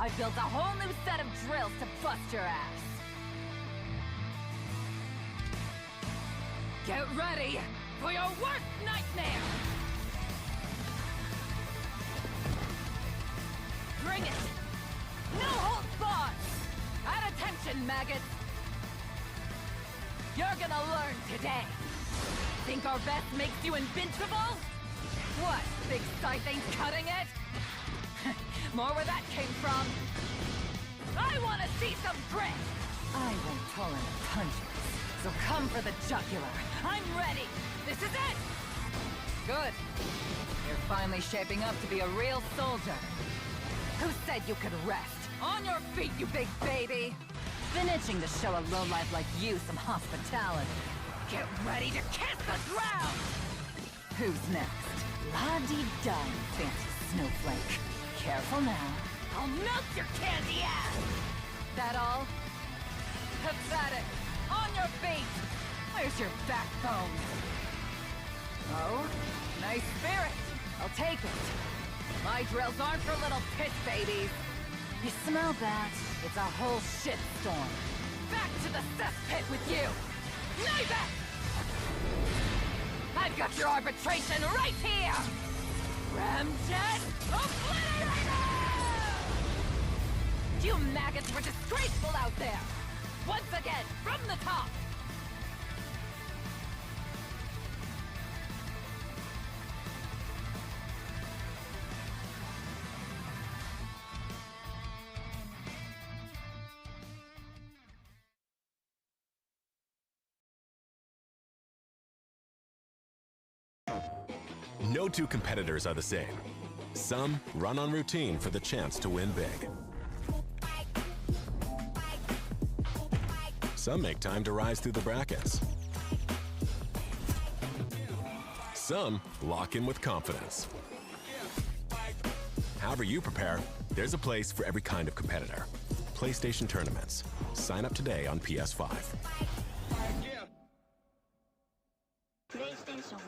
I built a whole new set of drills to bust your ass. Get ready for your worst nightmare! Bring it! No holds barred! At attention, maggots! You're gonna learn today. Think our best makes you invincible? What, big scythe ain't cutting it? More where that came from. I wanna see some grit! I won't tolerate punches, so come for the jugular. I'm ready! This is it! Good. You're finally shaping up to be a real soldier. Who said you could rest? On your feet, you big baby! Been itching to show a lowlife like you some hospitality. Get ready to kiss the ground! Who's next? La-dee-da, you fancy snowflake. Careful now. I'll melt your candy ass! That all? Pathetic! On your feet! Where's your backbone? Oh? Nice spirit! I'll take it. My drills aren't for little pit babies. You smell that? It's a whole shitstorm. Back to the cesspit with you! Knife it! I've got your arbitration right here! Ramjet Obliterator! You maggots were disgraceful out there! Once again, from the top! No two competitors are the same. Some run on routine for the chance to win big. Some make time to rise through the brackets. Some lock in with confidence. However you prepare, there's a place for every kind of competitor. PlayStation Tournaments. Sign up today on PS5. PlayStation.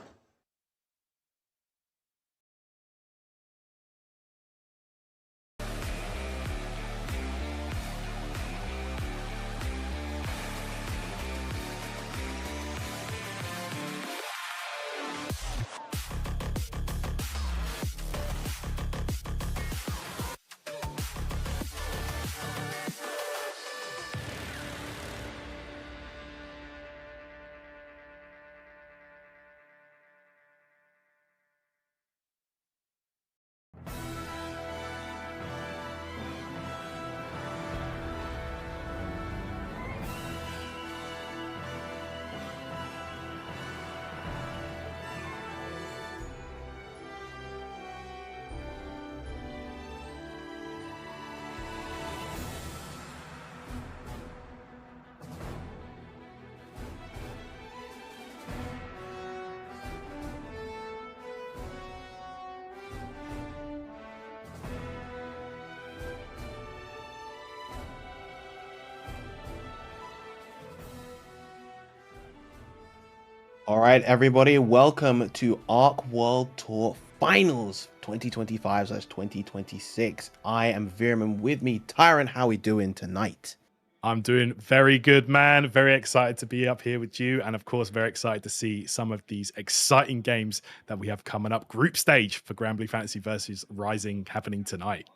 All right, everybody, welcome to Arc World Tour Finals 2025/2026. I am Veerman. With me, Tyrant. How we doing tonight? I'm doing very good, man. Very excited to be up here with you. And of course, very excited to see some of these exciting games that we have coming up. Group stage for Grand Blue Fantasy versus Rising happening tonight.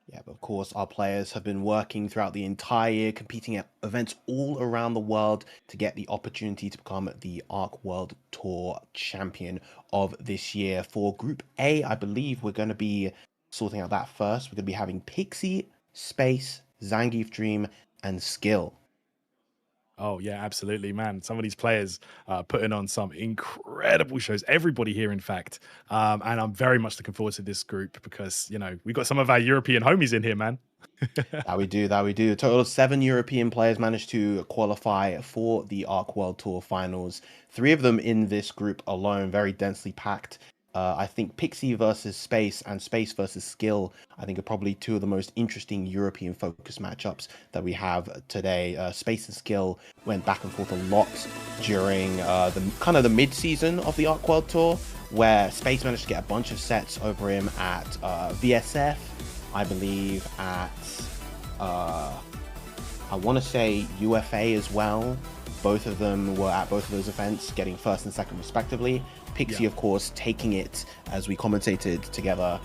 Yeah, but of course, our players have been working throughout the entire year, competing at events all around the world to get the opportunity to become the Arc World Tour champion of this year. For Group A, I believe we're going to be sorting out that first. We're going to be having Pixie, Space, Zangief Dream, and Skill. Oh, yeah, absolutely, man. Some of these players putting on some incredible shows. Everybody here, in fact. And I'm very much looking forward to this group because, you know, we've got some of our European homies in here, man. That we do. A total of 7 European players managed to qualify for the Arc World Tour Finals. 3 of them in this group alone, very densely packed. I think Pixie versus Space and Space versus Skill, I think, are probably 2 of the most interesting European focus matchups that we have today. Space and Skill went back and forth a lot during the mid-season of the Arc World Tour, where Space managed to get a bunch of sets over him at VSF. I believe, at, I want to say UFA as well. Both of them were at both of those events, getting first and second respectively. Pixie, of course, taking it, as we commentated together,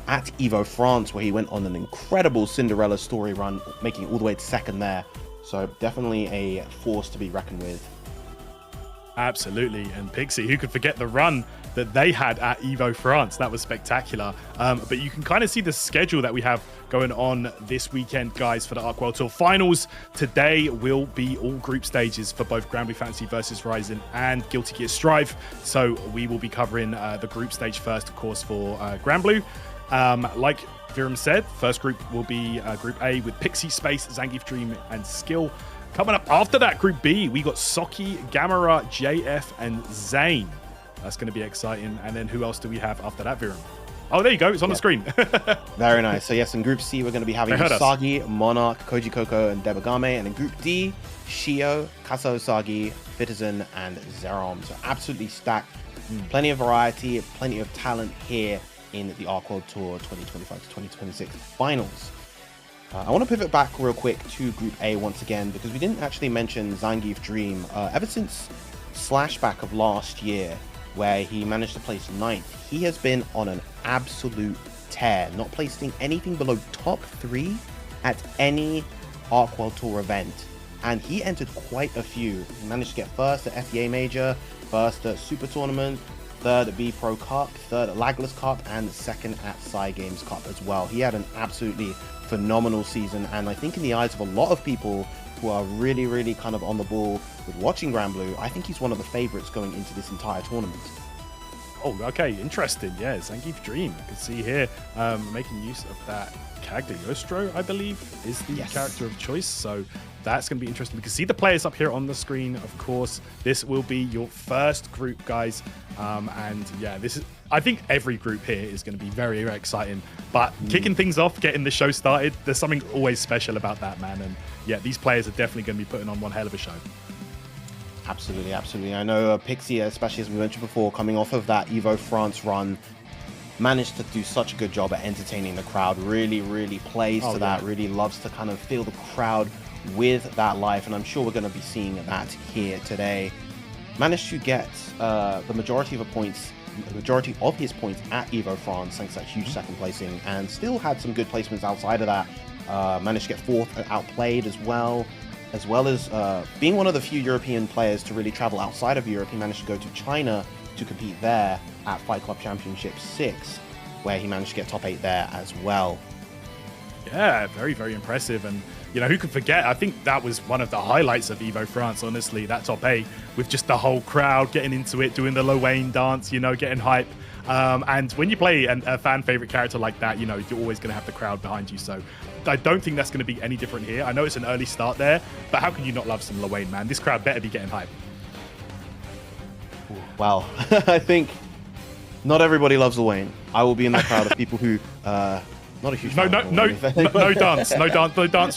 at Evo France, where he went on an incredible Cinderella story run, making it all the way to second there. So definitely a force to be reckoned with. Absolutely. And Pixie, who could forget the run that they had at Evo France? That was spectacular. But you can kind of see the schedule that we have going on this weekend, guys, for the Arc World Tour Finals. Today will be all group stages for both Granblue Fantasy versus Ryzen and Guilty Gear Strive. So we will be covering the group stage first, of course, for Granblue. Like Virum said, first group will be Group A with Pixie, Space, Zangief Dream, and Skill. Coming up after that, Group B, we got Soki, Gamera, JF, and Zane. That's going to be exciting. And then who else do we have after that, Virum? Oh, there you go. It's on the screen. Very nice. So yes, in Group C, we're going to be having Usagi, Monarch, Koji Koko, and Debagame. And in Group D, Shio, Kasa Usagi, Citizen, and Zerom. So absolutely stacked. Plenty of variety, plenty of talent here in the Arc World Tour 2025 to 2026 finals. I want to pivot back real quick to Group A once again, because we didn't actually mention Zangief Dream. Ever since Slashback of last year, where he managed to place 9th, he has been on an absolute tear, not placing anything below top 3 at any Arc World Tour event. And he entered quite a few. He managed to get first at FEA Major, first at Super Tournament, third at B Pro Cup, third at Lagless Cup, and second at Psy Games Cup as well. He had an absolutely phenomenal season, and I think in the eyes of a lot of people who are really kind of on the ball with watching Granblue, I think he's one of the favorites going into this entire tournament. Oh, okay, interesting. Yeah, Zangief Dream. I can see here making use of that character. Yostro, I believe, is the character of choice. So that's going to be interesting. We can see the players up here on the screen, of course. This will be your first group, guys. And yeah, this is, I think every group here is going to be very exciting. But kicking things off, getting the show started, there's something always special about that, man. And yeah, these players are definitely going to be putting on one hell of a show. Absolutely. I know Pixie, especially as we mentioned before, coming off of that Evo France run, managed to do such a good job at entertaining the crowd. Really plays to that, really loves to kind of feel the crowd with that life, and I'm sure we're going to be seeing that here today. Managed to get the majority of his points at Evo France, thanks to that huge second placing, and still had some good placements outside of that. Managed to get 4th and outplayed as well as being one of the few European players to really travel outside of Europe. He managed to go to China to compete there at Fight Club Championship 6, where he managed to get top 8 there as well. Yeah, very impressive. And you know, who could forget? I think that was one of the highlights of Evo France, honestly, that top 8, with just the whole crowd getting into it, doing the Lowain dance, you know, getting hype. And when you play a fan favorite character like that, you know, you're always going to have the crowd behind you. So I don't think that's going to be any different here. I know it's an early start there, but how can you not love some Lowain, man? This crowd better be getting hype. Well, I think not everybody loves Lowain. I will be in that crowd of people who not a huge fan no dance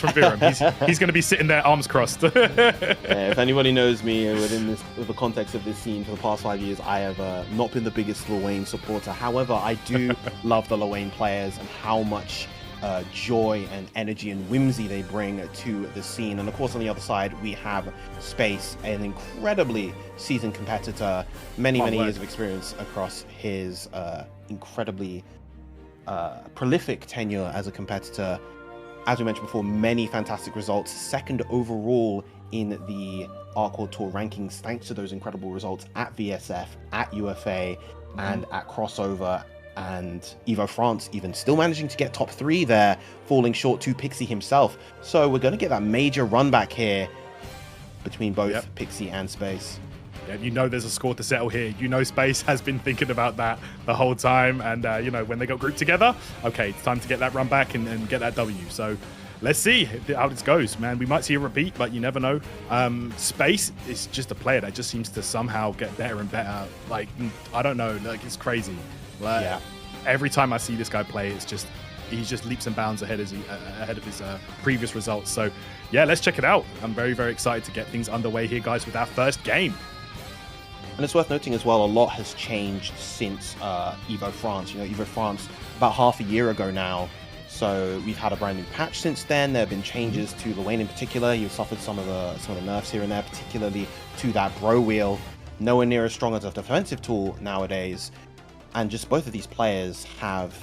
from Virum. He's going to be sitting there arms crossed. If anybody knows me within the context of this scene for the past 5 years, I have not been the biggest Lowain supporter. However, I do love the Lowain players and how much joy and energy and whimsy they bring to the scene. And of course, on the other side, we have Space, an incredibly seasoned competitor, many years of experience across his incredibly prolific tenure as a competitor. As we mentioned before, many fantastic results, 2nd overall in the Arc World Tour rankings, thanks to those incredible results at VSF, at UFA, and at Crossover, and Evo France, even still managing to get top 3 there, falling short to Pixie himself. So we're going to get that major run back here between both Pixie and Space. Yeah, you know there's a score to settle here. You know Space has been thinking about that the whole time. And, you know, when they got grouped together, okay, it's time to get that run back and get that W. So let's see how this goes, man. We might see a repeat, but you never know. Space is just a player that just seems to somehow get better and better. Like, I don't know, like, it's crazy. Like, every time I see this guy play, it's just, he just leaps and bounds ahead of his previous results. So yeah, let's check it out. I'm very excited to get things underway here, guys, with our first game. And it's worth noting as well, a lot has changed since Evo France. You know, Evo France, about half a year ago now, So we've had a brand new patch since then. There have been changes to Lwane in particular. He suffered some of the nerfs here and there, particularly to that bro wheel. Nowhere near as strong as a defensive tool nowadays. And just both of these players have,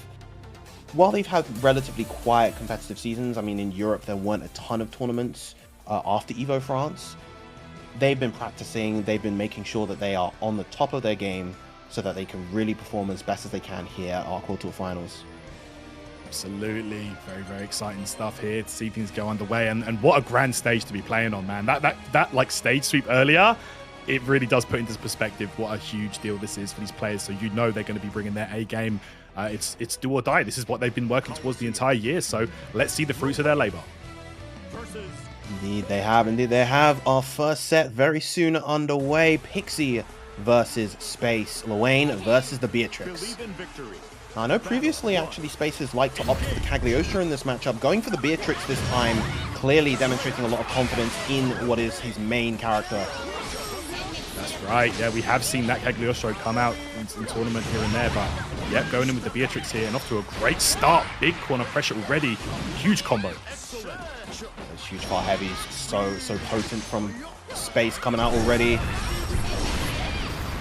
while they've had relatively quiet competitive seasons, I mean, in Europe there weren't a ton of tournaments after Evo France. They've been practicing, they've been making sure that they are on the top of their game so that they can really perform as best as they can here at our World Tour Finals. Absolutely. Very, very exciting stuff here to see things go underway. And what a grand stage to be playing on, man. That like stage sweep earlier, it really does put into perspective what a huge deal this is for these players. So you know they're going to be bringing their A game. It's do or die. This is what they've been working towards the entire year. So let's see the fruits of their labor. Indeed they have. Indeed they have. Our first set very soon underway. Pixie versus Space. Lwane versus the Beatrix. Now, I know previously, actually, Space has liked to opt for the Cagliostro in this matchup. Going for the Beatrix this time, clearly demonstrating a lot of confidence in what is his main character. That's right. Yeah, we have seen that Cagliostro come out in tournament here and there, but yeah, going in with the Beatrix here and off to a great start. Big corner pressure already. Huge combo. Those huge far heavies, so potent from Space coming out already.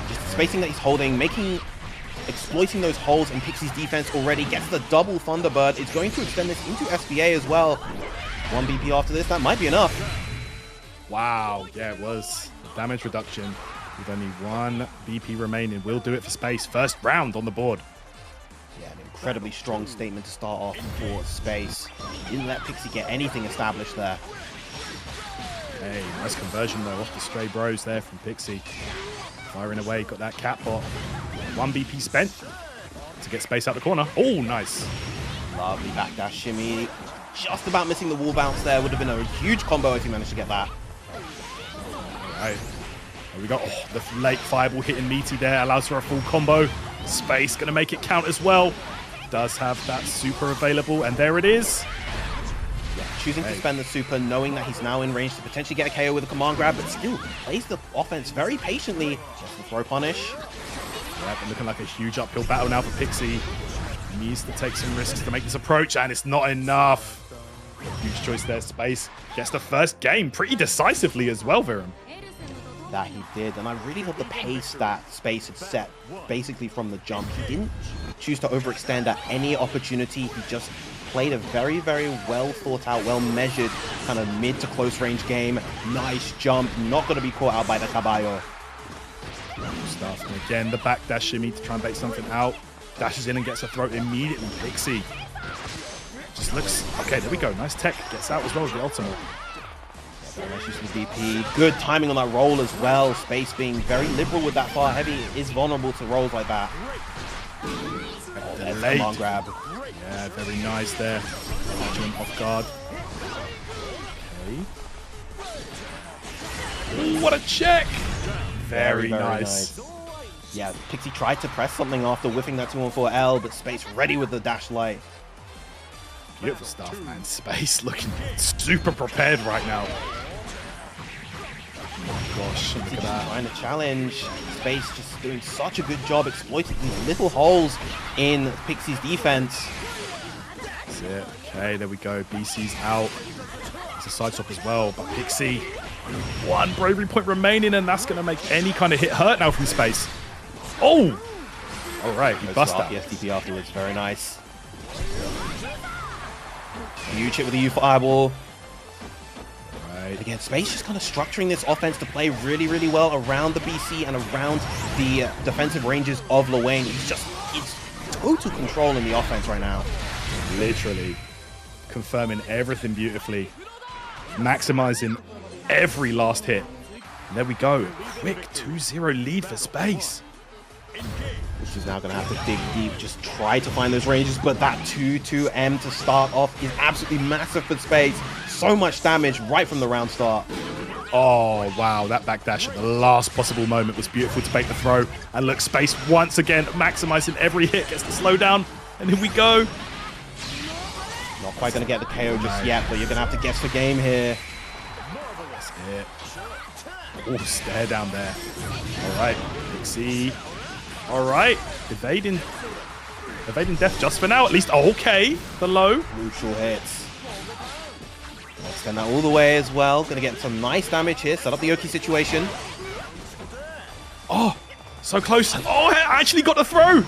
Just the spacing that he's holding, exploiting those holes in Pixie's defense already, gets the double Thunderbird. It's going to extend this into SBA as well. 1 BP after this, that might be enough. Wow, yeah, it was. Damage reduction with only 1 BP remaining. We'll do it for Space. First round on the board. Yeah, an incredibly strong statement to start off for Space. Didn't let Pixie get anything established there. Hey, nice conversion though off the stray bros there from Pixie. Firing away, got that cat bot. 1 BP spent to get Space out the corner. Oh, nice. Lovely backdash shimmy. Just about missing the wall bounce there. Would have been a huge combo if he managed to get that. All right. Here we go. Oh, the late fireball hitting Meaty there allows for a full combo. Space going to make it count as well. Does have that super available, and there it is. Yeah, choosing to spend the super, knowing that he's now in range to potentially get a KO with a command grab, but still plays the offense very patiently. Just the throw punish. Yeah, but looking like a huge uphill battle now for Pixie. Needs to take some risks to make this approach, and it's not enough. Huge choice there. Space gets the first game pretty decisively as well, Viren. That he did, and I really love the pace that Space had set basically from the jump. He didn't choose to overextend at any opportunity. He just played a very, very well thought out, well measured kind of mid to close range game. Nice jump, not going to be caught out by the Caballo. Stuff. And again, the backdash shimmy to try and bait something out. Dashes in and gets a throw immediately. Pixie just looks okay. There we go. Nice tech. Gets out as well as the ultimate. Nice use of the DP. Good timing on that roll as well. Space being very liberal with that far heavy is vulnerable to rolls like that. Oh, there's the command grab. Yeah, very nice there. Catching him off guard. Okay. Ooh, what a check! Very nice. Yeah, Pixie tried to press something after whiffing that 214L, but Space ready with the dash light. Beautiful stuff, man. Space looking super prepared right now. Oh my gosh, look at that. Trying to challenge. Space just doing such a good job exploiting these little holes in Pixie's defense. That's it. Okay, there we go. BC's out. It's a side swap as well, but Pixie, 1 bravery point remaining, and that's going to make any kind of hit hurt now from Space. Oh! All right, we bust that. The SDP afterwards, very nice. Huge hit with the U fireball. Right. Again, Space just kind of structuring this offense to play really, really well around the BC and around the defensive ranges of Lwane. It's total control in the offense right now. Literally confirming everything beautifully. Maximizing every last hit. And there we go. Quick 2-0 lead for Space. Which is now going to have to dig deep, just try to find those ranges, but that 2-2M to start off is absolutely massive for Space. So much damage right from the round start. Oh, wow, that backdash at the last possible moment was beautiful to bait the throw. And look, Space once again maximizing every hit, gets the slowdown, and here we go. Not quite going to get the KO just yet, but you're going to have to guess the game here. That's it. Oh, stare down there. All right, Pixie. All right, evading Evading death just for now, at least. Oh, okay, the low. Neutral hits. Extend that all the way as well. Gonna get some nice damage here. Set up the Oki situation. Oh, so close. Oh, I actually got the throw.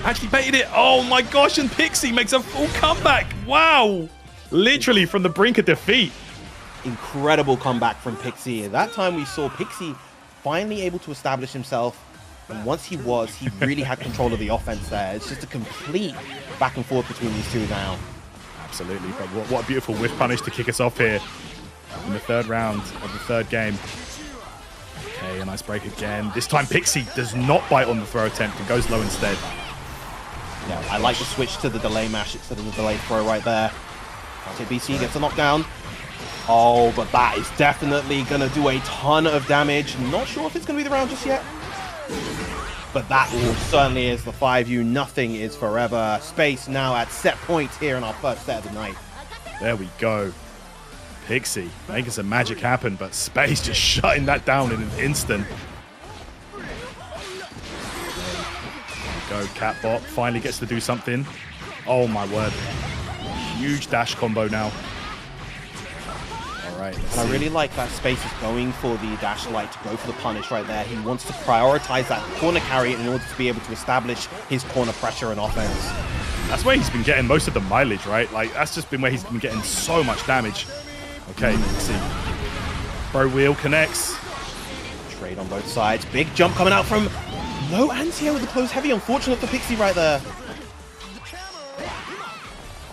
Actually baited it. Oh my gosh, and Pixie makes a full comeback. Wow. Literally from the brink of defeat. Incredible comeback from Pixie. At that time, we saw Pixie finally able to establish himself. And once he really had control of the offense there. It's just a complete back and forth between these two now. Absolutely. But what a beautiful whiff punish to kick us off here in the third round of the third game. Okay, a nice break again. This time Pixie does not bite on the throw attempt and goes low instead. Yeah, I like the switch to the delay mash instead of the delay throw right there. BC gets a knockdown. Oh, but that is definitely going to do a ton of damage. Not sure if it's going to be the round just yet. But that certainly is the 5U. Nothing is forever. Space now at set point here in our first set of the night. There we go. Pixie making some magic happen, but Space just shutting that down in an instant. There we go. Catbot finally gets to do something. Oh my word. Huge dash combo now. All right. And I really like that Space is going for the dash light to go for the punish right there. He wants to prioritize that corner carry in order to be able to establish his corner pressure and offense. That's where he's been getting most of the mileage, right? Like, that's just been where he's been getting so much damage. Okay, let's see. Pro wheel connects. Trade on both sides. Big jump coming out from no anti-air with the close heavy. Unfortunate for Pixie right there.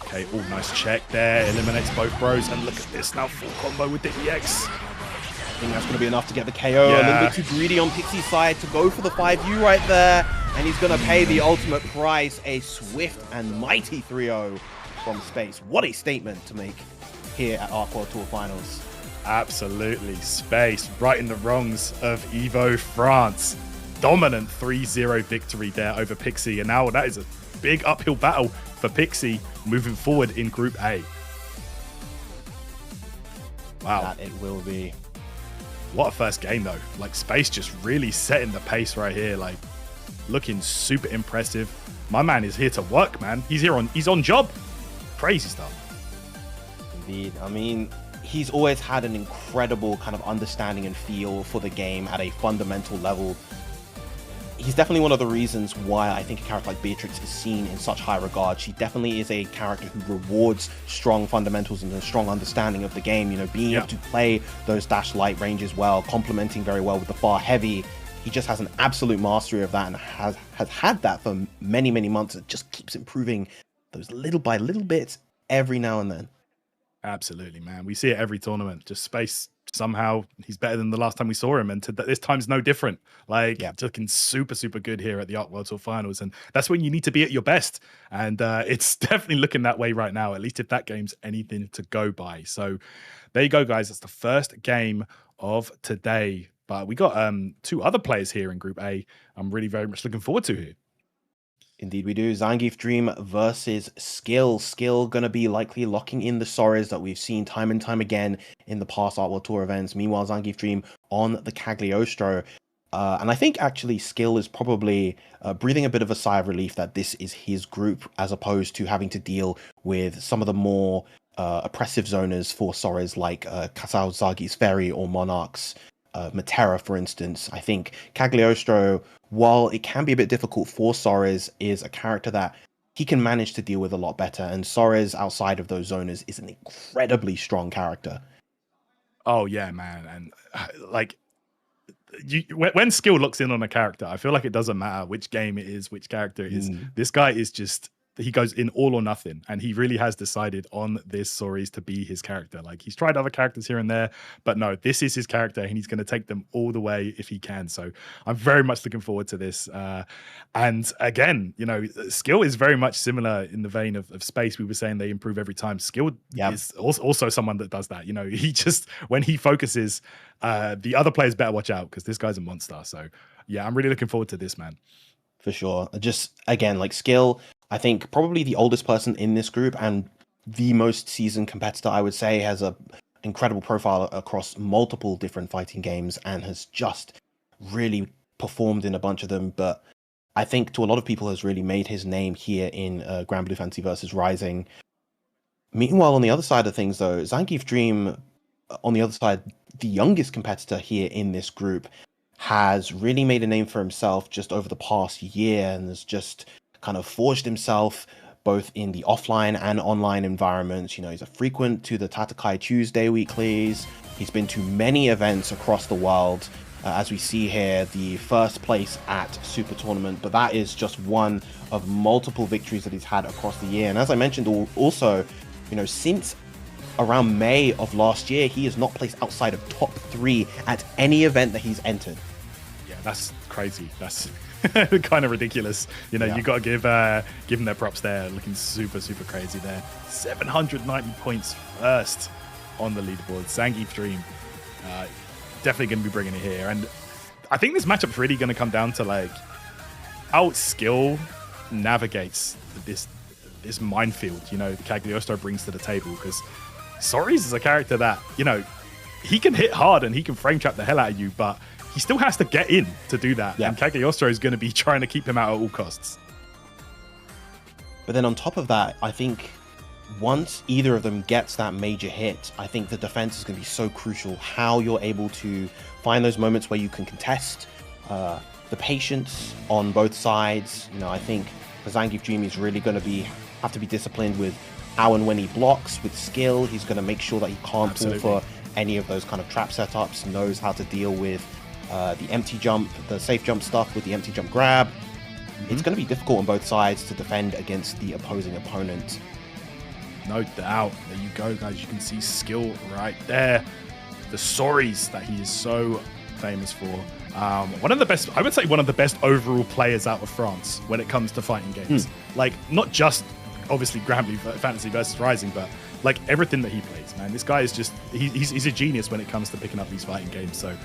Okay, oh, nice check there. Eliminates both bros. And look at this now, full combo with the EX. I think that's going to be enough to get the KO. Yeah. A little bit too greedy on Pixie's side to go for the 5U right there. And he's going to pay the ultimate price. A swift and mighty 3-0 from Space. What a statement to make here at our World Tour Finals. Absolutely. Space right in the wrongs of Evo France. Dominant 3-0 victory there over Pixie. And now that is a big uphill battle for Pixie moving forward in Group A. Wow. That it will be. What a first game, though. Like, Space just really setting the pace right here. Like, looking super impressive. My man is here to work, man. He's on job. Crazy stuff. Indeed. I mean, he's always had an incredible kind of understanding and feel for the game at a fundamental level. He's definitely one of the reasons why I think a character like Beatrix is seen in such high regard. She definitely is a character who rewards strong fundamentals and a strong understanding of the game. You know, being able to play those dash light ranges well, complementing very well with the far heavy. He just has an absolute mastery of that and has had that for many, many months. It just keeps improving those little by little bits every now and then. Absolutely, man. We see it every tournament. Just Space, somehow he's better than the last time we saw him, and this time's no different. Like, looking super, super good here at the Arc World Tour Finals, and that's when you need to be at your best. And it's definitely looking that way right now, at least if that game's anything to go by. So there you go, guys. That's the first game of today. But we got two other players here in Group A I'm really very much looking forward to here. Indeed we do. Zangief Dream versus Skill. Skill going to be likely locking in the Soras that we've seen time and time again in the past Art World Tour events. Meanwhile, Zangief Dream on the Cagliostro. And I think actually Skill is probably breathing a bit of a sigh of relief that this is his group, as opposed to having to deal with some of the more oppressive zoners for Soras like Kasazagi's Ferry or Monarch's Matera, for instance. I think Cagliostro, while it can be a bit difficult for Soras, is a character that he can manage to deal with a lot better. And Soras, outside of those zoners, is an incredibly strong character. Oh, yeah, man. And like, when Skill looks in on a character, I feel like it doesn't matter which game it is, which character it is. This guy is just... he goes in all or nothing, and he really has decided on this Soris to be his character. Like, he's tried other characters here and there, but no, this is his character, and he's going to take them all the way if he can. So I'm very much looking forward to this. And again, you know, Skill is very much similar in the vein of Space. We were saying they improve every time. Skill is also someone that does that. You know, he just, when he focuses, the other players better watch out, because this guy's a monster. So yeah, I'm really looking forward to this, man. For sure. Just, again, like Skill, I think probably the oldest person in this group and the most seasoned competitor, I would say, has a incredible profile across multiple different fighting games and has just really performed in a bunch of them. But I think to a lot of people has really made his name here in Grand Blue Fantasy versus Rising. Meanwhile, on the other side of things, though, Zangief Dream, on the other side, the youngest competitor here in this group, has really made a name for himself just over the past year and has just kind of forged himself both in the offline and online environments. You know, he's a frequent to the Tatakai Tuesday weeklies. He's been to many events across the world. As we see here, the first place at Super Tournament, but that is just one of multiple victories that he's had across the year. And as I mentioned, also, you know, since around May of last year, he has not placed outside of top 3 at any event that he's entered. Yeah, that's crazy. That's kind of ridiculous. You know, you got to give him their props there. Looking super, super crazy there. 790 points first on the leaderboard. Zangief Dream. Definitely going to be bringing it here. And I think this matchup's really going to come down to like how skill navigates this minefield, you know, Cagliostro brings to the table. Because Soris is a character that, you know, he can hit hard and he can frame trap the hell out of you, but he still has to get in to do that. Yeah. And Cagliostro is going to be trying to keep him out at all costs. But then on top of that, I think once either of them gets that major hit, I think the defense is going to be so crucial. How you're able to find those moments where you can contest, the patience on both sides. You know, I think for Zangief Dream, he's really going to have to be disciplined with how and when he blocks with skill. He's going to make sure that he can't fall for any of those kind of trap setups. Knows how to deal with the empty jump, the safe jump stuff with the empty jump grab. It's going to be difficult on both sides to defend against the opposing opponent. No doubt. There you go, guys. You can see skill right there. The Soris that he is so famous for. One of the best, I would say one of the best overall players out of France when it comes to fighting games. Like, not just, obviously, Grand Blue Fantasy versus Rising, but like everything that he plays, man. This guy is just, he's a genius when it comes to picking up these fighting games. So,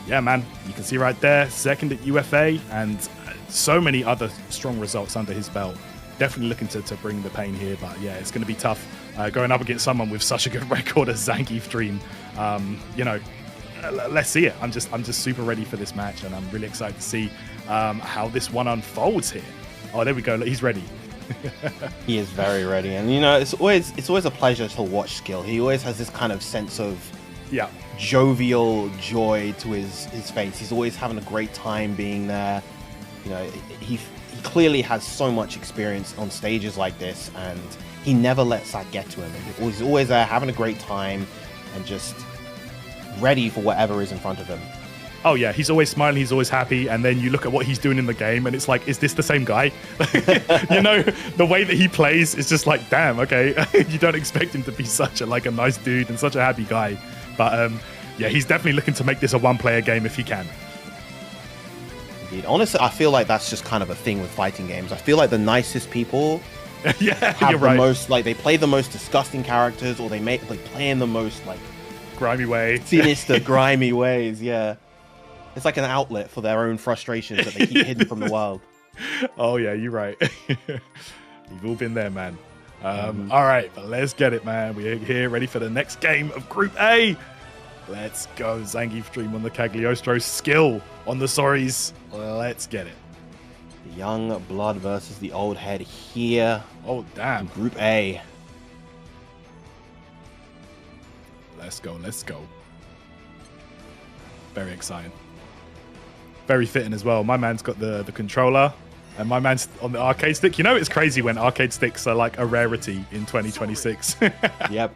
yeah, man, you can see right there, second at UFA, and so many other strong results under his belt. Definitely looking to bring the pain here, but yeah, it's going to be tough going up against someone with such a good record as Zangief Dream. You know, let's see it. I'm just super ready for this match, and I'm really excited to see how this one unfolds here. Oh, there we go. He's ready. He is very ready, and you know, it's always a pleasure to watch skill. He always has this kind of sense of jovial joy to his face. He's always having a great time being there. You know, he clearly has so much experience on stages like this, and he never lets that get to him. He's always there having a great time and just ready for whatever is in front of him. Oh yeah, he's always smiling, he's always happy, and then you look at what he's doing in the game and it's like, is this the same guy? You know, the way that he plays is just like, damn, okay. You don't expect him to be such a nice dude and such a happy guy. But yeah, he's definitely looking to make this a one-player game if he can. Indeed. Honestly, I feel like that's just kind of a thing with fighting games. I feel like the nicest people have the most, like, they play the most disgusting characters, or they play in the most like grimy way, sinister, grimy ways. Yeah, it's like an outlet for their own frustrations that they keep hidden from the world. Oh yeah, you're right. You've all been there, man. All right, but let's get it, man. We're here ready for the next game of Group A. Let's go. Zangief Dream on the Cagliostro, skill on the Soris. Let's get it. The young blood versus the old head here. Oh, damn. Group A. Let's go. Let's go. Very exciting. Very fitting as well. My man's got the controller, and my man's on the arcade stick. You know, it's crazy when arcade sticks are like a rarity in 2026. Yep.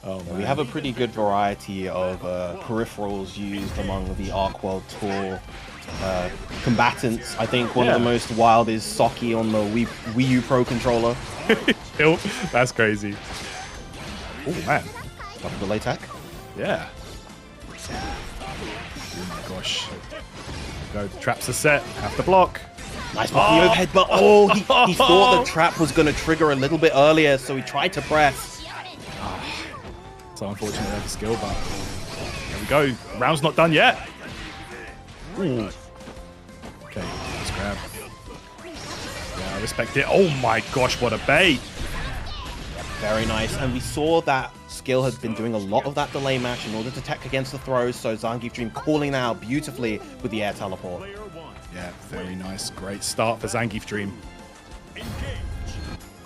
Oh, man. We have a pretty good variety of peripherals used among the Arc World Tour combatants. I think one of the most wild is Saki on the Wii U Pro controller. That's crazy. Oh, man. Up the attack. Yeah. Oh, my gosh. Go, the traps are set. Have to block. Nice block overhead, but he thought the trap was going to trigger a little bit earlier, so he tried to press. So unfortunately, they have a skill, but there we go. Round's not done yet. Ooh. Okay, let's grab. Yeah, I respect it. Oh my gosh, what a bait. Very nice. And we saw that skill has been doing a lot of that delay mash in order to tech against the throws. So Zangief Dream calling that out beautifully with the air teleport. Yeah, very nice. Great start for Zangief Dream.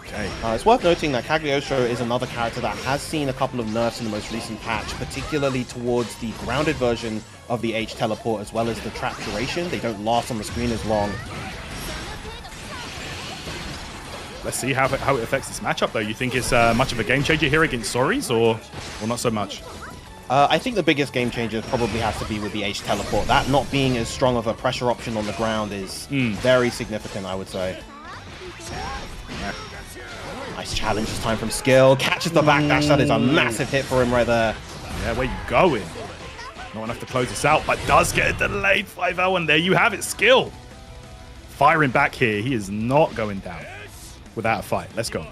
Okay. It's worth noting that Cagliostro is another character that has seen a couple of nerfs in the most recent patch, particularly towards the grounded version of the H teleport as well as the trap duration. They don't last on the screen as long. Let's see how it affects this matchup, though. You think it's much of a game changer here against Soris, or not so much? I think the biggest game changer probably has to be with the H teleport. That not being as strong of a pressure option on the ground is very significant, I would say. Nice challenge this time from Skill. Catches the backdash. That is a massive hit for him right there. Yeah, where you going? Not enough to close this out, but does get a delayed 5-0, and there you have it, Skill. Firing back here. He is not going down without a fight. Let's go.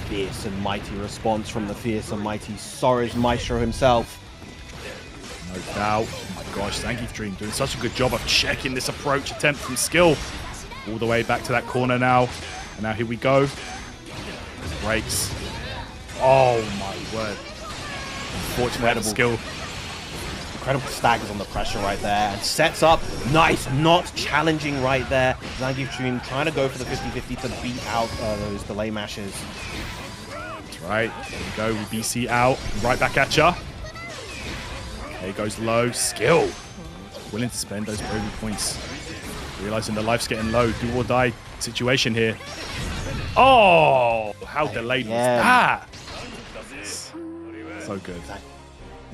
Fierce and mighty response from the fierce and mighty Soris Maestro himself. No doubt. Oh my gosh, Zangief Dream doing such a good job of checking this approach attempt from Skill. All the way back to that corner now. And now here we go. Breaks. Oh my word. Unfortunately, Skill. Incredible staggers on the pressure right there. And sets up. Nice. Not challenging right there. Zangief Dream trying to go for the 50-50 to beat out those delay mashes. That's right. There we go. We BC out. Right back at ya. Okay, goes low. Skill. Willing to spend those bravery points. Realizing the life's getting low. Do or die situation here. Oh, how delayed was that? So good.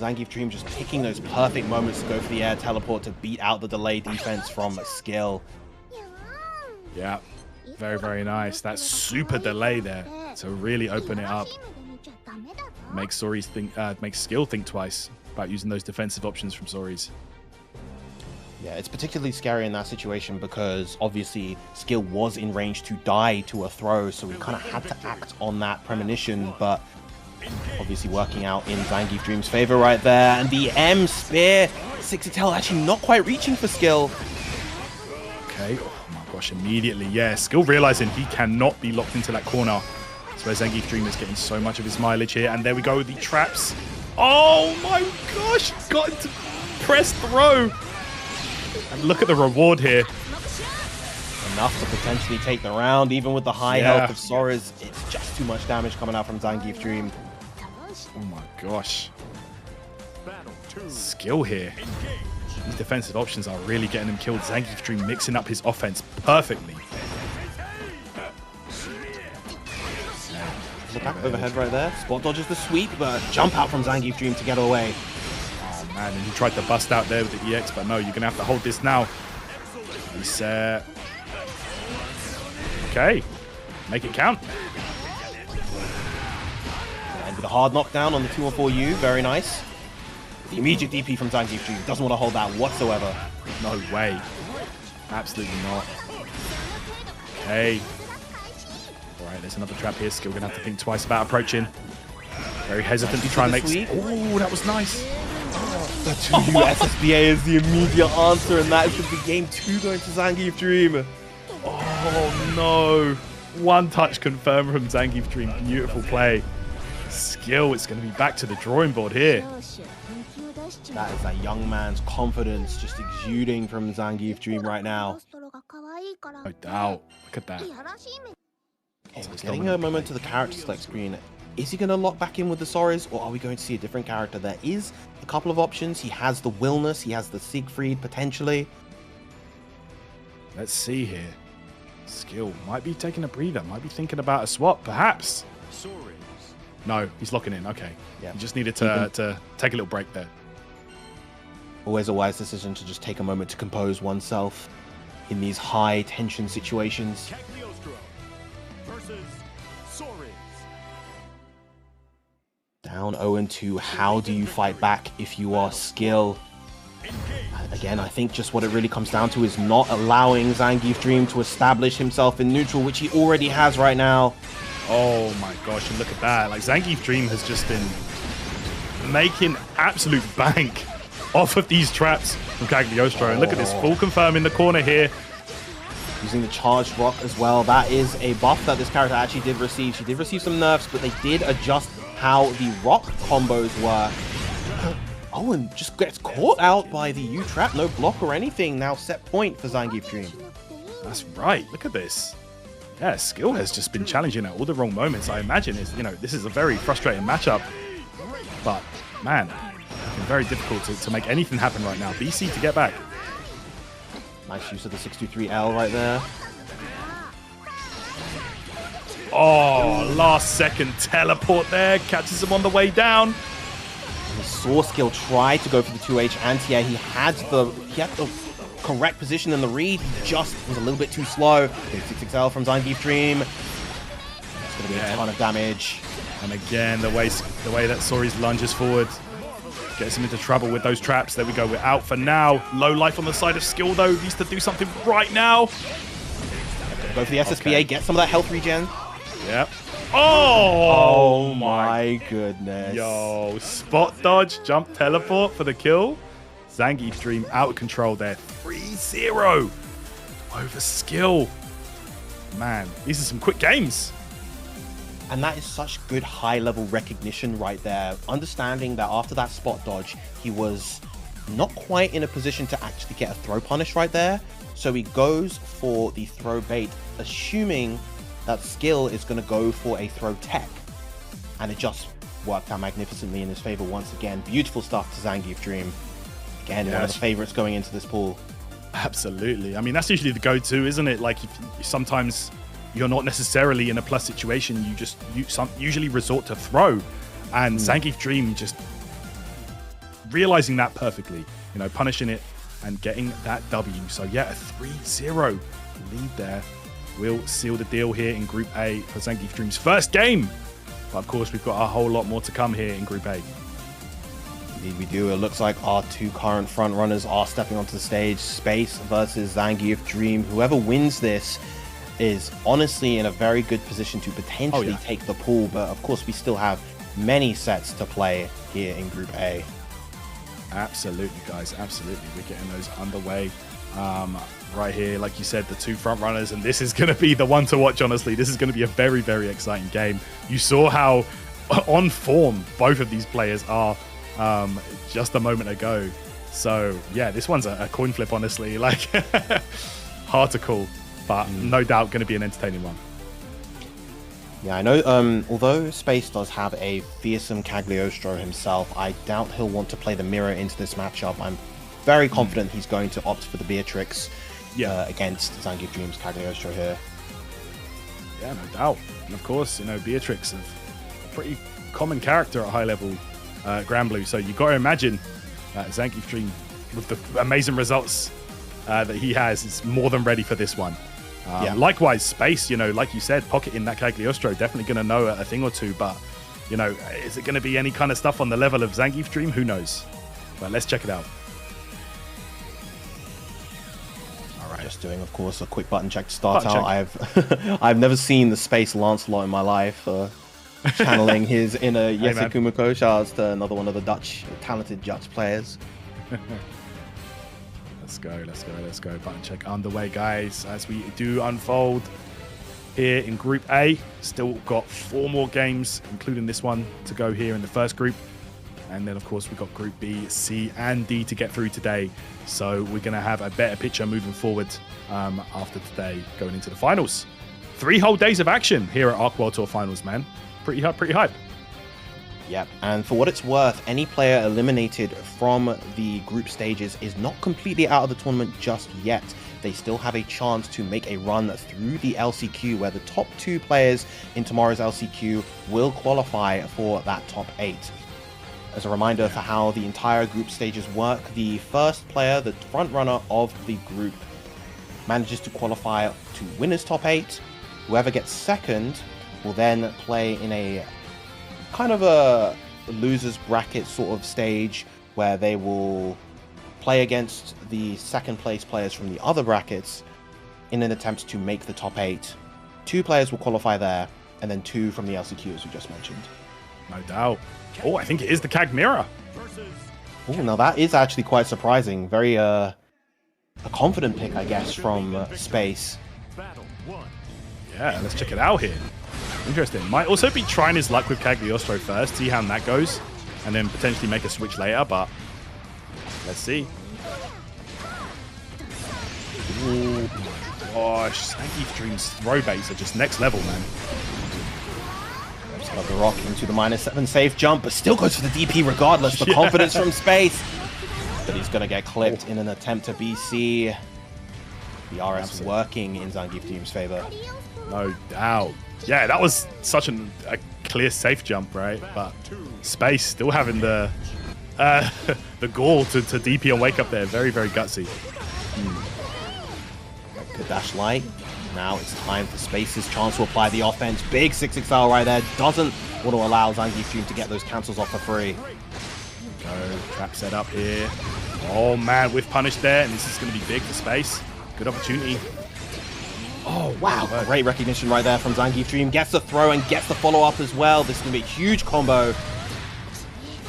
Zangief Dream just picking those perfect moments to go for the air teleport to beat out the delay defense from Skill. Yeah, very, very nice. That super delay there to really open it up. Makes Soris think, makes Skill think twice about using those defensive options from Soris. Yeah, it's particularly scary in that situation because obviously Skill was in range to die to a throw, so we kind of had to act on that premonition, but obviously working out in Zangief Dream's favor right there. And the M spear, 60 tail actually not quite reaching for Skill. Okay, oh my gosh, immediately, yeah. Skill realizing he cannot be locked into that corner. That's where Zangief Dream is getting so much of his mileage here. And there we go with the traps. Oh my gosh, got him to press throw. And look at the reward here. Enough to potentially take the round, even with the high health of Soris. It's just too much damage coming out from Zangief Dream. Oh my gosh. Skill here. These defensive options are really getting him killed. Zangief Dream mixing up his offense perfectly. The back overhead right there. Spot dodges the sweep, but jump out from Zangief Dream to get away. Oh man, and he tried to bust out there with the EX, but no, you're gonna have to hold this now. Reset. Okay, make it count. And with a hard knockdown on the 214U, very nice. The immediate DP from Zangief Dream doesn't want to hold that whatsoever. No way. Absolutely not. Okay. Alright, there's another trap here. Skill gonna have to think twice about approaching. Very hesitant to try and make... Oh, that was nice. The 2U SSBA is the immediate answer, and that is going to be game 2 going to Zangief Dream. Oh no. One touch confirmed from Zangief Dream. Beautiful play. Skill, it's going to be back to the drawing board here. That is that young man's confidence just exuding from Zangief Dream right now. No doubt. Look at that. Okay, we're getting a moment to the character select screen. Is he going to lock back in with the Soris, or are we going to see a different character? There is a couple of options. He has the Wilness, he has the Siegfried, potentially. Let's see here. Skill might be taking a breather, might be thinking about a swap, perhaps. No, he's locking in. Okay. Yeah. He just needed to take a little break there. Always a wise decision to just take a moment to compose oneself in these high tension situations. Down 0-2, how do you fight back if you are Skill? Again, I think just what it really comes down to is not allowing Zangief Dream to establish himself in neutral, which he already has right now. Oh my gosh, and look at that. Like, Zangief Dream has just been making absolute bank off of these traps from Cagliostro. And look at this, full confirm in the corner here. Using the charged rock as well. That is a buff that this character actually did receive. She did receive some nerfs, but they did adjust how the rock combos work. Oh, and just gets caught out by the U-trap. No block or anything. Now set point for Zangief Dream. That's right. Look at this. Yeah, skill has just been challenging at all the wrong moments. I imagine this is a very frustrating matchup. But man, it's been very difficult to make anything happen right now. BC to get back. Nice use of the 623L right there. Oh, last second teleport there. Catches him on the way down. The Saw skill tried to go for the 2H anti-air. He had the correct position in the read. He just was a little bit too slow. Big 6XL from Zangief Dream. It's going to be a ton of damage. And again, the way that Sori's lunges forward gets him into trouble with those traps. There we go. We're out for now. Low life on the side of skill, though. Needs to do something right now. Go for the SSBA. Okay. Get some of that health regen. Yep. Oh my goodness. Yo, spot dodge, jump teleport for the kill. Zangief Dream out of control there. 3-0 over skill. Man, these are some quick games. And that is such good high-level recognition right there. Understanding that after that spot dodge, he was not quite in a position to actually get a throw punish right there. So he goes for the throw bait, assuming that skill is going to go for a throw tech. And it just worked out magnificently in his favor once again. Beautiful stuff to Zangief Dream. Again, one of the favorites going into this pool. Absolutely. I mean, that's usually the go-to, isn't it? Like, sometimes you're not necessarily in a plus situation. You usually resort to throw. And Zangief Dream just realizing that perfectly, punishing it and getting that W. So yeah, a 3-0 lead there will seal the deal here in Group A for Zangief Dream's first game. But of course, we've got a whole lot more to come here in Group A. Indeed we do. It looks like our two current front runners are stepping onto the stage. Space versus Zangief Dream. Whoever wins this is honestly in a very good position to potentially take the pool. But of course, we still have many sets to play here in Group A. Absolutely, guys. Absolutely. We're getting those underway. Right here, like you said, the two front runners, and this is going to be the one to watch, honestly. This is going to be a very, very exciting game. You saw how on form both of these players are just a moment ago. So, yeah, this one's a coin flip, honestly. Like, hard to call, but no doubt going to be an entertaining one. Yeah, I know, although Space does have a fearsome Cagliostro himself, I doubt he'll want to play the mirror into this matchup. I'm very confident he's going to opt for the Beatrix against Zangief Dream's Cagliostro here. Yeah, no doubt. And of course, Beatrix is a pretty common character at high level Grand Blue. So you've got to imagine that Zangief Dream, with the amazing results that he has, is more than ready for this one. Likewise, Space, like you said, pocketing that Cagliostro, definitely going to know a thing or two. But, is it going to be any kind of stuff on the level of Zangief Dream? Who knows? But let's check it out. Just doing, of course, a quick button check to start out. I've never seen the Space Lancelot in my life. Channeling his inner Yese Kumiko. Shout out to another one of the talented Dutch players. Let's go. Button check underway, guys, as we do unfold here in Group A. Still got 4 more games, including this one, to go here in the first group. And then, of course, we've got Group B, C, and D to get through today. So we're going to have a better picture moving forward after today, going into the finals. 3 whole days of action here at Arc World Tour Finals, man. Pretty hype. Yep, and for what it's worth, any player eliminated from the group stages is not completely out of the tournament just yet. They still have a chance to make a run through the LCQ, where the top 2 players in tomorrow's LCQ will qualify for that top 8. As a reminder for how the entire group stages work, the first player, the front runner of the group, manages to qualify to winners top 8. Whoever gets second will then play in a kind of a losers bracket sort of stage, where they will play against the second place players from the other brackets in an attempt to make the top 8. 2 players will qualify there, and then 2 from the LCQ, as we just mentioned. No doubt. Oh, I think it is the Cag Mirror. Oh, now that is actually quite surprising. Very a confident pick, I guess, from Space. Yeah, let's check it out here. Interesting. Might also be trying his luck with Cagliostro first, see how that goes, and then potentially make a switch later. But Let's see. Ooh, gosh, Zangief Dream's throw baits are just next level, man. Got the rock into the -7 safe jump, but still goes for the DP regardless. The confidence from Space. But he's going to get clipped in an attempt to BC. The RS working in Zangief Dream's favor. No doubt. Yeah, that was such a clear safe jump, right? But Space still having the gall to DP and wake up there. Very, very gutsy. Good dash light. Now it's time for Space's chance to apply the offense. Big 6XL right there. Doesn't want to allow Zangief Dream to get those cancels off for free. Go, trap set up here. Oh man, with punish there, and this is going to be big for Space. Good opportunity. Oh wow, great recognition right there from Zangief Dream. Gets the throw and gets the follow-up as well. This is going to be a huge combo.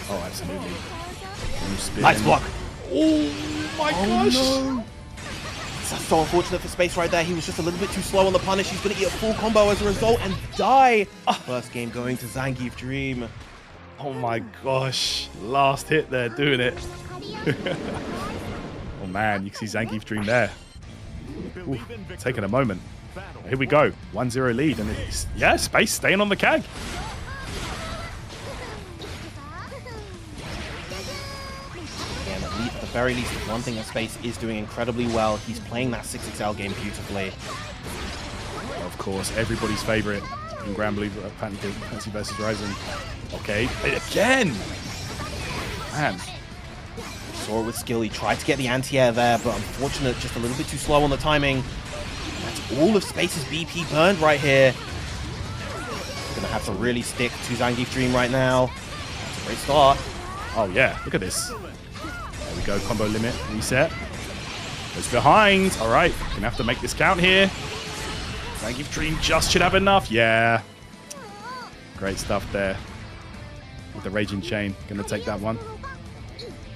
Oh, absolutely. Nice block. Oh my gosh. No. That's so unfortunate for Space right there. He was just a little bit too slow on the punish. He's going to get a full combo as a result and die. First game going to Zangief Dream. Oh my gosh. Last hit there, doing it. Oh man, you can see Zangief Dream there. Ooh, taking a moment. Here we go. 1-0 lead. And it's, yeah, Space staying on the CAG. At the very least, one thing that Space is doing incredibly well, he's playing that 6XL game beautifully. Of course, everybody's favorite in Grand Blue Fantasy vs. Rising. Okay, again! Man. Saw it with skill, he tried to get the anti-air there, but unfortunate, just a little bit too slow on the timing. That's all of Space's BP burned right here. Gonna have to really stick to Zangief Dream right now. That's a great start. Oh yeah, look at this. There we go, combo limit, reset. Goes behind. All right, gonna have to make this count here. Zangief Dream just should have enough. Yeah. Great stuff there. With the Raging Chain, gonna take that one.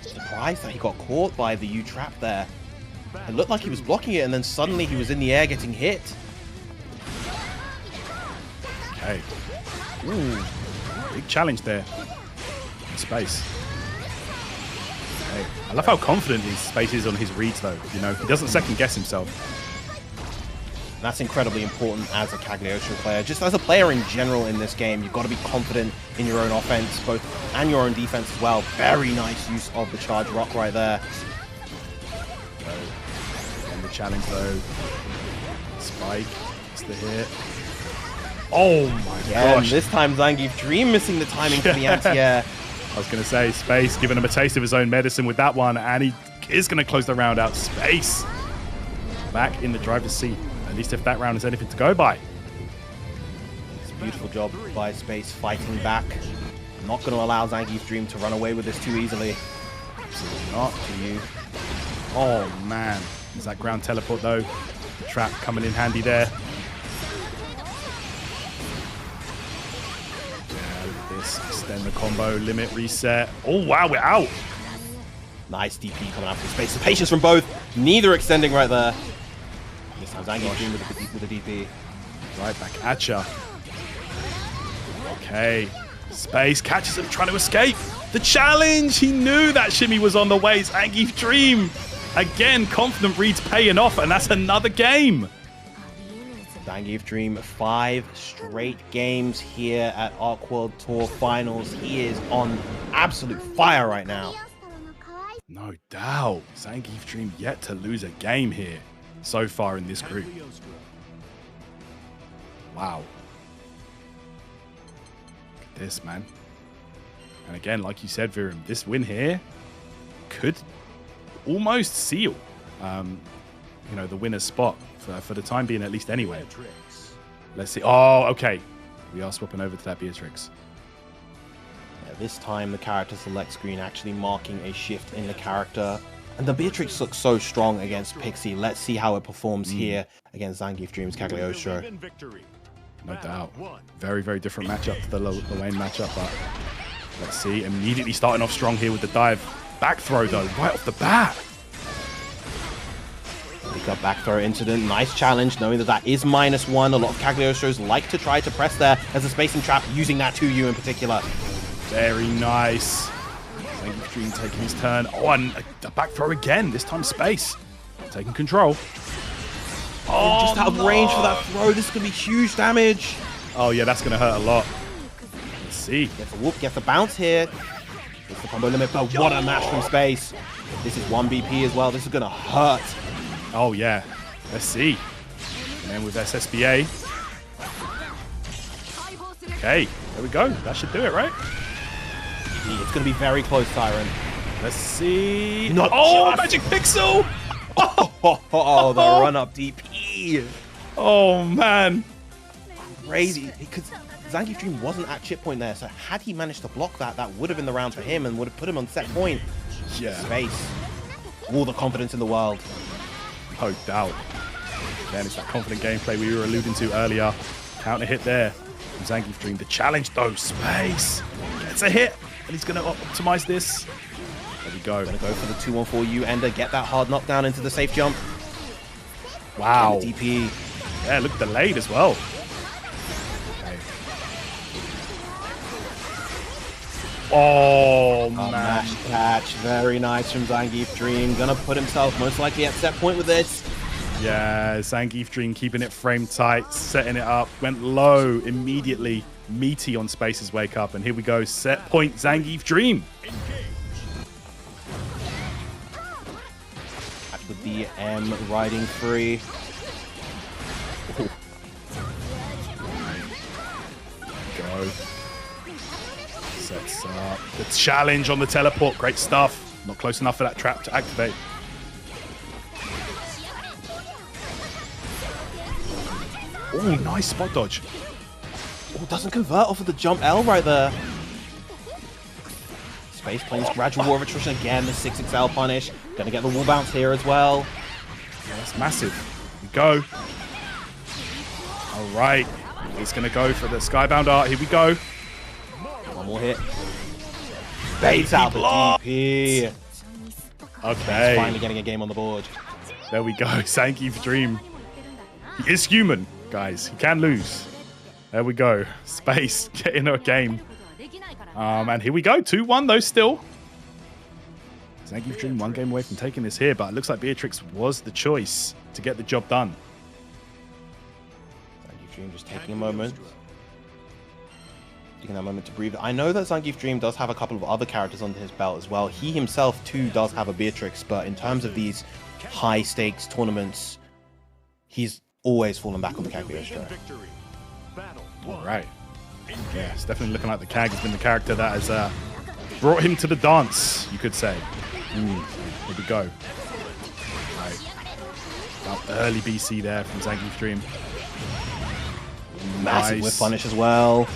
Surprised that he got caught by the U-trap there. It looked like he was blocking it, and then suddenly he was in the air getting hit. Okay. Ooh, big challenge there. In Space. Okay. I love how confident his Space is on his reads, though. You know, he doesn't second guess himself. That's incredibly important as a Cagliostro player. Just as a player in general in this game, you've got to be confident in your own offense, and your own defense as well. Very nice use of the charge rock right there. And the challenge though. Spike. It's the hit. Oh my gosh. And this time Zangief Dream missing the timing for the anti-air. I was going to say, Space giving him a taste of his own medicine with that one, and he is going to close the round out. Space back in the driver's seat. At least if that round is anything to go by. It's a beautiful job by Space fighting back. Not going to allow Zangief Dream to run away with this too easily. Absolutely not. To you. Oh man. Is that ground teleport though? The trap coming in handy there. Yeah, look at this. Extend the combo, limit, reset. Oh wow, we're out. Nice DP coming out from Space. The patience from both. Neither extending right there. This time Zangief Dream with the DP. Right back at ya. Okay. Space catches him trying to escape. The challenge! He knew that shimmy was on the way. Zangief Dream. Again, confident reads paying off, and that's another game. Zangief Dream, 5 straight games here at Arc World Tour Finals. He is on absolute fire right now. No doubt. Zangief Dream yet to lose a game here so far in this group. Wow. Look at this, man. And again, like you said, Viren, this win here could almost seal, you know, the winner's spot for the time being, at least anyway. Let's see. Oh, okay. We are swapping over to that Beatrix. Yeah, this time the character select screen actually marking a shift in the character. And the Beatrix looks so strong against Pixie. Let's see how it performs here against Zangief Dream's Cagliostro. No doubt. Very, very different matchup to the Lane matchup, but let's see. Immediately starting off strong here with the dive. Back throw, though, right off the bat. Pick up back throw incident. Nice challenge, knowing that that is -1. A lot of Cagliostros like to try to press there as a spacing trap, using that 2U in particular. Very nice. Zangief Dream taking his turn. Oh, and a back throw again. This time Space taking control. Oh, just out of range for that throw. This could be huge damage. Oh, yeah, that's going to hurt a lot. Let's see. Gets a whoop, gets a bounce here. It's the combo limit, but what a match from Space. This is 1 BP as well. This is going to hurt. Oh, yeah. Let's see. And then with SSBA. Okay, there we go. That should do it, right? It's going to be very close, Siren. Let's see. Not oh, just. Magic Pixel! Oh, the run-up DP. Oh, man. Crazy. Because Zangief Dream wasn't at chip point there, so had he managed to block that, that would have been the round for him and would have put him on set point. Yeah. Space. All the confidence in the world. No doubt. Again, it's that confident gameplay we were alluding to earlier. Counter hit there from Zangief Dream. The challenge, though, Space. Gets a hit, and he's going to optimize this. There we go. Gonna go for the 2-1-4U ender, get that hard knockdown into the safe jump. Wow. And the DP. Yeah, look delayed as well. Okay. Oh, man. Mash catch. Very nice from Zangief Dream. Gonna put himself most likely at set point with this. Yeah, Zangief Dream keeping it frame tight, setting it up. Went low immediately. Meaty on Space's wake up. And here we go. Set point Zangief Dream. With the M riding free. Go. Sets up. The challenge on the teleport. Great stuff. Not close enough for that trap to activate. Oh, nice spot dodge. Oh, doesn't convert off of the jump L right there. Space planes gradual war of attrition again. The 6XL punish. Gonna get the wall bounce here as well. Yeah, that's massive. Here we go. All right. He's gonna go for the Skybound art. Here we go. One more hit. Baits out the DP. Okay. He's finally getting a game on the board. There we go. Zangief Dream. He is human, guys. He can lose. There we go. Space getting a game. And here we go. 2-1 though still. Zangief Dream 1 game away from taking this here, but it looks like Beatrix was the choice to get the job done. Zangief Dream just taking a moment. Taking that moment to breathe. I know that Zangief Dream does have a couple of other characters under his belt as well. He himself too does have a Beatrix, but in terms of these high stakes tournaments, he's always fallen back on the Kaguya. All right. Yeah, it's definitely looking like the Kag has been the character that has brought him to the dance, you could say. Here we go. Right. About early BC there from Zangief Dream. Massive whip punish as well.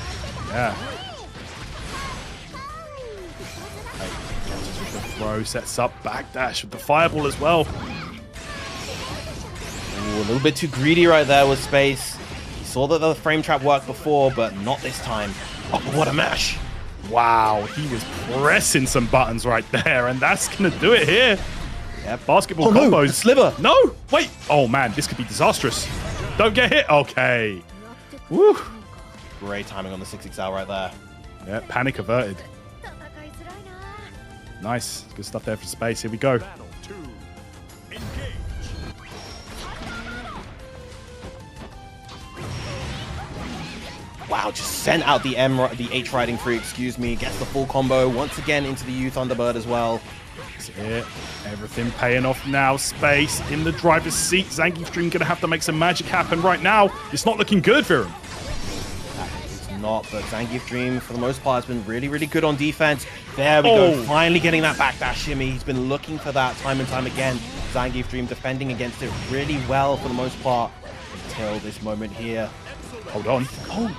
Yeah. Right. With the throw, sets up, backdash with the fireball as well. Ooh, a little bit too greedy right there with Space. He saw that the frame trap worked before, but not this time. Oh, what a mash. Wow, he was pressing some buttons right there, and that's going to do it here. Yeah, basketball combos. No, the sliver. No, wait. Oh, man, this could be disastrous. Don't get hit. Okay. Woo. Great timing on the 6XL right there. Yeah, panic averted. Nice. Good stuff there for Space. Here we go. Wow, just sent out the H riding free, excuse me. Gets the full combo once again into the U Thunderbird as well. That's it. Everything paying off now. Space in the driver's seat. Zangief Dream going to have to make some magic happen right now. It's not looking good for him. It's not, but Zangief Dream, for the most part, has been really, really good on defense. There we go. Finally getting that backdash shimmy. He's been looking for that time and time again. Zangief Dream defending against it really well for the most part until this moment here. Hold on. Oh,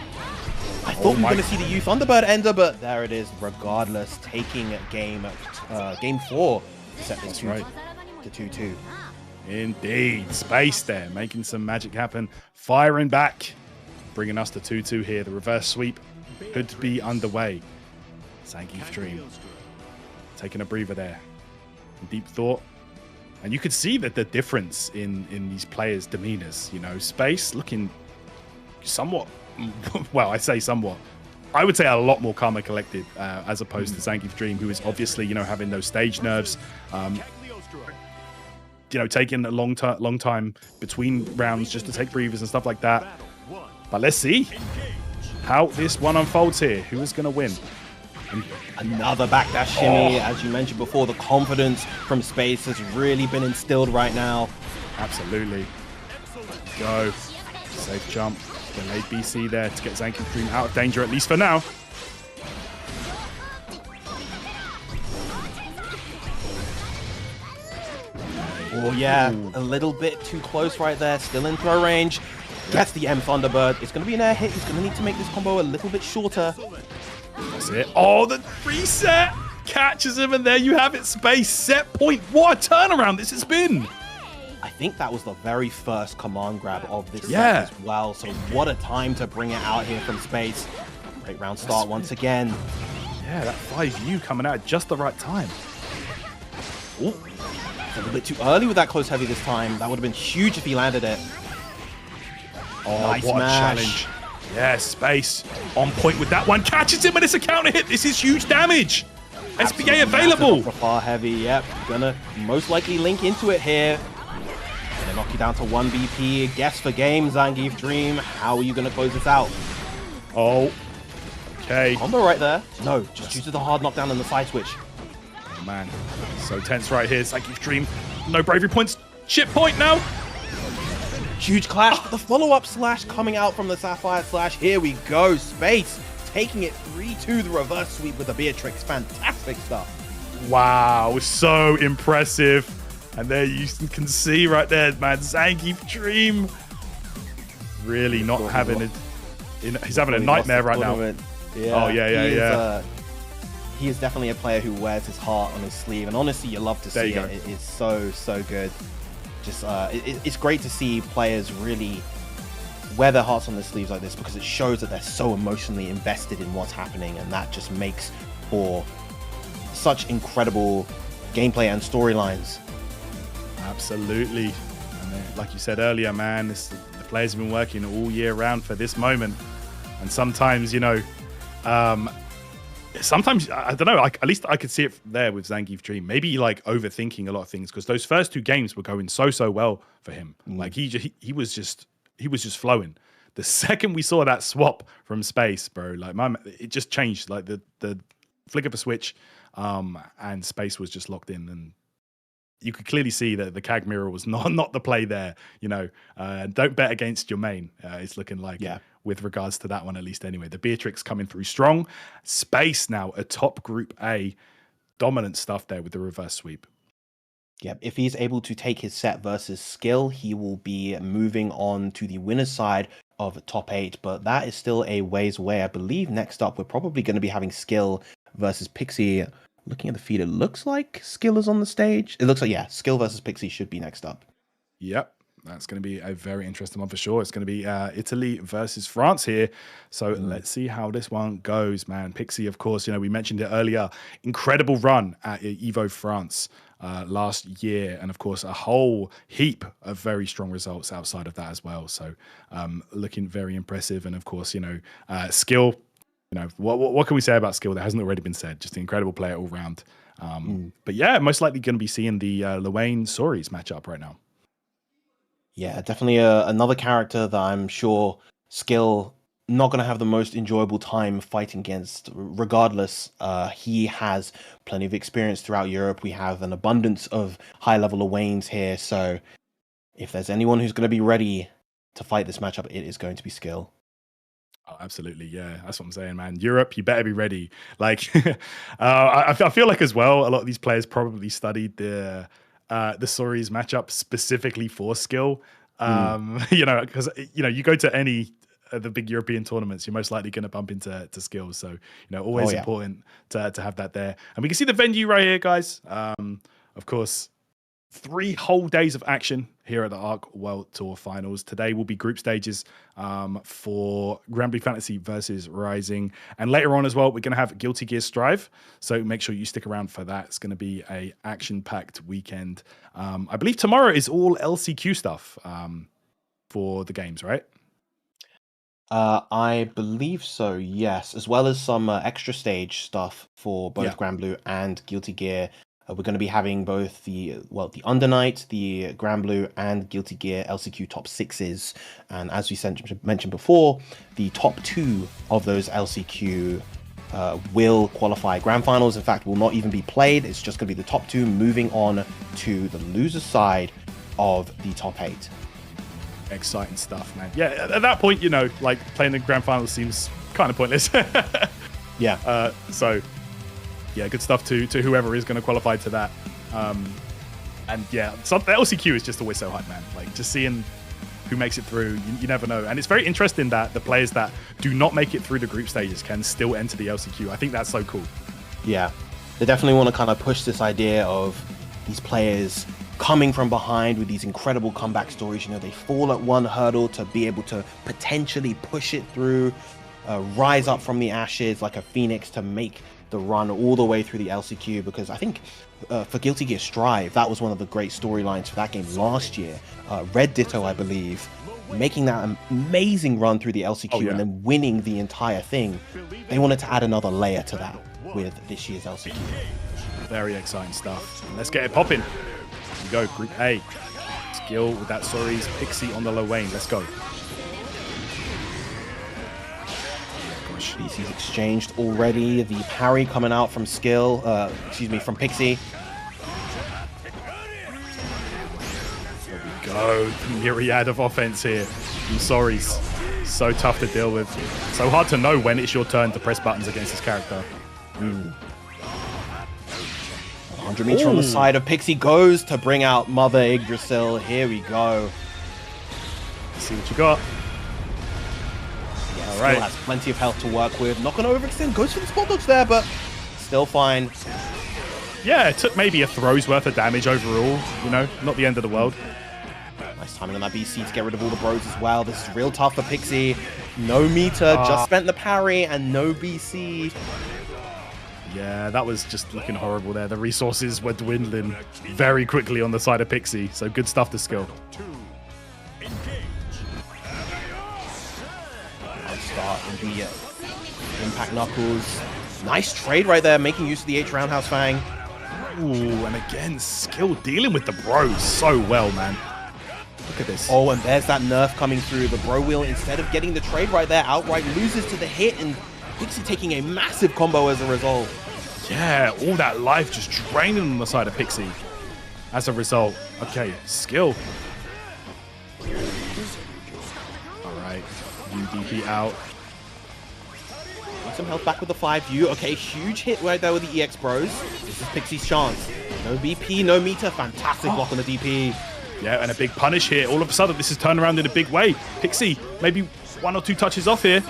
I thought we were going to see the U Thunderbird ender, but there it is. Regardless, taking game 4 to set this to 2-2. Indeed. Space there, making some magic happen. Firing back, bringing us to 2-2 here. The reverse sweep could be underway. Zangief Dream taking a breather there. Deep thought. And you could see that the difference in these players' demeanors. You know, Space looking somewhat, well, I say somewhat, I would say a lot more calmer collected as opposed to Zangief Dream, who is obviously, you know, having those stage nerves, you know, taking a long time between rounds just to take breathers and stuff like that. But let's see how this one unfolds here. Who is going to win? Another backdash shimmy. As you mentioned before, the confidence from Space has really been instilled right now. Absolutely. Go. Safe jump. Delayed BC there to get Zangief Dream out of danger, at least for now. Oh yeah, a little bit too close right there. Still in throw range. Gets the M Thunderbird. It's going to be an air hit. He's going to need to make this combo a little bit shorter. That's it. Oh, the reset catches him, and there you have it. Space set point. What a turnaround this has been. I think that was the very first command grab of this set as well. So what a time to bring it out here from Space. Great round start once again. Yeah, that 5U coming out at just the right time. Ooh, a little bit too early with that close heavy this time. That would have been huge if he landed it. Oh, nice what smash. a challenge. Yeah, Space on point with that one. Catches him, and it's a counter hit. This is huge damage. Absolutely SBA available. Far heavy, yep. Gonna most likely link into it here. Gonna knock you down to 1 BP. Guess for game, Zangief Dream. How are you gonna close this out? Oh, okay. Combo right there. No, just due to the hard knockdown and the side switch. Oh, man. So tense right here. Zangief Dream. No bravery points. Chip point now. Huge clash, but the follow-up slash coming out from the Sapphire slash. Here we go. Space taking it 3-2, the reverse sweep with the Beatrix. Fantastic stuff. Wow, so impressive. And there you can see right there, man, Zangief Dream really not having it. He's having a nightmare right now. Yeah, oh, yeah. He is definitely a player who wears his heart on his sleeve. And honestly, you love to see it. It is so good. Just it's great to see players really wear their hearts on their sleeves like this, because it shows that they're so emotionally invested in what's happening, and that just makes for such incredible gameplay and storylines. Absolutely. And like you said earlier, man, the players have been working all year round for this moment, and sometimes, you know, sometimes, I don't know, at least I could see it there with Zangief Dream. Maybe like overthinking a lot of things, because those first 2 games were going so well for him. Like he was just flowing. The second we saw that swap from Space, bro, like it just changed. Like the flick of a switch, and Space was just locked in, and you could clearly see that the CAG mirror was not the play there. You know, don't bet against your main. It's looking like. Yeah. With regards to that one, at least anyway. The Beatrix coming through strong. Space now atop Group A. Dominant stuff there with the reverse sweep. Yep, if he's able to take his set versus skill, he will be moving on to the winner's side of top 8, but that is still a ways away. I believe next up, we're probably going to be having skill versus Pixie. Looking at the feed, it looks like skill is on the stage. It looks like, yeah, skill versus Pixie should be next up. Yep. That's going to be a very interesting one for sure. It's going to be Italy versus France here. So let's see how this one goes, man. Pixie, of course, you know, we mentioned it earlier. Incredible run at Evo France last year. And, of course, a whole heap of very strong results outside of that as well. So looking very impressive. And, of course, you know, skill. You know, what can we say about skill that hasn't already been said? Just an incredible player all round. But, yeah, most likely going to be seeing the Luane Soris matchup right now. Yeah, definitely another character that I'm sure skill not going to have the most enjoyable time fighting against. Regardless, he has plenty of experience throughout Europe. We have an abundance of high-level Luanes here, so if there's anyone who's going to be ready to fight this matchup, it is going to be skill. Oh, absolutely. Yeah, that's what I'm saying, man. Europe, you better be ready. Like, I feel like as well, a lot of these players probably studied the Soris matchup specifically for skill. You know, because, you know, you go to any of the big European tournaments, you're most likely going to bump into skills. So, you know, always important to have that there. And we can see the venue right here, guys. Of course, 3 whole days of action here at the ARC World Tour Finals. Today will be group stages for Granblue Fantasy versus Rising. And later on as well, we're going to have Guilty Gear Strive. So make sure you stick around for that. It's going to be a action-packed weekend. I believe tomorrow is all LCQ stuff for the games, right? I believe so, yes, as well as some extra stage stuff for Yeah. both Granblue and Guilty Gear. We're going to be having both the Under Night, the Granblue, and Guilty Gear LCQ top sixes. And as we mentioned before, the top two of those LCQ will qualify grand finals. In fact, will not even be played. It's just going to be the top two moving on to the loser side of the top eight. Exciting stuff, man. Yeah, at that point, you know, like playing the grand finals seems kind of pointless. Yeah. So, yeah, good stuff to whoever is going to qualify to that. And yeah, the LCQ is just always so hype, man. Like just seeing who makes it through, you never know. And it's very interesting that the players that do not make it through the group stages can still enter the LCQ. I think that's so cool. Yeah, they definitely want to kind of push this idea of these players coming from behind with these incredible comeback stories. You know, they fall at one hurdle to be able to potentially push it through, rise up from the ashes like a phoenix to make the run all the way through the LCQ. Because I think for Guilty Gear Strive, that was one of the great storylines for that game last year. Red Ditto, I believe, making that amazing run through the LCQ and then winning the entire thing. They wanted to add another layer to that with this year's LCQ. Very exciting stuff. Let's get it popping. Here we go, Group A. Skill with that Sori's Pixie on the low lane. Let's go. Gosh. PC's exchanged already. The parry coming out from from Pixie. There we go. The myriad of offense here from Sori's. So tough to deal with. So hard to know when it's your turn to press buttons against this character. 100 meter on the side of Pixie goes to bring out Mother Yggdrasil. Here we go. Let's see what you got. Yeah, All still right. has plenty of health to work with. Not going to overextend. Goes for the spot dodge there, but still fine. Yeah, it took maybe a throw's worth of damage overall. You know, not the end of the world. Nice timing on that BC to get rid of all the bros as well. This is real tough for Pixie. No meter, just spent the parry and no BC. Yeah, that was just looking horrible there. The resources were dwindling very quickly on the side of Pixie. So good stuff to skill. Start in the Impact Knuckles. Nice trade right there, making use of the H Roundhouse Fang. Ooh, and again, skill dealing with the bros so well, man. Look at this. Oh, and there's that nerf coming through. The bro wheel, instead of getting the trade right there, outright loses to the hit, and Pixie taking a massive combo as a result. Yeah, all that life just draining on the side of Pixie as a result. Okay, skill. All right, UDP out. Got some health back with the 5U. Okay, huge hit right there with the EX Bros. This is Pixie's chance. No BP, no meter. Fantastic block on the DP. Yeah, and a big punish here. All of a sudden, this is turned around in a big way. Pixie, maybe 1 or 2 touches off here.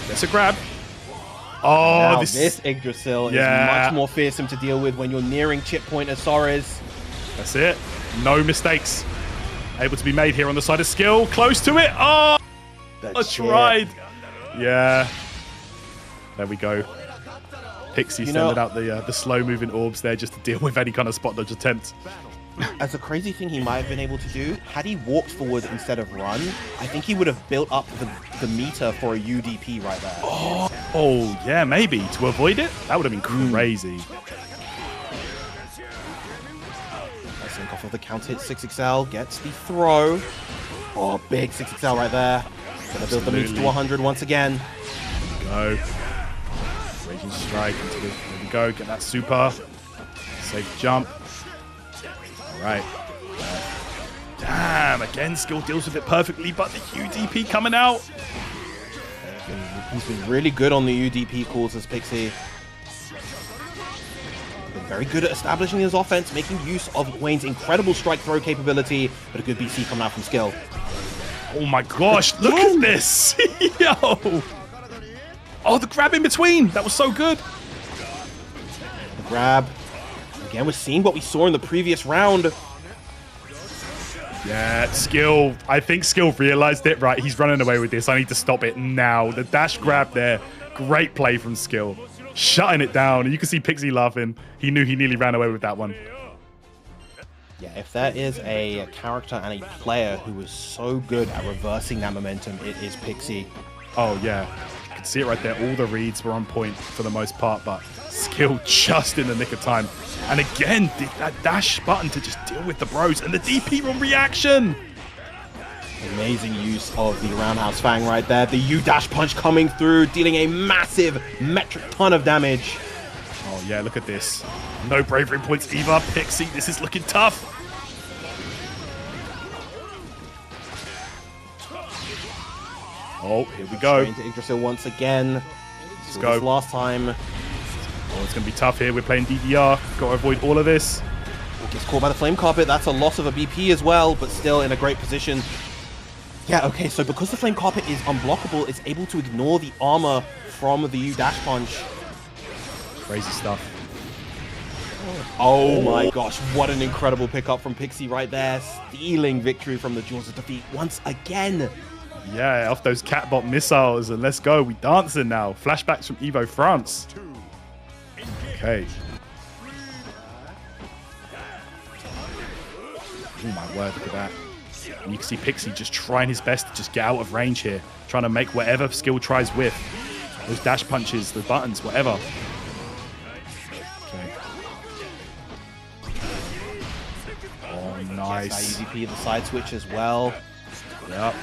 That's a grab. Oh, now this Yggdrasil is much more fearsome to deal with when you're nearing chip point as Soares. That's it. No mistakes able to be made here on the side of skill. Close to it. Oh, I tried. Yeah. There we go. Pixie sending out the slow-moving orbs there just to deal with any kind of spot dodge attempt. As a crazy thing he might have been able to do, had he walked forward instead of run, I think he would have built up the meter for a UDP right there. Oh yeah, maybe. To avoid it? That would have been crazy. I think off of the counter hit 6XL, gets the throw. Oh, big 6XL right there. Gonna build the meter to 100 once again. There we go. Raging strike into the... There we go. Get that super. Safe jump. Right. Damn, again, skill deals with it perfectly, but the UDP coming out. He's been really good on the UDP calls as Pixie. Been very good at establishing his offense, making use of Wayne's incredible strike throw capability, but a good BC coming out from skill. Oh my gosh, look at this. Yo. Oh, the grab in between. That was so good. The grab. Again, we're seeing what we saw in the previous round. Yeah, skill. I think skill realized it. Right, he's running away with this. I need to stop it now. The dash grab there. Great play from skill. Shutting it down. And you can see Pixie laughing. He knew he nearly ran away with that one. Yeah, if there is a character and a player who is so good at reversing that momentum, it is Pixie. Oh, yeah. You can see it right there. All the reads were on point for the most part, but skill just in the nick of time. And again, that dash button to just deal with the bros and the DP on reaction. Amazing use of the roundhouse fang right there. The U-dash punch coming through, dealing a massive metric ton of damage. Oh, yeah, look at this. No bravery points either. Pixie, this is looking tough. Oh, here we go. Into Yggdrasil once again. Let's go. Last time. Oh, it's going to be tough here. We're playing DDR. Got to avoid all of this. Gets caught by the flame carpet. That's a loss of a BP as well, but still in a great position. Yeah, okay, so because the flame carpet is unblockable, it's able to ignore the armor from the U-dash punch. Crazy stuff. Oh my gosh, what an incredible pickup from Pixie right there. Stealing victory from the Jaws of Defeat once again. Yeah, off those catbot missiles, and let's go. We dancing now. Flashbacks from Evo France. Okay. Oh my word, look at that. And you can see Pixie just trying his best to just get out of range here. Trying to make whatever skill tries with. Those dash punches, the buttons, whatever. Okay. Oh, nice. UDP, the side switch as well. Yep.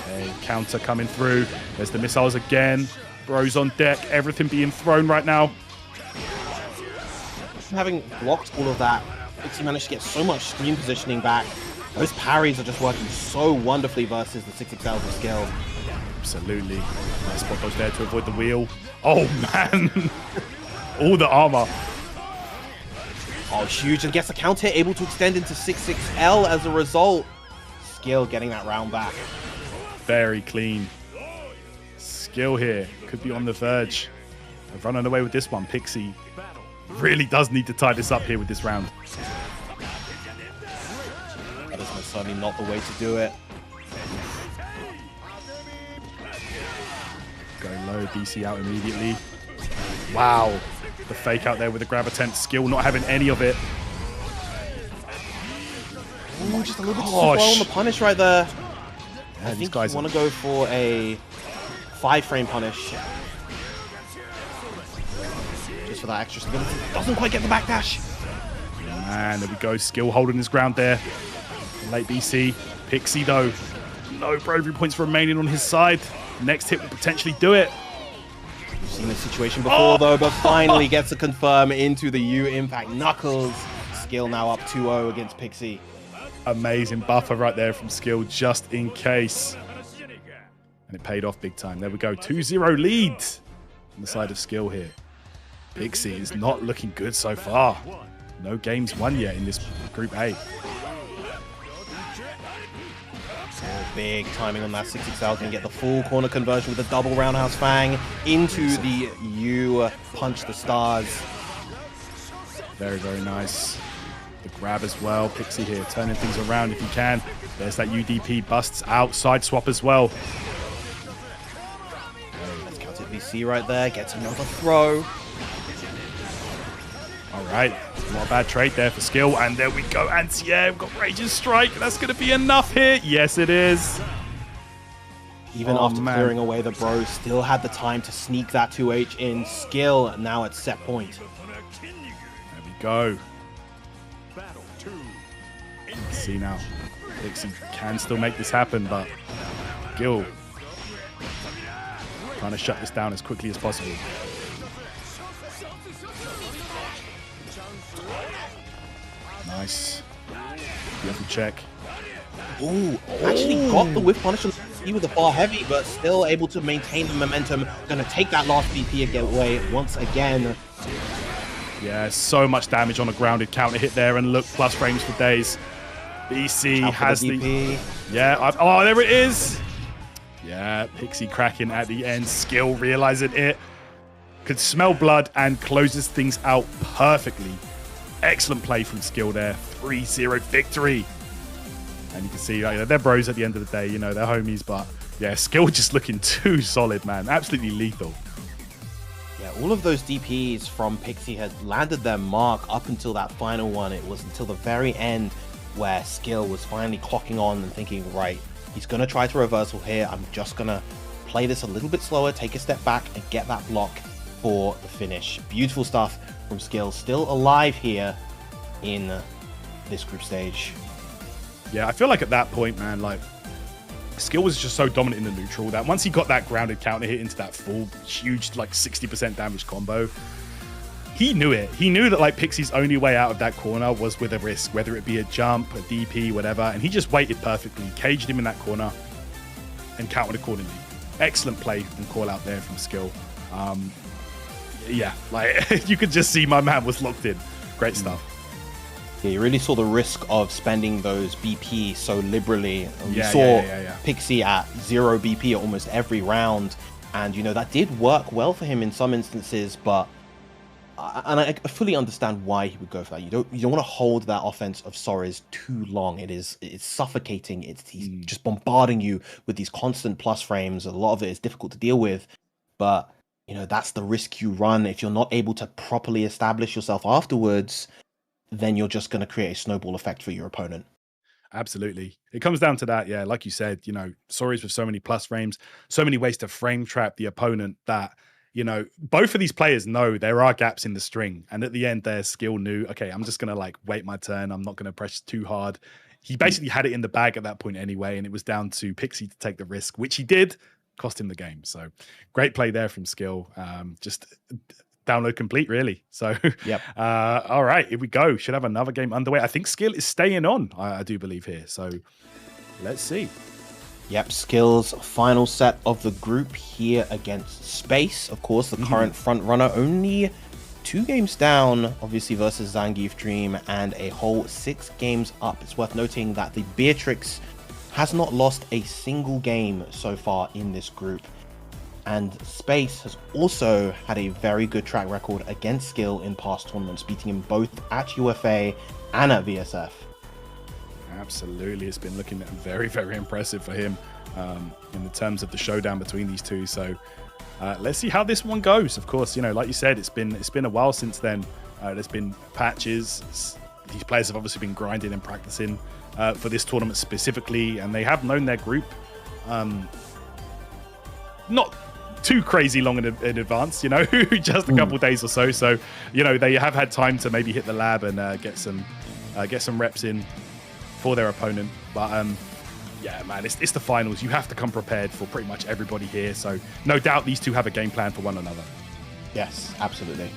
Okay, counter coming through. There's the missiles again. Bros on deck. Everything being thrown right now. Having blocked all of that, Pixie managed to get so much screen positioning back. Those parries are just working so wonderfully versus the 6XL skill. Absolutely. Nice spot goes there to avoid the wheel. Oh, man. All the armor. Oh, huge. And gets a counter hit, able to extend into 6XL as a result. Skill getting that round back. Very clean. Skill here. Could be on the verge of running away with this one. Pixie really does need to tie this up here with this round. That is most certainly not the way to do it. Go low, DC out immediately. Wow. The fake out there with the grab attempt. Skill not having any of it. Ooh, just a little bit too slow on the punish right there. Yeah, I think you want to go for a 5-frame punish. Just for that extra stability. Doesn't quite get the backdash. Man, there we go. Skill holding his ground there. Late BC. Pixie, though. No bravery points remaining on his side. Next hit will potentially do it. We've seen this situation before, though, but finally gets to confirm into the U-Impact Knuckles. Skill now up 2-0 against Pixie. Amazing buffer right there from Skill, just in case. And it paid off big time. There we go. 2-0 lead on the side of Skill here. Pixie is not looking good so far. No games won yet in this Group A. Big timing on that 6XL. Can get the full corner conversion with a double roundhouse fang into the U. Punch the stars. Very, very nice. The grab as well. Pixie here turning things around if he can. There's that UDP, busts out. Side swap as well. Let's counter VC right there. Gets another throw. All right. Not a bad trade there for Skill. And there we go. Anti-air. We've got Rage's Strike. That's going to be enough here. Yes, it is. Even after clearing away the bros, still had the time to sneak that 2H in. Skill now at set point. There we go. See now, Pixie can still make this happen, but Skill trying to shut this down as quickly as possible. Nice. Beautiful check. Ooh, actually got the whiff punish. He was a far heavy, but still able to maintain the momentum. Gonna take that last BP and get away once again. Yeah, so much damage on a grounded counter hit there, and look, plus frames for days. BC has the yeah. Oh, there it is. Yeah, Pixie cracking at the end. Skill realizing it. Could smell blood and closes things out perfectly. Excellent play from Skill there. 3-0 victory. And you can see they're bros at the end of the day. You know, they're homies, but yeah, Skill just looking too solid, man. Absolutely lethal. Yeah, all of those DPs from Pixie had landed their mark up until that final one. It was until the very end where Skill was finally clocking on and thinking, right, he's going to try to reversal here. I'm just going to play this a little bit slower, take a step back, and get that block for the finish. Beautiful stuff from Skill. Still alive here in this group stage. Yeah, I feel like at that point, man, like, Skill was just so dominant in the neutral that once he got that grounded counter hit into that full, huge, like 60% damage combo, he knew it. He knew that like Pixie's only way out of that corner was with a risk, whether it be a jump, a DP, whatever. And he just waited perfectly, caged him in that corner, and countered accordingly. Excellent play and call out there from Skill. Yeah, like you could just see my man was locked in. Great stuff. Yeah, you really saw the risk of spending those BP so liberally. We saw Pixie at 0 BP at almost every round. And, you know, that did work well for him in some instances, but I fully understand why he would go for that. You don't want to hold that offense of Sorries too long. It's suffocating. He's just bombarding you with these constant plus frames. A lot of it is difficult to deal with, but you know, that's the risk you run. If you're not able to properly establish yourself afterwards, then you're just going to create a snowball effect for your opponent. Absolutely. It comes down to that. Yeah. Like you said, you know, Sorries with so many plus frames, so many ways to frame trap the opponent that, you know, both of these players know there are gaps in the string. And at the end, their Skill knew, okay, I'm just going to like wait my turn. I'm not going to press too hard. He basically had it in the bag at that point anyway. And it was down to Pixie to take the risk, which he did, cost him the game. So great play there from Skill. Just download complete, really. So, yep. All right, here we go. Should have another game underway. I think Skill is staying on, I do believe here. So let's see. Yep, Skill's final set of the group here against Space. Of course, the current front runner, only 2 games down, obviously, versus Zangief Dream, and a whole 6 games up. It's worth noting that the Beatrix has not lost a single game so far in this group. And Space has also had a very good track record against Skill in past tournaments, beating him both at UFA and at VSF. Absolutely, it's been looking very, very impressive for him in the terms of the showdown between these two. So let's see how this one goes. Of course, you know, like you said, it's been a while since then. There's been patches. These players have obviously been grinding and practicing for this tournament specifically, and they have known their group not too crazy long in advance, you know, just a couple days or so. So, you know, they have had time to maybe hit the lab and get some reps in for their opponent. But yeah, man, it's the finals. You have to come prepared for pretty much everybody here. So no doubt these two have a game plan for one another. Yes, absolutely.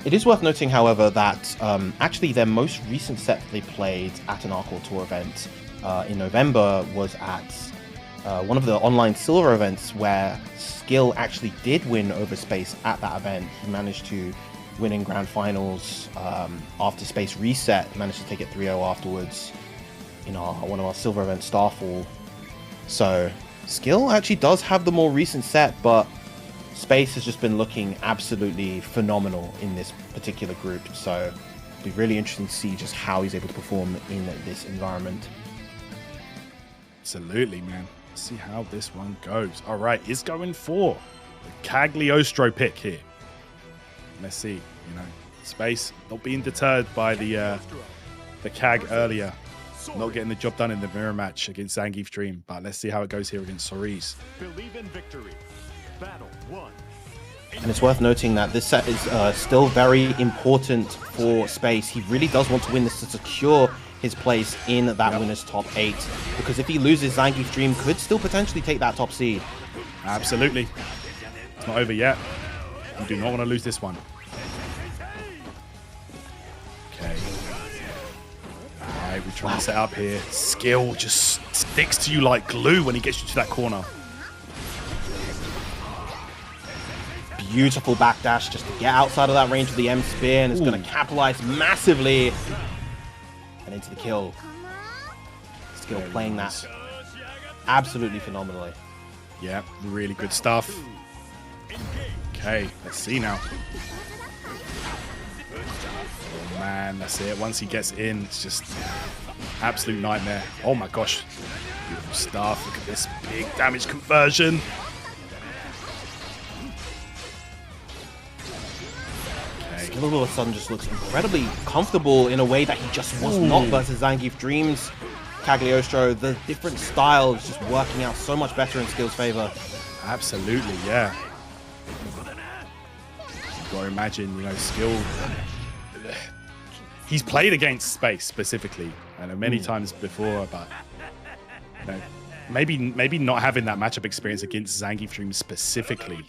It is worth noting, however, that actually their most recent set they played at an Arcor Tour event in November was at one of the online silver events, where Skill actually did win over Space at that event. He managed to win in grand finals after Space reset, managed to take it 3-0 afterwards in one of our silver event Starfall. So Skill actually does have the more recent set, but Space has just been looking absolutely phenomenal in this particular group. So it'll be really interesting to see just how he's able to perform in this environment. Absolutely, man. Let's see how this one goes. All right, is going for the Cagliostro pick here. Let's see, you know, Space not being deterred by the CAG earlier, not getting the job done in the mirror match against Zangief Dream, but let's see how it goes here against Sorries. Believe in victory. Battle 1. And it's worth noting that this set is still very important for Space. He really does want to win this to secure his place in that winner's top 8, because if he loses, Zangief Dream could still potentially take that top seed. Absolutely. It's not over yet. You do not want to lose this one. Okay. Alright, we're trying to set up here. Skill just sticks to you like glue when he gets you to that corner. Beautiful backdash just to get outside of that range of the M spear, and it's going to capitalize massively and into the kill. Skill playing that absolutely phenomenally. Yeah, really good stuff. Okay, let's see now. Oh man, that's it. Once he gets in, it's just absolute nightmare. Oh my gosh. Beautiful stuff. Look at this big damage conversion. Okay, Skill all of a sudden just looks incredibly comfortable in a way that he just was not versus Zangief Dreams. Cagliostro, the different styles just working out so much better in Skill's favor. Absolutely, yeah. You've got to imagine, you know, Skill. He's played against Space specifically, I know many times before, but you know, maybe not having that matchup experience against Zangief Dream specifically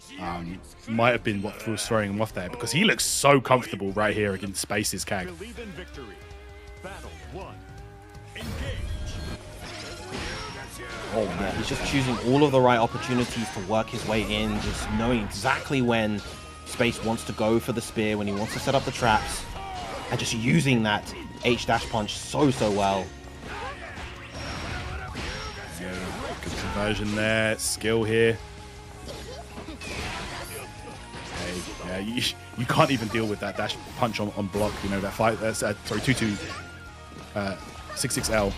might have been what was throwing him off there, because he looks so comfortable right here against Space's Cag. Believe in victory. Battle 1. Engage. Oh man, he's just choosing all of the right opportunities to work his way in, just knowing exactly when Space wants to go for the spear, when he wants to set up the traps, and just using that H-dash punch so well. Good conversion there. Skill here. Okay, yeah, you can't even deal with that dash punch on block. You know that fight. Sorry, 2-2, 6-6L.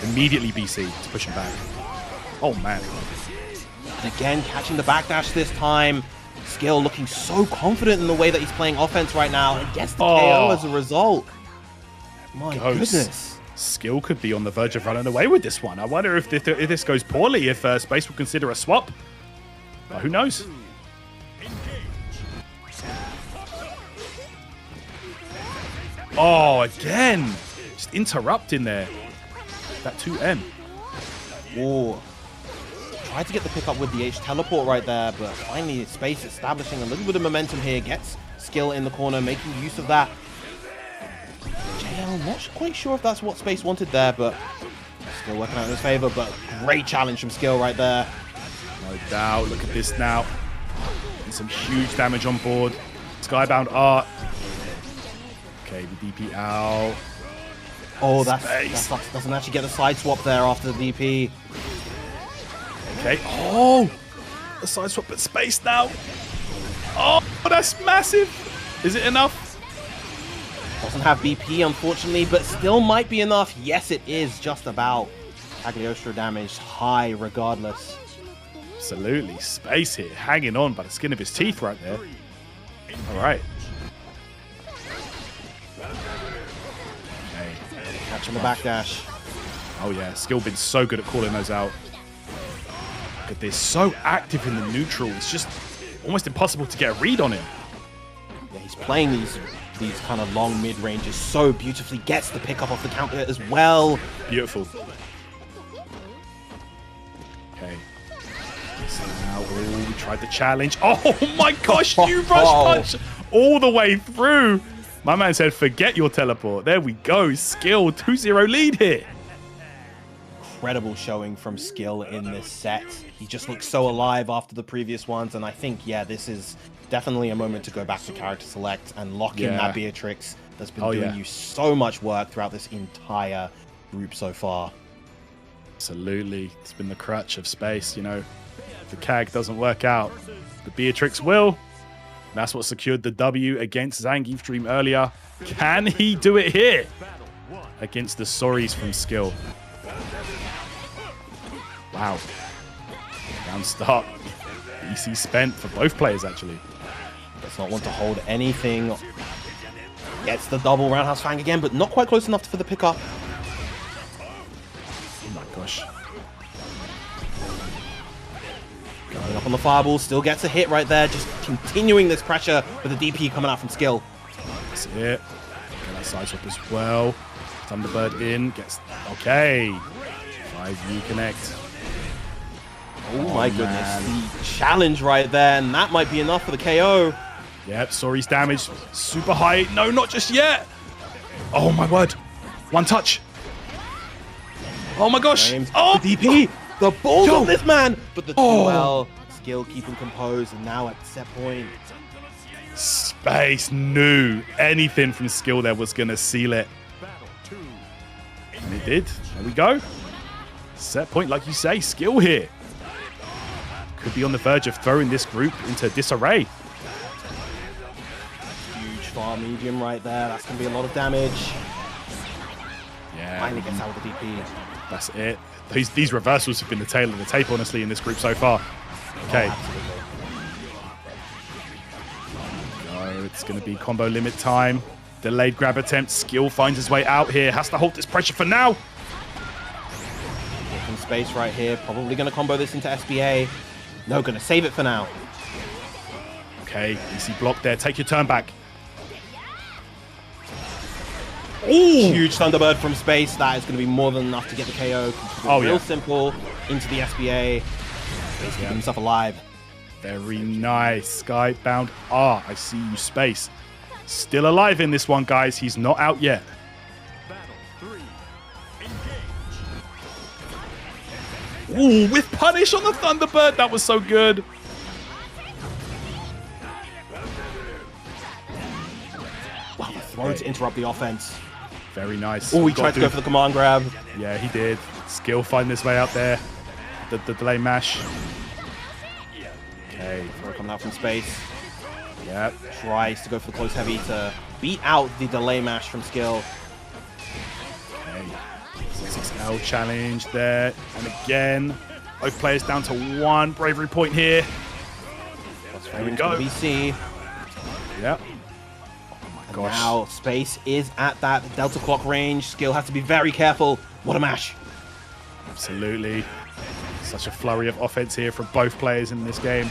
Immediately BC to push him back. Oh man! And again, catching the backdash this time. Skill looking so confident in the way that he's playing offense right now, and gets the KO as a result. My goodness. Skill could be on the verge of running away with this one. I wonder if this goes poorly, if Space will consider a swap. But who knows? Oh, again! Just interrupting there. That 2M. Oh. Tried to get the pickup with the H teleport right there, but finally Space establishing a little bit of momentum here. Gets Skill in the corner, making use of that. JL, not quite sure if that's what Space wanted there, but still working out in his favor. But great challenge from Skill right there. No doubt. Look at this now. And some huge damage on board. Skybound art. Okay, the DP out. Oh, that doesn't actually get the side swap there after the DP. Okay. Oh, a side swap at Space now. Oh, that's massive. Is it enough? Doesn't have BP, unfortunately, but still might be enough. Yes, it is just about. Cagliostro damage high regardless. Absolutely. Space here, hanging on by the skin of his teeth right there. All right. Okay. Catching the backdash. Oh yeah, Skill been so good at calling those out. Look at this, so active in the neutral. It's just almost impossible to get a read on him. Yeah, he's playing these kind of long mid ranges so beautifully. Gets the pickup off the counter as well. Beautiful. Okay. So now, we tried the challenge. Oh my gosh, you rush punch all the way through. My man said, forget your teleport. There we go. Skill 2-0 lead here. Incredible showing from Skill in this set. He just looks so alive after the previous ones, and I think, yeah, this is definitely a moment to go back to character select and lock in that Beatrix that's been doing you so much work throughout this entire group so far. Absolutely. It's been the crutch of Space, you know. If the CAG doesn't work out, the Beatrix will. That's what secured the W against Zangief Dream earlier. Can he do it here against the Sorries from Skill? Wow. Down start. EC spent for both players, actually. Does not want to hold anything. Gets the double roundhouse fang again, but not quite close enough for the pickup. Oh my gosh. Going up on the fireball, still gets a hit right there. Just continuing this pressure with the DP coming out from Skill. That's it. Get that side swap as well. Thunderbird in. Gets... Okay. 5U connect. Oh my goodness, the challenge right there, and that might be enough for the KO. Yep, Sorry's damage super high. No, not just yet. Oh my word. One touch. Oh my gosh. Oh, the DP, the balls of this man, but the 2L, Skill keeping composed, and now at set point. Space knew anything from Skill there was going to seal it. And it did. There we go. Set point, like you say, Skill here. Could be on the verge of throwing this group into disarray. Huge far medium right there. That's going to be a lot of damage. Yeah. Finally gets out with the DP. That's it. These reversals have been the tail of the tape, honestly, in this group so far. Okay. Oh, it's going to be combo limit time. Delayed grab attempt. Skill finds his way out here. Has to hold this pressure for now. From space right here. Probably going to combo this into SBA. No, going to save it for now. Okay, easy block there. Take your turn back. Ooh. Huge Thunderbird from space. That is going to be more than enough to get the KO. Real simple into the SBA. Space keeping himself alive. Very nice. Skybound R. I see you, Space. Still alive in this one, guys. He's not out yet. Battle 3, engage. Ooh, with punish on the Thunderbird. That was so good. Wow, the throw to interrupt the offense. Very nice. Oh, he tried to go for the command grab. Yeah, he did. Skill find this way out there. The delay mash. Okay. Throw coming out from space. Yep. Tries to go for the close heavy to beat out the delay mash from Skill. Okay. 6L challenge there. And again, both players down to 1 bravery point here. There we go. BC. Yep. Gosh. Now space is at that Delta Clock range. Skill has to be very careful. What a mash. Absolutely. Such a flurry of offense here from both players in this game.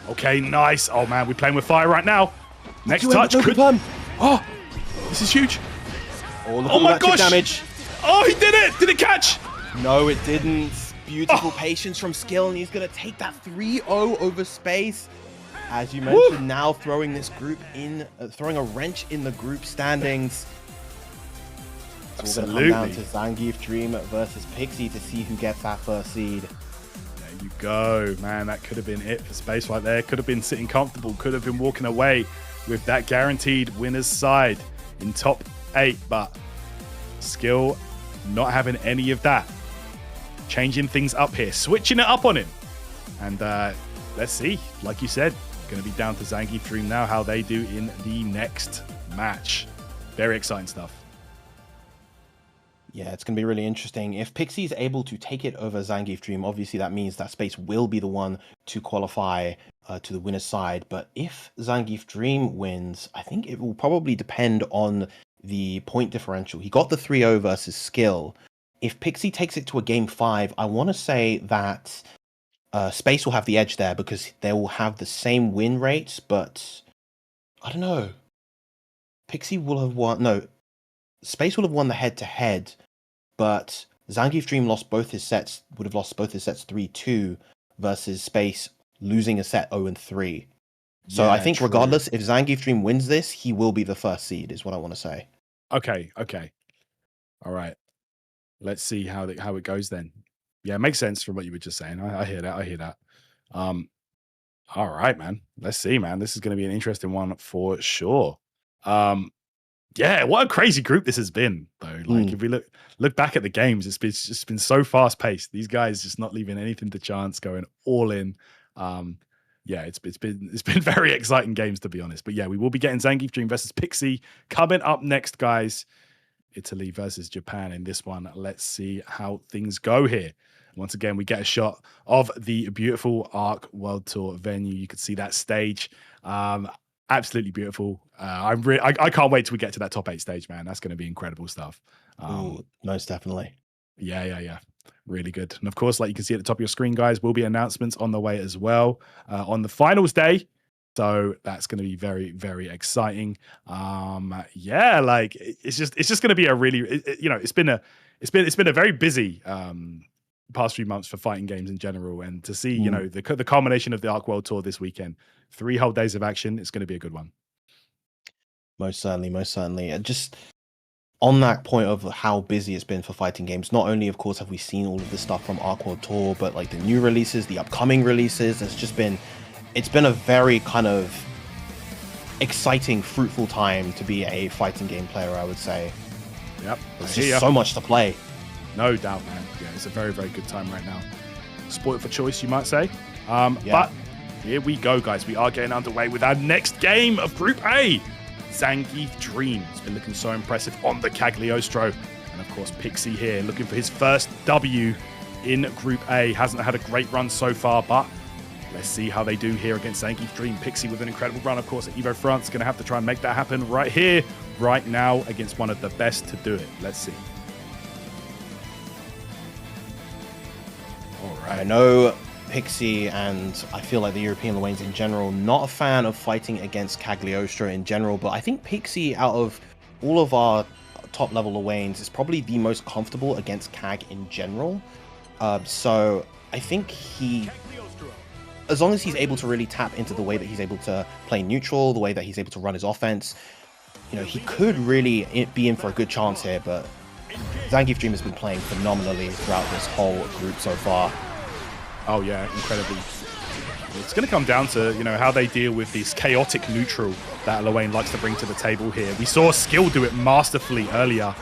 Okay, nice. Oh man, we're playing with fire right now. Next touch could... Oh, this is huge. Oh my gosh. Damage. Oh, he did it. Did it catch? No, it didn't. Beautiful patience from Skill, and he's going to take that 3-0 over space. As you mentioned, now throwing this group in, throwing a wrench in the group standings. So we're going to come down to Zangief Dream versus Pixie to see who gets that first seed. There you go, man. That could have been it for space right there. Could have been sitting comfortable. Could have been walking away with that guaranteed winner's side in top 8. But Skill not having any of that. Changing things up here. Switching it up on him. And let's see. Like you said, going to be down to Zangief Dream now, how they do in the next match. Very exciting stuff. Yeah, it's going to be really interesting. If Pixie is able to take it over Zangief Dream, obviously that means that Space will be the one to qualify to the winner's side. But if Zangief Dream wins, I think it will probably depend on the point differential. He got the 3-0 versus Skill. If Pixie takes it to a game 5, I want to say that Space will have the edge there because they will have the same win rates, but I don't know. Pixie will have won. No, Space will have won the head-to-head, but Zangief Dream lost both his sets, would have lost both his sets 3-2 versus Space losing a set 0-3. So yeah, I think regardless, if Zangief Dream wins this, he will be the first seed, is what I want to say. Okay. All right. Let's see how it goes then. Yeah, it makes sense from what you were just saying. I hear that. All right, man. Let's see, man. This is going to be an interesting one for sure. Yeah, what a crazy group this has been, though. Like, if we look back at the games, it's just been so fast paced. These guys just not leaving anything to chance, going all in. Yeah, it's been very exciting games, to be honest. But yeah, we will be getting Zangief Dream versus Pixie coming up next, guys. Italy versus Japan in this one. Let's see how things go here. Once again, we get a shot of the beautiful ARC World Tour venue. You can see that stage. Absolutely beautiful. I can't wait till we get to that top 8 stage, man. That's going to be incredible stuff. Most definitely. Yeah. Really good. And of course, like you can see at the top of your screen, guys, will be announcements on the way as well on the finals day. So that's going to be very, very exciting. Yeah, like it's just going to be a really, it's been a very busy past few months for fighting games in general, and to see the culmination of the ARC World Tour this weekend, 3 whole days of action, it's going to be a good one. Most certainly. Just on that point of how busy it's been for fighting games, not only, of course, have we seen all of this stuff from ARC World Tour, but like the new releases, the upcoming releases, it's been a very kind of exciting, fruitful time to be a fighting game player, I would say. Yep. There's just so much to play. No doubt, man. Yeah, it's a very, very good time right now. Spoiled for choice, you might say. But here we go, guys. We are getting underway with our next game of Group A. Zangief Dream. It's been looking so impressive on the Cagliostro. And of course, Pixie here looking for his first W in Group A. Hasn't had a great run so far, but Let's see how they do here against Zangief Dream. Pixie with an incredible run, of course, at Evo France. Going to have to try and make that happen right here, right now, against one of the best to do it. Let's see. All right. I know Pixie and I feel like the European lanes in general, not a fan of fighting against Cagliostro in general, but I think Pixie, out of all of our top level lanes, is probably the most comfortable against Cag in general. So I think he, as long as he's able to really tap into the way that he's able to play neutral, the way that he's able to run his offense, you know, he could really be in for a good chance here. But Zangief Dream has been playing phenomenally throughout this whole group so far. Oh yeah, incredibly. It's going to come down to, you know, how they deal with this chaotic neutral that Loane likes to bring to the table here. We saw Skill do it masterfully earlier,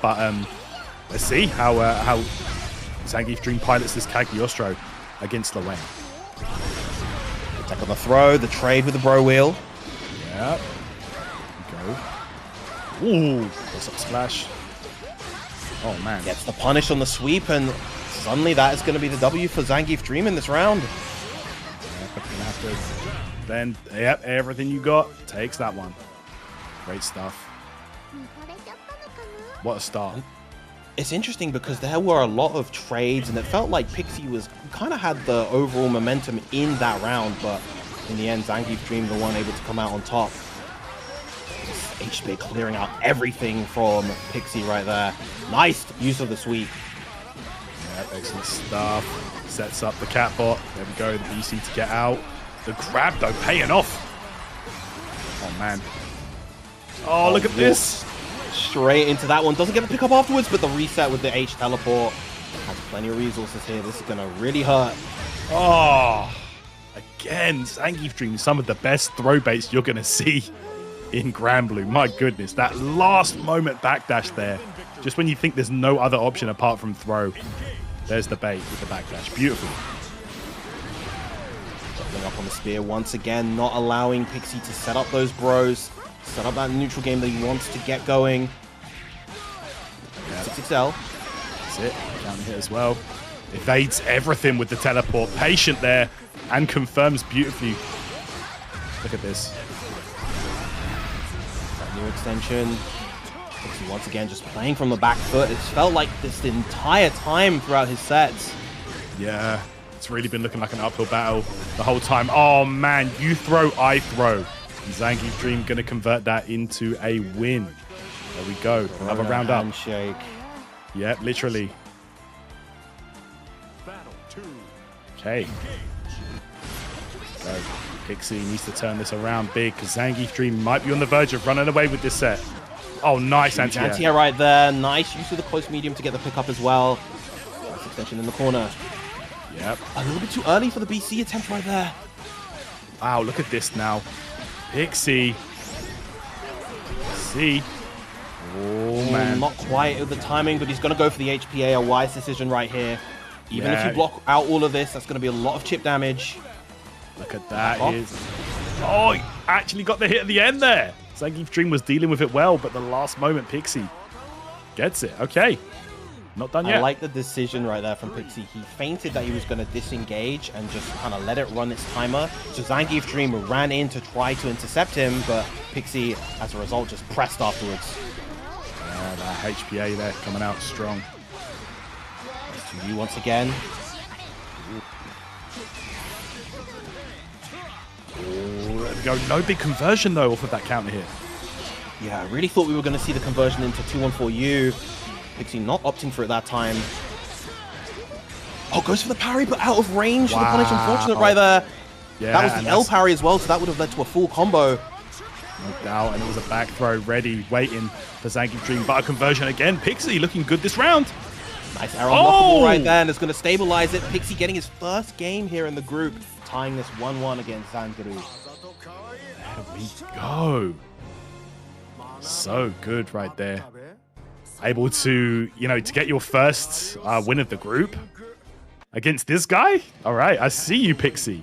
but let's see how Zangief Dream pilots this Cagliostro against Loane. Attack on the throw, the trade with the bro wheel. Yep. Go. Ooh, close up splash. Oh man. Gets the punish on the sweep, and suddenly that is going to be the W for Zangief Dream in this round. Yeah, but gonna have to then, yep, everything you got takes that one. Great stuff. What a start. It's interesting because there were a lot of trades, and it felt like Pixie was kind of had the overall momentum in that round, but in the end, Zangief Dream the one able to come out on top. HB clearing out everything from Pixie right there. Nice use of the sweep. Yep, excellent stuff. Sets up the catbot. There we go, the BC to get out. The grab though, paying off. Oh man. Oh, look at this. Straight into that one. Doesn't get the pick up afterwards, but the reset with the H teleport. Has plenty of resources here. This is going to really hurt. Oh, again, Zangief Dream is some of the best throw baits you're going to see in Grand Blue. My goodness, that last moment backdash there. Just when you think there's no other option apart from throw. There's the bait with the backdash. Beautiful. Doubling up on the spear once again, not allowing Pixie to set up those bros. Set up that neutral game that he wants to get going. Yep. 6XL. That's it. Counter hit as well. Evades everything with the teleport. Patient there and confirms beautifully. Look at this. That new extension. Pixie once again just playing from the back foot. It's felt like this the entire time throughout his sets. Yeah, it's really been looking like an uphill battle the whole time. Oh man, you throw, I throw. Zangief Dream going to convert that into a win. There we go. Another round up. Handshake. Yep, literally. Battle 2. Okay. So Pixie needs to turn this around big because Zangief Dream might be on the verge of running away with this set. Oh, nice anti-air. Anti-air right there. Nice use of the close medium to get the pickup as well. Nice extension in the corner. Yep. A little bit too early for the BC attempt right there. Wow, look at this now. Pixie. See. Oh, man. Not quite at the timing, but he's going to go for the HPA. A wise decision right here. Even if Yeah. you block out all of this, that's going to be a lot of chip damage. Look at that. Off. Oh, he actually got the hit at the end there. Zangief Dream was dealing with it well, but the last moment, Pixie gets it. Okay. Not done yet. I like the decision right there from Pixie. He feinted that he was going to disengage and just kind of let it run its timer. So Zangief Dream ran in to try to intercept him, but Pixie, as a result, just pressed afterwards. Yeah, that HPA there coming out strong. Nice to you once again. Oh, there we go. No big conversion, though, off of that counter hit. Yeah, I really thought we were going to see the conversion into 214U. Pixie not opting for it that time. Oh, goes for the parry, but out of range. The punish, unfortunate right there. Yeah, that was the L parry as well, so that would have led to a full combo. No doubt, and it was a back throw ready, waiting for Zangief Dream. But a conversion again. Pixie looking good this round. Nice arrow unlockable right there, and it's going to stabilize it. Pixie getting his first game here in the group, tying this 1-1 against Zandru. There we go. So good right there. Able to, you know, to get your first win of the group against this guy. All right, I see you, Pixie.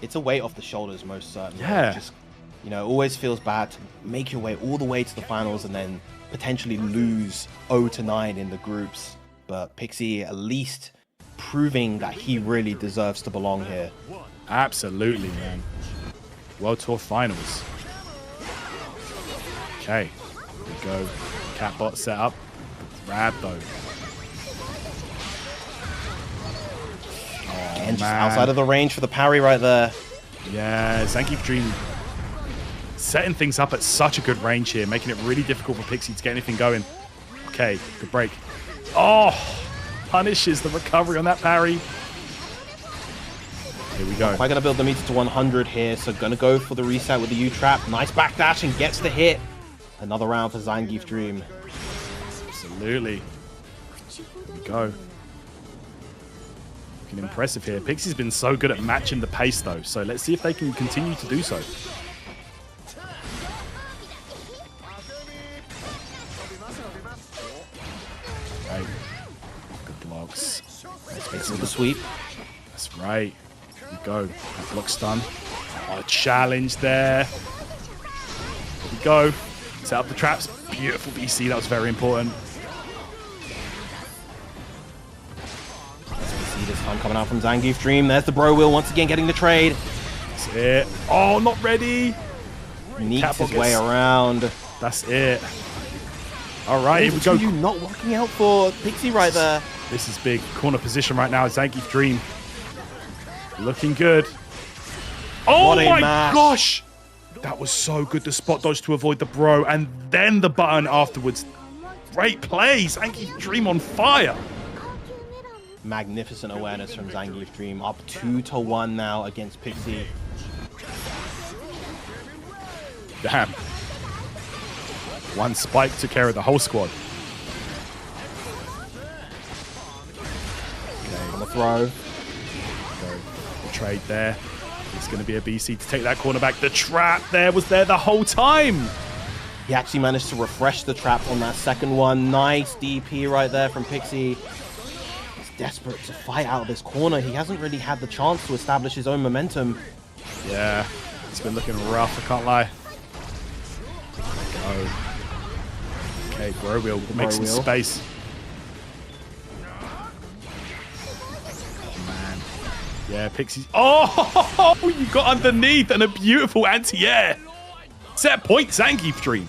It's a weight off the shoulders, most certainly. Yeah. Just, you know, always feels bad to make your way all the way to the finals and then potentially lose 0-9 in the groups. But Pixie at least proving that he really deserves to belong here. Absolutely, man. World Tour Finals. Okay, here we go. Catbot set up. Grab though. And just outside of the range for the parry right there. Yeah, Zangief Dream setting things up at such a good range here, making it really difficult for Pixie to get anything going. Okay, good break. Oh, punishes the recovery on that parry. Here we go. Quite gonna build the meter to 100 here, so gonna go for the reset with the U-trap. Nice backdash and gets the hit. Another round for Zangief Dream. Absolutely. Here we go. Looking impressive here. Pixie's been so good at matching the pace though, so let's see if they can continue to do so. Okay. Good blocks. It's the sweep. That's right. Here we go. That block stun. Oh, challenge there. Here we go. Set up the traps. Beautiful BC. That was very important. See this time coming out from Zangief Dream. There's the bro wheel once again getting the trade. That's it. Oh, not ready. Sneaks his way around. That's it. All right, here we go. You not working out for Pixie right there. This is big. Corner position right now. Zangief Dream. Looking good. Oh my gosh. That was so good. The spot dodge to avoid the bro. And then the button afterwards. Great play. Zangief Dream on fire. Magnificent awareness from Zangief Dream. Up 2-1 now against Pixie. Damn. One spike took care of the whole squad. Okay, on the throw. The trade there. It's going to be a BC to take that corner back. The trap there was there the whole time. He actually managed to refresh the trap on that second one. Nice DP right there from Pixie. He's desperate to fight out of this corner. He hasn't really had the chance to establish his own momentum. Yeah, it's been looking rough, I can't lie. Go. Okay, bro wheel. We'll make some space. Oh, man. Yeah, Pixie's... Oh, you got underneath and a beautiful anti-air. Set point, Zangief Dream.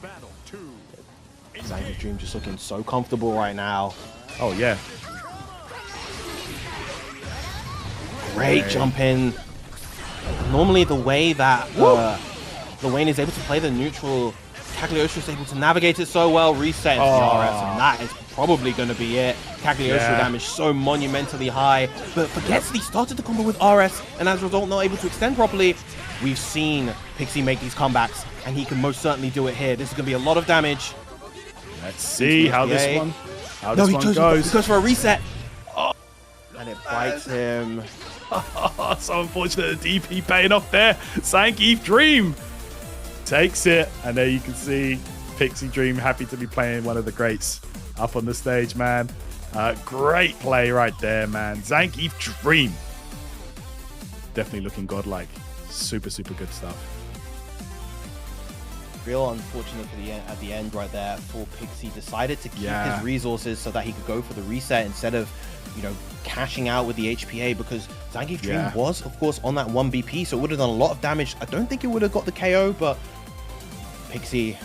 Battle 2. Zangief Dream just looking so comfortable right now. Oh, yeah. Great jump in. Normally the way that Wayne is able to play the neutral, Cagliostro is able to navigate it so well, resets the RS, and that is probably going to be it. Cagliostro damage so monumentally high, but forgets that he started the combo with RS, and as a result not able to extend properly. We've seen Pixie make these comebacks, and he can most certainly do it here. This is going to be a lot of damage. Let's see how this one goes. He goes for a reset. And it bites him. So unfortunate, the DP paying off there. Zangief Dream takes it, and there you can see Pixie Dream happy to be playing one of the greats up on the stage, man. Great play right there, man. Zangief Dream. Definitely looking godlike. Super, super good stuff. Real unfortunate for at the end right there for Pixie. Decided to keep his resources so that he could go for the reset instead of, you know, cashing out with the HPA, because Zangief Dream was, of course, on that 1 BP, so it would have done a lot of damage. I don't think it would have got the KO, but Pixie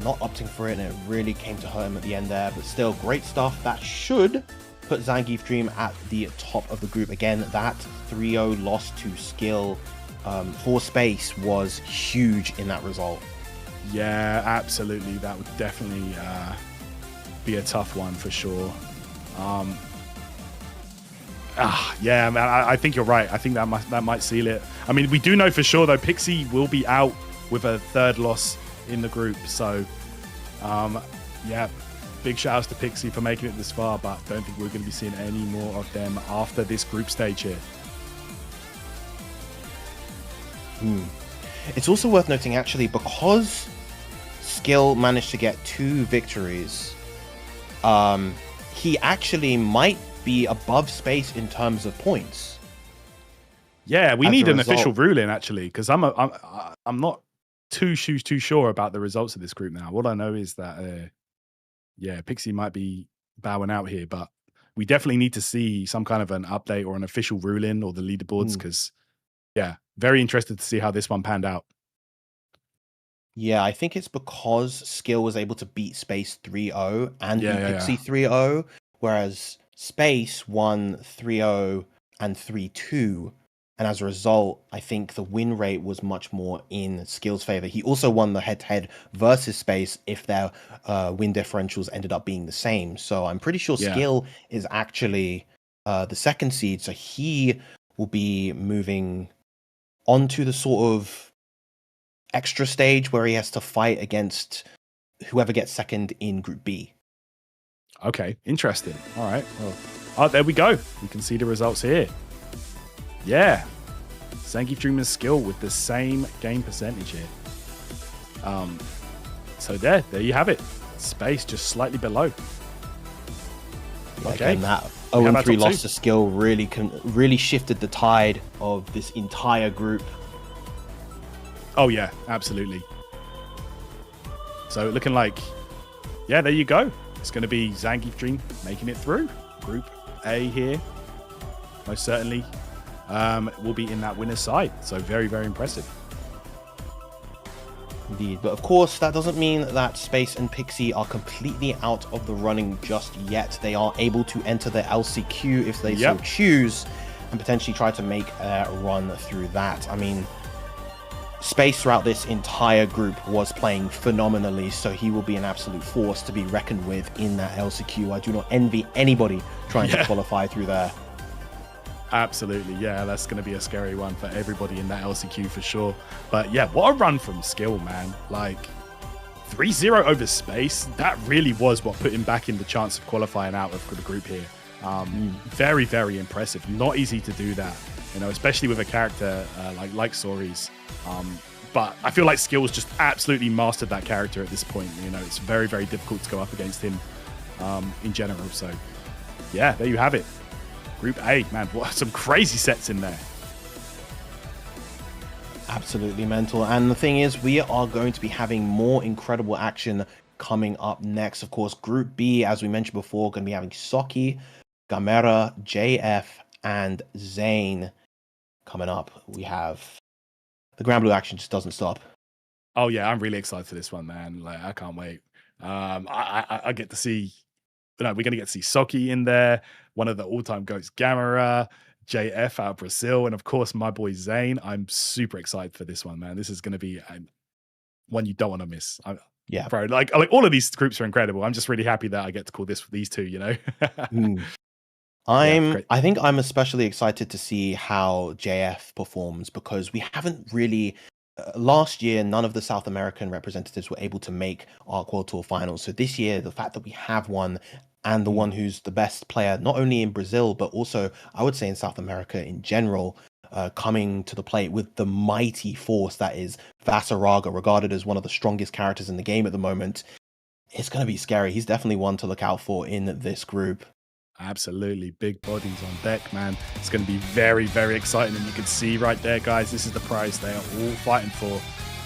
not opting for it, and it really came to hurt him at the end there. But still, great stuff. That should put Zangief Dream at the top of the group. Again, that 3-0 loss to skill for space was huge in that result. Yeah, absolutely. That would definitely be a tough one for sure. Yeah, man, I think you're right. I think that might seal it. I mean, we do know for sure though, Pixie will be out with a third loss in the group. So, yeah, big shout outs to Pixie for making it this far, but don't think we're going to be seeing any more of them after this group stage here. It's also worth noting, actually, because Skill managed to get 2 victories, he actually might be above Space in terms of points. Yeah, we need an official ruling, actually, because I'm not too sure about the results of this group now. What I know is that Yeah, Pixie might be bowing out here, but we definitely need to see some kind of an update or an official ruling or the leaderboards because, yeah, very interested to see how this one panned out. Yeah, I think it's because Skill was able to beat Space 3-0 and Yeah, beat yeah, Pixie yeah. 3-0, whereas Space won 3-0 and 3-2. And as a result, I think the win rate was much more in Skill's favor. He also won the head-to-head versus Space if their win differentials ended up being the same. So I'm pretty sure Yeah. Skill is actually the second seed. So he will be moving onto the sort of extra stage where he has to fight against whoever gets second in Group B. Okay, interesting. All right. Well, oh, there we go. We can see the results here. Yeah. Zangief Dream and Skill with the same game percentage here. So there you have it. Space just slightly below. Like, Okay. and that We have our 0-3 top loss two. to Skill really shifted the tide of this entire group. Oh yeah, absolutely. So looking like, yeah, there you go. It's going to be Zangief Dream making it through. Group A here, most certainly, will be in that winner's side. So very, very impressive. Indeed. But of course, that doesn't mean that Space and Pixie are completely out of the running just yet. They are able to enter the LCQ if they so choose and potentially try to make a run through that. I mean, Space throughout this entire group was playing phenomenally, so he will be an absolute force to be reckoned with in that LCQ. I do not envy anybody trying to qualify through there. Absolutely, yeah, that's going to be a scary one for everybody in that LCQ for sure. But yeah, what a run from Skill, man. Like 3-0 over Space, that really was what put him back in the chance of qualifying out of the group here. Very, very impressive. Not easy to do that, you know, especially with a character like Sori's. But I feel like Skill's just absolutely mastered that character at this point. You know, it's very, very difficult to go up against him in general. So yeah, there you have it. Group A, man, what some crazy sets in there. Absolutely mental. And the thing is, we are going to be having more incredible action coming up next. Of course, Group B, as we mentioned before, going to be having Soki, Gamera, JF, and Zane coming up. We have the Grand Blue action just doesn't stop. Oh yeah, I'm really excited for this one, man. Like I can't wait. I get to see, you know, we're gonna get to see Soki in there, one of the all-time goats, Gamera, JF out of Brazil, and of course my boy Zane. I'm super excited for this one, man. This is gonna be one you don't want to miss. Yeah, bro. Like all of these groups are incredible. I'm just really happy that I get to call these two. You know. I think I'm especially excited to see how JF performs because we haven't really last year none of the South American representatives were able to make our World Tour finals. So this year, the fact that we have one and the one who's the best player, not only in Brazil but also I would say in South America in general, coming to the plate with the mighty force that is Vasaraga, regarded as one of the strongest characters in the game at the moment. It's going to be scary. He's definitely one to look out for in this group. Absolutely. Big bodies on deck, man. It's going to be very, very exciting. And you can see right there, guys, this is the prize they are all fighting for.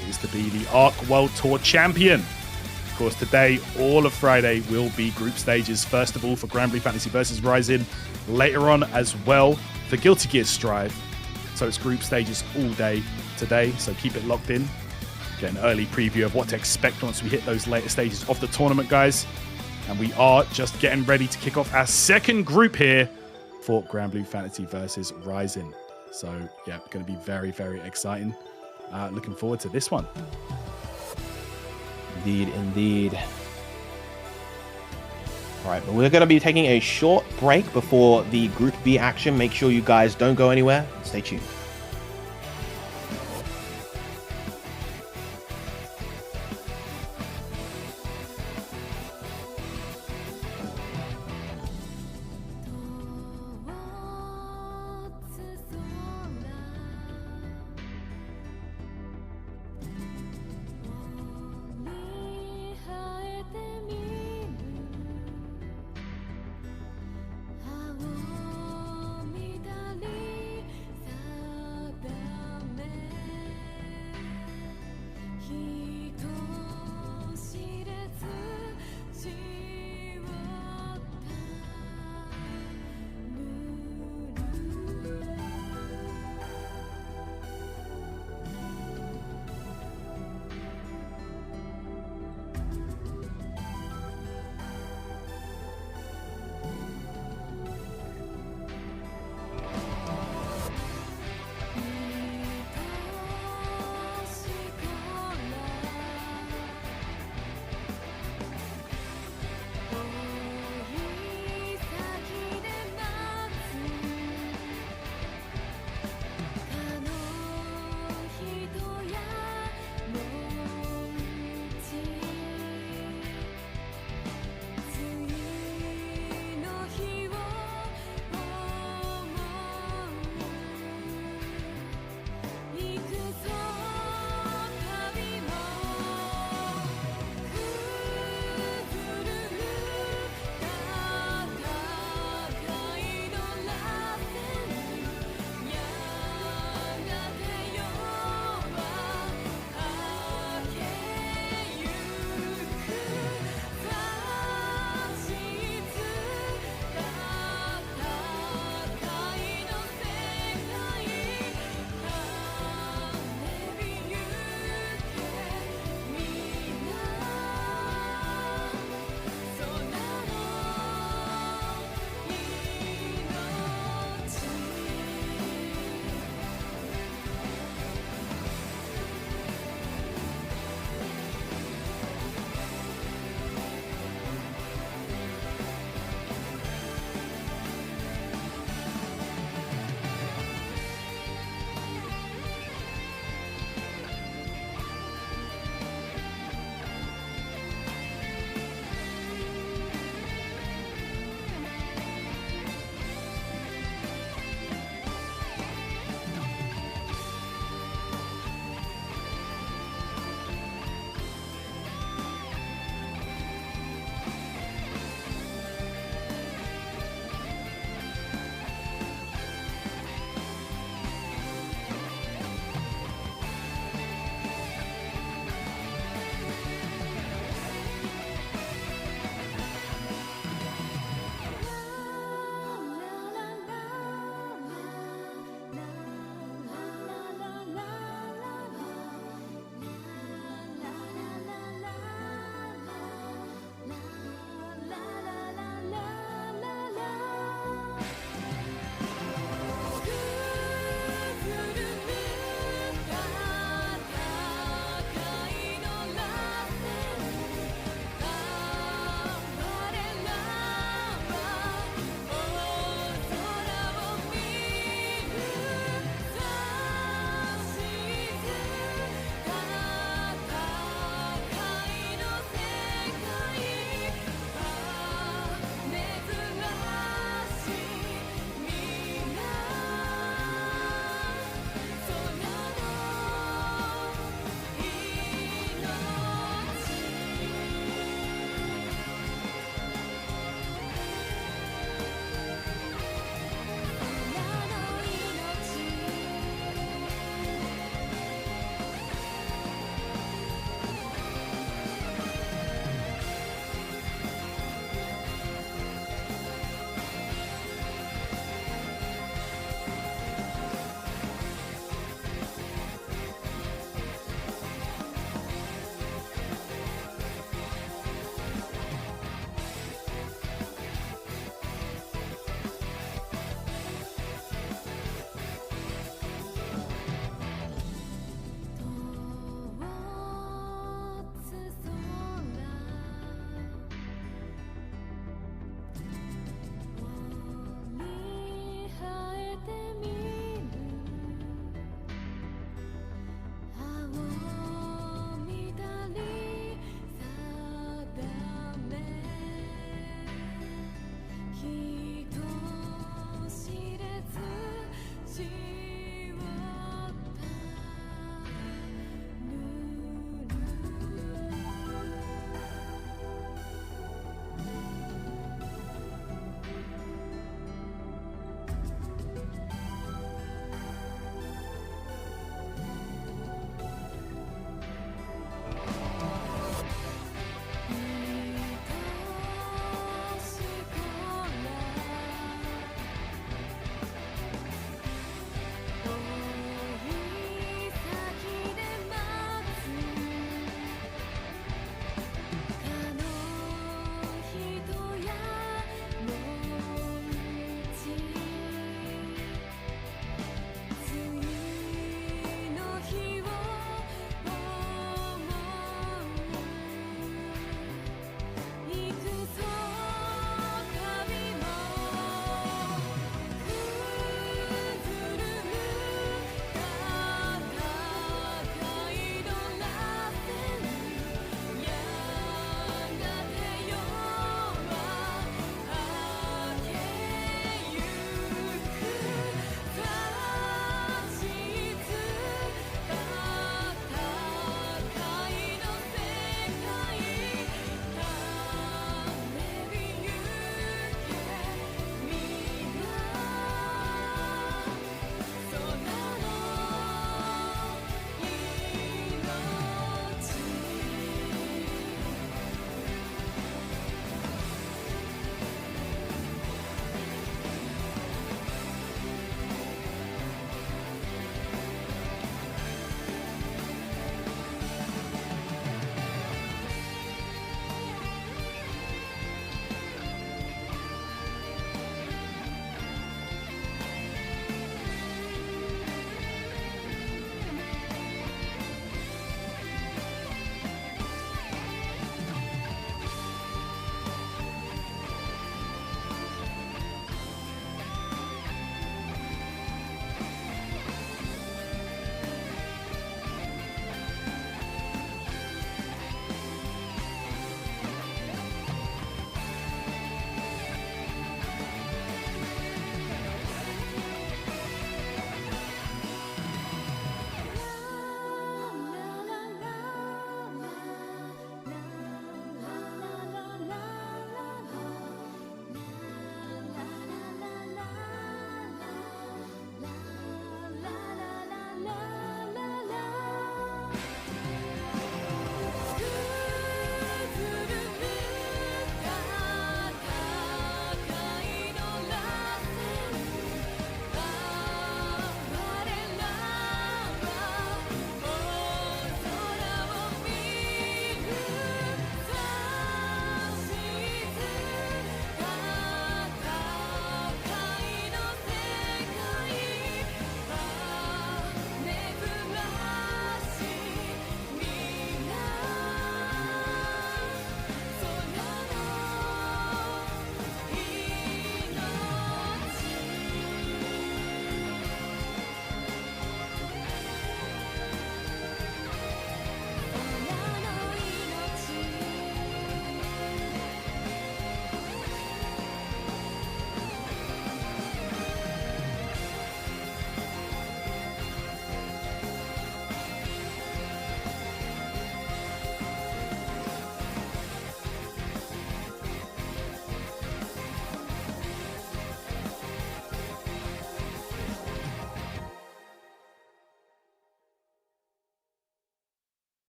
It is to be the ARC World Tour champion. Of course, today, all of Friday will be group stages. First of all, for Grand Blue Fantasy versus Rising. Later on as well for Guilty Gear Strive. So it's group stages all day today. So keep it locked in. Get an early preview of what to expect once we hit those later stages of the tournament, guys. And we are just getting ready to kick off our second group here for Grand Blue Fantasy versus Rising. So, yeah, going to be very, very exciting. Looking forward to this one. Indeed, indeed. All right, but we're going to be taking a short break before the Group B action. Make sure you guys don't go anywhere. Stay tuned.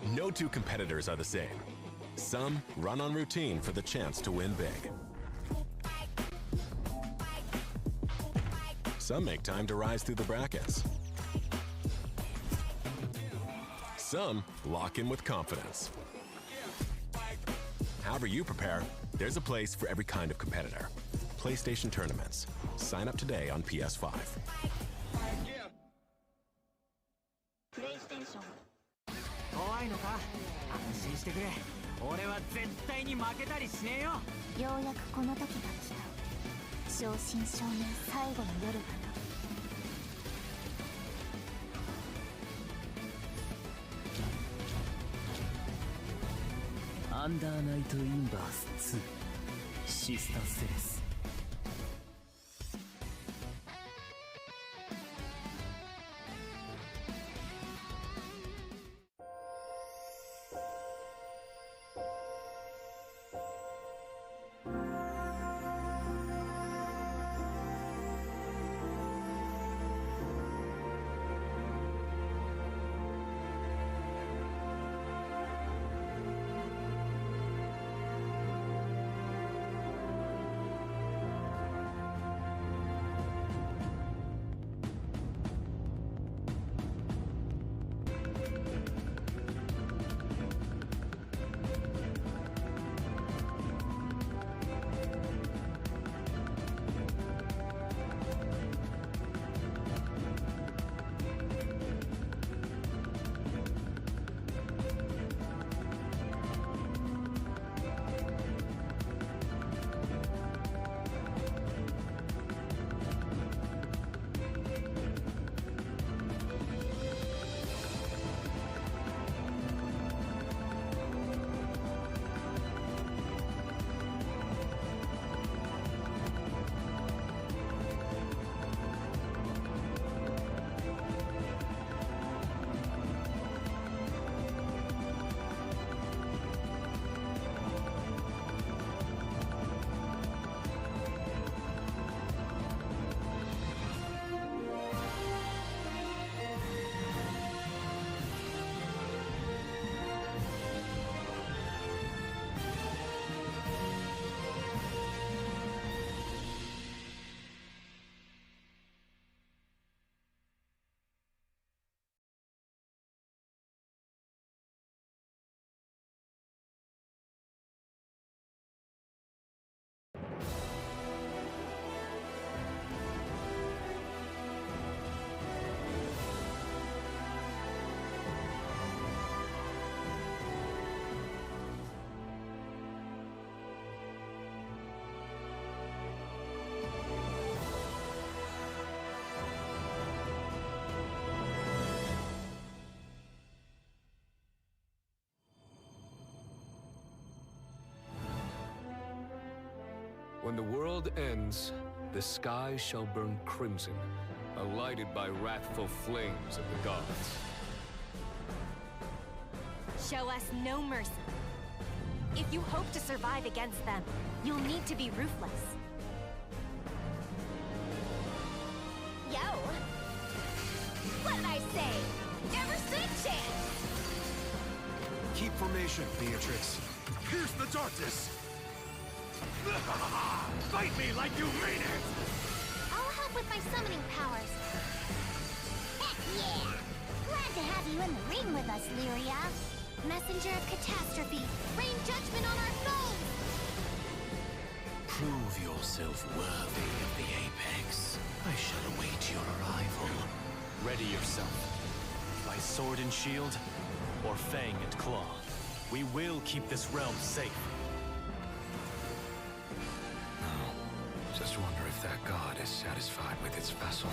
No two competitors are the same. Some run on routine for the chance to win big. Some make time to rise through the brackets. Some lock in with confidence. However you prepare, there's a place for every kind of competitor. PlayStation Tournaments. Sign up today on PS5. プレイステーション怖いのか安心してくれ俺は絶対に負けたりしねえよようやくこの時が来た正真正銘最後の夜かなアンダーナイトインバース2シスターセレス When the world ends, the sky shall burn crimson, lighted by wrathful flames of the gods. Show us no mercy. If you hope to survive against them, you'll need to be ruthless. Yo! What did I say? Never stood a chance! Keep formation, Beatrix. Pierce the darkness! Fight me like you mean it! I'll help with my summoning powers. Heck yeah! Glad to have you in the ring with us, Lyria. Messenger of catastrophe, rain judgment on our foes! Prove yourself worthy of the apex. I shall await your arrival. Ready yourself. By sword and shield, or fang and claw. We will keep this realm safe. Just wonder if that god is satisfied with its vessel.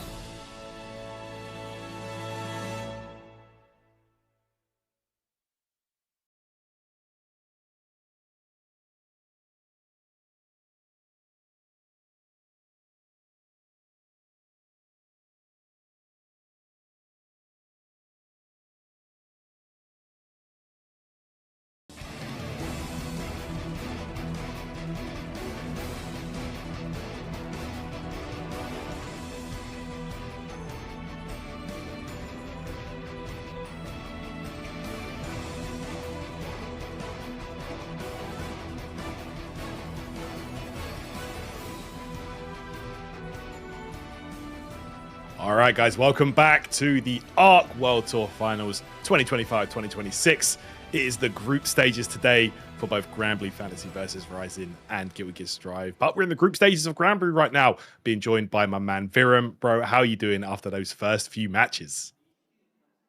All right, guys, welcome back to the ARC World Tour Finals 2025-2026. It is the group stages today for both Granblue Fantasy versus Rising and GBVSR Drive. But we're in the group stages of Granblue right now, being joined by my man Viram. Bro, how are you doing after those first few matches?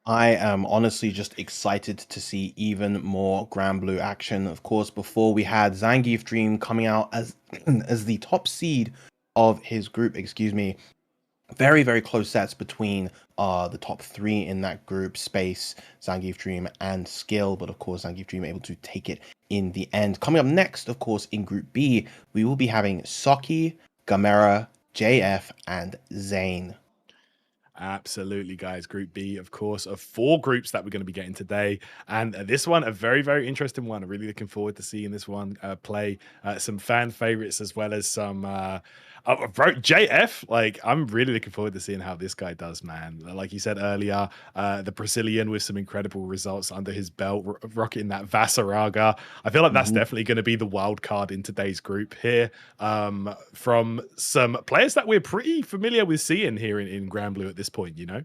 I am honestly just excited to see even more Granblue action. Of course, before we had Zangief Dream coming out as the top seed of his group, very, very close sets between the top three in that group: Space, Zangief Dream, and Skill. But of course, Zangief Dream able to take it in the end. Coming up next, of course, in Group B, we will be having Saki, Gamera, JF, and Zane. Absolutely, guys. Group B, of course, of 4 groups that we're going to be getting today. And this one, a very, very interesting one. I'm really looking forward to seeing this one play. Some fan favorites as well as some... JF, like, I'm really looking forward to seeing how this guy does, man. Like you said earlier, the Brazilian with some incredible results under his belt, rocketing that Vasaraga. I feel like that's definitely going to be the wild card in today's group here, from some players that we're pretty familiar with seeing here in Granblue at this point, you know?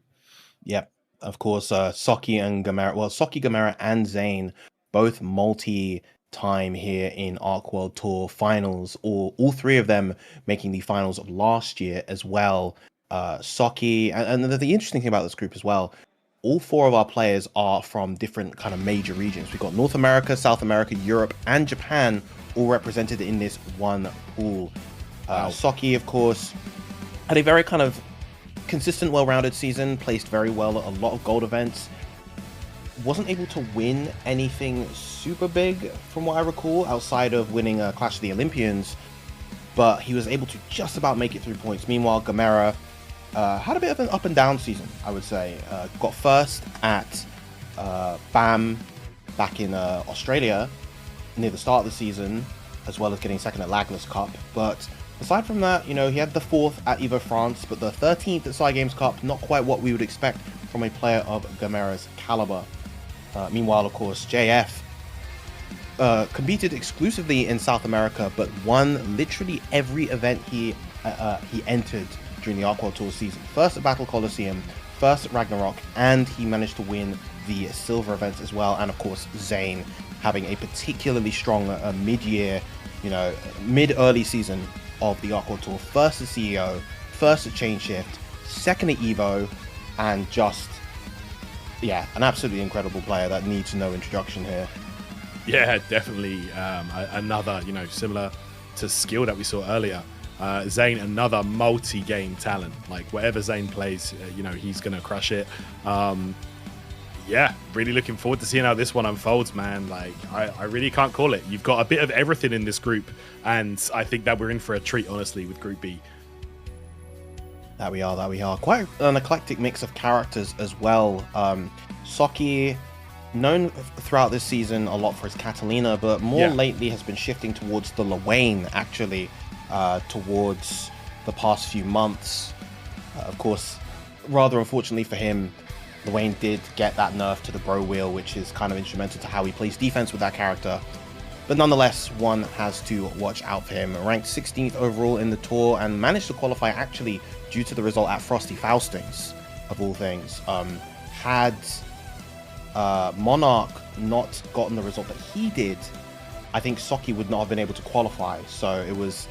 Yep, of course, Saki and Gamera. Well, Saki, Gamera, and Zane, both multi-time here in ARC World Tour Finals, or all 3 of them making the finals of last year as well. Saki, and the interesting thing about this group as well, all 4 of our players are from different kind of major regions. We've got North America, South America, Europe, and Japan all represented in this one pool. Saki, of course, had a very kind of consistent, well-rounded season, placed very well at a lot of gold events. Wasn't able to win anything super big from what I recall, outside of winning a Clash of the Olympians, but he was able to just about make it through points. Meanwhile, Gamera had a bit of an up and down season, I would say. Got first at BAM back in Australia near the start of the season, as well as getting second at Lagless Cup, but aside from that, you know, he had the 4th at Evo France, but the 13th at Psy Games Cup, not quite what we would expect from a player of Gamera's caliber. Meanwhile, of course, JF competed exclusively in South America, but won literally every event he entered during the ARC World Tour season. First at Battle Coliseum, first at Ragnarok, and he managed to win the silver events as well. And of course, Zane having a particularly strong mid-year, mid-early season of the ARC World Tour. First at CEO, first at Chain Shift, second at Evo, and just, yeah, an absolutely incredible player that needs no introduction here. Yeah, definitely. Another, similar to Skill that we saw earlier. Zane, another multi-game talent. Like, whatever Zane plays, he's going to crush it. Yeah, really looking forward to seeing how this one unfolds, man. Like, I really can't call it. You've got a bit of everything in this group, and I think that we're in for a treat, honestly, with Group B. That we are. Quite an eclectic mix of characters as well. Saki, known throughout this season a lot for his Catalina, but more lately has been shifting towards the Luane, actually, towards the past few months. Of course, rather unfortunately for him, Luane did get that nerf to the bro wheel, which is kind of instrumental to how he plays defense with that character. But nonetheless, one has to watch out for him. Ranked 16th overall in the tour and managed to qualify actually due to the result at Frosty Faustings, of all things. Had Monarch not gotten the result that he did, I think Saki would not have been able to qualify. So it was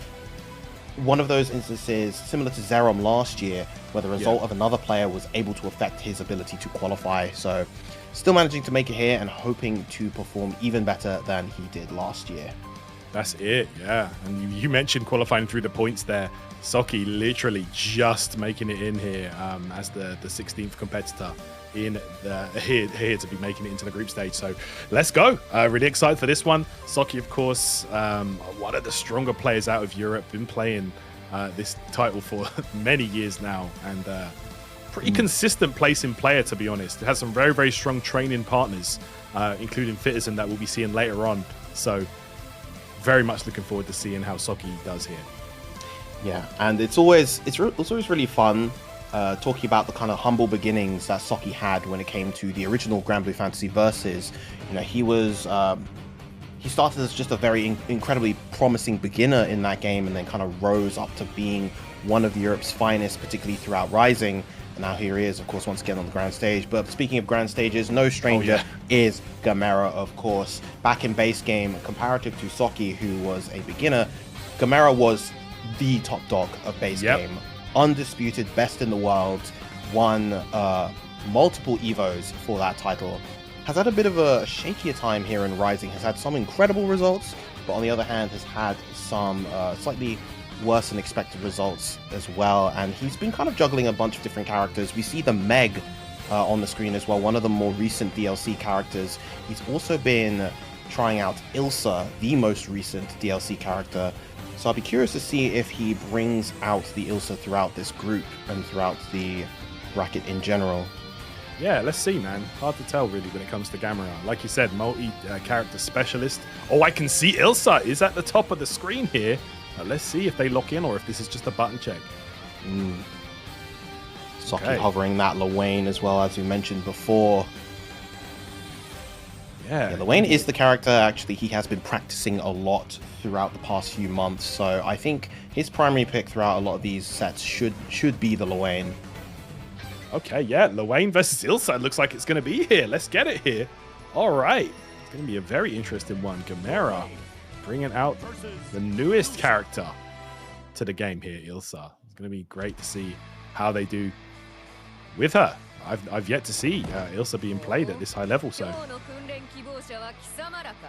one of those instances similar to Zerom last year, where the result of another player was able to affect his ability to qualify. So still managing to make it here and hoping to perform even better than he did last year. That's it, yeah. And you mentioned qualifying through the points there. Saki literally just making it in here as the 16th competitor in here to be making it into the group stage. So let's go. Really excited for this one. Saki, of course, one of the stronger players out of Europe, been playing this title for many years now, and pretty consistent placing player, to be honest. It has some very, very strong training partners, including Fitterson, that we'll be seeing later on. So very much looking forward to seeing how Saki does here. Yeah, and it's always really fun talking about the kind of humble beginnings that Saki had when it came to the original Granblue Fantasy Versus. He started as just a very incredibly promising beginner in that game, and then kind of rose up to being one of Europe's finest, particularly throughout Rising. And now here he is, of course, once again on the grand stage. But speaking of grand stages, no stranger is Gamera, of course. Back in base game, comparative to Soki, who was a beginner, Gamera was the top dog of base game. Undisputed, best in the world, won multiple Evos for that title. Has had a bit of a shakier time here in Rising, has had some incredible results, but on the other hand has had some slightly worse than expected results as well, and he's been kind of juggling a bunch of different characters. We see the Meg on the screen as well, one of the more recent DLC characters. He's also been trying out Ilsa, the most recent DLC character, so I'll be curious to see if he brings out the Ilsa throughout this group and throughout the bracket in general. Yeah, let's see, man. Hard to tell, really, when it comes to Gamera. Like you said, multi-character specialist. Oh, I can see Ilsa is at the top of the screen here. Let's see if they lock in or if this is just a button check. Soki hovering that Lewayne as well, as we mentioned before. Yeah, Lewayne is the character, actually, he has been practicing a lot throughout the past few months. So I think his primary pick throughout a lot of these sets should be the Lewayne. Okay, yeah, Lewayne versus Ilsa looks like it's going to be here. Let's get it here. All right. It's going to be a very interesting one. Gamera bringing out the newest character to the game here, Ilsa. It's going to be great to see how they do with her. I've yet to see Ilsa being played at this high level, so...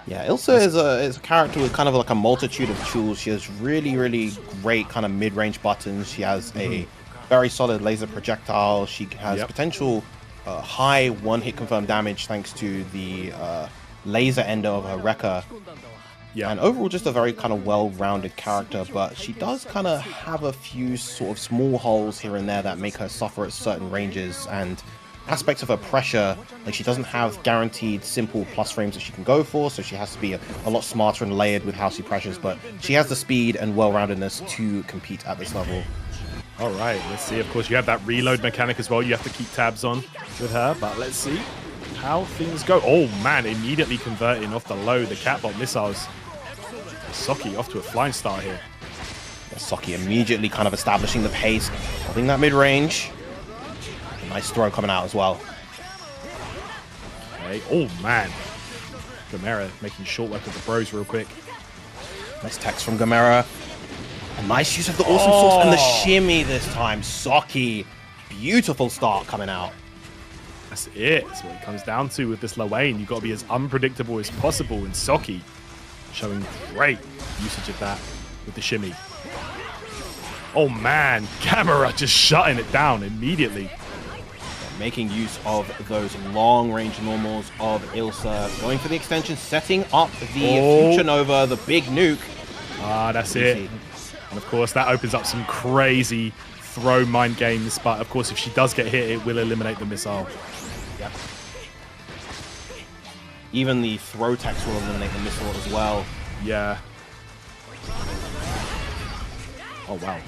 Yeah, Ilsa is a character with kind of like a multitude of tools. She has really, really great kind of mid-range buttons. She has a very solid laser projectile. She has potential high one-hit confirmed damage thanks to the laser ender of her Rekka. Yeah. And overall just a very kind of well-rounded character, but she does kind of have a few sort of small holes here and there that make her suffer at certain ranges, and aspects of her pressure, like she doesn't have guaranteed simple plus frames that she can go for, so she has to be a lot smarter and layered with how she pressures, but she has the speed and well-roundedness to compete at this level. All right, let's see. Of course, you have that reload mechanic as well. You have to keep tabs on with her, but let's see how things go. Oh, man, immediately converting off the low, the catbot missiles. Soki off to a flying start here. Soki immediately kind of establishing the pace, holding that mid-range. Nice throw coming out as well. Okay. Oh, man. Gamera making short work of the bros real quick. Nice text from Gamera. A nice use of the awesome sauce and the shimmy this time. Soki. Beautiful start coming out. That's it. That's what it comes down to with this Lewayne. You've got to be as unpredictable as possible, and Soki showing great usage of that with the shimmy. Oh man, Gamera just shutting it down immediately. Making use of those long-range normals of Ilsa. Going for the extension, setting up the Future Nova, the big nuke. Ah, that's it. And of course, that opens up some crazy throw mind games. But of course, if she does get hit, it will eliminate the missile. Yep. Even the throw text will eliminate the missile as well. Yeah. Oh, wow.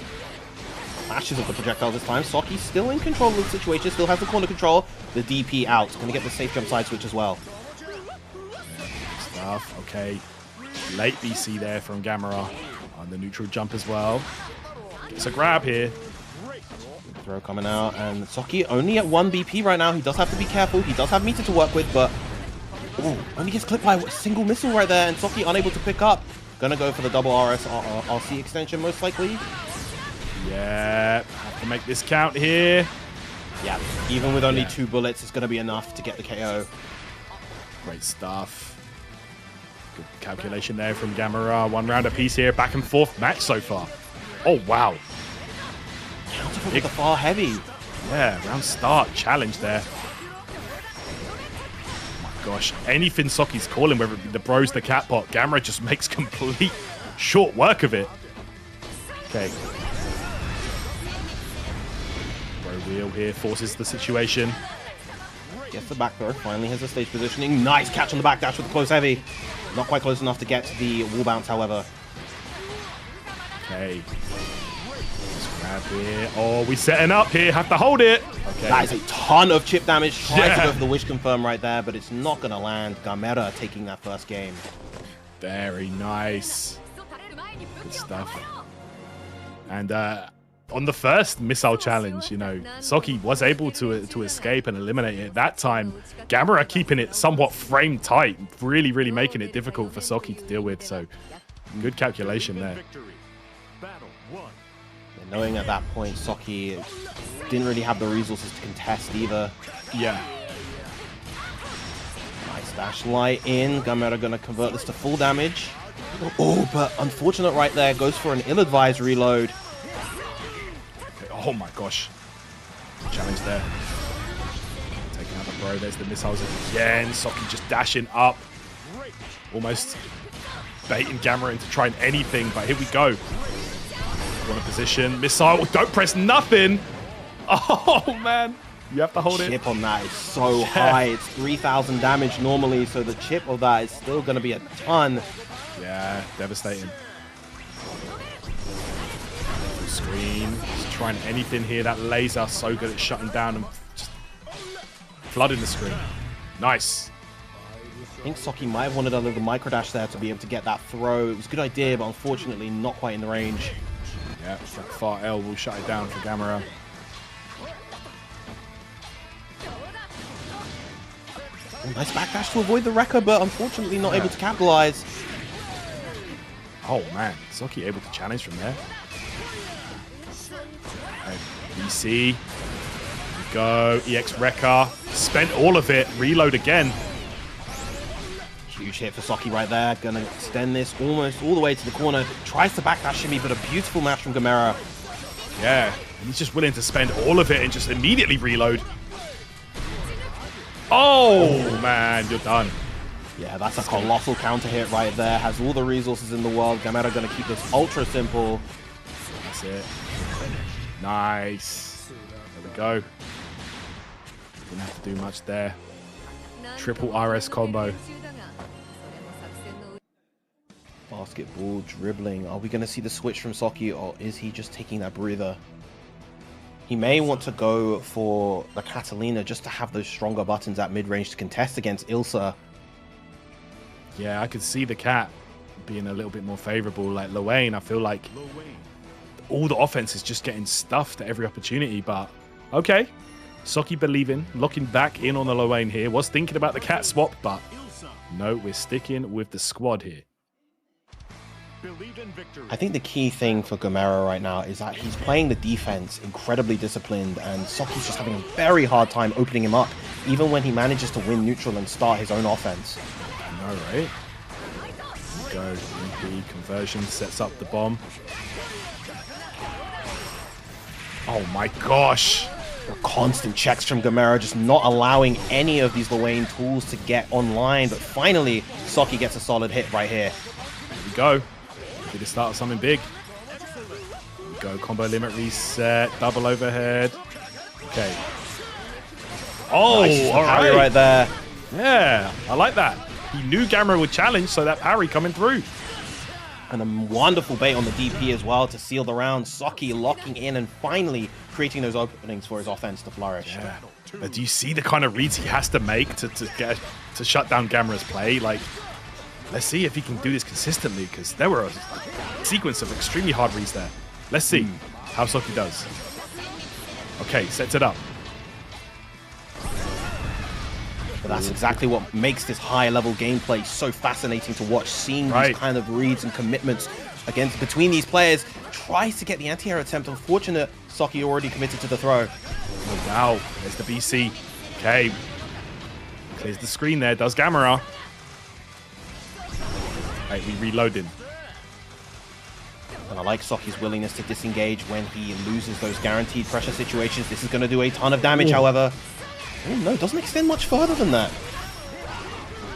Flashes of the projectile this time. Soki still in control of the situation, still has the corner control. The DP out. Going to get the safe jump side switch as well. Stuff. Okay. Late BC there from Gamera on the neutral jump as well. It's a grab here. Throw coming out, and Soki only at 1 BP right now. He does have to be careful. He does have meter to work with, but only gets clipped by a single missile right there, and Soki unable to pick up. Gonna go for the double RC extension most likely. Yeah, have to make this count here. Yeah, even with only 2 bullets, it's gonna be enough to get the KO. Great stuff. Good calculation there from Gamera. 1 round apiece here. Back and forth match so far. Oh, wow. With the far heavy. Yeah, round start challenge there. Oh my gosh, anything Soki's calling, whether it be the bros, the catbot, Gamera just makes complete short work of it. Okay. Bro wheel here forces the situation. Gets the back throw, finally has the stage positioning. Nice catch on the back dash with the close heavy. Not quite close enough to get the wall bounce, however. Okay. Grab here. Oh, we setting up here. Have to hold it. Okay. That is a ton of chip damage. Tries to go for the wish confirm right there, but it's not going to land. Gamera taking that first game. Very nice. Good stuff. And on the first missile challenge, you know, Soki was able to escape and eliminate it. That time, Gamera keeping it somewhat frame tight, really, really making it difficult for Soki to deal with. So, good calculation there. Battle 1. And knowing at that point, Soki didn't really have the resources to contest either. Yeah. Nice dash light in. Gamera gonna convert this to full damage. Oh, but unfortunate right there. Goes for an ill-advised reload. Oh my gosh. Challenge there. Taking out the bro. There's the missiles again. Soki just dashing up. Almost baiting Gamera into trying anything, but here we go. Corner position. Missile. Don't press nothing. Oh, man. You have to hold it. The chip on that is so high. It's 3,000 damage normally, so the chip of that is still going to be a ton. Yeah, devastating. Screen. Just trying anything here. That laser so good at shutting down and just flooding the screen. Nice. I think Soki might have wanted a little micro dash there to be able to get that throw. It was a good idea, but unfortunately not quite in the range. Yeah, that far L will shut it down for Gamera. Oh, nice backdash to avoid the wrecker, but unfortunately not able to capitalize. Oh man, Soki able to challenge from there. BC. Go. EX Wrecker. Spent all of it. Reload again. Huge hit for Soki right there. Gonna extend this almost all the way to the corner. Tries to backdash shimmy, but a beautiful match from Gamera. Yeah. And he's just willing to spend all of it and just immediately reload. Oh, man. You're done. Yeah, that's a colossal counter hit right there. Has all the resources in the world. Gamera gonna keep this ultra simple. That's it. Nice. There we go. Didn't have to do much there. Triple RS combo. Basketball dribbling. Are we going to see the switch from Soki, or is he just taking that breather? He may want to go for the Catalina just to have those stronger buttons at mid-range to contest against Ilsa. Yeah, I could see the cat being a little bit more favorable. Like Lowain, I feel like all the offense is just getting stuffed at every opportunity, but okay. Soki believing, looking back in on the Lowain here. Was thinking about the cat swap, but no, we're sticking with the squad here. I think the key thing for Gamera right now is that he's playing the defense incredibly disciplined, and Soki's just having a very hard time opening him up, even when he manages to win neutral and start his own offense. I know, right? Go, MP conversion sets up the bomb. Oh my gosh. Constant checks from Gamera, just not allowing any of these Lowain tools to get online. But finally, Soki gets a solid hit right here. There we go. Be the start of something big. There we go. Combo limit reset. Double overhead. Okay. Oh, nice, all parry right there. Yeah, I like that. He knew Gamera would challenge, so that parry coming through. And a wonderful bait on the DP as well to seal the round. Soki locking in and finally creating those openings for his offense to flourish. Yeah. But do you see the kind of reads he has to make to shut down Gamera's play? Like, let's see if he can do this consistently, because there were a sequence of extremely hard reads there. Let's see how Soki does. Okay, sets it up. But that's exactly what makes this high-level gameplay so fascinating to watch. Seeing these kind of reads and commitments between these players. Tries to get the anti-air attempt. Unfortunate, Soki already committed to the throw. Oh, wow. There's the BC. Okay. Clears the screen there. Does Gamera. Right, we reloaded. And I like Soki's willingness to disengage when he loses those guaranteed pressure situations. This is going to do a ton of damage, however. Oh no, doesn't extend much further than that.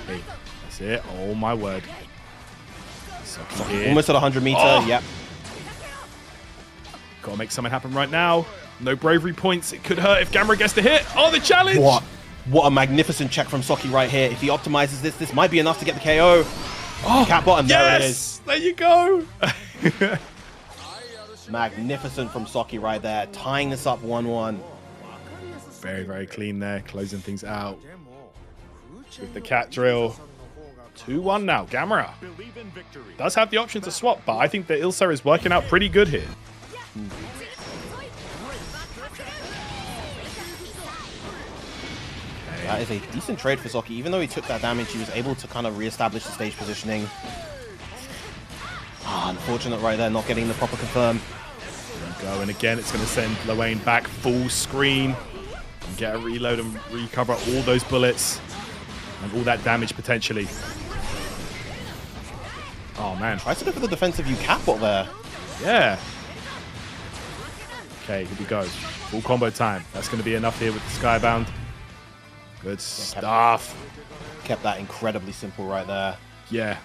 Okay, that's it. Oh my word. Soki almost at 100 meter, yep. Gotta make something happen right now. No bravery points. It could hurt if Gamera gets the hit. Oh, the challenge! What a magnificent check from Soki right here. If he optimizes this, this might be enough to get the KO. Oh, cat bottom, there it is. There you go. Magnificent from Soki right there, tying this up 1-1. Very, very clean there, closing things out with the cat drill. 2-1 now. Gamera does have the option to swap, but I think the Ilsa is working out pretty good here. That is a decent trade for Soki. Even though he took that damage, he was able to kind of re-establish the stage positioning. Ah, unfortunate right there, not getting the proper confirm. There we go, and again, it's going to send Lowain back full screen. And get a reload and recover all those bullets. And all that damage, potentially. Oh, man. Tries to go for the defensive U cap up there. Yeah. Okay, here we go. Full combo time. That's going to be enough here with the Skybound. Good stuff. Kept that incredibly simple right there. Yeah.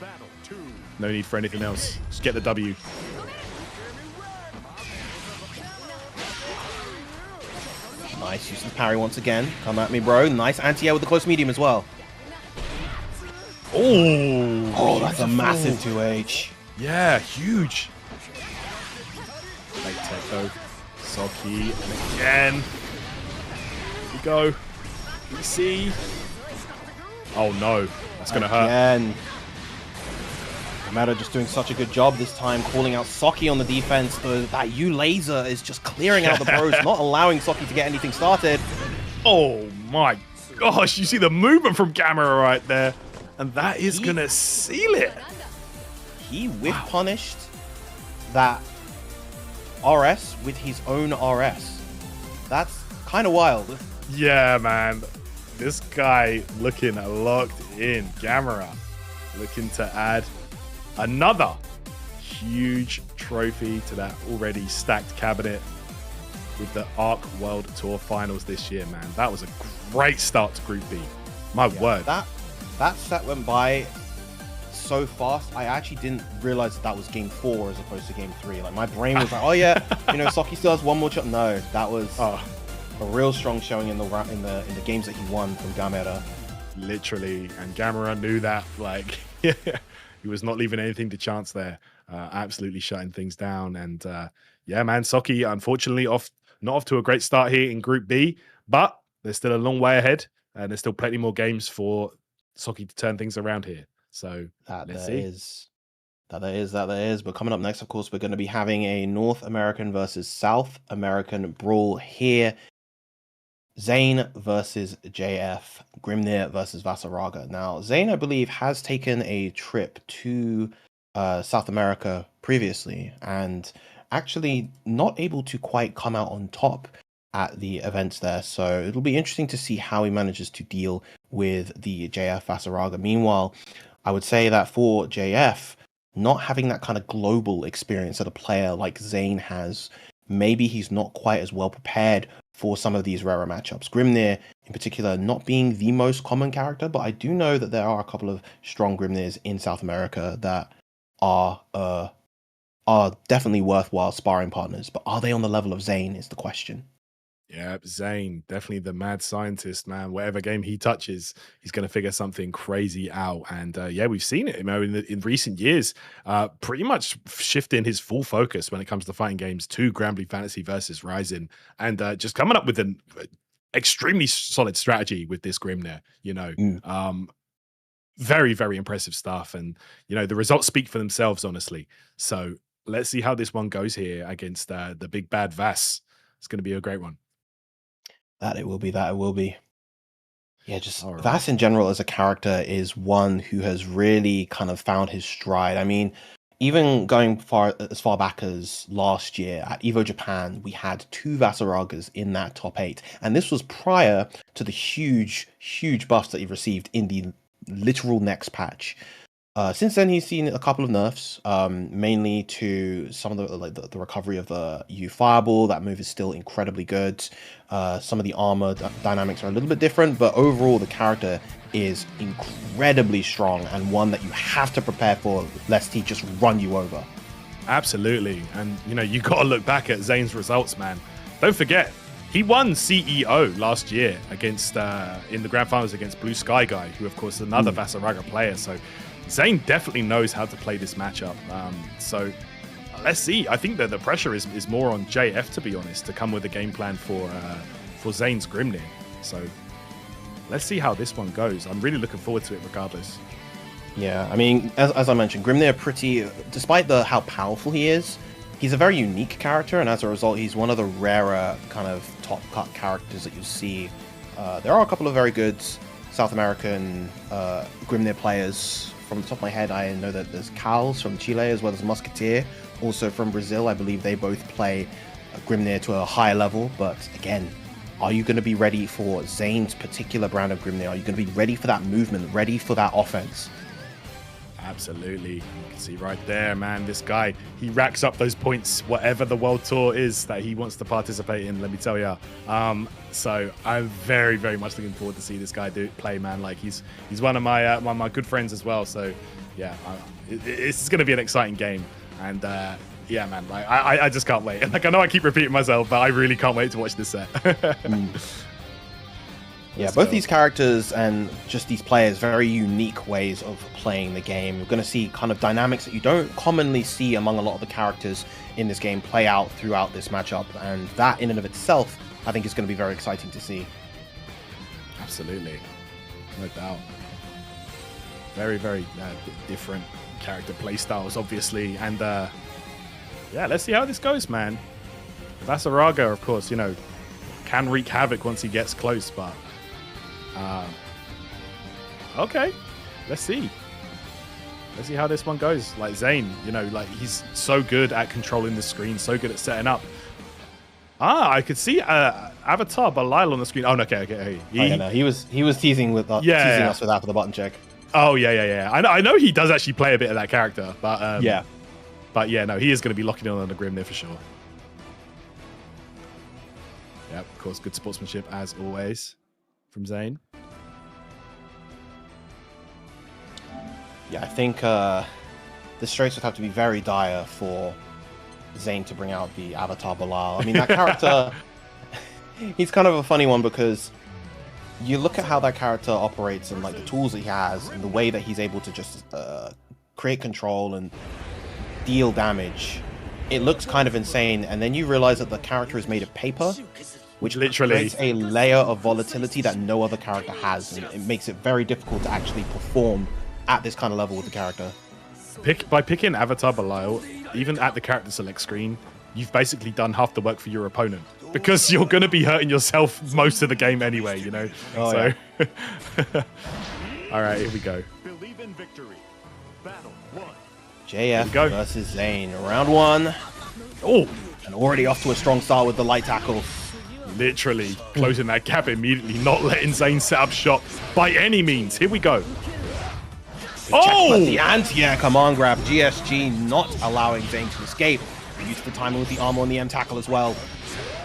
No need for anything else. Just get the W. Nice. Uses parry once again. Come at me, bro. Nice anti-air with the close medium as well. Oh, that's a massive 2H. Yeah, huge. Late tech though. Soki, and again. Here we go. EC. Oh no, that's gonna hurt. Again. Gamera just doing such a good job this time, calling out Soki on the defense. That U laser is just clearing out the bros, not allowing Soki to get anything started. Oh my gosh, you see the movement from Gamera right there. And that is going to seal it. He whiff punished that RS with his own RS. That's kind of wild. Yeah, man. This guy looking locked in. Gamera looking to add another huge trophy to that already stacked cabinet with the ARC World Tour Finals this year, man. That was a great start to Group B. My word. That set went by so fast. I actually didn't realize that was game 4 as opposed to game 3. Like my brain was like, oh yeah, you know, Soki still has one more shot. No, that was a real strong showing in the games that he won from Gamera. Literally, and Gamera knew that. Like, he was not leaving anything to chance there. Absolutely shutting things down. And yeah, man, Soki unfortunately not off to a great start here in Group B, but there's still a long way ahead, and there's still plenty more games for Soki to turn things around here. So let's see. That is. But coming up next, of course, we're going to be having a North American versus South American brawl here. Zane versus JF, Grimnir versus Vasaraga. Now, Zane, I believe, has taken a trip to South America previously and actually not able to quite come out on top at the events there. So it'll be interesting to see how he manages to deal with the JF Vasaraga. Meanwhile, I would say that for JF, not having that kind of global experience that a player like Zane has, maybe he's not quite as well prepared for some of these rarer matchups. Grimnir, in particular, not being the most common character, but I do know that there are a couple of strong Grimnirs in South America that are definitely worthwhile sparring partners. But are they on the level of Zane is the question. Yeah, Zane, definitely the mad scientist, man. Whatever game he touches, he's going to figure something crazy out. And yeah, we've seen it, you know, in recent years, pretty much shifting his full focus when it comes to fighting games to Granblue Fantasy versus Ryzen, and just coming up with an extremely solid strategy with this Grimnir, you know. Very, very impressive stuff. And, you know, the results speak for themselves, honestly. So let's see how this one goes here against the big bad Vass. It's going to be a great one. That it will be. Yeah, just right. Vass in general as a character is one who has really kind of found his stride. I mean, even going as far back as last year at Evo Japan, we had 2 Vasaragas in that top 8. And this was prior to the huge buffs that he received in the literal next patch. Since then, he's seen a couple of nerfs, mainly to some of the recovery of the U Fireball. That move is still incredibly good. Some of the armor dynamics are a little bit different, but overall, the character is incredibly strong and one that you have to prepare for, lest he just run you over. Absolutely. And, you know, you got to look back at Zane's results, man. Don't forget, he won CEO last year against in the Grand Finals against Blue Sky Guy, who, of course, is another Vasaraga player. So Zane definitely knows how to play this matchup. So let's see. I think that the pressure is more on JF, to be honest, to come with a game plan for Zane's Grimnir. So let's see how this one goes. I'm really looking forward to it regardless. Yeah, I mean, as I mentioned, Grimnir despite how powerful he is, he's a very unique character, and as a result, he's one of the rarer kind of top cut characters that you see there are a couple of very good South American Grimnir players. From the top of my head, I know that there's Cals from Chile as well as Musketeer, also from Brazil. I believe they both play Grimnir to a higher level, but again, are you going to be ready for Zane's particular brand of Grimnir? Are you going to be ready for that movement, ready for that offense? Absolutely. You can see right there, man, this guy, he racks up those points, whatever the World Tour is that he wants to participate in, let me tell you. So I'm very, very much looking forward to see this guy play, man. Like he's one of my good friends as well. So yeah, it's going to be an exciting game. And yeah, man, like I just can't wait. Like I know I keep repeating myself, but I really can't wait to watch this set. Yeah, both these characters and just these players, very unique ways of playing the game. We're going to see kind of dynamics that you don't commonly see among a lot of the characters in this game play out throughout this matchup. And that in and of itself, I think is going to be very exciting to see. Absolutely. No doubt. Very, very different character play styles, obviously. And yeah, let's see how this goes, man. Vasaraga, of course, you know, can wreak havoc once he gets close, but okay, let's see how this one goes. Like Zane, you know, like he's so good at controlling the screen, so good at setting up. I could see Avatar Belial on the screen. Oh, no, okay. He was teasing with teasing us with that for the button check. Oh yeah. I know he does actually play a bit of that character, but yeah, no, he is going to be locking in on the Grimnir for sure. Yep, of course, good sportsmanship as always from Zane. Yeah, I think the strokes would have to be very dire for Zane to bring out the Avatar Belial. I mean, that character, he's kind of a funny one because you look at how that character operates and like the tools that he has and the way that he's able to just create control and deal damage. It looks kind of insane, and then you realize that the character is made of paper, which literally creates a layer of volatility that no other character has, and it makes it very difficult to actually perform at this kind of level with the character. By picking Avatar Belial, even at the character select screen, you've basically done half the work for your opponent because you're going to be hurting yourself most of the game anyway, you know? Yeah. All right, here we go. Believe in victory. Battle 1. JF versus Zane. Round 1. Oh! And already off to a strong start with the light tackle. Literally closing that gap immediately, not letting Zane set up shop by any means. Here we go. The anti-air command grab. GSG not allowing Zane to escape. Beautiful timing with the armor on the M tackle as well.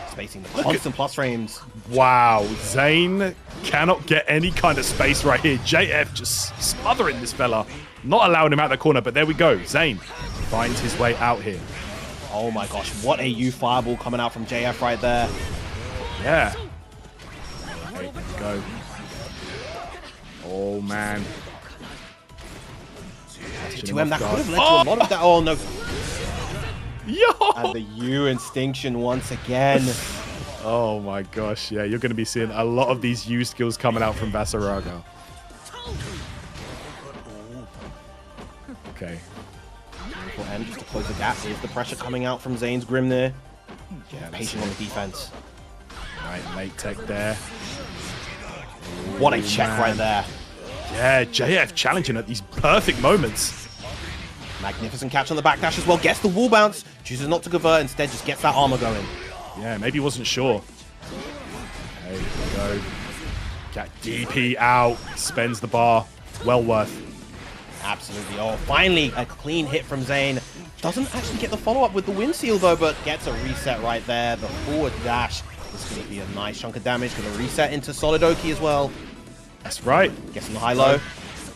Spacing the constant plus frames. Wow, Zane cannot get any kind of space right here. JF just smothering this fella. Not allowing him out the corner, but there we go. Zane finds his way out here. Oh my gosh, what a U fireball coming out from JF right there. Yeah. Okay, here we go. Oh, man. 2M, that could have led to a lot of that. Oh, no. Yo! And the U Instinction once again. Oh, my gosh. Yeah, you're going to be seeing a lot of these U skills coming out from Vasaraga. Okay. Beautiful M just to close the gap. Here's the pressure coming out from Zane's Grimnir. Yeah, patient on the defense. Right, late tech there. What a check right there. Yeah, JF challenging at these perfect moments. Magnificent catch on the backdash as well. Gets the wall bounce. Chooses not to convert. Instead, just gets that armor going. Yeah, maybe he wasn't sure. Okay, here we go. Got DP out. Spends the bar. Well worth. Absolutely. Oh, finally a clean hit from Zane. Doesn't actually get the follow-up with the wind seal though, but gets a reset right there. The forward dash is going to be a nice chunk of damage. Going to reset into Solidoki as well. That's right. Guessing the high-low.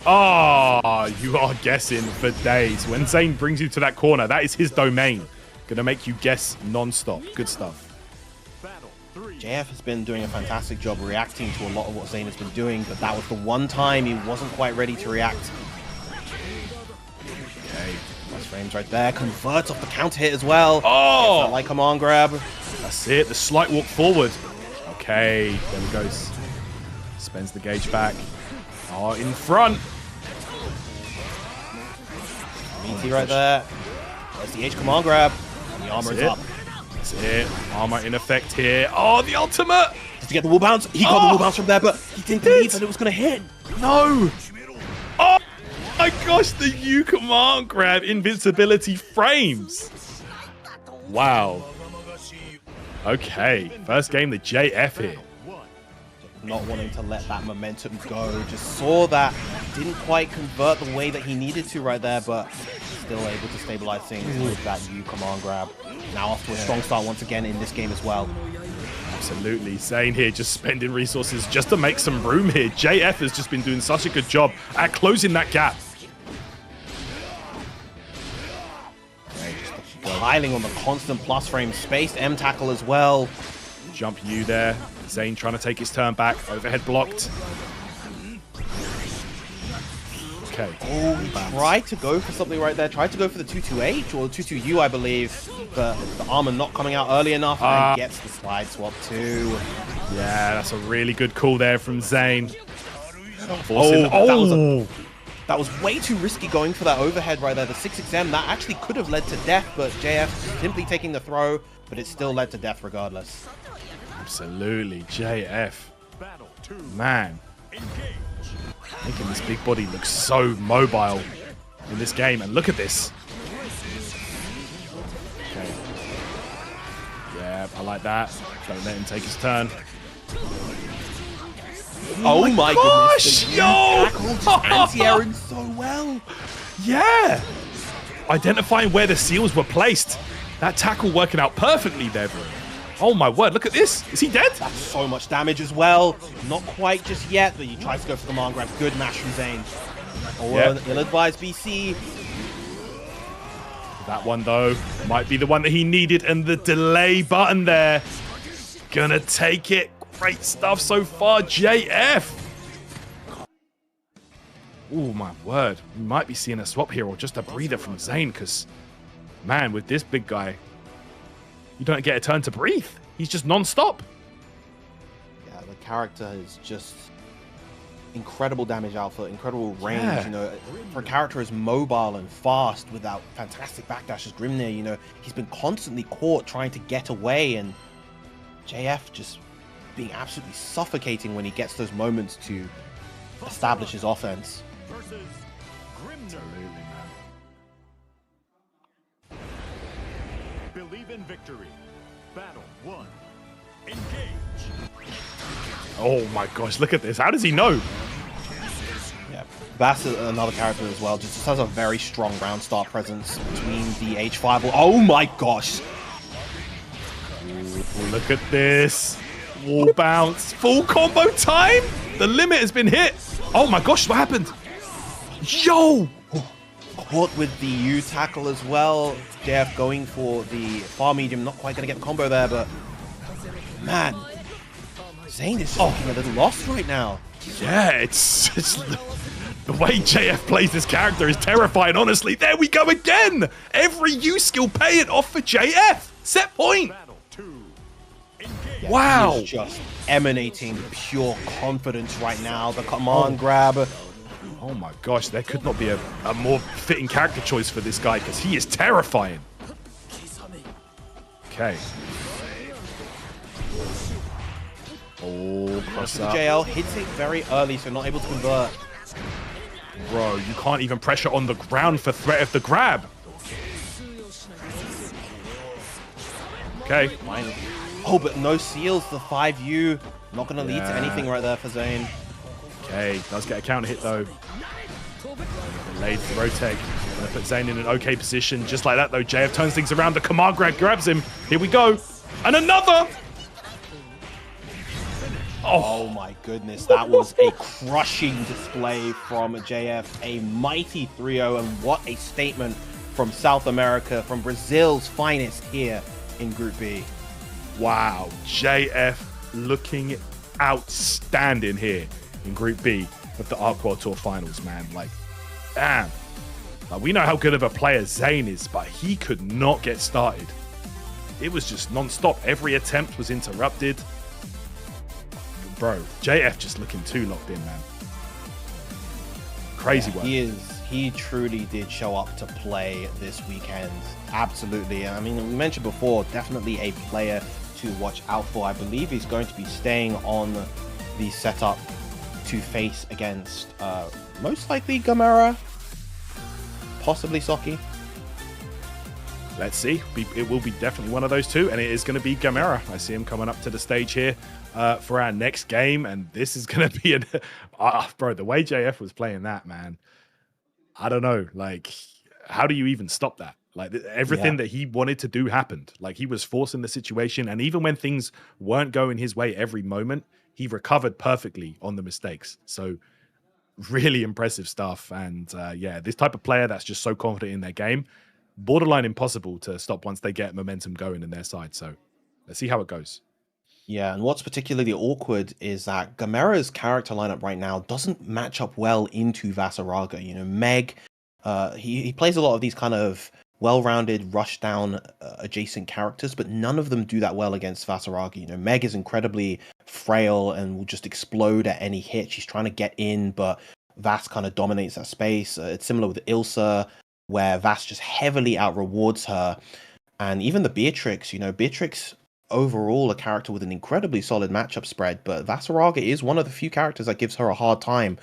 Oh, you are guessing for days. When Zane brings you to that corner, that is his domain. Going to make you guess non-stop. Good stuff. JF has been doing a fantastic job reacting to a lot of what Zane has been doing, but that was the one time he wasn't quite ready to react. Okay, plus frames right there. Converts off the counter hit as well. Oh! Light command grab. That's it. The slight walk forward. Okay, there he goes. Spends the gauge back. Oh, in front. Meaty right there. There's the H command grab. And the armor is up. That's it. Armor in effect here. Oh, the ultimate. Does to get the wall bounce. He got the wall bounce from there, but he didn't believe that it was going to hit. No! Oh my gosh, the U command grab invincibility frames. Wow. Okay, first game, the JF here. Not wanting to let that momentum go. Just saw that. Didn't quite convert the way that he needed to right there, but still able to stabilize things with that U command grab. Now off to a strong start once again in this game as well. Absolutely. Zane here just spending resources just to make some room here. JF has just been doing such a good job at closing that gap. Piling on the constant plus frame space. M tackle as well. Jump U there. Zane trying to take his turn back. Overhead blocked. Okay. Oh, he tried to go for something right there. Tried to go for the 2-2H or the 2-2U, I believe. But the armor not coming out early enough. And gets the slide swap too. Yeah, that's a really good call there from Zane. That was way too risky going for that overhead right there. The 6XM, that actually could have led to death, but JF simply taking the throw, but it still led to death regardless. Absolutely, JF. Man. Making this big body look so mobile in this game. And look at this. Okay. Yeah, I like that. Don't let him take his turn. Oh my gosh, goodness. yo! Anti-airing so well. Yeah. Identifying where the seals were placed. That tackle working out perfectly there, bro. Oh my word, look at this. Is he dead? That's so much damage as well. Not quite just yet, but he tries to go for the command grab. Good mash from Zane. Ill-advised BC. That one, though, might be the one that he needed, and the delay button there. Gonna take it. Great stuff so far, JF. Oh my word. We might be seeing a swap here or just a breather from Zane, because, man, with this big guy, you don't get a turn to breathe. He's just non-stop. Yeah, the character is just incredible damage output, incredible range. Yeah. You know, for a character as mobile and fast without fantastic backdash as Grimnir, you know, he's been constantly caught trying to get away, and JF just being absolutely suffocating when he gets those moments to establish his offense. Absolutely, man. Believe in victory. Battle 1. Engage. Oh my gosh, look at this. How does he know? Yeah, Bass is another character as well. Just has a very strong ground start presence between the H5. Oh my gosh. Ooh, look at this. Wall bounce. Full combo time. The limit has been hit. Oh my gosh, what happened? Yo! Caught with the U tackle as well. JF going for the far medium. Not quite going to get the combo there, but man, Zane is just looking a little lost right now. Yeah, it's the way JF plays this character is terrifying, honestly. There we go again. Every U skill paying off for JF. Set point. Yeah, wow. He is just emanating pure confidence right now. The command grab. Oh my gosh, there could not be a more fitting character choice for this guy, because he is terrifying. Okay. Oh, cross The up. JL hits it very early, so not able to convert. Bro, you can't even pressure on the ground for threat of the grab. Okay. Finally. Oh, but no seals. The 5U. Not going to lead to anything right there for Zane. Okay, does get a counter hit though. Delayed throw tech. Gonna put Zane in an okay position. Just like that though, JF turns things around. The command grab grabs him. Here we go. And another! Oh my goodness, that was a crushing display from JF. A mighty 3-0, and what a statement from South America, from Brazil's finest here in Group B. Wow, JF looking outstanding here in Group B of the Arc World Tour Finals, man. Like, damn. Like, we know how good of a player Zane is, but he could not get started. It was just non-stop. Every attempt was interrupted. Bro, JF just looking too locked in, man. Crazy work. He truly did show up to play this weekend. Absolutely. I mean, we mentioned before, definitely a player to watch out for. I believe he's going to be staying on the setup to face against most likely Gamera, possibly Soki. Let's see. It will be definitely one of those two, and it is going to be Gamera. I see him coming up to the stage here for our next game, and this is going to be an... bro, the way JF was playing that, man, I don't know. Like, how do you even stop that? Like, everything that he wanted to do happened. Like, he was forcing the situation, and even when things weren't going his way every moment, he recovered perfectly on the mistakes. So, really impressive stuff. And yeah, this type of player that's just so confident in their game, borderline impossible to stop once they get momentum going in their side. So let's see how it goes. Yeah, and what's particularly awkward is that Gamera's character lineup right now doesn't match up well into Vasaraga. You know, Meg, he plays a lot of these kind of well-rounded, rush-down adjacent characters, but none of them do that well against Vasaraga. You know, Meg is incredibly frail and will just explode at any hit. She's trying to get in, but Vas kind of dominates that space. It's similar with Ilsa, where Vas just heavily out-rewards her. And even the Beatrix, you know, Beatrix overall a character with an incredibly solid matchup spread, but Vasaraga is one of the few characters that gives her a hard time.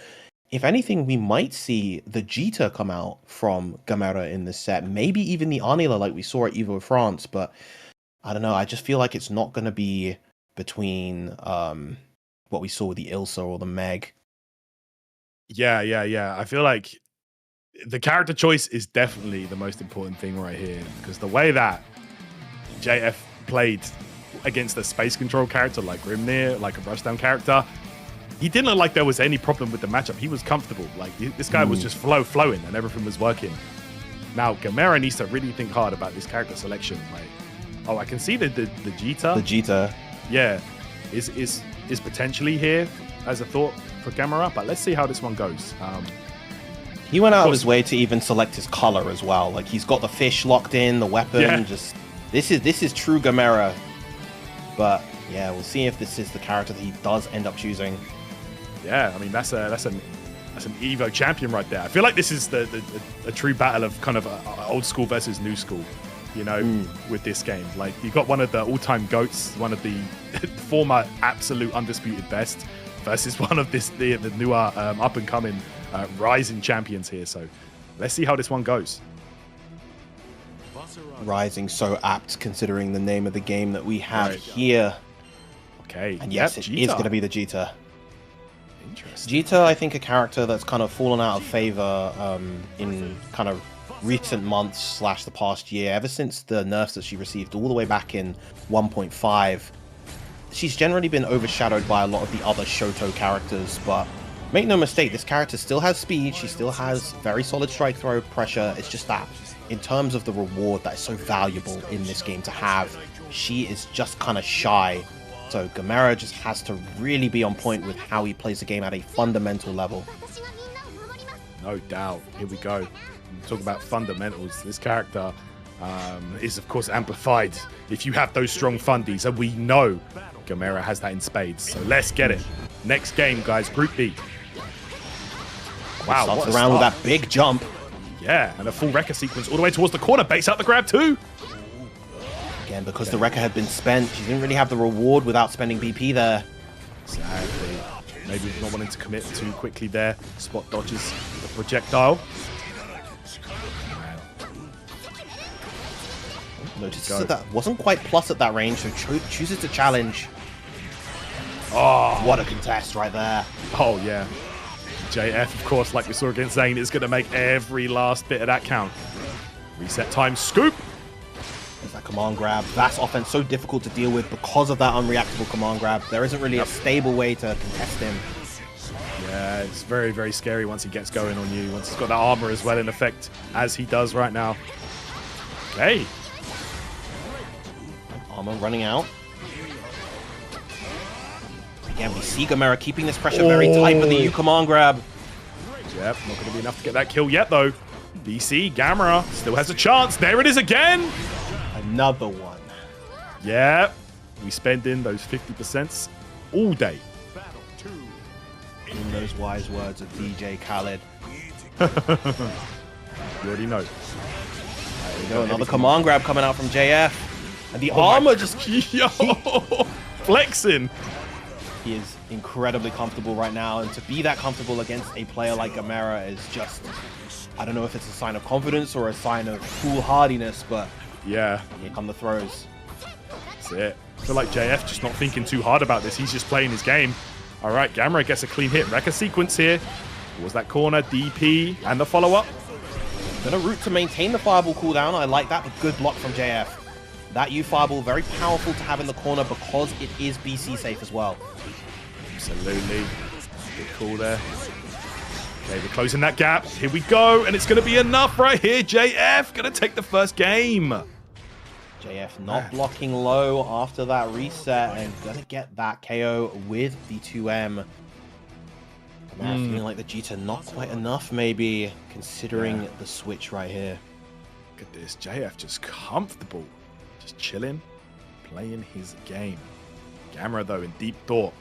If anything, we might see the Jita come out from Gamera in this set, maybe even the Anila like we saw at Evo France, but I don't know, I just feel like it's not going to be between what we saw with the Ilsa or the Meg. Yeah. I feel like the character choice is definitely the most important thing right here, because the way that JF played against a space control character like Grimnir, like a rushdown character, he didn't look like there was any problem with the matchup. He was comfortable. Like, this guy was just flowing and everything was working. Now, Gamera needs to really think hard about this character selection. Like, oh, I can see the Jita. The Jita. Yeah, is potentially here as a thought for Gamera, but let's see how this one goes. He went out of his way to even select his color as well. Like, he's got the fish locked in, the weapon. Just this is true Gamera. But yeah, we'll see if this is the character that he does end up choosing. Yeah, I mean that's an Evo champion right there. I feel like this is a true battle of kind of old school versus new school, you know, with this game. Like, you've got one of the all-time GOATs, one of the former absolute undisputed best, versus one of the newer up-and-coming rising champions here. So let's see how this one goes. Rising, so apt considering the name of the game that we have here. Okay. And yes, it is going to be the Jita. Interesting. Jita, I think, a character that's kind of fallen out of favor in kind of recent months / the past year. Ever since the nerfs that she received all the way back in 1.5, she's generally been overshadowed by a lot of the other Shoto characters. But make no mistake, this character still has speed. She still has very solid strike throw pressure. It's just that in terms of the reward that is so valuable in this game to have, she is just kind of shy. So Gamera just has to really be on point with how he plays the game at a fundamental level. No doubt. Here we go. Talk about fundamentals. This character is, of course, amplified if you have those strong fundies, and we know Gamera has that in spades. So let's get it. Next game, guys. Group B. Wow, starts around with that big jump. Yeah, and a full Rekka sequence all the way towards the corner. Baits out the grab too. Again, because the Rekka had been spent, she didn't really have the reward without spending BP there. Exactly. Maybe not wanting to commit too quickly there. Spot dodges the projectile. Notices that wasn't quite plus at that range, so chooses to challenge. Oh, what a contest right there. Oh, yeah. JF, of course, like we saw against Zane, is going to make every last bit of that count. Reset time, scoop. There's that command grab. That's offense so difficult to deal with because of that unreactable command grab. There isn't really a stable way to contest him. Yeah, it's very, very scary once he gets going on you. Once he's got that armor as well in effect, as he does right now. Okay. Armor running out. Again, we see Gamera keeping this pressure very tight with the U command grab. Yep, not going to be enough to get that kill yet, though. BC, Gamera still has a chance. There it is again. Another one. Yeah, we spend in those 50% all day. In those wise words of DJ Khaled. You already know. There we go, another command grab coming out from JF. And the armor just... Yo! Flexing! He is incredibly comfortable right now, and to be that comfortable against a player like Gamera is just... I don't know if it's a sign of confidence or a sign of foolhardiness, but... Yeah. Here come the throws. That's it. I feel like JF just not thinking too hard about this. He's just playing his game. All right, Gamera gets a clean hit. Wrecker sequence here. Was that corner, DP, and the follow-up. Gonna root to maintain the fireball cooldown. I like that, but good block from JF. That U fireball, very powerful to have in the corner because it is BC safe as well. Absolutely. Good call there. Okay, we're closing that gap. Here we go, and it's going to be enough right here. JF going to take the first game. JF not blocking low after that reset and gonna get that KO with the 2M. Feeling like the Jita not quite enough, maybe, considering the switch right here. Look at this. JF just comfortable. Just chilling, playing his game. Gamera, though, in deep thought.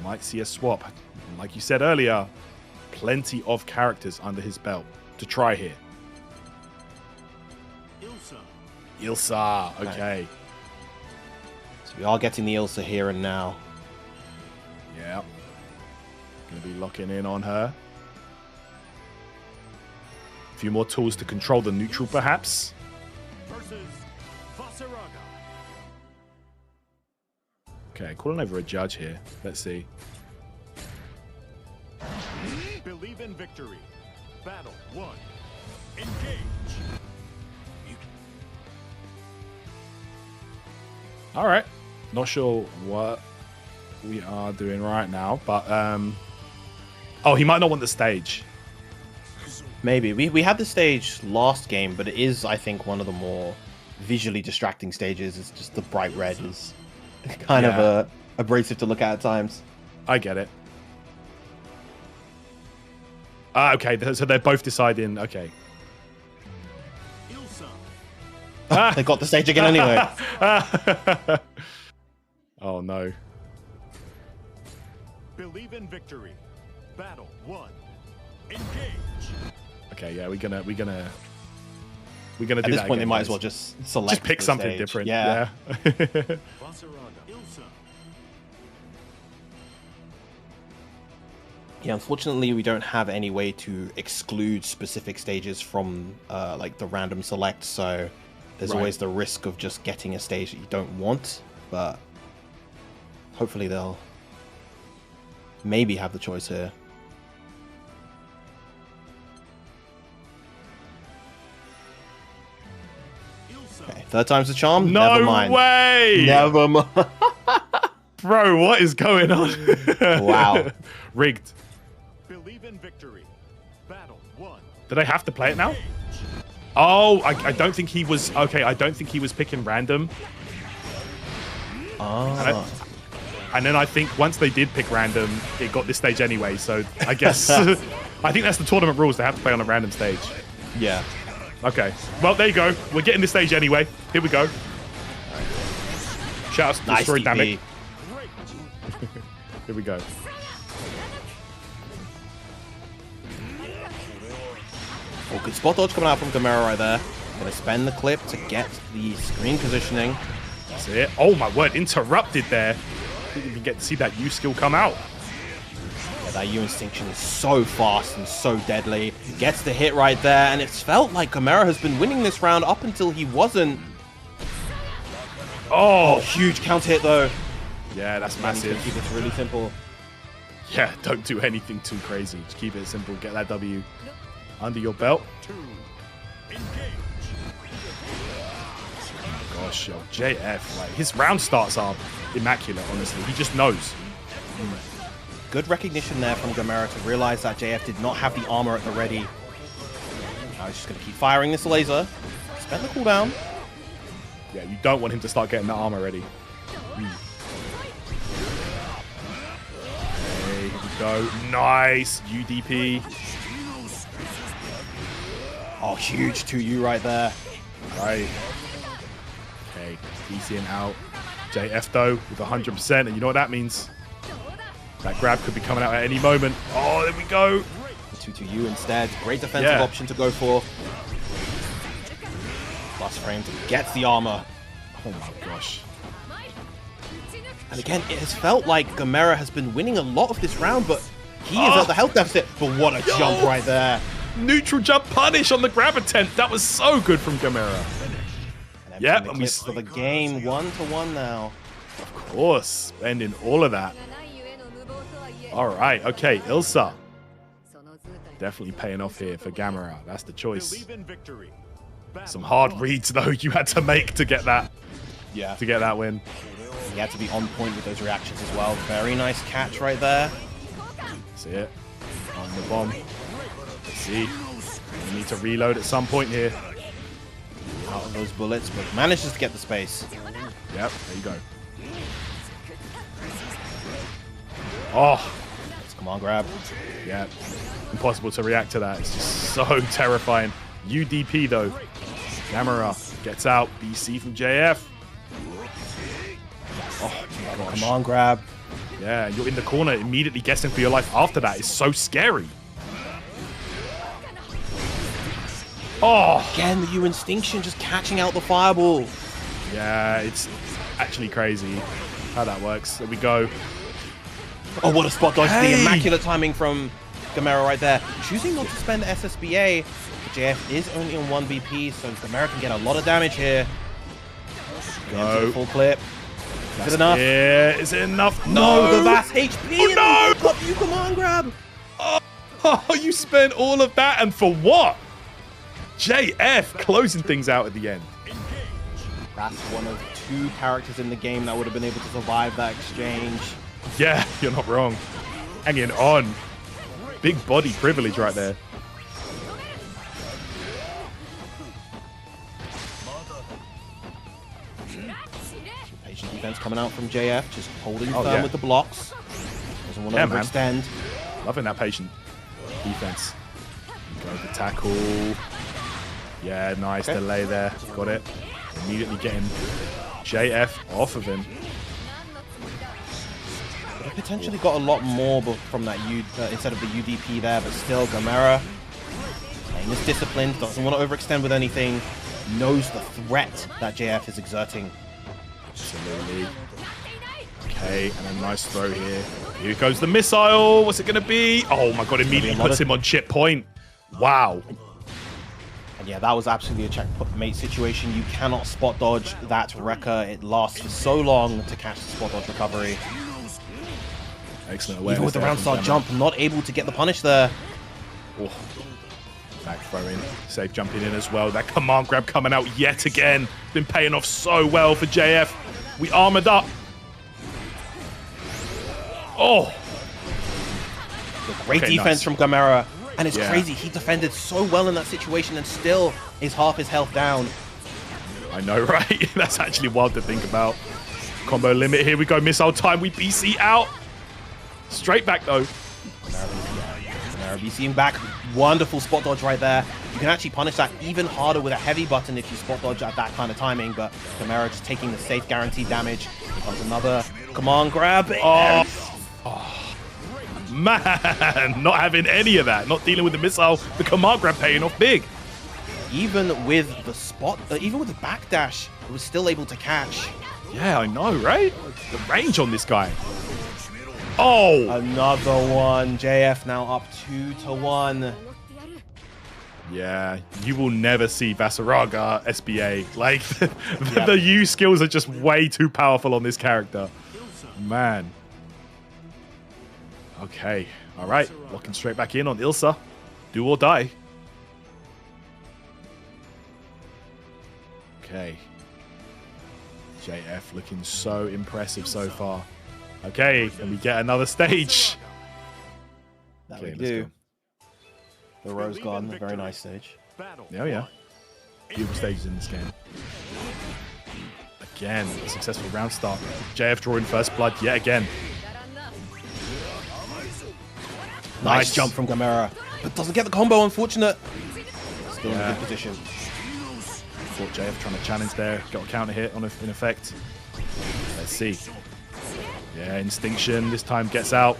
Might see a swap. And like you said earlier, plenty of characters under his belt to try here. Ilsa, okay. So we are getting the Ilsa here and now. Yeah. Gonna be locking in on her. A few more tools to control the neutral, perhaps. Okay, calling over a judge here. Let's see. Believe in victory. Battle 1. Engage. All right. Not sure what we are doing right now, but oh, he might not want the stage. Maybe. We had the stage last game, but it is, I think, one of the more visually distracting stages. It's just the bright red is kind of abrasive to look at times. I get it. Okay, so they're both deciding. Okay. They got the stage again anyway. Oh no. Believe in victory. Battle 1. Engage. Okay, yeah, we're gonna do that. At this point, they might as well just select. Just pick something stage. different. Yeah. Yeah, unfortunately, we don't have any way to exclude specific stages from like the random select, so there's always the risk of just getting a stage that you don't want, but hopefully they'll maybe have the choice here. Okay, third time's the charm? No Never mind. way! Never mind. Bro, what is going on? Wow. Rigged. Believe in victory. Battle 1. Did I have to play it now? Oh, I don't think he was... Okay, I don't think he was picking random. Oh. And then I think once they did pick random, it got this stage anyway. So I guess... I think that's the tournament rules. They have to play on a random stage. Yeah. Okay. Well, there you go. We're getting this stage anyway. Here we go. Shout out to Destroy Damage. Here we go. Oh, good spot dodge coming out from Gamera right there. Gonna spend the clip to get the screen positioning. That's it. Oh my word, interrupted there. Didn't even get to see that U skill come out. Yeah, that U Instinction is so fast and so deadly. Gets the hit right there, and it's felt like Gamera has been winning this round up until he wasn't. Oh, huge counter hit though. Yeah, that's massive. Keep this really simple. Yeah, don't do anything too crazy. Just keep it simple. Get that W under your belt. 2. Engage. Oh my gosh, yo, JF, like his round starts are immaculate, honestly. He just knows. Good recognition there from Gamera to realize that JF did not have the armor at the ready. Now he's just going to keep firing this laser. Spend the cooldown. Yeah, you don't want him to start getting the armor ready. Okay, here we go. Nice. UDP. Oh, huge 2U right there. Right. Okay, DCing out. JF though with 100%, and you know what that means? That grab could be coming out at any moment. Oh, there we go. 2-2U instead. Great defensive option to go for. Plus frame to get the armor. Oh my gosh. And again, it has felt like Gamera has been winning a lot of this round, but he is at the health deficit. But what a jump right there. Neutral jump punish on the grab attempt. That was so good from Gamera. Yeah, and we for the game 1-1 now. Of course, ending all of that. All right, okay, Ilsa. Definitely paying off here for Gamera. That's the choice. Some hard reads though you had to make to get that. Yeah. To get that win. He had to be on point with those reactions as well. Very nice catch right there. See it. On the bomb. Let's see. We need to reload at some point here. Out of those bullets, but manages to get the space. Yep, there you go. Oh. Come on, grab. Yeah. Impossible to react to that. It's just so terrifying. UDP though. Gamera gets out. BC from JF. Oh my gosh. Come on, grab. Yeah, you're in the corner immediately guessing for your life after that. It's so scary. Oh! Again, the U-Instinction just catching out the fireball. Yeah, it's actually crazy how that works. There we go. Oh, what a spot dodge. Hey. The immaculate timing from Gamera right there. Choosing not to spend SSBA. JF is only on 1 BP, so Gamera can get a lot of damage here. Go. Full clip. Is it enough? Yeah, is it enough? No, the last HP. Oh, no! Got you, come on, grab. Oh, you spent all of that, and for what? JF closing things out at the end. That's one of 2 characters in the game that would have been able to survive that exchange. Yeah, you're not wrong. Hanging on. Big body privilege right there. Patient defense coming out from JF, just holding firm with the blocks. Doesn't want to overextend. Loving that patient defense. Go the tackle. Yeah, nice delay there. Got it. Immediately getting JF off of him. They potentially got a lot more from that instead of the UDP there, but still Gamera playing this disciplined, doesn't want to overextend with anything, knows the threat that JF is exerting. Absolutely. Okay, and a nice throw here. Here goes the missile. What's it going to be? Oh my god, immediately puts him on chip point. Wow. And yeah, that was absolutely a checkmate situation. You cannot spot dodge that Wrecker. It lasts for so long to catch the spot dodge recovery. Excellent awareness. Even with the round start jump, not able to get the punish there. Oh. Back throw in. Safe jumping in as well. That command grab coming out yet again. Been paying off so well for JF. We armored up. Oh. Great defense from Gamera. And it's crazy. He defended so well in that situation and still is half his health down. I know, right? That's actually wild to think about. Combo limit. Here we go. Missile time. We BC out. Straight back, though. Gamera BCing back. Wonderful spot dodge right there. You can actually punish that even harder with a heavy button if you spot dodge at that kind of timing, but Gamera just taking the safe guaranteed damage. Here comes another command grab. Oh. Man, not having any of that. Not dealing with the missile. The command grab paying off big. Even with the even with the backdash, it was still able to catch. Yeah, I know, right? The range on this guy. Oh! Another one. JF now up 2-1. Yeah, you will never see Vasaraga SBA. Like, the U skills are just way too powerful on this character. Man. Okay, all right. Locking straight back in on Ilsa. Do or die. Okay. JF looking so impressive so far. Okay, and we get another stage. That we do. The Rose Garden, a very nice stage. Yeah, yeah. Beautiful stages in this game. Again, a successful round start. JF drawing first blood yet again. Nice jump from Gamera, but doesn't get the combo, unfortunate. Still in a good position. Thought JF trying to challenge there, got a counter hit in effect. Let's see. Yeah, Instinction this time gets out.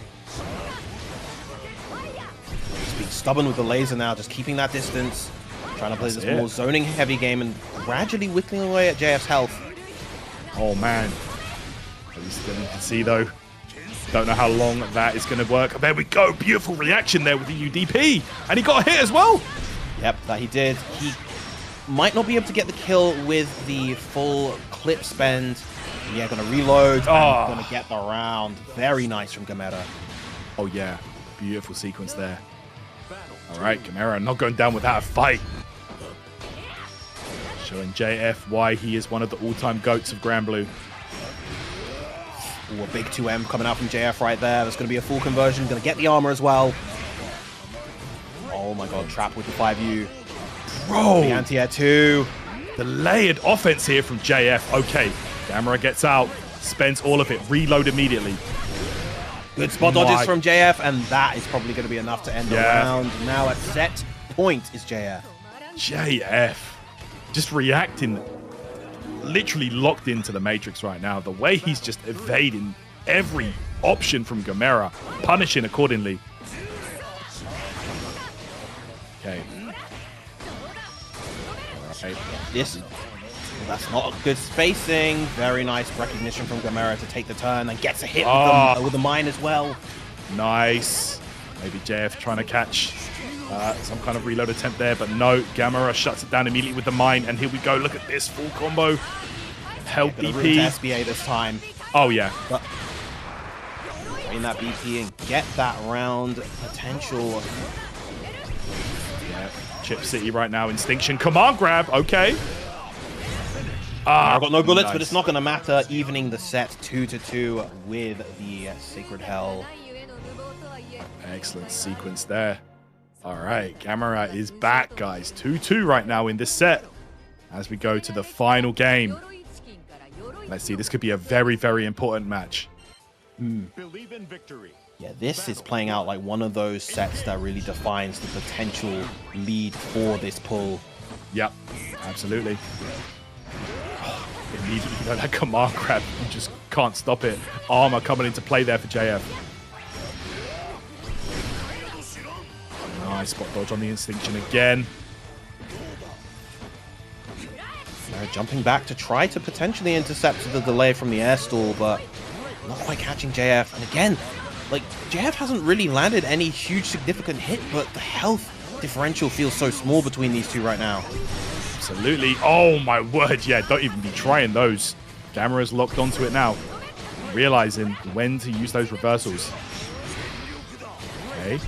Just being stubborn with the laser now, just keeping that distance. Trying to play this more zoning heavy game and gradually whittling away at JF's health. Oh, man. At least you can see, though. Don't know how long that is going to work. There we go. Beautiful reaction there with the UDP. And he got a hit as well. Yep, that he did. He might not be able to get the kill with the full clip spend. Yeah, gonna reload and gonna get the round. Very nice from Gamera. Oh, yeah. Beautiful sequence there. All right, Gamera not going down without a fight. Showing JF why he is one of the all-time GOATs of Grand Blue. Ooh, a big 2M coming out from JF right there. There's going to be a full conversion. Going to get the armor as well. Oh my god, trap with the 5U. Bro! The anti-air 2. The layered offense here from JF. Okay, Gamera gets out, spends all of it, reload immediately. Good spot dodges from JF, and that is probably going to be enough to end the round. Now at set point is JF. JF. Just reacting, literally locked into the Matrix right now. The way he's just evading every option from Gamera, punishing accordingly. Okay. Right. That's not a good spacing. Very nice recognition from Gamera to take the turn and gets a hit with the mine as well. Nice. Maybe JF trying to catch some kind of reload attempt there, but no. Gamera shuts it down immediately with the mine, and here we go. Look at this full combo. Help BP. SBA this time. Oh, yeah. But in that BP and get that round potential. Yeah. Chip City right now. Instinction. Command grab. Okay. I've got no bullets, but it's not going to matter. Evening the set 2-2 with the Sacred Hell. Excellent sequence there. All right, Gamera is back, guys. 2-2 right now in this set as we go to the final game. Let's see, this could be a very, very important match. Believe in victory. Yeah, this is playing out like one of those sets that really defines the potential lead for this pull. Yep, absolutely. Immediately, you know, that command grab, you just can't stop it. Armor coming into play there for JF. Nice spot dodge on the Instinction again. Jumping back to try to potentially intercept the delay from the air stall, but not quite catching JF. And again, like, JF hasn't really landed any huge significant hit, but the health differential feels so small between these two right now. Absolutely. Oh my word, yeah, don't even be trying those. Gamera's locked onto it now, realizing when to use those reversals. Okay.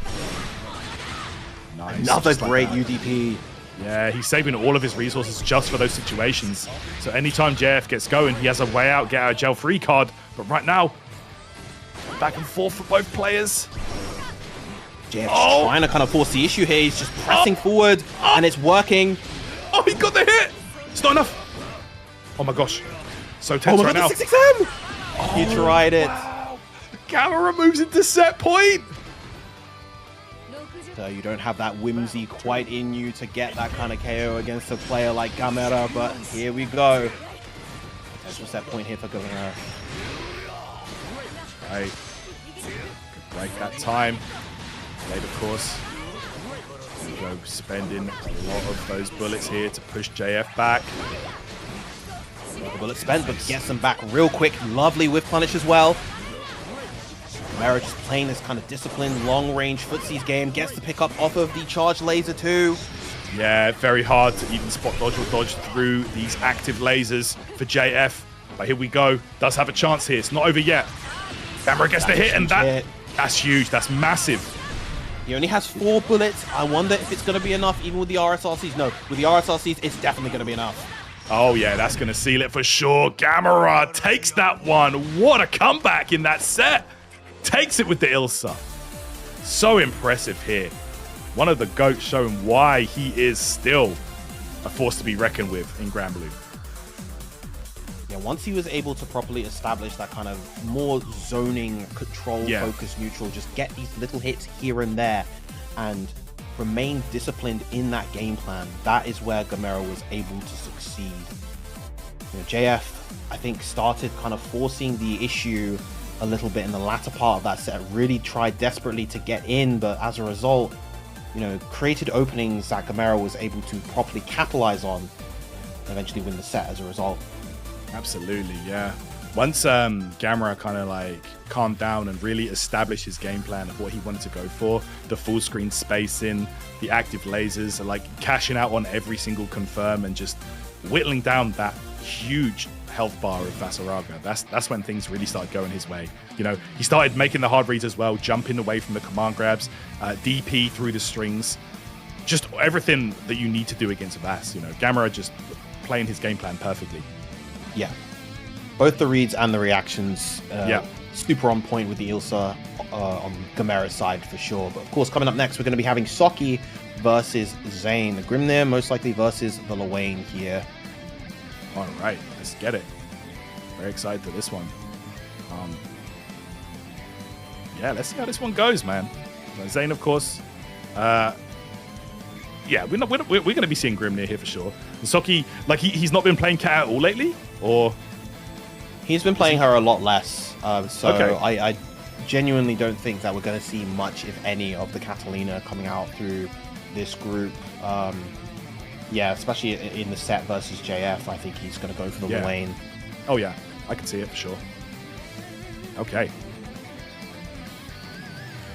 Nice. Another great UDP. Yeah, he's saving all of his resources just for those situations. So anytime JF gets going, he has a way out, get out of jail free card. But right now, back and forth for both players. JF's trying to kind of force the issue here. He's just pressing forward, and it's working. Oh, he got the hit. It's not enough. Oh my gosh. So tense right now. 6XM. He tried it. Wow. Gamera moves into set point. So you don't have that whimsy quite in you to get that kind of KO against a player like Gamera, but here we go. Potential set point here for Gamera. Right. Break that time. Late, of course. There we go, spending a lot of those bullets here to push JF back. The bullet spent, but gets them back real quick. Lovely whiff punish as well. Gamera just playing this kind of disciplined, long-range footsies game. Gets the pick up off of the charge laser too. Yeah, very hard to even spot dodge or dodge through these active lasers for JF. But here we go. Does have a chance here. It's not over yet. Gamera gets the hit, and that's huge. That's massive. He only has 4 bullets. I wonder if it's going to be enough, even with the RSRCs. No, with the RSRCs, it's definitely going to be enough. Oh, yeah, that's going to seal it for sure. Gamera takes that one. What a comeback in that set. Takes it with the Ilsa. So impressive here. One of the GOATs showing why he is still a force to be reckoned with in Grand Blue. Yeah, once he was able to properly establish that kind of more zoning, control, focus, neutral, just get these little hits here and there and remain disciplined in that game plan, that is where Gamera was able to succeed. You know, JF, I think, started kind of forcing the issue a little bit in the latter part of that set, really tried desperately to get in, but as a result, you know, created openings that Gamera was able to properly capitalize on, and eventually win the set as a result. Absolutely, yeah. Once Gamera kind of like calmed down and really established his game plan of what he wanted to go for, the full screen spacing, the active lasers, like cashing out on every single confirm and just whittling down that huge health bar of Vasaraga. That's when things really started going his way. You know, he started making the hard reads as well, jumping away from the command grabs, DP through the strings, just everything that you need to do against Vas. You know, Gamera just playing his game plan perfectly. Yeah. Both the reads and the reactions, super on point with the Ilsa on Gamera's side for sure. But of course, coming up next, we're going to be having Soki versus Zane. The Grimnir most likely versus the Luane here. All right, let's get it. Very excited for this one. Yeah, let's see how this one goes, man. So Zane, of course. Yeah, we're going to be seeing Grimnir here for sure. And Soki, like he's not been playing Cat at all lately, or he's been playing her a lot less. So okay. I genuinely don't think that we're going to see much, if any, of the Catalina coming out through this group. Yeah, especially in the set versus JF, I think he's going to go for the Luane. Oh yeah, I can see it for sure. Okay.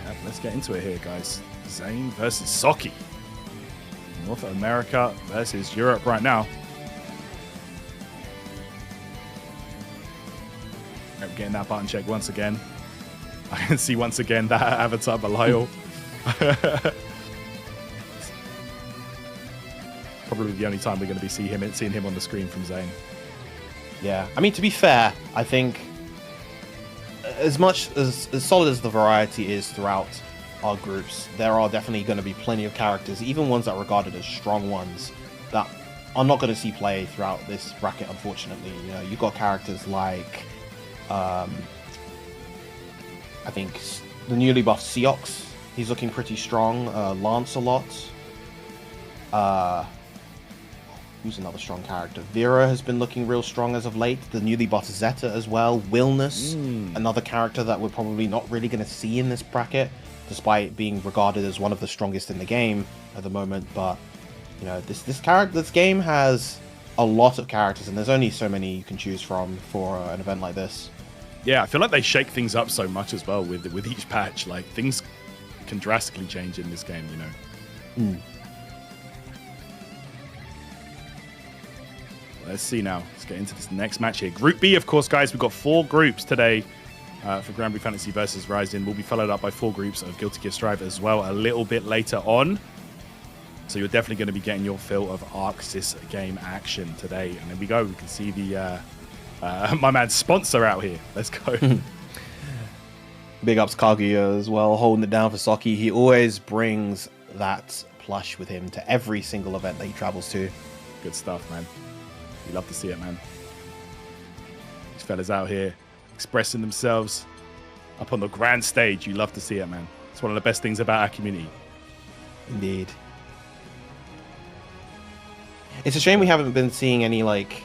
Yep, let's get into it here, guys. Zane versus Soki. North America versus Europe right now. Yep, getting that button check once again. I can see once again that avatar Belial. Probably the only time we're going to be seeing him on the screen from Zane. Yeah, I mean, to be fair, I think as much as solid as the variety is throughout our groups, there are definitely going to be plenty of characters, even ones that are regarded as strong ones, that are not going to see play throughout this bracket, unfortunately. You know, you've got characters like, I think, the newly buffed Seox. He's looking pretty strong. Lancelot. Who's another strong character? Vera has been looking real strong as of late. The newly buffed Zeta as well. Wilness, another character that we're probably not really going to see in this bracket, despite being regarded as one of the strongest in the game at the moment. But you know, this game has a lot of characters, and there's only so many you can choose from for an event like this. Yeah, I feel like they shake things up so much as well with each patch. Like things can drastically change in this game, you know. Let's see now. Let's get into this next match here. Group B, of course, guys. We've got 4 groups today for Grand Prix Fantasy versus Ryzen. Will be followed up by 4 groups of Guilty Gear Strive as well a little bit later on. So you're definitely going to be getting your fill of ArcSys game action today. And there we go. We can see the my man's sponsor out here. Let's go. Big ups Kaguya as well, holding it down for Soki. He always brings that plush with him to every single event that he travels to. Good stuff, man. You love to see it, man. These fellas out here expressing themselves up on the grand stage. You love to see it, man. It's one of the best things about our community. Indeed. It's a shame we haven't been seeing any like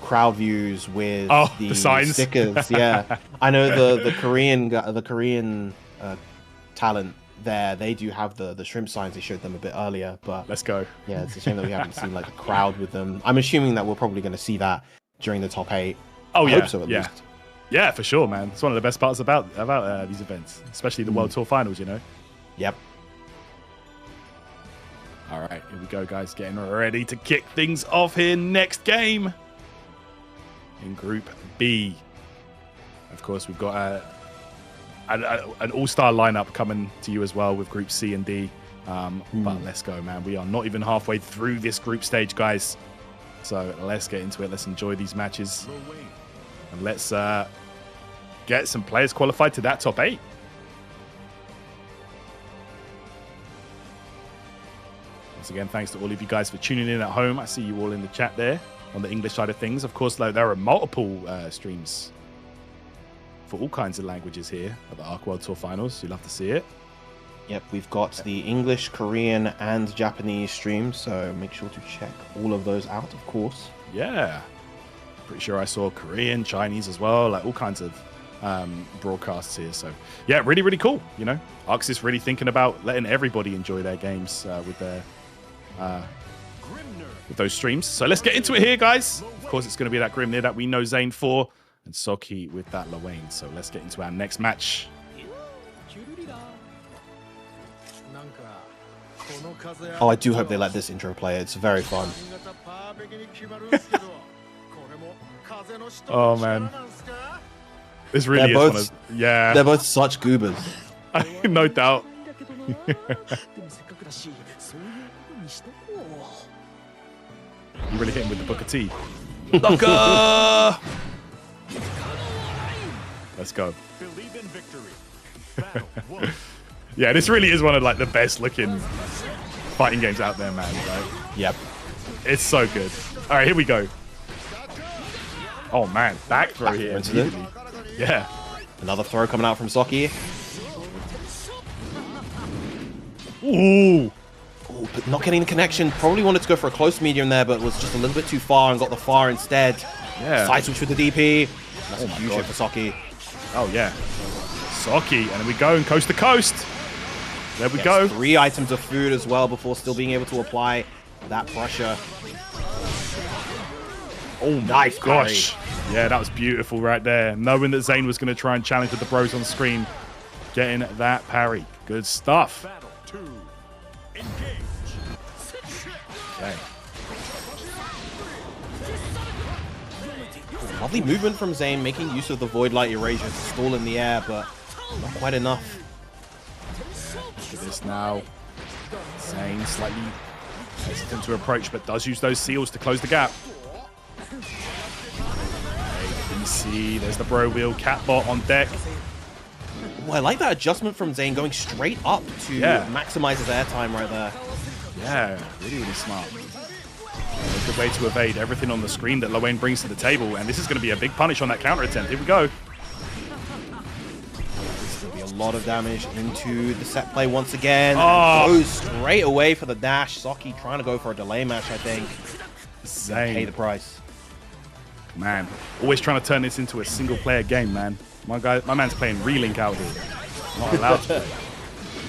crowd views with the signs, stickers. Yeah, I know the Korean talent there. They do have the shrimp signs. They showed them a bit earlier, but let's go. Yeah, it's a shame that we haven't seen like a crowd with them. I'm assuming that we're probably going to see that during the top 8. Oh, I yeah, hope so, at least. Yeah, for sure, man. It's one of the best parts about these events, especially the World Tour Finals. You know. Yep. All right, here we go, guys. Getting ready to kick things off here. Next game in Group B. Of course, we've got an all-star lineup coming to you as well with Group C and D. But let's go, man. We are not even halfway through this group stage, guys. So let's get into it. Let's enjoy these matches. And let's get some players qualified to that top 8. Once again, thanks to all of you guys for tuning in at home. I see you all in the chat there on the English side of things. Of course, there are multiple streams for all kinds of languages here at the Arc World Tour Finals. You'll love to see it. Yep, we've got the English, Korean, and Japanese streams, so make sure to check all of those out, of course. Yeah. Pretty sure I saw Korean, Chinese as well, like all kinds of broadcasts here. So, yeah, really, really cool. You know, ArcSys really thinking about letting everybody enjoy their games with their with those streams. So let's get into it here, guys. Of course, it's going to be that Grimnir that we know Zane for, and Soki with that Lwain. So let's get into our next match. Oh, I do hope they let this intro play. It's very fun. Oh, man. This really They're is both, one of... Yeah. They're both such goobers. No doubt. You really hit him with the Booker T. Booker! Let's go. Believe in victory. Battle 1. Yeah, this really is one of like the best looking fighting games out there, man. Right? Yep. It's so good. All right, here we go. Oh man, back throw here. Incident. Yeah. Another throw coming out from Soki. Ooh. Ooh, but not getting the connection. Probably wanted to go for a close medium there, but was just a little bit too far and got the far instead. Yeah. Side switch with the DP. That's a huge hit for Soki. Oh yeah. Soki, and then we go and coast to coast. There we go. 3 items of food as well before still being able to apply that pressure. Oh nice gosh. Yeah, that was beautiful right there. Knowing that Zane was going to try and challenge with the bros on screen. Getting that parry. Good stuff. Battle 2. Engage. Okay. Lovely movement from Zane, making use of the Void Light Erasure to stall in the air, but not quite enough. Look at this now. Zane slightly hesitant to approach, but does use those seals to close the gap. BC, there's the bro wheel, Catbot on deck. Oh, I like that adjustment from Zane going straight up to maximize his airtime right there. Yeah, really, really smart. A good way to evade everything on the screen that Lwain brings to the table, and this is going to be a big punish on that counter attempt. Here we go. This will be a lot of damage into the set play once again. Oh. Goes straight away for the dash. Soki trying to go for a delay match, I think. Zane. Pay the price. Man, always trying to turn this into a single-player game, man. My man's playing Relink out here. Not allowed to play.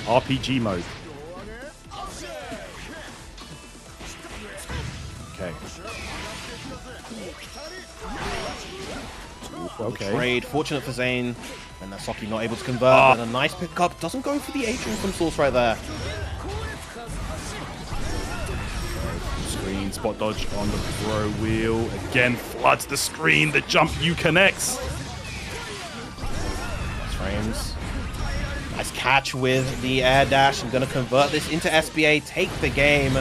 RPG mode. Okay. Okay. Trade. Fortunate for Zane. And that Soki not able to convert. And a nice pickup. Doesn't go for the Atrium from Source right there. Screen, spot dodge on the bro wheel. Again, floods the screen. The jump U connects. Frames. Nice catch with the air dash. I'm going to convert this into SBA. Take the game.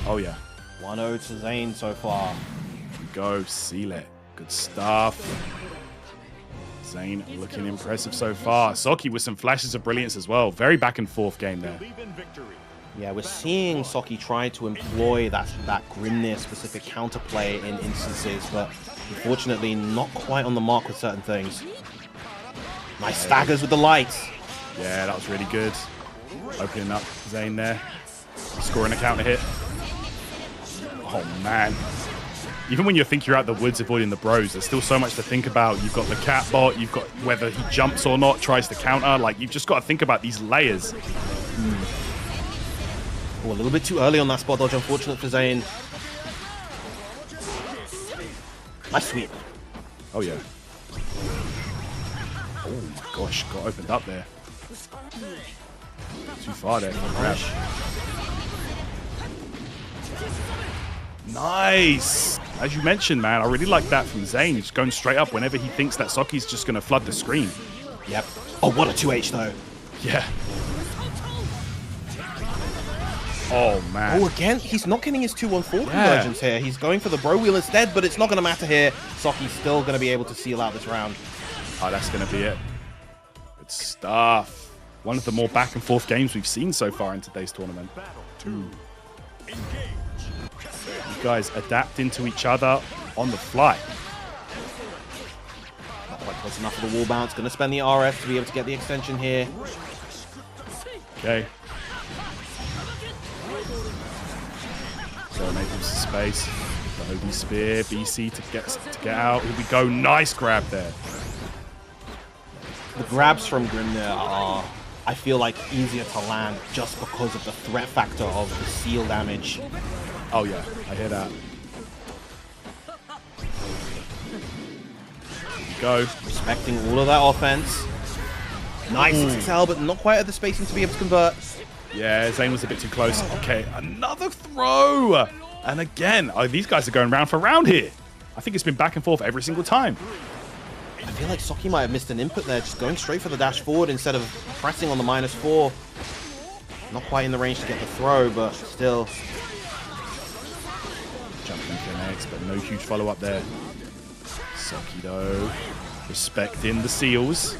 Oh, yeah. 1-0 to Zane so far. Go, seal it. Good stuff. Zane looking impressive so far. Soki with some flashes of brilliance as well. Very back and forth game there. Believe in victory. Yeah, we're seeing Soki try to employ that Grimnir specific counterplay in instances, but unfortunately not quite on the mark with certain things. Nice staggers with the lights. Yeah, that was really good. Opening up Zane there. Scoring a counter hit. Oh, man. Even when you think you're out the woods avoiding the bros, there's still so much to think about. You've got the Catbot, you've got whether he jumps or not, tries to counter. Like, you've just got to think about these layers. Oh, a little bit too early on that spot dodge, unfortunate for Zane. Nice sweep. Oh, yeah. Oh, my gosh. Got opened up there. Too far there for the grab. Nice. As you mentioned, man, I really like that from Zane. He's going straight up whenever he thinks that Soki's just going to flood the screen. Yep. Oh, what a 2H, though. Yeah. Oh, man. Oh, again, he's not getting his 2-1-4 convergence here. He's going for the bro wheel instead, but it's not going to matter here. Soki's still going to be able to seal out this round. Oh, that's going to be it. Good stuff. One of the more back and forth games we've seen so far in today's tournament. Battle 2. Engage. You guys adapting to each other on the fly. Not quite close enough for the wall bounce. Going to spend the RF to be able to get the extension here. Okay. So make some space. The OD spear, BC to get out. Here we go. Nice grab there. The grabs from Grimnir are, I feel like, easier to land just because of the threat factor of the seal damage. Oh, yeah. I hear that. Go. Respecting all of that offense. Nice XXL, but not quite at the spacing to be able to convert. Yeah, Zane was a bit too close. Okay, another throw. And again, these guys are going round for round here. I think it's been back and forth every single time. I feel like Sockie might have missed an input there, just going straight for the dash forward instead of pressing on the -4. Not quite in the range to get the throw, but still. Jumping connects, but no huge follow-up there. Sockie, though, respecting the seals.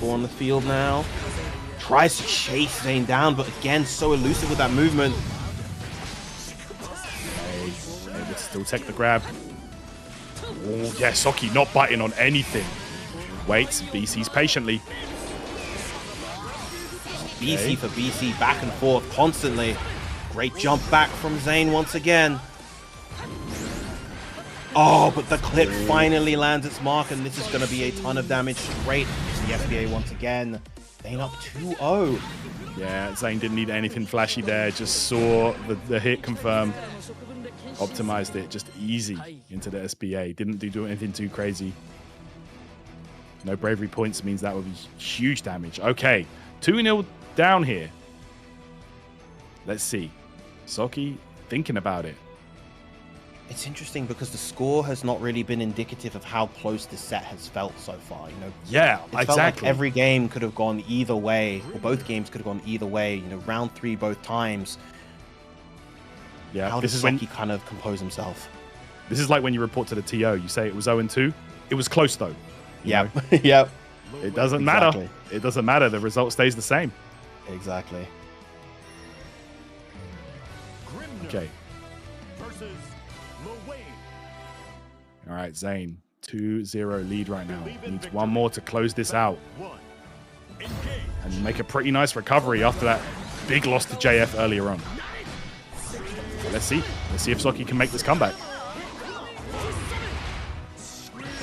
All on the field now. Tries to chase Zane down, but again, so elusive with that movement. Okay, able to still take the grab. Oh, yeah, Sockie not biting on anything. Waits, BC's patiently. BC for BC, back and forth constantly. Great jump back from Zane once again. Oh, but the clip finally lands its mark, and this is going to be a ton of damage straight to the SBA once again. Zane up 2-0. Yeah, Zane didn't need anything flashy there. Just saw the hit confirm. Optimized it just easy into the SBA. Didn't do anything too crazy. No bravery points means that would be huge damage. Okay, 2-0 down here. Let's see. Sockie thinking about it. It's interesting because the score has not really been indicative of how close the set has felt so far. You know, yeah, it felt like every game could have gone either way, or both games could have gone either way. You know, round 3 both times. Yeah, how does Sockie kind of compose himself? This is like when you report to the TO. You say it was 0-2. It was close though. Yeah, yep. It doesn't matter. It doesn't matter. The result stays the same. Exactly. Okay. All right, Zane, 2-0 lead right now. Needs one more to close this out. And make a pretty nice recovery after that big loss to JF earlier on. So let's see. Let's see if Sockie can make this comeback.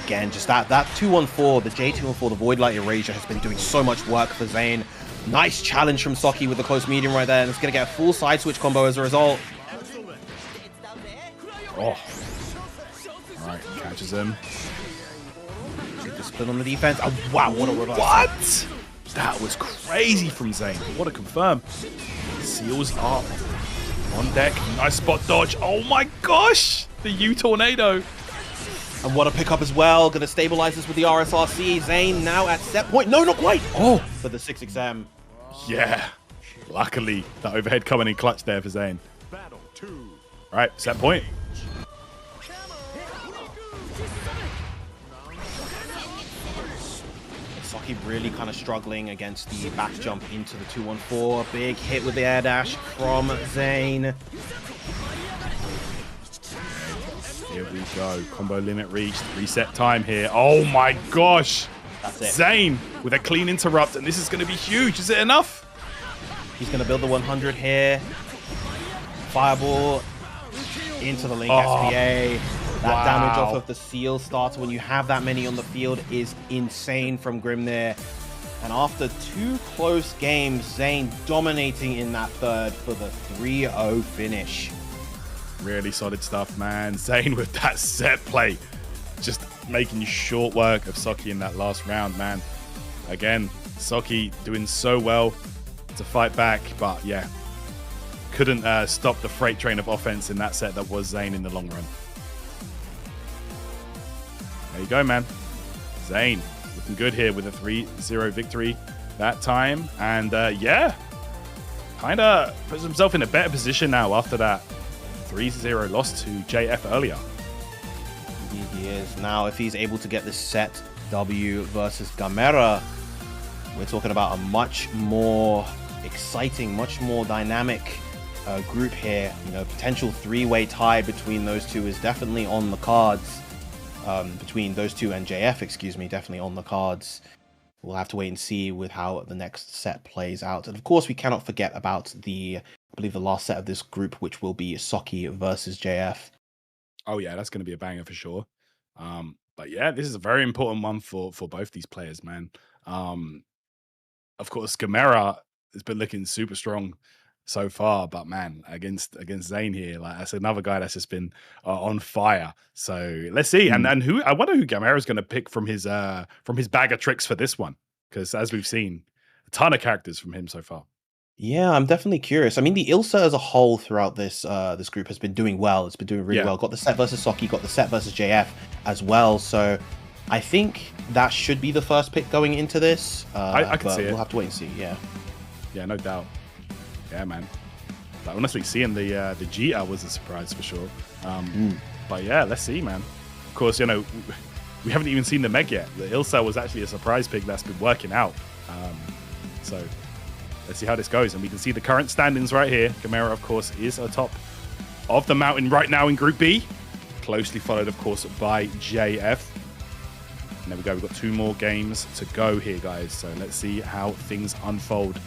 Again, just that 2-1-4, the J2-1-4, the Void Light Erasure has been doing so much work for Zane. Nice challenge from Sockie with the close medium right there, and it's going to get a full side switch combo as a result. Oh. All right, catches him. Discipline on the defense. Oh, wow, what a reverse. What? That was crazy from Zane. What a confirm. Seals up. On deck. Nice spot dodge. Oh my gosh. The U-Tornado. And what a pickup as well. Going to stabilize this with the RSRC. Zane now at set point. No, not quite. Oh, for the 6XM. Yeah. Luckily, that overhead coming in clutch there for Zane. All right, set point. Sockie really kind of struggling against the back jump into the 2-1-4. Big hit with the air dash from Zane. Here we go. Combo limit reached. Reset time here. Oh my gosh. That's it. Zane with a clean interrupt, and this is going to be huge. Is it enough? He's going to build the 100 here. Fireball into the Link SPA. That damage off of the seal starter when you have that many on the field is insane from Grimnir. And after 2 close games, Zane dominating in that third for the 3-0 finish. Really solid stuff, man. Zane with that set play. Just making short work of Sockie in that last round, man. Again, Sockie doing so well to fight back, but yeah, couldn't stop the freight train of offense in that set that was Zane in the long run. There you go, man. Zane looking good here with a 3-0 victory that time. And yeah, kind of puts himself in a better position now after that 3-0 loss to JF earlier. Indeed he is. Now, if he's able to get this set W versus Gamera, we're talking about a much more exciting, much more dynamic group here. You know, potential 3-way tie between those two is definitely on the cards. Between those two and JF, excuse me, definitely on the cards. We'll have to wait and see with how the next set plays out. And of course, we cannot forget about I believe the last set of this group, which will be Sockie versus JF. Oh yeah, that's going to be a banger for sure. But yeah, this is a very important one for both these players, man. Of course, Gamera has been looking super strong so far, but man, against Zayn here, like that's another guy that's just been on fire. So let's see, and who I wonder who Gamera's going to pick from his bag of tricks for this one, because as we've seen, a ton of characters from him so far. Yeah, I'm definitely curious. I mean, the Ilsa as a whole throughout this this group has been doing well. It's been doing really well. Got the set versus Sockie, got the set versus JF as well. So I think that should be the first pick going into this. I can see it. We'll have to wait and see. Yeah. Yeah, no doubt. Yeah, man. Like, honestly, seeing the Gita was a surprise for sure. But yeah, let's see, man. Of course, you know, we haven't even seen the Meg yet. The Ilsa was actually a surprise pick that's been working out. So let's see how this goes. And we can see the current standings right here. Gamera, of course, is atop of the mountain right now in Group B. Closely followed, of course, by JF. And there we go. We've got 2 more games to go here, guys. So let's see how things unfold.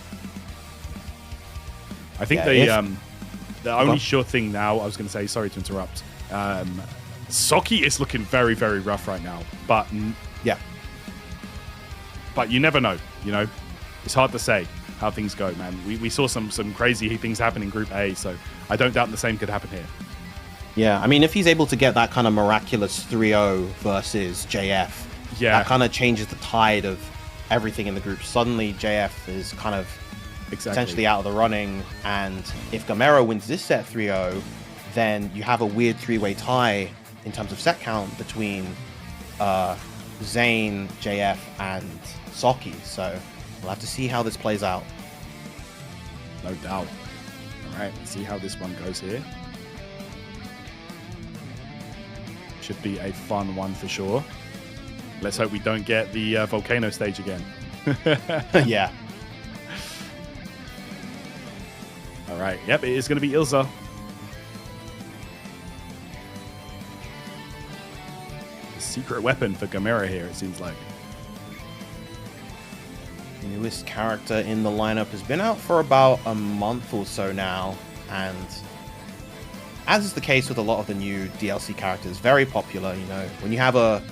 I think the only sure thing now, I was going to say, sorry to interrupt, Sockie is looking very, very rough right now. But yeah, but you never know, you know. It's hard to say how things go, man. We saw some crazy things happen in Group A, so I don't doubt the same could happen here. Yeah, I mean, if he's able to get that kind of miraculous 3-0 versus JF, that kind of changes the tide of everything in the group. Suddenly, JF is kind of potentially out of the running, and if Gamera wins this set 3-0, then you have a weird 3-way tie in terms of set count between Zayn, JF, and Sockie. So we'll have to see how this plays out. No doubt. All right, let's see how this one goes here. Should be a fun one for sure. Let's hope we don't get the volcano stage again. Yeah. All right. Yep, it is going to be Ilsa. The secret weapon for Gamera here, it seems like. Newest character in the lineup has been out for about a month or so now, and as is the case with a lot of the new DLC characters, very popular. You know, when you have a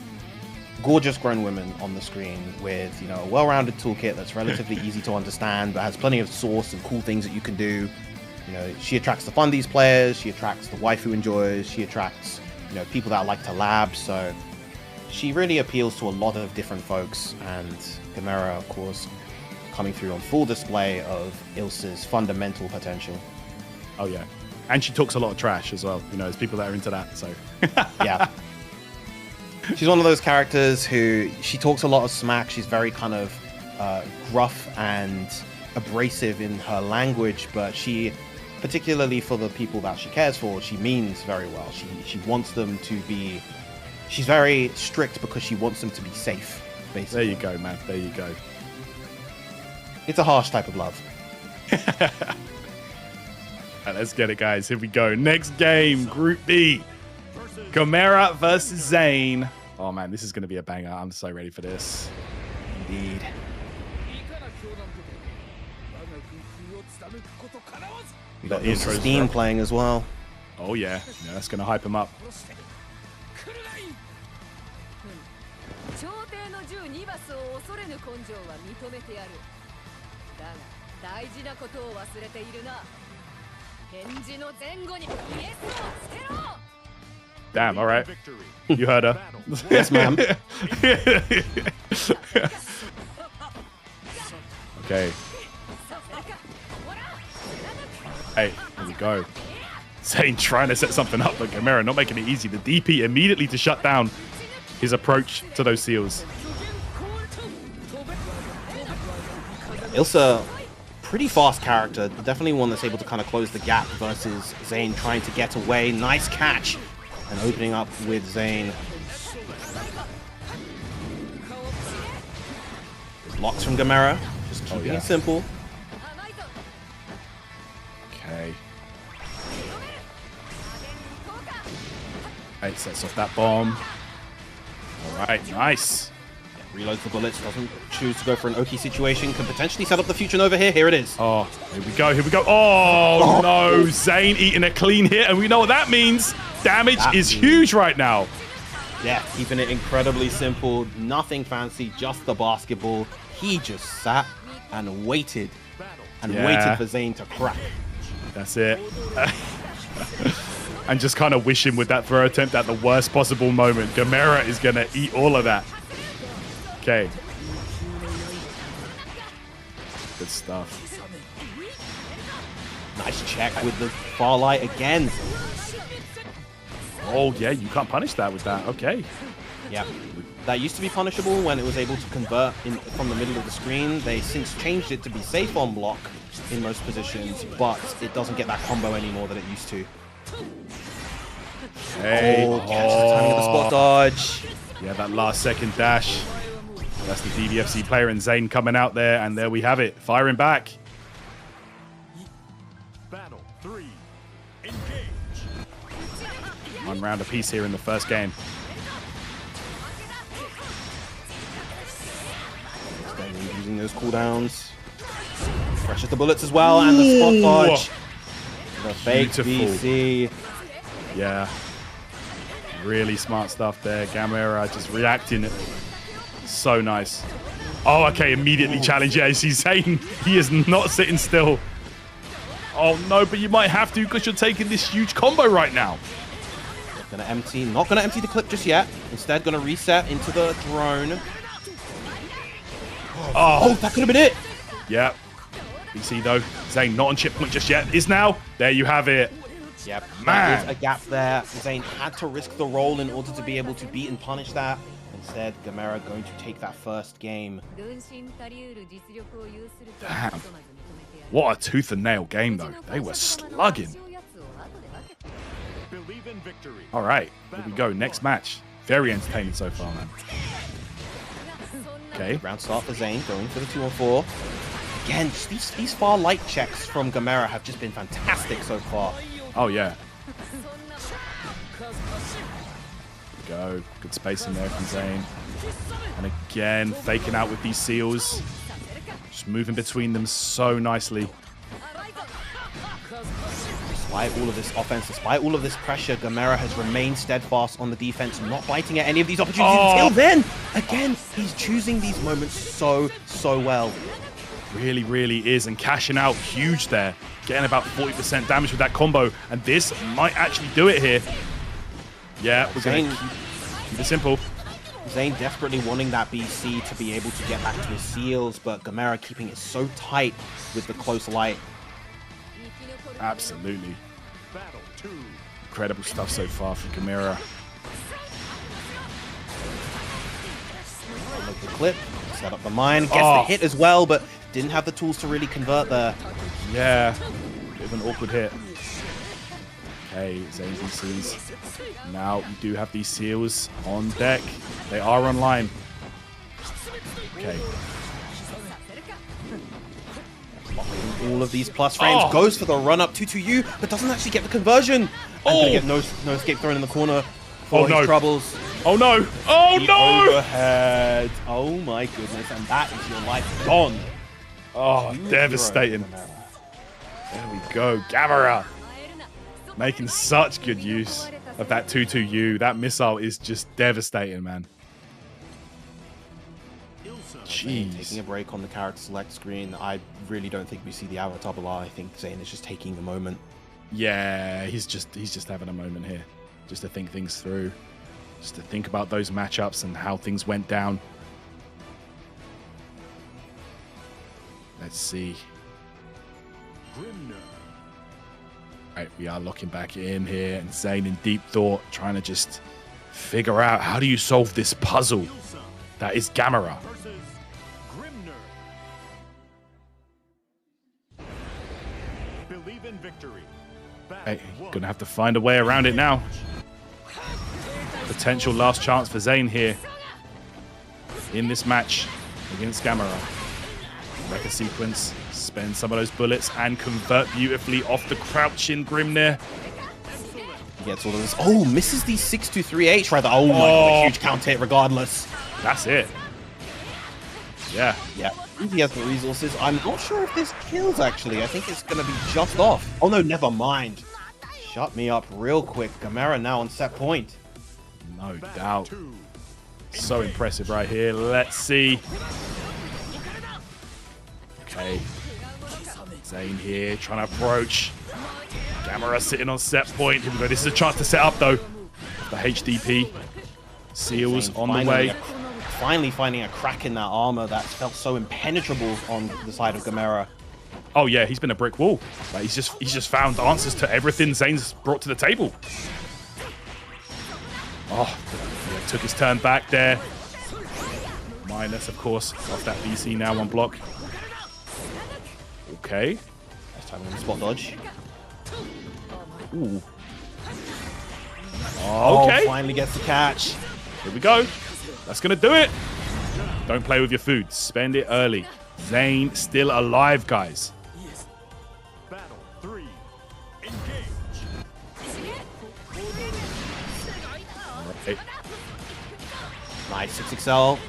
gorgeous grown woman on the screen with, you know, a well-rounded toolkit that's relatively easy to understand but has plenty of source and cool things that you can do, you know, she attracts the fundies players, she attracts the waifu enjoyers, she attracts, you know, people that like to lab. So she really appeals to a lot of different folks, and Gamera, of course, coming through on full display of Ilsa's fundamental potential. Oh yeah, and she talks a lot of trash as well. You know, there's people that are into that. So yeah, she's one of those characters who she talks a lot of smack. She's very kind of gruff and abrasive in her language, but she, particularly for the people that she cares for, she means very well. She wants them to be. She's very strict because she wants them to be safe. Basically. There you go, man. There you go. It's a harsh type of love. Right, let's get it, guys. Here we go. Next game, Group B. Gamera versus Zayn. Oh, man, this is going to be a banger. I'm so ready for this. Indeed. We got Ilsa Steam playing as well. Oh, yeah. Yeah, that's going to hype him up. Damn, all right. You heard her. Yes, ma'am. Okay. Hey, here we go. Zayn trying to set something up, but Gamera not making it easy. The DP immediately to shut down his approach to those seals. Ilsa, pretty fast character. Definitely one that's able to kind of close the gap versus Zayn trying to get away. Nice catch. And opening up with Zayn. Blocks from Gamera. Just keeping it simple. Okay. Hey, sets off that bomb. All right, nice. Reloads the bullets, doesn't choose to go for an Oki situation, can potentially set up the future Nova here. Here it is. Oh, here we go, here we go. Oh, no, Zayn eating a clean hit, and we know what that means. Damage is huge right now. Yeah, keeping it incredibly simple, nothing fancy, just the basketball. He just sat and waited for Zayn to crack. That's it. And just kind of wishing with that throw attempt at the worst possible moment. Gamera is going to eat all of that. Okay. Good stuff. Nice check with the far light again. Oh, yeah, you can't punish that with that. Okay. Yeah. That used to be punishable when it was able to convert from the middle of the screen. They since changed it to be safe on block in most positions, but it doesn't get that combo anymore that it used to. Hey. Oh, catches the timing of the spot dodge. Yeah, that last second dash. That's the GBVSR player and Zane coming out there, and there we have it. Firing back. Battle 3. Engage. 1 round apiece here in the first game. Using those cooldowns. Pressures the bullets as well, and the spot dodge. The fake BC. Yeah. Really smart stuff there. Gamera just reacting. So nice. Oh, okay. Immediately challenge. Yeah, see Zane. He is not sitting still. Oh, no, but you might have to because you're taking this huge combo right now. Gonna empty. Not gonna empty the clip just yet. Instead, gonna reset into the drone. Oh, that could have been it. Yeah. BC, though. Zane not on chip point just yet. Is now. There you have it. Yep, Man. there is a gap there. Zane had to risk the roll in order to be able to beat and punish that. Instead, Gamera going to take that first game. Damn. What a tooth and nail game, though. They were slugging. Believe in victory. All right, here we go. Next match. Very entertaining so far, man. Okay. Round start for Zane, going for the 2-on-4. Again, just these far light checks from Gamera have just been fantastic so far. Oh, yeah. Go. Good spacing there from Zane. And again, faking out with these seals. Just moving between them so nicely. Despite all of this offense, despite all of this pressure, Gamera has remained steadfast on the defense, not biting at any of these opportunities until then. Again, he's choosing these moments so well. Really, really is. And cashing out huge there. Getting about 40% damage with that combo. And this might actually do it here. Yeah, we're going to keep it simple. Zane desperately wanting that BC to be able to get back to his seals, but Gamera keeping it so tight with the close light. Absolutely. Battle 2. Incredible stuff so far from Gamera. Look the clip, set up the mine, gets the hit as well, but didn't have the tools to really convert there. Yeah, bit of an awkward hit. Okay, Zane BCs. Now you do have these seals on deck. They are online. Okay. All of these plus frames, goes for the run up 2-2U, but doesn't actually get the conversion. And gonna get no escape thrown in the corner for his troubles. Oh no! Oh the no! Overhead. Oh my goodness, and that is your life gone. Oh, devastating. There we go, Gamera. Making such good use of that 2-2U. That missile is just devastating, man. Jeez. Taking a break on the character select screen. I really don't think we see the hour double R. I think Zane is just taking the moment. Yeah, he's just having a moment here. Just to think things through. Just to think about those matchups and how things went down. Let's see. Right, we are locking back in here, and Zane in deep thought, trying to just figure out how do you solve this puzzle that is Gamera. Believe in victory. Hey, gonna have to find a way around it now. Potential last chance for Zane here in this match against Gamera. Wreck a sequence, spend some of those bullets, and convert beautifully off the crouching Grimnir. Gets all of this. Oh, misses the 6-2-3H rather. Oh my god, huge counter hit regardless. That's it. Yeah. Yeah. He has the resources. I'm not sure if this kills actually. I think it's going to be just off. Oh no, never mind. Shut me up real quick. Gamera now on set point. No doubt. So impressive right here. Let's see. Okay. Zane here trying to approach. Gamera sitting on set point. Here we go. This is a chance to set up, though. The HDP. Seals on the way. Finally finding a crack in that armor that felt so impenetrable on the side of Gamera. Oh yeah, he's been a brick wall. Like, he's just found answers to everything Zane's brought to the table. Oh, yeah, took his turn back there. Minus, of course, off that BC now on block. Okay. Next time on spot dodge. Ooh. Okay. Finally gets the catch. Here we go. That's gonna do it. Don't play with your food. Spend it early. Zane still alive, guys. Battle 3. Engage. Hey. Nice 6XL.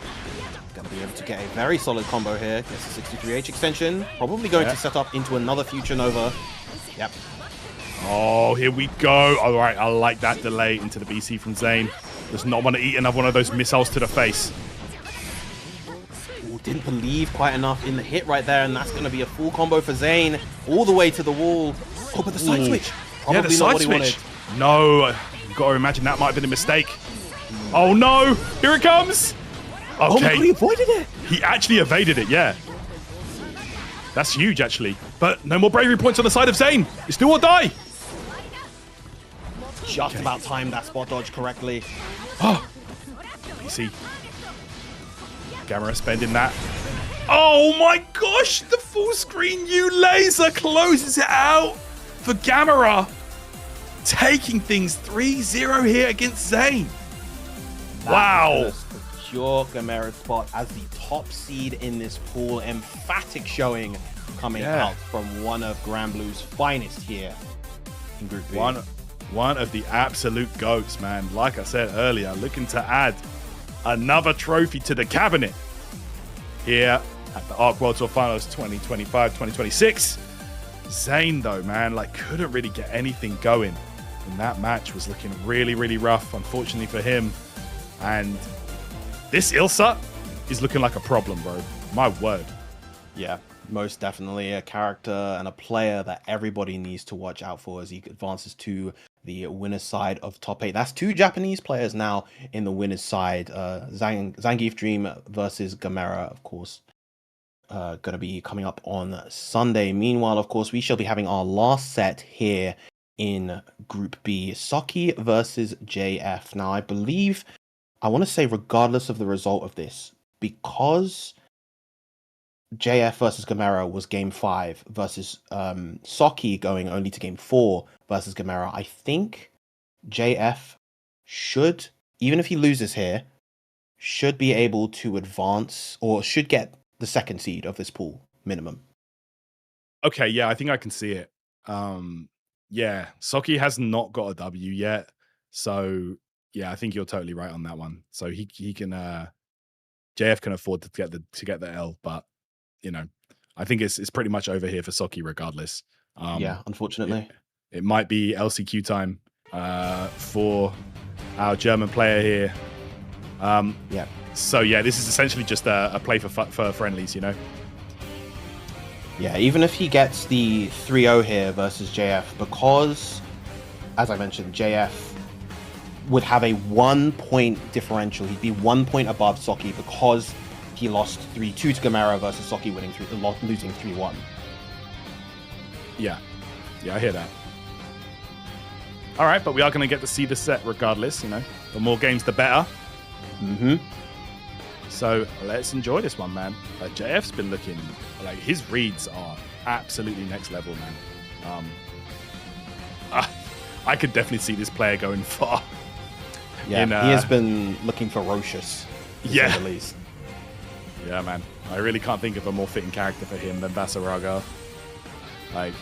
Gonna be able to get a very solid combo here. Gets a 63H extension. Probably going to set up into another future Nova. Yep. Oh, here we go. All right, I like that delay into the BC from Zane. Does not want to eat another one of those missiles to the face. Ooh, didn't believe quite enough in the hit right there, and that's going to be a full combo for Zane. All the way to the wall. Oh, but the side switch. Probably yeah, the side switch. No, you've got to imagine that might have been a mistake. Oh no, here it comes. Okay. Oh my God, he avoided it. He actually evaded it, yeah. That's huge, actually. But no more bravery points on the side of Zane. It's do or die. Just about timed that spot dodge correctly. Oh, PC. Gamera spending that. Oh my gosh, the full screen U laser closes it out for Gamera. Taking things 3-0 here against Zane. Wow. Secure Gamera spot as the top seed in this pool. Emphatic showing coming out from one of Granblue's finest here in Group B. One of the absolute GOATs, man. Like I said earlier, looking to add another trophy to the cabinet here at the Arc World Tour Finals 2025-2026. Zane, though, man, like, couldn't really get anything going. And that match was looking really, really rough, unfortunately for him. And this Ilsa is looking like a problem, bro. My word. Yeah, most definitely a character and a player that everybody needs to watch out for as he advances to the winner's side of top 8. That's two Japanese players now in the winner's side. Zangief Dream versus Gamera, of course, going to be coming up on Sunday. Meanwhile, of course, we shall be having our last set here in Group B. Soki versus JF. Now, I believe, I want to say regardless of the result of this, because JF versus Gamera was game 5 versus Soki going only to game 4 versus Gamera. I think JF should, even if he loses here, should be able to advance or should get the second seed of this pool minimum. Okay, yeah, I think I can see it. Yeah, Soki has not got a W yet. So yeah, I think you're totally right on that one. So he can JF can afford to get the L, but you know, I think it's pretty much over here for Soki regardless. Yeah, unfortunately. It might be LCQ time for our German player here. Yeah. So yeah, this is essentially just a play for friendlies, you know? Yeah, even if he gets the 3-0 here versus JF, because, as I mentioned, JF would have a 1-point differential. He'd be 1 point above Soki because he lost 3-2 to Gamera versus Soki losing 3-1. Yeah, I hear that. All right, but we are going to get to see the set regardless, you know. The more games, the better. Mm-hmm. So let's enjoy this one, man. JF's been looking, like, his reads are absolutely next level, man. I could definitely see this player going far. Yeah, he has been looking ferocious, to say the least. Yeah, man. I really can't think of a more fitting character for him than Basaraga. Like,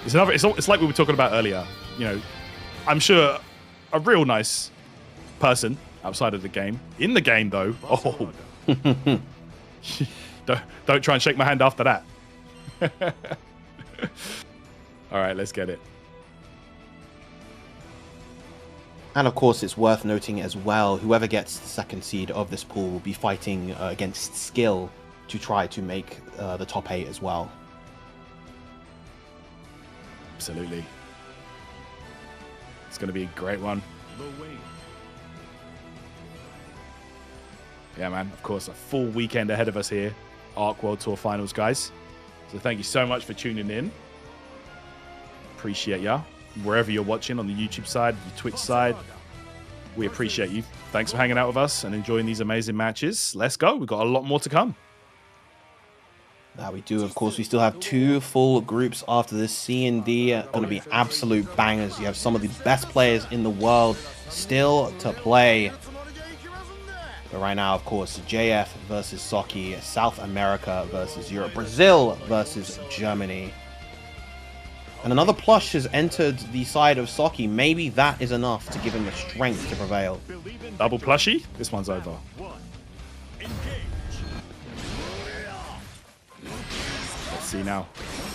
it's like we were talking about earlier. You know, I'm sure a real nice person outside of the game. In the game, though, oh, don't try and shake my hand after that. All right, let's get it. And of course, it's worth noting as well, whoever gets the second seed of this pool will be fighting against Skill to try to make the top 8 as well. Absolutely. It's going to be a great one. Yeah, man. Of course, a full weekend ahead of us here. Arc World Tour Finals, guys. So thank you so much for tuning in. Appreciate ya. Wherever you're watching, on the YouTube side, the Twitch side, we appreciate you. Thanks for hanging out with us and enjoying these amazing matches. Let's go. We've got a lot more to come. That we do. Of course, we still have 2 full groups after this. C and D are going to be absolute bangers. You have some of the best players in the world still to play. But right now, of course, JF versus Socky, South America versus Europe, Brazil versus Germany. And another plush has entered the side of Socky. Maybe that is enough to give him the strength to prevail. Double plushie. This one's over. Let's see now.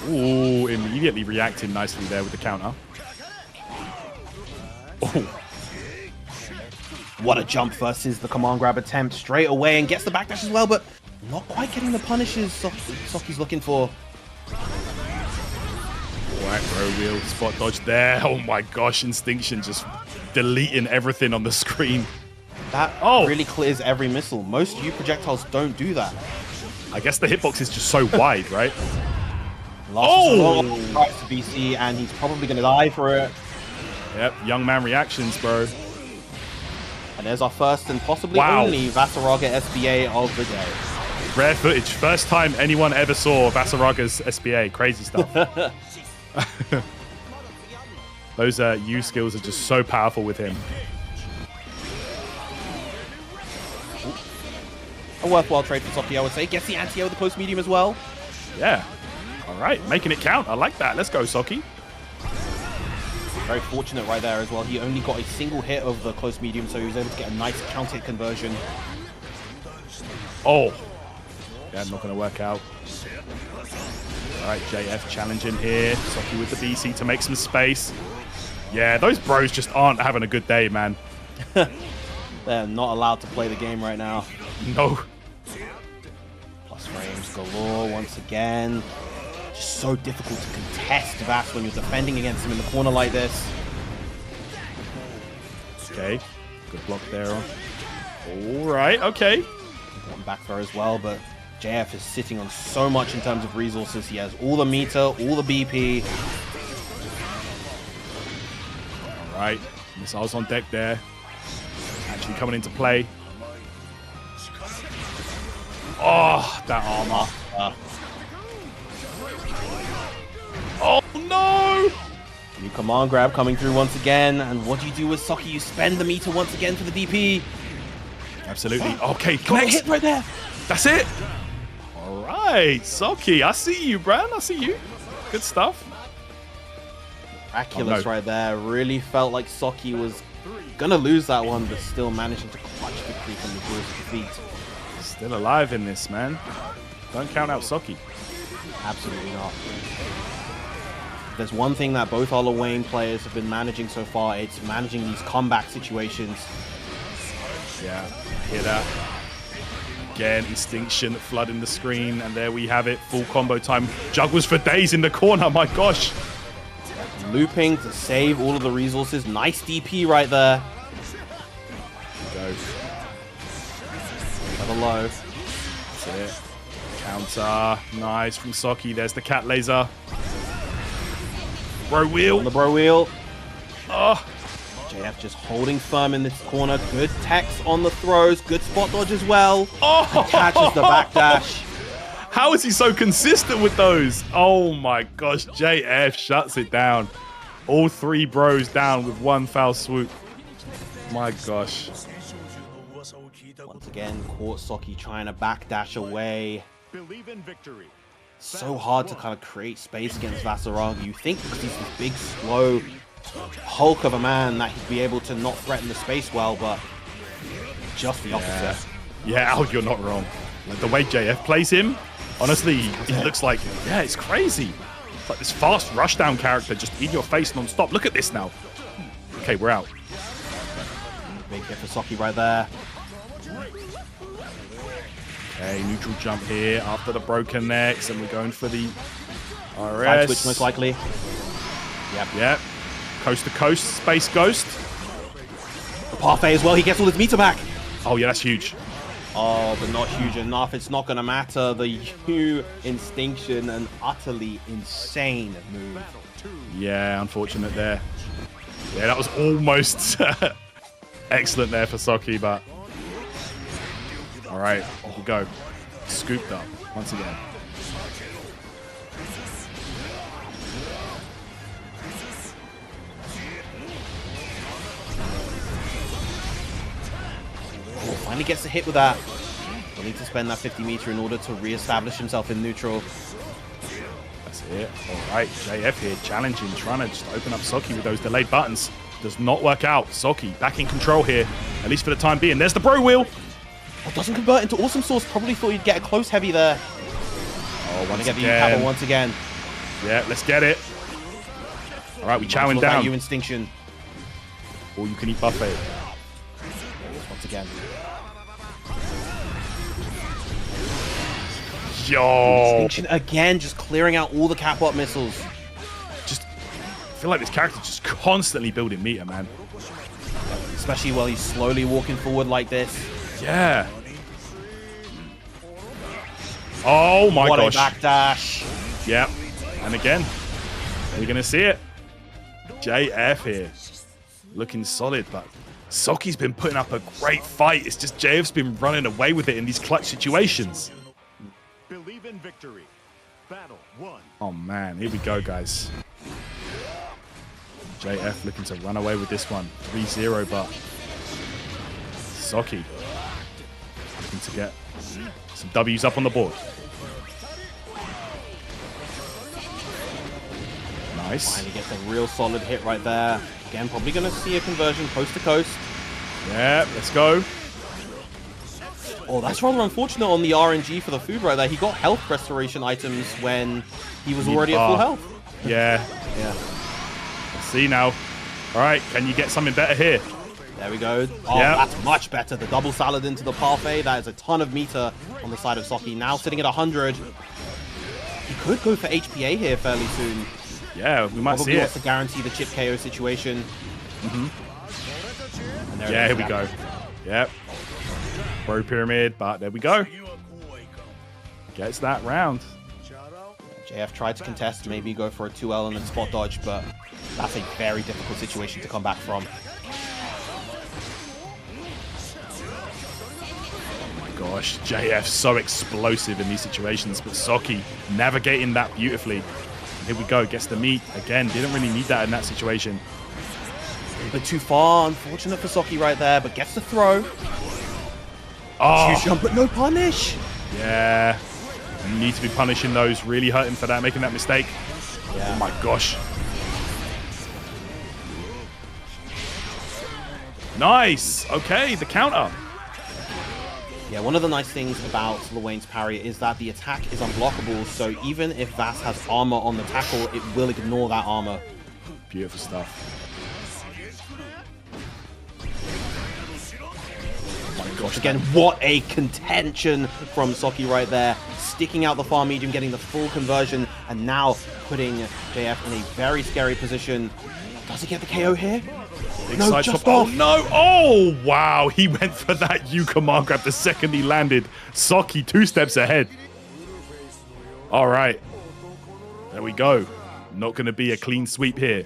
Ooh, immediately reacting nicely there with the counter. Oh. What a jump versus the command grab attempt straight away, and gets the backdash as well, but not quite getting the punishes Socky's looking for. Right, bro, wheel, spot dodge there. Oh my gosh, Instinction just deleting everything on the screen. That really clears every missile. Most U projectiles don't do that. I guess the hitbox is just so wide, right? Tries to BC, and he's probably going to die for it. Yep, young man reactions, bro. And there's our first and possibly only Vasaraga SBA of the day. Rare footage. First time anyone ever saw Vasaraga's SBA. Crazy stuff. Those U skills are just so powerful with him. A worthwhile trade for Socky, I would say. Gets the anti-air with the close medium as well. Yeah. All right. Making it count. I like that. Let's go, Socky. Very fortunate right there as well. He only got a single hit of the close medium, so he was able to get a nice counter hit conversion. Oh. Yeah, not going to work out. All right, JF challenging here. Socky with the BC to make some space. Yeah, those bros just aren't having a good day, man. They're not allowed to play the game right now. No. Plus frames galore once again. Just so difficult to contest Vass when you're defending against him in the corner like this. Okay, good block there. All right, okay. Got back throw as well, but JF is sitting on so much in terms of resources. He has all the meter, all the BP. All right, missiles on deck there. Actually coming into play. Oh, that armor. Oh no! New command grab coming through once again. And what do you do with Socky? You spend the meter once again for the DP. Absolutely. Okay, got a hit right there. That's it. All right, Socky. I see you, Bran. I see you. Good stuff. Miraculous right there. Really felt like Socky was gonna lose that one, but still managing to clutch victory from the jaws of defeat. Still alive in this, man. Don't count out Socky. Absolutely not. There's one thing that both our Wayne players have been managing so far. It's managing these comeback situations. Yeah, hear that. Again, Instinction flooding the screen, and there we have it. Full combo time. Juggles for days in the corner. My gosh. Looping to save all of the resources. Nice DP right there. Go. Another low. That's it. Counter. Nice from Socky. There's the cat laser. Bro wheel. On the bro wheel. Oh. JF just holding firm in this corner. Good techs on the throws. Good spot dodge as well. Oh. And catches the backdash. How is he so consistent with those? Oh my gosh. JF shuts it down. All three bros down with one foul swoop. My gosh. Once again, caught Socky trying to backdash away. Believe in victory. So hard to kind of create space against Vasaraga. You think because he's this big, slow hulk of a man that he'd be able to not threaten the space well, but just the opposite. Yeah, Al, you're not wrong. Like the way JF plays him, honestly, he looks like, yeah, it's crazy. It's like this fast rushdown character just in your face non-stop. Look at this now. Okay, we're out. Big hit for Socky right there. Okay, neutral jump here after the broken necks, and we're going for the RS. Side switch most likely. Yep. Coast to coast, Space Ghost. The parfait as well. He gets all his meter back. Oh, yeah, that's huge. Oh, but not huge enough. It's not going to matter. The U Instinction, an utterly insane move. Yeah, unfortunate there. Yeah, that was almost excellent there for Soki, but... All right, here we go. Scooped up once again. Oh, finally gets a hit with that. Will need to spend that 50 meter in order to re-establish himself in neutral. That's it. All right, JF here challenging, trying to just open up Soki with those delayed buttons. Does not work out. Soki back in control here, at least for the time being. There's the bro wheel. Oh, doesn't convert into Awesome Source. Probably thought he'd get a close heavy there. Oh, once get the again. once again. Yeah, let's get it. All right, we chowing down. You Instinction. All you can eat buffet. Once again. Yo. Instinction again, just clearing out all the Catbot missiles. Just I feel like this character's just constantly building meter, man. Especially while he's slowly walking forward like this. Yeah. Oh my gosh. What a backdash. Yep. And again, we're going to see it. JF here. Looking solid, but Soki's been putting up a great fight. It's just JF's been running away with it in these clutch situations. Believe in victory. Battle 1. Oh man, here we go, guys. JF looking to run away with this one. 3-0, but Soki looking to get some W's up on the board. Nice. Finally gets a real solid hit right there. Again, probably going to see a conversion coast to coast. Yeah, let's go. Oh, that's rather unfortunate on the RNG for the food right there. He got health restoration items when he was already at full health. Yeah. Yeah. Let's see now. All right, can you get something better here? There we go. Oh, yep. That's much better. The double salad into the parfait. That is a ton of meter on the side of Soki. Now sitting at 100. He could go for HPA here fairly soon. Yeah, we might Probably see wants it. to guarantee the chip KO situation. Yeah, here we go. Yep. Bro pyramid, but there we go. Gets that round. JF tried to contest, maybe go for a 2L and then spot dodge, but that's a very difficult situation to come back from. Oh my gosh, JF so explosive in these situations, but Soki navigating that beautifully. Here we go, gets the meat. Again, didn't really need that in that situation. A bit too far, unfortunate for Soki right there, but gets the throw. Oh, Huge jump, but no punish. yeah. You need to be punishing those, really hurting for that, making that mistake. Yeah. Oh my gosh. Nice. Okay, the counter. Yeah, one of the nice things about Luwane's parry is that the attack is unblockable, so even if Vass has armor on the tackle, it will ignore that armor. Beautiful stuff. Oh my gosh, Again, what a contention from Soki right there. Sticking out the far medium, getting the full conversion, and now putting JF in a very scary position. Does he get the KO here? Big No, side just swap. Oh off. no! Oh wow! He went for that U command grab the second he landed. Soki 2 steps ahead. All right, there we go. Not going to be a clean sweep here.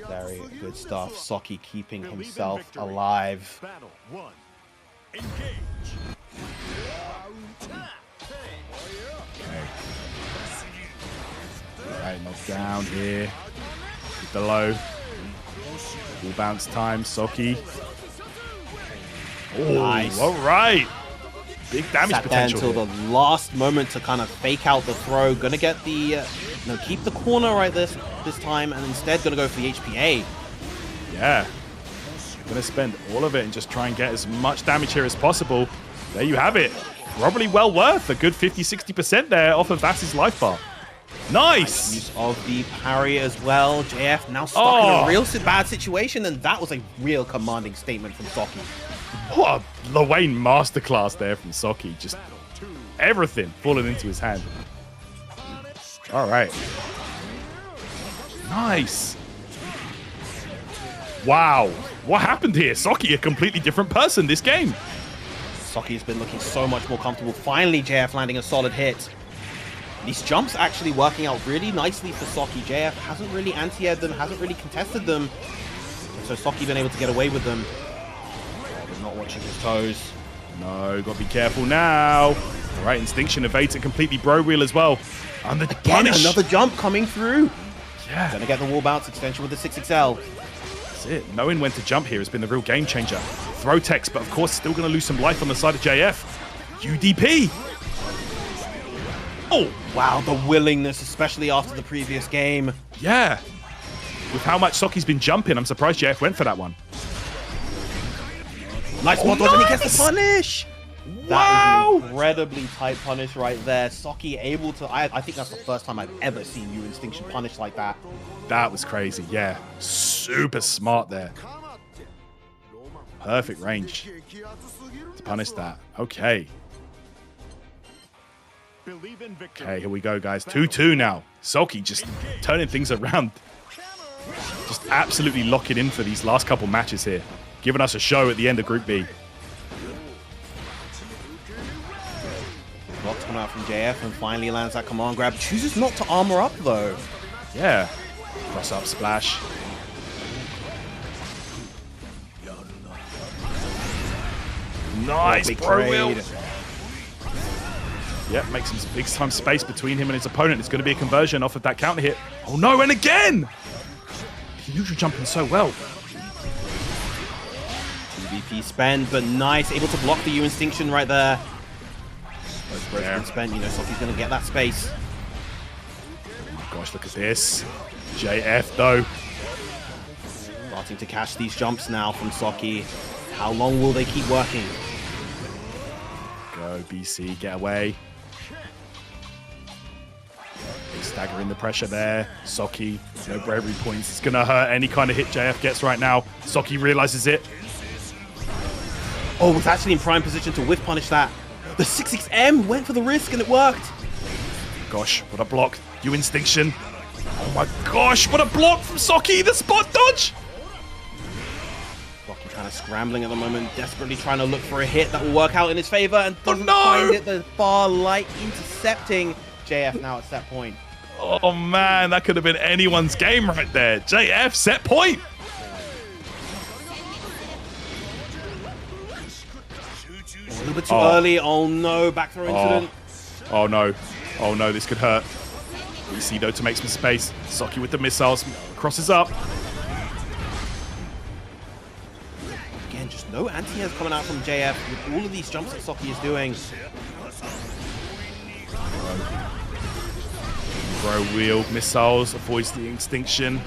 Very good stuff. Soki keeping himself alive. Battle 1. Engage. Right, knocked down here. With the low. Full bounce time. Soki. Oh, Nice. all right. Big damage Sat there potential. until here. the last moment to kind of fake out the throw. Gonna get the, keep the corner right this time, and instead gonna go for the HPA. Yeah. Gonna spend all of it and just try and get as much damage here as possible. There you have it. Probably well worth a good 50-60% there off of Vass's life bar. Nice! Use of the parry as well. JF now stuck in a real bad situation, and that was a real commanding statement from Soki. What a Luwane masterclass there from Soki. Just everything falling into his hand. All right. Nice. Wow. What happened here? Saki, a completely different person this game. Soki's been looking so much more comfortable. Finally, JF landing a solid hit. These jumps actually working out really nicely for Saki. JF hasn't really anti-aired them, hasn't really contested them. And so Saki been able to get away with them. But not watching his toes. No, gotta be careful now. All right, Instinction evades it completely. Bro wheel as well. And the Again, punish. another jump coming through. Yeah. Gonna get the wall bounce extension with the 6XL. That's it. Knowing when to jump here has been the real game changer. Throw text, but of course still gonna lose some life on the side of JF. UDP. Oh, wow, the willingness, especially after the previous game. Yeah. With how much Soki's been jumping, I'm surprised JF went for that one. Nice spot dodge, and he gets the punish. Wow. That is an incredibly tight punish right there. Saki able to, I think that's the first time I've ever seen you Instinction punish like that. That was crazy, yeah. Super smart there. Perfect range to punish that. Okay. Okay, here we go, guys. 2-2 now. Soki just turning things around. Just absolutely locking in for these last couple matches here. Giving us a show at the end of Group B. Block's coming out from JF and finally lands that command grab. Chooses not to armor up, though. Yeah. Cross up splash. Nice, bro wheel. Yep, makes some big time space between him and his opponent. It's going to be a conversion off of that counter hit. Oh no, and again! He neutral jumping so well. TVP spend, but nice. Able to block the U Instinction right there. Both throws been spent, you know, Soki's going to get that space. Oh my gosh, look at this. JF though. Starting to catch these jumps now from Soki. How long will they keep working? Go, BC, get away. Staggering the pressure there. Soki, no bravery points. It's going to hurt any kind of hit JF gets right now. Soki realizes it. Oh, was actually in prime position to whiff punish that. The 6XM went for the risk and it worked. Gosh, what a block. You Instinction. Oh my gosh, what a block from Soki. The spot dodge. Soki kind of scrambling at the moment, desperately trying to look for a hit that will work out in his favor and doesn't no! find it. The far light intercepting JF now at set point. Oh man, that could have been anyone's game right there. JF, set point. A little bit too early. Oh no, back throw incident. Oh no. Oh no, this could hurt. BC though to make some space. Soki with the missiles. Crosses up. Again, just no anti-airs coming out from JF with all of these jumps that Soki is doing. Bro wheel, missiles, avoids the Instinction.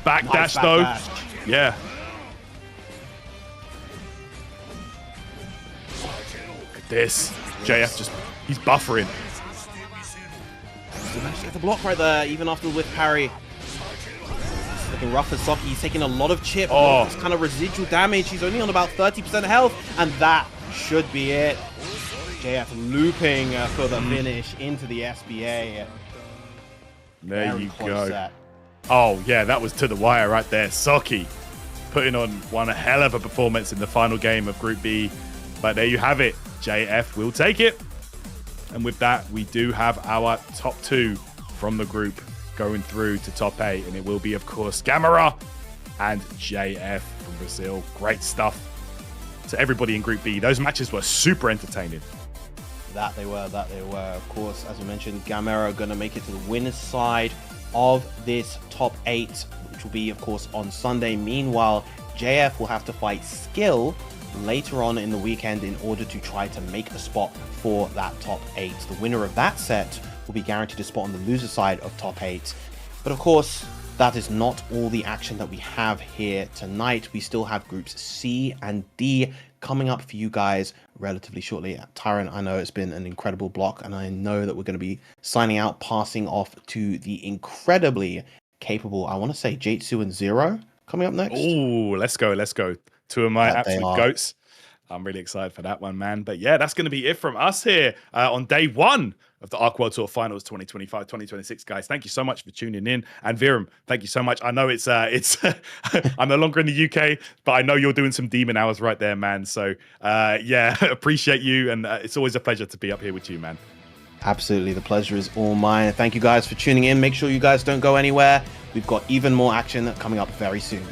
Backdash Nice though. backdash. Yeah. Look at this. JF just, he's buffering. Still managed to get the block right there, even after the whiff parry. It's looking rough for Soki. He's taking a lot of chip, this kind of residual damage. He's only on about 30% health, and that should be it. JF looping for the finish into the SBA. There Very you close go. set. Oh, yeah, that was to the wire right there. Soki putting on one hell of a performance in the final game of Group B. But there you have it. JF will take it. And with that, we do have our top two from the group going through to top 8. And it will be, of course, Gamera and JF from Brazil. Great stuff to everybody in Group B. Those matches were super entertaining. That they were. Of course, as we mentioned, Gamera going to make it to the winner's side of this top 8, which will be, of course, on Sunday. Meanwhile, JF will have to fight Skill later on in the weekend in order to try to make a spot for that top 8. The winner of that set will be guaranteed a spot on the loser side of top 8. But of course, that is not all the action that we have here tonight. We still have groups C and D coming up for you guys relatively shortly. Tyron, I know it's been an incredible block, and I know that we're going to be signing out, passing off to the incredibly capable, I want to say, Jatsu and Zero coming up next. Oh, let's go. Two of my absolute goats. I'm really excited for that one, man. But yeah, that's going to be it from us here on day one of the Arc World Tour Finals 2025-2026, guys. Thank you so much for tuning in. And Viram, thank you so much. I know it's I'm no longer in the UK, but I know you're doing some demon hours right there, man. So yeah, appreciate you. And it's always a pleasure to be up here with you, man. Absolutely. The pleasure is all mine. Thank you guys for tuning in. Make sure you guys don't go anywhere. We've got even more action coming up very soon.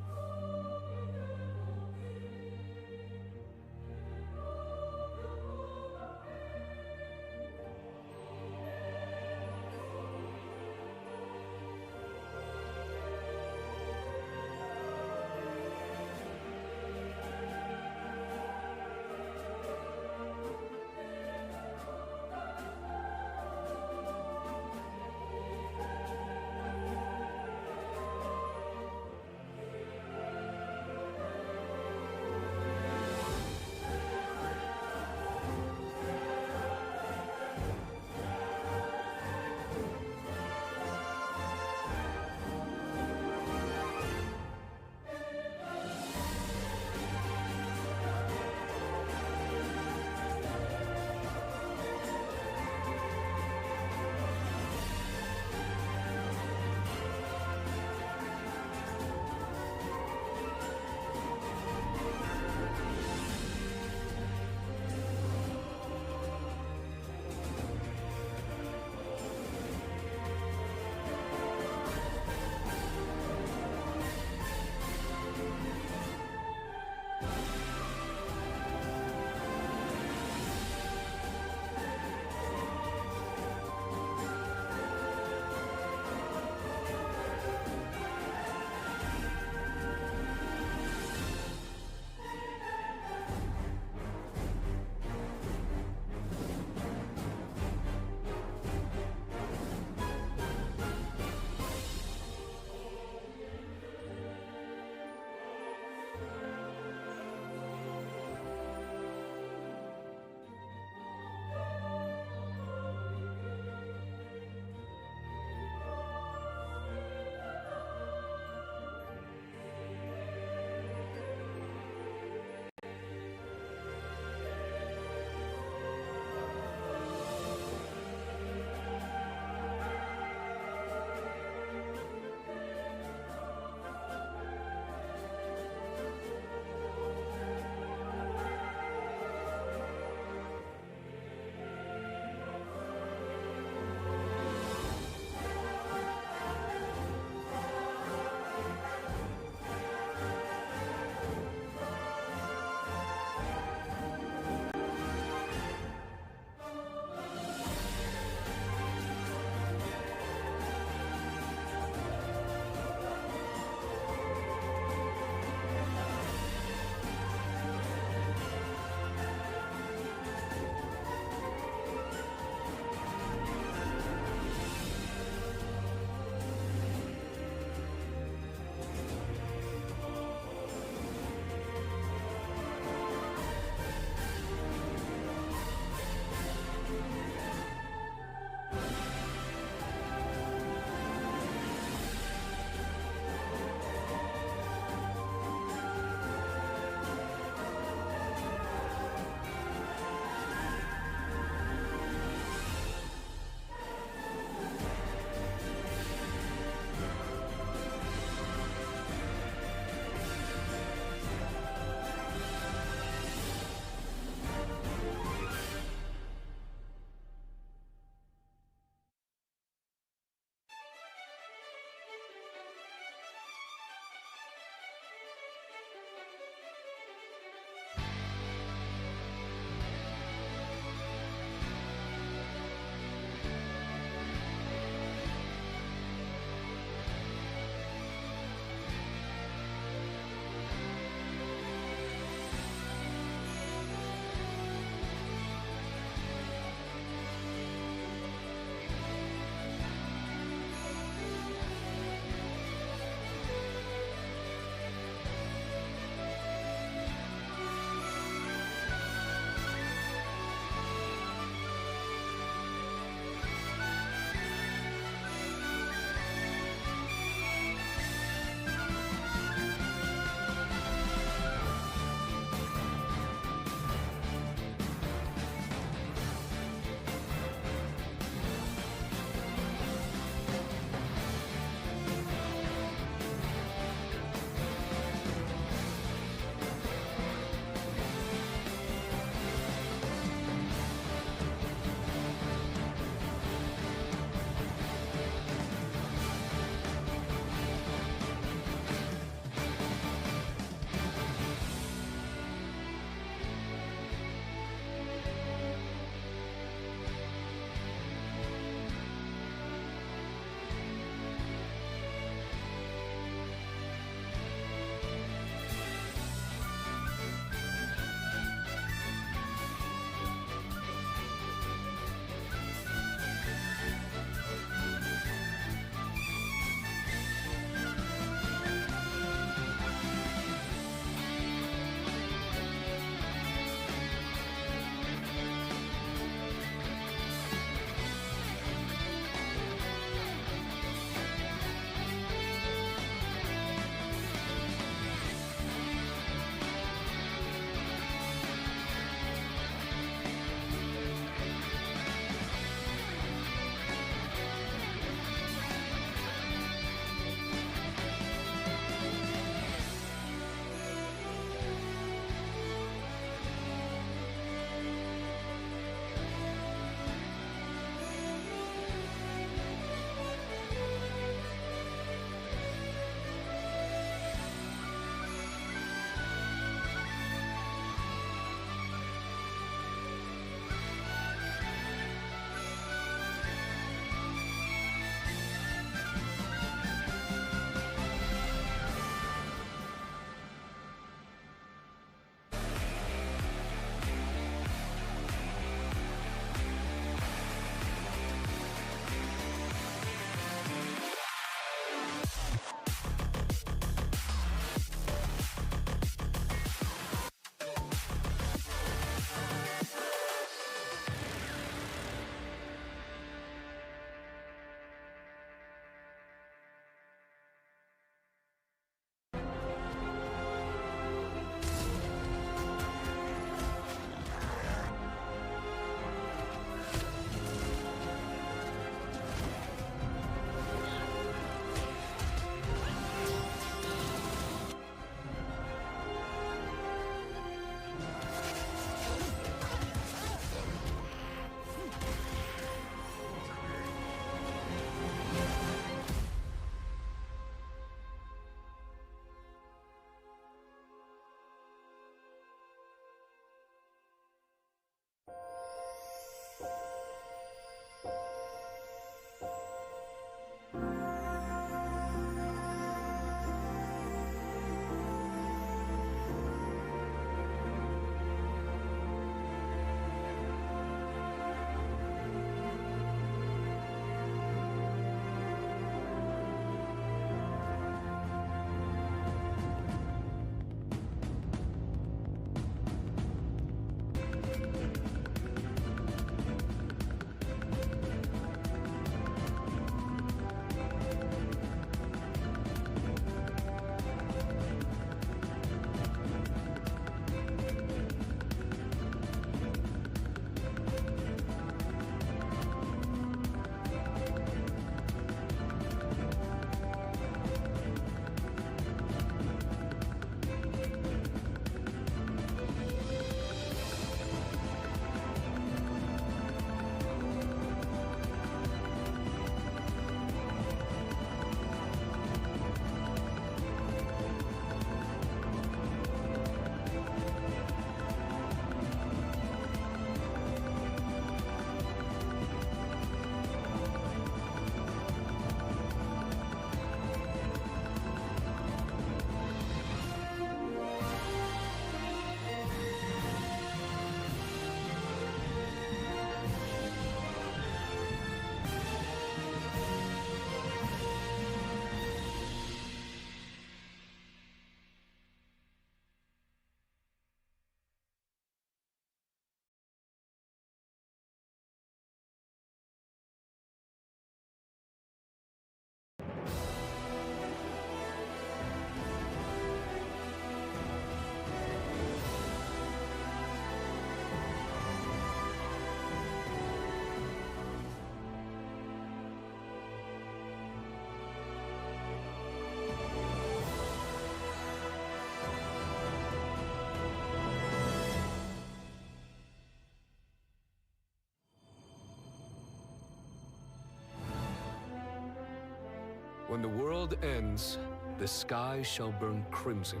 When the world ends, the sky shall burn crimson,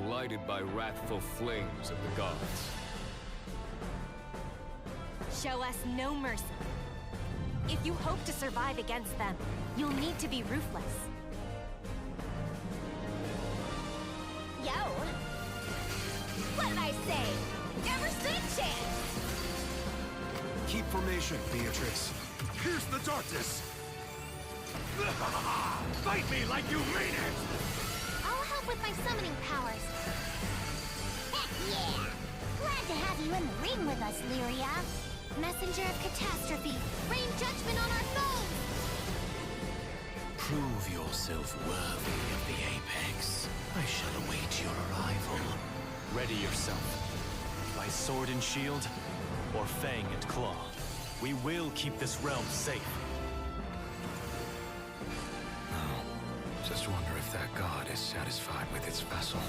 lighted by wrathful flames of the gods. Show us no mercy. If you hope to survive against them, you'll need to be ruthless. Yo! What did I say? Never stood a chance! Keep formation, Beatrix. Pierce the darkness. Fight me like you mean it! I'll help with my summoning powers. Heck yeah! Glad to have you in the ring with us, Lyria. Messenger of catastrophe, rain judgment on our foes! Prove yourself worthy of the Apex. I shall await your arrival. Ready yourself. By sword and shield, or fang and claw. We will keep this realm safe. Just wonder if that god is satisfied with its vessel.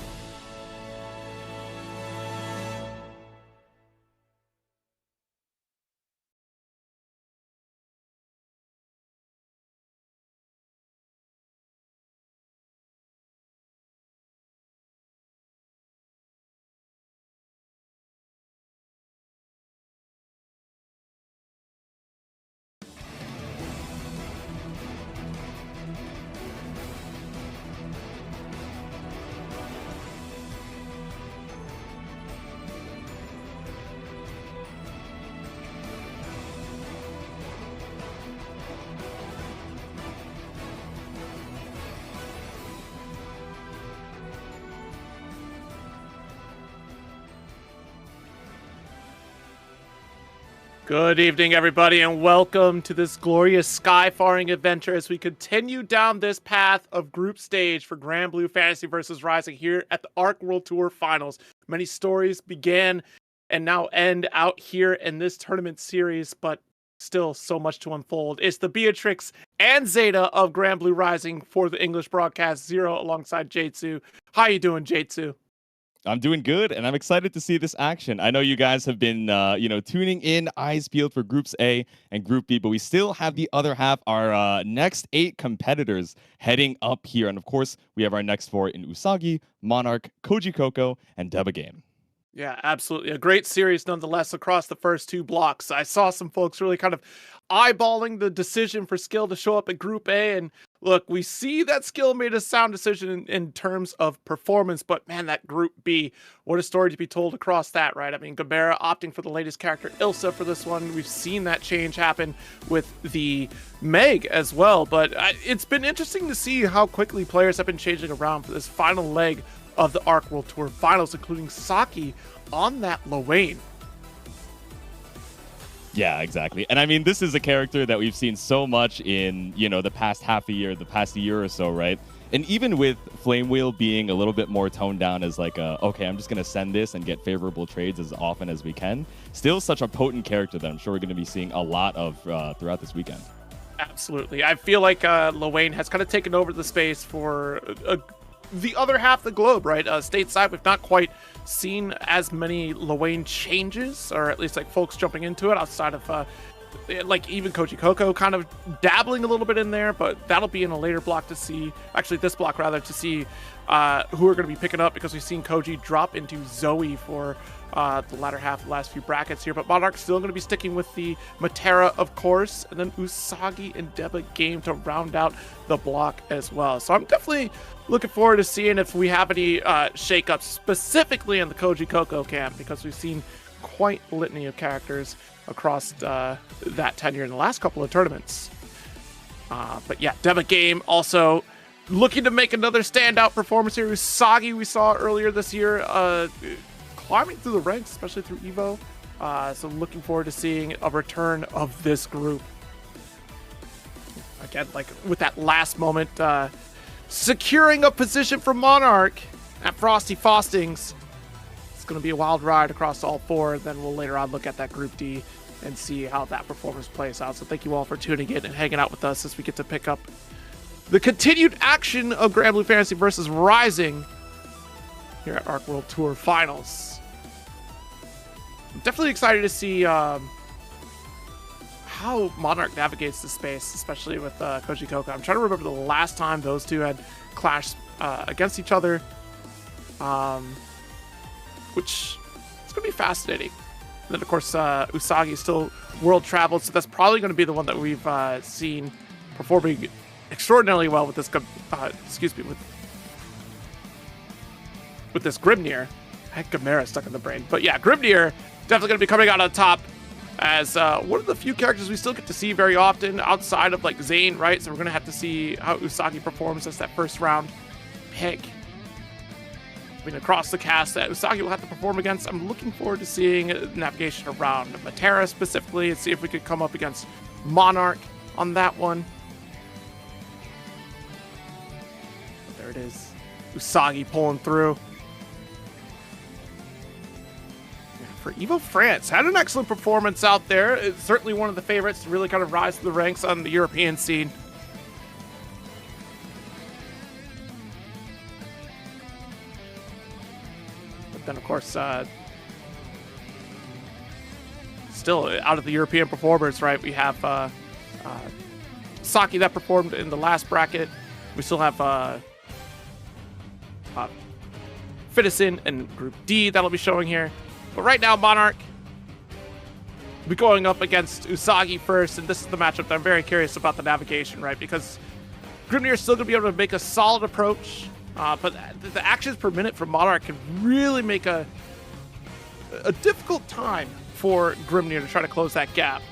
Good evening, everybody, and welcome to this glorious skyfaring adventure as we continue down this path of group stage for Grand Blue Fantasy vs. Rising here at the ARC World Tour Finals. Many stories began and now end out here in this tournament series, but still so much to unfold. It's the Beatrix and Zeta of Grand Blue Rising for the English broadcast, Zero alongside J2. How you doing, J2? I'm doing good, and I'm excited to see this action. I know you guys have been, tuning in, eyes peeled for Groups A and Group B, but we still have the other half, our next 8 competitors heading up here. And of course, we have our next 4 in Usagi, Monarch, Koji Coco, and Deba Game. Yeah, absolutely. A great series nonetheless across the first 2 blocks. I saw some folks really kind of eyeballing the decision for Skill to show up at Group A. And look, we see that Skill made a sound decision in terms of performance, but man, that Group B, what a story to be told across that, right? I mean, Gabera opting for the latest character, Ilsa, for this one. We've seen that change happen with the Meg as well, but it's been interesting to see how quickly players have been changing around for this final leg of the ARC World Tour Finals, including Saki on that Lowain. Yeah, exactly. And I mean, this is a character that we've seen so much in, the past half a year, the past year or so, right? And even with Flame Wheel being a little bit more toned down as like, okay, I'm just going to send this and get favorable trades as often as we can, still such a potent character that I'm sure we're going to be seeing a lot of throughout this weekend. Absolutely. I feel like Lowain has kind of taken over the space for the other half of the globe, right? Stateside, we've not quite seen as many Lowain changes, or at least like folks jumping into it outside of like even Koji Coco kind of dabbling a little bit in there, but that'll be in a later block to see, actually this block rather, to see who are going to be picking up, because we've seen Koji drop into Zoe for the latter half of the last few brackets here, but Monarch's still going to be sticking with the Matera, of course, and then Usagi and Deba Game to round out the block as well. So I'm definitely looking forward to seeing if we have any shakeups specifically in the Koji Coco camp, because we've seen quite a litany of characters across that tenure in the last couple of tournaments. But yeah, Deba Game also looking to make another standout performance here. Usagi, we saw earlier this year, climbing through the ranks, especially through Evo. So looking forward to seeing a return of this group. Again, like with that last moment, securing a position for Monarch at Frosty Faustings. It's going to be a wild ride across all 4. Then we'll later on look at that Group D and see how that performance plays out. So thank you all for tuning in and hanging out with us as we get to pick up the continued action of Grand Blue Fantasy vs. Rising here at ARC World Tour Finals. I'm definitely excited to see how how Monarch navigates the space, especially with Koji Koka. I'm trying to remember the last time those two had clashed against each other, which is going to be fascinating. And then, of course, Usagi is still world traveled, so that's probably going to be the one that we've seen performing extraordinarily well with this, with this Grimnir. I had Gamera stuck in the brain. But yeah, Grimnir definitely going to be coming out on top as one of the few characters we still get to see very often outside of like Zane, right? So we're going to have to see how Usagi performs as that first round pick. I mean, across the cast that Usagi will have to perform against. I'm looking forward to seeing navigation around Matera specifically and see if we could come up against Monarch on that one. But there it is. Usagi pulling through. For Evo France, had an excellent performance out there. It's certainly one of the favorites to really kind of rise to the ranks on the European scene. But then, of course, still out of the European performers, right? We have Saki that performed in the last bracket. We still have Fitison and Group D that'll be showing here. But right now, Monarch will be going up against Usagi first, and this is the matchup that I'm very curious about the navigation, right? Because Grimnir is still going to be able to make a solid approach, but the actions per minute from Monarch can really make a difficult time for Grimnir to try to close that gap.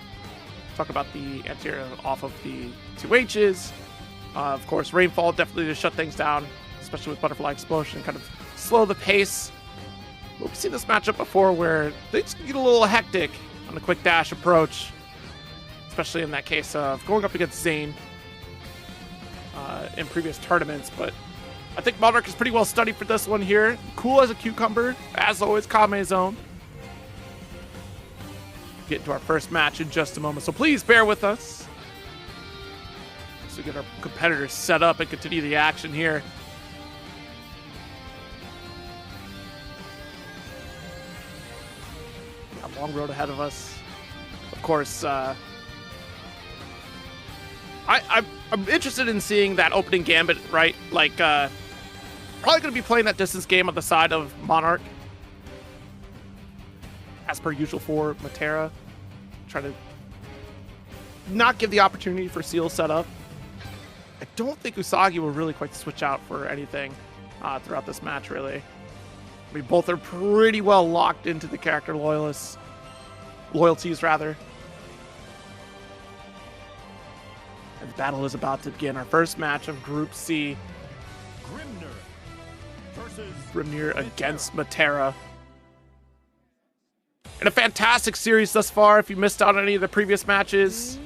Talk about the anterior off of the 2Hs. Of course, Rainfall definitely to shut things down, especially with Butterfly Explosion, kind of slow the pace. We've seen this matchup before where things can get a little hectic on a quick dash approach, especially in that case of going up against Zane in previous tournaments. But I think Monarch is pretty well studied for this one here. Cool as a cucumber, as always, Kame Zone. Get into our first match in just a moment, so please bear with us as we get our competitors set up and continue the action here. Long road ahead of us. Of course, I'm interested in seeing that opening gambit, right? Like, probably going to be playing that distance game on the side of Monarch, as per usual for Matera. Try to not give the opportunity for Seal setup. I don't think Usagi will really quite switch out for anything throughout this match, really. I mean, both are pretty well locked into the character loyalties, rather. And the battle is about to begin. Our first match of Group C. Grimnir against Matera. And a fantastic series thus far. If you missed out on any of the previous matches,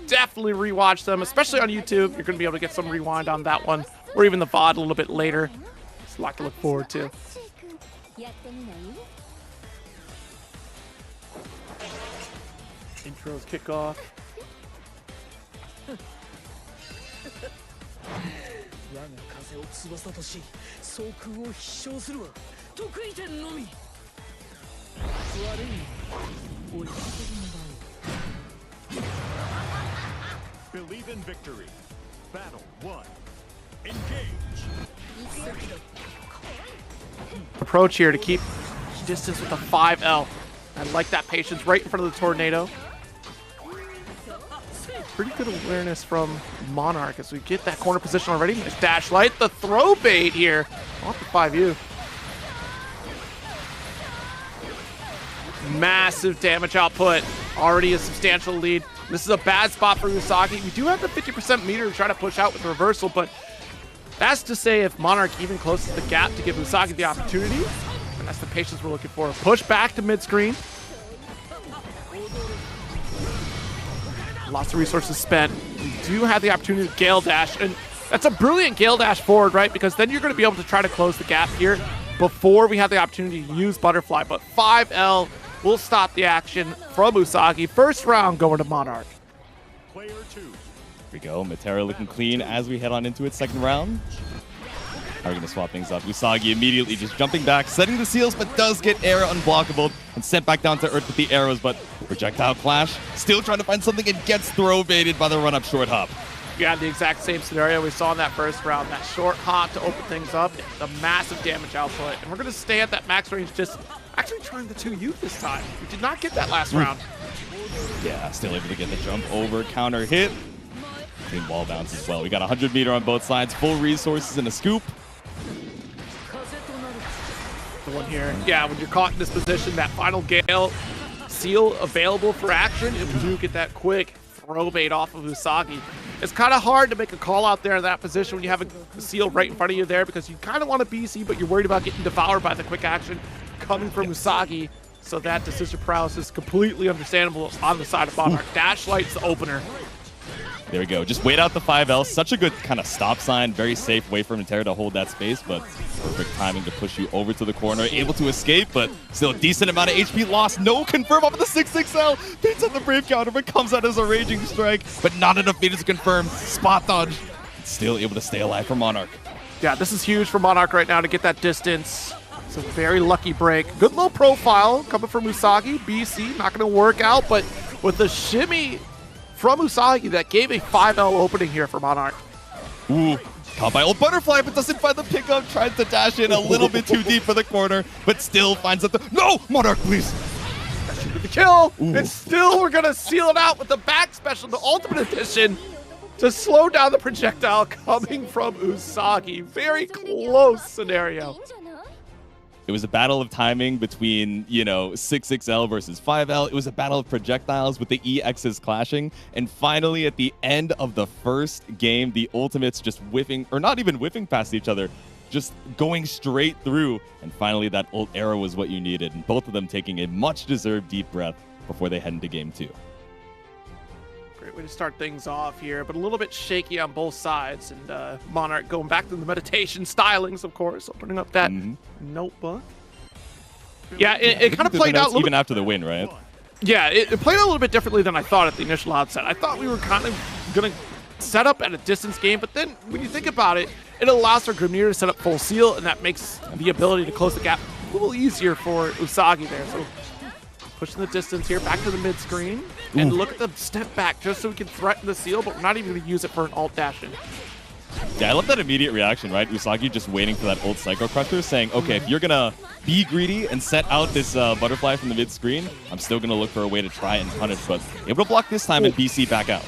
definitely rewatch them, especially on YouTube. You're going to be able to get some rewind on that one, or even the VOD a little bit later. It's a lot to look forward to. Intros kick off. Believe in victory. Battle 1. Engage. Approach here to keep distance with the 5L. I like that patience right in front of the tornado. Pretty good awareness from Monarch as we get that corner position already. Nice dash light, the throw bait here off the 5U. Massive damage output, already a substantial lead. This is a bad spot for Usagi. We do have the 50% meter to try to push out with the reversal, but that's to say if Monarch even closes the gap to give Usagi the opportunity. And that's the patience we're looking for. Push back to mid-screen. Lots of resources spent. We do have the opportunity to Gale Dash, and that's a brilliant Gale Dash forward, right? Because then you're going to be able to try to close the gap here before we have the opportunity to use Butterfly. But 5L will stop the action from Usagi. First round going to Monarch. Here we go. Matera looking clean as we head on into its second round. How are we going to swap things up? Usagi immediately just jumping back, setting the seals, but does get air unblockable and sent back down to earth with the arrows, but projectile clash, still trying to find something and gets throw baited by the run-up short hop. Yeah, the exact same scenario we saw in that first round. That short hop to open things up, the massive damage output. And we're going to stay at that max range, just actually trying the 2U this time. We did not get that last round. Yeah, still able to get the jump over, counter hit. Clean wall bounce as well. We got 100 meter on both sides, full resources and a scoop. The one here. Yeah, when you're caught in this position, that final Gale seal available for action, if you do get that quick throw bait off of Usagi. It's kind of hard to make a call out there in that position when you have a seal right in front of you there, because you kind of want to BC, but you're worried about getting devoured by the quick action coming from Usagi. So that decision paralysis is completely understandable on the side of Monarch. Dash Light's the opener. There we go. Just wait out the 5L. Such a good kind of stop sign. Very safe way for Monterra to hold that space, but perfect timing to push you over to the corner. Able to escape, but still a decent amount of HP lost. No confirm off of the 6XL. Beats up the Brave counter, but comes out as a Raging Strike, but not enough meters to confirm. Spot dodge. Still able to stay alive for Monarch. Yeah, this is huge for Monarch right now to get that distance. It's a very lucky break. Good low profile coming from Usagi. BC, not going to work out, but with the shimmy from Usagi, that gave a 5L opening here for Monarch. Ooh, caught by old Butterfly, but doesn't find the pickup. Tries to dash in a little bit too deep for the corner, but still finds the... No! Monarch, please! With the kill, and still we're going to seal it out with the back special, the Ultimate Edition, to slow down the projectile coming from Usagi. Very close scenario. It was a battle of timing between, 6XL versus 5L. It was a battle of projectiles with the EXs clashing. And finally, at the end of the first game, the ultimates just whiffing, or not even whiffing past each other, just going straight through. And finally, that ult arrow was what you needed. And both of them taking a much-deserved deep breath before they head into game 2. Great way to start things off here, but a little bit shaky on both sides. And Monarch going back to the meditation stylings, of course, opening up that notebook. Yeah, it kind of played out a little even after the win, right? Yeah, it played out a little bit differently than I thought at the initial outset. I thought we were kind of going to set up at a distance game, but then when you think about it, it allows for Grimnir to set up full seal, and that makes the ability to close the gap a little easier for Usagi there. So pushing the distance here, back to the mid screen, and look at the step back just so we can threaten the seal, but we're not even going to use it for an alt dash in. Yeah, I love that immediate reaction, right? Usagi just waiting for that old Psycho Crusher, saying, okay, if you're going to be greedy and set out this butterfly from the mid screen, I'm still going to look for a way to try and punish, but able to block this time and BC back out.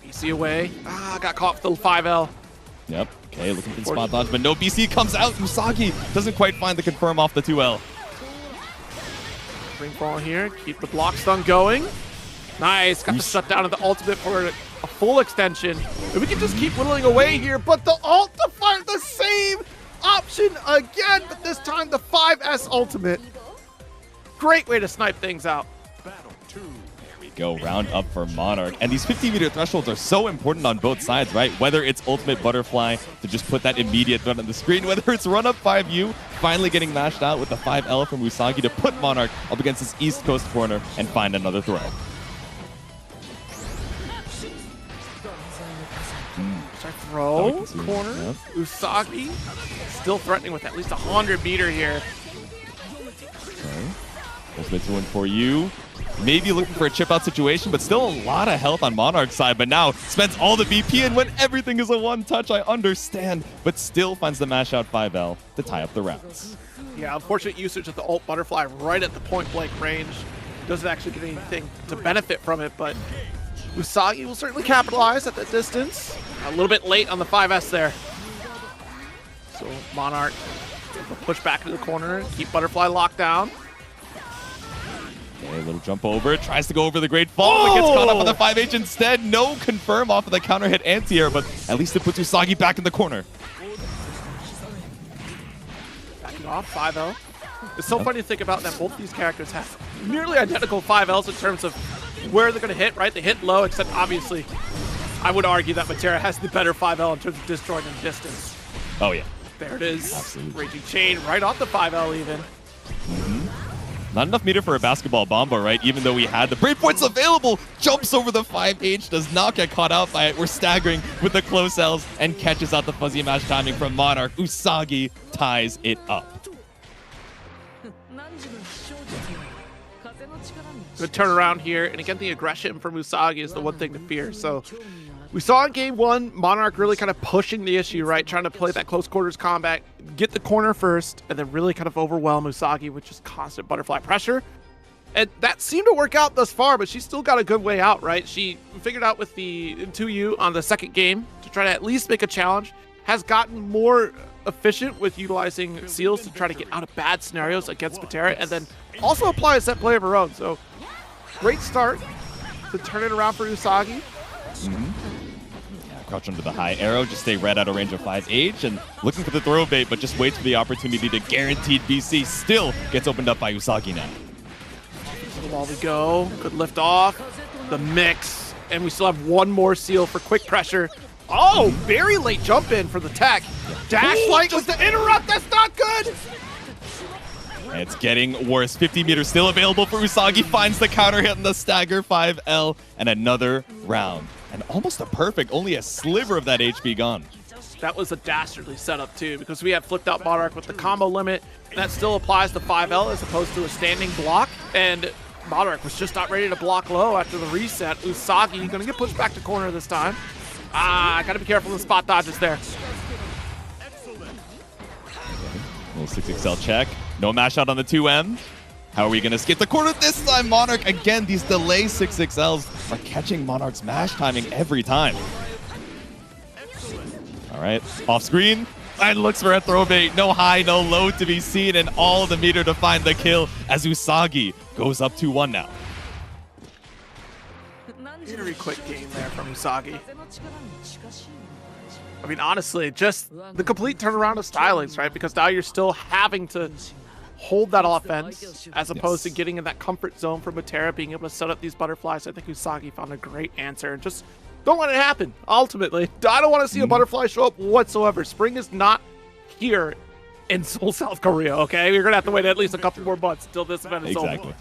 BC away. Got caught with the 5L. Yep. Okay, looking for the spot dodge, but no, BC comes out. Usagi doesn't quite find the confirm off the 2L. Ring ball here. Keep the block stun going. Nice. Got the shutdown of the ultimate for a full extension. And we can just keep whittling away here, but the ult to fire the same option again, but this time the 5S ultimate. Great way to snipe things out. Battle 2. Go round up for Monarch, and these 50-meter thresholds are so important on both sides, right? Whether it's ultimate butterfly to just put that immediate threat on the screen, whether it's run up 5U finally getting mashed out with the 5L from Usagi to put Monarch up against his east coast corner and find another throw. Throw corner. Yep. Usagi still threatening with at least 100-meter here. Okay. Ultimate 2-1 for you. Maybe looking for a chip out situation, but still a lot of health on Monarch's side. But now spends all the BP, and when everything is a one-touch, I understand, but still finds the mash out 5L to tie up the rounds. Yeah, unfortunate usage of the ult butterfly right at the point-blank range. Doesn't actually get anything to benefit from it, but Usagi will certainly capitalize at that distance. A little bit late on the 5S there. So Monarch will push back into the corner, keep butterfly locked down. Okay, a little jump over, tries to go over the Great Fall, but gets caught up on the 5H instead. No confirm off of the counter hit anti-air, but at least it puts Usagi back in the corner. Backing off, 5L. It's so funny to think about that both these characters have nearly identical 5Ls in terms of where they're going to hit, right? They hit low, except obviously, I would argue that Monterra has the better 5L in terms of destroying in distance. Oh, yeah. There it is. Absolutely. Raging Chain right off the 5L even. Not enough meter for a basketball bomba, right? Even though we had the break points available. Jumps over the 5H, does not get caught out by it. We're staggering with the close L's and catches out the fuzzy match timing from Monarch. Usagi ties it up. Good turnaround here, and again, the aggression from Usagi is the one thing to fear. So we saw in game one, Monarch really kind of pushing the issue, right? Trying to play that close quarters combat, get the corner first, and then really kind of overwhelm Usagi with just constant butterfly pressure. And that seemed to work out thus far, but she's still got a good way out, right? She figured out with the 2U on the second game to try to at least make a challenge, has gotten more efficient with utilizing seals to try to get out of bad scenarios against Patera, and then also apply a set play of her own. So great start to turn it around for Usagi. Crouch under the high arrow, just stay right out of range of 5H, and looking for the throw bait, but just waits for the opportunity to guaranteed BC. Still gets opened up by Usagi now. To the wall we go. Good lift off. The mix. And we still have one more seal for quick pressure. Oh, very late jump in for the tech. Dash light was the interrupt. That's not good. It's getting worse. 50 meters still available for Usagi. Finds the counter hit on the stagger 5L, and another round. And almost a perfect, only a sliver of that HP gone. That was a dastardly setup too, because we have flipped out Monarch with the combo limit. That still applies to 5L as opposed to a standing block. And Monarch was just not ready to block low after the reset. Usagi gonna get pushed back to corner this time. Gotta be careful of the spot dodges there. Little 6XL check. No mash out on the 2M. How are we going to skip the corner this time? Monarch, again, these delay 6XLs are catching Monarch's mash timing every time. All right, off screen, and looks for a throw bait. No high, no low to be seen, and all the meter to find the kill as Usagi goes up 2-1 now. Very quick game there from Usagi. I mean, honestly, just the complete turnaround of stylings, right? Because now you're still having to hold that offense as opposed to getting in that comfort zone from Matera, being able to set up these butterflies. I think Usagi found a great answer. And just don't let it happen, ultimately. I don't want to see a butterfly show up whatsoever. Spring is not here in Seoul, South Korea, okay? We're going to have to wait at least a couple more months until this event is over.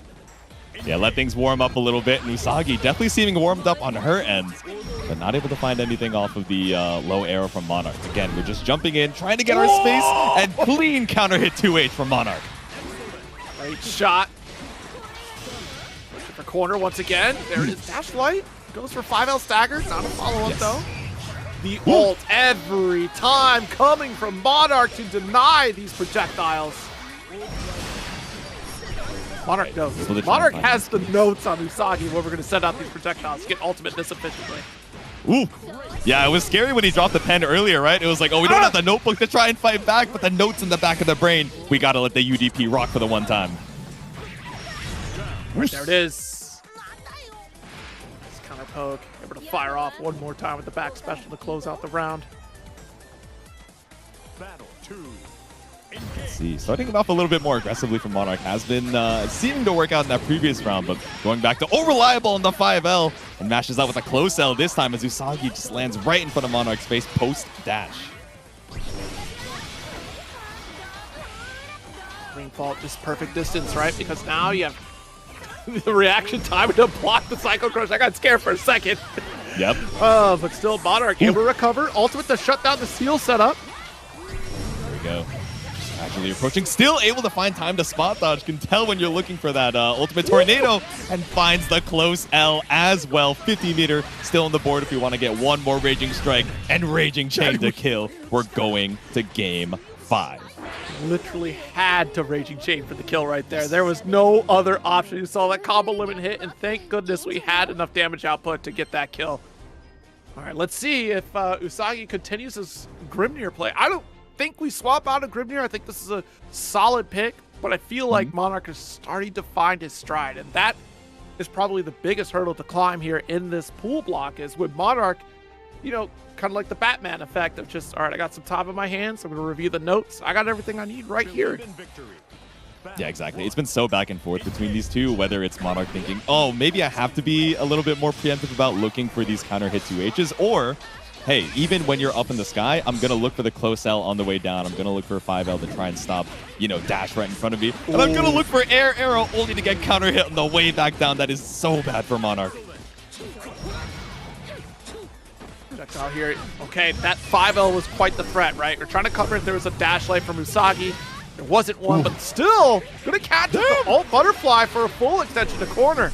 Yeah, let things warm up a little bit. And Usagi definitely seeming warmed up on her end, but not able to find anything off of the low arrow from Monarch. Again, we're just jumping in, trying to get our space, and clean counter hit 2H from Monarch. Great shot. For corner once again. There it is. Dash light. Goes for 5L stagger. Not a follow-up though. The ult every time coming from Monarch to deny these projectiles. Monarch knows. Monarch has the notes on Usagi where we're going to send out these projectiles to get ultimate this efficiently. Ooh. Yeah, it was scary when he dropped the pen earlier, right? It was like, oh, we don't have the notebook to try and fight back, but the notes in the back of the brain, we got to let the UDP rock for the one time. There it is. This counter poke. Able to fire off one more time with the back special to close out the round. Battle 2. Let's see, starting off a little bit more aggressively from Monarch has been seeming to work out in that previous round, but going back to reliable on the 5L and mashes out with a close L this time as Usagi just lands right in front of Monarch's face post-dash. Green fault, just perfect distance, right? Because now you have the reaction time to block the Psycho Crush. I got scared for a second. Yep. But still Monarch able to recover. Ultimate to shut down the seal setup. There we go. Actually approaching, still able to find time to spot dodge. Can tell when you're looking for that ultimate tornado, and finds the close L as well. 50 meter still on the board if we want to get one more Raging Strike and Raging Chain to kill. We're going to game 5. Literally had to Raging Chain for the kill right there. There was no other option. You saw that combo limit hit, and thank goodness we had enough damage output to get that kill. All right, let's see if Usagi continues his Grimnir play. I don't think we swap out of Grimnir. I think this is a solid pick, but I feel like Monarch is starting to find his stride, and that is probably the biggest hurdle to climb here in this pool block, is with Monarch, you know, kind of like the Batman effect of just, all right, I got some time in my hands, I'm going to review the notes. I got everything I need right here. Yeah, exactly. It's been so back and forth between these two, whether it's Monarch thinking, oh, maybe I have to be a little bit more preemptive about looking for these counter hit 2Hs, or hey, even when you're up in the sky, I'm going to look for the close L on the way down. I'm going to look for a 5L to try and stop, you know, dash right in front of me. And I'm going to look for air arrow only to get counter hit on the way back down. That is so bad for Monarch. Out here. Okay, that 5L was quite the threat, right? We're trying to cover if there was a dash light from Usagi. There wasn't one, but still gonna catch the ult butterfly for a full extension to corner.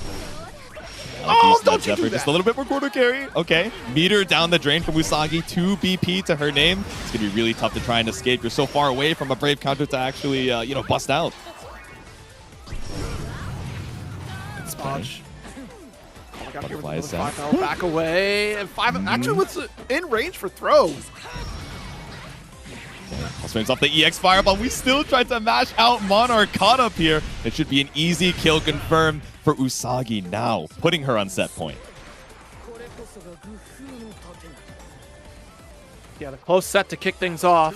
Oh, don't you do that. Just a little bit more corner carry. Okay, meter down the drain from Usagi. 2 BP to her name. It's gonna be really tough to try and escape. You're so far away from a brave counter to actually, you know, bust out. Sponge. Butterfly is set. Back away, and 5 actually was in range for throw. Swings off the EX Fireball. We still tried to mash out Monarch. Caught up here. It should be an easy kill confirmed for Usagi now, putting her on set point. Yeah, the close set to kick things off.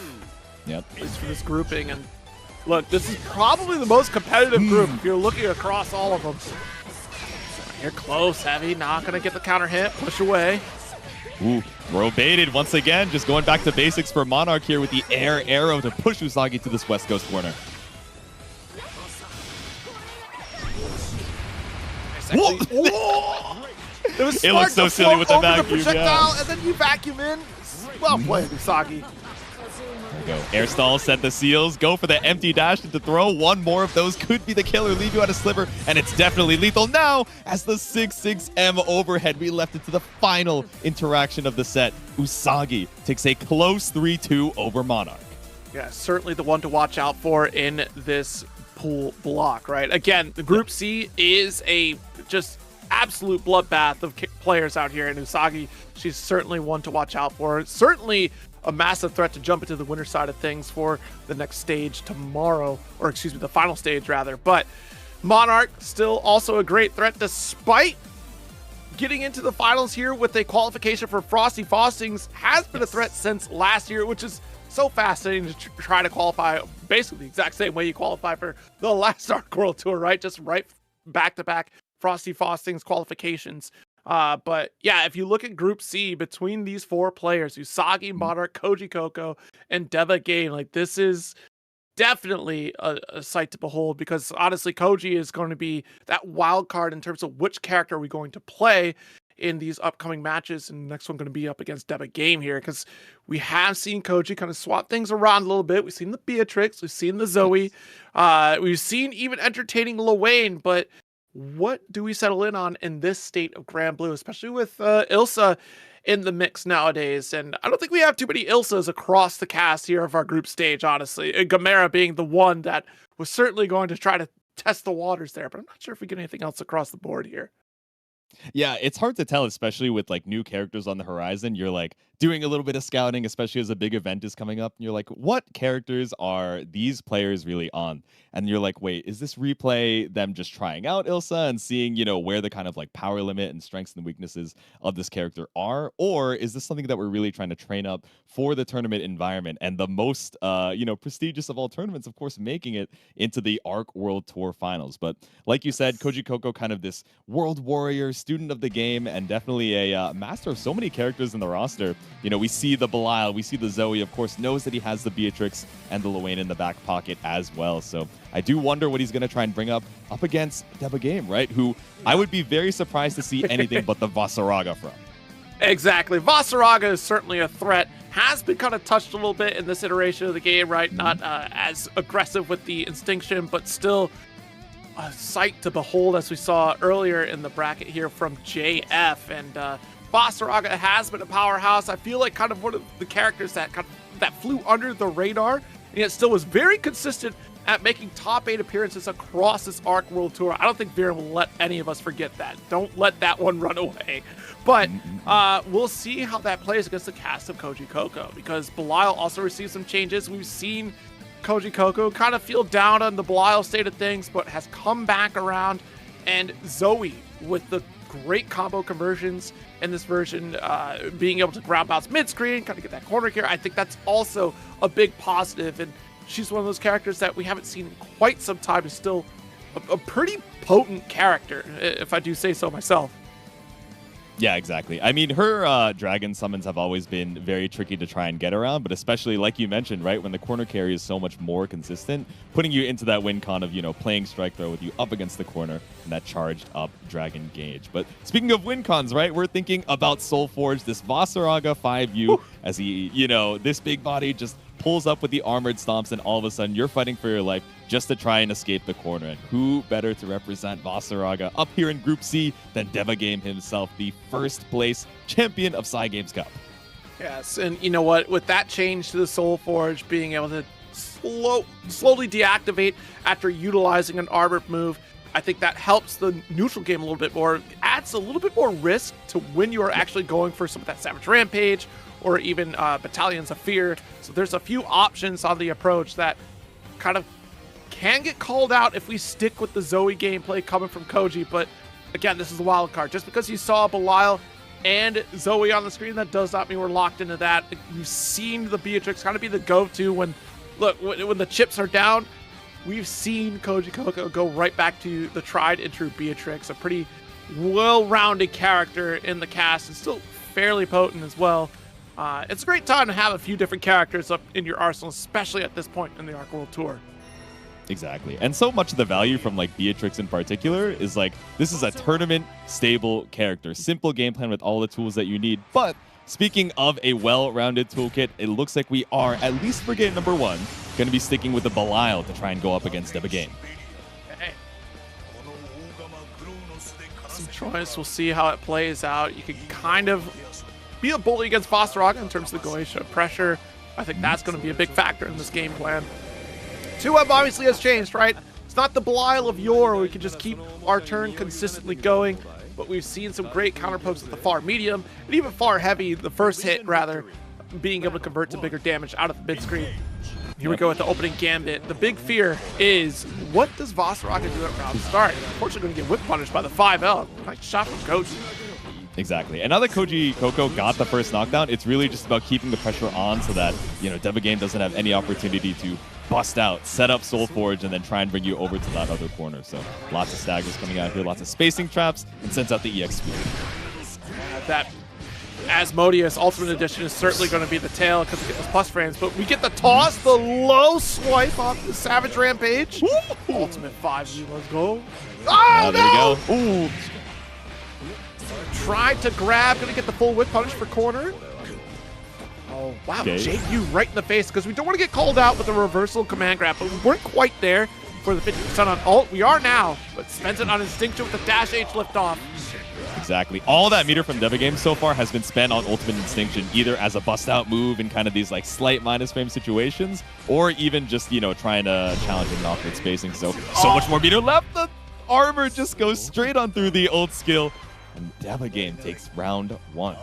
Yep. At least for this grouping. And look, this is probably the most competitive group if you're looking across all of them. You're close, Heavy. Not going to get the counter hit. Push away. Ooh, row baited once again. Just going back to basics for Monarch here with the air arrow to push Usagi to this West Coast corner. It looks so silly with the vacuum. Yeah. And then you vacuum in. Well played, Usagi. Go. Air stall, set the seals, go for the empty dash into throw. One more of those could be the killer, leave you at a sliver, and it's definitely lethal now as the 6-6M overhead. We left it to the final interaction of the set. Usagi takes a close 3-2 over Monarch. Yeah, certainly the one to watch out for in this pool block, right? Again, the Group C is a just absolute bloodbath of players out here, and Usagi, she's certainly one to watch out for. Certainly a massive threat to jump into the winner side of things for the next stage tomorrow, or excuse me, the final stage rather. But Monarch still also a great threat despite getting into the finals here with a qualification for Frosty Faustings. Has been a threat since last year, which is so fascinating to try to qualify basically the exact same way you qualify for the last Arc World Tour, right? Just right back-to-back Frosty Faustings qualifications. But yeah, if you look at Group C, between these 4 players, Usagi, Monarch, Koji Coco, and Deva Game, like this is definitely a sight to behold, because honestly, Koji is going to be that wild card in terms of which character are we going to play in these upcoming matches. And the next one going to be up against Deva Game here, because we have seen Koji kind of swap things around a little bit. We've seen the Beatrix, we've seen the Zoe, we've seen even entertaining Lil but what do we settle in on in this state of Grand Blue, especially with Ilsa in the mix nowadays? And I don't think we have too many Ilsas across the cast here of our group stage, honestly. Gamera being the one that was certainly going to try to test the waters there, but I'm not sure if we get anything else across the board here. Yeah, it's hard to tell, especially with like new characters on the horizon. You're like doing a little bit of scouting, especially as a big event is coming up. And you're like, what characters are these players really on? And you're like, wait, is this replay them just trying out Ilsa and seeing, you know, where the kind of like power limit and strengths and weaknesses of this character are? Or is this something that we're really trying to train up for the tournament environment? And the most, you know, prestigious of all tournaments, of course, making it into the Arc World Tour Finals. But like you said, Koji Coco, kind of this world warrior, student of the game, and definitely a master of so many characters in the roster. You know, we see the Belial, we see the Zoe, of course, knows that he has the Beatrix and the Luane in the back pocket as well. So I do wonder what he's going to try and bring up against Deva Game, right? Who I would be very surprised to see anything but the Vasaraga from. Exactly. Vasaraga is certainly a threat. Has been kind of touched a little bit in this iteration of the game, right? Not as aggressive with the Instinction, but still a sight to behold, as we saw earlier in the bracket here from JF. And Vasaraga has been a powerhouse. I feel like kind of one of the characters that flew under the radar, and yet still was very consistent at making top 8 appearances across this Arc World Tour. I don't think Viren will let any of us forget that. Don't let that one run away. But we'll see how that plays against the cast of Koji Coco, because Belial also received some changes. We've seen Koji Coco kind of feel down on the Belial state of things, but has come back around. And Zoe, with the great combo conversions in this version, being able to ground bounce mid-screen, kind of get that corner here, I think that's also a big positive. And she's one of those characters that we haven't seen in quite some time. Is still a pretty potent character, if I do say so myself. Yeah, exactly. I mean, her dragon summons have always been very tricky to try and get around, but especially like you mentioned, right, when the corner carry is so much more consistent, putting you into that win con of, you know, playing strike throw with you up against the corner and that charged up dragon gauge. But speaking of win cons, right, we're thinking about Soulforge, this Vasaraga 5U, as he, you know, this big body just pulls up with the armored stomps, and all of a sudden you're fighting for your life just to try and escape the corner. And who better to represent Vasaraga up here in Group C than Devagame himself, the first place champion of Psy Games Cup. Yes, and you know what? With that change to the Soulforge being able to slowly deactivate after utilizing an armored move, I think that helps the neutral game a little bit more. Adds a little bit more risk to when you are actually going for some of that Savage Rampage or even Battalions of Fear. So there's a few options on the approach that kind of can get called out if we stick with the Zoe gameplay coming from Koji. But again, this is a wild card. Just because you saw Belial and Zoe on the screen, that does not mean we're locked into that. We've seen the Beatrix kind of be the go-to when the chips are down. We've seen Koji Coco go right back to the tried and true Beatrix, a pretty well-rounded character in the cast and still fairly potent as well. It's a great time to have a few different characters up in your arsenal, especially at this point in the Arc World Tour. Exactly. And so much of the value from like Beatrix in particular is like, this is a tournament stable character, simple game plan with all the tools that you need. But speaking of a well-rounded toolkit, it looks like we are, at least for game number 1, going to be sticking with the Belial to try and go up against Devagame. Okay. Some choice. We'll see how it plays out. You can kind of be a bully against Vasaraga in terms of the Goetia pressure. I think that's going to be a big factor in this game plan. 2-Web obviously has changed, right? It's not the Belial of yore where we can just keep our turn consistently going, but we've seen some great counterpokes at the far medium and even far heavy, the first hit rather, being able to convert to bigger damage out of the mid screen. Here we go with the opening gambit. The big fear is, what does Vasaraga do at round start? Unfortunately going to get whip punished by the 5L. Nice shot from Koji. Exactly. And now that Koji Coco got the first knockdown, it's really just about keeping the pressure on so that, you know, Devagame doesn't have any opportunity to bust out, set up Soulforge, and then try and bring you over to that other corner. So lots of staggers coming out here, lots of spacing traps, and sends out the EX speed. That Asmodeus Ultimate Edition is certainly going to be the tail because we get those plus frames, but we get the toss, the low swipe off the Savage Rampage. Ultimate 5U, let's go. Oh, there no! we go. Ooh. Tried to grab, going to get the full whip punish for corner. Oh, wow, Okay. JU right in the face because we don't want to get called out with a reversal command grab, but we weren't quite there for the 50% on ult. We are now, but spends it on Instincture with the Dash H liftoff. Exactly. All that meter from Devagame so far has been spent on Ultimate Instinction, either as a bust-out move in kind of these like slight minus frame situations, or even just, you know, trying to challenge and knock with spacing. So much more meter left. The armor just goes straight on through the ult skill, and Devagame takes round 1.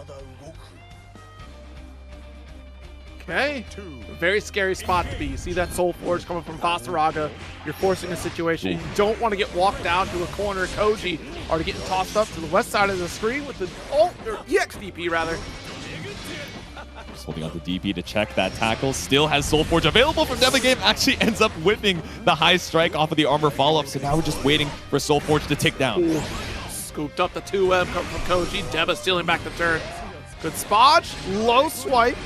Okay, a very scary spot to be. You see that Soulforge coming from Vasaraga. You're forcing a situation. You don't want to get walked down to a corner. Koji already getting tossed up to the west side of the screen with the ult, or EXDP rather. Just holding on to DP to check that tackle. Still has Soulforge available from Devagame. Actually ends up whipping the high strike off of the armor follow-up. So now we're just waiting for Soulforge to tick down. Ooh. Scooped up the 2-web coming from Koji. Deba stealing back the turn. Good spodge. Low swipe.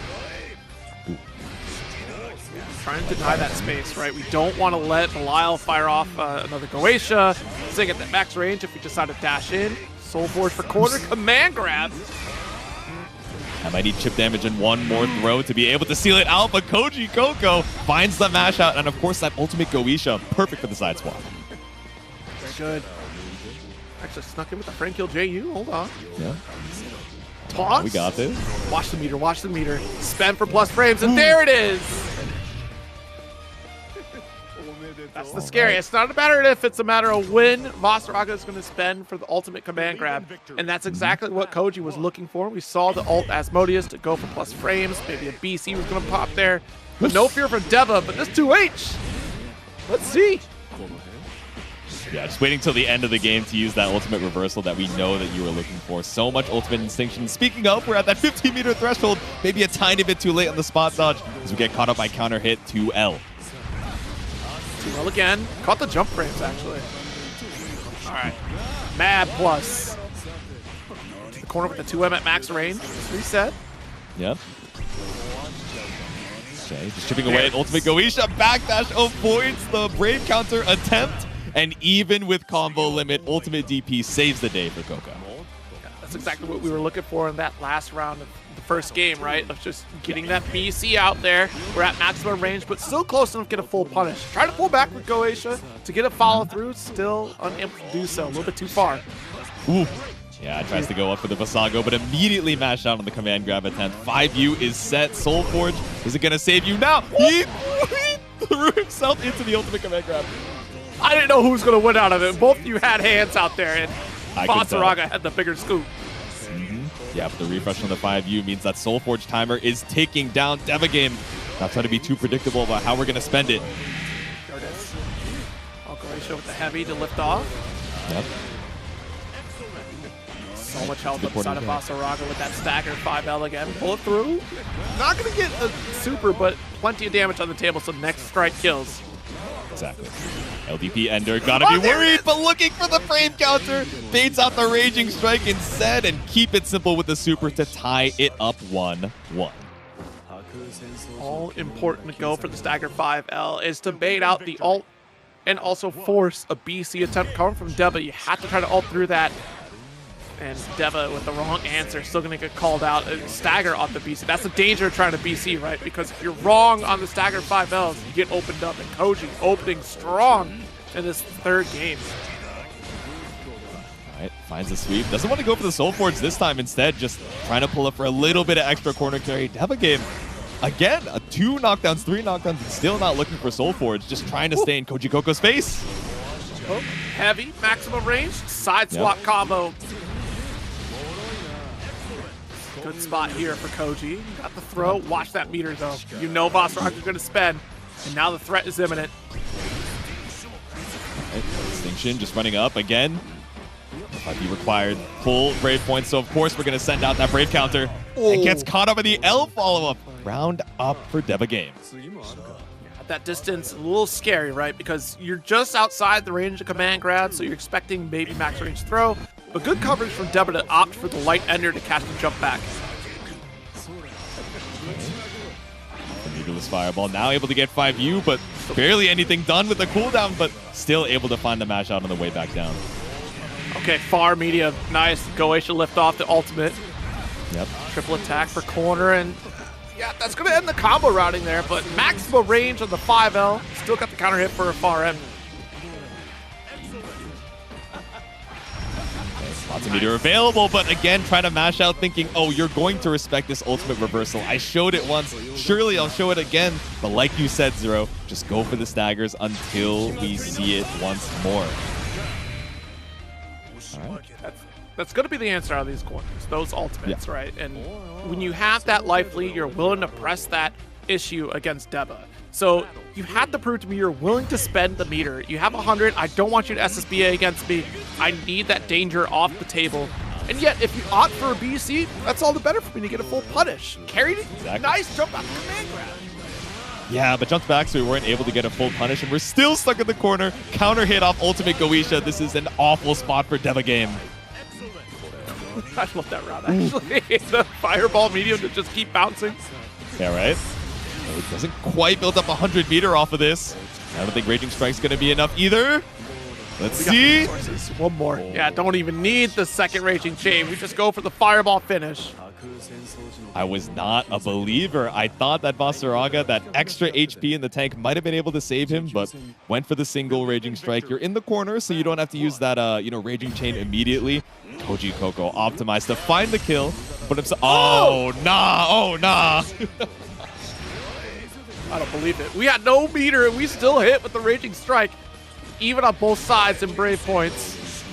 Trying to deny that space, right? We don't want to let Belial fire off another Goetia. Sing at that max range if we decide to dash in. Soulforge for corner. Command grab. I might need chip damage and one more throw to be able to seal it out, but Koji Coco finds the mash out, and of course that ultimate Goetia, perfect for the side swap. Very good. Actually snuck in with the frame kill JU. Hold on. Yeah. Toss. We got this. Watch the meter, watch the meter. Spend for plus frames, and there it is. That's the scary. It's not a matter of if, it's a matter of when Vasaraga is going to spend for the ultimate command grab. And that's exactly what Koji was looking for. We saw the ult Asmodeus to go for plus frames. Maybe a BC was going to pop there. But no fear from Deva, but this 2H. Let's see. Yeah, just waiting till the end of the game to use that ultimate reversal that we know that you were looking for. So much ultimate instinction. Speaking of, we're at that 15-meter threshold. Maybe a tiny bit too late on the spot dodge as we get caught up by counter hit 2L. 2L again. Caught the jump frames, actually. All right. Mad plus. corner with the 2M at max range. Just reset. Yep. Okay, just chipping away at Ultimate Goetia. Backdash avoids the Brave counter attempt. And even with combo limit, Ultimate DP saves the day for Coco. That's exactly what we were looking for in that last round of the first game, right? Of just getting that BC out there. We're at maximum range, but still close enough to get a full punish. Try to pull back with Goetia to get a follow through, still unable to do so. A little bit too far. Ooh. Yeah, tries to go up for the Basago, but immediately mashed out on the command grab attempt. 5U is set. Soulforge, is it going to save you now? He threw himself into the ultimate command grab. I didn't know who was going to win out of it. Both of you had hands out there, and Basaraga had the bigger scoop. Yeah, but the refresh on the 5U means that Soulforge timer is taking down Devagame. Not trying to be too predictable about how we're going to spend it. There it is. Goetia with the heavy to lift off. Yep. So much health up inside of Basaraga with that stagger 5L again. Pull it through. Not going to get a super, but plenty of damage on the table, so next strike kills. Exactly. LDP Ender gotta be worried, but looking for the frame counter. Baits out the Raging Strike instead and keep it simple with the super to tie it up 1-1. All important to go for the stagger 5L is to bait out the ult and also force a BC attempt coming from Deva. You have to try to ult through that. And Deva with the wrong answer, still going to get called out. Stagger off the BC. That's the danger of trying to BC, right? Because if you're wrong on the stagger 5Ls, you get opened up. And Koji opening strong in this third game. All right, finds the sweep. Doesn't want to go for the Soulforge this time. Instead, just trying to pull up for a little bit of extra corner carry. Devagame, again, 2 knockdowns, 3 knockdowns, and still not looking for Soulforge. Just trying to stay in Koji Coco's face. Oh, heavy, maximum range, side swap combo. Good spot here for Koji. Got the throw. Watch that meter, though. You know Basaraga is going to spend, and now the threat is imminent. Right, Distinction just running up again. Might be required full Brave points, so of course we're going to send out that Brave counter. And gets caught up in the L follow-up. Round up for Devagame. At that distance, a little scary, right? Because you're just outside the range of command grab, so you're expecting maybe max range throw. But good coverage from Deva to opt for the light ender to catch the jump back. Needless Fireball now able to get 5U, but barely anything done with the cooldown, but still able to find the mash out on the way back down. Okay, far medium. Nice. Goetia lift off the ultimate. Yep. Triple attack for corner, and yeah, that's going to end the combo routing there, but maximum range on the 5L. Still got the counter hit for a far end. Lots of meter available, but again, trying to mash out thinking, oh, you're going to respect this ultimate reversal. I showed it once. Surely I'll show it again. But like you said, Zero, just go for the staggers until we see it once more. All right. That's going to be the answer out of these corners, those ultimates, right? And when you have that life lead, you're willing to press that issue against Deva. So you have to prove to me you're willing to spend the meter. You have 100. I don't want you to SSBA against me. I need that danger off the table. And yet, if you opt for a BC, that's all the better for me to get a full punish. Carried it. Exactly. Nice jump out the command grab. Yeah, but jumped back, so we weren't able to get a full punish, and we're still stuck in the corner. Counter hit off Ultimate Goetia. This is an awful spot for Devagame. I love that round, actually. The fireball medium to just keep bouncing. Yeah, right? It doesn't quite build up 100 meter off of this. I don't think Raging Strike's going to be enough either. Let's see. One more. Yeah, don't even need the second Raging Chain. We just go for the fireball finish. I was not a believer. I thought that Basaraga, that extra HP in the tank, might have been able to save him, but went for the single Raging Strike. You're in the corner, so you don't have to use that Raging Chain immediately. Koji Coco optimized to find the kill, but oh nah. I don't believe it. We had no meter, and we still hit with the Raging Strike, even on both sides in Brave points.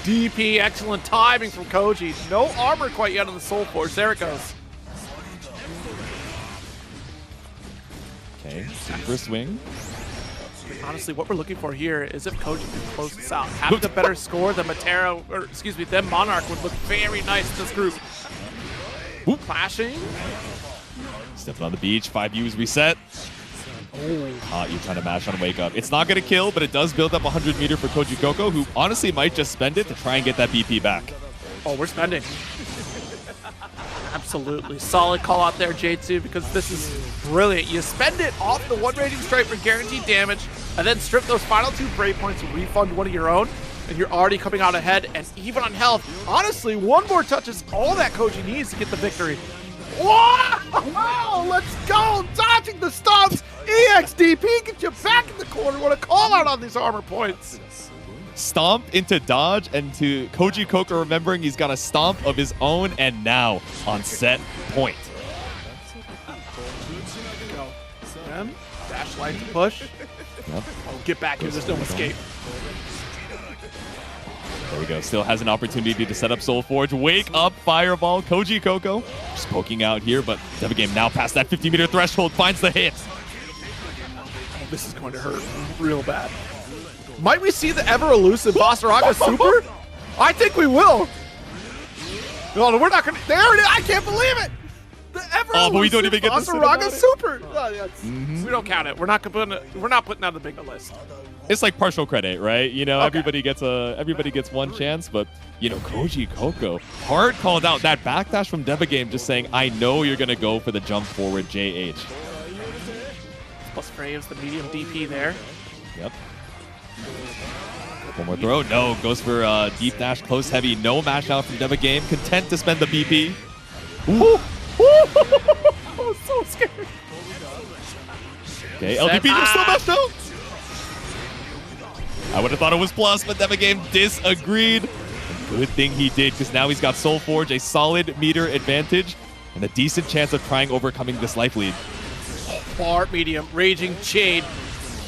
DP, excellent timing from Koji. No armor quite yet on the Soulforge. There it goes. Okay, super swing. Honestly, what we're looking for here is if Koji can close this out. Having a better score than then Monarch would look very nice in this group. Whoop. Clashing. Stepping on the beach, 5U's reset. You're trying to mash on Wake Up. It's not going to kill, but it does build up 100 meter for Koji Coco, who honestly might just spend it to try and get that BP back. Oh, we're spending. Absolutely. Solid call out there, J2, because this is brilliant. You spend it off the 1 Raging Strike for guaranteed damage, and then strip those final 2 Brave Points to refund one of your own, and you're already coming out ahead, and even on health. Honestly, 1 more touch is all that Koji needs to get the victory. Wow, let's go! Dodging the stomps! EXDP, get you back in the corner. What a call out on these armor points. Stomp into dodge, and to Koji Coco remembering he's got a stomp of his own, and now on set point. Go. Dash light to push. Yep. Oh, get back here. There's no escape. There we go. Still has an opportunity to set up Soul Forge. Wake up, Fireball. Koji Coco just poking out here, but Devagame now past that 50-meter threshold finds the hit. Oh, this is going to hurt real bad. Might we see the ever-elusive Basaraga Super? I think we will. No, we're not going to. There it is. I can't believe it. The ever-elusive but we don't even get to sit Basaraga about it. Super. We don't count it. We're not putting that on the big list. It's like partial credit, right? You know, Okay. everybody gets one chance, but you know, Koji Coco hard called out that backdash from Devagame, just saying, I know you're gonna go for the jump forward JH. Plus Braves, the medium DP there. Yep. One more throw. No, goes for deep dash, close heavy. No mash out from Devagame. Content to spend the BP. Ooh. Oh, so scared. Okay, LDP, you're still mashed out. I would have thought it was plus, but Devagame disagreed. Good thing he did, because now he's got Soul Forge, a solid meter advantage, and a decent chance of trying overcoming this life lead. Far medium, Raging Shade.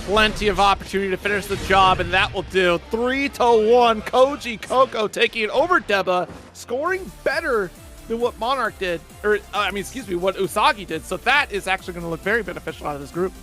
Plenty of opportunity to finish the job, and that will do. 3-1, Koji Coco taking it over Deba, scoring better than what Monarch did, or what Usagi did. So that is actually going to look very beneficial out of this group.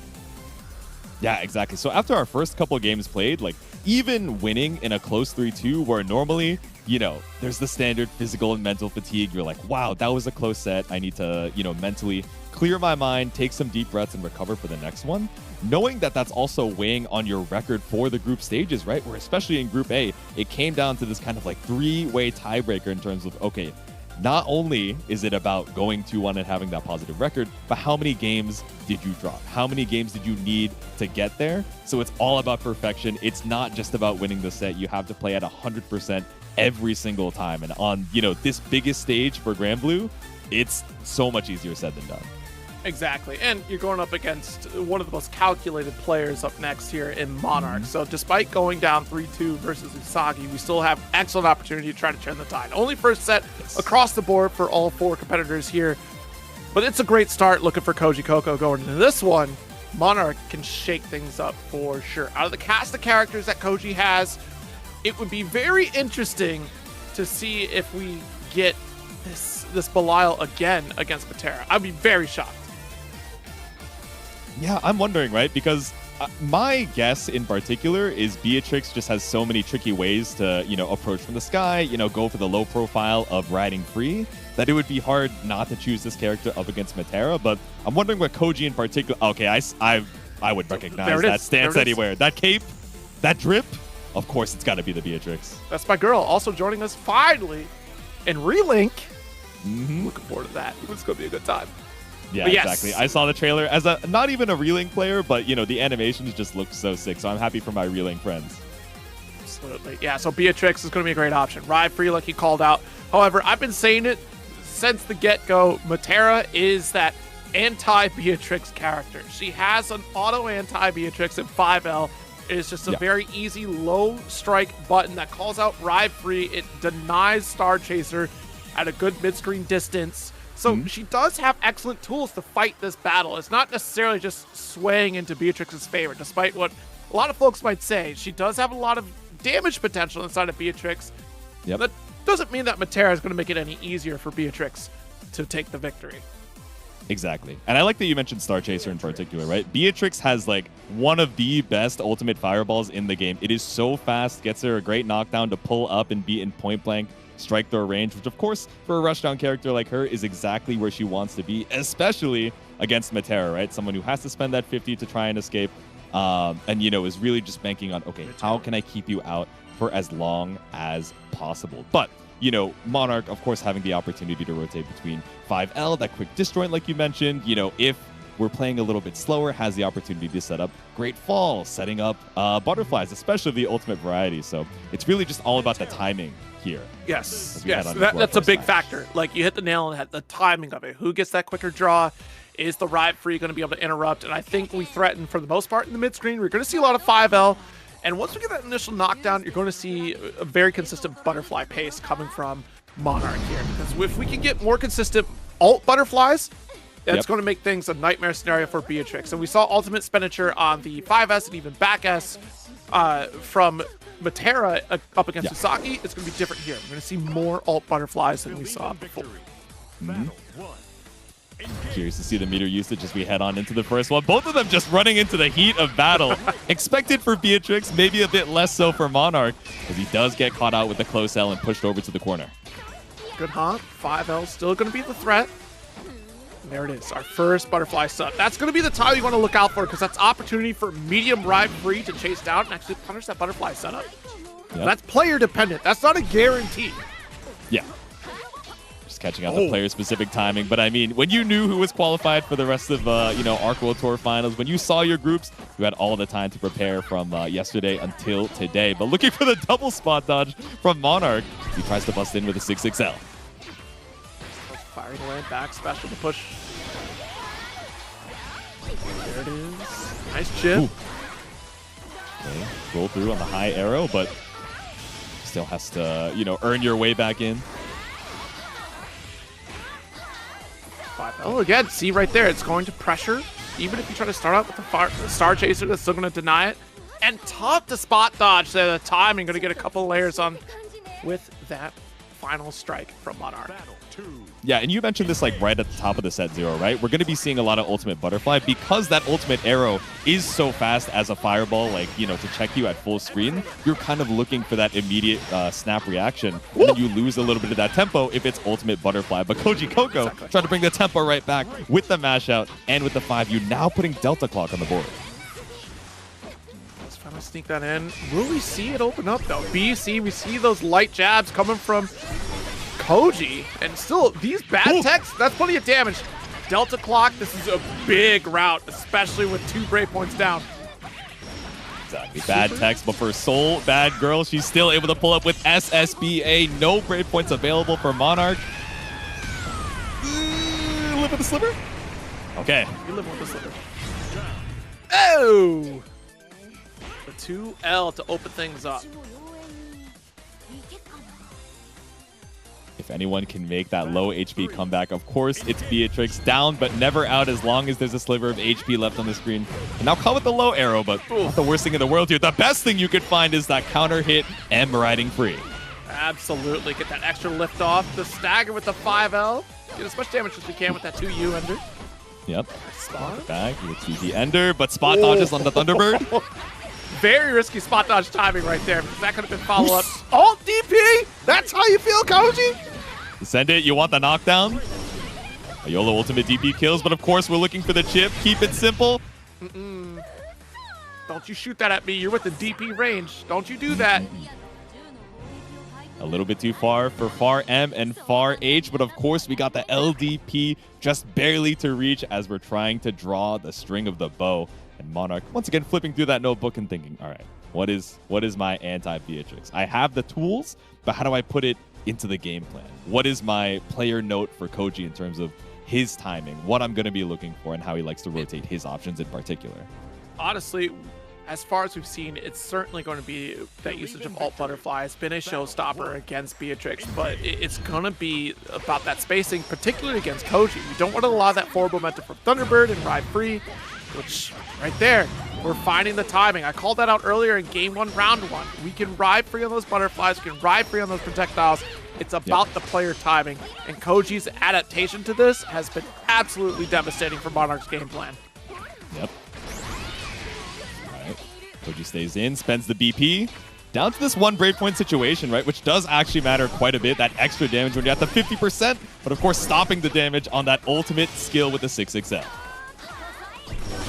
Yeah, exactly. So after our first couple games played, like even winning in a close 3-2 where normally, you know, there's the standard physical and mental fatigue. You're like, wow, that was a close set. I need to, you know, mentally clear my mind, take some deep breaths and recover for the next one. Knowing that that's also weighing on your record for the group stages, right? Where especially in Group A, it came down to this kind of like 3-way tiebreaker in terms of, okay, not only is it about going 2-1 and having that positive record, but how many games did you drop? How many games did you need to get there? So it's all about perfection. It's not just about winning the set. You have to play at 100% every single time. And on, you know, this biggest stage for Grand Blue, it's so much easier said than done. Exactly, and you're going up against one of the most calculated players up next here in Monarch. So despite going down 3-2 versus Usagi, we still have excellent opportunity to try to turn the tide. Only first set across the board for all 4 competitors here, but it's a great start looking for Koji Coco going into this one. Monarch can shake things up for sure. Out of the cast of characters that Koji has, it would be very interesting to see if we get this Belial again against Patera. I'd be very shocked. Yeah, I'm wondering, right? Because my guess in particular is Beatrix just has so many tricky ways to, you know, approach from the sky, you know, go for the low profile of riding free, that it would be hard not to choose this character up against Matera. But I'm wondering what Koji in particular... Okay, I would recognize that stance anywhere. That cape, that drip, of course it's got to be the Beatrix. That's my girl. Also joining us finally in Relink. Looking forward to that. It's going to be a good time. Yeah, yes. Exactly. I saw the trailer as a not even a Relink player, but you know the animations just look so sick. So I'm happy for my Relink friends. Absolutely. Yeah. So Beatrix is going to be a great option. Ride free, like he called out. However, I've been saying it since the get-go. Matera is that anti-Beatrix character. She has an auto anti-Beatrix at 5L. It is just a very easy low strike button that calls out ride free. It denies Star Chaser at a good mid-screen distance. So she does have excellent tools to fight this battle. It's not necessarily just swaying into Beatrix's favor, despite what a lot of folks might say. She does have a lot of damage potential inside of Beatrix. Yep. That doesn't mean that Matera is going to make it any easier for Beatrix to take the victory. Exactly. And I like that you mentioned Star Chaser in particular, right? Beatrix has like one of the best ultimate fireballs in the game. It is so fast, gets her a great knockdown to pull up and be in point blank strike throw range, which of course for a rushdown character like her is exactly where she wants to be, especially against Matera, right? Someone who has to spend that 50 to try and escape, and you know is really just banking on, okay, how can I keep you out for as long as possible? But you know, Monarch, of course, having the opportunity to rotate between 5L, that quick disjoint like you mentioned, you know, if we're playing a little bit slower, has the opportunity to set up great falls, setting up butterflies, especially the ultimate variety. So it's really just all about the timing here. Yes, that's a big factor. Like, you hit the nail on the timing of it. Who gets that quicker draw? Is the Riot Free going to be able to interrupt? And I think we threaten, for the most part, in the mid-screen. We're going to see a lot of 5L. And once we get that initial knockdown, you're going to see a very consistent butterfly pace coming from Monarch here. Because if we can get more consistent ult butterflies, that's going to make things a nightmare scenario for Beatrix. And we saw ultimate expenditure on the 5S and even back S from Matera up against Usagi. It's going to be different here. We're going to see more ult butterflies than we saw before. Curious to see the meter usage as we head on into the first one. Both of them just running into the heat of battle. Expected for Beatrix, maybe a bit less so for Monarch, as he does get caught out with the close L and pushed over to the corner. Good hunt. 5L still going to be the threat. There it is, our first butterfly sub. That's going to be the tile you want to look out for, because that's opportunity for medium Riot Free to chase down and actually punish that butterfly setup. That's player dependent. That's not a guarantee. Yeah. Just catching out the player-specific timing. But I mean, when you knew who was qualified for the rest of, you know, Arc World Tour Finals, when you saw your groups, you had all the time to prepare from yesterday until today. But looking for the double spot dodge from Monarch, he tries to bust in with a 6XL. Firing away, back special to push. There it is. Nice chip. Okay, roll through on the high arrow, but still has to, you know, earn your way back in. Oh, again, see right there, it's going to pressure. Even if you try to start out with the Star Chaser, that's still going to deny it. And tough to spot dodge. The timing going to get a couple layers on with that final strike from Monarch. Yeah, and you mentioned this like right at the top of the set 0, right? We're going to be seeing a lot of ultimate butterfly because that ultimate arrow is so fast as a fireball, like, you know, to check you at full screen. You're kind of looking for that immediate snap reaction, and then you lose a little bit of that tempo if it's ultimate butterfly. But Koji Coco trying to bring the tempo right back with the mash out and with the 5U, now putting Delta Clock on the board. Let's finally sneak that in. Will we see it open up though? BC, we see those light jabs coming from Koji, and still these bad techs, that's plenty of damage. Delta Clock, this is a big route, especially with 2 break points down. Exactly. Bad techs, but for Soul, bad girl, she's still able to pull up with SSBA. No break points available for Monarch. Live with the sliver? Okay. You live with the sliver. Oh! The 2L to open things up. If anyone can make that low HP comeback, of course, it's Beatrix. Down, but never out as long as there's a sliver of HP left on the screen. And now caught with the low arrow, but not the worst thing in the world here. The best thing you could find is that counter hit and riding free. Absolutely. Get that extra lift off. The stagger with the 5L. Get as much damage as we can with that 2U ender. Yep. Spot back. You see the ender, but spot dodges on the Thunderbird. Very risky spot dodge timing right there, because that could have been follow-up. Alt DP! That's how you feel, Koji? Send it. You want the knockdown? Ayolo ultimate DP kills, but of course we're looking for the chip. Keep it simple. Don't you shoot that at me. You're with the DP range. Don't you do that. A little bit too far for Far M and Far H, but of course we got the LDP just barely to reach as we're trying to draw the string of the bow. And Monarch once again flipping through that notebook and thinking, all right, what is my anti-Beatrix? I have the tools, but how do I put it into the game plan? What is my player note for Koji in terms of his timing, what I'm going to be looking for, and how he likes to rotate his options in particular? Honestly, as far as we've seen, it's certainly going to be that usage of alt butterfly. It's been a showstopper against Beatrix, but it's going to be about that spacing, particularly against Koji. You don't want to allow that forward momentum from Thunderbird and ride free, which right there, we're finding the timing. I called that out earlier in game 1, round 1. We can ride free on those butterflies, we can ride free on those projectiles. It's about the player timing, and Koji's adaptation to this has been absolutely devastating for Monarch's game plan. Yep. All right. Koji stays in, spends the BP. Down to this 1 break point situation, right, which does actually matter quite a bit, that extra damage when you're at the 50%, but of course stopping the damage on that ultimate skill with the 6XL.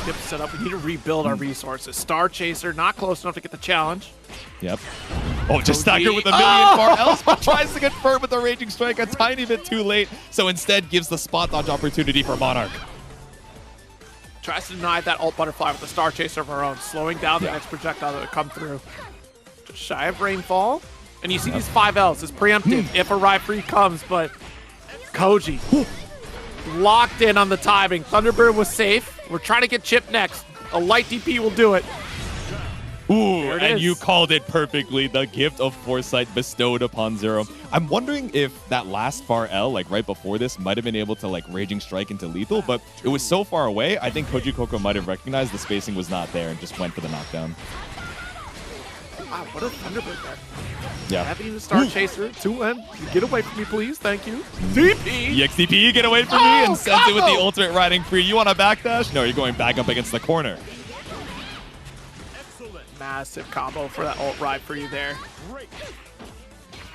Tip set up, we need to rebuild our resources. Star Chaser, not close enough to get the challenge. Yep. Oh, just stagger with a million far else, but tries to confirm with the Raging Strike a tiny bit too late. So instead gives the spot dodge opportunity for Monarch. Tries to deny that ult butterfly with the Star Chaser of her own, slowing down the next projectile that would come through. Just shy of Rainfall. And you see these 5Ls, it's preemptive if a Ride Free comes, but Koji locked in on the timing. Thunderbird was safe. We're trying to get Chip next. A light DP will do it. Ooh, and you called it perfectly. The gift of foresight bestowed upon Zero. I'm wondering if that last far L, like right before this, might have been able to like Raging Strike into lethal, but it was so far away, I think Koji Coco might have recognized the spacing was not there and just went for the knockdown. Wow, what a Thunderbird there. Yeah. Having the Star Chaser, 2N. Get away from me, please. Thank you. DP! EXDP, get away from me, and sends it with the ultimate Riding Free. You want a backdash? No, you're going back up against the corner. Massive combo for that ult Ride Free there.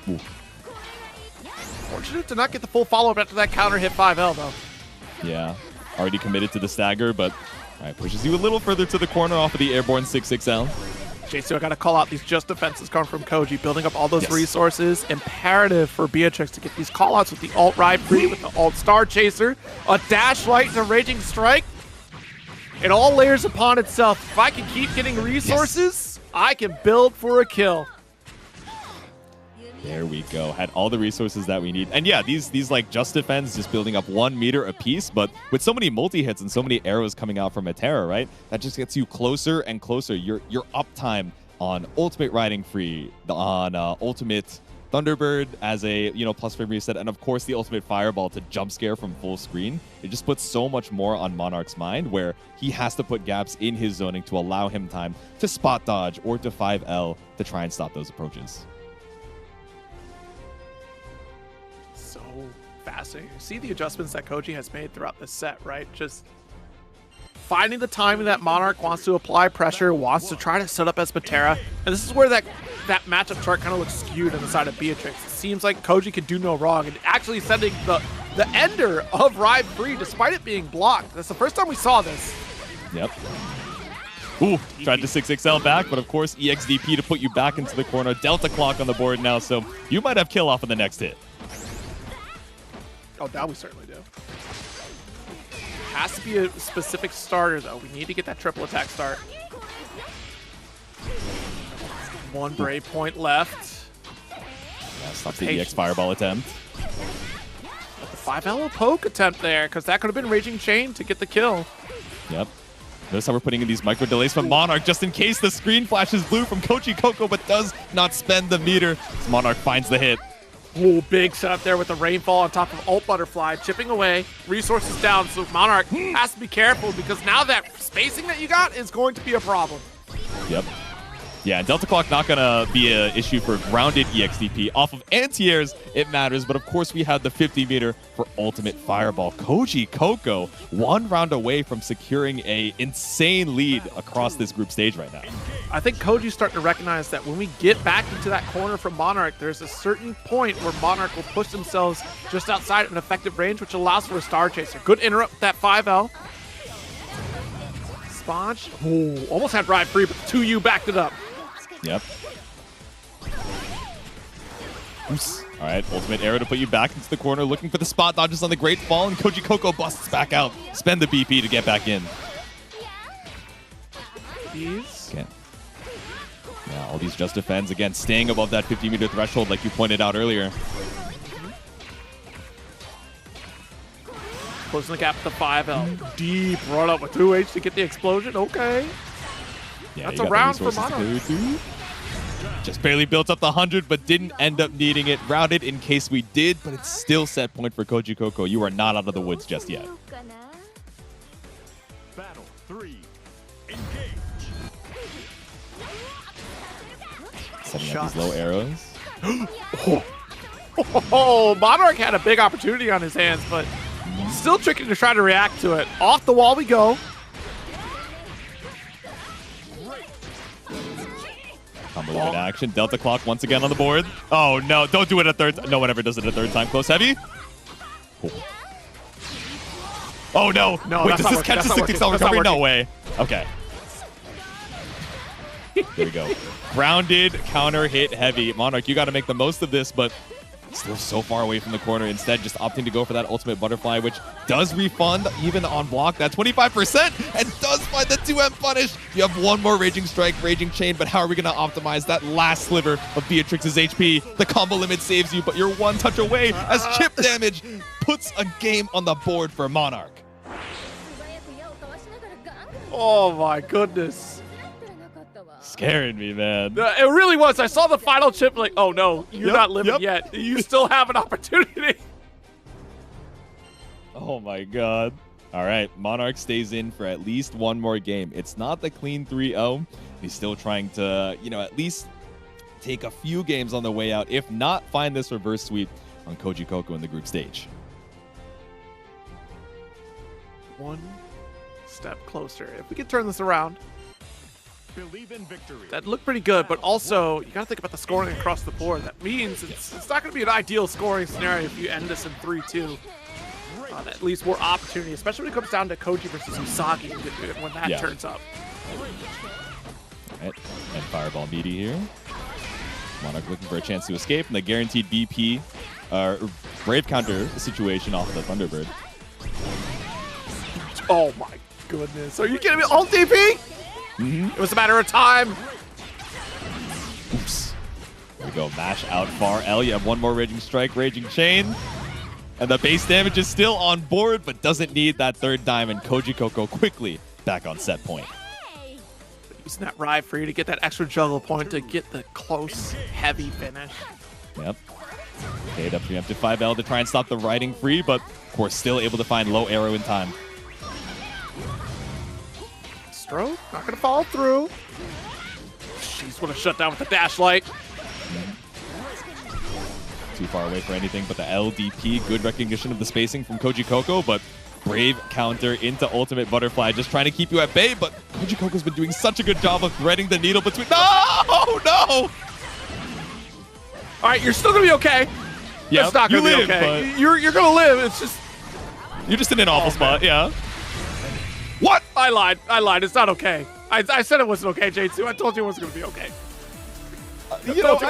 Ooh. Fortunate to not get the full follow-up after that counter hit 5L, though. Yeah, already committed to the stagger, but pushes you a little further to the corner off of the airborne 6XL. J2, I gotta call out these just defenses coming from Koji, building up all those resources. Imperative for Beatrix to get these callouts with the ult Ride Free, with the ult Star Chaser, a dash right to Raging Strike. It all layers upon itself. If I can keep getting resources, I can build for a kill. There we go. Had all the resources that we need. And yeah, these like just defense just building up 1 meter apiece, but with so many multi-hits and so many arrows coming out from Atera, right? That just gets you closer and closer. Your uptime on ultimate Riding Free, on ultimate Thunderbird as a plus frame reset, and of course the ultimate Fireball to jump scare from full screen. It just puts so much more on Monarch's mind, where he has to put gaps in his zoning to allow him time to spot dodge or to 5L to try and stop those approaches. So fascinating. You see the adjustments that Koji has made throughout this set, right? Just finding the timing that Monarch wants to apply pressure, wants to try to set up as Patera. And this is where that matchup chart kind of looks skewed on the side of Beatrix. It seems like Koji could do no wrong, and actually sending the ender of Ride Free despite it being blocked. That's the first time we saw this. Yep. Ooh, tried to 6XL back, but of course EXDP to put you back into the corner. Delta Clock on the board now, so you might have kill off on the next hit. Oh, that we certainly do. Has to be a specific starter, though. We need to get that triple attack start. 1 Brave point left. Yeah, stop the EX Fireball attempt. The 5L poke attempt there, because that could have been Raging Chain to get the kill. Yep. Notice how we're putting in these micro delays from Monarch just in case the screen flashes blue from Koji Coco, but does not spend the meter. Monarch finds the hit. Oh, big setup there with the Rainfall on top of ult Butterfly, chipping away, resources down, so Monarch has to be careful, because now that spacing that you got is going to be a problem. Yep. Yeah, and Delta Clock not going to be an issue for grounded EXDP. Off of anti-airs, it matters, but of course we have the 50 meter for ultimate Fireball. Koji Coco 1 round away from securing a insane lead across this group stage right now. I think Koji's starting to recognize that when we get back into that corner from Monarch, there's a certain point where Monarch will push themselves just outside of an effective range, which allows for a Star Chaser. Good interrupt with that 5L. Sponge. Ooh, almost had Ride Free, but the 2U backed it up. Yep. Oops. All right, ultimate arrow to put you back into the corner, looking for the spot dodges on the Great Fall, and Koji Coco busts back out. Spend the BP to get back in. Okay. Yeah, all these just defends, again, staying above that 50 meter threshold like you pointed out earlier. Closing the gap with the 5L. Deep run up with 2H to get the explosion. Okay. Yeah, that's a round for Monarch. Just barely built up the 100, but didn't end up needing it. Routed in case we did, but it's still set point for Koji Coco. You are not out of the woods just yet. Battle 3. Engage. Setting up these low arrows. Oh, Monarch had a big opportunity on his hands, but still tricky to try to react to it. Off the wall we go. Combo in action. Delta Clock once again on the board. Oh, no. Don't do it a third time. No one ever does it a third time. Close heavy. Cool. Oh, no. No, wait, does this catch the 6XL recovery? No way. Okay. There we go. Grounded, counter hit heavy. Monarch, you got to make the most of this, but still so far away from the corner. Instead, just opting to go for that ultimate butterfly, which does refund even on block that 25% and does find the 2M punish. You have one more Raging Strike, Raging Chain, but how are we going to optimize that last sliver of Beatrix's HP? The combo limit saves you, but you're one touch away as chip damage puts a game on the board for Monarch. Oh my goodness. Scaring me, man. It really was. I saw the final chip like, oh no, you're not living yet. You still have an opportunity. Oh my god. All right, Monarch stays in for at least one more game. It's not the clean 3-0. He's still trying to, at least take a few games on the way out. If not, find this reverse sweep on Koji Coco in the group stage. One step closer. If we could turn this around. Believe in victory. That looked pretty good, but also you got to think about the scoring across the board. That means it's not going to be an ideal scoring scenario if you end this in 3-2. At least more opportunity, especially when it comes down to Koji versus Usagi when that turns up. All right, and Fireball meaty here. Monarch looking for a chance to escape from the guaranteed BP, Brave counter situation off of the Thunderbird. Oh my goodness. Are you kidding me? Alt DP? It was a matter of time. Oops. There we go. Mash out far L. You have one more Raging Strike, Raging Chain. And the base damage is still on board, but doesn't need that third diamond. Koji Coco quickly back on set point. Using that ride for you to get that extra juggle point to get the close, heavy finish. Yep. Okay, up preemptive 5L to try and stop the riding free, but of course still able to find low arrow in time. Not gonna fall through. She's gonna shut down with the dash light. Too far away for anything but the LDP. Good recognition of the spacing from Koji Coco, but brave counter into ultimate butterfly, just trying to keep you at bay. But Koji Coco's been doing such a good job of threading the needle between. No! All right, you're still gonna be okay. Yeah, it's not gonna be okay. You're gonna live. It's just you're just in an awful spot. Yeah. What? I lied. It's not okay. I said it wasn't okay, J2. I told you it wasn't going to be okay. I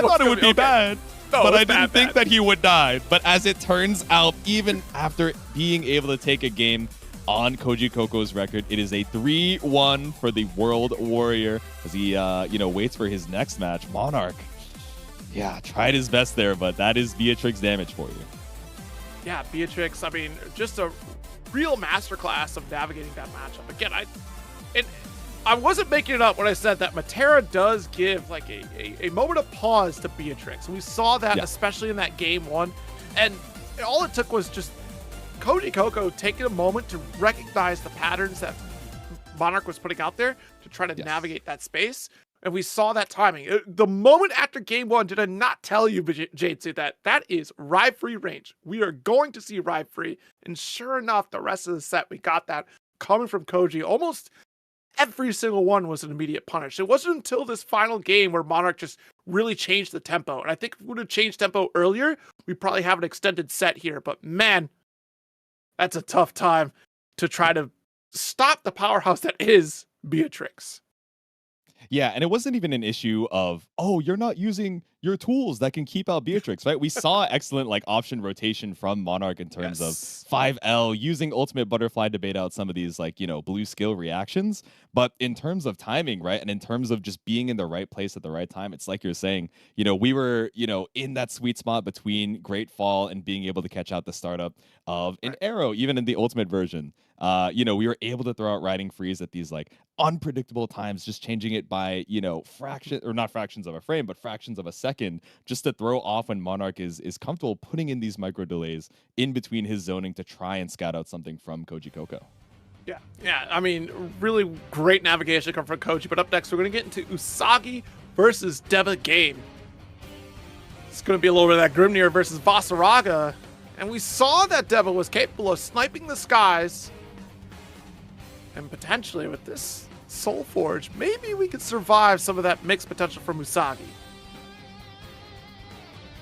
thought it would be bad, but I didn't think that he would die. But as it turns out, even after being able to take a game on Koji Coco's record, it is a 3-1 for the World Warrior as he, waits for his next match. Monarch, tried his best there, but that is Beatrix damage for you. Yeah, Beatrix, I mean, just a real masterclass of navigating that matchup. Again, I wasn't making it up when I said that Matera does give like a moment of pause to Beatrix. We saw that especially in that game one, and all it took was just Koji Coco taking a moment to recognize the patterns that Monarch was putting out there to try to navigate that space. And we saw that timing. The moment after game one, did I not tell you, J2, that is ride free range? We are going to see ride free. And sure enough, the rest of the set, we got that coming from Koji. Almost every single one was an immediate punish. It wasn't until this final game where Monarch just really changed the tempo. And I think if we would have changed tempo earlier, we probably have an extended set here. But man, that's a tough time to try to stop the powerhouse that is Beatrix. Yeah, and it wasn't even an issue of, you're not using your tools that can keep out Beatrix, right? We saw excellent option rotation from Monarch in terms of 5L, using ultimate butterfly to bait out some of these blue skill reactions. But in terms of timing, right, and in terms of just being in the right place at the right time, it's like you're saying, we were, in that sweet spot between Great Fall and being able to catch out the startup of an arrow, even in the ultimate version. We were able to throw out riding freeze at these unpredictable times, just changing it by, not fractions of a frame, but fractions of a second, just to throw off when Monarch is comfortable putting in these micro delays in between his zoning to try and scout out something from Koji Coco. Yeah. I mean, really great navigation come from Koji. But up next, we're going to get into Usagi versus Deva game. It's going to be a little bit of that Grimnir versus Vasaraga. And we saw that Deva was capable of sniping the skies. And potentially with this Soul Forge, maybe we could survive some of that mixed potential from Usagi.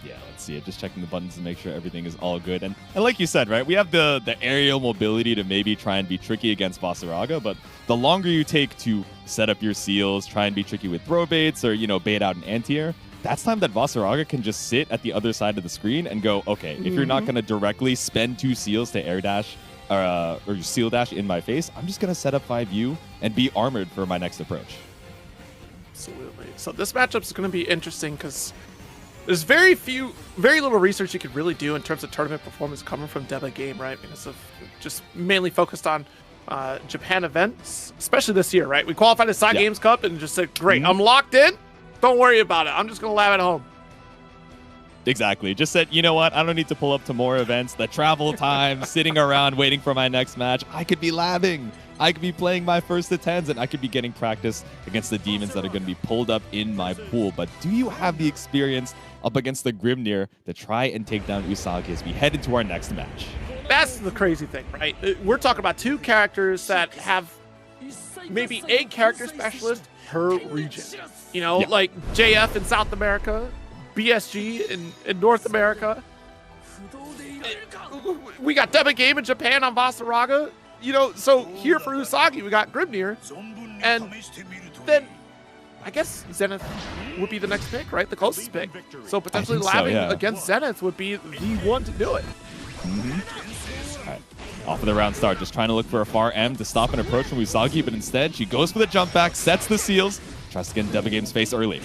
Yeah, let's see it. Just checking the buttons to make sure everything is all good. And like you said, right, we have the aerial mobility to maybe try and be tricky against Vasaraga, but the longer you take to set up your seals, try and be tricky with throw baits or, you know, bait out an anti-air, that's time that Vasaraga can just sit at the other side of the screen and go, okay, if you're not going to directly spend 2 seals to air dash or seal dash in my face, I'm just going to set up 5U and be armored for my next approach. Absolutely. So this matchup is going to be interesting because there's very little research you could really do in terms of tournament performance coming from Deba Game, right? Because of just mainly focused on Japan events, especially this year, right? We qualified as Side Games Cup and just said, great, I'm locked in. Don't worry about it. I'm just going to lab at home. Exactly. Just said, you know what? I don't need to pull up to more events. The travel time, sitting around waiting for my next match. I could be labbing. I could be playing my first attends, and I could be getting practice against the demons that are going to be pulled up in my pool. But do you have the experience up against the Grimnir to try and take down Usagi as we head into our next match? That's the crazy thing, right? We're talking about 2 characters that have maybe a character specialist per region. You know, like JF in South America, BSG in North America. We got Deba Game in Japan on Vasaraga. You know, so here for Usagi, we got Grimnir. And then I guess Zenith would be the next pick, right? The closest pick. So potentially labbing against Zenith would be the one to do it. All right. Off of the round start, just trying to look for a far M to stop an approach from Usagi, but instead she goes for the jump back, sets the seals, tries to get in Deba Game's face early.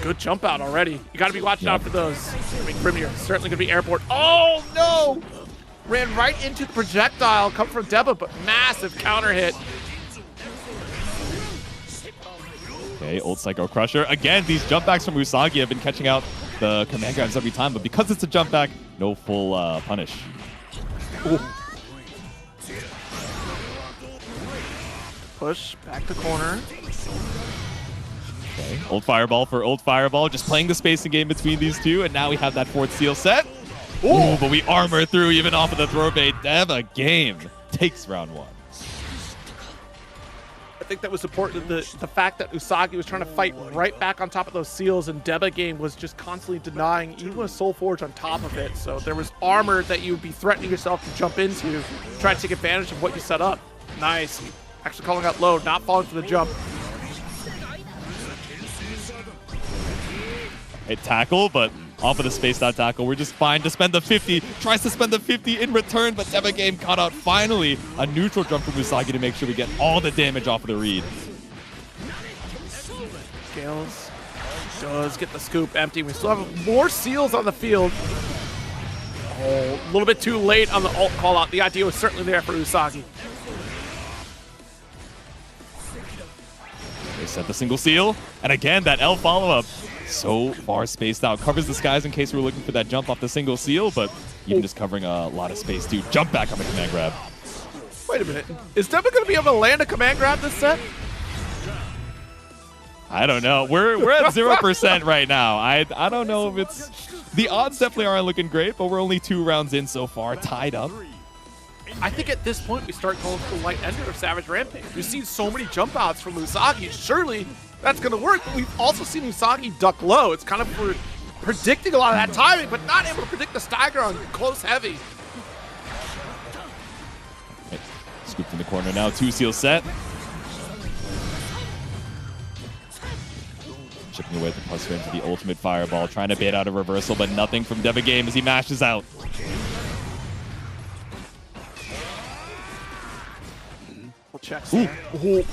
Good jump out already. You got to be watching out for those. I mean, Grimnir certainly going to be airborne. Oh, no! Ran right into the projectile, come from Deba, but massive counter hit. Okay, old Psycho Crusher. Again, these jump backs from Usagi have been catching out the command grabs every time, but because it's a jump back, no full punish. Ooh. Push, back to corner. Okay, old Fireball for old Fireball, just playing the spacing game between these two, and now we have that 4th seal set. Ooh, but we armor through even off of the throw bait. Deba Game takes round 1. I think that was important, the fact that Usagi was trying to fight right back on top of those seals, and Deba Game was just constantly denying, even with Soul Forge on top of it. So there was armor that you would be threatening yourself to jump into, try to take advantage of what you set up. Nice. Actually calling out low, not falling for the jump. Hit tackle, but off of the spaced out tackle, we're just fine to spend the 50. Tries to spend the 50 in return, but Deba Game caught out finally a neutral jump from Usagi to make sure we get all the damage off of the read. Scales does get the scoop empty. We still have more seals on the field. Oh, a little bit too late on the ult call out. The idea was certainly there for Usagi. They set the single seal, and again, that L follow-up. So far spaced out. Covers the skies in case we were looking for that jump off the single seal, but even just covering a lot of space too. Jump back on the command grab. Wait a minute. Is Deba going to be able to land a command grab this set? I don't know. We're at 0% right now. I don't know if it's... The odds definitely aren't looking great, but we're only 2 rounds in so far, tied up. I think at this point we start going for the light ender of Savage Rampage. We've seen so many jump outs from Usagi. Surely that's going to work, but we've also seen Usagi duck low. It's kind of for predicting a lot of that timing, but not able to predict the stagger on close heavy. Okay. Scooped in the corner now, 2 seal set. Chipping away at the plus range for the ultimate fireball, trying to bait out a reversal, but nothing from Deba Game as he mashes out. Ooh.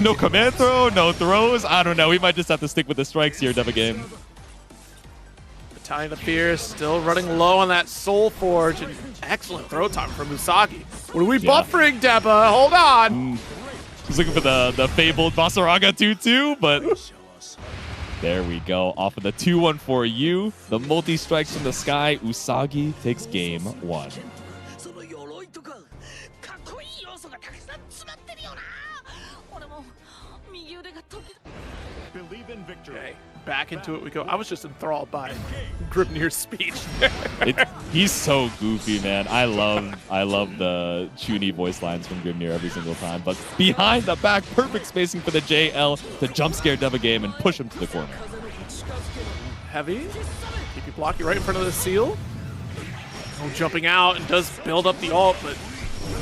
No command throw, no throws. I don't know. We might just have to stick with the strikes here, Deba Game. Battalion of Fear still running low on that Soul Forge. And excellent throw time from Usagi. What are we buffering, Deba? Hold on. He's looking for the fabled Vasaraga 2-2, but there we go. Off of the 2-1-4-U. The multi-strikes from the sky. Usagi takes game 1. Believe in victory. Okay, back into it we go. I was just enthralled by Grimnir's speech. He's so goofy, man. I love the Chuni voice lines from Grimnir every single time. But behind the back, perfect spacing for the JL to jump scare Deba Game and push him to the corner. Heavy. Keep you blocking right in front of the seal. Oh, jumping out and does build up the ult, but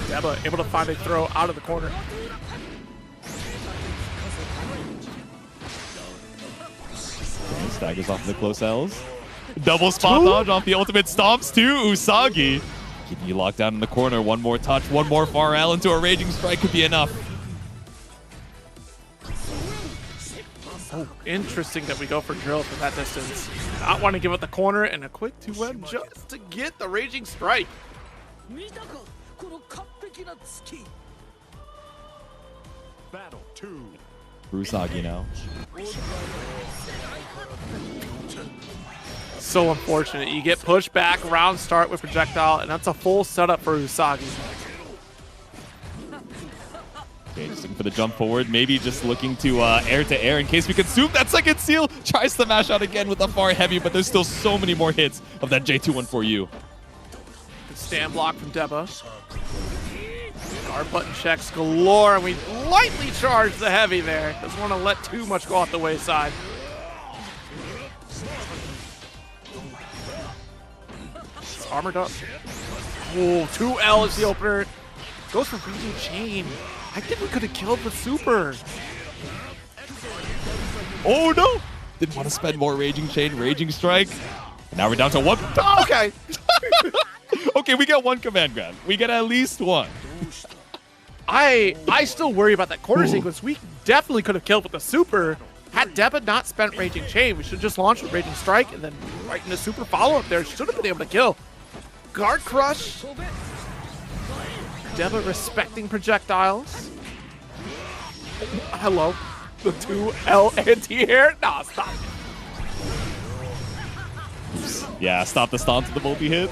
Deba able to find a throw out of the corner. staggers off the close L's. Double spot dodge off the ultimate stomps too. Usagi keeping you locked down in the corner. One more touch, one more far L into a Raging Strike could be enough. Oh, interesting that we go for drill from that distance. Not want to give up the corner and a quick 2M just to get the Raging Strike. Battle 2. Usagi now. So unfortunate. You get pushed back, round start with projectile, and that's a full setup for Usagi. Okay, just looking for the jump forward. Maybe just looking to air to air in case we consume that second seal. Tries to mash out again with a far heavy, but there's still so many more hits of that J214U. Good stand block from Deba. Guard button checks galore, and we lightly charge the heavy there. Doesn't want to let too much go off the wayside. It's armored up. Oh, 2L is the opener. Goes for Raging Chain. I think we could have killed the super. Oh no! Didn't want to spend more Raging Chain, Raging Strike. And now we're down to one. Okay. Okay, we get one command grab. We get at least one. I still worry about that corner sequence. We definitely could have killed with the super. Had Deba not spent Raging Chain, we should just launch with Raging Strike and then right into super follow-up there. Should have been able to kill. Guard Crush. Deba respecting projectiles. Hello. The 2L anti-air. Nah, stop. Yeah, stop the stomp to the multi-hit.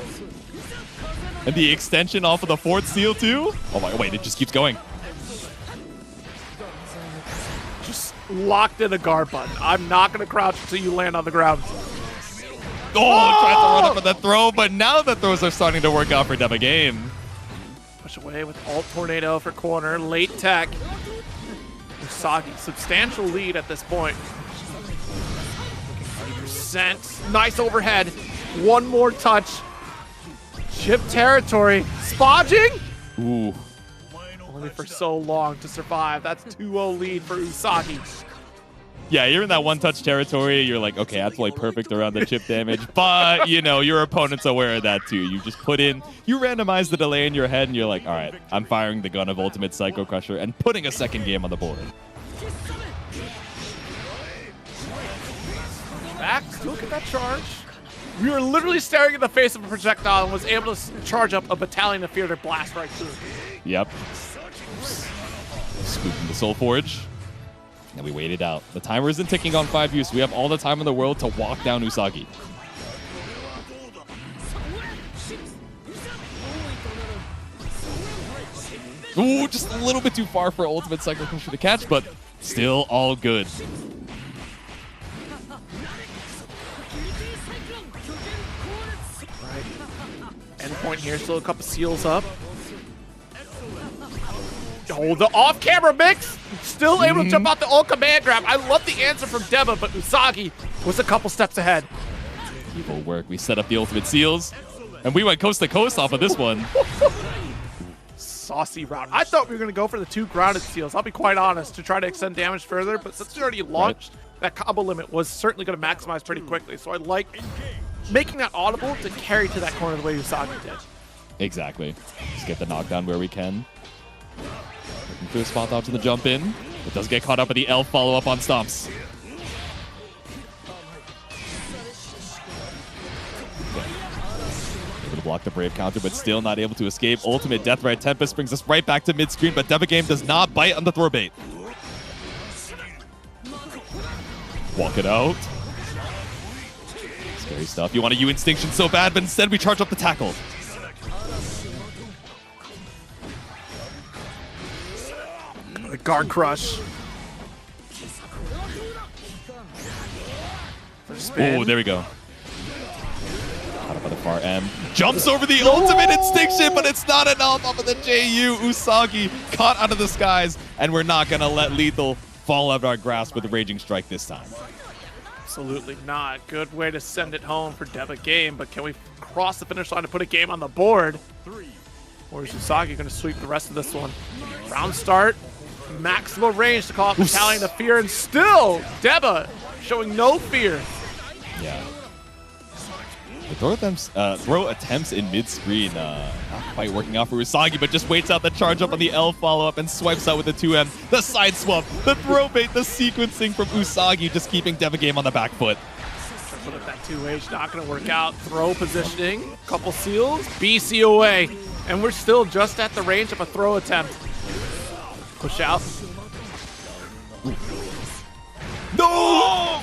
And the extension off of the fourth seal too. Oh my, wait, it just keeps going. Just locked in a guard button. I'm not going to crouch until you land on the ground. Oh, tried to run up with the throw, but now the throws are starting to work out for Deba Game. Push away with Alt Tornado for corner. Late tech. Usagi, substantial lead at this point. 80%. Nice overhead. One more touch. Chip territory. Spodging? Ooh. Only for so long to survive. That's 2-0 lead for Usagi. Yeah, you're in that one-touch territory. You're like, okay, that's like perfect around the chip damage. But, you know, your opponent's aware of that too. You just put in, you randomize the delay in your head, and you're like, all right, I'm firing the gun of Ultimate Psycho Crusher and putting a second game on the board. Back, still get that charge. We were literally staring in the face of a projectile and was able to charge up a Battalion of Fear to blast right through. Yep. Scooping the Soul Forge. And we wait it out. The timer isn't ticking on 5 use. We have all the time in the world to walk down Usagi. Ooh, just a little bit too far for Ultimate Psycho Crusher to catch, but still all good. Endpoint here, still a couple seals up. Oh, the off-camera mix! Still able to jump out the ult command grab. I love the answer from Deba, but Usagi was a couple steps ahead. Evil work. We set up the ultimate seals, and we went coast to coast off of this one. Saucy route. I thought we were going to go for the 2 grounded seals, I'll be quite honest, to try to extend damage further, but since we already launched, that combo limit was certainly going to maximize pretty quickly, so I like making that audible to carry to that corner the way Usagi did. Exactly. Just get the knockdown where we can. Looking for a spot dodge to the jump in. It does get caught up at the L follow-up on stomps. Able to block the Brave counter, but still not able to escape. Ultimate Death Ray Tempest brings us right back to mid-screen, but Deba Game does not bite on the throw bait. Walk it out. Scary stuff. You want a U Instinction so bad, but instead we charge up the tackle. The guard crush. Oh, there we go. Caught up by the far M. Jumps over the ultimate Instinction, but it's not enough off of the JU. Usagi caught out of the skies, and we're not going to let Lethal fall out of our grasp with the Raging Strike this time. Absolutely not. Good way to send it home for Deba Game, but can we cross the finish line to put a game on the board? Or is Usagi going to sweep the rest of this one? Round start. Maximal range to call out Battalion of Fear, and still Deba showing no fear. Yeah. The throw attempts in mid-screen, not quite working out for Usagi, but just waits out the charge up on the L follow-up and swipes out with the 2M. The side swap, the throw bait, the sequencing from Usagi, just keeping Devagame on the back foot. But if that 2H not going to work out, throw positioning, couple seals, BC away, and we're still just at the range of a throw attempt. Push out. No!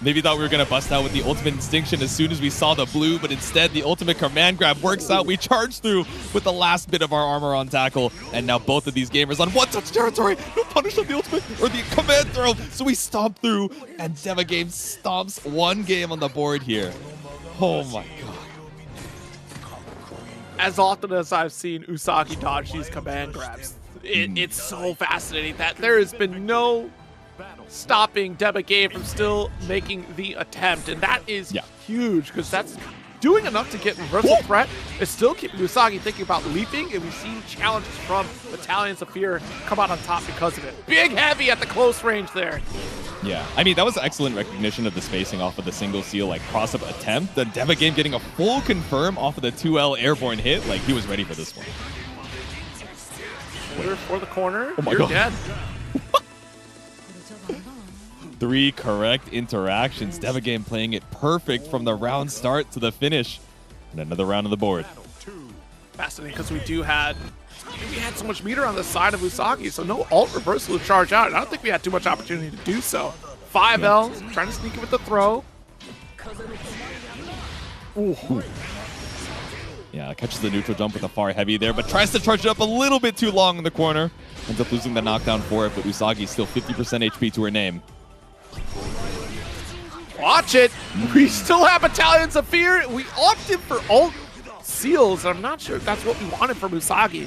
Maybe thought we were going to bust out with the ultimate instinction as soon as we saw the blue, but instead the ultimate command grab works out. We charge through with the last bit of our armor on tackle, and now both of these gamers on one-touch territory. No punish on the ultimate or the command throw, so we stomp through, and Devagame stomps one game on the board here. Oh my god. As often as I've seen Usagi dodge these command grabs, it's so fascinating that there has been no stopping Devagame from still making the attempt, and that is huge because that's doing enough to get reversal threat. It's still keeping Usagi thinking about leaping, and we've seen challenges from Battalions of Fear come out on top because of it. Big heavy at the close range there. Yeah, I mean, that was excellent recognition of the spacing off of the single seal, like cross-up attempt. Then Devagame getting a full confirm off of the 2L airborne hit. Like, he was ready for this one. For the corner, oh my you're god. dead. 3 correct interactions. Devagame playing it perfect from the round start to the finish. And another round on the board. Fascinating because we had so much meter on the side of Usagi, so no alt reversal to charge out. And I don't think we had too much opportunity to do so. 5L, trying to sneak it with the throw. Ooh. Yeah, catches the neutral jump with a far heavy there, but tries to charge it up a little bit too long in the corner. Ends up losing the knockdown for it, but Usagi's still 50% HP to her name. Watch it! We still have Battalions of Fear. We opted for alt seals. I'm not sure if that's what we wanted from Usagi.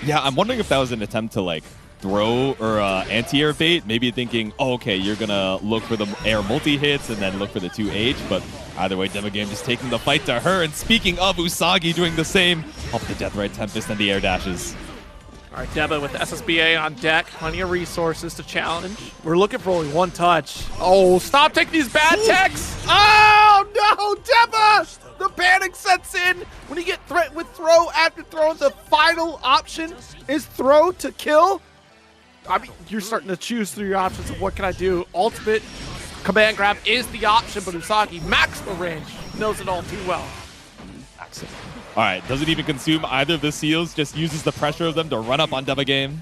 Yeah, I'm wondering if that was an attempt to like throw or anti-air bait. Maybe thinking, oh, okay, you're gonna look for the air multi-hits and then look for the 2H, but either way, Devagame just taking the fight to her. And speaking of Usagi doing the same, off the Death Right Tempest and the air dashes. All right, Deba with the SSBA on deck. Plenty of resources to challenge. We're looking for only one touch. Oh, stop taking these bad techs. Oh, no, Deba! The panic sets in when you get threatened with throw after throw. The final option is throw to kill. I mean, you're starting to choose through your options of what can I do. Ultimate command grab is the option, but Usagi, maximum range, knows it all too well. Excellent. All right, doesn't even consume either of the seals, just uses the pressure of them to run up on Devagame.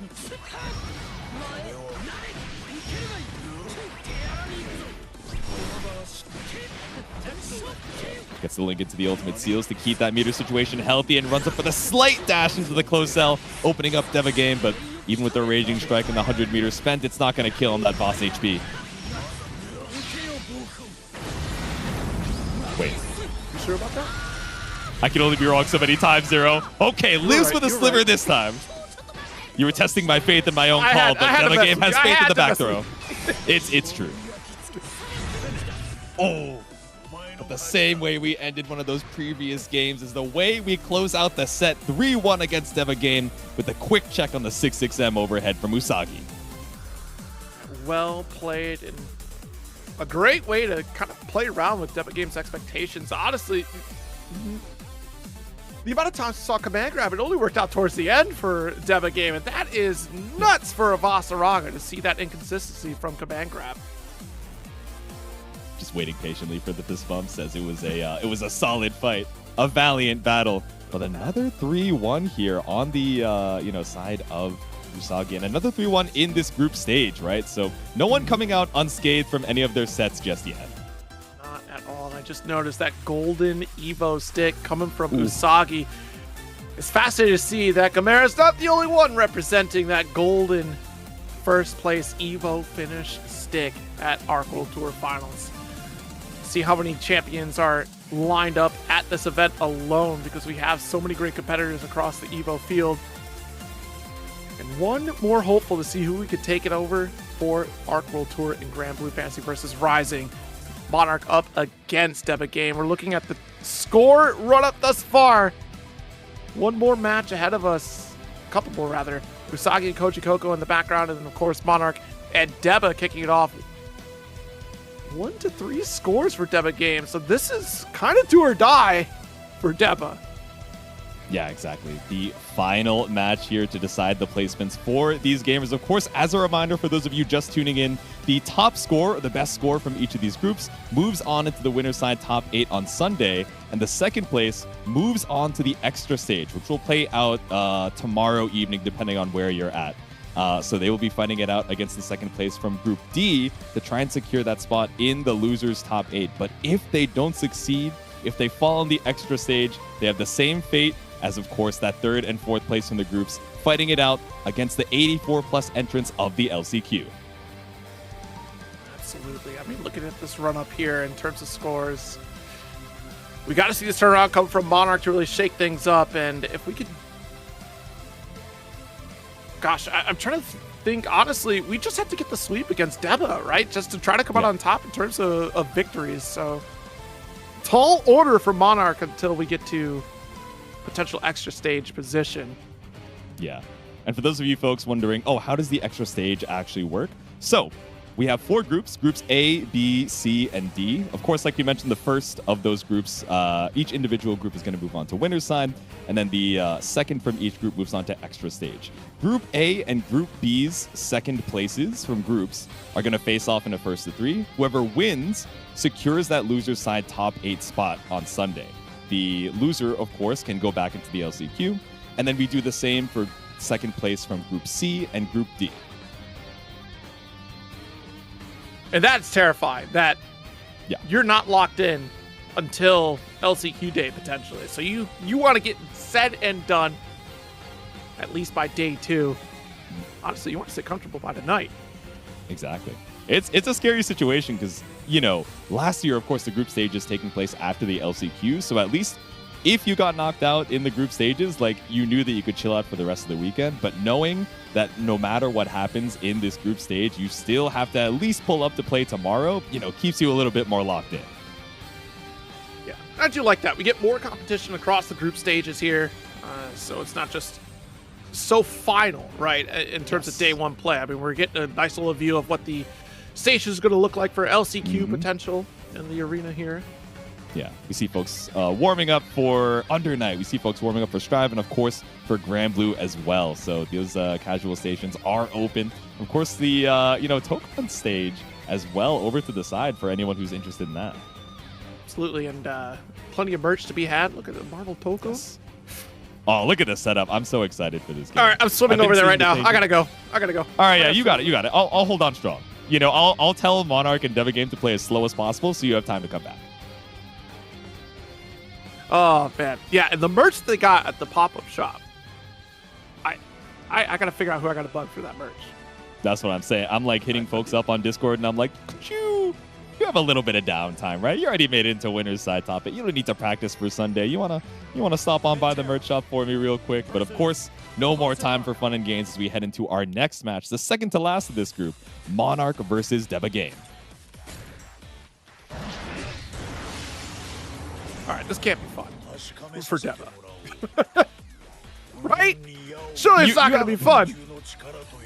Gets the link into the ultimate seals to keep that meter situation healthy and runs up with a slight dash into the close cell, opening up Devagame, but even with the Raging Strike and the 100 meters spent, it's not going to kill him that boss HP. Wait. You sure about that? I can only be wrong so many times, Zero. Okay, lives with a sliver this time. You were testing my faith in my own call, but Devagame has faith in the back throw. It's true. Oh, but the same way we ended one of those previous games is the way we close out the set 3-1 against Devagame with a quick check on the 6-6M overhead from Usagi. Well played and a great way to kind of play around with Devagame's expectations. Honestly, the amount of times we saw command grab, it only worked out towards the end for Devagame, and that is nuts for a Vasaraga to see that inconsistency from command grab. Just waiting patiently for the fist bump. Says it was a solid fight, a valiant battle. But another 3-1 here on the side of Usagi, and another 3-1 in this group stage, right? So no one coming out unscathed from any of their sets just yet. Not at all. And I just noticed that golden Evo stick coming from Usagi. It's fascinating to see that Gamera's not the only one representing that golden first place Evo finish stick at Arc World Tour Finals. See how many champions are lined up at this event alone, because we have so many great competitors across the Evo field. And one more hopeful to see who we could take it over for Arc World Tour in Grand Blue Fantasy versus Rising. Monarch up against Devagame. We're looking at the score run up thus far. One more match ahead of us. A couple more, rather. Usagi and Koji Koko in the background, and then, of course, Monarch and Deba kicking it off. 1 to 3 scores for Deba Games. So this is kind of do or die for Deba. Yeah, exactly. The final match here to decide the placements for these gamers. Of course, as a reminder for those of you just tuning in, the top score, or the best score from each of these groups, moves on into the winner's side top 8 on Sunday, and the second place moves on to the extra stage, which will play out tomorrow evening, depending on where you're at. So they will be fighting it out against the second place from Group D to try and secure that spot in the loser's top 8. But if they don't succeed, if they fall on the extra stage, they have the same fate as, of course, that third and fourth place from the groups, fighting it out against the 84-plus entrants of the LCQ. Absolutely. I mean, looking at this run up here in terms of scores, we got to see this turnaround come from Monarch to really shake things up. And if we could... Gosh, I'm trying to think, honestly, we just have to get the sweep against Deba, right? Just to try to come out on top in terms of victories. So, tall order for Monarch until we get to potential extra stage position. Yeah. And for those of you folks wondering, oh, how does the extra stage actually work? So we have 4 groups, groups A, B, C, and D. Of course, like we mentioned, the first of those groups, each individual group is going to move on to winner's side, and then the second from each group moves on to extra stage. Group A and Group B's second places from groups are going to face off in a first to 3. Whoever wins secures that loser's side top 8 spot on Sunday. The loser, of course, can go back into the LCQ, and then we do the same for second place from Group C and Group D. And that's terrifying, that you're not locked in until LCQ day, potentially. So you want to get said and done, at least by day 2. Honestly, you want to sit comfortable by the night. Exactly. It's a scary situation because, you know, last year, of course, the group stage is taking place after the LCQ. So at least if you got knocked out in the group stages, like, you knew that you could chill out for the rest of the weekend. But knowing that no matter what happens in this group stage, you still have to at least pull up to play tomorrow, you know, keeps you a little bit more locked in. Yeah, I do like that. We get more competition across the group stages here. So it's not just so final, right, in terms of day 1 play. I mean, we're getting a nice little view of what the station is going to look like for LCQ potential in the arena here. Yeah, we see folks warming up for Under Night. We see folks warming up for Strive, and of course for Grand Blue as well. So those casual stations are open. Of course, the Tokon stage as well over to the side for anyone who's interested in that. Absolutely, and plenty of merch to be had. Look at the Marvel Toko. Yes. Oh, look at the setup. I'm so excited for this game. All right, I'm swimming over there right now. I gotta go. All right, yeah, you got it. I'll hold on strong. You know, I'll tell Monarch and Deba Game to play as slow as possible so you have time to come back. Oh, man. Yeah, and the merch they got at the pop-up shop. I gotta figure out who I gotta bug for that merch. That's what I'm saying. I'm like hitting folks up on Discord, and I'm like, you have a little bit of downtime, right? You already made it into winner's side top 8. You don't need to practice for Sunday. You wanna stop on by the merch shop for me real quick. But of course, no more time for fun and games as we head into our next match, the second to last of this group, Monarch versus Deba Game. All right, this can't be fun for Deba. Right? Surely it's not going to be fun.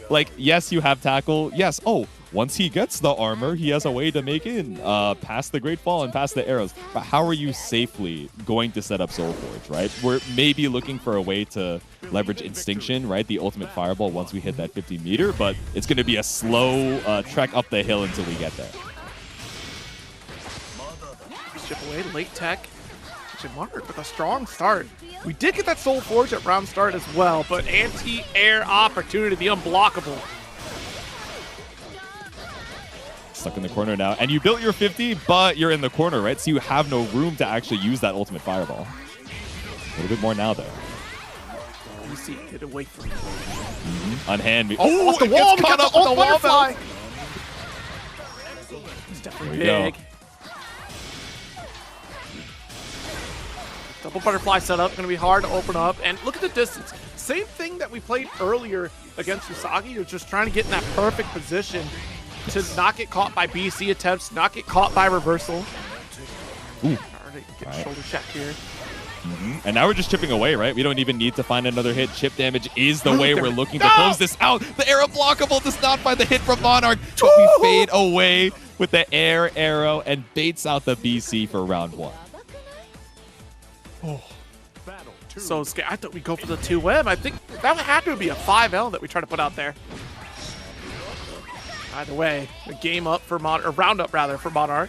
Like, yes, you have tackle. Yes. Oh, once he gets the armor, he has a way to make in past the Great Fall and past the arrows. But how are you safely going to set up Soul Forge, right? We're maybe looking for a way to leverage Instinction, right? The ultimate fireball once we hit that 50 meter, but it's going to be a slow trek up the hill until we get there. Chip away, late tech. Monarch with a strong start. We did get that Soul Forge at round start as well, but anti-air opportunity, the unblockable. Stuck in the corner now, and you built your 50, but you're in the corner, right? So you have no room to actually use that ultimate fireball. A little bit more now, though. Let me see, get away from me. Unhand me. Oh, off the wall! We got the old butterfly! It's definitely big. Double butterfly setup, going to be hard to open up. And look at the distance. Same thing that we played earlier against Usagi. You're just trying to get in that perfect position to not get caught by BC attempts, not get caught by reversal. Ooh. Get shoulder check here. And now we're just chipping away, right? We don't even need to find another hit. Chip damage is the way we're looking to close this out. The arrow blockable does not find the hit from Monarch, but we fade away with the air arrow and baits out the BC for round 1. Oh. So scared. I thought we'd go for the 2M. I think that had to be a 5L that we try to put out there. Either way, a game up for Monarch, or round up rather for Monarch.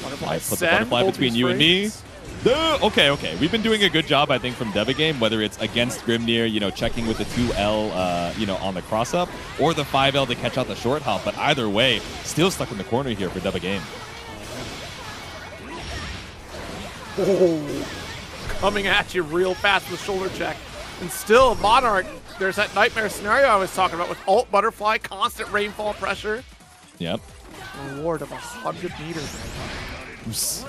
Butterfly put the butterfly between you and me. Okay. We've been doing a good job, I think, from Deva Game, whether it's against Grimnir, you know, checking with the 2L, you know, on the cross up, or the 5L to catch out the short hop. But either way, still stuck in the corner here for Deva Game. Oh. Coming at you real fast with shoulder check. And still, Monarch, there's that nightmare scenario I was talking about with ult butterfly, constant rainfall pressure. Yep. Reward of 100 meters.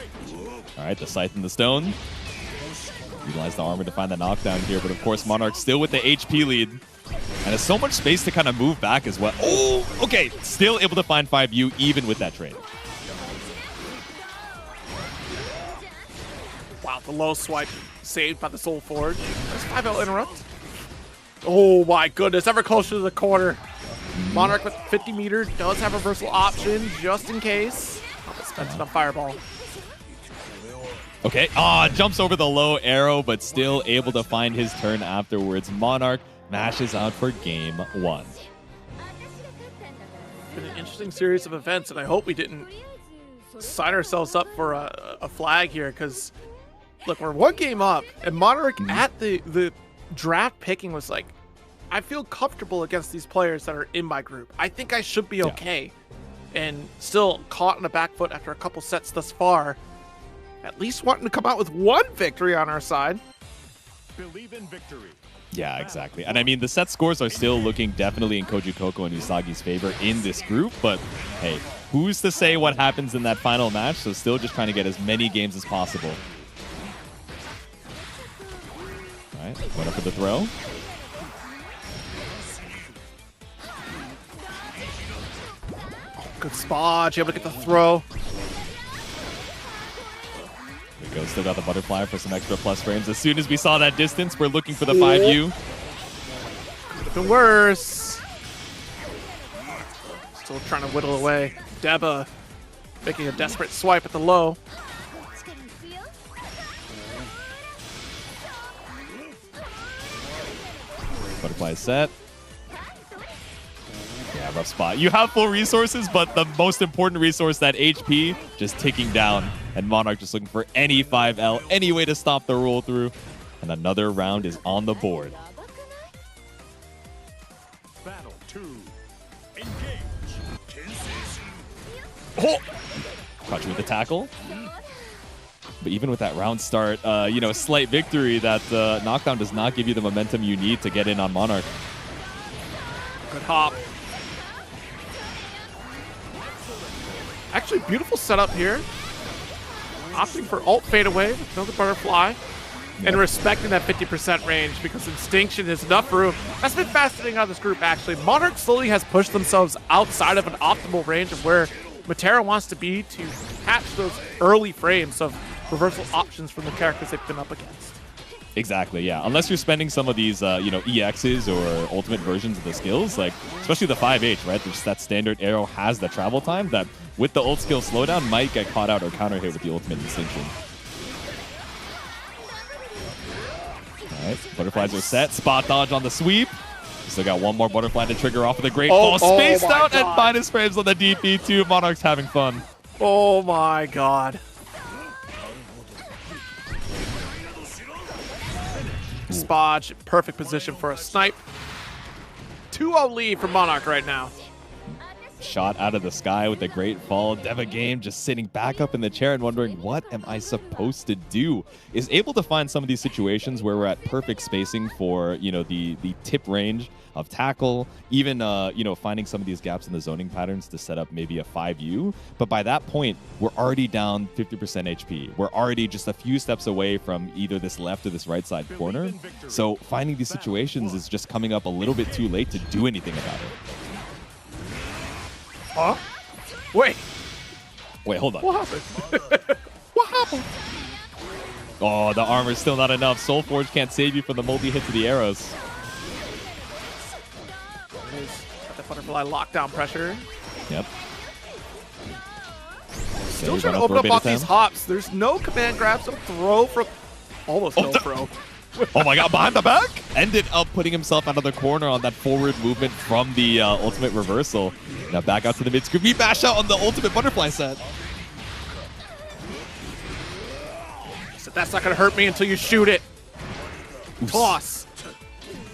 All right, the Scythe and the Stone. Utilize the armor to find the knockdown here, but of course, Monarch still with the HP lead. And has so much space to kind of move back as well. Oh, okay. Still able to find 5U even with that trade. Wow, the low swipe saved by the Soul Forge. There's 5L interrupt. Oh my goodness, ever closer to the corner. Monarch with 50 meter does have a reversal option just in case. Oh, but spent it on Fireball. Okay, jumps over the low arrow, but still able to find his turn afterwards. Monarch mashes out for game 1. It's been an interesting series of events, and I hope we didn't sign ourselves up for a flag here, because look, we're 1 game up, and Monarch at the draft picking was like, I feel comfortable against these players that are in my group. I think I should be okay. And still caught on the back foot after a couple sets thus far. At least wanting to come out with 1 victory on our side. Believe in victory. Yeah, exactly. And I mean, the set scores are still looking definitely in Koju Koko and Usagi's favor in this group, but hey, who's to say what happens in that final match? So still just trying to get as many games as possible. All right, going up for the throw. Good spot, able to get the throw. There we go, still got the butterfly for some extra plus frames. As soon as we saw that distance, we're looking for the 5U. Could have been worse. Still trying to whittle away. Deba making a desperate swipe at the low. Butterfly set. Yeah, rough spot. You have full resources, but the most important resource, that HP, just ticking down. And Monarch just looking for any 5L, any way to stop the roll through. And another round is on the board. Battle 2. Engage. Oh! Caught you with the tackle. But even with that round start, you know, slight victory, that knockdown does not give you the momentum you need to get in on Monarch. Good hop. Actually, beautiful setup here. Opting for ult fade away with another butterfly. And respecting that 50% range, because Instinction has enough room. That's been fascinating out of this group, actually. Monarch slowly has pushed themselves outside of an optimal range of where Matera wants to be to catch those early frames of reversal options from the characters they've been up against. Exactly, yeah. Unless you're spending some of these, you know, EXs or ultimate versions of the skills, like, especially the 5H, right? Just that standard arrow has the travel time that, with the ult skill slowdown, might get caught out or counter hit with the ultimate Instinction. All right, butterflies are set. Spot dodge on the sweep. Still got 1 more butterfly to trigger off of the Great Ball. Spaced out and minus frames on the DP2. Monarch's having fun. Oh my god. Spodge, perfect position for a snipe. 2-0 lead for Monarch right now. Shot out of the sky with a great fall. Deva Game just sitting back up in the chair and wondering, what am I supposed to do? Is able to find some of these situations where we're at perfect spacing for, you know, the tip range of tackle, even, you know, finding some of these gaps in the zoning patterns to set up maybe a 5U. But by that point, we're already down 50% HP. We're already just a few steps away from either this left or this right side corner. So finding these situations is just coming up a little bit too late to do anything about it. Huh? Wait, hold on. what happened? What happened? Oh, the armor's still not enough. Soul Forge can't save you from the multi-hit to the arrows. Got the butterfly lockdown pressure. Yep. Still Okay, trying to run open up beta off these time. hops. There's no command grabs, no throw from... Almost no throw. Oh my god, behind the back! Ended up putting himself out of the corner on that forward movement from the ultimate reversal. Now back out to the mid screen. We bash out on the ultimate butterfly set. So that's not going to hurt me until you shoot it. Oops. Toss.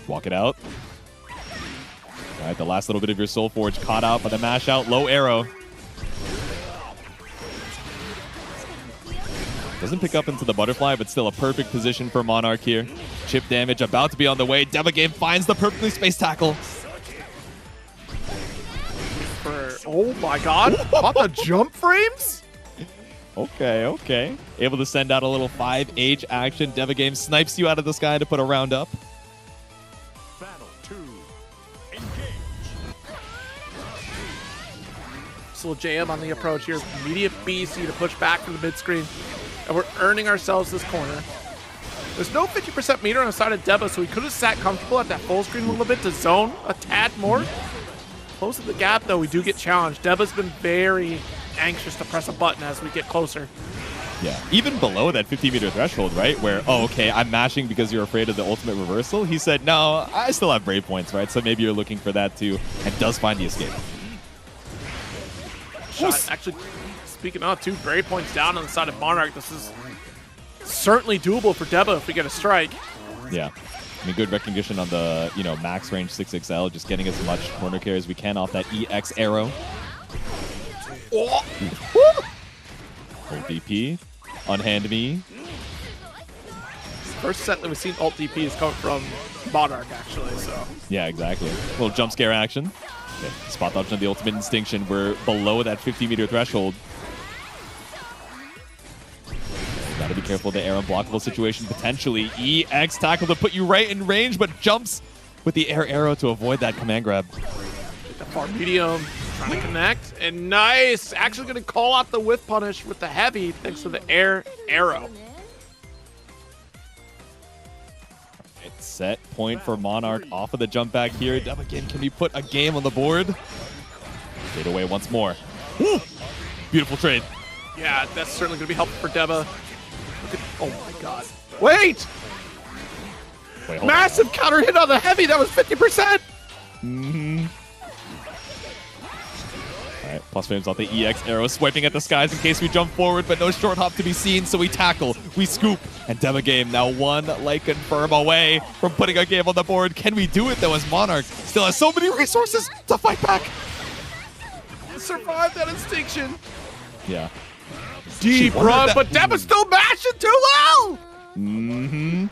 Walk it out. All right, the last little bit of your Soul Forge caught out by the mash out. Low arrow. Doesn't pick up into the butterfly, but still a perfect position for Monarch here. Chip damage about to be on the way. Devagame finds the perfectly spaced tackle. Oh my god. Caught the jump frames? Okay, okay. Able to send out a little 5H action. Devagame snipes you out of the sky to put a round up. Battle 2. Engage. Still JM on the approach here. Immediate BC to push back to the mid screen. And we're earning ourselves this corner. There's no 50% meter on the side of Deba, so we could have sat comfortable at that full screen a little bit to zone a tad more. Close to the gap, though, we do get challenged. Deba's been very anxious to press a button as we get closer. Yeah, even below that 50-meter threshold, right? Where, oh, okay, I'm mashing because you're afraid of the ultimate reversal. He said, no, I still have brave points, right? So maybe you're looking for that too, and does find the escape. Shot, actually, speaking of, 2 brave points down on the side of Monarch. This is certainly doable for Deba if we get a strike. Yeah. I mean, good recognition on the, max range 6XL, just getting as much corner care as we can off that EX arrow. Oh. Ult DP, unhand me. First set that we've seen ult DP is coming from Monarch, actually, so. Yeah, exactly. A little jump scare action. Okay. Spot dodge on the ultimate instinction. We're below that 50-meter threshold. Gotta be careful of the air unblockable situation. Potentially EX tackle to put you right in range, but jumps with the air arrow to avoid that command grab. The far medium, trying to connect, and nice! Actually gonna call out the whiff punish with the heavy thanks to the air arrow. It's set point for Monarch off of the jump back here. Again, can we put a game on the board? Fade away once more. Woo! Beautiful trade. Yeah, that's certainly gonna be helpful for Deba. Oh my god. Wait! Massive counter hit on the heavy, that was 50%! Mm-hmm. Alright, plus frames off the EX arrow, swiping at the skies in case we jump forward, but no short hop to be seen, so we tackle, we scoop, and Devagame now one like confirm away from putting a game on the board. Can we do it though, as Monarch still has so many resources to fight back? Survive that extinction. Yeah. Deep run, but Deba's still mashing too low! Mm-hmm.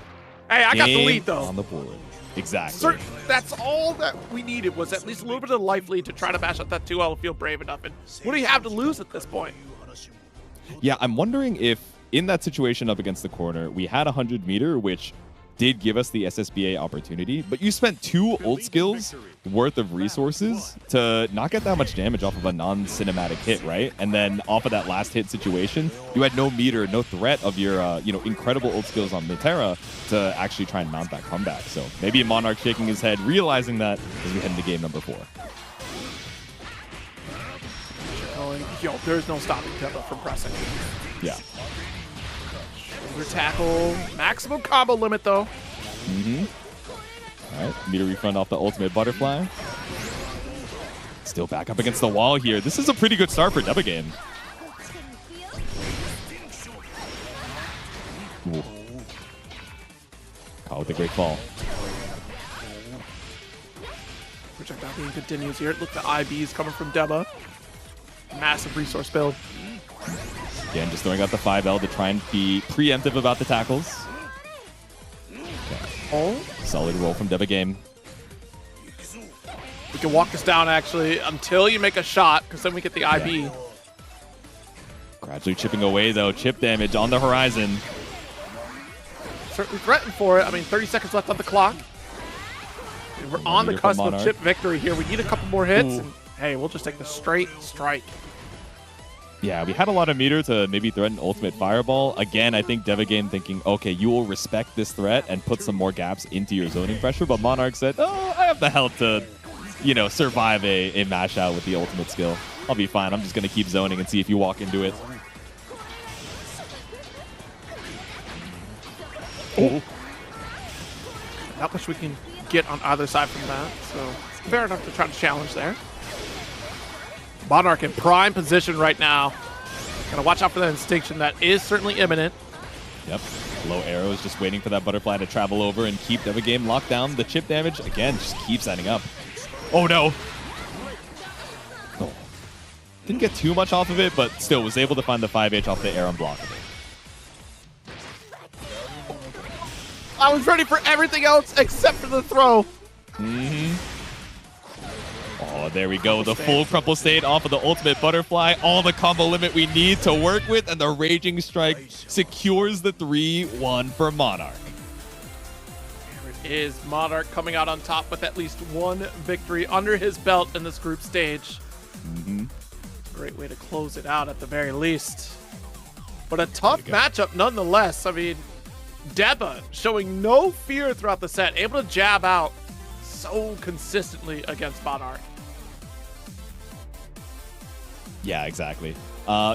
Hey, I got the lead though. On the board. Exactly. That's all that we needed, was at least a little bit of life lead to try to mash up that 2L and feel brave enough. And what do you have to lose at this point? Yeah, I'm wondering if in that situation up against the corner, we had 100 meter, which did give us the SSBA opportunity, but you spent 2 ult skills worth of resources to not get that much damage off of a non-cinematic hit, right? And then off of that last hit situation, you had no meter, no threat of your incredible ult skills on Mitera to actually try and mount that comeback. So maybe Monarch shaking his head, realizing that as we head into game number 4. Yo, there's no stopping Deba from pressing. Yeah. Shoulder tackle, maximum combo limit though. Mm-hmm. All right, meter refund off the ultimate butterfly. Still back up against the wall here. This is a pretty good start for Devagame. Ooh. Caught with a great fall. Projectile being continues here. Look, the IBs coming from Deba. Massive resource build. Again, just throwing out the 5L to try and be preemptive about the tackles. Okay. Oh. Solid roll from Devagame. We can walk this down, actually, until you make a shot, because then we get the IB. Yeah. Gradually chipping away, though. Chip damage on the horizon. Certainly threatened for it. I mean, 30 seconds left on the clock. We're on the cusp of chip victory here. We need a couple more hits. And, hey, we'll just take the straight strike. Yeah, we had a lot of meter to maybe threaten ultimate fireball. Again, I think Devagame thinking, okay, you will respect this threat and put some more gaps into your zoning pressure. But Monarch said, oh, I have the health to, survive a mash out with the ultimate skill. I'll be fine. I'm just going to keep zoning and see if you walk into it. Oh. Not much we can get on either side from that, so fair enough to try to challenge there. Monarch in prime position right now. Gotta watch out for that Instinction. That is certainly imminent. Yep. Low arrows just waiting for that butterfly to travel over and keep the game locked down. The chip damage, again, just keeps adding up. Oh, no. Oh. Didn't get too much off of it, but still was able to find the 5H off the air unblockable. I was ready for everything else except for the throw. Mm-hmm. Oh, there we go. The full crumple state off of the ultimate butterfly. All the combo limit we need to work with, and the Raging Strike secures the 3-1 for Monarch. There it is. Monarch coming out on top with at least one victory under his belt in this group stage. Mm-hmm. Great way to close it out at the very least. But a tough matchup nonetheless. I mean, Deba showing no fear throughout the set, able to jab out so consistently against Monarch. Yeah, exactly.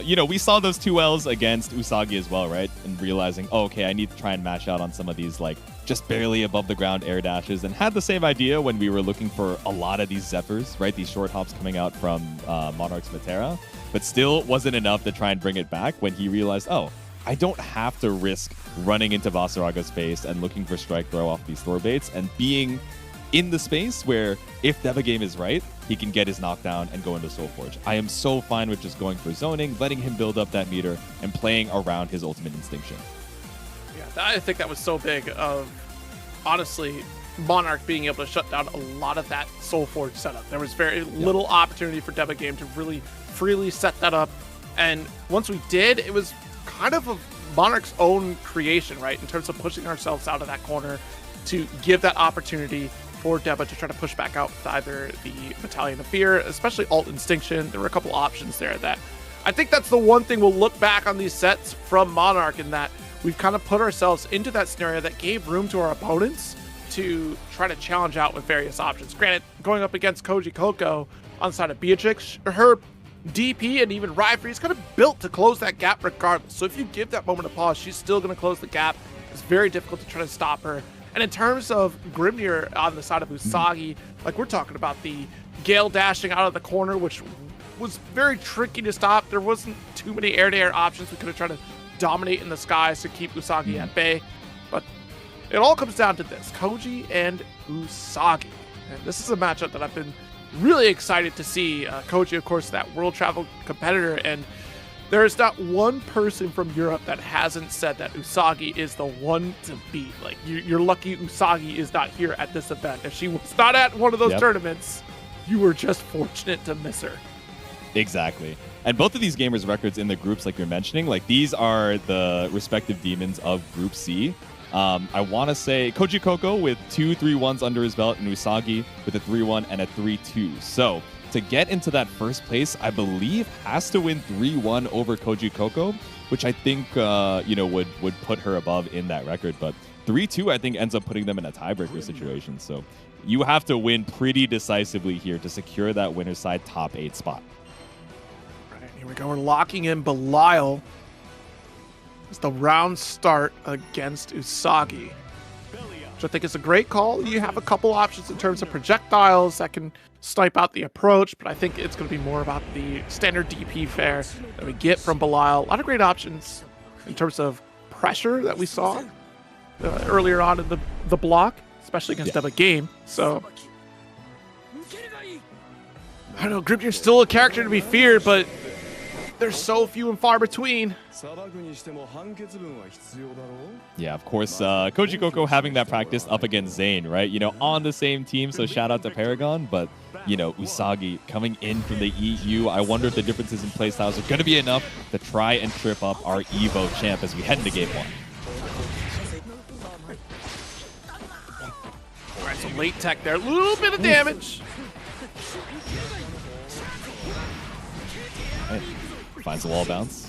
You know, we saw those 2 Ls against Usagi as well, right? And realizing, oh, okay, I need to try and match out on some of these, like, just barely above the ground air dashes, and had the same idea when we were looking for a lot of these Zephyrs, right? These short hops coming out from Monarch's Matera, but still wasn't enough to try and bring it back when he realized, oh, I don't have to risk running into Vasaraga's face and looking for strike throw off these Thor baits and being in the space where if Deba game is right, he can get his knockdown and go into Soul Forge. I am so fine with just going for zoning, letting him build up that meter, and playing around his ultimate Instinction. Yeah, I think that was so big of, honestly, Monarch being able to shut down a lot of that Soul Forge setup. There was very little opportunity for Deba game to really freely set that up. And once we did, it was kind of a Monarch's own creation, right? In terms of pushing ourselves out of that corner to give that opportunity for Deba to try to push back out with either the Battalion of Fear, especially Alt Instinction. There were a couple options there that I think that's the one thing we'll look back on these sets from Monarch, in that we've kind of put ourselves into that scenario that gave room to our opponents to try to challenge out with various options. Granted, going up against Koji Coco on the side of Beatrix, her DP and even Rifree is kind of built to close that gap regardless. So if you give that moment of pause, she's still going to close the gap. It's very difficult to try to stop her. And in terms of Grimnir on the side of Usagi, like we're talking about the Gale dashing out of the corner, which was very tricky to stop. There wasn't too many air-to-air options. We could have tried to dominate in the skies to keep Usagi at bay. But it all comes down to this, Koji and Usagi. And this is a matchup that I've been really excited to see. Koji, of course, that world travel competitor, and there's not one person from Europe that hasn't said that Usagi is the one to beat. Like, you're lucky Usagi is not here at this event. If she was not at one of those tournaments, you were just fortunate to miss her. Exactly. And both of these gamers' records in the groups, like you're mentioning, like these are the respective demons of Group C. I want to say Koji Coco with 2 3-1s under his belt, and Usagi with a 3-1 and a 3-2. So to get into that first place, I believe has to win 3-1 over Koji Coco, which I think would put her above in that record. But 3-2, I think, ends up putting them in a tiebreaker situation. So you have to win pretty decisively here to secure that winner's side top 8 spot. Right, here we go. We're locking in Belial. It's the round start against Usagi, which I think is a great call. You have a couple options in terms of projectiles that can snipe out the approach, but I think it's going to be more about the standard DP fare that we get from Belial. A lot of great options in terms of pressure that we saw earlier on in the block, especially against Deba game. So I don't know, Grimnir's still a character to be feared, but there's so few and far between. Yeah, of course, Koji Coco having that practice up against Zane, right? You know, on the same team, so shout out to Paragon. But, you know, Usagi coming in from the EU, I wonder if the differences in playstyles are going to be enough to try and trip up our EVO champ as we head into game 1. All right, so late tech there. A little bit of damage. Finds the wall bounce.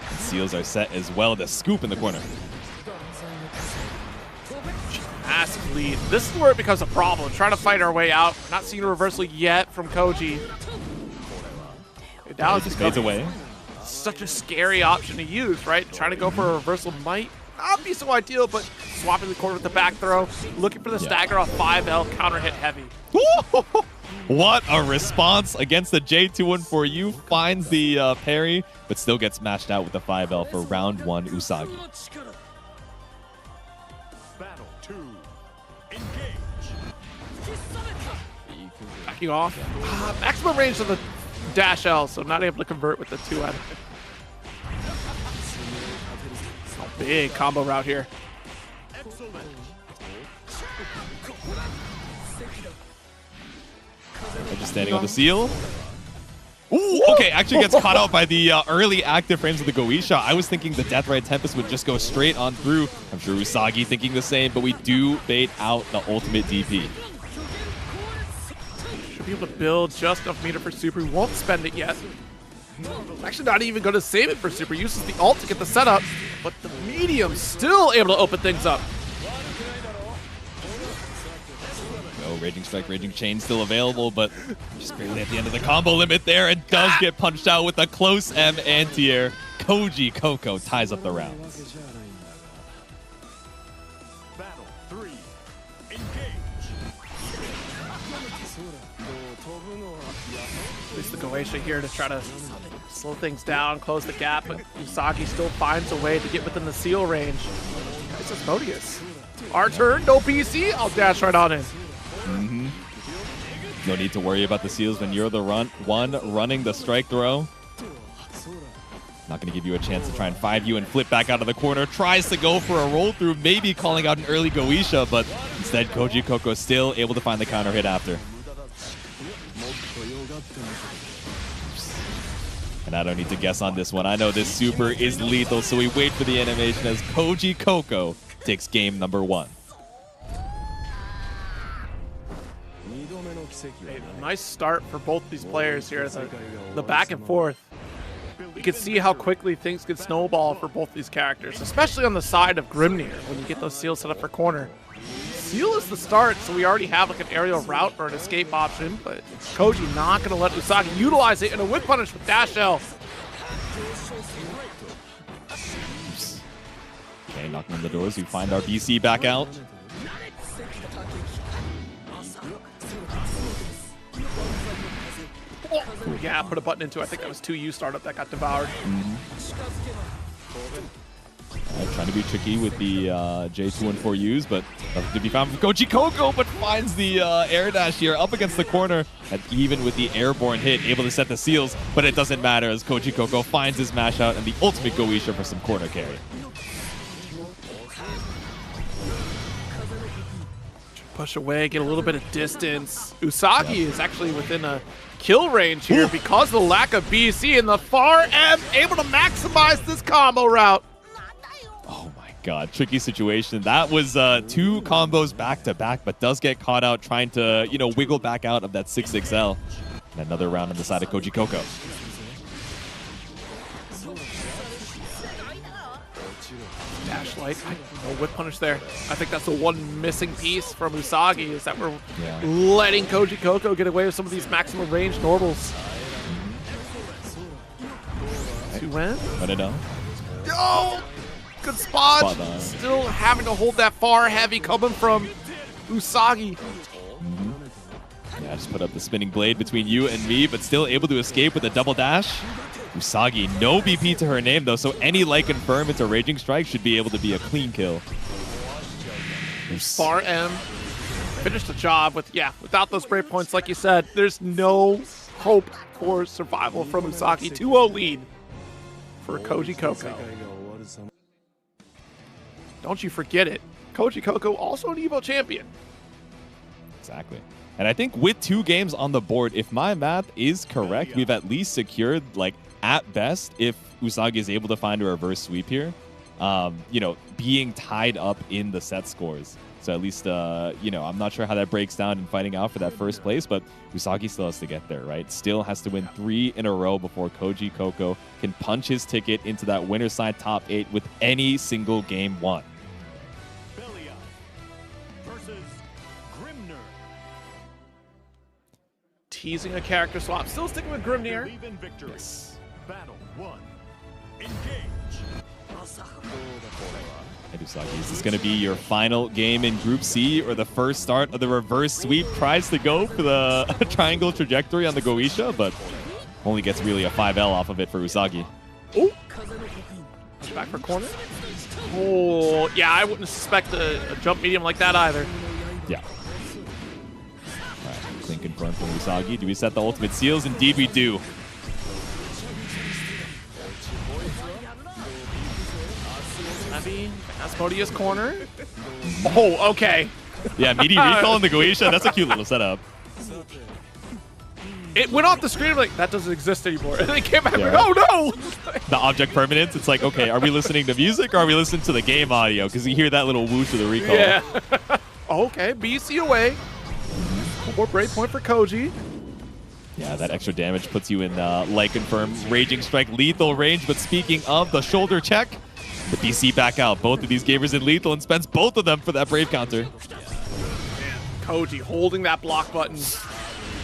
And seals are set as well. The scoop in the corner. Massive lead. This is where it becomes a problem. Trying to fight our way out. Not seeing a reversal yet from Koji. Now he fades away. such a scary option to use, right? Trying to go for a reversal might not be so ideal, but swapping the corner with the back throw, looking for the stagger off 5L, counter hit heavy. What a response against the J214U. Finds the parry, but still gets matched out with the 5L for round 1 Usagi. Battle 2. Engage. Backing off. Maximum range of the dash L, so not able to convert with the 2N. Big combo route here. Just standing on the seal. Ooh, okay, actually gets caught out by the early active frames of the Goisha. I was thinking the Deathrite Tempest would just go straight on through. I'm sure Usagi thinking the same, but we do bait out the ultimate DP. Should be able to build just enough meter for Super. He won't spend it yet. Actually not even going to save it for Super. Uses the ult to get the setup, but the medium still able to open things up. Oh, Raging Strike, Raging Chain still available, but just barely at the end of the combo limit there, and does get punched out with a close M anti-air. Koji Coco ties up the rounds. Battle 3. Engage. At least the Goetia here to try to slow things down, close the gap, but Usagi still finds a way to get within the seal range. It's Asmodeus. Our turn, no PC, I'll dash right on in. No need to worry about the seals when you're the one running the strike throw. Not going to give you a chance to try and 5U and flip back out of the corner. Tries to go for a roll through, maybe calling out an early Goisha, but instead Koji Coco still able to find the counter hit after. And I don't need to guess on this one. I know this super is lethal, so we wait for the animation as Koji Coco takes game number 1. Hey, nice start for both these players here. The back and forth. You can see how quickly things can snowball for both these characters, especially on the side of Grimnir when you get those seals set up for corner. Seal is the start, so we already have like an aerial route or an escape option, but Koji not going to let Usagi utilize it in a whip punish with Dash L. Okay, knocking on the doors. We find our BC back out. Oh, yeah, put a button into it. I think that was 2U startup that got devoured. Trying to be tricky with the J214Us, but nothing to be found from Koji Coco, but finds the air dash here up against the corner, and even with the airborne hit, able to set the seals, but it doesn't matter as Koji Coco finds his mash out and the ultimate Goisha for some corner carry. Push away, get a little bit of distance. Usagi is actually within a kill range here because of the lack of BC, and the far M able to maximize this combo route. Oh my god, tricky situation. That was 2 combos back to back, but does get caught out trying to, wiggle back out of that 6XL. And another round on the side of Koji Coco. Dash light, no whip punish there. I think that's the one missing piece from Usagi, is that we're letting Koji Coco get away with some of these maximum range normals. To win? I don't know. Oh! Good spot. Still having to hold that far heavy coming from Usagi. Yeah, just put up the spinning blade between you and me, but still able to escape with a double dash. Usagi, no BP to her name though, so any light confirm into Raging Strike should be able to be a clean kill. Far M finished the job with, without those break points, like you said, there's no hope for survival from Usagi. 2-0 lead for Koji Coco. Don't you forget it. Koji Coco, also an Evo champion. Exactly. And I think with 2 games on the board, if my math is correct, we've at least secured, at best, if Usagi is able to find a reverse sweep here, being tied up in the set scores. So at least, I'm not sure how that breaks down in fighting out for that first place, but Usagi still has to get there, right? Still has to win 3 in a row before Koji Coco can punch his ticket into that winner's side top 8 with any single game won. Teasing a character swap. Still sticking with Grimnir. Battle 1. And Usagi, is this going to be your final game in Group C or the first start of the reverse sweep? Tries to go for the triangle trajectory on the Goisha, but only gets really a 5L off of it for Usagi. Oh, back for corner. Oh, yeah, I wouldn't suspect a jump medium like that either. Yeah. All right, Clink in front from Usagi. Do we set the ultimate seals? Indeed we do. Asmodeus corner. Oh, okay. Yeah, meaty recall in the Goisha. That's a cute little setup. It went off the screen like, that doesn't exist anymore. And they came back Yeah. like, oh no! The object permanence, it's like, okay, are we listening to music or are we listening to the game audio? Because you hear that little whoosh of the recall. Yeah. Okay, BC away. One more break point for Koji. Yeah, that extra damage puts you in like confirm Raging Strike lethal range. But speaking of the shoulder check, the BC back out. Both of these gamers in lethal and spends both of them for that Brave counter. Man, Koji holding that block button.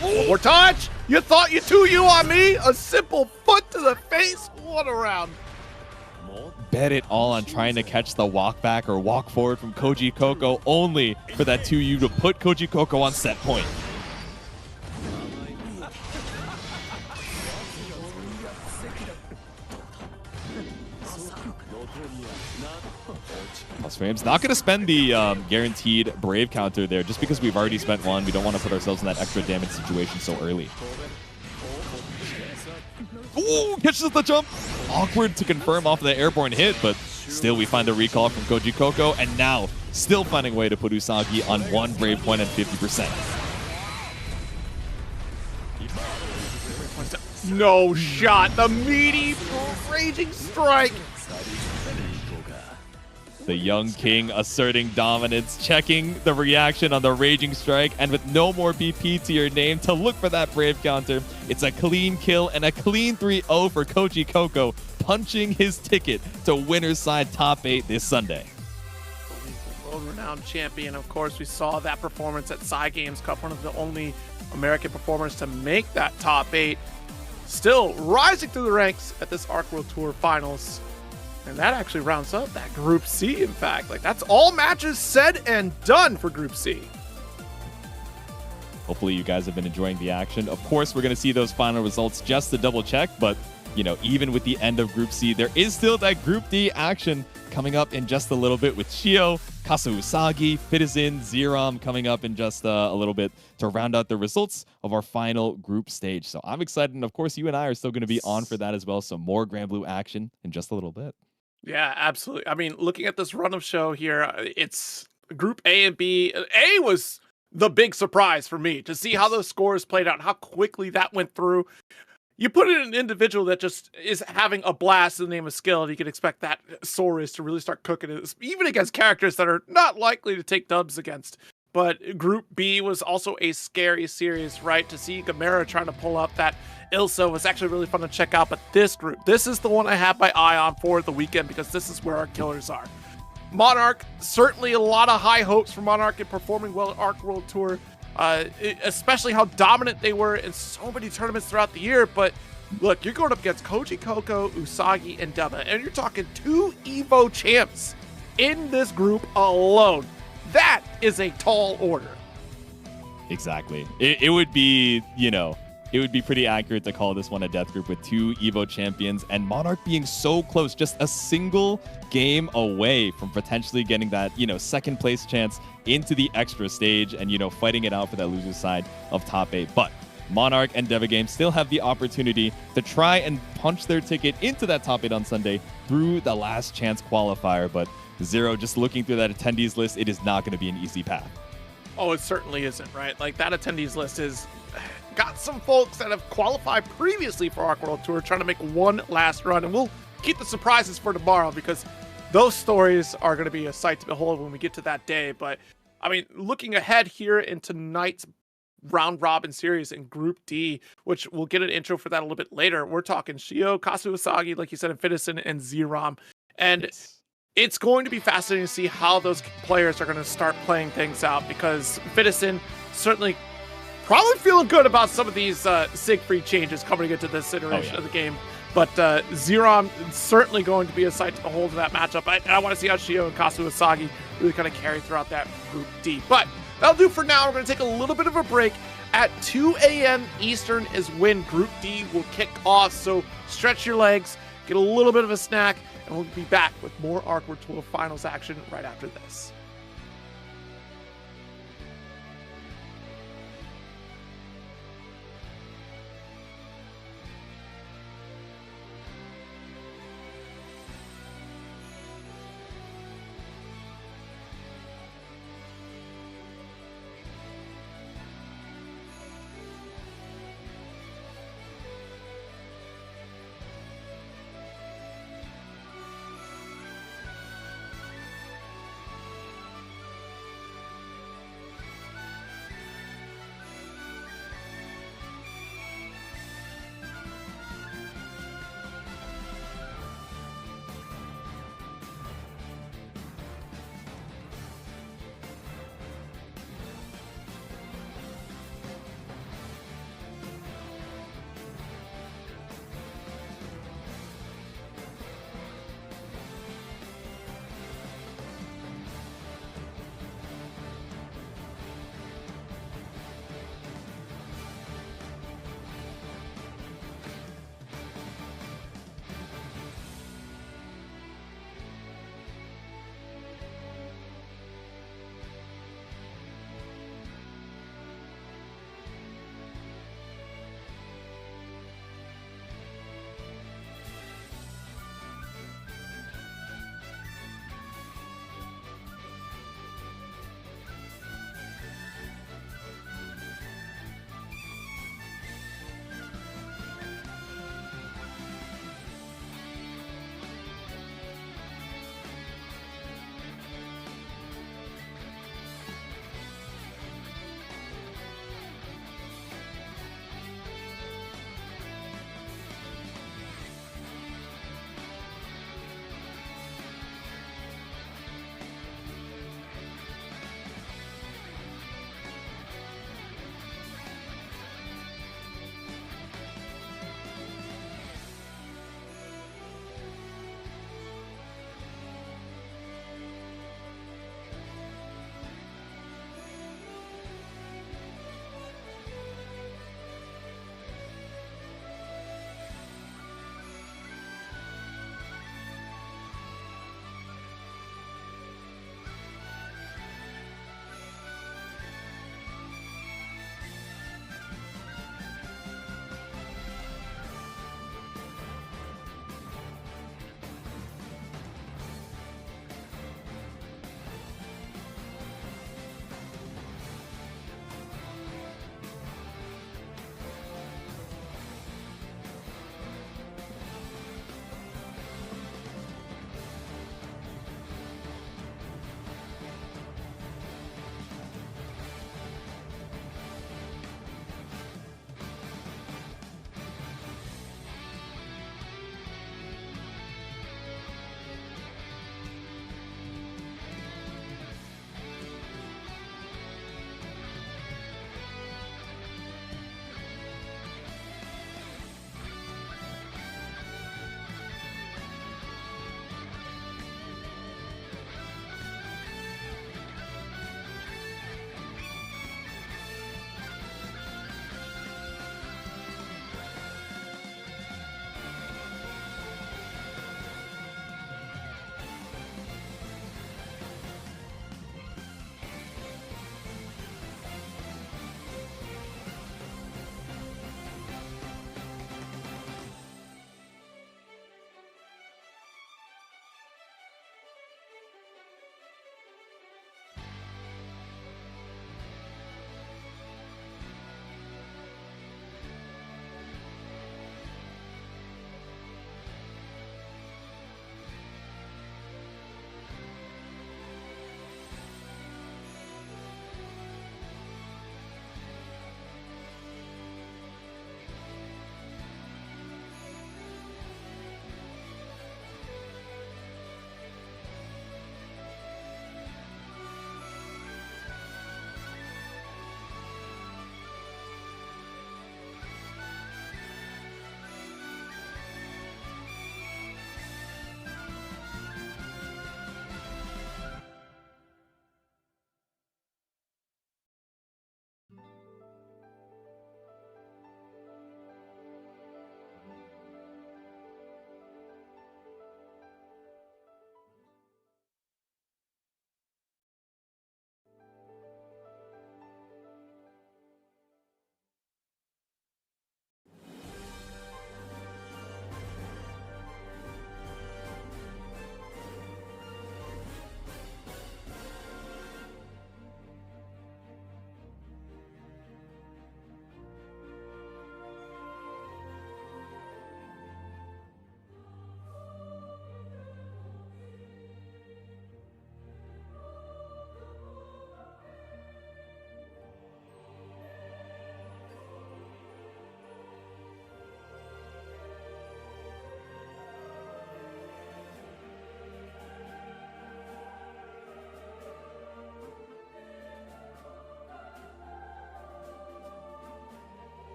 One more touch! You thought you 2U on me? A simple foot to the face? What a round. Bet it all on trying to catch the walk back or walk forward from Koji Coco, only for that 2U to put Koji Coco on set point. Plus frames. Not going to spend the guaranteed Brave counter there just because we've already spent one. We don't want to put ourselves in that extra damage situation so early. Ooh, catches the jump. Awkward to confirm off of the airborne hit, but still we find the recall from Koji Coco, and now still finding a way to put Usagi on one Brave point and 50%. No shot. The meaty Raging Strike. The young king asserting dominance, checking the reaction on the Raging Strike, and with no more BP to your name to look for that Brave counter, it's a clean kill and a clean 3-0 for Koji Coco, punching his ticket to winner's side top 8 this Sunday. World-renowned champion. Of course, we saw that performance at Psy Games Cup, one of the only American performers to make that top 8. Still rising through the ranks at this Arc World Tour Finals. And that actually rounds up that Group C, in fact. Like, that's all matches said and done for Group C. Hopefully you guys have been enjoying the action. Of course, we're going to see those final results just to double check, but, you know, even with the end of Group C, there is still that Group D action coming up in just a little bit with Shio, Kasu Usagi, Fitizen, Zerom coming up in just a little bit to round out the results of our final group stage. So I'm excited, and of course you and I are still going to be on for that as well. So more Grand Blue action in just a little bit. Yeah, absolutely. I mean, looking at this run of show here, it's Group A and B. A was the big surprise for me to see how those scores played out, how quickly that went through. You put in an individual that just is having a blast in the name of skill, and you can expect that Saurus to really start cooking it, even against characters that are not likely to take dubs against. But Group B was also a scary series, right? To see Gamera trying to pull up that Ilsa was actually really fun to check out. But this group, this is the one I have my eye on for the weekend because this is where our killers are. Monarch, certainly a lot of high hopes for Monarch in performing well at Arc World Tour, especially how dominant they were in so many tournaments throughout the year. But look, you're going up against Koji Coco, Usagi, and Deba, and you're talking 2 EVO champs in this group alone. That is a tall order. Exactly. It would be, you know, it would be pretty accurate to call this one a death group with 2 EVO champions and Monarch being so close, just a single game away from potentially getting that, you know, second place chance into the extra stage and, you know, fighting it out for that loser side of top 8. But Monarch and Deva Games still have the opportunity to try and punch their ticket into that top 8 on Sunday through the last chance qualifier. But Zero, just looking through that attendees list, it is not going to be an easy path. Oh, it certainly isn't, right? Like, that attendees list has got some folks that have qualified previously for Arc World Tour trying to make one last run, and we'll keep the surprises for tomorrow because those stories are going to be a sight to behold when we get to that day. But, I mean, looking ahead here in tonight's round robin series in Group D, which we'll get an intro for that a little bit later, we're talking Shio, Kasu Usagi, like you said, and Fitizen and Zerom. And it's going to be fascinating to see how those players are going to start playing things out because Fitizen certainly probably feeling good about some of these Siegfried changes coming into this iteration of the game But Zerom is certainly going to be a sight to behold in that matchup. I want to see how Shio and Kasu Asagi really kind of carry throughout that Group D. But that'll do for now. We're going to take a little bit of a break. At 2 a.m. Eastern is when Group D will kick off. So stretch your legs, get a little bit of a snack, and we'll be back with more Arc World Tour Finals action right after this.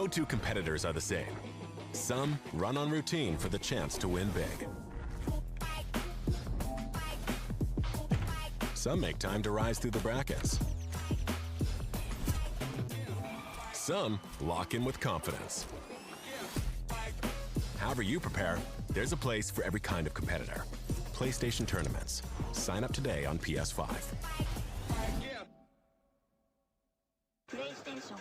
No two competitors are the same. Some run on routine for the chance to win big. Some make time to rise through the brackets. Some lock in with confidence. However you prepare, there's a place for every kind of competitor. PlayStation Tournaments. Sign up today on PS5. PlayStation.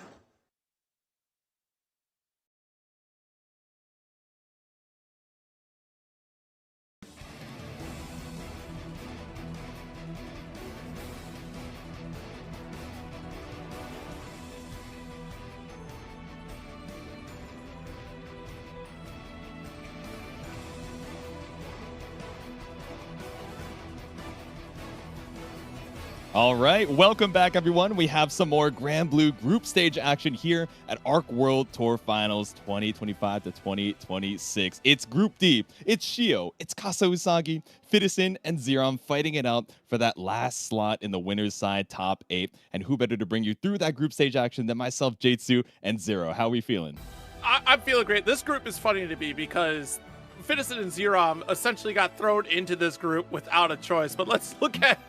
All right, welcome back, everyone. We have some more Grand Blue group stage action here at ARC World Tour Finals 2025 to 2026. It's Group D. It's Shio, it's Kasa Usagi, Fitison, and Zerom fighting it out for that last slot in the winner's side top 8. And who better to bring you through that group stage action than myself, Jatsu, and Zero. How are we feeling? I'm feeling great. This group is funny to me because Fitison and Zerom essentially got thrown into this group without a choice. But let's look at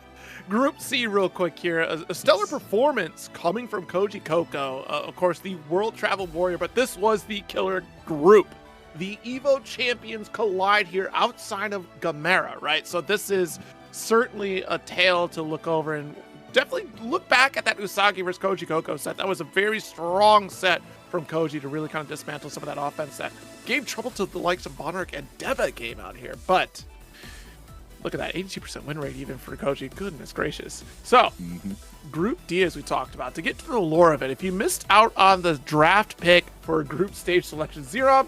Group C real quick here. A stellar performance coming from Koji Koko, of course, the world travel warrior, but this was the killer group. The EVO champions collide here outside of Gamera, right? So this is certainly a tale to look over and definitely look back at that Usagi versus Koji Koko set. That was a very strong set from Koji to really kind of dismantle some of that offense that gave trouble to the likes of Monarch and Deva game out here. But look at that, 82% win rate even for Koji. Goodness gracious. So, Group D, as we talked about, to get to the lore of it, if you missed out on the draft pick for group stage selection, Zerom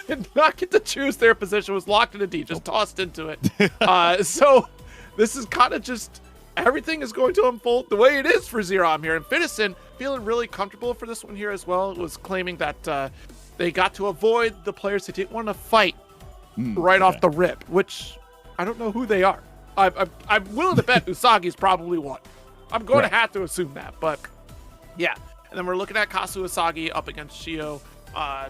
did not get to choose their position, was locked into D, just tossed into it. So, this is kind of just, everything is going to unfold the way it is for Zerom here. And Fitison, feeling really comfortable for this one here as well, was claiming that they got to avoid the players that didn't want to fight off the rip, which I don't know who they are. I'm willing to bet Usagi's probably one. I'm going to have to assume that, but yeah. And then we're looking at Kasu Usagi up against Shio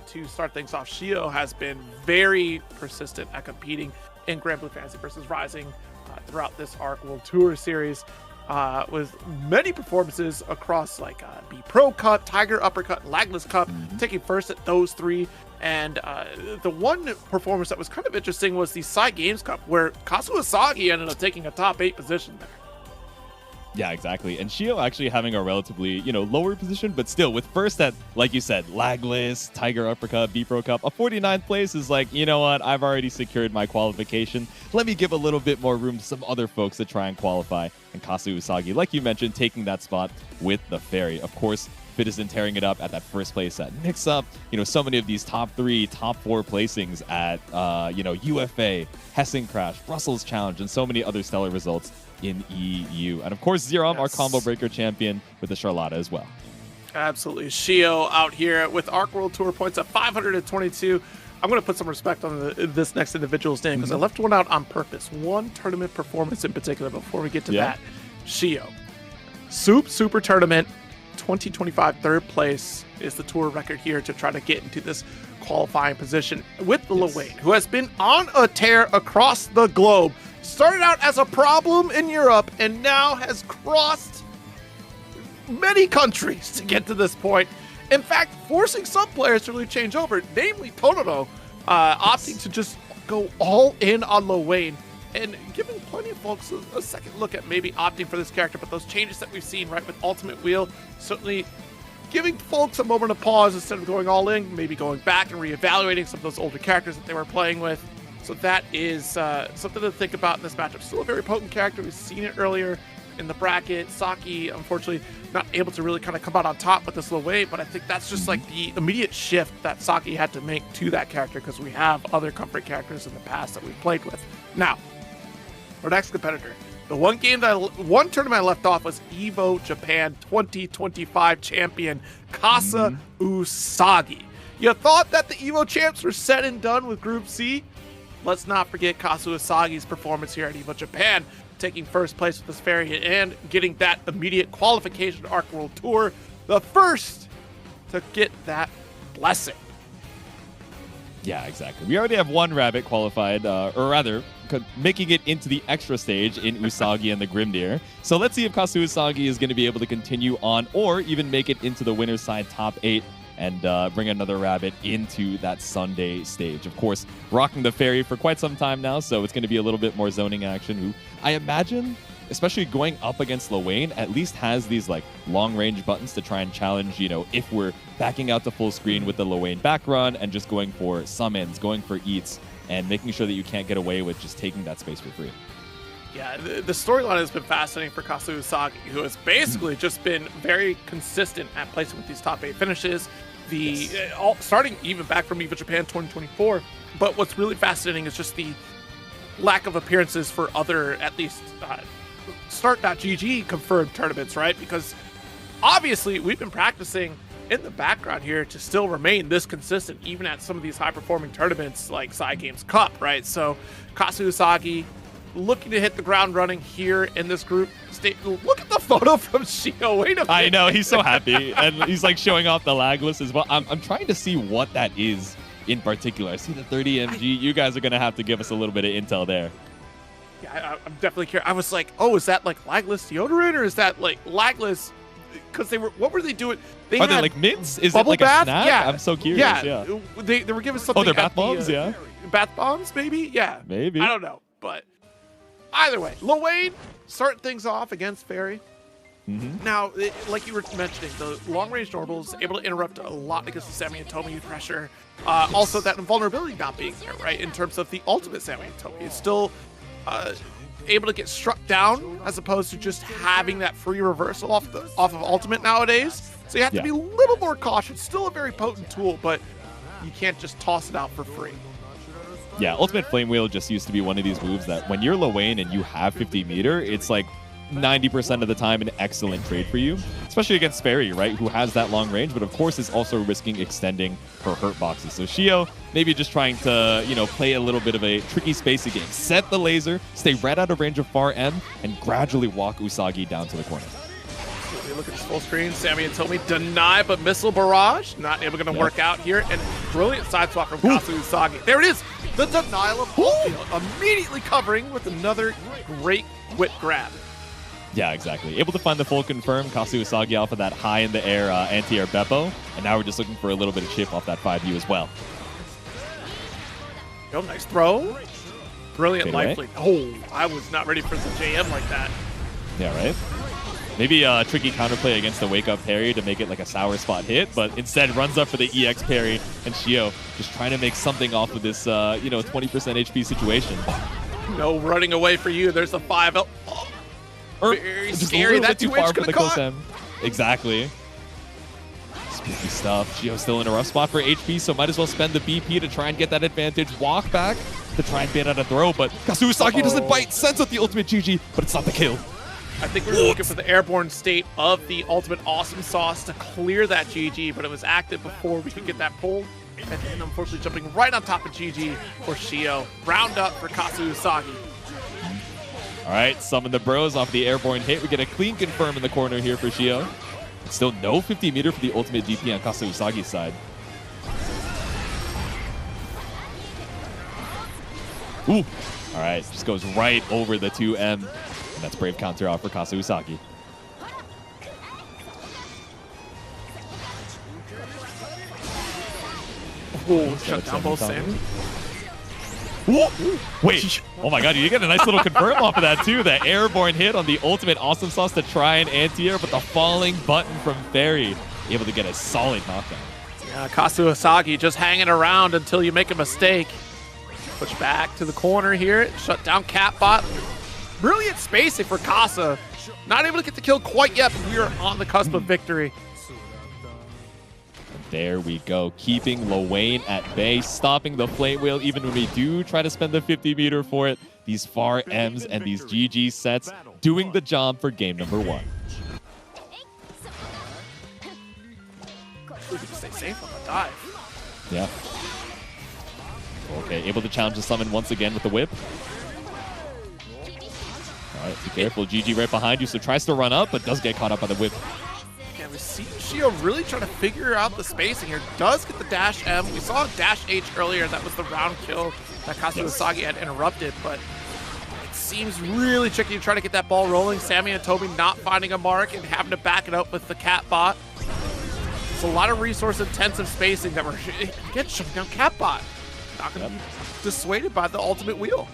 to start things off. Shio has been very persistent at competing in Grand Blue Fantasy versus Rising throughout this ARC World Tour series with many performances across like B Pro Cup, Tiger Uppercut, and Lagless Cup, taking first at those three. And the one performance that was kind of interesting was the Psy Games Cup, where Kazu Usagi ended up taking a top 8 position there. Yeah, exactly. And Shio actually having a relatively, lower position, but still with first at, like you said, Lagless, Tiger Uppercut, B Pro Cup, a 49th place is like, you know what, I've already secured my qualification. Let me give a little bit more room to some other folks to try and qualify. And Kazu Usagi, like you mentioned, taking that spot with the Fairy. Of course, Fitison tearing it up at that first place at Mix Up. So many of these top 3, top 4 placings at, UFA, Hessen Crash, Brussels Challenge, and so many other stellar results in EU. And of course, Zerom, our combo breaker champion with the Charlotta as well. Absolutely. Shio out here with ARC World Tour points at 522. I'm going to put some respect on this next individual's name because I left one out on purpose. One tournament performance in particular before we get to that. Shio. Super Tournament 2025 third place is the tour record here to try to get into this qualifying position with the Luane, who has been on a tear across the globe. Started out as a problem in Europe and now has crossed many countries to get to this point. In fact, forcing some players to really change over, namely Totoro, opting to just go all in on Luane and giving plenty of folks a second look at maybe opting for this character. But those changes that we've seen, right, with Ultimate Wheel, certainly giving folks a moment of pause instead of going all in, maybe going back and reevaluating some of those older characters that they were playing with. So that is something to think about in this matchup. Still a very potent character. We've seen it earlier in the bracket. Saki, unfortunately, not able to really kind of come out on top with this Luane, but I think that's just like the immediate shift that Saki had to make to that character because we have other comfort characters in the past that we've played with. Now, our next competitor. The one tournament I left off was EVO Japan 2025 champion Kasa Usagi. You thought that the EVO champs were said and done with Group C? Let's not forget Kasa Usagi's performance here at EVO Japan, taking first place with this Fairy and getting that immediate qualification to ARC World Tour, the first to get that blessing. Yeah, exactly. We already have one rabbit qualified, or rather, making it into the extra stage in Usagi and the Grimnir. So let's see if Kasu Usagi is going to be able to continue on, or even make it into the winner's side top 8 and bring another rabbit into that Sunday stage. Of course, rocking the Fairy for quite some time now, so it's going to be a little bit more zoning action, who I imagine, especially going up against Lowain, at least has these like long-range buttons to try and challenge, you know, if we're backing out to full screen with the Lowain back run and just going for summons, going for eats, and making sure that you can't get away with just taking that space for free. Yeah, the storyline has been fascinating for Kasu Usagi, who has basically just been very consistent at placing with these top 8 finishes, starting even back from EVA Japan 2024. But what's really fascinating is just the lack of appearances for other, at least, Start.GG confirmed tournaments, right? Because obviously we've been practicing in the background here to still remain this consistent, even at some of these high-performing tournaments like Psy Games Cup, right? So Kasu Usagi looking to hit the ground running here in this group. Look at the photo from Shio. Wait a minute. I know, he's so happy. And he's like showing off the lag list as well. I'm trying to see what that is in particular. I see the 30 MG. You guys are going to have to give us a little bit of intel there. Yeah, I'm definitely curious. I was like, oh, is that like lagless deodorant, or is that like lagless? Because what were they doing? Are they like mints? Is it like bath? a snack? Yeah. I'm so curious. Yeah. They were giving something. Oh, they're bath bombs? Yeah. Bath bombs, maybe? Yeah. Maybe. I don't know. But either way, Lowain starting things off against Fairy. Mm-hmm. Now, like you were mentioning, the long-range normals able to interrupt a lot against the Sammy and Tomi pressure. Also, that invulnerability not being there, right? In terms of the ultimate Sammy and Tomi, it's still able to get struck down as opposed to just having that free reversal off of ultimate nowadays. So you have to be a little more cautious. Still a very potent tool, but you can't just toss it out for free. Yeah, Ultimate Flame Wheel just used to be one of these moves that when you're Lowain and you have 50 meter, it's like 90% of the time an excellent trade for you, especially against Fairy, right, who has that long range, but of course is also risking extending her hurt boxes. So Shio maybe just trying to, you know, play a little bit of a tricky space again, set the laser, stay right out of range of far M, and gradually walk Usagi down to the corner. Look at this full screen. Sammy and Tomi deny, but missile barrage not able to work out here, and brilliant side swap from Kasu Usagi. There it is, the denial of Homefield, immediately covering with another great whip grab. Yeah, exactly. Able to find the full confirm. Kasu Usagi off of that high in the air anti-air Beppo. And now we're just looking for a little bit of chip off that 5U as well. Go, nice throw. Brilliant life lead. Oh, I was not ready for the JM like that. Yeah, right? Maybe a tricky counterplay against the wake-up parry to make it like a sour spot hit, but instead runs up for the EX parry, and Shio just trying to make something off of this, 20% HP situation. No running away for you. There's a 5L. Oh. Very scary. That too far for the close M. Exactly. Spooky stuff. Shio's still in a rough spot for HP, so might as well spend the BP to try and get that advantage. Walk back to try and bait out a throw, but Kasu Usagi doesn't bite. Sends out the ultimate GG, but it's not the kill. I think we're looking for the airborne state of the ultimate awesome sauce to clear that GG, but it was active before we could get that pull. And then unfortunately jumping right on top of GG for Shio. Round up for Kasu Usagi. All right, summon the bros off the airborne hit. We get a clean confirm in the corner here for Shio. Still no 50 meter for the ultimate DP on Kasu Usagi's side. Ooh. All right, just goes right over the 2M. And that's brave counter out for Kasu Usagi. Oh, shut down both Sammy. Wait, oh my god, you get a nice little confirm off of that too. The airborne hit on the ultimate awesome sauce to try and anti-air, but the falling button from Fairy able to get a solid knockdown. Yeah, Kasu Usagi just hanging around until you make a mistake. Push back to the corner here, shut down Catbot. Brilliant spacing for Kasa. Not able to get the kill quite yet, but we are on the cusp of victory. There we go, keeping Lowain at bay, stopping the flame wheel even when we do try to spend the 50 meter for it. These far M's and these GG sets doing the job for game number 1. Stay safe on the dive. Yeah. Okay, able to challenge the summon once again with the whip. All right, be careful. GG right behind you, so tries to run up, but does get caught up by the whip. Yeah, we see Shio really trying to figure out the spacing here. Does get the dash M. We saw dash H earlier. That was the round kill that Kazuya Usagi had interrupted, but it seems really tricky to try to get that ball rolling. Sammy and Toby not finding a mark and having to back it up with the cat bot. It's a lot of resource-intensive spacing that we're again shutting down cat bot. Not going to be dissuaded by the ultimate wheel.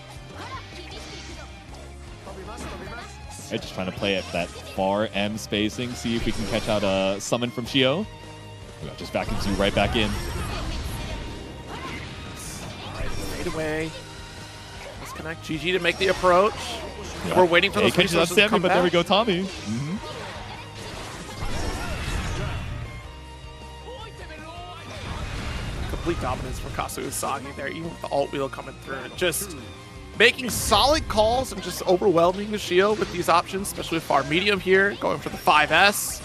Just trying to play at that far M spacing, see if we can catch out a summon from Shio. Just vacuum you right back in. Fade away. Disconnect. GG to make the approach. Yep. We're waiting for those resources to come but back. There we go, Tommy. Complete dominance for Kazuya Usagi there, even with the alt wheel coming through. Just making solid calls and just overwhelming the Shio with these options, especially with far medium here, going for the 5S.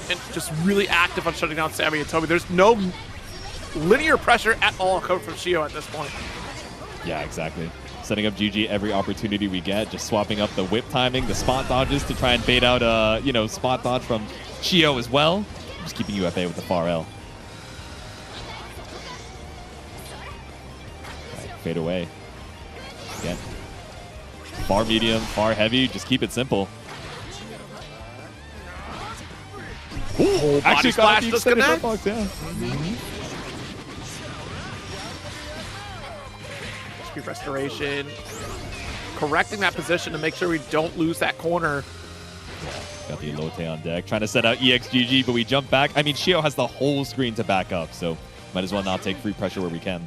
And just really active on shutting down Sammy and Toby. There's no linear pressure at all coming from Shio at this point. Yeah, exactly. Setting up GG every opportunity we get, just swapping up the whip timing, the spot dodges to try and bait out a spot dodge from Shio as well. Just keeping UFA with the far L. Right, fade away. Again. Far medium, far heavy, just keep it simple. Ooh, actually splash got the disconnect. Box, yeah. Speed restoration. Correcting that position to make sure we don't lose that corner. Got the elote on deck. Trying to set out EXGG, but we jump back. I mean, Shio has the whole screen to back up, so might as well not take free pressure where we can.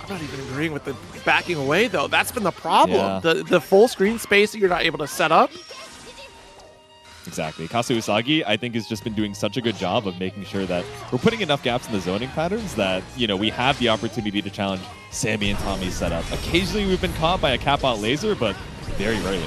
I'm not even agreeing with the backing away, though. That's been the problem. Yeah. The full screen spacing you're not able to set up. Exactly. Kazuya Usagi, I think, has just been doing such a good job of making sure that we're putting enough gaps in the zoning patterns that, we have the opportunity to challenge Sammy and Tommy's setup. Occasionally, we've been caught by a cap-out laser, but very rarely.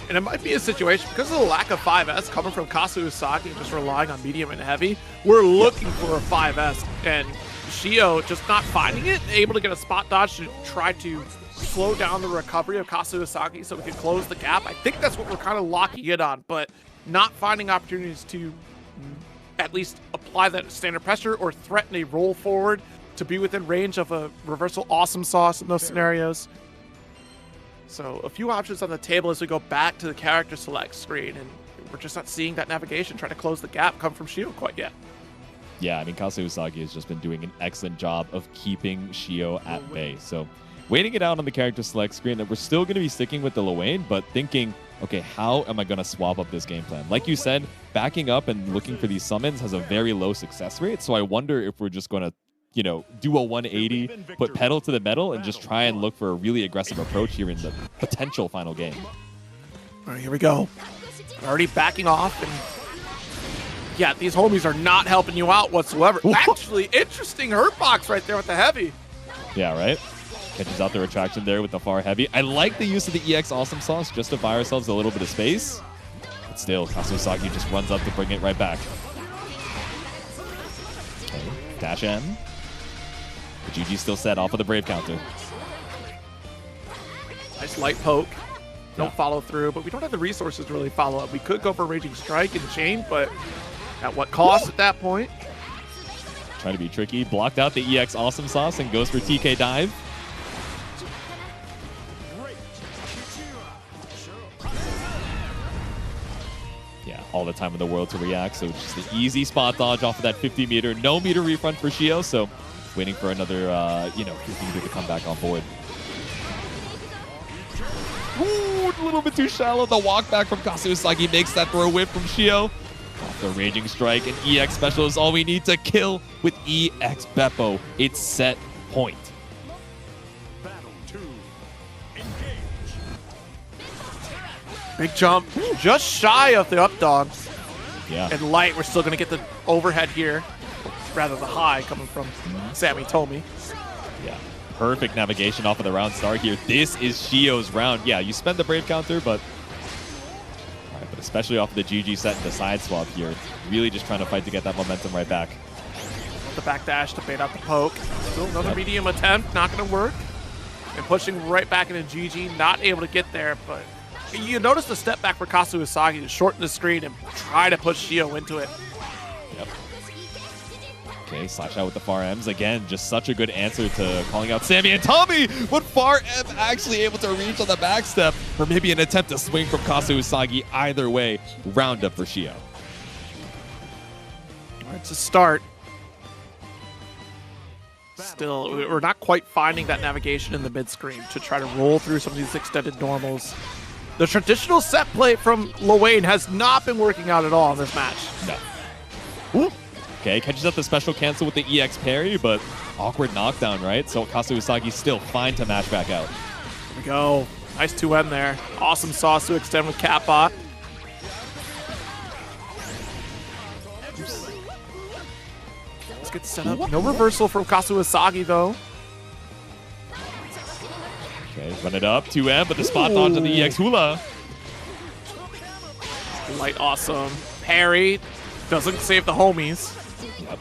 And it might be a situation, because of the lack of 5S coming from Kazuya Usagi, just relying on medium and heavy, we're looking for a 5S, and Shio just not finding it, able to get a spot dodge to try to slow down the recovery of Kazuya Usagi so we can close the gap. I think that's what we're kind of locking in on, but not finding opportunities to at least apply that standard pressure or threaten a roll forward to be within range of a reversal awesome sauce in those scenarios. So a few options on the table as we go back to the character select screen, and we're just not seeing that navigation trying to close the gap come from Shio quite yet. Yeah, I mean, Kazuya Usagi has just been doing an excellent job of keeping Shio at bay. So waiting it out on the character select screen, that we're still going to be sticking with the Luane, but thinking, okay, how am I going to swap up this game plan? Like you said, backing up and looking for these summons has a very low success rate. So I wonder if we're just going to, do a 180, put pedal to the metal, and just try and look for a really aggressive approach here in the potential final game. All right, here we go. Already backing off, and yeah, these homies are not helping you out whatsoever. Actually, interesting hurt box right there with the heavy. Yeah, right? Catches out the retraction there with the far heavy. I like the use of the EX Awesome Sauce just to buy ourselves a little bit of space. But still, Kazuya Usagi just runs up to bring it right back. Okay, dash M. But GG still set off of the Brave counter. Nice light poke. Don't follow through, but we don't have the resources to really follow up. We could go for Raging Strike and Chain, but at what cost at that point? Trying to be tricky. Blocked out the EX Awesome Sauce and goes for TK Dive. Yeah, all the time in the world to react. So just the easy spot dodge off of that 50 meter. No meter refund for Shio, so waiting for another, 50 meter to come back on board. Ooh, a little bit too shallow. The walk back from Kazuya Usagi makes that throw whip from Shio. Off the Raging Strike, and EX Special is all we need to kill with EX Beppo. It's set point. Battle 2. Engage. Big jump, just shy of the up dog. Yeah. And light, we're still going to get the overhead here. Rather the high coming from Sammy Tomy. Yeah. Perfect navigation off of the round start here. This is Shio's round. Yeah, you spend the Brave counter, but especially off the GG set and the side swap here. Really just trying to fight to get that momentum right back. The back dash to bait out the poke. Still another medium attempt, not going to work. And pushing right back into GG, not able to get there, but You notice the step back for Kazu Usagi to shorten the screen and try to push Shio into it. Yep. Okay, slash out with the far M's. Again, just such a good answer to calling out Sammy and Tommy, but far M actually able to reach on the back step, or maybe an attempt to swing from Kazu Usagi. Either way, round up for Shio. All right, to start. Still, we're not quite finding that navigation in the mid-screen to try to roll through some of these extended normals. The traditional set play from Lil has not been working out at all in this match. No. Ooh. Okay, catches up the special cancel with the EX parry, but awkward knockdown, right? So Kazu Usagi's still fine to match back out. Here we go. Nice 2N there. Awesome sauce to extend with Catbot. Let's get set up. No reversal from Kazu Usagi, though. Okay, run it up. 2M, but the spot dodge on the EX Hula. Light awesome. Parry. Doesn't save the homies. Yep.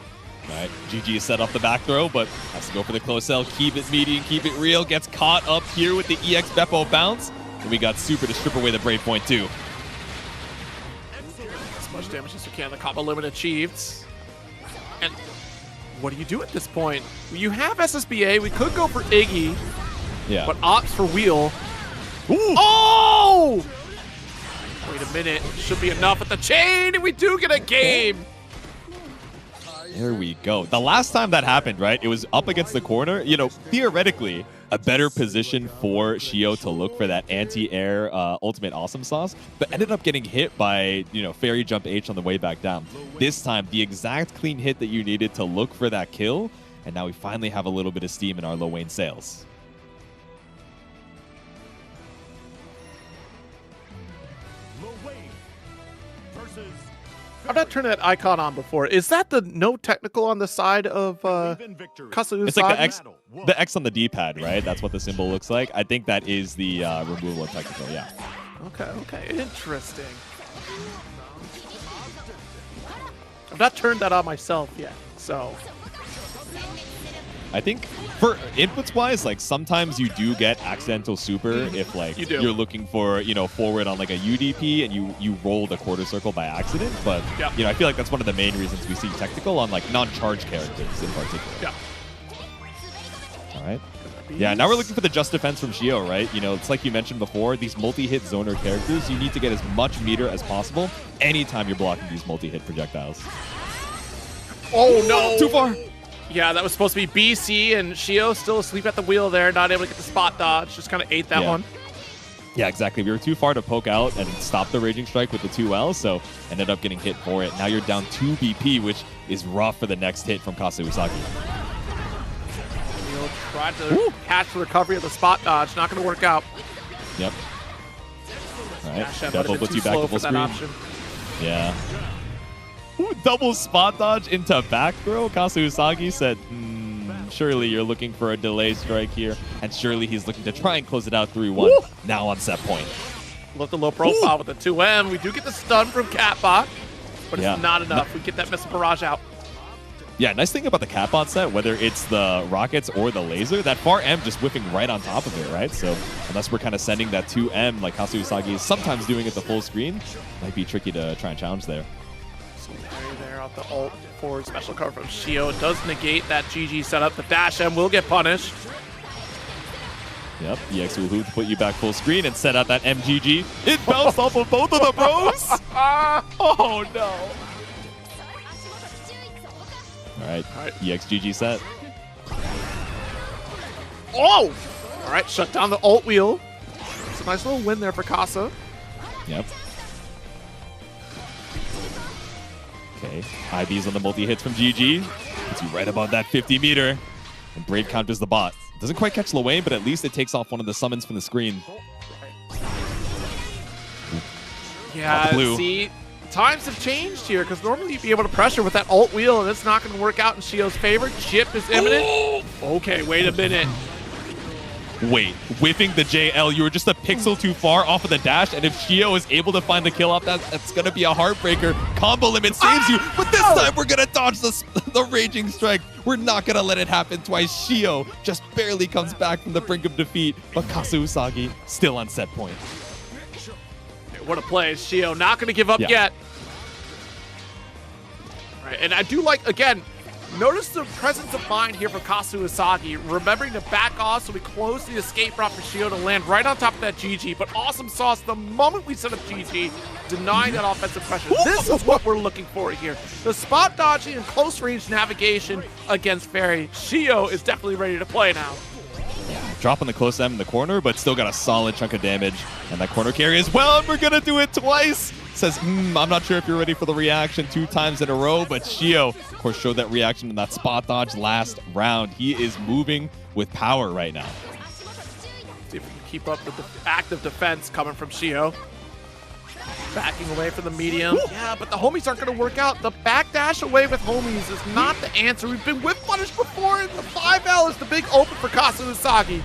All right, GG is set off the back throw, but has to go for the close cell. Keep it median, keep it real. Gets caught up here with the EX Beppo bounce. And we got Super to strip away the Brave Point too. As much damage as we can. The combo limit achieved. And what do you do at this point? You have SSBA. We could go for Iggy. Yeah. But opts for Wheel. Ooh. Oh! Wait a minute. Should be enough at the chain, and we do get a game. There we go. The last time that happened, right, it was up against the corner. You know, theoretically, a better position for Shio to look for that anti-air ultimate awesome sauce, but ended up getting hit by, you know, Fairy Jump H on the way back down. This time, the exact clean hit that you needed to look for that kill, and now we finally have a little bit of steam in our Lil Wayne sails. I've not turned that icon on before. Is that the no technical on the side of Kazu Usagi? It's like the X on the D-pad, right? That's what the symbol looks like. I think that is the removal of technical, yeah. Okay, interesting. I've not turned that on myself yet, so. I think for inputs wise, like sometimes you do get accidental super if like you're looking for, you know, forward on like a UDP and you roll the quarter circle by accident. But you know, I feel like that's one of the main reasons we see technical on like non-charge characters in particular. Yeah. All right. Yeah, now we're looking for the just defense from Shio, right? You know, it's like you mentioned before, these multi-hit zoner characters, you need to get as much meter as possible anytime you're blocking these multi-hit projectiles. Oh no! Too far! Yeah, that was supposed to be BC, and Shio still asleep at the wheel there, not able to get the spot dodge. Just kind of ate that one. Yeah, exactly. We were too far to poke out and stop the Raging Strike with the 2L, so ended up getting hit for it. Now you're down 2 BP, which is rough for the next hit from Kazu Usagi. Shio tried to catch the recovery of the spot dodge. Not going to work out. Yep. All right, Dash Devil puts you back to full screen. Option. Yeah. Ooh, double spot dodge into back throw. Kazu Usagi said, surely you're looking for a delay strike here. And surely he's looking to try and close it out 3-1. Now on set point. Look the low profile with the 2M. We do get the stun from Catbot, but it's not enough. We get that missile barrage out. Yeah, nice thing about the Catbot set, whether it's the rockets or the laser, that far M just whipping right on top of it, right? So unless we're kind of sending that 2M like Kazu Usagi is sometimes doing at the full screen, might be tricky to try and challenge there. Parry there off the ult forward special cover from Shio. It does negate that GG setup. The dash M will get punished. Yep, EX Woohoo to put you back full screen and set out that MGG. It bounced off of both of the bros! Oh no! Alright, EX GG set. Oh! Alright, shut down the ult wheel. It's a nice little win there for Casa. Yep. Okay, IBs on the multi-hits from GG. Puts you right above that 50 meter. And Brave counters the bot. Doesn't quite catch Lil Wayne, but at least it takes off one of the summons from the screen. Yeah, see, times have changed here, because normally you'd be able to pressure with that ult wheel, and it's not going to work out in Shio's favor. Chip is imminent. Okay, wait a minute. Wait, whiffing the JL, you were just a pixel too far off of the dash, and if Shio is able to find the kill off that, that's going to be a heartbreaker. Combo limit saves you, but this time we're going to dodge the Raging Strike. We're not going to let it happen twice. Shio just barely comes back from the brink of defeat, but Kazu Usagi still on set point. what a play. Shio not going to give up yet. Right, and I do like, again, notice the presence of mind here for Kazu Usagi, remembering to back off so we close the escape route for Shio to land right on top of that GG, but awesome sauce the moment we set up GG, denying that offensive pressure. This is what we're looking for here. The spot dodging and close range navigation against Fairy. Shio is definitely ready to play now. Dropping the close M in the corner, but still got a solid chunk of damage. And that corner carry as well, and we're going to do it twice. Says, I'm not sure if you're ready for the reaction 2 times in a row, but Shio, of course, showed that reaction in that spot dodge last round. He is moving with power right now. See if we can keep up with the active defense coming from Shio. Backing away from the medium. Yeah, but the homies aren't going to work out. The backdash away with homies is not the answer. We've been whip punished before, and the 5L is the big open for Kazu Usagi.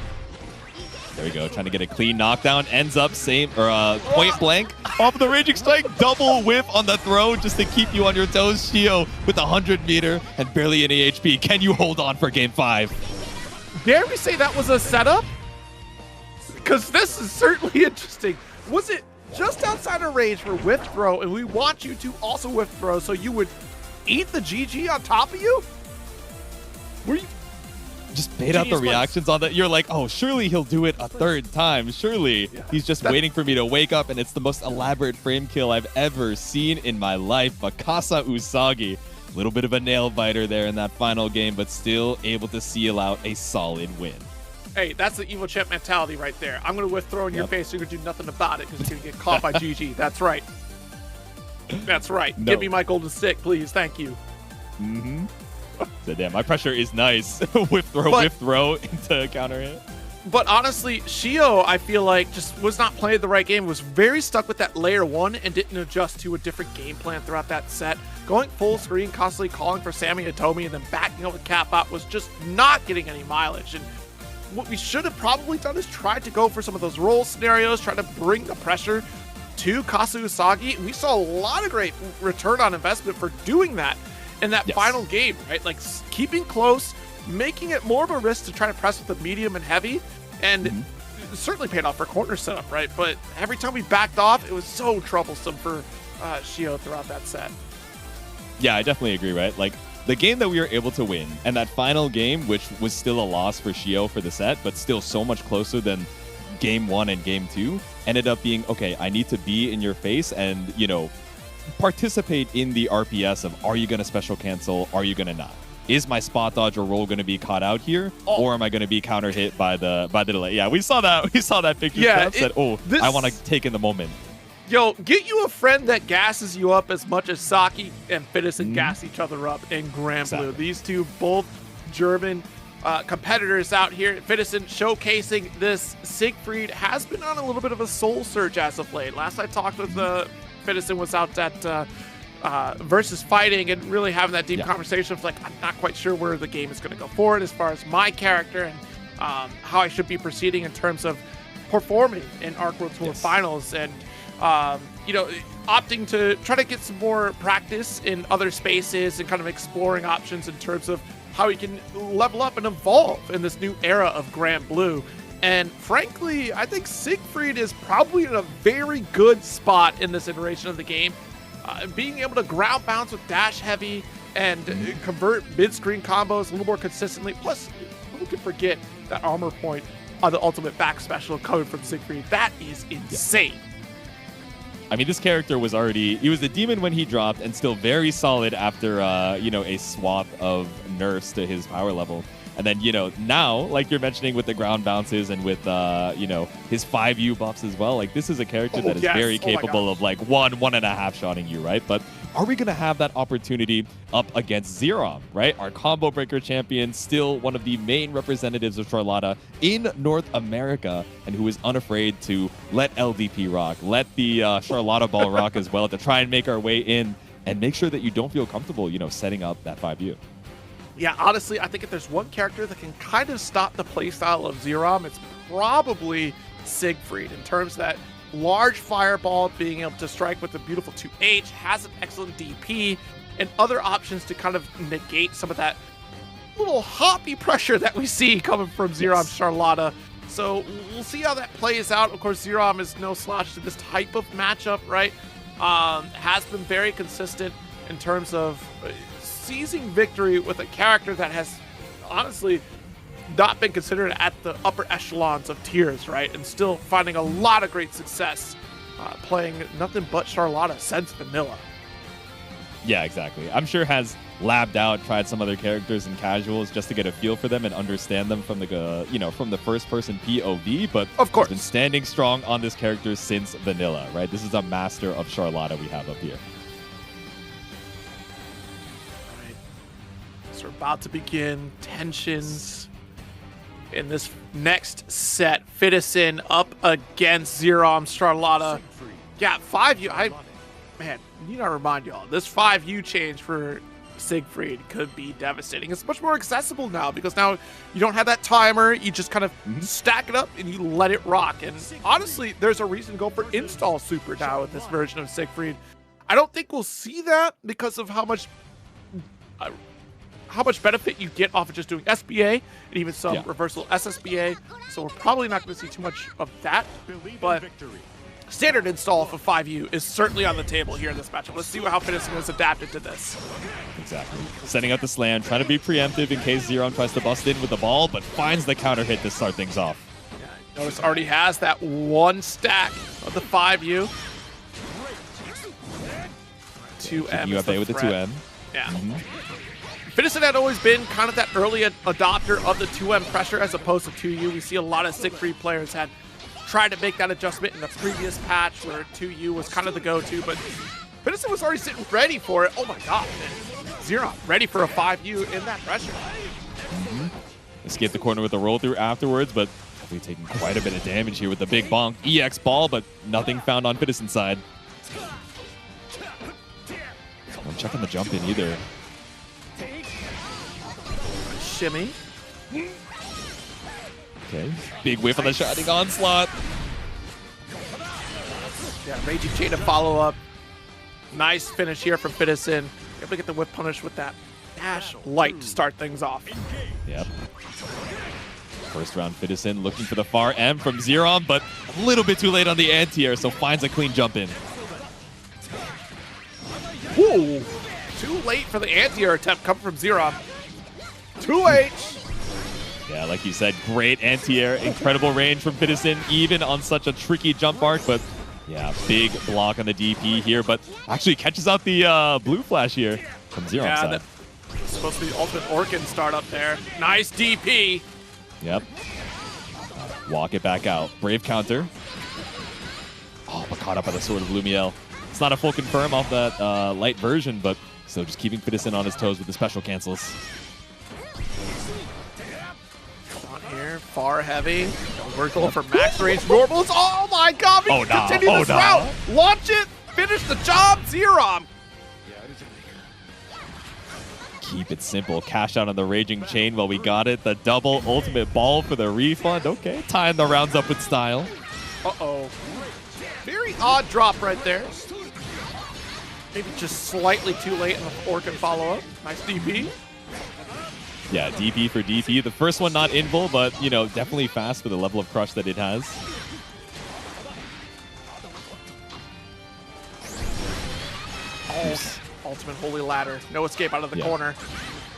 There we go, trying to get a clean knockdown. Ends up point blank off the Raging Strike. Double whiff on the throw just to keep you on your toes. Shio with 100 meter and barely any HP. Can you hold on for game 5? Dare we say that was a setup? Because this is certainly interesting. Was it just outside of range for whiff throw, and we want you to also whiff throw so you would eat the GG on top of you? Were you... Just bait out the reactions on that. You're like, oh, surely he'll do it a 3rd time. Surely he's just waiting for me to wake up, and it's the most elaborate frame kill I've ever seen in my life. But Kazu Usagi, a little bit of a nail biter there in that final game, but still able to seal out a solid win. Hey, that's the evil champ mentality right there. I'm going to whiff throw in your face, so you're going to do nothing about it because you're going to get caught by GG. That's right. That's right. No. Give me my golden stick, please. Thank you. Mm-hmm. So damn, my pressure is nice. whiff throw into counter hit. But honestly, Shio, I feel like, just was not playing the right game. Was very stuck with that layer 1 and didn't adjust to a different game plan throughout that set. Going full screen, constantly calling for Sammy Atomi, and then backing up with Cap-Out was just not getting any mileage. And what we should have probably done is tried to go for some of those roll scenarios, try to bring the pressure to Kazu Usagi. And we saw a lot of great return on investment for doing that in that final game, right? Like keeping close, making it more of a risk to try to press with the medium and heavy, and it certainly paid off for corner setup, right? But every time we backed off, it was so troublesome for Shio throughout that set. Yeah, I definitely agree, right? Like the game that we were able to win, and that final game, which was still a loss for Shio for the set, but still so much closer than game 1 and game 2, ended up being, okay, I need to be in your face and, you know, participate in the RPS of, are you going to special cancel? Are you going to not? Is my spot dodge or roll going to be caught out here, or am I going to be counter hit by the delay? Yeah, we saw that. We saw that picture. Yeah, said, oh, I want to take in the moment. Yo, get you a friend that gasses you up as much as Saki and Fitison gas each other up in Grand Blue. These two, both German competitors out here. Fitison showcasing this. Siegfried has been on a little bit of a soul search as of late. Last I talked with Fitison was out at Versus Fighting and really having that deep conversation of like, I'm not quite sure where the game is going to go forward as far as my character and how I should be proceeding in terms of performing in Arc World Tour Finals, and you know, opting to try to get some more practice in other spaces and kind of exploring options in terms of how he can level up and evolve in this new era of Grand Blue. And frankly, I think Siegfried is probably in a very good spot in this iteration of the game. Being able to ground bounce with dash heavy and convert mid-screen combos a little more consistently. Plus, who could forget that armor point on the ultimate back special coming from Siegfried? That is insane. I mean, this character was already, he was a demon when he dropped and still very solid after, you know, a swath of nerfs to his power level. And then, you know, now, like you're mentioning with the ground bounces and with, you know, his 5U buffs as well, like this is a character that is very capable of like 1.5 shotting you, right? But are we going to have that opportunity up against Zerom, right? Our combo breaker champion, still one of the main representatives of Charlotta in North America, and who is unafraid to let LDP rock, let the Charlotta ball rock as well, to try and make our way in and make sure that you don't feel comfortable, you know, setting up that 5U. Yeah, honestly, I think if there's one character that can kind of stop the playstyle of Zerom, it's probably Siegfried, in terms of that large fireball, being able to strike with a beautiful 2H, has an excellent DP, and other options to kind of negate some of that little hoppy pressure that we see coming from Zerom Charlotta. So we'll see how that plays out. Of course, Zerom is no slouch to this type of matchup, right? Has been very consistent in terms of seizing victory with a character that has honestly not been considered at the upper echelons of tiers, right? And still finding a lot of great success playing nothing but Charlotta since vanilla. Yeah, exactly. I'm sure has labbed out, tried some other characters and casuals just to get a feel for them and understand them from the from the first-person POV. But of course, has been standing strong on this character since vanilla, right? This is a master of Charlotta we have up here. All right, so we're about to begin tensions in this next set. Fitison up against Zerom Charlotta. Yeah, 5U. Man, need not remind y'all, this 5U change for Siegfried could be devastating. It's much more accessible now because now you don't have that timer. You just kind of stack it up and you let it rock. And honestly, there's a reason to go for install super now with this version of Siegfried. I don't think we'll see that because of how much benefit you get off of just doing SBA and even some reversal SSBA. So we're probably not going to see too much of that. But standard install for 5U is certainly on the table here in this matchup. Let's see how Fitison has adapted to this. Exactly. Setting up the slam, trying to be preemptive in case Zerom tries to bust in with the ball, but finds the counter hit to start things off. Yeah, notice already has that one stack of the 5U. 2M. You up there with the 2M. Yeah. Fitison had always been kind of that early adopter of the 2M pressure as opposed to 2U. We see a lot of Siegfried players had tried to make that adjustment in the previous patch where 2U was kind of the go-to, but Fitison was already sitting ready for it. Oh my god, Zerom ready for a 5U in that pressure. Escape the corner with a roll through afterwards, but definitely taking quite a bit of damage here with the big bonk. EX ball, but nothing found on Fitison's side. I'm checking the jump in either. Shimmy. Okay, big whiff on the Shining Onslaught. Yeah, Raging Chain to follow up. Nice finish here from Fitison. Able to get the whip punish with that dash light to start things off. Yep. First round Fitison looking for the far M from Zerom, but a little bit too late on the anti-air, so finds a clean jump in. Whoa! Too late for the anti-air attempt coming from Zerom. 2H! Yeah, like you said, great anti-air, incredible range from Fitison, even on such a tricky jump arc, but yeah, big block on the DP here, but actually catches out the blue flash here from Zerom's side. That's supposed to be the ultimate Orkin startup there. Nice DP! Yep. Walk it back out. Brave counter. Oh, but caught up by the Sword of Lumiel. It's not a full confirm off that light version, but still just keeping Fitison on his toes with the special cancels. Here, far heavy. We're going for max range normals. Oh my god, we can continue this route. Launch it, finish the job, Zerom. Keep it simple. Cash out on the Raging Chain while we got it. The double ultimate ball for the refund. Okay, tying the rounds up with style. Uh-oh. Very odd drop right there. Maybe just slightly too late in the Orkin follow-up. Nice DP. Yeah, DP for DP. The first one not invul, but, you know, definitely fast for the level of crush that it has. Oh, ultimate Holy Ladder. No escape out of the corner,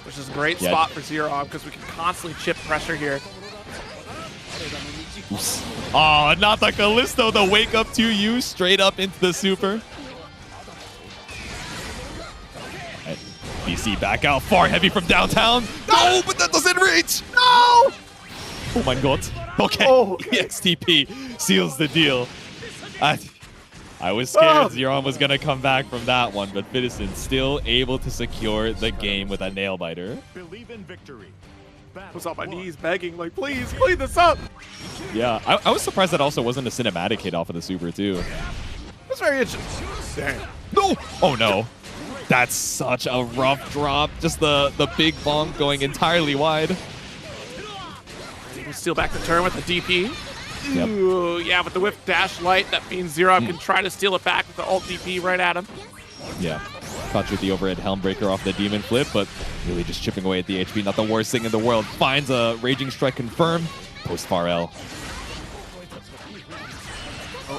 which is a great spot for Zerom because we can constantly chip pressure here. Oh, not the Callisto. The wake up 2U straight up into the super. BC back out, far heavy from downtown. No, but that doesn't reach. No! Oh my god. Okay, EXTP seals the deal. I was scared Zerom was going to come back from that one, but Fitison still able to secure the game with a nail biter. Believe in victory. I was on my knees begging, like, please, clean this up. Yeah, I was surprised that also wasn't a cinematic hit off of the super, too. That's very interesting. Dang. No! Oh no. That's such a rough drop. Just the big bonk going entirely wide. Steal back the turn with the DP. Yep. Ooh, yeah, with the whip dash light, that means Zerom can try to steal it back with the ult DP right at him. Yeah. Caught with the overhead helm breaker off the demon flip, but really just chipping away at the HP. Not the worst thing in the world. Finds a Raging Strike confirm. Post far L.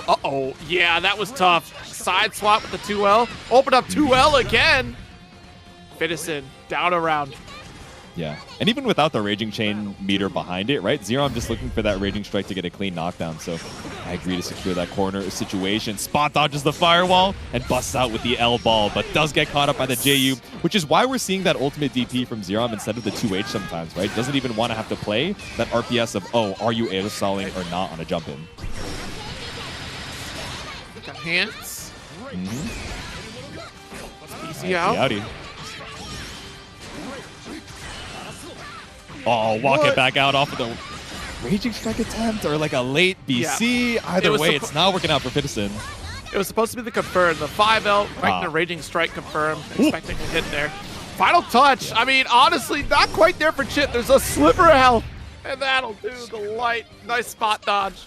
Uh-oh. Yeah, that was tough. Side swap with the 2L. Open up 2L again. Fitison down around. Yeah, and even without the Raging Chain meter behind it, right? Zerom just looking for that Raging Strike to get a clean knockdown, so I agree to secure that corner situation. Spot dodges the firewall and busts out with the L ball, but does get caught up by the JU, which is why we're seeing that ultimate DP from Zerom instead of the 2H sometimes, right? Doesn't even want to have to play that RPS of, oh, are you aerosoling or not on a jump in? Got hands. Mm-hmm. PC out. Howdy. Oh, walk it back out off of the Raging Strike attempt or like a late BC. Yeah. Either way, it's not working out for Fitison. It was supposed to be the confirm. The 5L, right in the Raging Strike confirm. Expecting a hit there. Final touch. I mean, honestly, not quite there for Chit. There's a sliver of health. And that'll do the light. Nice spot dodge.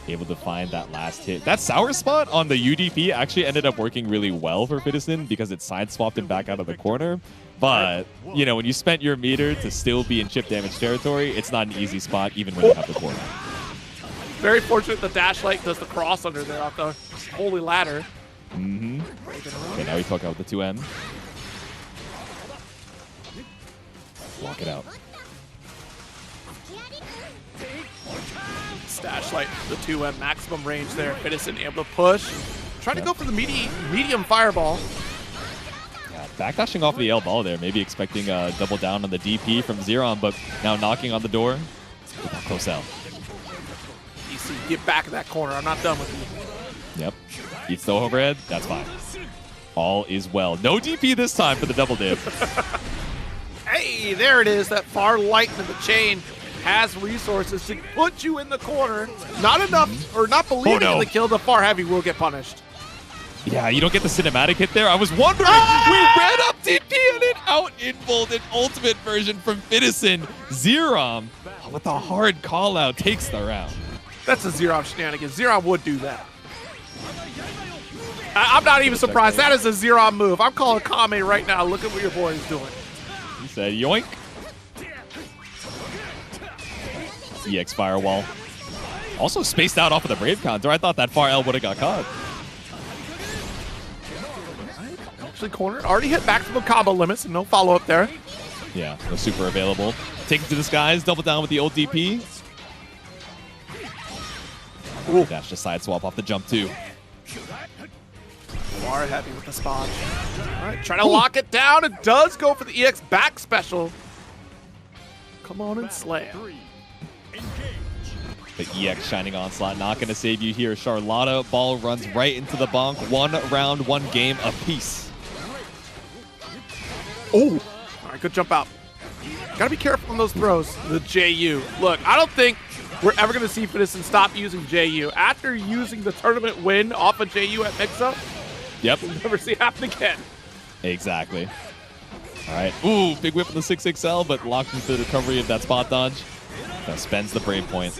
Able to find that last hit. That sour spot on the UDP actually ended up working really well for Fitison because it side swapped him back out of the corner. But, you know, when you spent your meter to still be in chip damage territory, it's not an easy spot even when you have the corner. Very fortunate the dash light does the cross under there off the holy ladder. Mm-hmm. Okay, now we poke out with the 2M. Walk it out. Dash light, the 2M maximum range there. Fitison able to push. Trying to go for the medium fireball. Yeah, backdashing off the L ball there, maybe expecting a double down on the DP from Zerom, but now knocking on the door with that close L. EC, get back in that corner. I'm not done with you. Yep. Eats the overhead. That's fine. All is well. No DP this time for the double dip. Hey, there it is. That far light in the chain has resources to put you in the corner. Not enough, or not believing in the kill, the far heavy will get punished. Yeah, you don't get the cinematic hit there. I was wondering. We ran up DP and it out-involved an ultimate version from Fitison. Zerom, with a hard call-out, takes the round. That's a Zerom shenanigan. Zerom would do that. I'm not even surprised. That is a Zerom move. I'm calling Kame right now. Look at what your boy is doing. He said, yoink. EX Firewall. Also spaced out off of the Brave counter. I thought that far L would have got caught. Actually cornered. Already hit maximum combo limits and no follow-up there. Yeah, no super available. Take it to the skies. Double down with the old DP. Ooh. Dash to side swap off the jump too. Far heavy with the spot. All right, try to lock it down. It does go for the EX back special. Come on and slam. The EX Shining Onslaught not going to save you here. Charlotta ball runs right into the bonk. 1 round, 1 game apiece. Oh, all right, good jump out. Gotta be careful on those throws. The JU. Look, I don't think we're ever going to see Fitison stop using JU. After using the tournament win off of JU at mix-up, yep, we'll never see it happen again. Exactly. All right. Ooh, big whip on the 6XL, but locked into the recovery of that spot dodge. That spends the Brave point.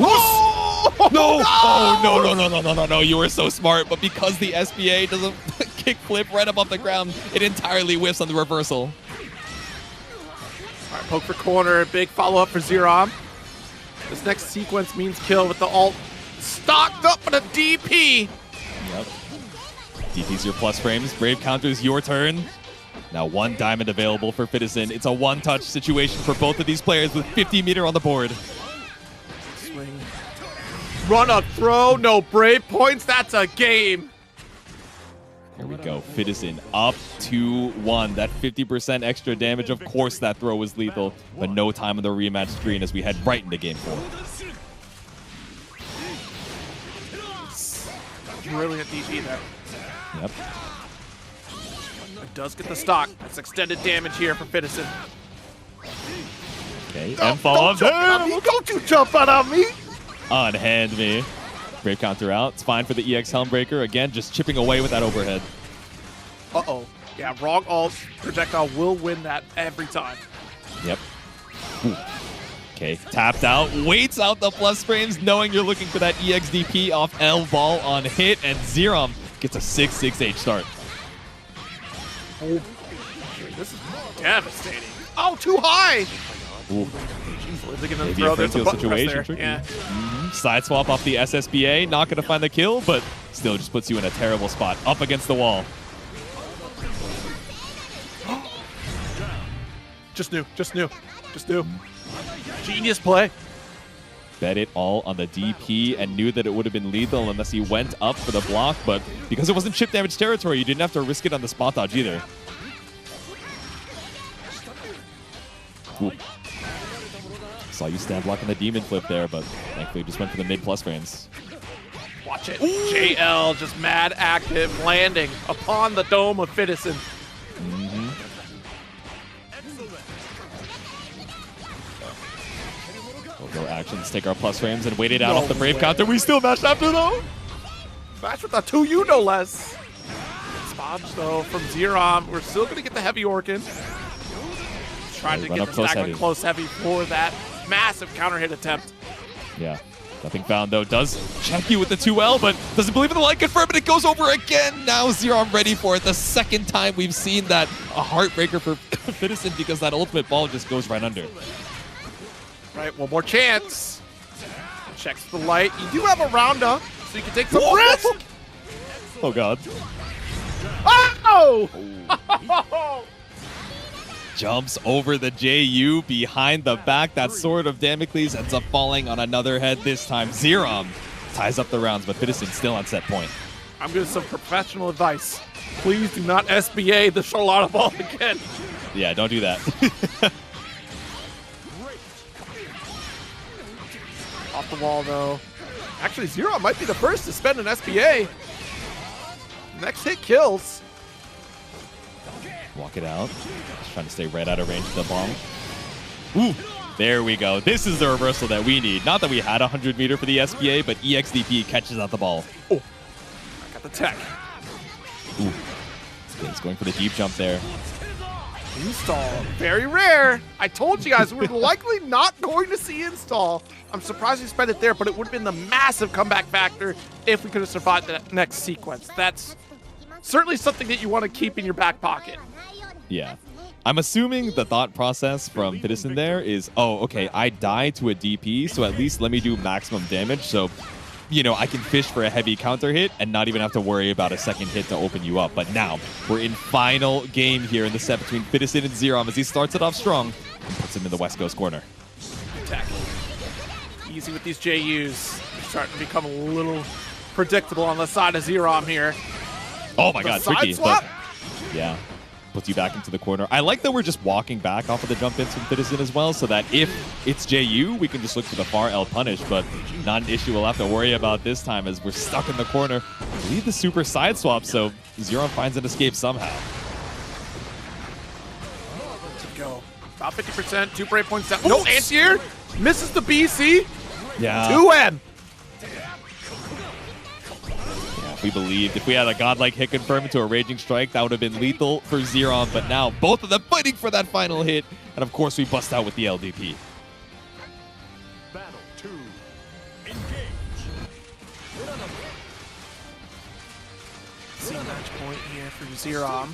Oh! No! Oh, no. You were so smart, but because the SBA doesn't kick flip right up off the ground, it entirely whiffs on the reversal. All right, poke for corner. Big follow-up for Zerom. This next sequence means kill with the ult stocked up with a DP. Yep. DP's your plus frames. Brave counters your turn. Now 1 diamond available for Fitison. It's a one-touch situation for both of these players with 50 meter on the board. Swing. Run up throw. No Brave points. That's a game. Here we go. Fitison up 2-1. That 50% extra damage. Of course that throw was lethal, but no time on the rematch screen as we head right into game 4. Brilliant DP there. Yep. It does get the stock. That's extended damage here for Fitison. Okay, and follow up. Don't you jump out on me! Unhand me. Brave counter out. It's fine for the EX Helmbreaker. Again, just chipping away with that overhead. Uh-oh. Yeah, wrong ult. Projectile will win that every time. Yep. Ooh. Okay, tapped out. Waits out the plus frames, knowing you're looking for that EXDP off L ball on hit, and Zerom gets a 6-6-8 start. Oh, this is devastating. Oh, too high! Ooh. They're gonna Maybe throw. a There's a Frenkiel button press situation. there. Tricky. Yeah. Side swap off the SSBA. Not going to find the kill, but still just puts you in a terrible spot. Up against the wall. Just knew. Genius play. Bet it all on the DP and knew that it would have been lethal unless he went up for the block, but because it wasn't chip damage territory, you didn't have to risk it on the spot dodge either. Ooh. Saw you stand blocking the demon flip there, but thankfully just went for the mid plus frames. Watch it. Ooh. JL just mad active, landing upon the dome of Fitison. We'll go actions, take our plus frames, and wait it out off the Brave counter. We still mashed after, though. Match with a 2U, no less. Spodge, though, from Zerom. We're still going to get the heavy Orkin. Trying to get the stack on close heavy for that massive counter hit attempt. Yeah. Nothing found, though. Does check you with the 2L, but doesn't believe in the light confirm, and it goes over again. Now Zerom ready for it. The second time we've seen that. A heartbreaker for Fitison because that ultimate ball just goes right under. Right, one more chance. Checks the light. You do have a round up, so you can take some risk. Oh, God. Oh! Jumps over the JU behind the back. That Sword of Damocles ends up falling on another head this time. Zerom ties up the rounds, but Fitison still on set point. I'm giving some professional advice. Please do not SBA the Charlotta ball again. Yeah, don't do that. Off the wall, though. Actually, Zerom might be the first to spend an SBA. Next hit kills. Walk it out. Just trying to stay right out of range of the bomb. Ooh, there we go. This is the reversal that we need. Not that we had 100 meter for the SBA, but EXDP catches out the ball. Oh, I got the tech. Ooh. He's going for the deep jump there. Install. Very rare. I told you guys we're likely not going to see install. I'm surprised we spent it there, but it would have been the massive comeback factor if we could have survived that next sequence. That's certainly something that you want to keep in your back pocket. Yeah. I'm assuming the thought process from Fitison there is, oh, okay, I die to a DP, so at least let me do maximum damage. So, you know, I can fish for a heavy counter hit and not even have to worry about a second hit to open you up. But now, we're in final game here in the set between Fitison and Zerom as he starts it off strong and puts him in the West Coast corner. Attack. Easy with these JUs. They're starting to become a little predictable on the side of Zerom here. Oh my God, tricky. Swap? But yeah, puts you back into the corner. I like that we're just walking back off of the jump ins from Fitison as well, so that if it's JU, we can just look for the far L punish, but not an issue we'll have to worry about this time as we're stuck in the corner. I believe the super side swap, so Zerom finds an escape somehow. Let's go. About 50%, 2 brave points down. No, anti-air misses the BC. Yeah. 2M. If we believed, if we had a godlike hit confirm into a Raging Strike, that would have been lethal for Zerom, but now both of them fighting for that final hit, and of course we bust out with the LDP. Battle 2. Engage. See match point here for Zerom.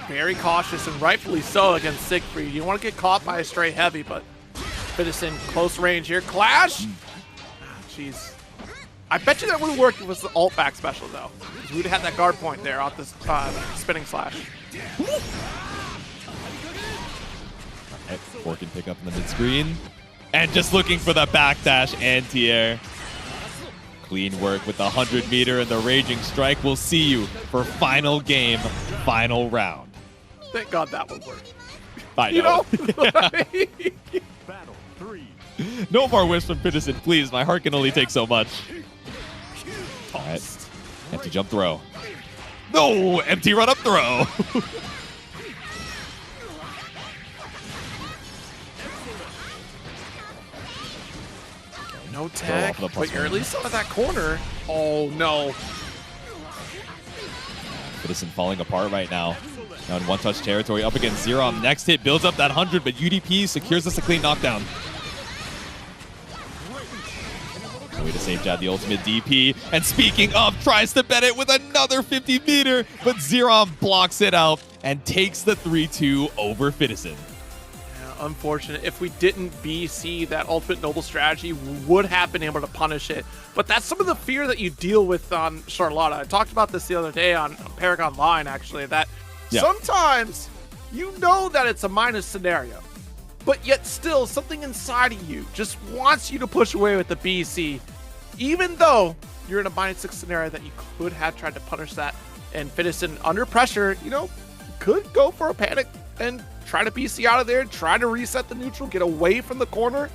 Very cautious and rightfully so against Siegfried. You want to get caught by a stray heavy, but Fitison close range here. Clash! Jeez. I bet you that would have worked if it was the ult back special, though. Because we would have had that guard point there off this spinning slash. Four can pick up in the mid-screen. And just looking for the backdash anti-air. Clean work with the 100 meter and the Raging Strike. We'll see you for final game, final round. Thank God that would work. I know. You know? Battle 3. No more wish from Fitison, please. My heart can only take so much. All right. Empty jump throw. No! Empty run up throw. No tech, but you're at least out of that corner. Oh, no. Fitison falling apart right now. Now in one-touch territory up against Zerom. Next hit builds up that 100, but UDP secures us a clean knockdown. Way to safe jab the ultimate DP. And speaking of, tries to bet it with another 50 meter, but Zerom blocks it out and takes the 3-2 over Fitison. unfortunate. If we didn't BC that ultimate noble strategy, we would have been able to punish it. But that's some of the fear that you deal with on Charlotta. I talked about this the other day on Paragon Line, actually, that sometimes you know that it's a minus scenario, but yet still something inside of you just wants you to push away with the BC, even though you're in a -6 scenario that you could have tried to punish that. And Fiddison, under pressure, you know, could go for a panic and try to BC out of there, try to reset the neutral, get away from the corner.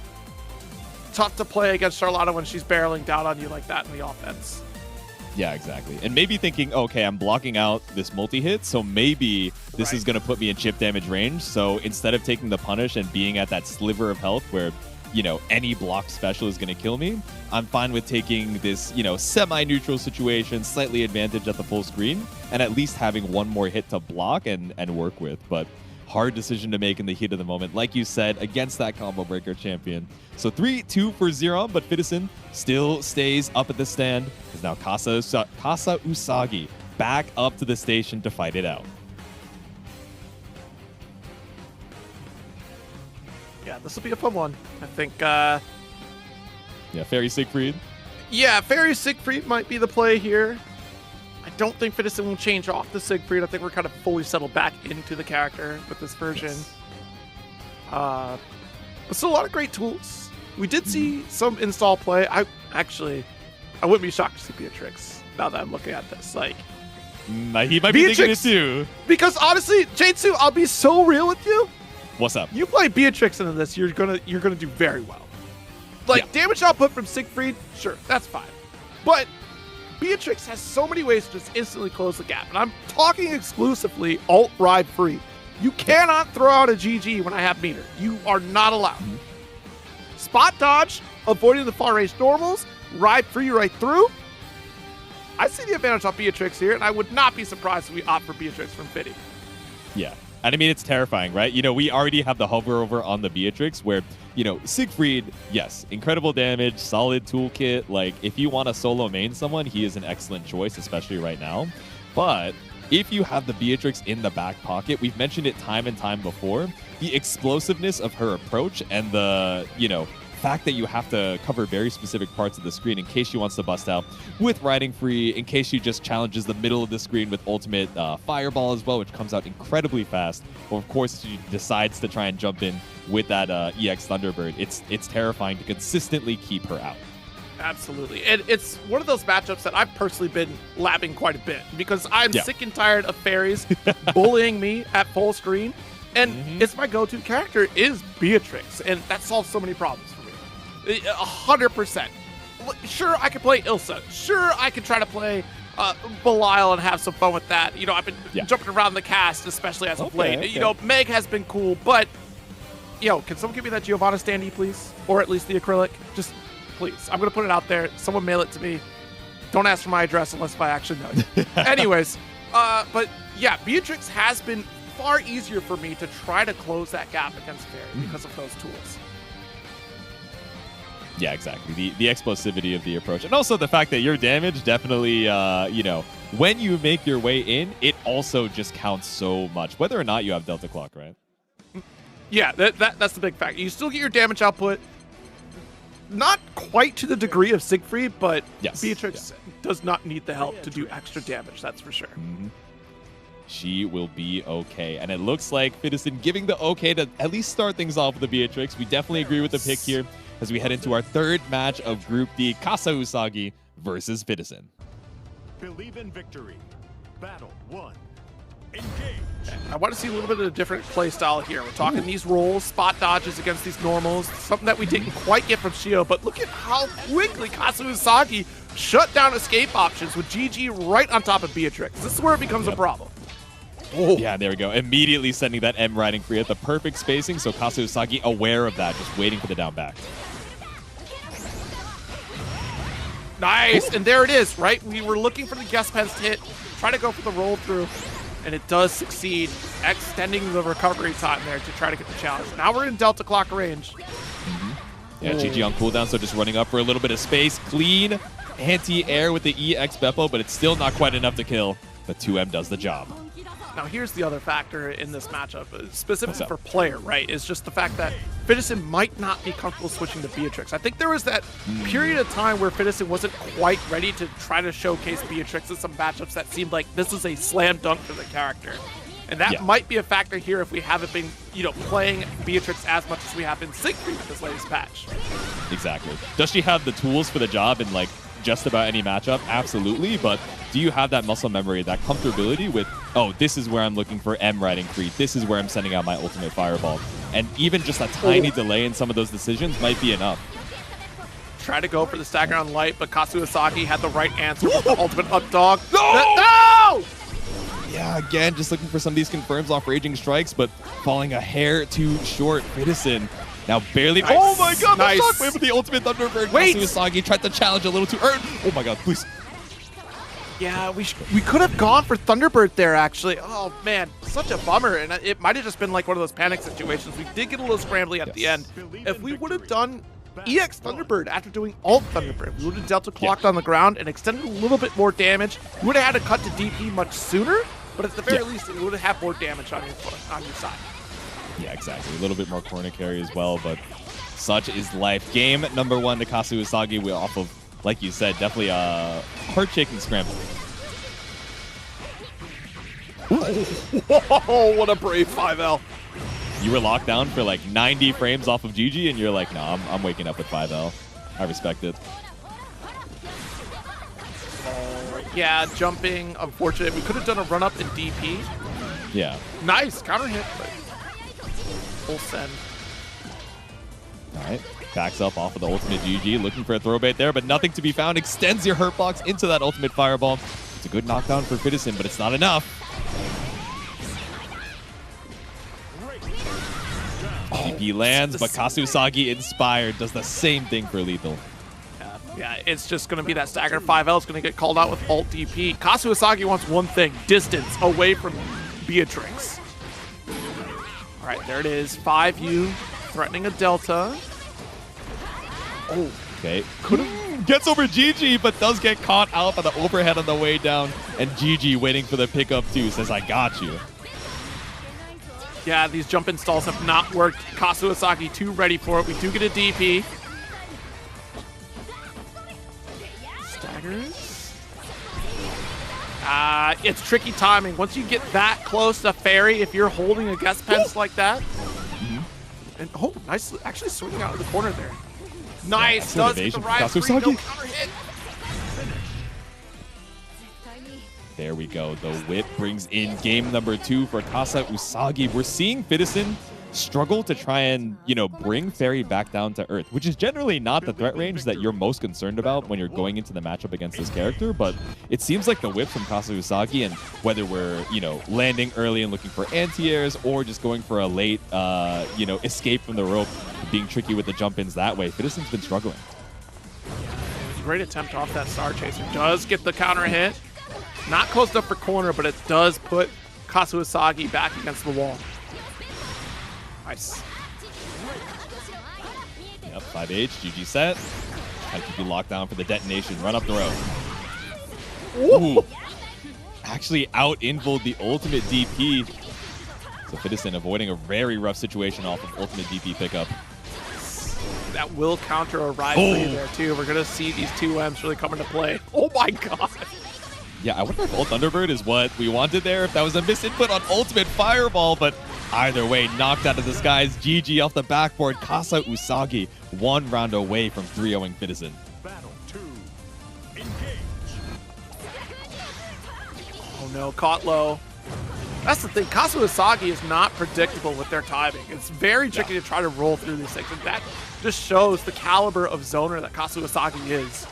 Tough to play against Charlotta when she's barreling down on you like that in the offense. Yeah, exactly. And maybe thinking, okay, I'm blocking out this multi-hit, so maybe this is going to put me in chip damage range. So instead of taking the punish and being at that sliver of health where, you know, any block special is going to kill me, I'm fine with taking this, you know, semi-neutral situation, slightly advantage at the full screen, and at least having one more hit to block and work with. But hard decision to make in the heat of the moment, like you said, against that combo breaker champion. So 3-2 for Zeron, but Fiddison still stays up at the stand, because now Kasa Usagi back up to the station to fight it out. Yeah, this will be a fun one. I think, yeah, Fairy Siegfried. Yeah, Fairy Siegfried might be the play here. I don't think Fiddison will change off the Siegfried. I think we're kind of fully settled back into the character with this version. Yes. But still a lot of great tools. We did see some install play. I wouldn't be shocked to see Beatrix now that I'm looking at this. Like, he might be thinking it too. Because honestly, J2, I'll be so real with you. What's up? You play Beatrix into this, you're gonna do very well. Like, damage output from Siegfried, sure, that's fine. But Beatrix has so many ways to just instantly close the gap. And I'm talking exclusively alt ride free. You cannot throw out a GG when I have meter. You are not allowed. Spot dodge, avoiding the far range normals, ride free right through. I see the advantage on Beatrix here, and I would not be surprised if we opt for Beatrix from Fiddy. Yeah. And I mean, it's terrifying, right? You know, we already have the hover over on the Beatrix where, you know, Siegfried, yes, incredible damage, solid toolkit. Like, if you want to solo main someone, he is an excellent choice, especially right now. But if you have the Beatrix in the back pocket, we've mentioned it time and time before, the explosiveness of her approach and the, you know, fact that you have to cover very specific parts of the screen in case she wants to bust out with riding free, in case she just challenges the middle of the screen with ultimate fireball as well, which comes out incredibly fast. Or of course, she decides to try and jump in with that EX Thunderbird. It's terrifying to consistently keep her out. Absolutely. And it's one of those matchups that I've personally been labbing quite a bit because I'm sick and tired of fairies bullying me at full screen. And it's my go-to character is Beatrix. And that solves so many problems for me. 100%. Sure, I could play Ilsa. Sure, I could try to play Belial and have some fun with that. You know, I've been jumping around the cast, especially as of late. You know, Meg has been cool, but, you know, can someone give me that Giovanna standee, please? Or at least the acrylic? Just, please. I'm going to put it out there. Someone mail it to me. Don't ask for my address unless if I actually know you. Anyways, but yeah, Beatrix has been far easier for me to try to close that gap against Fairy because of those tools. Yeah, exactly. The explosivity of the approach. And also the fact that your damage definitely, you know, when you make your way in, it also just counts so much, whether or not you have Delta Clock, right? Yeah, that's the big fact. You still get your damage output, not quite to the degree of Siegfried, but Beatrix does not need the help to do extra damage, that's for sure. She will be okay. And it looks like Fiddison giving the okay to at least start things off with the Beatrix. We definitely agree with the pick here as we head into our third match of Group D, Kasa Usagi versus Fiddison. Believe in victory. Battle 1. Engage. I want to see a little bit of a different play style here. We're talking these rolls, spot dodges against these normals, something that we didn't quite get from Shio, but look at how quickly Kasa Usagi shut down escape options with GG right on top of Beatrix. This is where it becomes a problem. Yeah, there we go. Immediately sending that M riding free at the perfect spacing, so Kasa Usagi aware of that, just waiting for the down back. Nice, and there it is, right? We were looking for the guest pens to hit, try to go for the roll through, and it does succeed, extending the recovery time there to try to get the challenge. Now we're in Delta Clock range. Yeah, GG on cooldown, so just running up for a little bit of space. Clean anti-air with the EX Beppo, but it's still not quite enough to kill. But 2M does the job. Now, here's the other factor in this matchup, specifically for player, right, is just the fact that Fidison might not be comfortable switching to Beatrix. I think there was that period of time where Fidison wasn't quite ready to try to showcase Beatrix in some matchups that seemed like this is a slam dunk for the character. And that might be a factor here if we haven't been, playing Beatrix as much as we have in Siegfried with this latest patch. Exactly. Does she have the tools for the job in, like, just about any matchup? Absolutely, but do you have that muscle memory, that comfortability with, oh, this is where I'm looking for M riding free, this is where I'm sending out my ultimate fireball, and even just a tiny delay in some of those decisions might be enough. Try to go for the stagger on light, but Kazuhasaki had the right answer with the ultimate up dog. No! Yeah, again, just looking for some of these confirms off Raging Strikes, but falling a hair too short. Fidison now barely. Nice. Oh my god, Nice. the shockwave with the ultimate Thunderbird. Wait! Kazuhasaki tried to challenge a little too early. Oh my god, please. Yeah, we could have gone for Thunderbird there, actually. Oh, man, such a bummer. And it might have just been like one of those panic situations. We did get a little scrambly at the end. If we would have done EX Thunderbird after doing Alt Thunderbird, we would have Delta clocked on the ground and extended a little bit more damage. We would have had to cut to DP much sooner, but at the very least, it would have had more damage on your side. Yeah, exactly. A little bit more corner carry as well, but such is life. Game number 1 to Kazuhasaki. We're off of, like you said, definitely a heart-shaking scramble. Whoa, what a brave 5L. You were locked down for like 90 frames off of GG, and you're like, no, I'm waking up with 5L. I respect it. Yeah, jumping, unfortunate. We could have done a run-up in DP. Yeah. Nice, counter hit, but full send. All right, backs up off of the ultimate GG, looking for a throw bait there, but nothing to be found. Extends your hurt box into that ultimate fireball. It's a good knockdown for Fidison, but it's not enough. DP lands, but Kazuhasaki inspired does the same thing for lethal. Yeah, it's just going to be that stagger 5L. It's going to get called out with alt DP. Kazuhasaki wants one thing, distance away from Beatrix. All right, there it is. 5U threatening a Delta. Oh, okay. Gets over GG, but does get caught out by the overhead on the way down. And GG waiting for the pickup too, says, I got you. Yeah, these jump installs have not worked. Kazuhasaki too ready for it. We do get a DP. Staggers. It's tricky timing. Once you get that close to Fairy, if you're holding a guest pence like that. And oh, nice, actually swinging out of the corner there. Nice, does get the ride free, no counter hit. There we go. The whip brings in game number 2 for Kazuhasaki. We're seeing Fidison struggle to try and, bring Fairy back down to earth, which is generally not the threat range that you're most concerned about when you're going into the matchup against this character. But it seems like the whip from Kazuhasaki, and whether we're, landing early and looking for anti-airs or just going for a late, escape from the rope, being tricky with the jump-ins that way, Fidison's been struggling. Great attempt off that Star Chaser. Does get the counter hit. Not closed up for corner, but it does put Kazuhasaki back against the wall. Nice. Yep, 5H, GG set. Try to keep you locked down for the detonation. Run up the road. Ooh. Actually out-involved the ultimate DP. So Fidison avoiding a very rough situation off of ultimate DP pickup. That will counter a ride free there too. We're going to see these 2Ms really come into play. Oh my god. Yeah, I wonder if Ult Thunderbird is what we wanted there, if that was a misinput on Ultimate Fireball, but either way, knocked out of the skies. GG off the backboard. Kazuhasaki 1 round away from 3-0ing Fidison. Battle 2. Engage. Oh no, caught low. That's the thing, Kazuhasaki is not predictable with their timing. It's very tricky to try to roll through these things, and that just shows the caliber of zoner that Kazuhasaki is.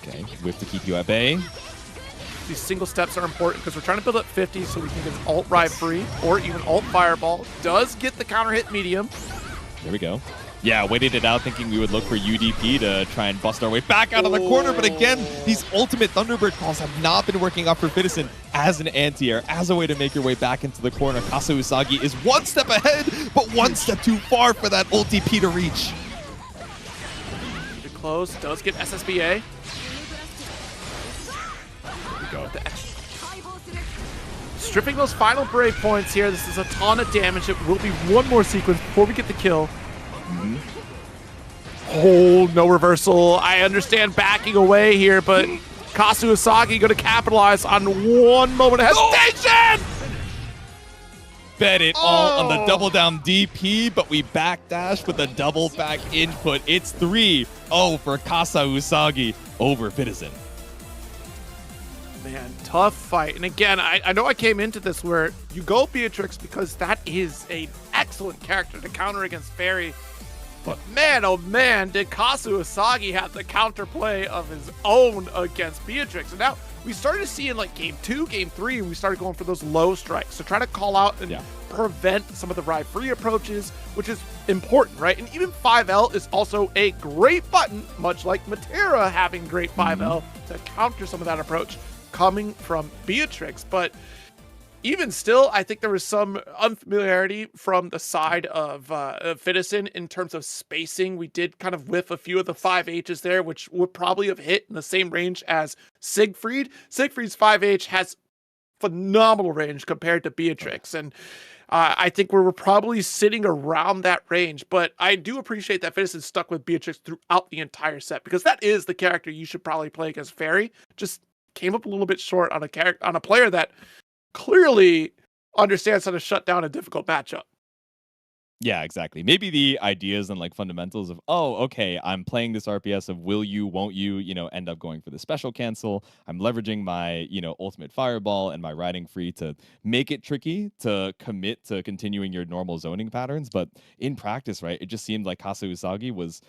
Okay, whip to keep you at bay. These single steps are important because we're trying to build up 50 so we can get an alt ride free or even alt fireball. Does get the counter hit medium. There we go. Yeah, waited it out thinking we would look for UDP to try and bust our way back out of the corner. But again, these ultimate Thunderbird calls have not been working out for Fidison as an anti-air, as a way to make your way back into the corner. Kazuhasaki is 1 step ahead, but 1 step too far for that ult DP to reach. Too close. Does get SSBA. Go with the extra. stripping those final break points here. This is a ton of damage. It will be one more sequence before we get the kill. Oh, no reversal. I understand backing away here, but Kazu Usagi going to capitalize on one moment of hesitation! Bet it all on the double down DP, but we backdash with a double back input. It's 3-0 for Kasa Usagi over Citizen. Man, tough fight. And again, I know I came into this where you go Beatrix because that is an excellent character to counter against Fairy. But man, oh man, did Kazu Usagi have the counterplay of his own against Beatrix. And now we started to see in like game 2, game 3, we started going for those low strikes. So try to call out and prevent some of the ride free approaches, which is important, right? And even 5L is also a great button, much like Matera having great 5L to counter some of that approach coming from Beatrix. But even still, I think there was some unfamiliarity from the side of Fitison in terms of spacing. We did kind of whiff a few of the 5Hs there, which would probably have hit in the same range as Siegfried. Siegfried's 5H has phenomenal range compared to Beatrix, and I think we're probably sitting around that range. But I do appreciate that Fitison stuck with Beatrix throughout the entire set, because that is the character you should probably play against Fairy. Just came up a little bit short on a player that clearly understands how to shut down a difficult matchup. Yeah, exactly. Maybe the ideas and like fundamentals of, oh, okay, I'm playing this RPS of will you, won't you, end up going for the special cancel. I'm leveraging my, ultimate fireball and my riding free to make it tricky to commit to continuing your normal zoning patterns. But in practice, right, it just seemed like Kasa Usagi was,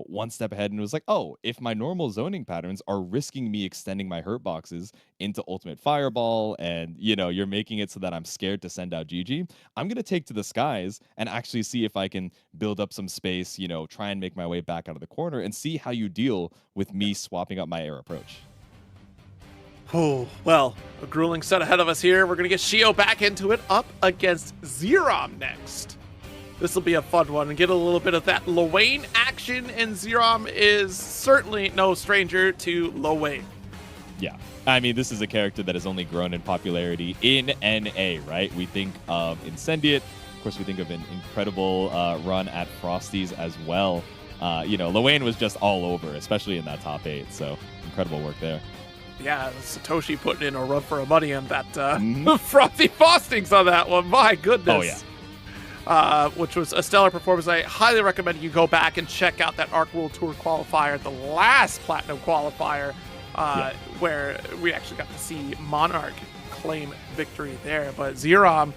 one step ahead and was like, oh, if my normal zoning patterns are risking me extending my hurt boxes into ultimate fireball and, you're making it so that I'm scared to send out GG, I'm going to take to the skies and actually see if I can build up some space, try and make my way back out of the corner and see how you deal with me swapping up my air approach. Oh, well, a grueling set ahead of us here. We're going to get Shio back into it up against Zerom next. This will be a fun one and get a little bit of that Lowain action, and Zerom is certainly no stranger to Lowain. Yeah. I mean, this is a character that has only grown in popularity in NA, right? We think of Incendiate. Of course, we think of an incredible run at Frosty's as well. Lowain was just all over, especially in that top 8. So incredible work there. Yeah, Satoshi putting in a run for a money on that Frosty Fostings on that one. My goodness. Oh, yeah. Which was a stellar performance. I highly recommend you go back and check out that Arc World Tour qualifier, the last Platinum qualifier, where we actually got to see Monarch claim victory there. But Zerom,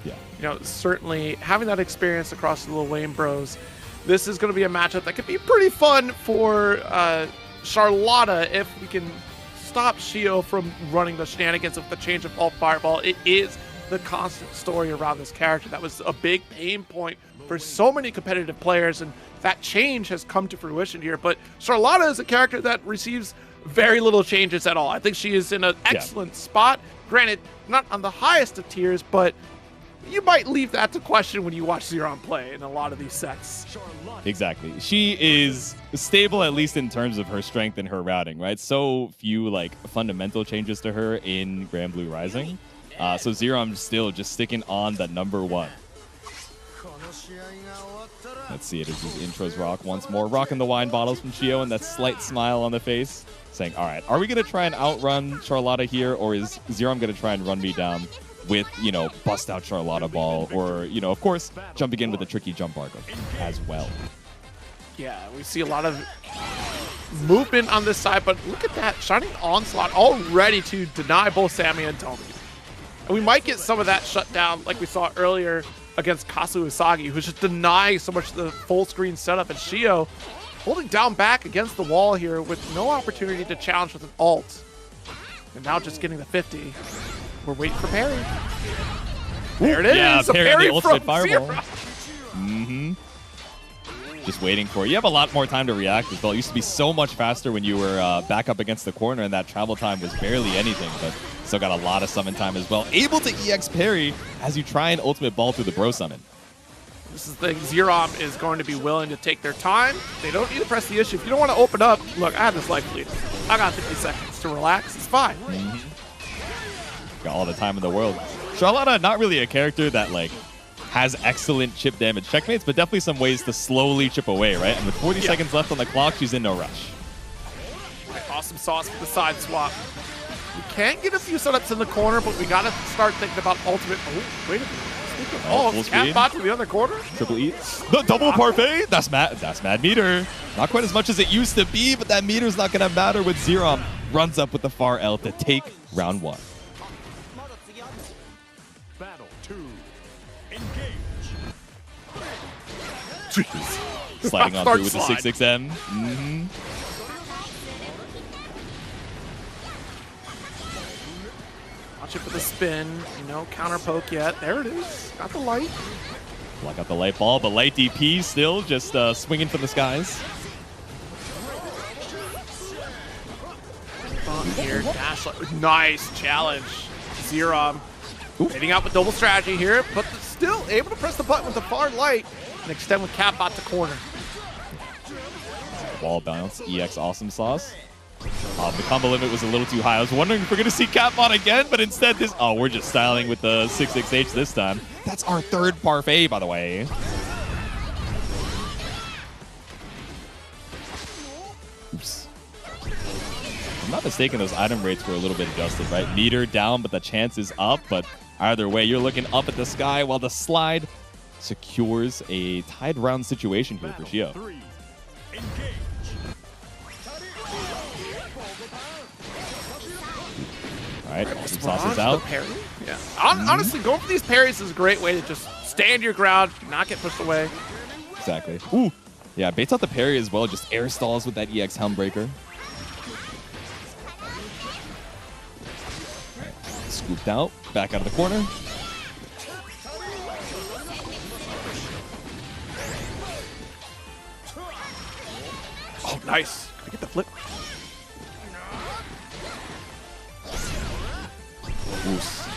certainly having that experience across the Lowain Bros, this is going to be a matchup that could be pretty fun for Charlotta if we can stop Shio from running the shenanigans of the change of all fireball. It is the constant story around this character that was a big pain point for so many competitive players, and that change has come to fruition here. But Charlotta is a character that receives very little changes at all. I think she is in an excellent spot. Granted, not on the highest of tiers, but you might leave that to question when you watch Zerom play in a lot of these sets. Exactly. She is stable, at least in terms of her strength and her routing, right? So few fundamental changes to her in Grand Blue Rising. So Zerom still just sticking on the number 1. Let's see it as his intros rock once more. Rocking the wine bottles from Shio and that slight smile on the face, saying, all right, are we going to try and outrun Charlotta here, or is Zerom going to try and run me down with, bust out Charlotta ball, or, of course, jumping in with a tricky jump arc as well. Yeah, we see a lot of movement on this side, but look at that. Shining Onslaught all ready to deny both Sammy and Tomi. And we might get some of that shut down like we saw earlier against Kazu Usagi, who's just denying so much of the full screen setup, and Shio holding down back against the wall here with no opportunity to challenge with an ult. And now just getting the 50. We're waiting for parry. There it is. Yeah, parry the ultimate fireball. Just waiting for it. You have a lot more time to react as well. It used to be so much faster when you were back up against the corner, and that travel time was barely anything, but still got a lot of summon time as well. Able to EX parry as you try and ultimate ball through the bro summon. This is the thing. Zerom is going to be willing to take their time. They don't need to press the issue. If you don't want to open up, look, I have this life lead. I got 50 seconds to relax. It's fine. Got all the time in the world. Charlotta, not really a character that like has excellent chip damage checkmates, but definitely some ways to slowly chip away, right? And with 40 seconds left on the clock, she's in no rush. Awesome sauce for the side swap. We can get a few setups in the corner, but we gotta start thinking about ultimate. Oh, wait a minute. Oh, Oh, cat bot to the other corner? Triple E. The double parfait. That's mad meter. Not quite as much as it used to be, but that meter's not gonna matter with Zerom. Runs up with the far L to take round 1. Battle 2. Engage. Jeez. Sliding on through with the 6-6M. Mm-hmm. Watch it for the spin. You know, counter poke yet. There it is. Got the light. Block out the light ball, but light DP still just swinging from the skies. Here, dash. Nice challenge. Zerom. Hitting out with double strategy here, but still able to press the button with the far light and extend with Catbot to corner. Wall bounce, EX awesome sauce. The combo limit was a little too high. I was wondering if we're going to see Catbot again, but instead this... Oh, we're just styling with the 6-6H this time. That's our third parfait, by the way. Oops. If I'm not mistaken, those item rates were a little bit adjusted, right? Meter down, but the chance is up. But either way, you're looking up at the sky while the slide secures a tied round situation here for Shio. All right, sauces out. Yeah. Honestly, going for these parries is a great way to just stand your ground, not get pushed away. Exactly. Ooh. Yeah, baits out the parry as well. Just air stalls with that EX Helmbreaker. Right. Scooped out. Back out of the corner. Oh, nice. Can I get the flip? Oof.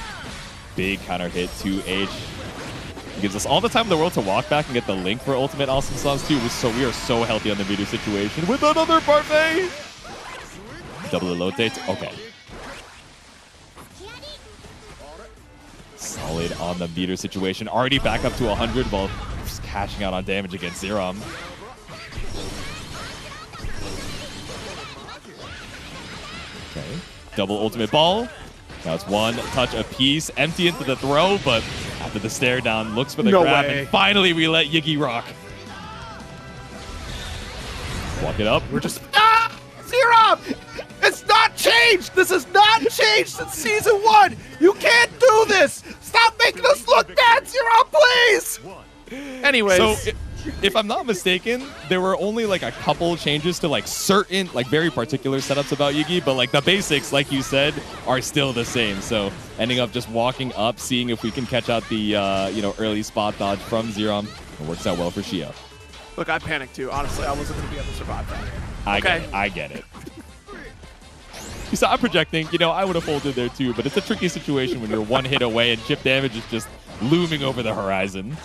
Big counter hit, 2H. Gives us all the time in the world to walk back and get the link for Ultimate Awesome Sauce too. So we are so healthy on the meter situation with another parfait. Double elote. Okay. Solid on the meter situation. Already back up to 100 while just cashing out on damage against Zerom. Okay. Double ultimate ball. Now it's one touch apiece. Empty into the throw, but after the stare down, looks for the grab. Way. And finally we let Yiggy rock. Walk it up. We're just... Ah! Zerom! It's not changed! This has not changed since Season 1! You can't do this! Stop making us look bad, Zerom, please! Anyways... So, if I'm not mistaken, there were only like a couple changes to like certain, like very particular setups about Yiggy, but like the basics, like you said, are still the same. So ending up just walking up, seeing if we can catch out the you know, early spot dodge from Zerom. It works out well for Shio. Look, I panicked too. Honestly, I wasn't going to be able to survive that. I get it. You saw I'm projecting, you know, I would have folded there too, but it's a tricky situation when you're one hit away and chip damage is just looming over the horizon.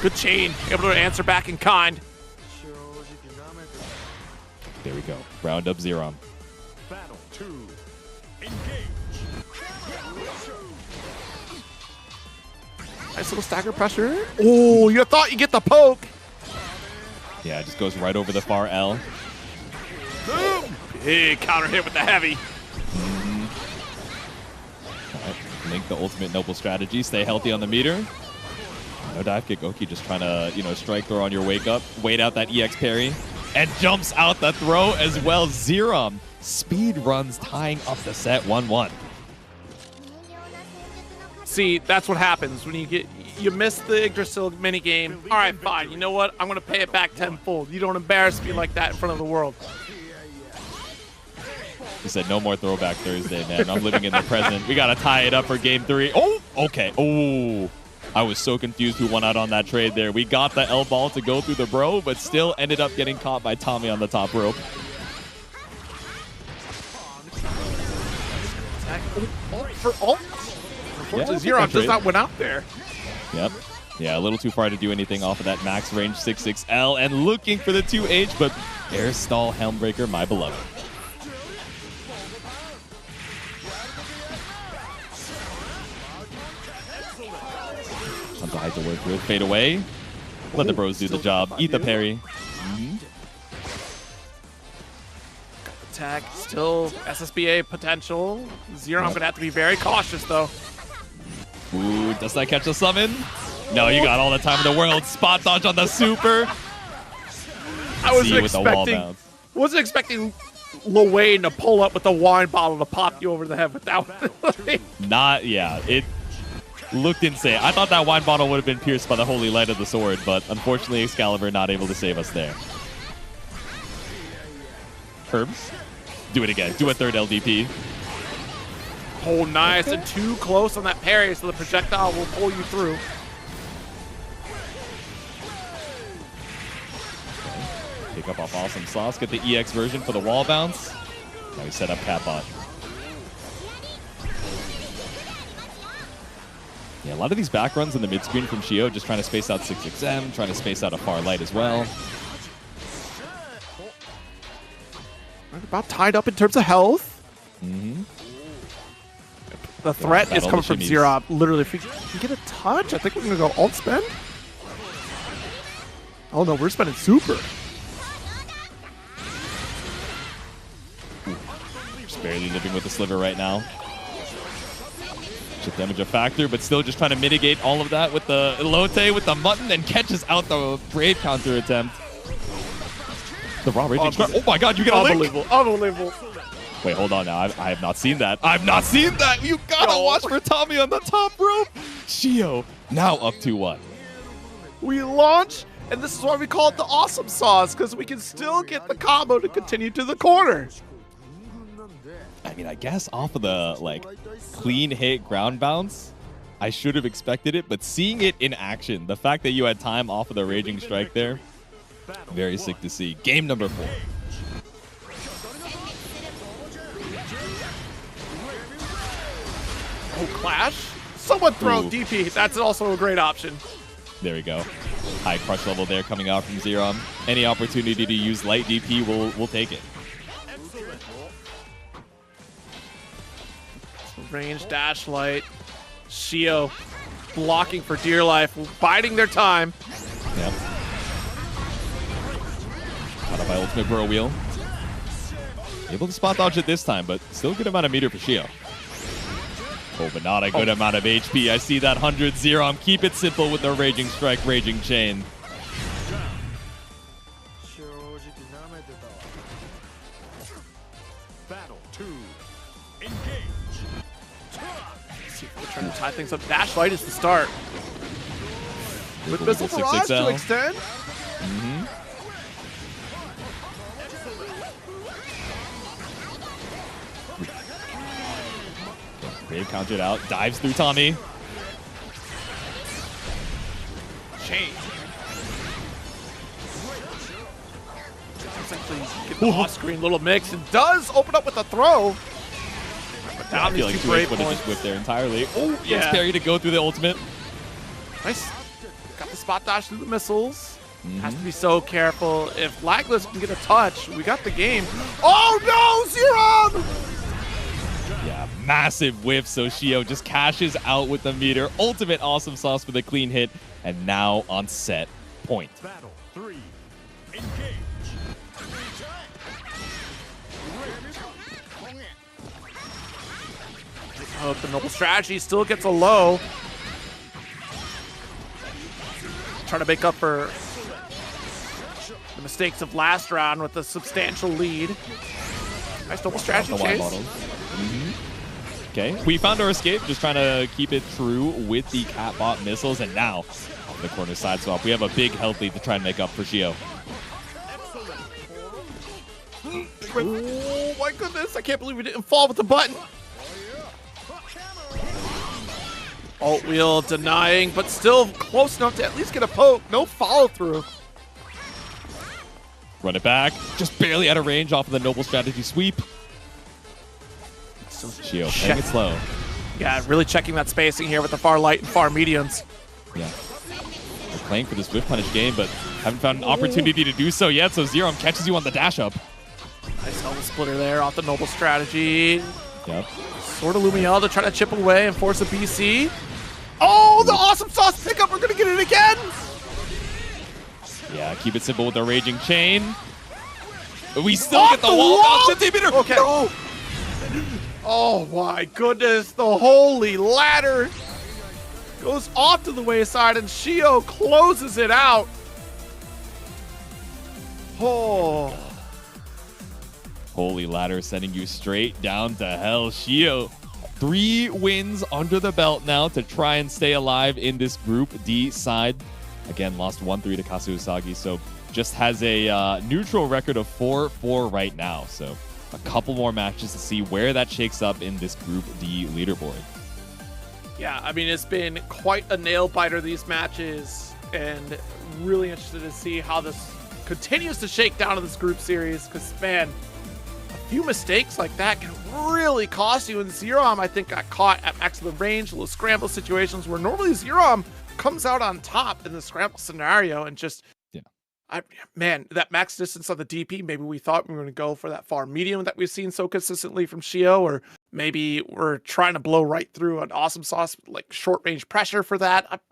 Good chain. Able to answer back in kind. There we go. Round up Zerom. Battle 2. Engage. Nice little stagger pressure. Oh, you thought you get the poke. Yeah, it just goes right over the far L. Boom. Big counter hit with the heavy. All right. Link the ultimate noble strategy. Stay healthy on the meter. No dive kick. Oki just trying to, you know, strike throw on your wake up. Wait out that EX parry. And jumps out the throw as well. Zerom speed runs, tying up the set 1-1. See, that's what happens when you miss the Yggdrasil minigame. All right, fine. You know what? I'm going to pay it back tenfold. You don't embarrass me like that in front of the world. He said no more throwback Thursday, man. I'm living in the present. We got to tie it up for game 3. Oh, okay. Oh. I was so confused who won out on that trade there. We got the L ball to go through the bro, but still ended up getting caught by Tommy on the top rope. Unfortunately, Zerom does not win out there. Yep. Yeah, a little too far to do anything off of that max range 6-6L and looking for the 2H, but air stall Helmbreaker, my beloved. Tons of height to work with. Fade away. Let the bros do the job. Eat the parry. Attack, still SSBA potential. Zero, I'm going to have to be very cautious, though. Ooh, does that catch a summon? No, you got all the time in the world. Spot dodge on the super. I wasn't expecting Lil Wayne to pull up with the wine bottle to pop you over the head with that one. It looked insane. I thought that wine bottle would have been pierced by the holy light of the sword, but unfortunately Excalibur not able to save us there. Herb, do it again. Do a third LDP. Oh, nice. And too close on that parry, so the projectile will pull you through. Pick up off Awesome Sauce. Get the EX version for the wall bounce. Now we set up Catbot. Yeah, a lot of these back runs in the mid screen from Shio, just trying to space out 6XM, trying to space out a far light as well. About tied up in terms of health. The threat is coming from Zero. Literally, if we can get a touch, I think we're going to go alt spend. Oh no, we're spending super. Just barely living with the sliver right now. Chip damage a factor, but still just trying to mitigate all of that with the elote, with the mutton, and catches out the Brave counter attempt. The raw raging strike. Oh my god, you get a link? Unbelievable. Wait, hold on now. I have not seen that. I've not seen that. You gotta watch for Tommy on the top rope. Shio now up to what? We launch, and this is why we call it the awesome sauce, because we can still get the combo to continue to the corner. I mean, I guess off of the clean hit ground bounce, I should have expected it, but seeing it in action, the fact that you had time off of the raging strike there, very sick to see. Game number 4. Oh, Clash? Someone throw DP. That's also a great option. There we go. High crush level there coming out from Zero. Any opportunity to use light DP, we'll take it. Range dash light. Shio blocking for dear life, biding their time. Yep. Caught up by ultimate burrow wheel. Able to spot dodge it this time, but still a good amount of meter for Shio. Oh, but not a good amount of HP. I see that 100 Zero. Keep it simple with the Raging Strike, Raging Chain. Battle 2. Engage. See if we're trying to tie things up. Dash light is the start. With Missile Barrage to extend. Brave countered out, dives through Tommy. Chain. Let's actually get the off-screen little mix. It does open up with a throw. But down I feel like 2H would have just whipped there entirely. Oh, yes, parry to go through the ultimate. Nice. Got the spot dash through the missiles. Has to be so careful. If Lagless can get a touch, we got the game. Oh no, Zero! Yeah, massive whiff, so Shio just cashes out with the meter. Ultimate awesome sauce for the clean hit, and now on set point. Battle 3. Engage. Oh, the noble strategy still gets a low. Trying to make up for the mistakes of last round with a substantial lead. Nice noble strategy chase. Okay, we found our escape, just trying to keep it true with the Catbot missiles, and now on the corner side swap, we have a big health lead to try and make up for Shio. Oh my goodness, I can't believe we didn't fall with the button. Alt wheel denying, but still close enough to at least get a poke. No follow through. Run it back, just barely out of range off of the noble strategy sweep. Shio playing it slow. Yeah, really checking that spacing here with the far light and far mediums. Yeah. We're playing for this whiff punish game, but haven't found an opportunity to do so yet, so Zero catches you on the dash up. Nice helmet splitter there off the noble strategy. Yep. Sword of Lumiel to try to chip away and force a BC. Oh, the awesome sauce pickup. We're going to get it again. Yeah, keep it simple with the Raging Chain. But we still get the wall bounce 50 meter. Okay. No. Oh my goodness. The holy ladder goes off to the wayside and Shio closes it out. Oh. Holy ladder sending you straight down to hell. Shio, 3 wins under the belt now to try and stay alive in this Group D side. Again, lost 1-3 to Kazu Usagi, so just has a neutral record of 4-4 right now. So a couple more matches to see where that shakes up in this Group D leaderboard. Yeah, I mean, it's been quite a nail-biter, these matches, and really interested to see how this continues to shake down in this group series, because, man, a few mistakes like that can really cost you. And Zerom, I think, got caught at maximum range, little scramble situations where normally Zerom comes out on top in the scramble scenario and just, man, that max distance on the DP, maybe we thought we were going to go for that far medium that we've seen so consistently from Shio, or maybe we're trying to blow right through an awesome sauce, like short range pressure for that.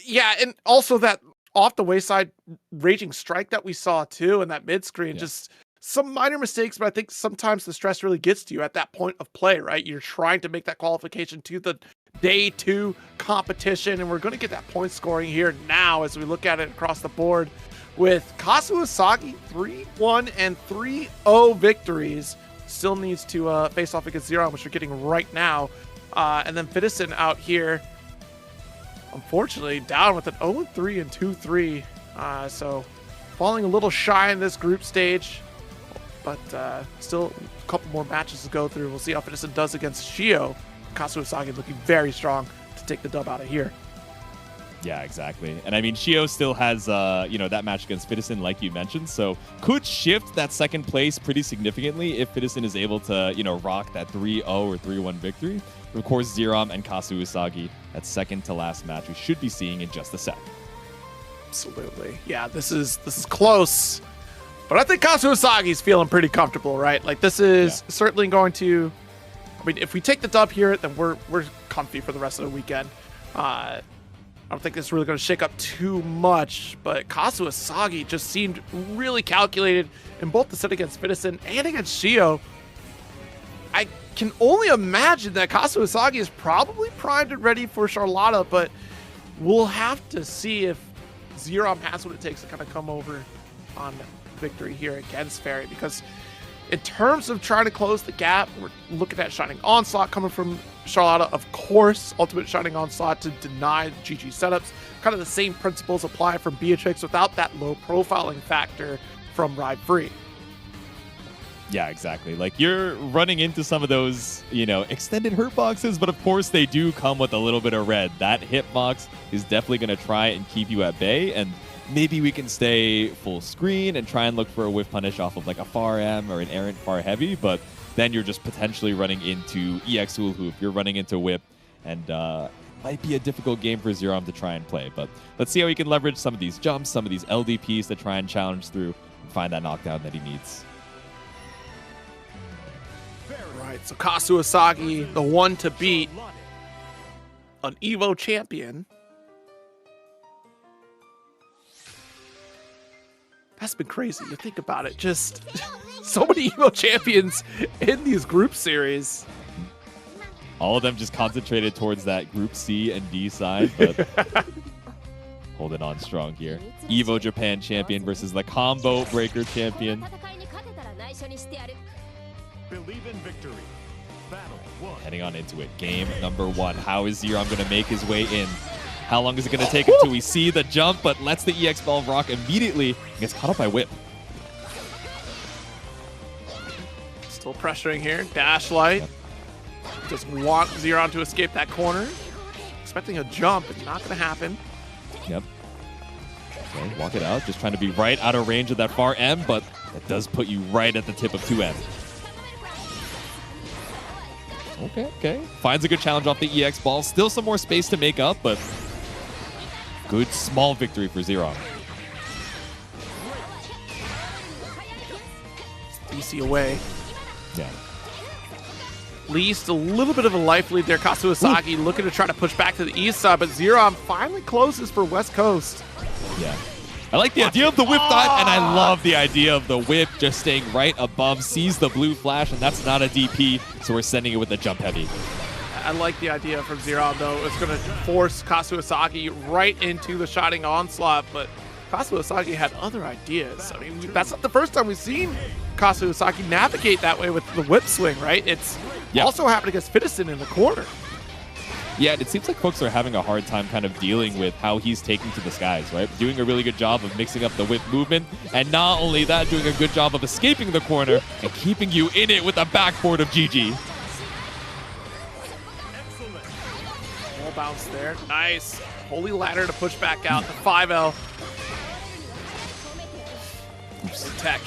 Yeah, and also that off the wayside Raging Strike that we saw too in that mid screen, just some minor mistakes, but I think sometimes the stress really gets to you at that point of play, right? You're trying to make that qualification to the day 2 competition, and we're going to get that point scoring here now as we look at it across the board with Kazu Usagi 3-1 and 3-0 victories. Still needs to face off against Zeron, which we're getting right now. And then Fitison out here, unfortunately, down with an 0-3 and 2-3. So falling a little shy in this group stage, but still a couple more matches to go through. We'll see how Fitison does against Shio. Kazu Usagi looking very strong to take the dub out of here. Yeah, exactly. And I mean, Shio still has, that match against Fitison, like you mentioned, so could shift that second place pretty significantly if Fitison is able to, rock that 3-0 or 3-1 victory. Of course, Zerom and Kazu Usagi, that second to last match we should be seeing in just a sec. Absolutely. Yeah, this is close. But I think Kazu Usagi's feeling pretty comfortable, right? Like, this is certainly going to, I mean, if we take the dub here, then we're comfy for the rest of the weekend. I don't think this is really going to shake up too much, but Kazu Usagi just seemed really calculated in both the set against Fitison and against Shio. I can only imagine that Kazu Usagi is probably primed and ready for Charlotta, but we'll have to see if Zerom has what it takes to kind of come over on victory here against Fairy, because in terms of trying to close the gap, we're looking at Shining Onslaught coming from Charlotta, of course, Ultimate Shining Onslaught to deny GG setups. Kind of the same principles apply from Beatrix without that low profiling factor from Ride Free. Yeah, exactly. Like, you're running into some of those, extended hurt boxes, but of course they do come with a little bit of red. That hitbox is definitely going to try and keep you at bay, and maybe we can stay full screen and try and look for a whiff punish off of like a far M or an errant far heavy, but then you're just potentially running into EX Hula Hoop. You're running into whip, and might be a difficult game for Zerom to try and play. But let's see how he can leverage some of these jumps, some of these LDPs to try and challenge through and find that knockdown that he needs. Right, so Kazu Usagi, the one to beat, an EVO champion. That's been crazy. You think about it. Just so many EVO champions in these group series. All of them just concentrated towards that Group C and D side, but holding on strong here. EVO Japan champion versus the Combo Breaker champion. Believe in victory. Battle 1. Heading on into it. Game number 1. How is Zerom going to make his way in? How long is it going to take until we see the jump, but lets the EX ball rock immediately? Gets caught up by whip. Still pressuring here. Dash light. Yep. Just want Zerom to escape that corner. Expecting a jump. It's not going to happen. Yep. Okay, walk it out. Just trying to be right out of range of that far M, but it does put you right at the tip of 2M. Okay. Finds a good challenge off the EX ball. Still some more space to make up, but good small victory for Zerom. DC away. Yeah. least a little bit of a life lead there. Kasuosagi looking to try to push back to the east side, but Zerom finally closes for West Coast. Yeah. I like the idea of the whip dive, and I love the idea of the whip just staying right above, sees the blue flash, and that's not a DP, so we're sending it with the jump heavy. I like the idea from Zerom, though. It's going to force Kasuosagi right into the Shining Onslaught, but Kasuosagi had other ideas. I mean, that's not the first time we've seen Kasuosagi navigate that way with the whip swing, right? It's also happened against Fiddison in the corner. Yeah, it seems like folks are having a hard time kind of dealing with how he's taking to the skies, right? Doing a really good job of mixing up the whip movement, and not only that, doing a good job of escaping the corner and keeping you in it with the backboard of GG. Wall bounce there. Nice. Holy ladder to push back out. The 5L. Oops. Tech.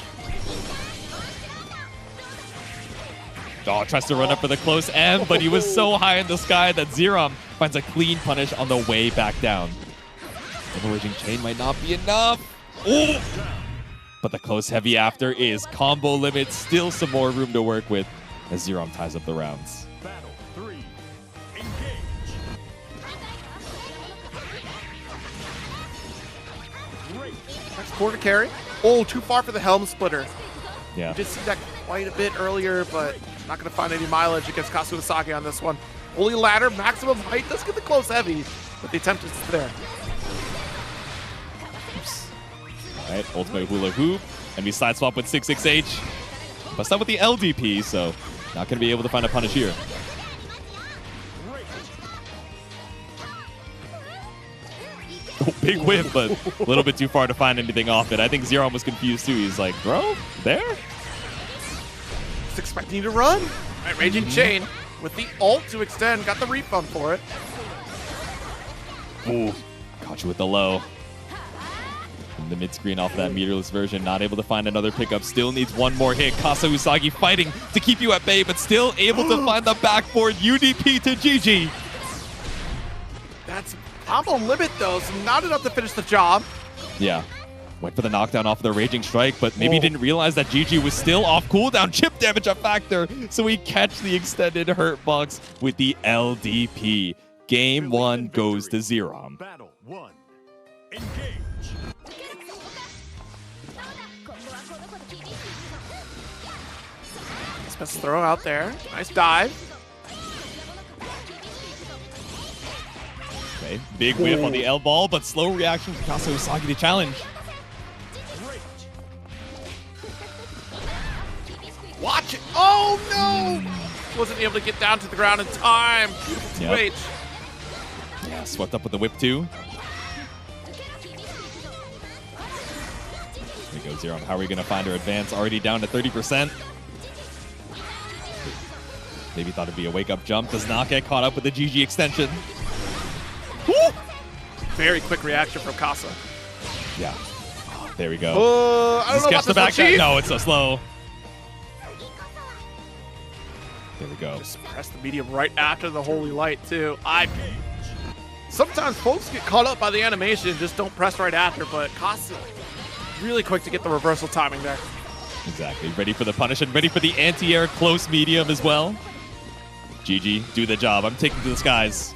Oh, tries to run up for the close M, but he was so high in the sky that Zerom finds a clean punish on the way back down. The Raging Chain might not be enough. Ooh. But the close heavy after is combo limit. Still some more room to work with as Zerom ties up the rounds. Battle 3. Engage. Next quarter carry. Oh, too far for the Helm Splitter. Yeah. We did see that quite a bit earlier, but not going to find any mileage against Kasuosagi on this one. Holy ladder, maximum height, does get the close heavy, but the attempt is there. Oops. All right, ultimate hula hoop, and we side swap with 66H. But not with the LDP, so not going to be able to find a punish here. Oh, big whip, but a little bit too far to find anything off it. I think Zerom was confused too. He's like, bro, there? Just expecting you to run. All right, Raging Chain with the ult to extend. Got the refund for it. Ooh, caught you with the low. In the mid screen off that meterless version, not able to find another pickup. Still needs one more hit. Kasuosagi fighting to keep you at bay, but still able to find the backboard UDP to GG. That's combo limit though, so not enough to finish the job. Yeah. Went for the knockdown off of the Raging Strike, but maybe didn't realize that GG was still off cooldown. Chip damage a factor, so we catch the extended hurt box with the LDP. Game 1 goes to Zerom. Battle 1. Engage. Best throw out there. Nice dive. Okay, big whiff on the L ball, but slow reaction from Kasuosagi to challenge. Watch it. Oh no! Wasn't able to get down to the ground in time. Beautiful 2H. Yeah, swept up with the whip too. There we go, Zerom. How are we going to find her advance? Already down to 30%. Maybe thought it'd be a wake-up jump. Does not get caught up with the GG extension. Woo! Very quick reaction from Kasa. Yeah. Oh, there we go. I don't know about the this back one, No, it's so slow. There we go. Just press the medium right after the holy light, too. Sometimes folks get caught up by the animation, just don't press right after, but Kasa really quick to get the reversal timing there. Exactly. Ready for the punish and ready for the anti-air close medium as well. GG, do the job. I'm taking to the skies.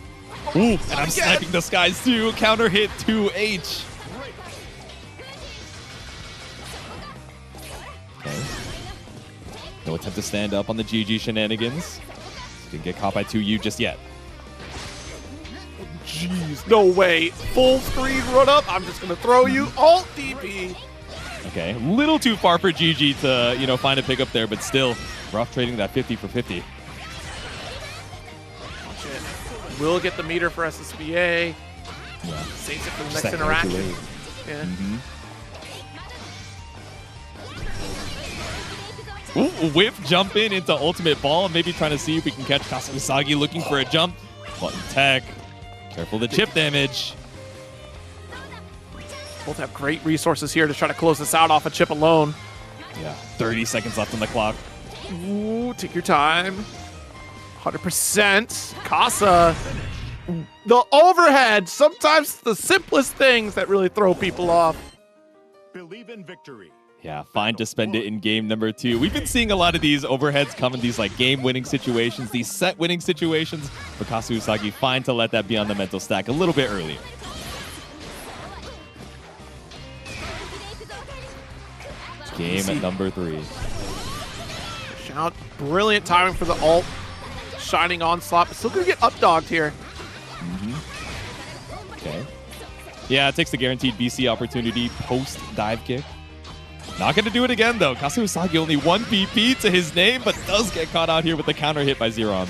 Ooh, and I'm sniping the skies too. Counter hit 2H. Okay. No attempt to stand up on the GG shenanigans. Didn't get caught by 2U just yet. Jeez, no way. Full screen run up. I'm just going to throw you. Alt DP. Okay, a little too far for GG to, find a pickup there, but still rough trading that 50 for 50. Watch it. We'll get the meter for SSBA. Yeah. Saves it for the next interaction. Yeah. Ooh, whip jump into ultimate ball, and maybe trying to see if we can catch Kasuosagi looking for a jump. Button tech. Careful the chip damage. Both have great resources here to try to close this out off a chip alone. Yeah, 30 seconds left on the clock. Ooh, take your time. 100%. Kasa. The overhead. Sometimes the simplest things that really throw people off. Believe in victory. Yeah, fine to spend it in game number 2. We've been seeing a lot of these overheads come in these like game-winning situations, these set-winning situations. For Kazu Usagi, fine to let that be on the mental stack a little bit earlier. Game at number 3. Shout, brilliant timing for the ult. Shining onslaught, but still gonna get updogged here. Okay. Yeah, it takes the guaranteed BC opportunity post dive kick. Not going to do it again, though. Kazu Usagi only 1 PP to his name, but does get caught out here with the counter hit by Zerom.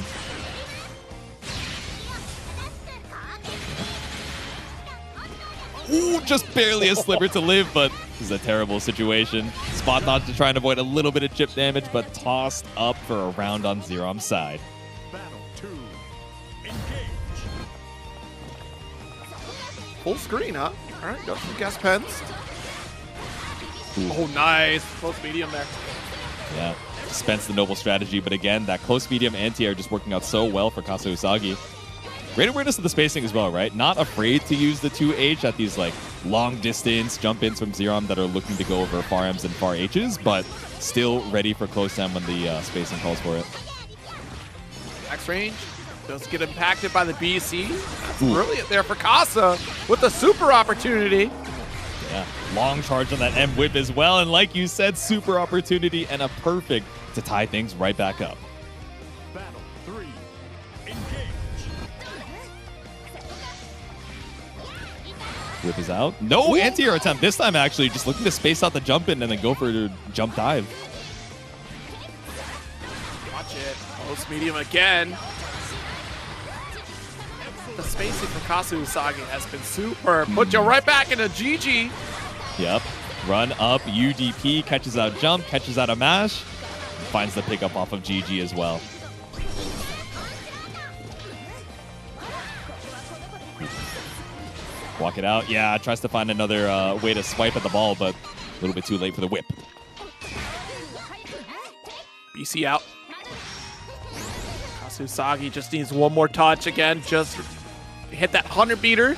Ooh, just barely a sliver to live, but this is a terrible situation. Spot dodge to try and avoid a little bit of chip damage, but tossed up for a round on Zerom's side. Battle 2. Engage. Full screen, huh? All right, go for gas pens. Oh, nice. Close medium there. Yeah, dispense the noble strategy, but again, that close medium anti-air just working out so well for Kazu Usagi. Great awareness of the spacing as well, right? Not afraid to use the 2H at these like long distance jump-ins from Zerom that are looking to go over far Ms and far Hs, but still ready for close M when the spacing calls for it. Max range does get impacted by the BC. That's brilliant there for Casa with the super opportunity. Yeah, long charge on that M whip as well, and like you said, super opportunity and a perfect to tie things right back up. Battle 3. Engage. Whip is out. No anti-air attempt this time, actually. Just looking to space out the jump in and then go for a jump dive. Watch it. Close medium again. The spacing for Kazu Usagi has been super. Put you right back into GG. Yep. Run up, UDP, catches out jump, catches out a mash. Finds the pickup off of GG as well. Walk it out. Yeah, tries to find another way to swipe at the ball, but a little bit too late for the whip. BC out. Kazu Usagi just needs one more touch again. Just hit that 100 meter.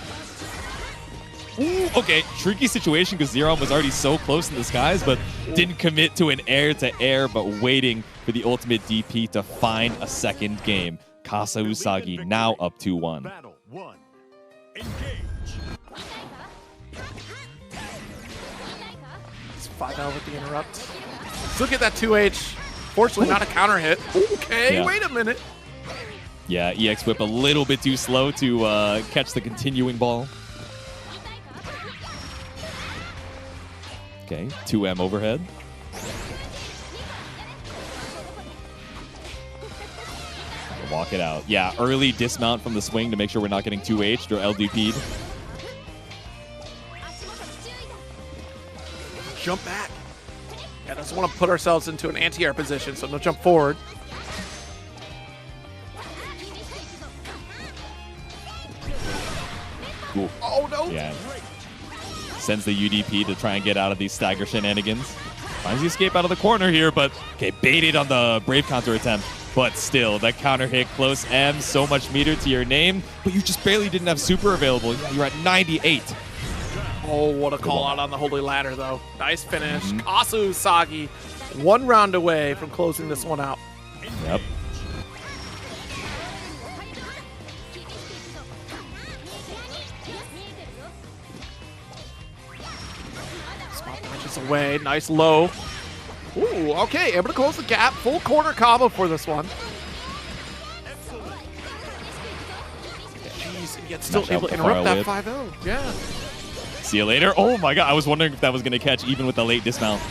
Ooh, okay, tricky situation because Zerom was already so close in the skies, but didn't commit to an air-to-air, but waiting for the ultimate DP to find a second game. Kazu Usagi now up 2-1. Battle 1. Engage. It's 5L with the interrupt. Still get that 2H. Fortunately, not a counter hit. Okay, Yeah. wait a minute. Yeah, EX Whip a little bit too slow to catch the continuing ball. Okay, 2M overhead. Walk it out. Yeah, early dismount from the swing to make sure we're not getting 2H'd or LDP'd. Jump back. Yeah, doesn't want to put ourselves into an anti-air position, so no jump forward. Cool. Oh, no. Yeah. Sends the UDP to try and get out of these stagger shenanigans. Finds the escape out of the corner here, but okay, baited on the Brave counter attempt. But still, that counter hit, close M, so much meter to your name, but you just barely didn't have super available. Yeah, you're at 98. Oh, what a call out on the Holy Ladder, though. Nice finish. Kazu Usagi, 1 round away from closing this one out. Yep. Spot punches away. Nice low. Ooh, okay. Able to close the gap. Full corner combo for this one. Jeez, and yet still Smash out able to with the interrupt fire that 5-0. Yeah. See you later. Oh my god, I was wondering if that was going to catch even with the late dismount.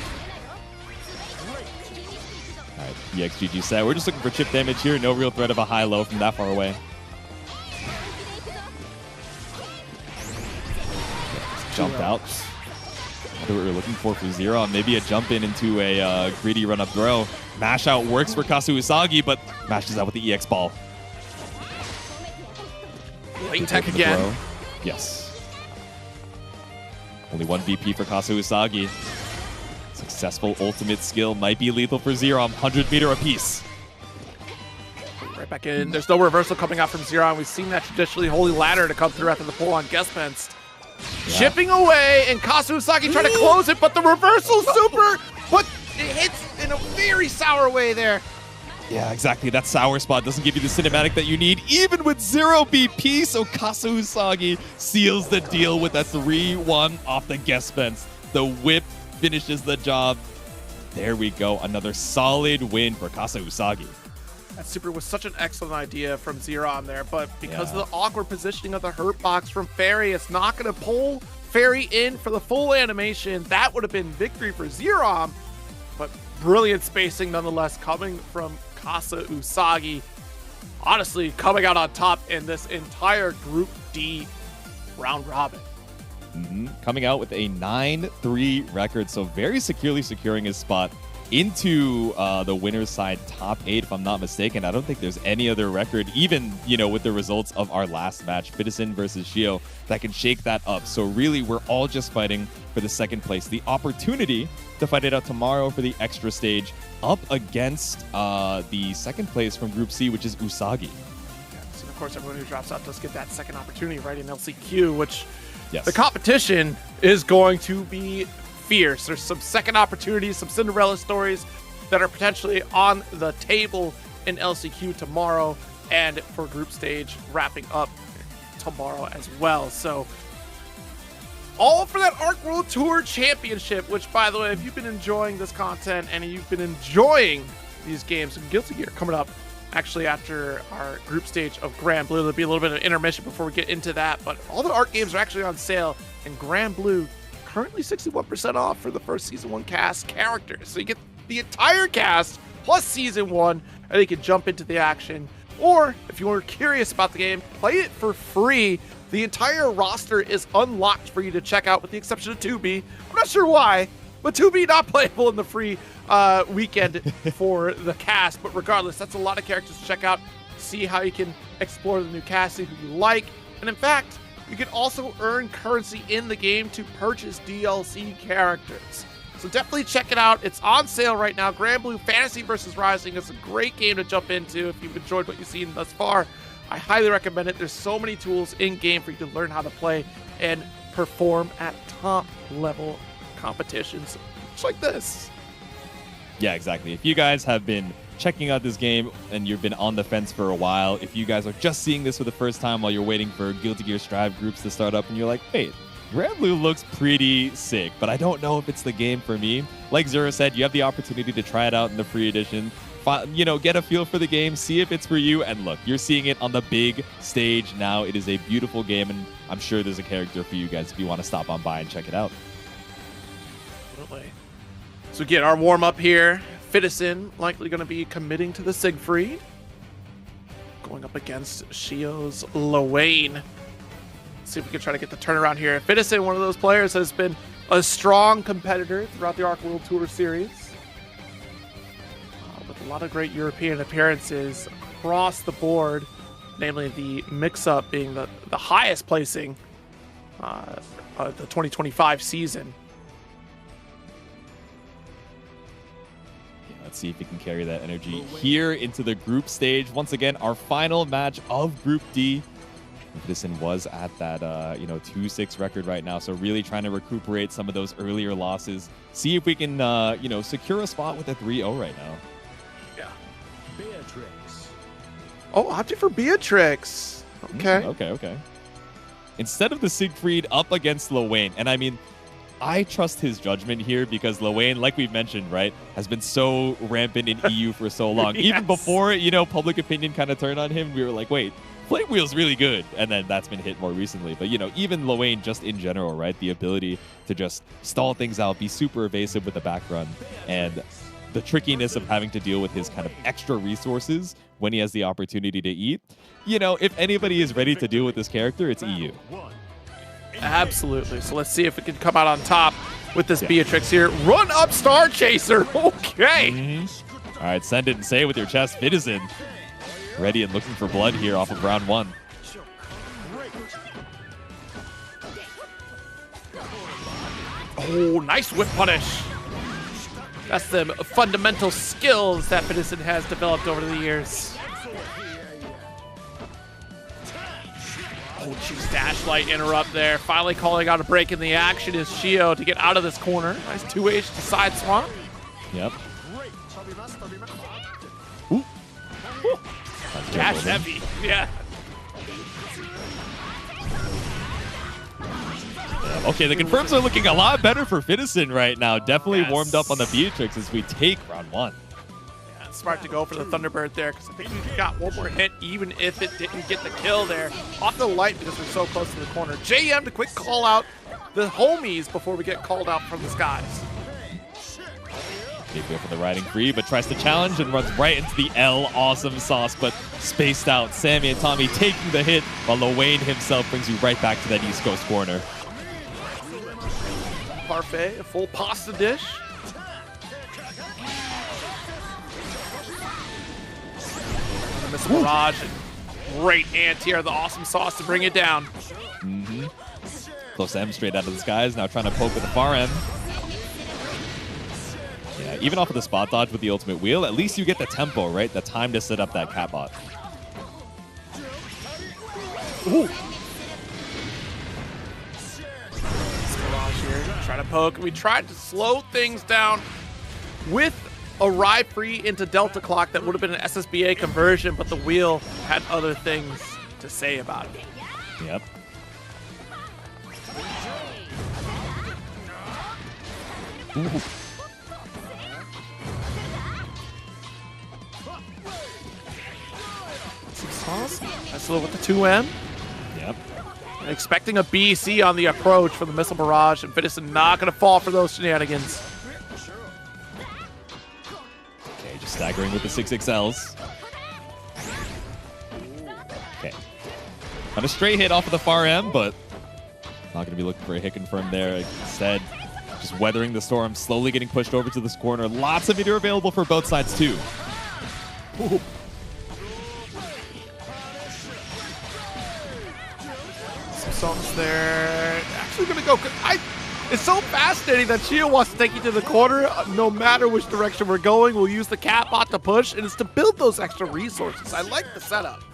All right, EXGG set. We're just looking for chip damage here. No real threat of a high-low from that far away. Jumped out. What we were looking for Zero. Maybe a jump in into a greedy run-up throw. Mash out works for Kazu Usagi, but mashes out with the EX ball. Late tech again. Throw. Yes. Only 1 VP for Kazu Usagi. Successful ultimate skill might be lethal for Zerom. 100 meter apiece. Right back in. There's no reversal coming out from Zeron. We've seen that traditionally Holy Ladder to come through after the pull on guest fence. chipping away, and Kazu Usagi trying to close it, but the reversal super, but it hits in a very sour way there. Yeah, exactly. That sour spot doesn't give you the cinematic that you need, even with 0 BP. So Kazu Usagi seals the deal with a 3-1 off the guest fence. The whip finishes the job. There we go. Another solid win for Kazu Usagi. That super was such an excellent idea from Zeron there, but because of the awkward positioning of the hurt box from Fairy, it's not going to pull Fairy in for the full animation. That would have been victory for Zeron, but brilliant spacing nonetheless coming from Kazu Usagi. Honestly, coming out on top in this entire Group D round robin. Coming out with a 9-3 record, so very securely securing his spot into the winner's side top 8, if I'm not mistaken. I don't think there's any other record, even, with the results of our last match, Fitison versus Shio, that can shake that up. So really, we're all just fighting for the second place. The opportunity to fight it out tomorrow for the extra stage up against the second place from Group C, which is Usagi. So of course, everyone who drops out does get that second opportunity right in LCQ, which the Yes. competition is going to be fierce. There's some second opportunities, some Cinderella stories that are potentially on the table in LCQ tomorrow, and for group stage wrapping up tomorrow as well. So all for that Arc World Tour Championship, which, by the way, if you've been enjoying this content and you've been enjoying these games, Guilty Gear coming up actually after our group stage of Grand Blue. There'll be a little bit of intermission before we get into that, but all the Arc games are actually on sale, and Grand Blue currently 61% off for the first Season 1 cast characters. So you get the entire cast plus Season 1, and you can jump into the action. Or, if you were curious about the game, play it for free. The entire roster is unlocked for you to check out, with the exception of 2B. I'm not sure why, but 2B not playable in the free weekend for the cast. But regardless, that's a lot of characters to check out. See how you can explore the new cast, see who you like. And in fact, you can also earn currency in the game to purchase DLC characters. So definitely check it out. It's on sale right now. Grand Blue Fantasy vs. Rising is a great game to jump into if you've enjoyed what you've seen thus far. I highly recommend it. There's so many tools in-game for you to learn how to play and perform at top-level competitions, just like this. Yeah, exactly. If you guys have been checking out this game and you've been on the fence for a while, if you guys are just seeing this for the first time while you're waiting for Guilty Gear Strive groups to start up and you're like, wait, Grand Blue looks pretty sick, but I don't know if it's the game for me. Like Zero said, you have the opportunity to try it out in the free edition. Get a feel for the game, see if it's for you, and look, you're seeing it on the big stage now. It is a beautiful game, and I'm sure there's a character for you guys if you want to stop on by and check it out. Absolutely. So again, our warm-up here. Fitison likely going to be committing to the Siegfried, going up against Shio's Lowain. See if we can try to get the turnaround here. Fitison, one of those players, has been a strong competitor throughout the Arc World Tour series, with a lot of great European appearances across the board, namely the mix-up being the highest placing of the 2025 season. Let's see if he can carry that energy here into the group stage. Once again, our final match of Group D. Fitison was at that 2-6 record right now, so really trying to recuperate some of those earlier losses. See if we can secure a spot with a 3-0 right now. Yeah. Beatrix. Oh, opted for Beatrix. Okay. Okay. Instead of the Siegfried up against Lowain, and I mean, I trust his judgment here because Lowain, like we've mentioned, right, has been so rampant in EU for so long. Yes. Even before, public opinion kind of turned on him, we were like, wait, Flame Wheel's really good. And then that's been hit more recently. But, even Lowain just in general, right, the ability to just stall things out, be super evasive with the back run, and the trickiness of having to deal with his kind of extra resources when he has the opportunity to eat. If anybody is ready to deal with this character, it's EU. Absolutely. So let's see if we can come out on top with this Beatrix here. Run up Star Chaser. Okay. All right, send it and say it with your chest. Fitison ready and looking for blood here off of round 1. Oh, nice whip punish. That's the fundamental skills that Fitison has developed over the years. Oh, geez, Dash Light interrupt there. Finally calling out a break in the action is Shio to get out of this corner. Nice 2H to side swap. Yep. Dash heavy. Yeah. Okay, the confirms are looking a lot better for Fitison right now. Definitely Yes. warmed up on the Beatrix as we take round 1. Yeah, it's smart to go for the Thunderbird there because I think we got one more hit even if it didn't get the kill there. Off the light because we're so close to the corner. JM to quick call out the homies before we get called out from the skies. They go for the riding free, but tries to challenge and runs right into the L. Awesome sauce, but spaced out. Sammy and Tommy taking the hit, while Lowain himself brings you right back to that East Coast corner. Parfait, a full pasta dish. Miss Mirage, great anti-air, the awesome sauce to bring it down. Close M straight out of the skies, now trying to poke with the far M. Yeah, even off of the spot dodge with the ultimate wheel, at least you get the tempo, right? The time to set up that cat bot. Ooh. Mirage here, trying to poke. We tried to slow things down with a ride free into Delta Clock that would have been an SSBA conversion, but the wheel had other things to say about it. Yep. Ooh. Nice little with the 2M. Yep. Expecting a BC on the approach for the Missile Barrage, and Fitison not going to fall for those shenanigans. Okay, just staggering with the 6XLs. Okay. On a straight hit off of the far M, but not going to be looking for a hit confirm there. Instead, just weathering the storm, slowly getting pushed over to this corner. Lots of meter available for both sides, too. Ooh. Songs there. Actually gonna go. It's so fascinating that Shio wants to take you to the corner. No matter which direction we're going, we'll use the cat bot to push, and it's to build those extra resources. I like the setup.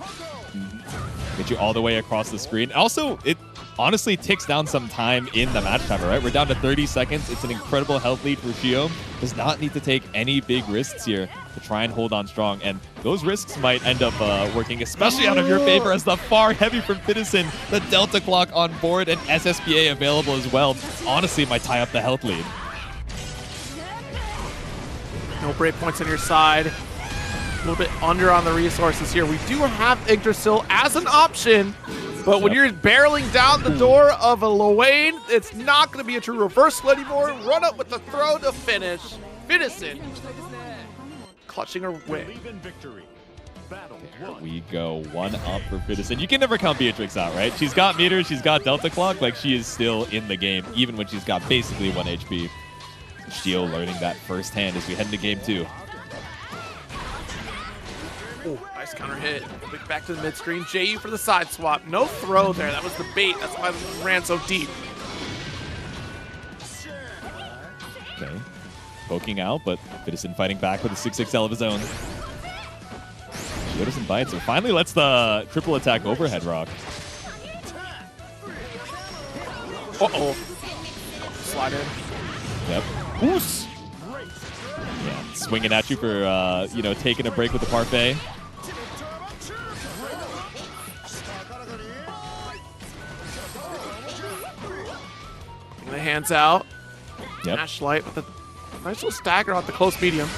Get you all the way across the screen. Also, it honestly ticks down some time in the match timer, right? We're down to 30 seconds. It's an incredible health lead for Shio. Does not need to take any big risks here to try and hold on strong. And those risks might end up working especially out of your favor as the far heavy from Fitison, the Delta Clock on board, and SSBA available as well. Honestly, might tie up the health lead. No break points on your side. A little bit under on the resources here. We do have Yggdrasil as an option, but when you're barreling down the door of a Lowain, it's not going to be a true reversal anymore. Run up with the throw to finish. Fitison clutching her win. There we go. 1 up for Fitison. You can never count Beatrix out, right? She's got meter, she's got Delta Clock. Like, she is still in the game, even when she's got basically 1 HP. Shio learning that firsthand as we head into game 2. Oh, nice counter hit. Back to the mid screen. JU for the side swap. No throw there. That was the bait. That's why it ran so deep. Okay. Poking out, but Fitison fighting back with a 6XL of his own. Shio doesn't bite, so finally lets the triple attack overhead rock. Uh-oh. Slide in. Yep. Oos. Yeah, swinging at you for, you know, taking a break with the parfait. Bring the hands out. Yep. Dash Light with a nice little stagger on the close medium.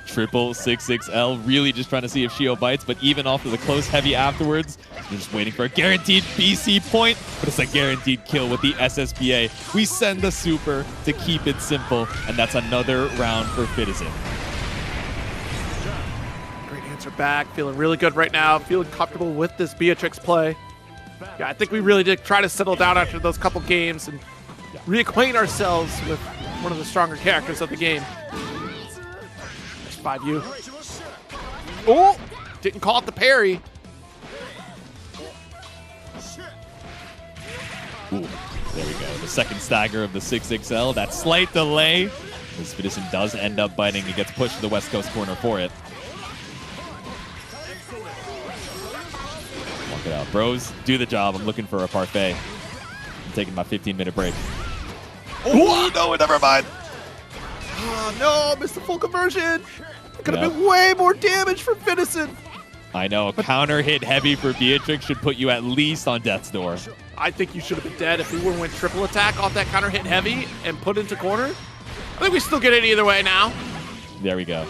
Triple 6XL, really just trying to see if Shio bites, but even off of the close heavy afterwards, you're just waiting for a guaranteed BC point, but it's a guaranteed kill with the SSBA. We send the super to keep it simple, and that's another round for Fitison. Great answer back. Feeling really good right now. Feeling comfortable with this Beatrix play. Yeah, I think we really did try to settle down after those couple games and reacquaint ourselves with one of the stronger characters of the game. 5U. Oh! Didn't call it the parry. Ooh, there we go. The second stagger of the 6XL. That slight delay, as Fitison does end up biting. He gets pushed to the West Coast corner for it. Walk it out. Bros, do the job. I'm looking for a parfait. I'm taking my 15-minute break. Oh, no, never mind. Oh, no, missed the full conversion. Could have been way more damage from Fitison. I know. Counter hit heavy for Beatrix should put you at least on death's door. I think you should have been dead if we would have went triple attack off that counter hit heavy and put into corner. I think we still get it either way now. There we go.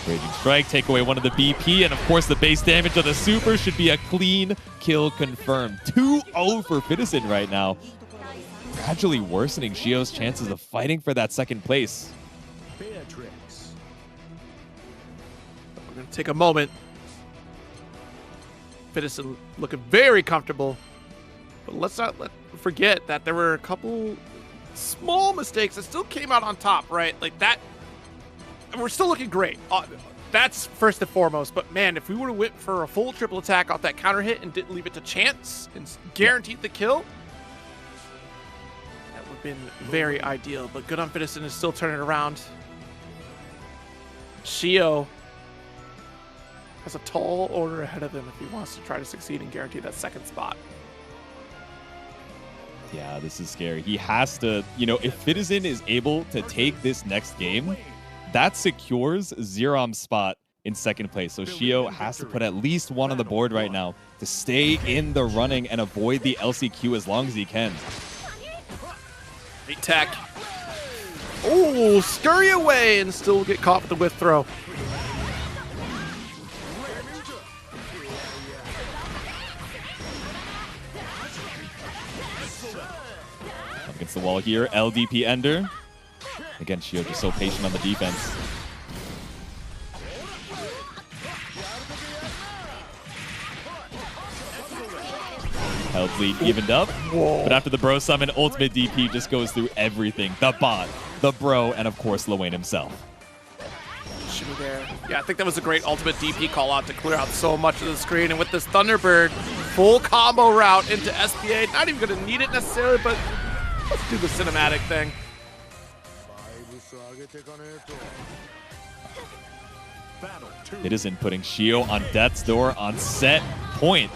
Raging Strike, take away one of the BP, and of course the base damage of the super should be a clean kill confirmed. 2-0 for Fitison right now. Gradually worsening Shio's chances of fighting for that second place. Beatrix. We're going to take a moment. Fitison looking very comfortable. But let's not forget that there were a couple small mistakes that still came out on top, right? Like that. We're still looking great. That's first and foremost. But man, if we would have went for a full triple attack off that counter hit and didn't leave it to chance and guaranteed the kill, that would have been very ideal. But good on Fitison is still turning around. Shio has a tall order ahead of him if he wants to try to succeed and guarantee that second spot. Yeah, this is scary. He has to, if Fitison is able to take this next game, that secures Zerom's spot in second place. So Shio has to put at least one on the board right now to stay in the running and avoid the LCQ as long as he can. Great tech. Oh, scurry away and still get caught with the whiff throw. Against the wall here, LDP Ender. Again, Shio just so patient on the defense. Health lead evened up. But after the bro summon, ultimate DP just goes through everything. The bot, the bro, and of course, Lil Wayne himself. Shimmy there. Yeah, I think that was a great ultimate DP call out to clear out so much of the screen. And with this Thunderbird, full combo route into SPA. Not even going to need it necessarily, but let's do the cinematic thing. Fitison putting Shio on death's door on set point.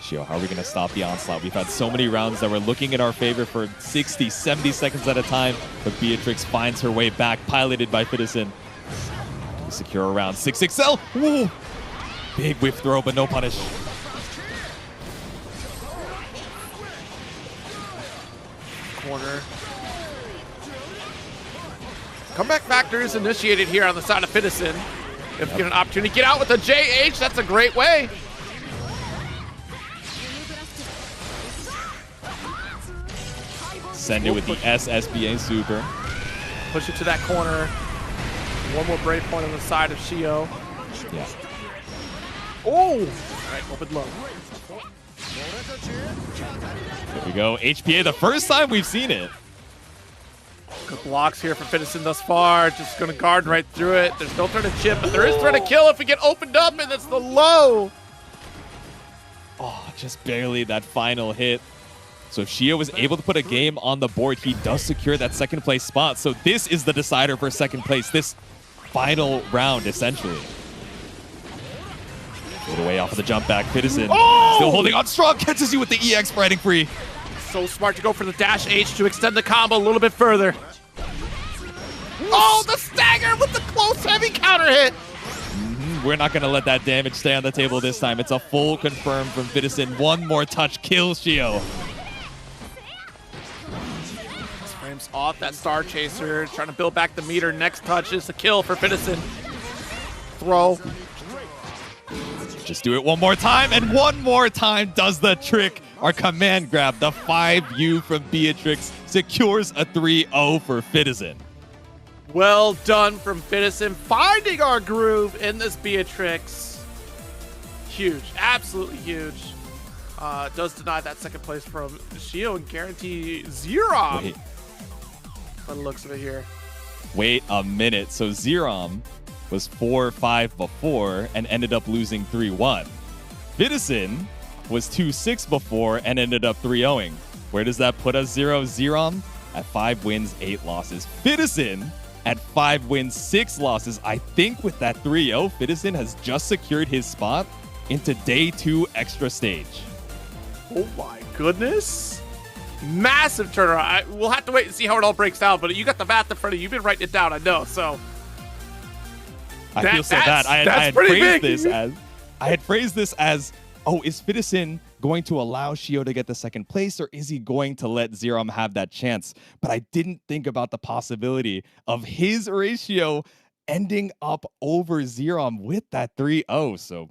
Shio, how are we going to stop the onslaught? We've had so many rounds that were looking in our favor for 60, 70 seconds at a time, but Beatrix finds her way back, piloted by Fitison. Secure around 6XL. Woo! Big whip throw, but no punish. Corner. Comeback factor is initiated here on the side of Fitison. If you get an opportunity to get out with a JH, that's a great way. Send it with the SSBA super. Push it to that corner. One more break point on the side of Shio. Yeah. Oh! All right, open low. There we go. HPA, the first time we've seen it. Good blocks here from Fitison thus far. Just going to guard right through it. There's no threat of chip, but there is threat of kill if we get opened up, and it's the low. Oh, just barely that final hit. So if Shio was able to put a game on the board, he does secure that second place spot. So this is the decider for second place, this final round, essentially. Get away off of the jump back. Fitison still holding on strong, catches you with the EX fighting free. So smart to go for the dash H to extend the combo a little bit further. Oh, the stagger with the close heavy counter hit. We're not going to let that damage stay on the table this time. It's a full confirm from Fitison. One more touch kills Shio. Frames off that Star Chaser, trying to build back the meter. Next touch is a kill for Fitison. Throw. Just do it one more time, and one more time does the trick. Our command grab, the 5U from Beatrix, secures a 3-0 for Fitison. Well done from Fitison, finding our groove in this Beatrix. Huge, absolutely huge. Does deny that second place from Shio and guarantee Zerom. By the looks of it here. Wait a minute. So Zerom was 4-5 before and ended up losing 3-1. Fitison was 2-6 before and ended up 3-0ing. Where does that put us, Zerom? At 5 wins, 8 losses. Fitison at 5 wins, 6 losses. I think with that 3-0, Fitison has just secured his spot into day 2 extra stage. Oh my goodness. Massive turnaround. We'll have to wait and see how it all breaks down, but you got the math in front of you. You've been writing it down, I know, so. I feel so bad. I had phrased this as, oh, is Fitison going to allow Shio to get the second place, or is he going to let Zerom have that chance? But I didn't think about the possibility of his ratio ending up over Zerom with that 3-0. So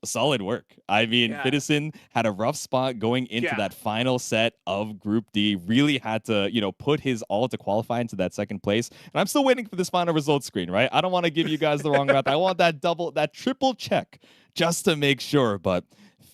solid work. I mean, Fitison had a rough spot going into that final set of Group D. Really had to, put his all to qualify into that second place. And I'm still waiting for this final results screen, right? I don't want to give you guys the wrong math. I want that triple check just to make sure. But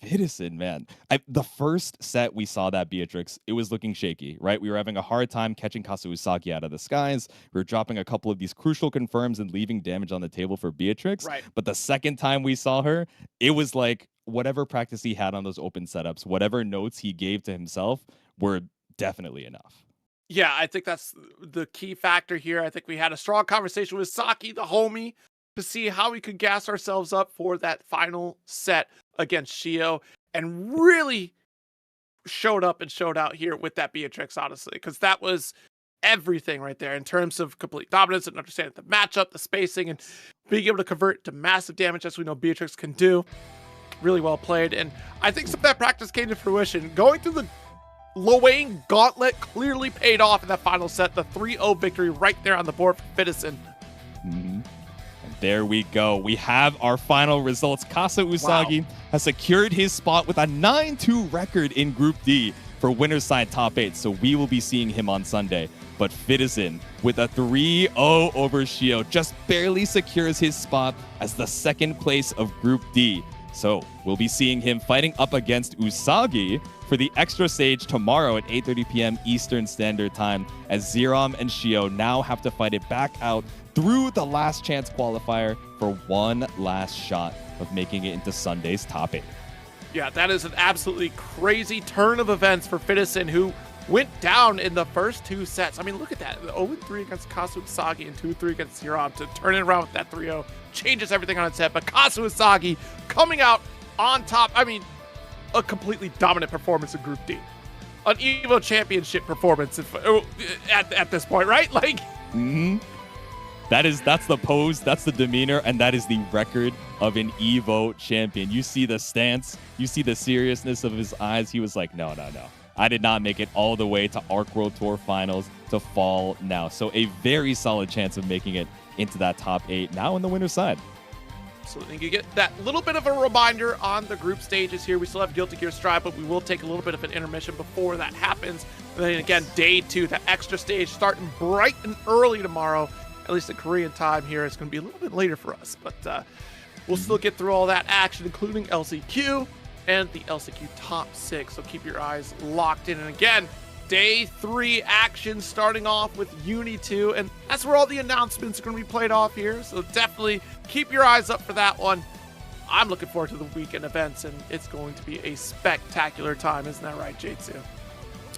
Fitison, man, the first set we saw that Beatrix, it was looking shaky, right? We were having a hard time catching Kazu Usagi out of the skies. We were dropping a couple of these crucial confirms and leaving damage on the table for Beatrix. Right. But the second time we saw her, it was like whatever practice he had on those open setups, whatever notes he gave to himself were definitely enough. Yeah, I think that's the key factor here. I think we had a strong conversation with Saki, the homie, to see how we could gas ourselves up for that final set against Shio, and really showed up and showed out here with that Beatrix, honestly, because that was everything right there in terms of complete dominance and understanding the matchup, the spacing, and being able to convert to massive damage as we know Beatrix can do. Really well played, and I think some of that practice came to fruition. Going through the Lowain gauntlet clearly paid off in that final set. The 3-0 victory right there on the board for Fitison. Mm-hmm. There we go. We have our final results. Kasa Usagi has secured his spot with a 9-2 record in Group D for winner's side top 8. So we will be seeing him on Sunday. But Fitison with a 3-0 over Shio just barely secures his spot as the second place of Group D. So we'll be seeing him fighting up against Usagi for the extra stage tomorrow at 8:30 p.m. Eastern Standard Time, as Zerom and Shio now have to fight it back out through the last chance qualifier for one last shot of making it into Sunday's top 8. Yeah, that is an absolutely crazy turn of events for Fitison, who went down in the first 2 sets. I mean, look at that. 0-3 against Kazu Usagi and 2-3 against Zerom to turn it around with that 3-0. Changes everything on its head. But Kazu Usagi coming out on top. I mean, a completely dominant performance in Group D. An EVO championship performance at this point, right? Like, That's the pose, that's the demeanor, and that is the record of an EVO champion. You see the stance, you see the seriousness of his eyes. He was like, no. I did not make it all the way to ARC World Tour Finals to fall now. So a very solid chance of making it into that top 8 now in the winner's side. Absolutely. You get that little bit of a reminder on the group stages here. We still have Guilty Gear Strive, but we will take a little bit of an intermission before that happens. And then again, day 2, that extra stage starting bright and early tomorrow. At least in Korean time here. It's going to be a little bit later for us, but we'll still get through all that action, including LCQ and the LCQ top 6. So keep your eyes locked in. And again, day 3 action starting off with Uni 2, and that's where all the announcements are going to be played off here. So definitely keep your eyes up for that one. I'm looking forward to the weekend events, and it's going to be a spectacular time. Isn't that right, J2?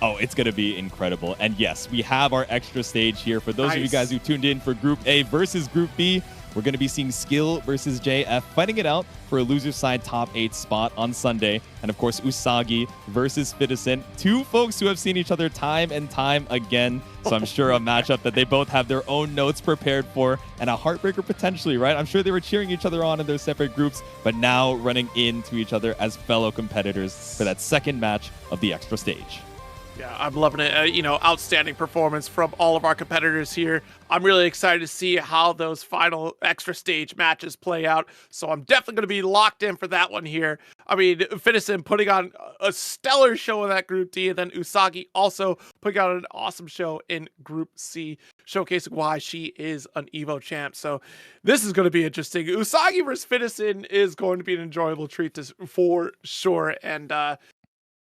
Oh, it's going to be incredible. And yes, we have our extra stage here. For those of you guys who tuned in for Group A versus Group B, we're going to be seeing Skill versus JF fighting it out for a loser side top 8 spot on Sunday. And of course, Usagi versus Fitison. 2 folks who have seen each other time and time again. So I'm sure a matchup that they both have their own notes prepared for, and a heartbreaker potentially, right? I'm sure they were cheering each other on in their separate groups, but now running into each other as fellow competitors for that second match of the extra stage. Yeah, I'm loving it. Outstanding performance from all of our competitors here. I'm really excited to see how those final extra stage matches play out. So I'm definitely going to be locked in for that one here. I mean, Fitison putting on a stellar show in that Group D, and then Usagi also putting on an awesome show in Group C, showcasing why she is an EVO champ. So this is going to be interesting. Usagi versus Fitison is going to be an enjoyable treat for sure. And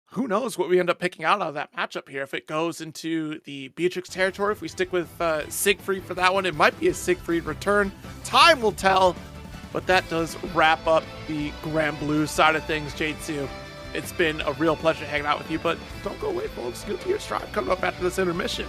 who knows what we end up picking out of that matchup here. If it goes into the Beatrix territory, if we stick with Siegfried for that one, it might be a Siegfried return. Time will tell, but that does wrap up the Grand Blue side of things, J2. It's been a real pleasure hanging out with you, but don't go away, folks. Guilty Gear Strive coming up after this intermission.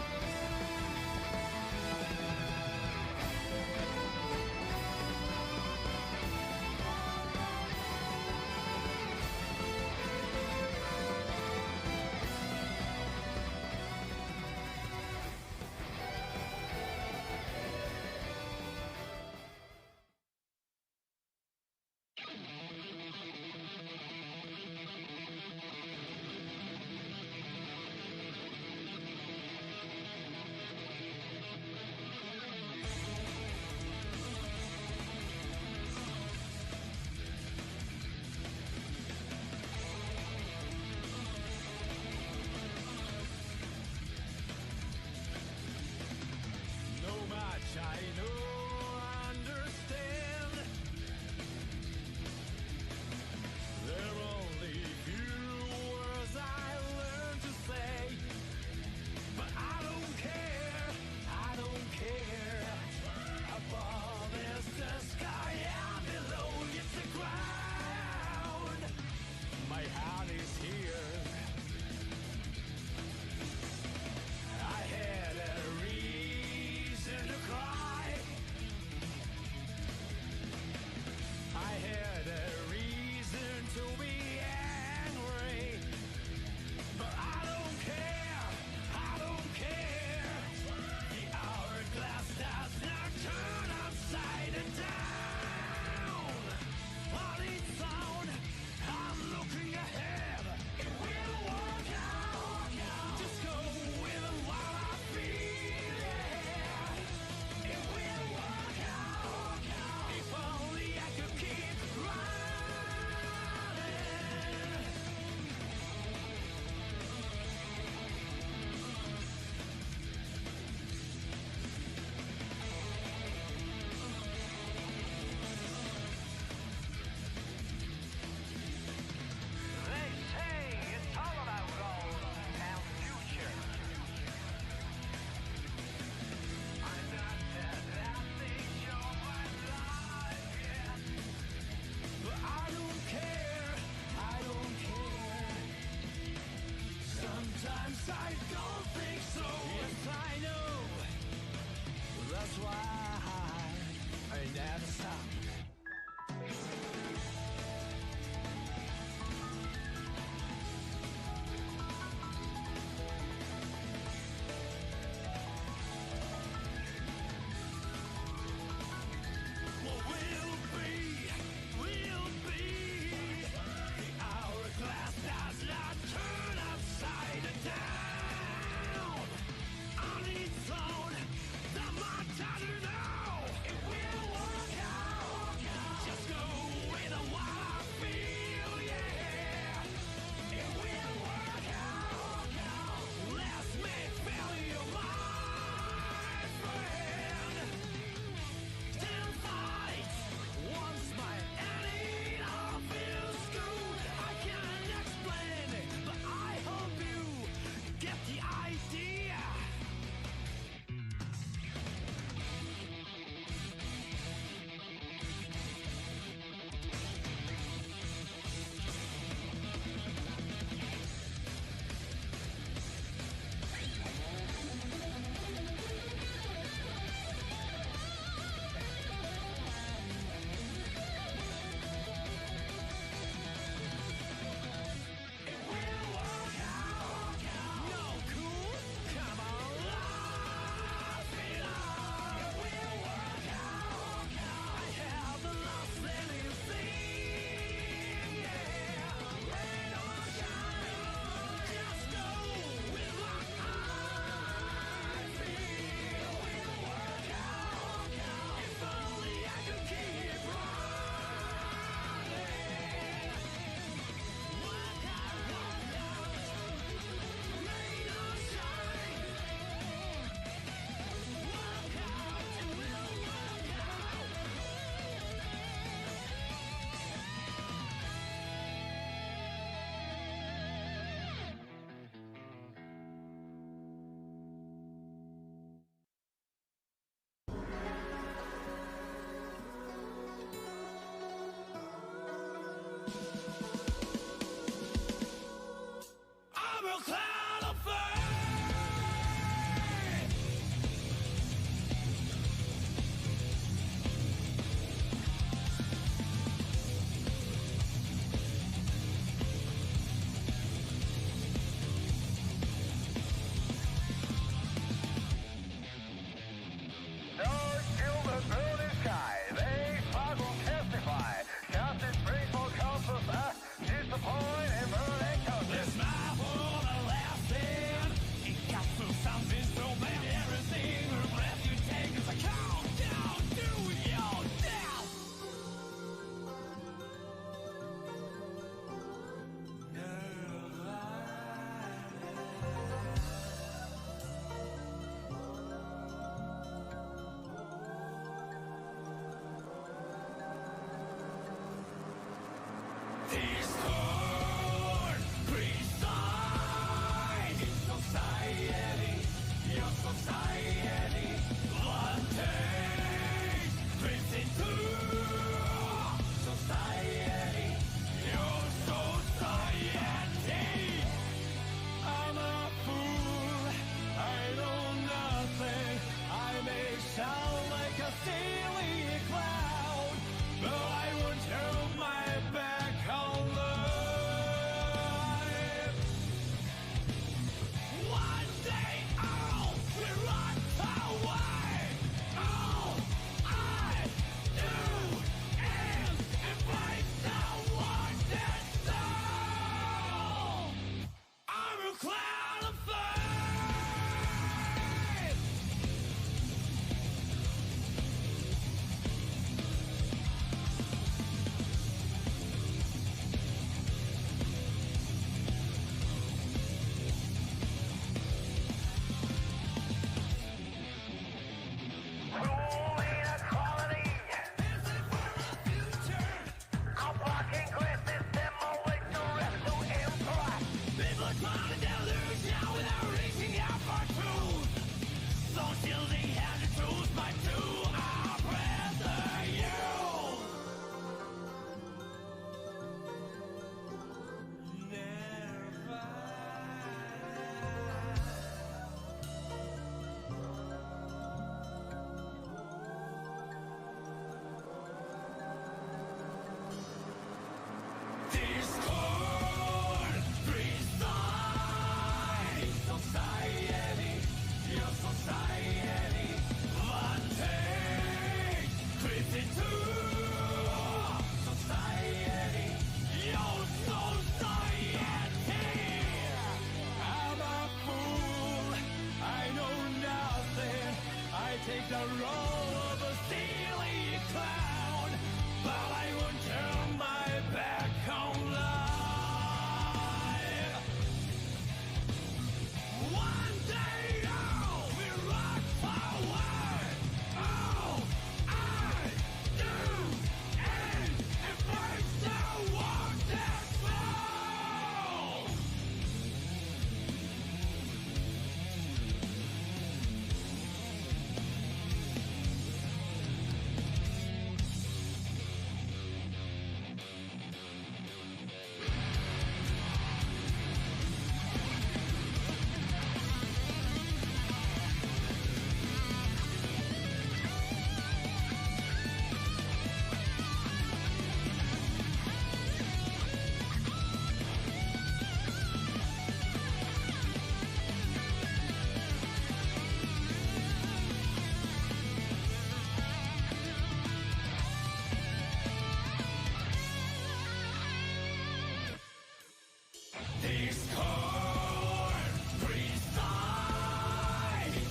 Discord, preside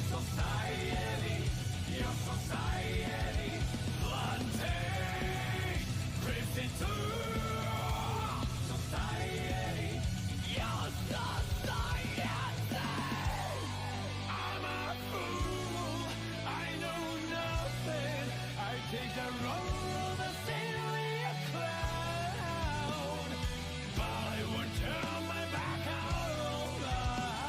society, your society, planting, drifting to society, your society. I'm a fool, I know nothing, I take the role of a serious clown, but I would turn my back on life.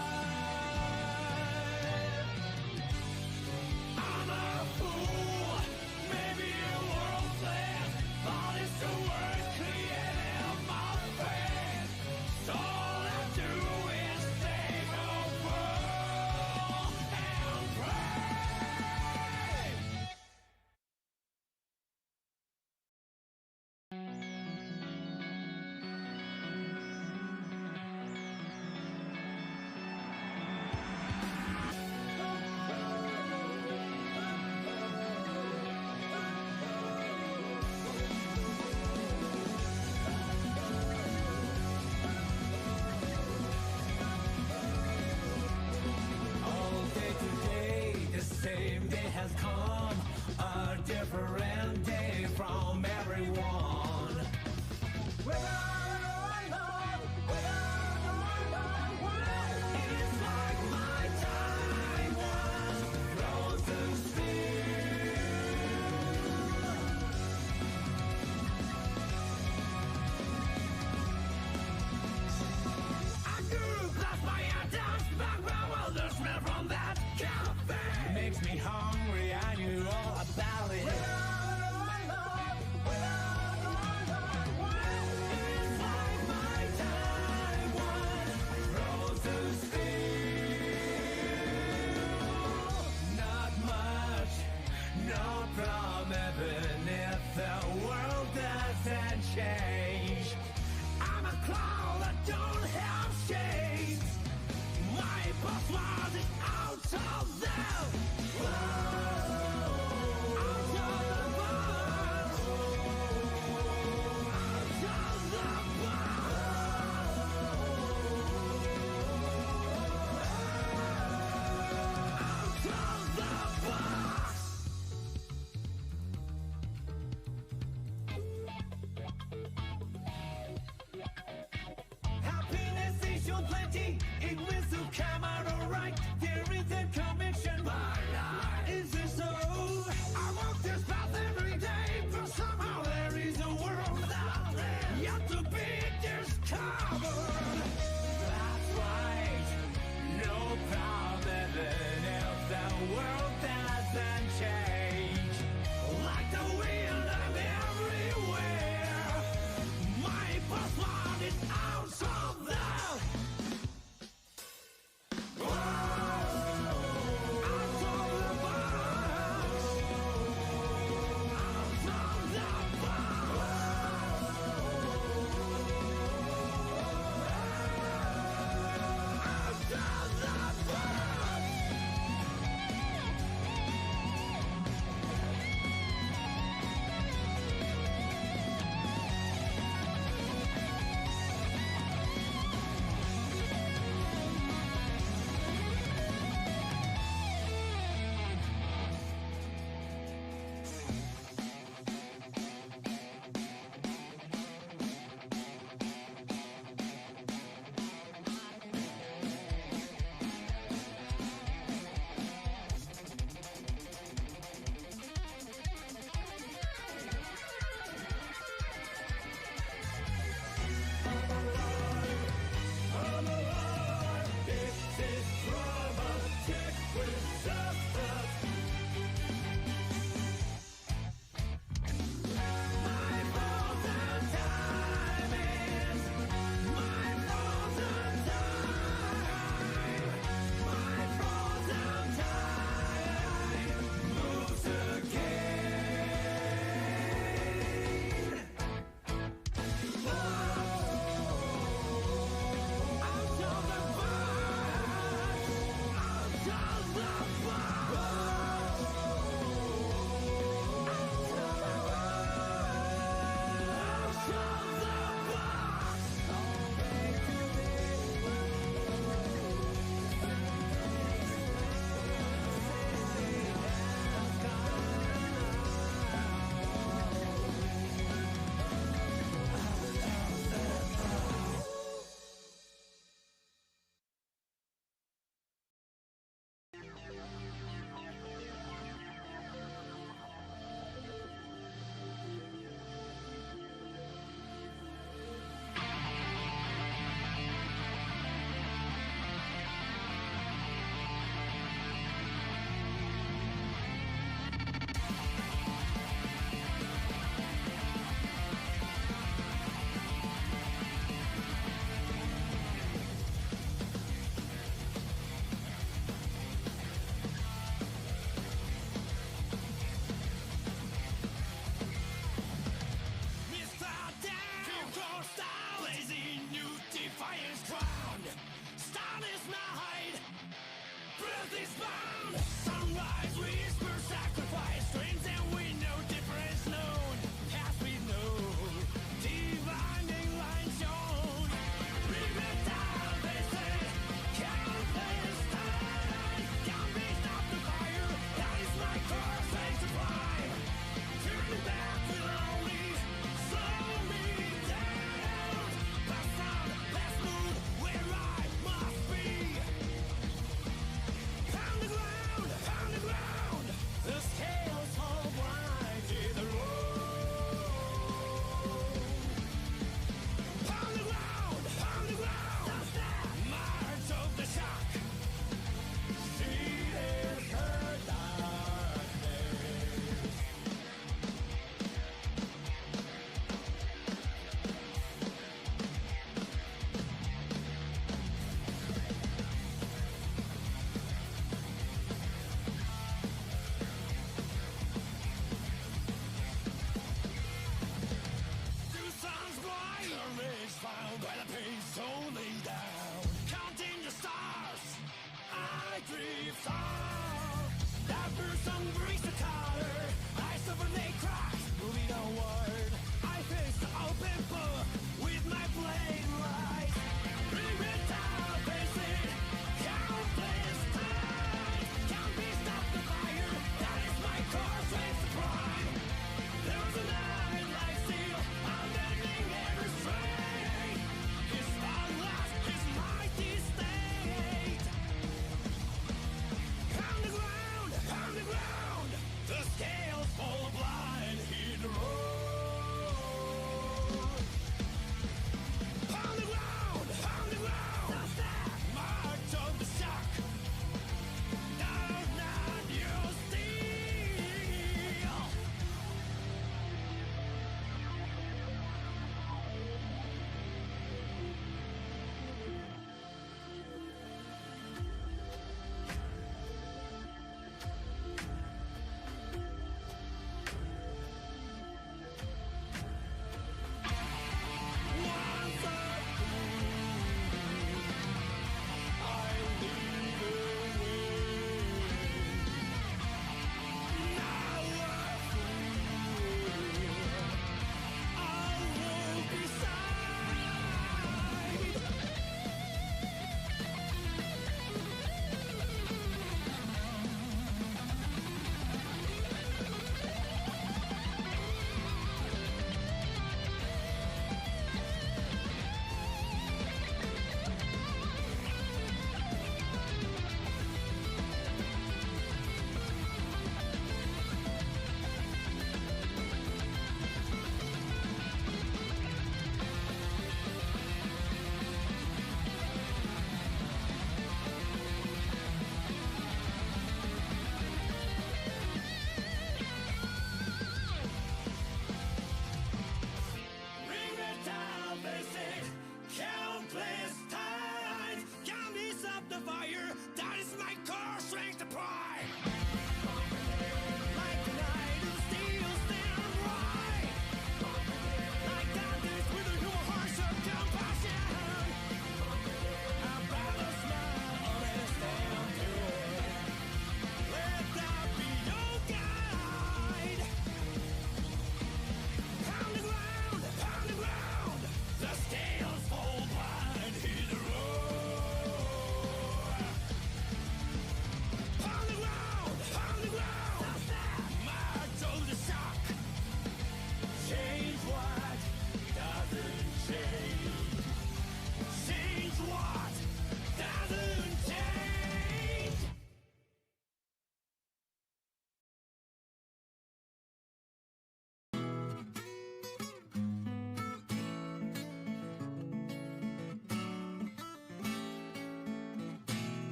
I'm a fool, maybe a worthless, but it's the worst created my face. So all I do is take a world and pray. All day today, the same day has come, a different day from everyone. It's like my time was frozen I grew past my attacks, back well, the smell from that cafe makes me hungry. I knew all about it. It's like my time was frozen still. Not much, no problem, even if the world doesn't change. I'm a cloud that don't have shades. My password is out of there. Out of the box. Out of the box. Out of the box. Happiness is your plenty, it will still come out alright. There is a conviction, but is this so? I walk this path every day, but somehow there is a world out there yet to be discovered. That's right, no problem even if the world doesn't change. Like the wind, I'm everywhere. My password is out of there. Out of the box.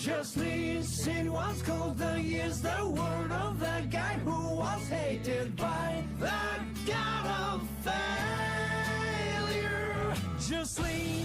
Just listen what's called the years, the word of the guy who was hated by the god of failure. Just lean.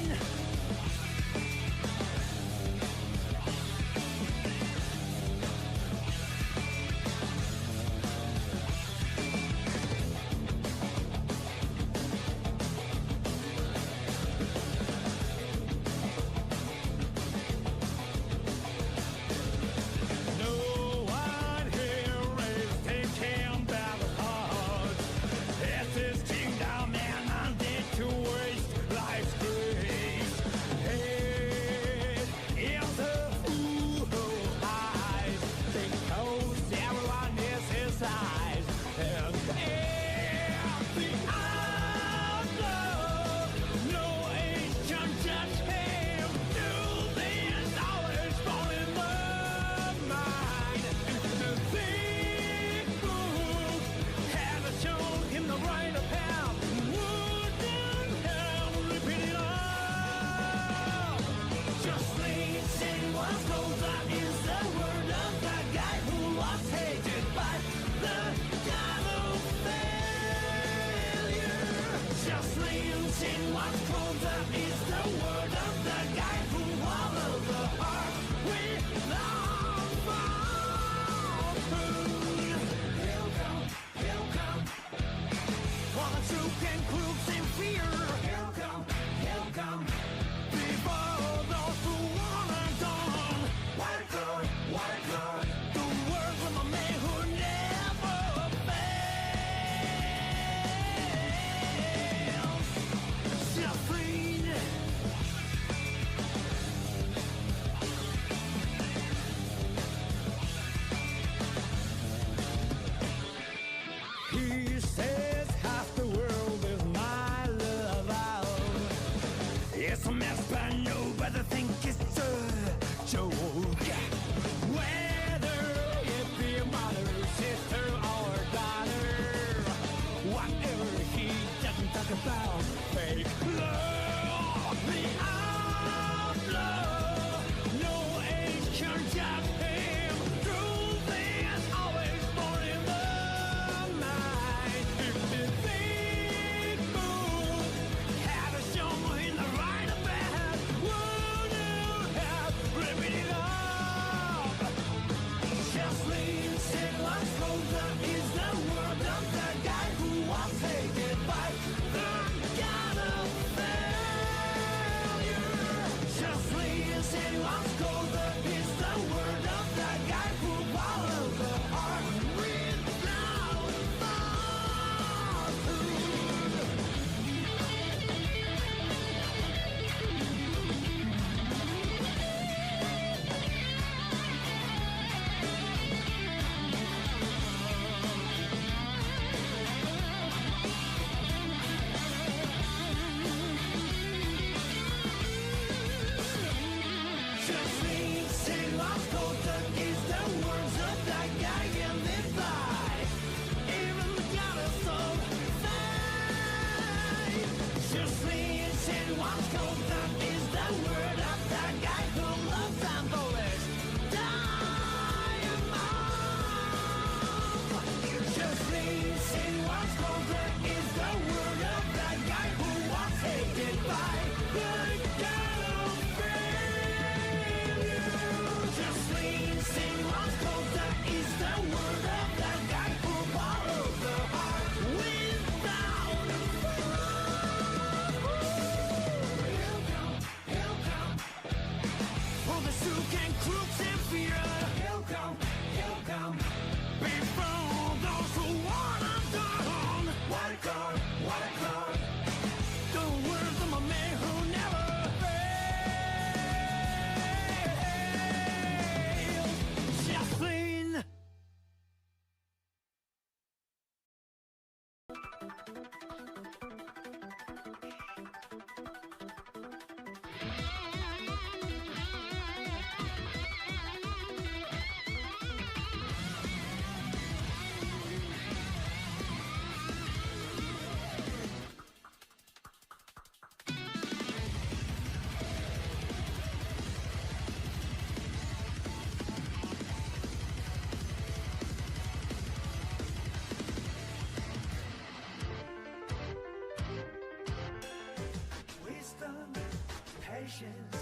patience,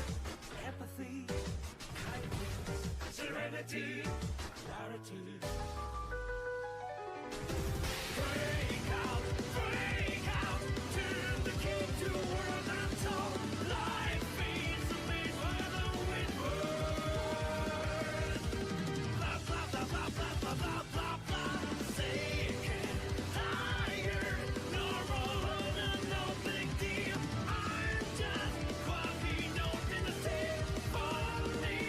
empathy, kindness, serenity, clarity. Break out, turn the key to a world untold. Life fades away by the wind burns. Blah, blah, blah, blah, blah, blah, blah, blah, blah. Sinking higher, normal, no big deal. I'm just coffee note in the symphony.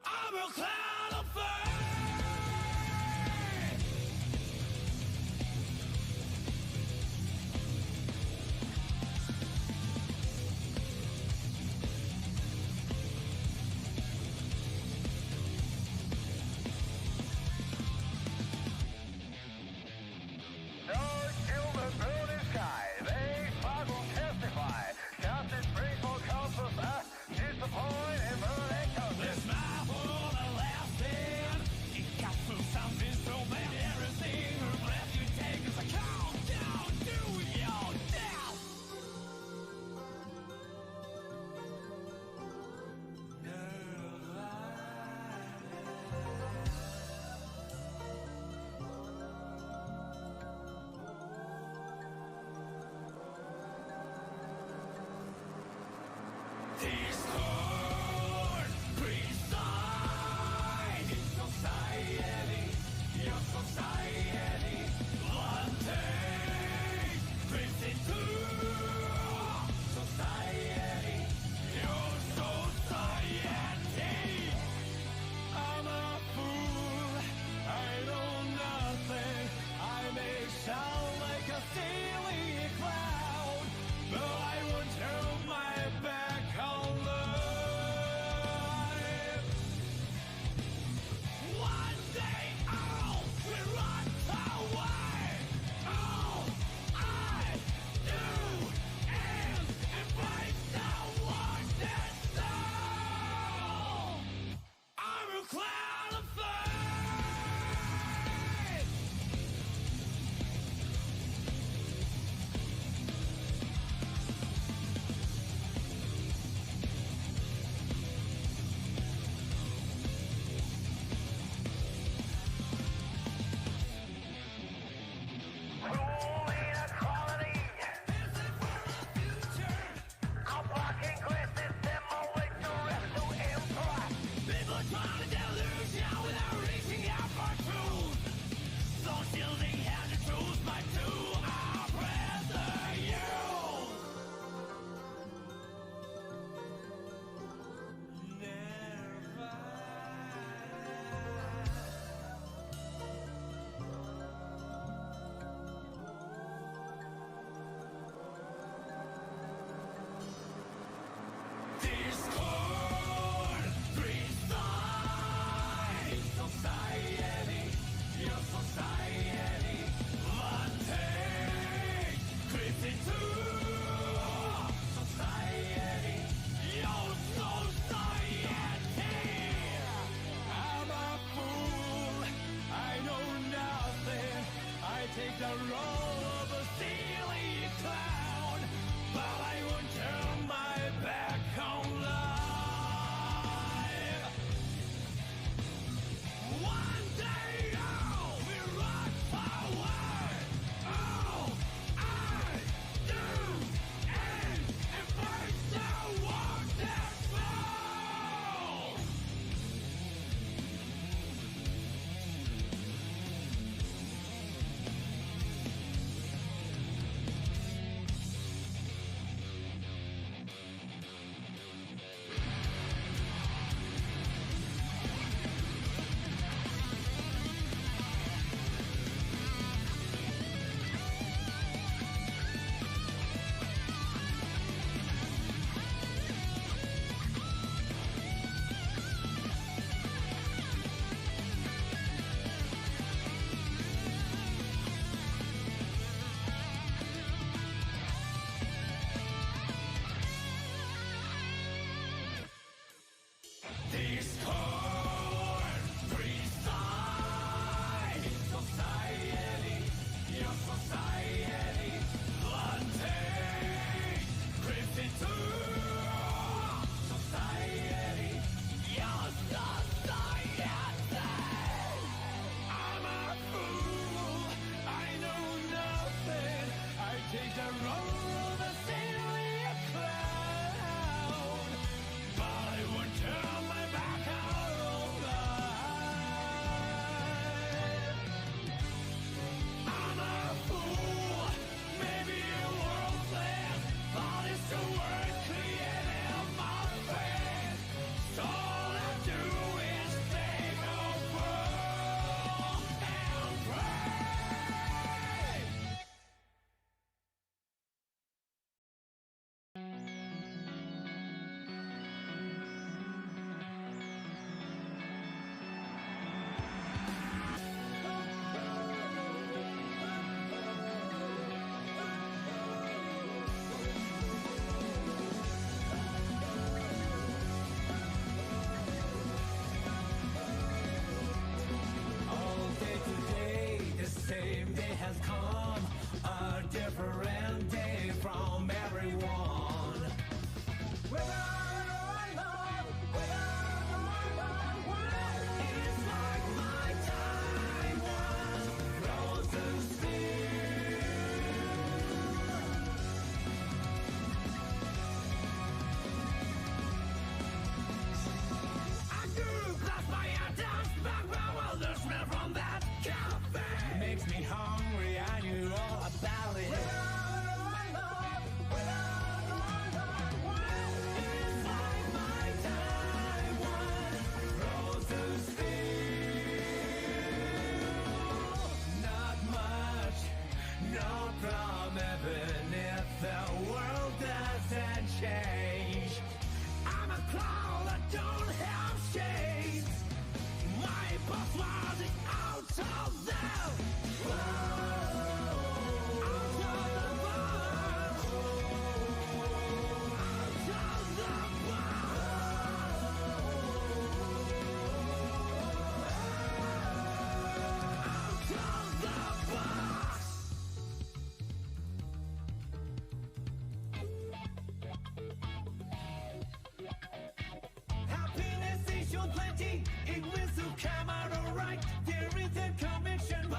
I'm a cloud of fire. Discord preside in society, your society. One day, crimson to society, your society. I'm a fool, I know nothing. I may sound like a silly clown, but I won't turn my back on life. One day I'll be run away. All I do is embrace the one that's all. I'm a cloud of fire. Discord preside in society, your society. One day, creeps into society, your society. I'm a fool, I know nothing. I take the role of a silly clown, but I won't turn my back on life. One day I'll be right away. All I do is embrace the one that's wrong. Discord preside in society, your society. One day, creeps into society, your society. I'm a fool, I know nothing. I take the role of a silly clown, but I won't turn my back. am I right? There is a conviction.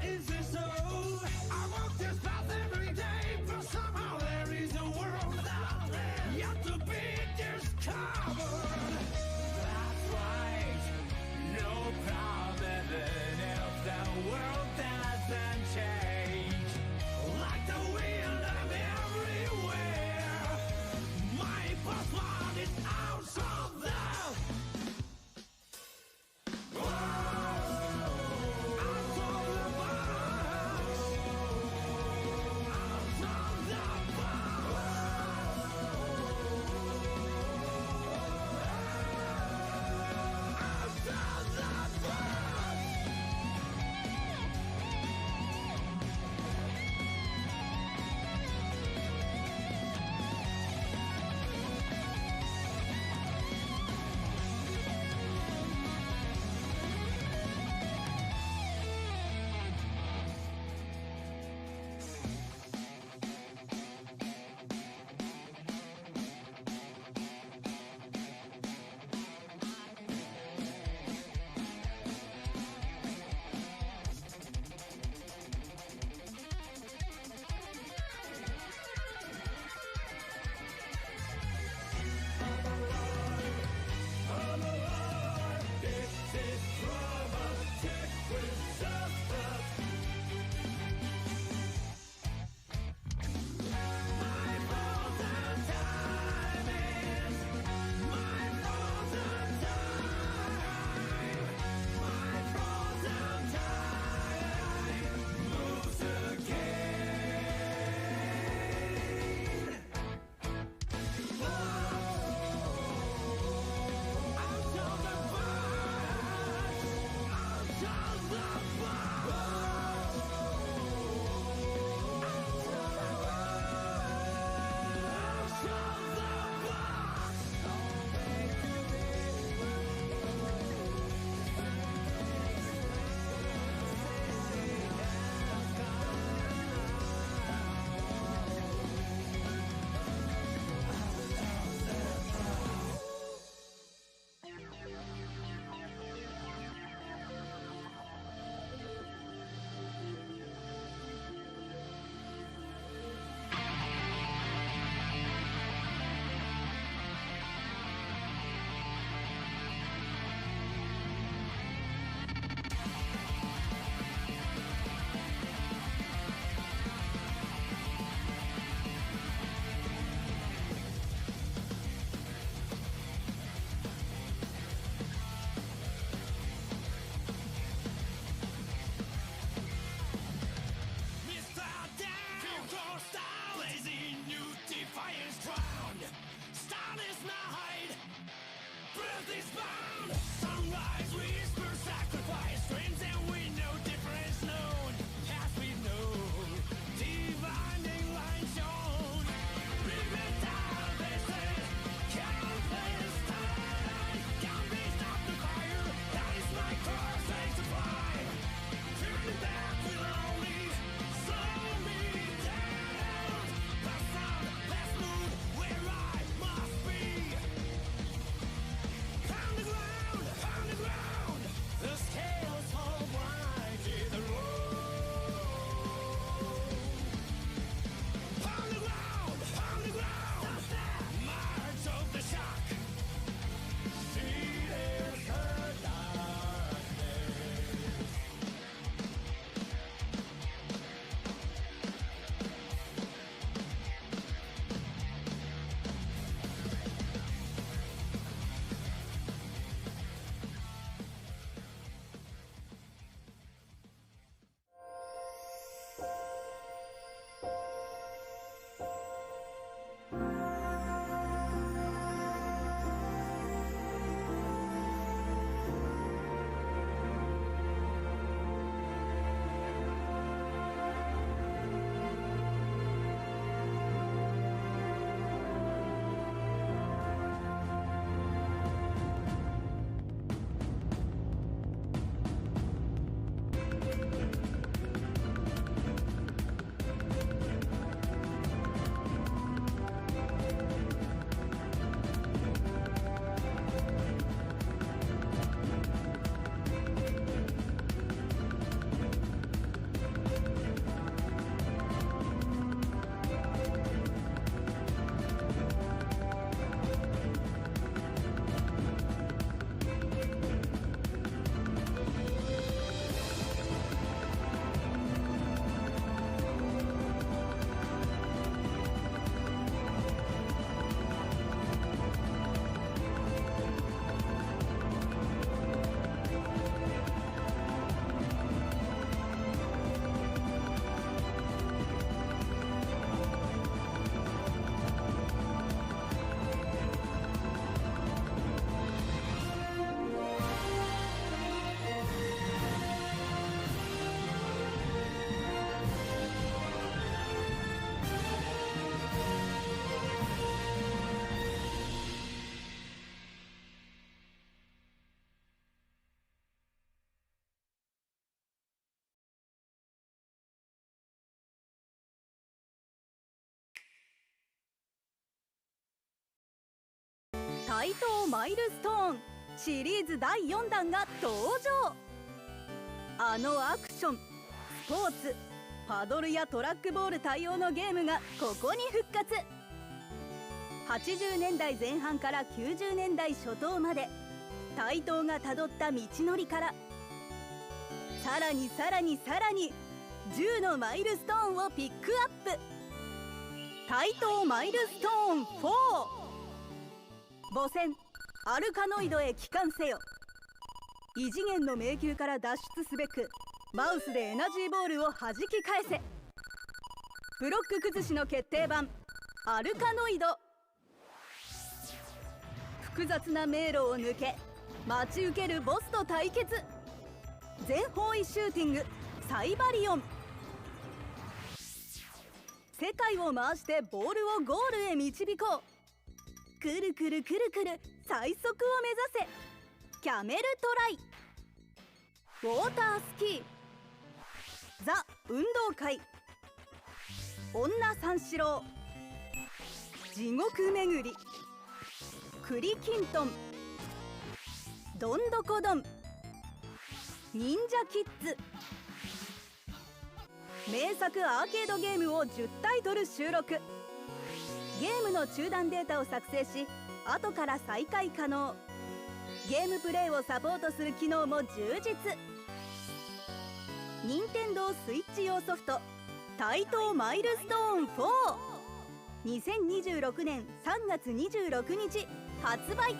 Is this so? I walk this path every day, but somehow there is a world out there yet to be discovered. That's right. No problem if the world doesn't change. Like the wind, I'm everywhere. My password is out of the 対等マイルストーンシリーズ第4弾が登場。あのアクション、スポーツ、パドルやトラックボール対応のゲームがここに復活。80年代前半から90年代初頭まで対等がたどった道のりから、さらにさらにさらに10のマイルストーンをピックアップ。対等マイルストーン4、母船アルカノイドへ帰還せよ。異次元の迷宮から脱出すべくマウスでエナジーボールを弾き返せ。ブロック崩しの決定版アルカノイド。複雑な迷路を抜け待ち受けるボスと対決。全方位シューティングサイバリオン。世界を回してボールをゴールへ導こう。くるくるくるくる最速を目指せ。キャメルトライ。ウォータースキー、ザ運動会、女三四郎、地獄巡り、栗きんとん、どんどこどん、忍者キッズ。名作アーケードゲームを10タイトル収録。ゲームの中断データを作成し後から再開可能。ゲームプレイをサポートする機能も充実。任天堂スイッチ用ソフト対等マイルストーン4、2026年3月26日発売。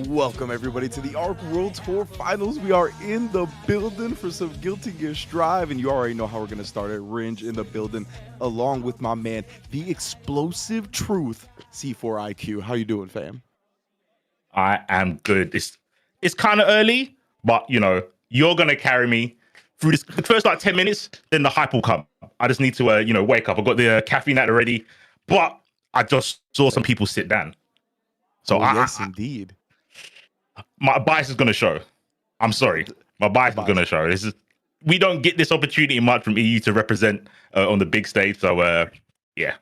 Welcome everybody to the Arc World Tour Finals. We are in the building for some Guilty Gear Strive, and you already know how we're gonna start it. Ringe in the building, along with my man, the explosive truth, C4IQ. How you doing, fam? I am good. It's kind of early, but you know you're gonna carry me through this the first like 10 minutes. Then the hype will come. I just need to wake up. I got the caffeine out already, but I just saw some people sit down. So yes, indeed. My bias is going to show. I'm sorry. My bias is going to show. We don't get this opportunity much from EU to represent on the big stage. So, yeah.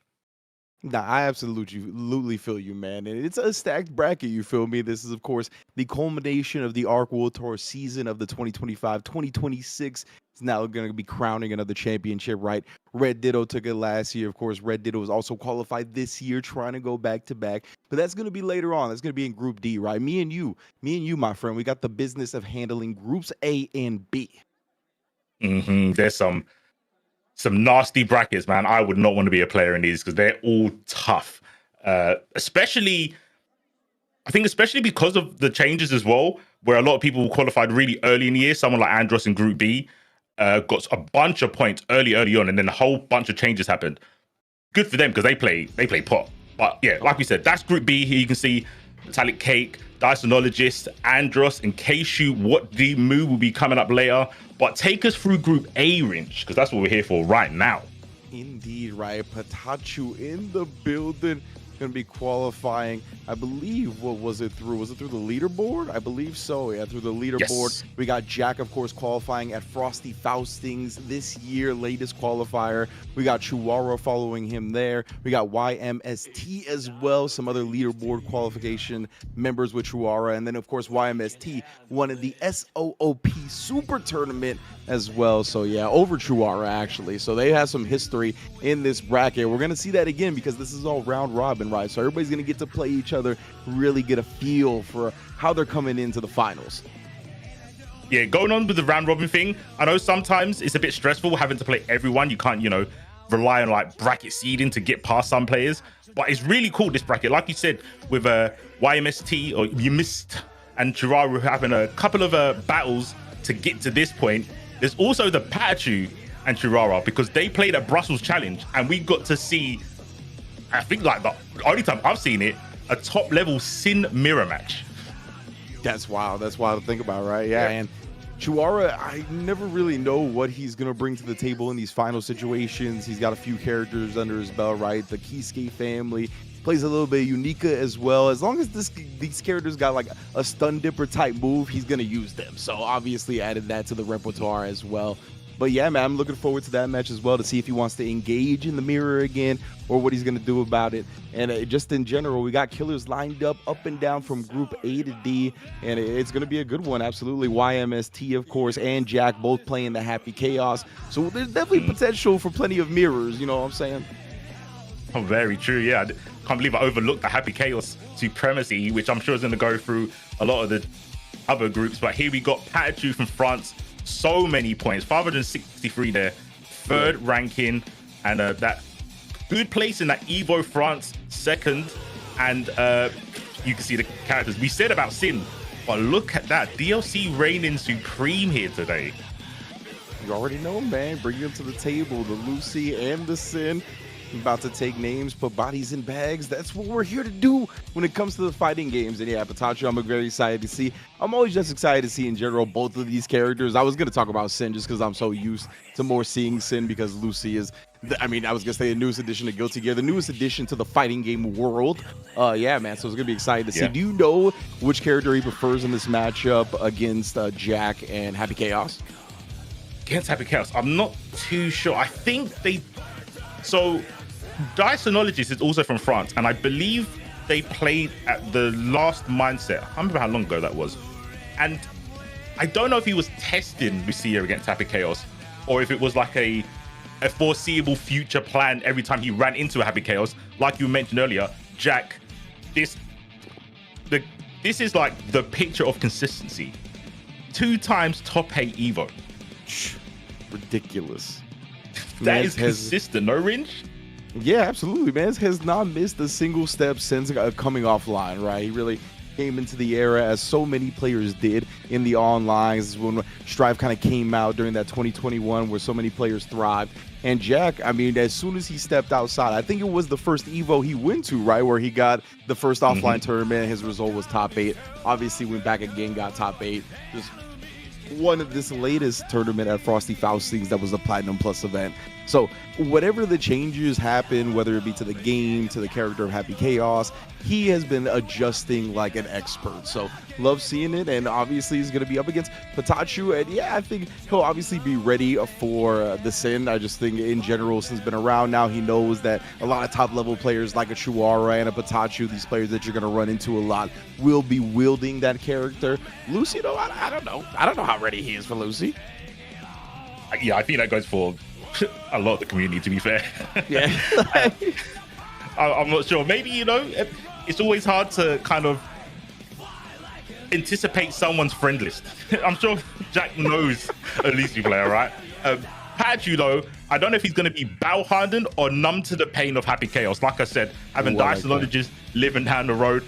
Nah, I absolutely feel you, man. And it's a stacked bracket, you feel me? This is, of course, the culmination of the Arc World Tour season of the 2025-2026. It's now going to be crowning another championship, right? Red Ditto took it last year. Of course, Red Ditto was also qualified this year, trying to go back-to-back. But that's going to be later on. That's going to be in Group D, right? Me and you, my friend, we got the business of handling Groups A and B. There's some nasty brackets, man. I would not want to be a player in these because they're all tough. Especially I think especially because of the changes as well, where a lot of people qualified really early in the year. Someone like Andros in Group B got a bunch of points early on, and then a whole bunch of changes happened. Good for them because they play pot. But yeah, like we said, that's Group B. Here you can see Metallic Cake, Dysonologist, Andros, and Keishu. What the move will be coming up later. But take us through Group A, Rinch, because that's what we're here for right now. Indeed, right? Patachu in the building. Going to be qualifying, I believe. What was it through? Was it through the leaderboard? I believe so. Yeah, through the leaderboard. Yes. We got Jack, of course, qualifying at Frosty Faustings this year, latest qualifier. We got Chihuahua following him there. We got YMST as well, some other leaderboard qualification members with Chihuahua. And then, of course, YMST won the SOOP Super Tournament as well. So, yeah, over Chihuahua, actually. So they have some history in this bracket. We're going to see that again because this is all round robin, right? So everybody's going to get to play each other, really get a feel for how they're coming into the finals. Yeah, going on with the round robin thing, I know sometimes it's a bit stressful having to play everyone. You can't, rely on like bracket seeding to get past some players. But it's really cool, this bracket. Like you said, with YMST or Yumist and Chiraru having a couple of battles to get to this point. There's also the Patachu and Chirara because they played a Brussels Challenge and we got to see, I think like the only time I've seen it, a top level Sin mirror match. That's wild. That's wild to think about, right? Yeah. And Chihuahua, I never really know what he's going to bring to the table in these final situations. He's got a few characters under his belt, right? The Kisuke family. Plays a little bit of Unica as well. As long as these characters got like a stun dipper type move, he's going to use them. So obviously added that to the repertoire as well. But yeah, man, I'm looking forward to that match as well to see if he wants to engage in the mirror again or what he's going to do about it. And just in general, we got killers lined up and down from Group A to D, and it's going to be a good one, absolutely. YMST, of course, and Jack both playing the Happy Chaos. So there's definitely potential for plenty of mirrors, you know what I'm saying? Oh, very true, yeah. I can't believe I overlooked the Happy Chaos supremacy, which I'm sure is going to go through a lot of the other groups. But here we got Patachu from France. So many points, 563 there, third ranking, and that good place in that Evo France second. And you can see the characters we said about Sin, but look at that, DLC reigning supreme here today. You already know, man. Bring them to the table, the Lucy and the Sin. About to take names, put bodies in bags. That's what we're here to do when it comes to the fighting games. And yeah, Patachu, I'm very excited to see. I'm always just excited to see in general both of these characters. I was going to talk about Sin just because I'm so used to more seeing Sin because Lucy is, I was going to say the newest addition to Guilty Gear, the newest addition to the fighting game world. Yeah, man, so it's going to be exciting to see. Do you know which character he prefers in this matchup against Jack and Happy Chaos? Against Happy Chaos, I'm not too sure. I think so Dysonologist is also from France, and I believe they played at the last Mindset. I can't remember how long ago that was. And I don't know if he was testing Lucia against Happy Chaos, or if it was like a foreseeable future plan every time he ran into a Happy Chaos. Like you mentioned earlier, Jack, this is like the picture of consistency. 2 times top 8 Evo. Ridiculous. That is consistent, no Rinch? Yeah, absolutely, man. Has not missed a single step since coming offline, right? He really came into the era as so many players did in the onlines when Strive kind of came out during that 2021 where so many players thrived. And Jack, as soon as he stepped outside, I think it was the first Evo he went to, right, where he got the first offline tournament. His result was top 8. Obviously, went back again, got top 8. Just one of this latest tournament at Frosty Faustings that was a Platinum Plus event. So whatever the changes happen, whether it be to the game, to the character of Happy Chaos, he has been adjusting like an expert. So love seeing it, and obviously he's going to be up against Patachu, and yeah, I think he'll obviously be ready for the Sin. I just think in general, since he's been around now, he knows that a lot of top level players like a Chihuahua and a Patachu, these players that you're going to run into a lot, will be wielding that character. Lucy, though, I don't know. I don't know how ready he is for Lucy. Yeah, I think that goes for a lot of the community, to be fair. Yeah. I'm not sure. Maybe, it's always hard to kind of anticipate someone's friend list. I'm sure Jack knows a Lucy player, right? Patachu, though, I don't know if he's going to be bow-hardened or numb to the pain of Happy Chaos. Like I said, having Dysonologist living down the road,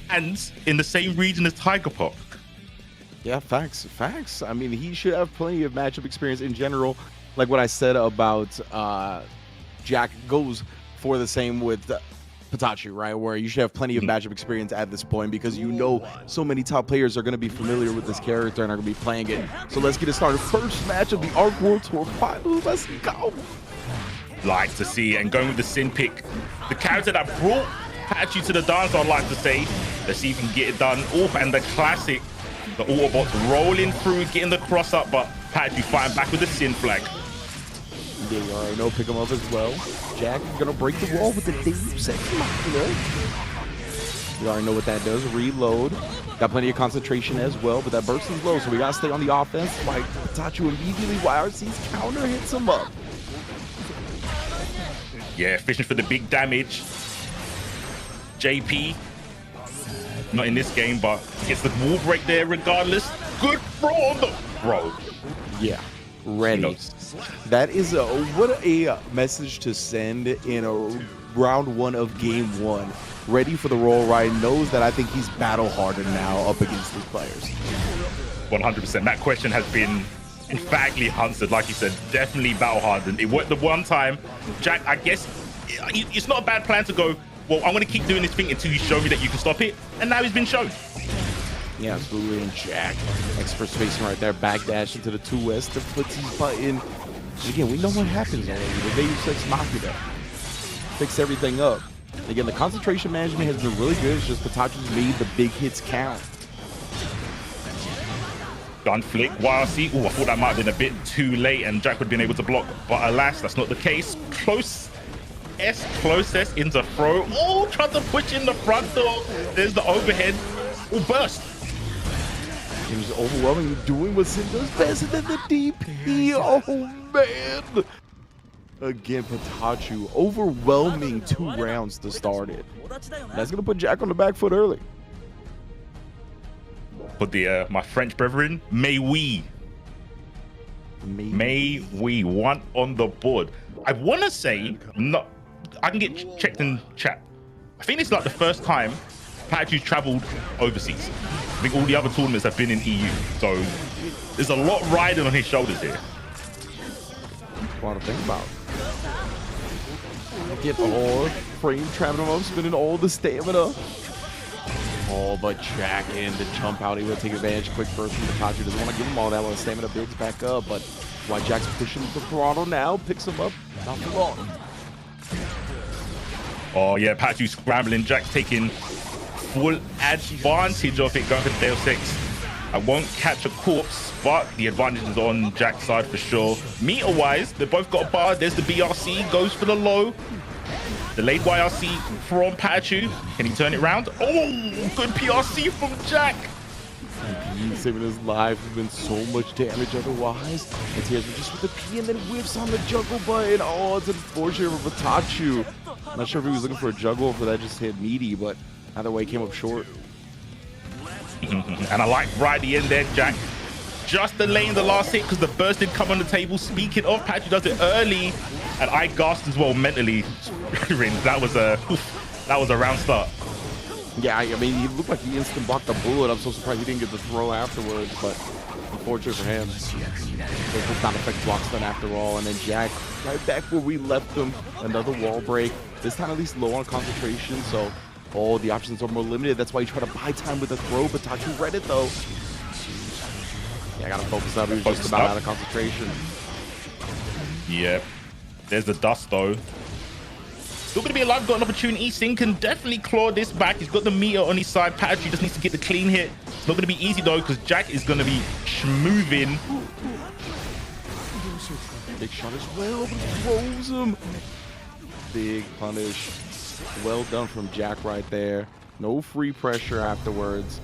and in the same region as Tiger Pop. Yeah, facts. I mean, he should have plenty of matchup experience in general. Like what I said about Jack goes for the same with Patachi, right? Where you should have plenty of matchup experience at this point because you know so many top players are going to be familiar with this character and are going to be playing it. So let's get it started. First match of the ARC World Tour Finals. Let's go. Like to see, and going with the Sin pick, the character that brought Patachi to the dance, I'd like to say. Let's see if we can get it done. Oh, and the classic, the Autobots rolling through, getting the cross up, but Patachi fighting back with the Sin flag. Yeah, you already know, pick him up as well. Jack is gonna break the wall with the Deus Ex Machina. You already know what that does. Reload. Got plenty of concentration as well, but that burst is low, so we gotta stay on the offense. Like Patachi immediately, YRC's counter hits him up. Yeah, fishing for the big damage. JP, not in this game, but gets the wall break there regardless. Good throw on the bro. Yeah, ready. That is what a message to send in a round one of game one. Ready for the roll ride, knows that I think he's battle hardened now up against these players. 100%. That question has been emphatically answered. Like you said, definitely battle hardened. It worked the one time. Jack, I guess it's not a bad plan to go, well, I'm going to keep doing this thing until you show me that you can stop it. And now he's been shown. Yeah, absolutely. And Jack, expert spacing right there, backdash into the 2S, the footsies button. And again, we know what happens already. The Deus Ex Machina fix everything up. And again, the concentration management has been really good. It's just Patachi's made the big hits count. Gun flick, YRC. Oh, I thought that might have been a bit too late and Jack would have been able to block. But alas, that's not the case. Closest into throw. Oh, tried to push in the front door. There's the overhead. Oh, burst. It was overwhelming, doing what Sin does best, and then the DP. Oh, man. Again, Patachi overwhelming 2 rounds to start it. That's going to put Jack on the back foot early. Put the my French brethren, may we one on the board. I want to say, not. I can get checked in chat. I think it's like the first time Patachi's traveled overseas. I think all the other tournaments have been in EU, so there's a lot riding on his shoulders here. A lot to think about. Get all frame trapping him up, spending all the stamina. Oh, but Jack in the jump out, he will take advantage. Quick burst from Patachi. Doesn't want to give him all that while the stamina builds back up, but why Jack's pushing the throttle now, picks him up, not for long. Oh yeah, Patachi scrambling. Jack's taking full advantage of it, going for the Deus Ex. I won't catch a corpse, but the advantage is on Jack's side for sure. Meter-wise, they both got a bar. There's the BRC, goes for the low. Delayed YRC from Patachi. Can he turn it around? Oh, good PRC from Jack. He's saving his life. There's been so much damage otherwise. And Tears just with the P and then whiffs on the juggle button. Oh, it's unfortunate for Patachi. Not sure if he was looking for a juggle or if that just hit meaty, but either way, came up short. And I like right at the end there, Jack. Just delaying the last hit because the burst did come on the table. Speaking of, Patachi does it early, and I gasped as well mentally. that was a round start. Yeah, I mean, he looked like he instant blocked the bullet. I'm so surprised he didn't get the throw afterwards, but unfortunate for him. It's not effect blocks done after all, and then Jack right back where we left him. Another wall break. This time at least low on concentration, so the options are more limited. That's why you try to buy time with the throw. Patachi read it though. Yeah, I gotta focus up. He was just about out of concentration. Yep. There's the dust though. Still gonna be alive, got an opportunity. Sin can definitely claw this back. He's got the meter on his side. Patachi just needs to get the clean hit. It's not gonna be easy though, because Jack is gonna be schmoving. Big shot as well, but he throws him. Big punish. Well done from Jack right there. No free pressure afterwards.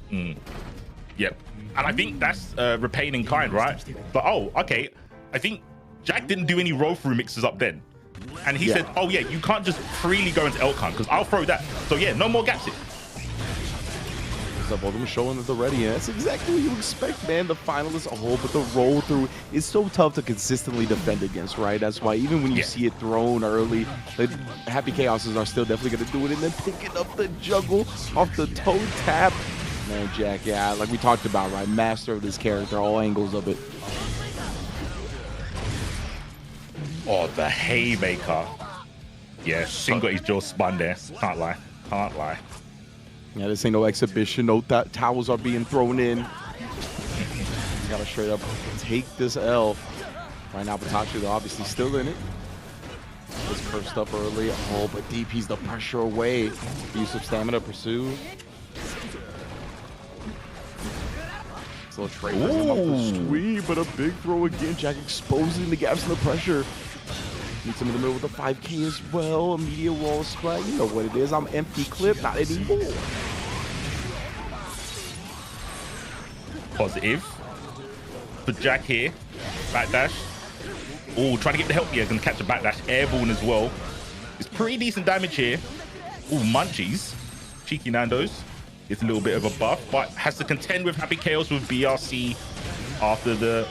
Yep. And I think that's repaying in kind, right? But okay. I think Jack didn't do any roll-through mixes up then. And he said, oh yeah, you can't just freely go into Elkan because I'll throw that. So yeah, no more gaps. So both of them showing that they're ready, and that's exactly what you expect, man. The finalists, but the roll through is so tough to consistently defend against, right? That's why even when you see it thrown early, the Happy Chaoses are still definitely going to do it, and then picking up the juggle off the toe tap. Man, Jack, yeah, like we talked about, right? Master of this character, all angles of it. Oh, the haymaker. Yeah, Shin got his jaw spun there. Can't lie. Can't lie. Yeah, this ain't no exhibition. No towels are being thrown in. Gotta straight up take this L. Right now, Patachu, they're obviously still in it. Was cursed up early. Oh, but DP's the pressure away. Use of stamina, pursue. It's a little trade off the sweep, but a big throw again. Jack exposing the gaps in the pressure. Meets him in the middle with a 5K as well. Immediate wall splat. You know what it is. I'm empty clip, not anymore. Positive. For Jack here. Backdash. Oh, trying to get the help here. Gonna catch a backdash. Airborne as well. It's pretty decent damage here. Oh, munchies. Cheeky Nando's. Gets a little bit of a buff, but has to contend with Happy Chaos with BRC after the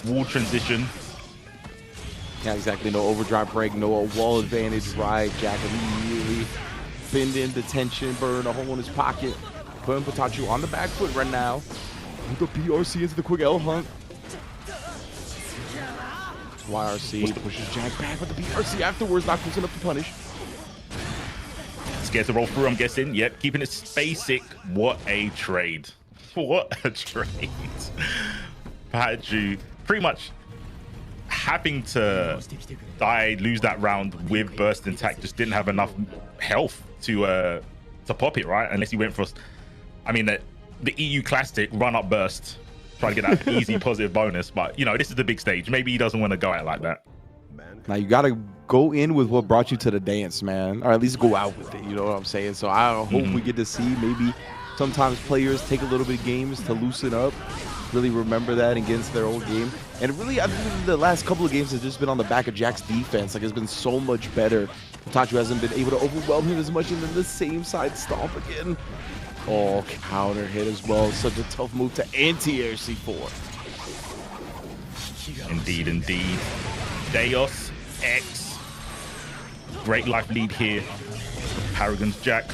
wall transition. Yeah, exactly. No overdrive break, no wall advantage, right? Jack immediately pinned in detention, burn a hole in his pocket. Putting Patachu on the back foot right now. With the BRC into the quick L hunt. YRC pushes Jack back with the BRC afterwards, not close enough to punish. Scared to roll through, I'm guessing. Yep, keeping it basic. What a trade. What a trade. Patachu pretty much having to lose that round with burst intact, just didn't have enough health to pop it, right? Unless he went for, I mean, the EU Classic run-up burst, try to get that easy positive bonus. But, you know, this is the big stage. Maybe he doesn't want to go out like that. Now, you got to go in with what brought you to the dance, man. Or at least go out with it, you know what I'm saying? So I hope we get to see maybe sometimes players take a little bit of games to loosen up, really remember that against their old game. And really, I think the last couple of games have just been on the back of Jack's defense. Like, it's been so much better. Patachu hasn't been able to overwhelm him as much, and then the same side stomp again. Oh, counter hit as well. Such a tough move to anti-air C4. Indeed, indeed. Deos, X. Great life lead here. Paragon's Jack.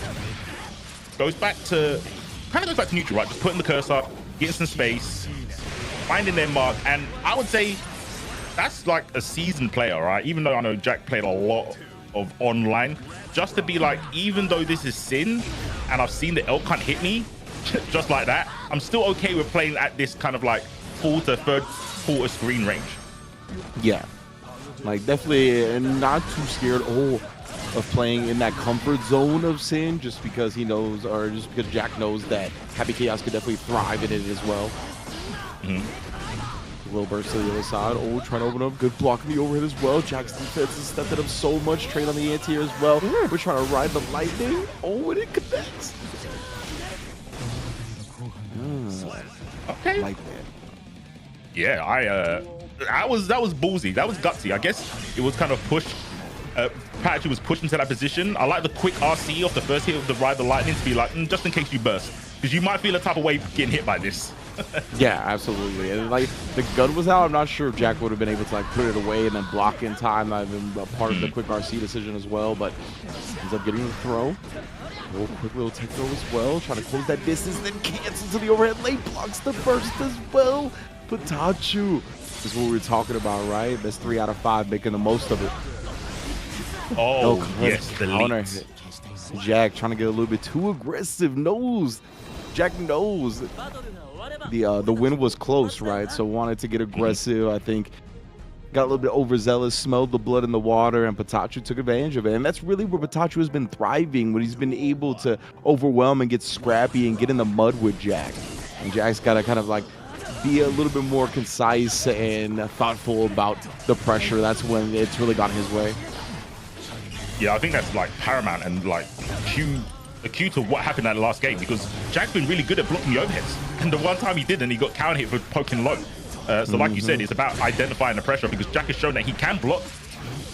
Goes back to neutral, right? Just putting the curse up, getting some space, finding their mark. And I would say that's like a seasoned player, right? Even though I know Jack played a lot of online, just to be like, even though this is Sin and I've seen the elk can't hit me just like that, I'm still okay with playing at this kind of like full to third quarter screen range. Yeah, like definitely not too scared of playing in that comfort zone of Sin, just because he knows, or just because Jack knows that Happy Chaos could definitely thrive in it as well. Little burst to the other side. Oh, trying to open up. Good block in the overhead as well. Jack's defense has stepped it up so much. Trade on the anti-air as well. We're trying to ride the lightning. Oh, and it connects. Okay. Like that. Yeah, that was ballsy. That was gutsy. I guess it was kind of pushed. Patachu was pushed into that position. I like the quick RC off the first hit of the ride the lightning to be like, just in case you burst, because you might feel a type of way getting hit by this. Yeah, absolutely. And like the gun was out, I'm not sure if Jack would have been able to like put it away and then block in time. I've been a part of the quick RC decision as well, but ends up getting the throw. Oh, quick little tech throw as well, trying to close that distance, then cancels to the overhead lane, blocks the burst as well. Patachu is what we were talking about, right? That's 3 out of 5, making the most of it. Oh, yes, the counter lead. hit. Jack trying to get a little bit too aggressive. Jack knows the win was close, right? So wanted to get aggressive. I think got a little bit overzealous, smelled the blood in the water, and Patachu took advantage of it. And that's really where Patachu has been thriving, when he's been able to overwhelm and get scrappy and get in the mud with Jack. And Jack's got to kind of like be a little bit more concise and thoughtful about the pressure. That's when it's really got his way. Yeah, I think that's like paramount and like a cue to what happened at the last game, because Jack's been really good at blocking the overheads, and the one time he didn't, he got counter hit for poking low. So like you said, it's about identifying the pressure, because Jack has shown that he can block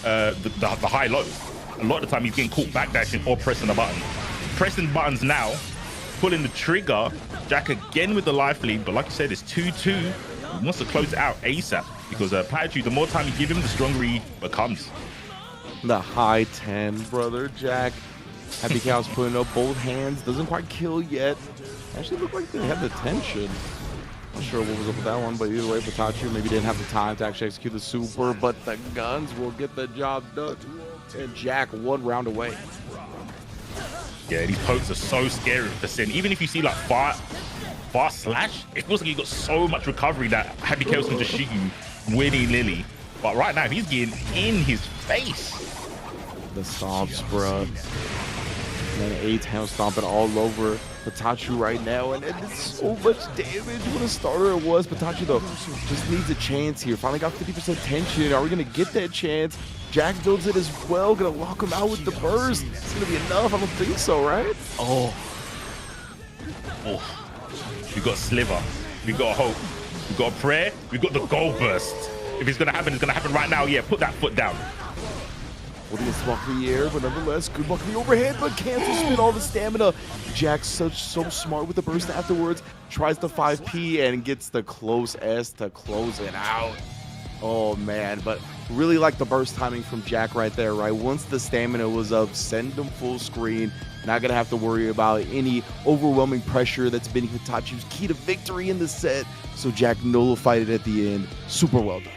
the high lows. A lot of the time he's getting caught backdashing or pressing the button. Pressing buttons now pulling the trigger. Jack again with the life lead, but like you said, it's 2-2. He wants to close it out ASAP because Pikachu, the more time you give him, the stronger he becomes. The high 10, brother. Jack. Happy Cow's putting up both hands. Doesn't quite kill yet. Actually looked like they had the tension. Not sure what was up with that one, but either way, Pikachu maybe didn't have the time to actually execute the super, but the guns will get the job done. And Jack 1 round away. Yeah, these pokes are so scary for Sin. Even if you see like fast slash, it feels like you got so much recovery that Happy Chaos can just shoot you willy-nilly. But right now, he's getting in his face. The stomps, bro. And then A-Town stomping all over Pikachu right now, and it's so much damage. What a starter it was. Pikachu, though, just needs a chance here. Finally got 50% tension. Are we going to get that chance? Jack builds it as well. Going to lock him out with the burst. It's going to be enough. I don't think so, right? Oh. We got Sliver. We got Hope. We got Prayer. We got the Gold Burst. If it's going to happen, it's going to happen right now. Yeah, put that foot down. Well, he gets blocked in the air, but nonetheless, good block in the overhead, but cancels spin all the stamina. Jack's so smart with the burst afterwards. Tries the 5P and gets the close S to close it out. Oh, man, but really like the burst timing from Jack right there, right? Once the stamina was up, send him full screen. Not going to have to worry about any overwhelming pressure that's been Hitachi's key to victory in the set. So Jack nullified it at the end. Super well done.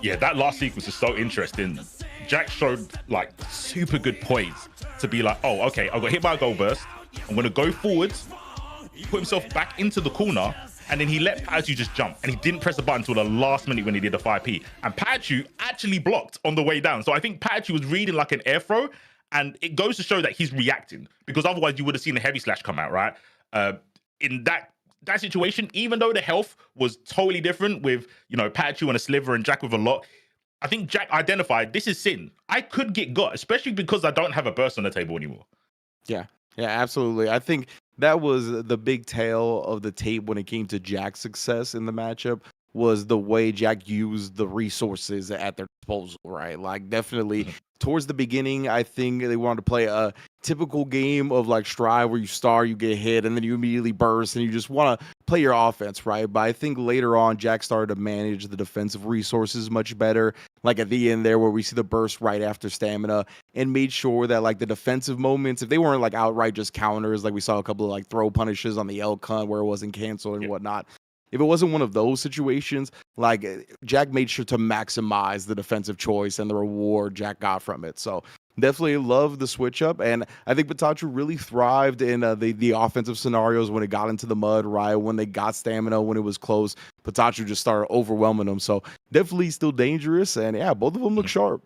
Yeah, that last sequence is so interesting. Jack showed like super good points to be like, oh, okay, I got hit by a gold burst. I'm going to go forwards, put himself back into the corner, and then he let Pikachu just jump. And he didn't press the button until the last minute when he did the 5P. And Pikachu actually blocked on the way down. So I think Pikachu was reading like an air throw, and it goes to show that he's reacting, because otherwise you would have seen the heavy slash come out, right? In that situation, even though the health was totally different with, you know, Pikachu and a sliver and Jack with a lot, I think Jack identified this is Sin. I could get got, especially because I don't have a burst on the table anymore. Yeah, absolutely. I think that was the big tale of the tape when it came to Jack's success in the matchup, was the way Jack used the resources at their disposal, right? Like, definitely towards the beginning, I think they wanted to play a typical game of like Strive where you start, you get hit, and then you immediately burst, and you just want to play your offense, right? But I think later on, Jack started to manage the defensive resources much better. Like at the end there, where we see the burst right after stamina, and made sure that like the defensive moments, if they weren't like outright just counters, like we saw a couple of like throw punishes on the L cunt where it wasn't canceled and whatnot. If it wasn't one of those situations, like Jack made sure to maximize the defensive choice and the reward Jack got from it. So definitely love the switch up. And I think Pikachu really thrived in the offensive scenarios when it got into the mud, right? When they got stamina, when it was close, Pikachu just started overwhelming them. So definitely still dangerous. And yeah, both of them look sharp.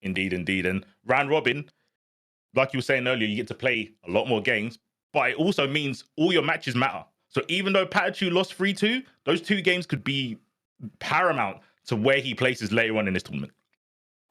Indeed. And round robin, like you were saying earlier, you get to play a lot more games, but it also means all your matches matter. So even though Pikachu lost 3-2, those 2 games could be paramount to where he places later on in this tournament.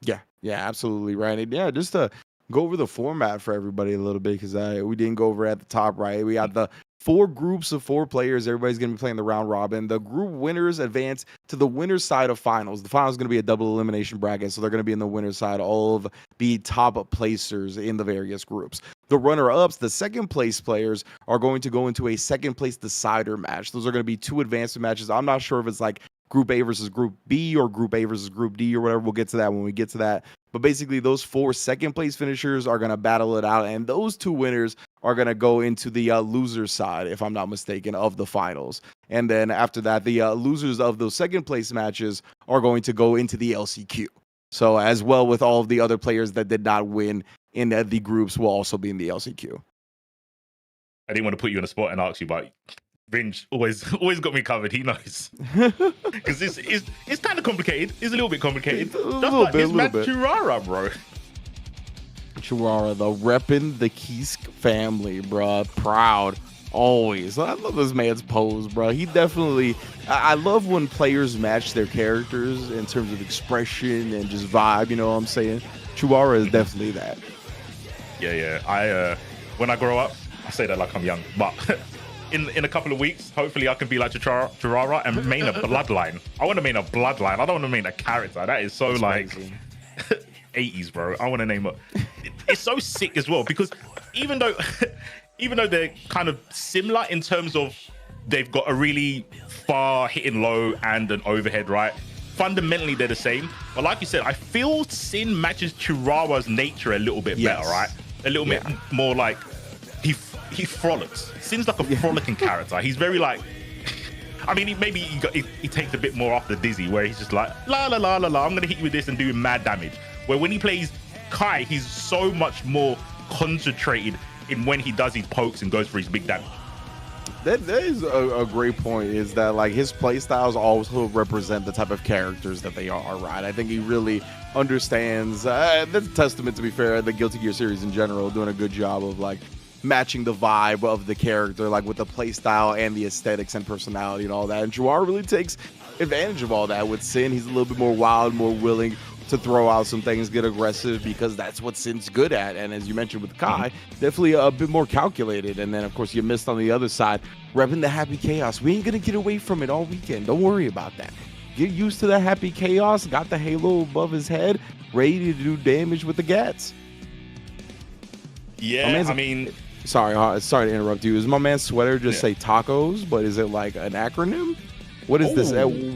Yeah, absolutely right. And yeah, just to go over the format for everybody a little bit, because we didn't go over at the top, right? We got the 4 groups of 4 players. Everybody's going to be playing the round robin. The group winners advance to the winner's side of finals. The finals is going to be a double elimination bracket, so they're going to be in the winner's side, all of the top placers in the various groups. The runner-ups, the second place players, are going to go into a second place decider match. Those are going to be 2 advancement matches. I'm not sure if it's like Group A versus Group B or Group A versus Group D or whatever. We'll get to that when we get to that. But basically, those 4 second place finishers are going to battle it out, and those 2 winners are going to go into the loser side, if I'm not mistaken, of the finals. And then after that, the losers of those second place matches are going to go into the LCQ. So as well with all of the other players that did not win in the groups will also be in the LCQ. I didn't want to put you on the spot and ask you, but Ringe always got me covered. He knows. Because it's kind of complicated. It's a little bit complicated. Just like his man Churara, bro. Churara, though, repping the Kisk family, bro. Proud. Always. I love this man's pose, bro. He definitely... I love when players match their characters in terms of expression and just vibe, you know what I'm saying? Churara is definitely that. Yeah. When I grow up, I say that like I'm young, but in a couple of weeks, hopefully I can be like Churara and main a bloodline. I want to main a bloodline. I don't want to main a character. That is so That's like crazy. 80s, bro. I want to name it. It's so sick as well, because even though even though they're kind of similar in terms of they've got a really far hitting low and an overhead, right? Fundamentally, they're the same. But like you said, I feel Sin matches Chihuahua's nature a little bit better, right? A little bit more like he frolics. Sin's like a frolicking character. He's very like, I mean, he takes a bit more off the Dizzy, where he's just like, la la la la la, I'm gonna hit you with this and do mad damage. Where when he plays Kai, he's so much more concentrated in when he does his pokes and goes for his big damage. That is a great point, is that like his play styles also represent the type of characters that they are, right? I think he really understands, that's a testament, to be fair, the Guilty Gear series in general, doing a good job of like matching the vibe of the character, like with the play style and the aesthetics and personality and all that. And Juar really takes advantage of all that. With Sin, he's a little bit more wild, more willing to throw out some things, get aggressive, because that's what Sin's good at. And as you mentioned with Kai, definitely a bit more calculated. And then, of course, you missed on the other side, repping the Happy Chaos. We ain't going to get away from it all weekend. Don't worry about that. Get used to that Happy Chaos. Got the halo above his head, ready to do damage with the Gats. Yeah, I mean... Sorry to interrupt you. Does my man's sweater just say tacos, but is it like an acronym? What is this?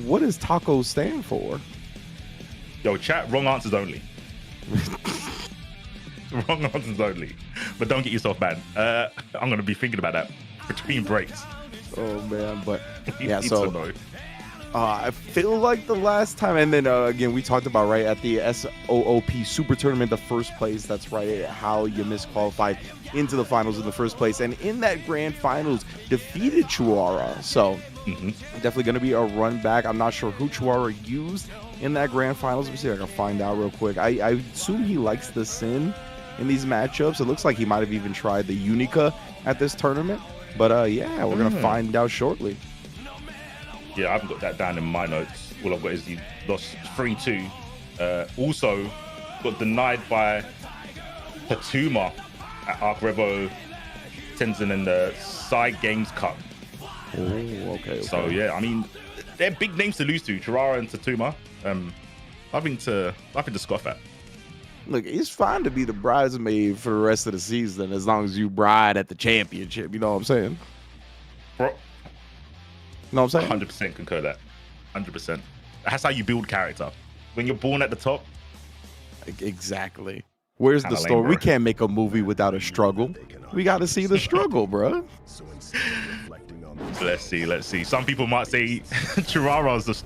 What does tacos stand for? Yo, chat, wrong answers only. Wrong answers only. But don't get yourself banned. I'm going to be thinking about that between breaks. Oh, man. But yeah, so I feel like the last time, and then again, we talked about, right, at the SOOP Super Tournament, the first place, that's right, how you misqualified into the finals in the first place. And in that grand finals, defeated Chihuahua. So definitely going to be a run back. I'm not sure who Chihuahua used in that grand finals. Let me see if I can find out real quick. I assume he likes the Sin in these matchups. It looks like he might have even tried the Unica at this tournament. But yeah, we're going to find out shortly. Yeah, I haven't got that down in my notes. All I've got is he lost 3-2. Also got denied by Hatuma at Arc Revo Tenzin in the Side Games Cup. Oh, okay. So yeah, I mean, they're big names to lose to, Chirara and Tatuma. Nothing to scoff at. Look, it's fine to be the bridesmaid for the rest of the season as long as you bride at the championship. You know what I'm saying? Bro, you know what I'm saying? 100% concur that. 100%. That's how you build character. When you're born at the top. Exactly. Where's the Kinda story? lame, We bro. can't make a movie without a struggle. We got to see the struggle, bro. Let's see. Some people might say Chirara's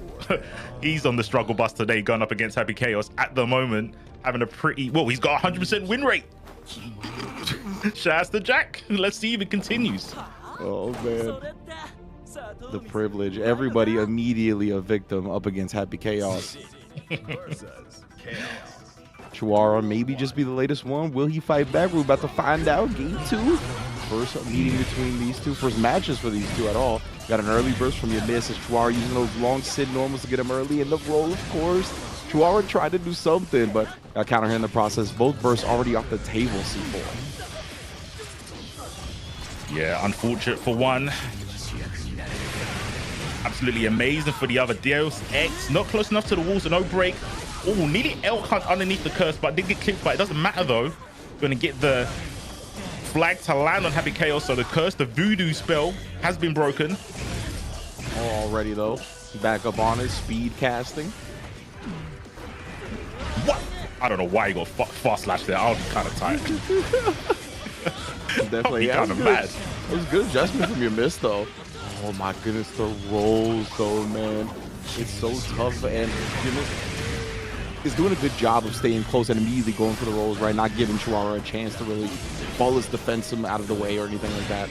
he's on the struggle bus today, going up against Happy Chaos at the moment, having a he's got 100% win rate. Shouts to Jack. Let's see if it continues. Oh man, the privilege. Everybody immediately a victim up against Happy Chaos. Chihuahua maybe just be the latest one. Will he fight back? We're about to find out. Game 2. First meeting between these two. First matches for these two at all. Got an early burst from your miss as Chihuahua using those long Sid normals to get him early in the roll, of course. Chihuahua tried to do something, but got counter here in the process. Both bursts already off the table, C4. Yeah, unfortunate for one. Absolutely amazing for the other. Deus Ex, not close enough to the walls, so no break. Oh, nearly elk hunt underneath the curse, but did get clipped, but it doesn't matter though. Gonna get the flag to land on Happy Chaos, so the curse, the voodoo spell, has been broken. Oh, already though. Back up on it, speed casting. What? I don't know why you got fast slash there. I'll be kind of tired. Definitely. Yeah, kind of mad. It was good adjustment from your miss though. Oh my goodness, the rolls though, man. It's so tough, and you know, is doing a good job of staying close and immediately going for the rolls, right? Not giving Chihuahua a chance to really fall his defense him out of the way or anything like that.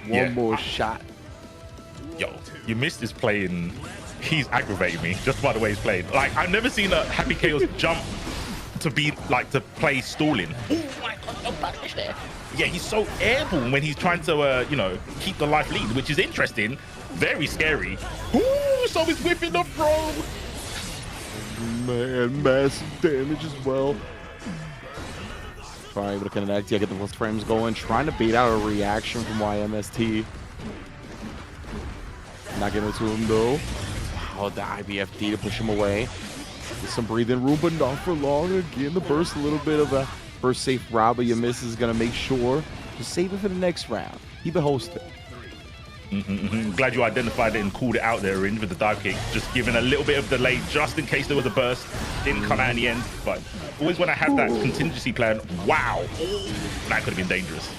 One more shot. Yo, you missed his play, and he's aggravating me just by the way he's played. Like, I've never seen a Happy Chaos jump to be like to play stalling. Oh my god, no punish there. Yeah, he's so airborne when he's trying to you know, keep the life lead, which is interesting. Very scary. Ooh, so he's whipping the throw. Man, massive damage as well. Trying to connect. Yeah, get the first frames going. Trying to bait out a reaction from YMST. Not getting it to him though. Wow, the IBFD to push him away. Get some breathing room, but not for long. Again, the burst, a little bit of a First safe route, but Yamis is going to make sure to save it for the next round. Keep it hosted. Glad you identified it and called it out there, Ringe, with the dive kick. Just giving a little bit of delay just in case there was a burst. Didn't come out in the end, but always when I have that contingency plan, wow, that could have been dangerous.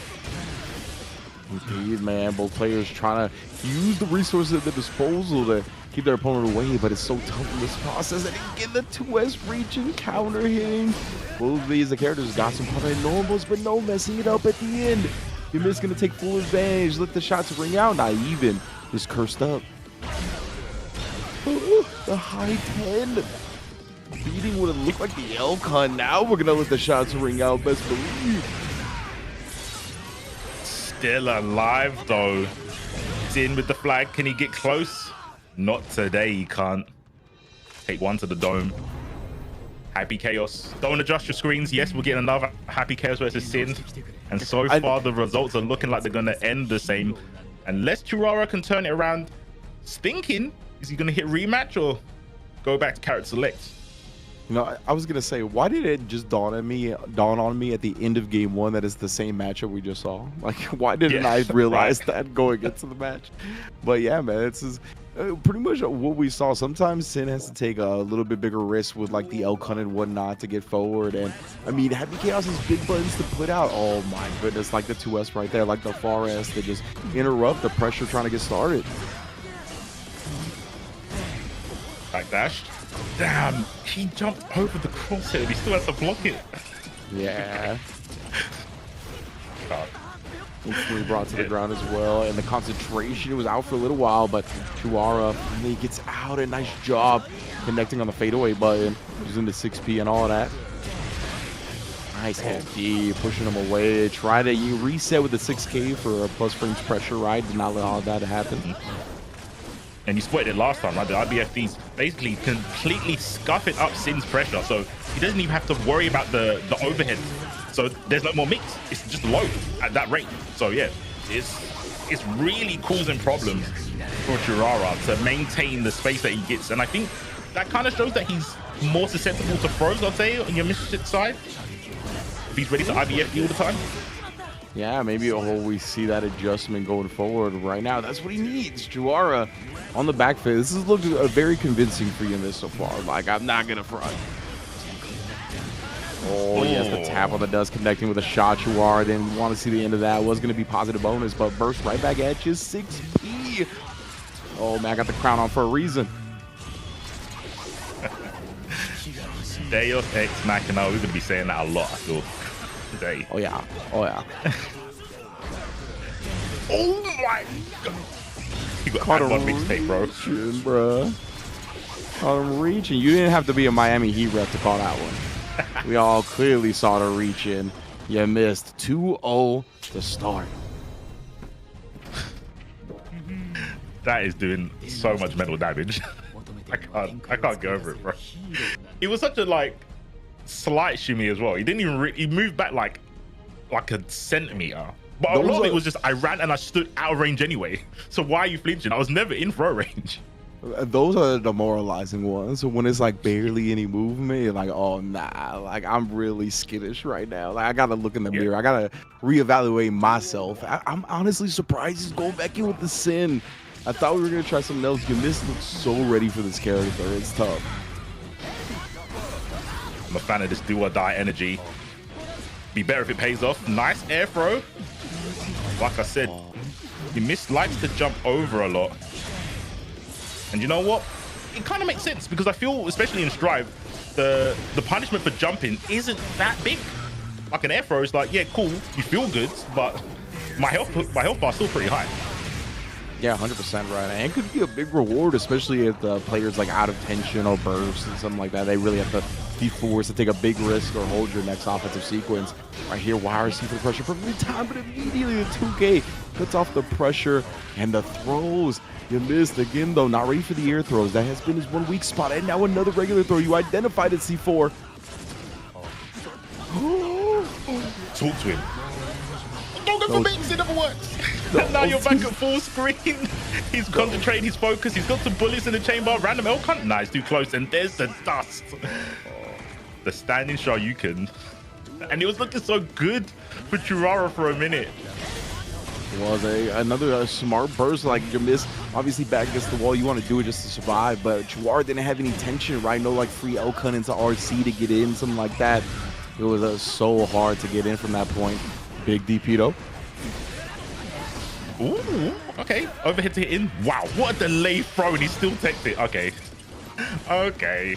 Indeed, man. Both players trying to use the resources at their disposal to keep their opponent away, but it's so tough in this process. And get the 2S reach and counter hitting. Both of these characters got some power normals, but no messing it up at the end. Yamis gonna take full advantage, let the shots ring out. Not even, just cursed up. The high 10. Beating what it looked like the Elk Hunt. Now we're gonna let the shots ring out, best believe. Still alive though. Sin with the flag. Can he get close? Not today, he can't. Take one to the dome. Happy Chaos. Don't adjust your screens. Yes, we're getting another Happy Chaos versus Sin. And so far, the results are looking like they're going to end the same. Unless Churara can turn it around. Stinking. Is he going to hit rematch or go back to carrot select? You know, I was gonna say, why did it just dawn on me at the end of game one that it's the same matchup we just saw? Like, why didn't I realize that going into the match? But yeah, man, it's just, pretty much what we saw. Sometimes Sin has to take a little bit bigger risk with like the Elk Hunt and whatnot to get forward. And I mean, Happy Chaos has big buttons to put out. Oh my goodness, like the 2S right there, like the far S to just interrupt the pressure trying to get started. Backdash. Damn, he jumped over the crosshair and he still has to block it. Yeah. Instantly brought to the ground as well, and the concentration was out for a little while, but Churara finally gets out. A nice job connecting on the fadeaway button, using the 6P and all of that. Nice FD, pushing him away. Try to reset with the 6K for a plus frames pressure, right? Did not let all of that happen. And you spotted it last time, right? The IBFDs basically completely scuffing up Sin's pressure, so he doesn't even have to worry about the overhead. So there's no more mix. It's just low at that rate. So yeah, it's really causing problems for Churara to maintain the space that he gets. And I think that kind of shows that he's more susceptible to throws, I'd say, on your Mystic side. If he's ready to IBFD all the time. Yeah, maybe we see that adjustment going forward right now. That's what he needs. Churara on the back foot. This has looked very convincing for you in this so far. Like, I'm not going to front. Oh, yes, the tap on the dust connecting with a shot. Churara didn't want to see the end of that. Was going to be positive bonus, but burst right back at you. 6P. Oh, man, I got the crown on for a reason. Deus Ex Machina. We're going to be saying that a lot, I feel. Today. Oh yeah. Oh yeah. Oh my god. You got one mixtape, bro. Caught him reaching. You didn't have to be a Miami Heat rep to call that one. We all clearly saw the reach in. You missed 2-0 to start. That is doing so much mental damage. I can't get over it, bro. It was such a slight shimmy as well. He didn't even he moved back like a centimeter, but a lot of it was just I ran and I stood out of range anyway. So why are you flinching? I was never in throw range. Those are the demoralizing ones. So when it's like barely any movement, you're like, oh nah, like I'm really skittish right now. Like I gotta look in the mirror. I gotta reevaluate myself. I'm honestly surprised he's going back in with the Sin. I thought we were gonna try something else. Yamis looks so ready for this character. It's tough. I'm a fan of this do or die energy. Be better if it pays off. Nice air throw. Like I said, Yamis likes to jump over a lot. And you know what? It kind of makes sense because I feel, especially in Strive, the punishment for jumping isn't that big. Like an air throw is like, yeah, cool, you feel good, but my health bar is still pretty high. Yeah, 100% right. And it could be a big reward, especially if the player's like out of tension or burst and something like that. They really have to be forced to take a big risk or hold your next offensive sequence. Right here, YRC for the pressure perfectly timed, but immediately the 2K cuts off the pressure and the throws. You missed again, though. Not ready for the air throws. That has been his one weak spot. And now another regular throw. You identified at C4. Talk to him. Don't go for mix, it never works. Now you're back at full screen. He's concentrating, he's focused, he's got some bullets in the chamber. Random Elk Hunt. Nice, too close. And there's the dust. The standing Shoryuken. And it was looking so good for Churara for a minute. Was another smart burst. Like Jamis, obviously back against the wall, you want to do it just to survive, but Chawar didn't have any tension, right? No like free L-Kun into RC to get in, something like that. It was so hard to get in from that point. Big DP though. Ooh, okay. Overhead to hit in. Wow, what a delay throw, and he still takes it. Okay. Okay.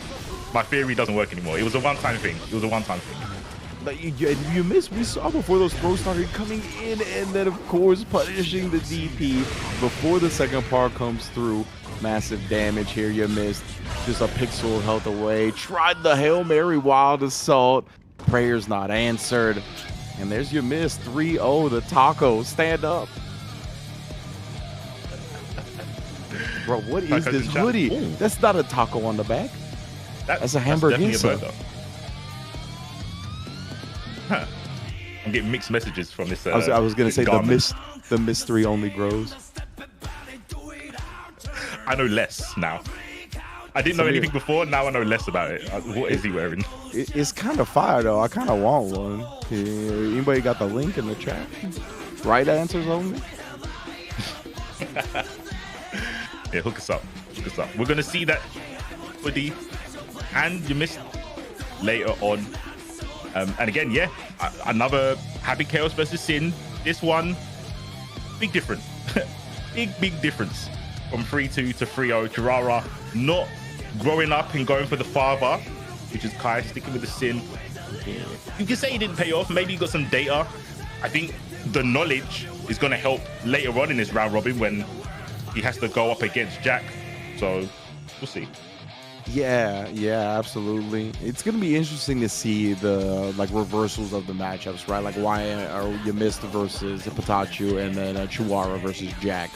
My theory doesn't work anymore. It was a one-time thing. It was a one-time thing. Like you missed. We saw before those throws started coming in, and then of course punishing the DP before the second part comes through. Massive damage here. You missed. Just a pixel health away. Tried the Hail Mary Wild Assault. Prayers not answered. And there's your miss. 3-0. The taco. Stand up. Bro, what is this hoodie? Ooh. That's not a taco on the back. That's a hamburguesa. Huh. I'm getting mixed messages from this. I was gonna say garment. the mystery only grows. I know less now. I didn't know anything before. Now I know less about it. What is he wearing? It's kind of fire though. I kind of want one. Anybody got the link in the chat? Right answers only. Yeah, hook us up. Hook us up. We're gonna see that hoodie, and you missed later on. And again, yeah, another Happy Chaos versus Sin. This one, big difference. big difference from 3-2 to 3-0. Churara not growing up and going for the father, which is Kai, sticking with the Sin. You can say he didn't pay off. Maybe he got some data. I think the knowledge is going to help later on in this round robin when he has to go up against Jack. So we'll see. Yeah, absolutely. It's gonna be interesting to see the reversals of the matchups, right? Like why are you missed versus Patachu and then Churara versus Jack,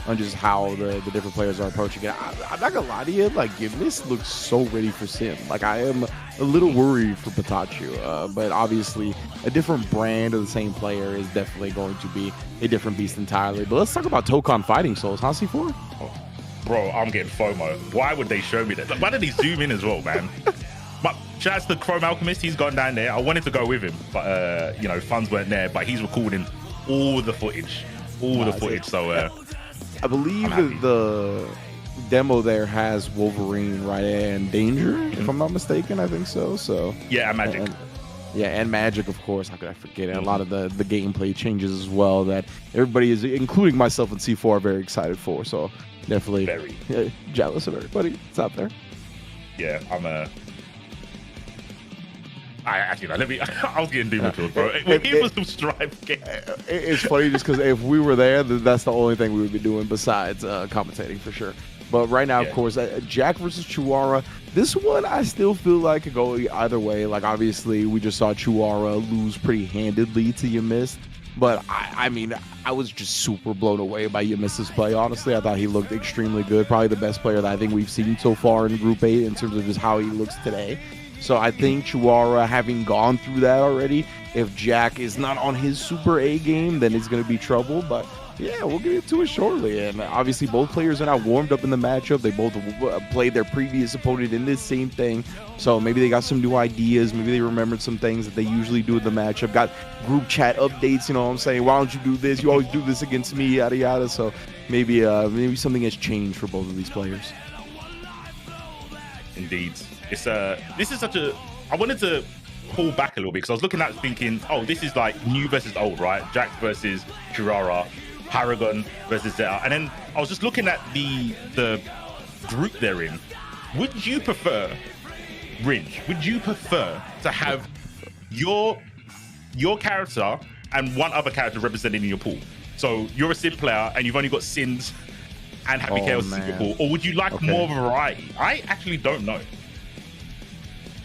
on just how the different players are approaching it. I'm not gonna lie to you, like Gimnis looks so ready for Sim. Like I am a little worried for Patachu, but obviously a different brand of the same player is definitely going to be a different beast entirely. But let's talk about Tokon Fighting Souls, huh, C4? Bro, I'm getting FOMO. Why would they show me that? Like, why did he zoom in as well, man? But shouts to Chrome Alchemist. He's gone down there. I wanted to go with him, but funds weren't there. But he's recording all the footage, So I believe the demo there has Wolverine, right, and Danger, if I'm not mistaken. I think so. So yeah, and Magic. And Magic, of course. How could I forget it? A lot of the gameplay changes as well that everybody is, including myself and C4, are very excited for. So definitely very jealous of everybody. It's out there. Yeah, I'm I was getting demon tools, bro. It was some Strive game. It's funny just because if we were there, that's the only thing we would be doing besides commentating for sure. But right now, of course, Jack versus Churara. This one, I still feel like could go either way. Like, obviously, we just saw Churara lose pretty handedly to Yamist. But, I mean, I was just super blown away by Yamist's play, honestly. I thought he looked extremely good. Probably the best player that I think we've seen so far in Group 8 in terms of just how he looks today. So I think Churara, having gone through that already, if Jack is not on his super A game, then it's going to be trouble. But yeah, we'll get into it shortly. And obviously both players are now warmed up in the matchup. They both played their previous opponent in this same thing. So maybe they got some new ideas. Maybe they remembered some things that they usually do in the matchup. Got group chat updates, you know what I'm saying? Why don't you do this? You always do this against me, yada, yada. So maybe something has changed for both of these players. Indeed. This is such a... I wanted to pull back a little bit because I was looking at it thinking, oh, this is like new versus old, right? Jack versus Churara, Paragon versus Zeta. And then I was just looking at the group they're in. Would you prefer, Ringe, would you prefer to have your character and one other character represented in your pool? So you're a Sin player and you've only got Sins and Happy Chaos in your pool. Or would you like more variety? I actually don't know.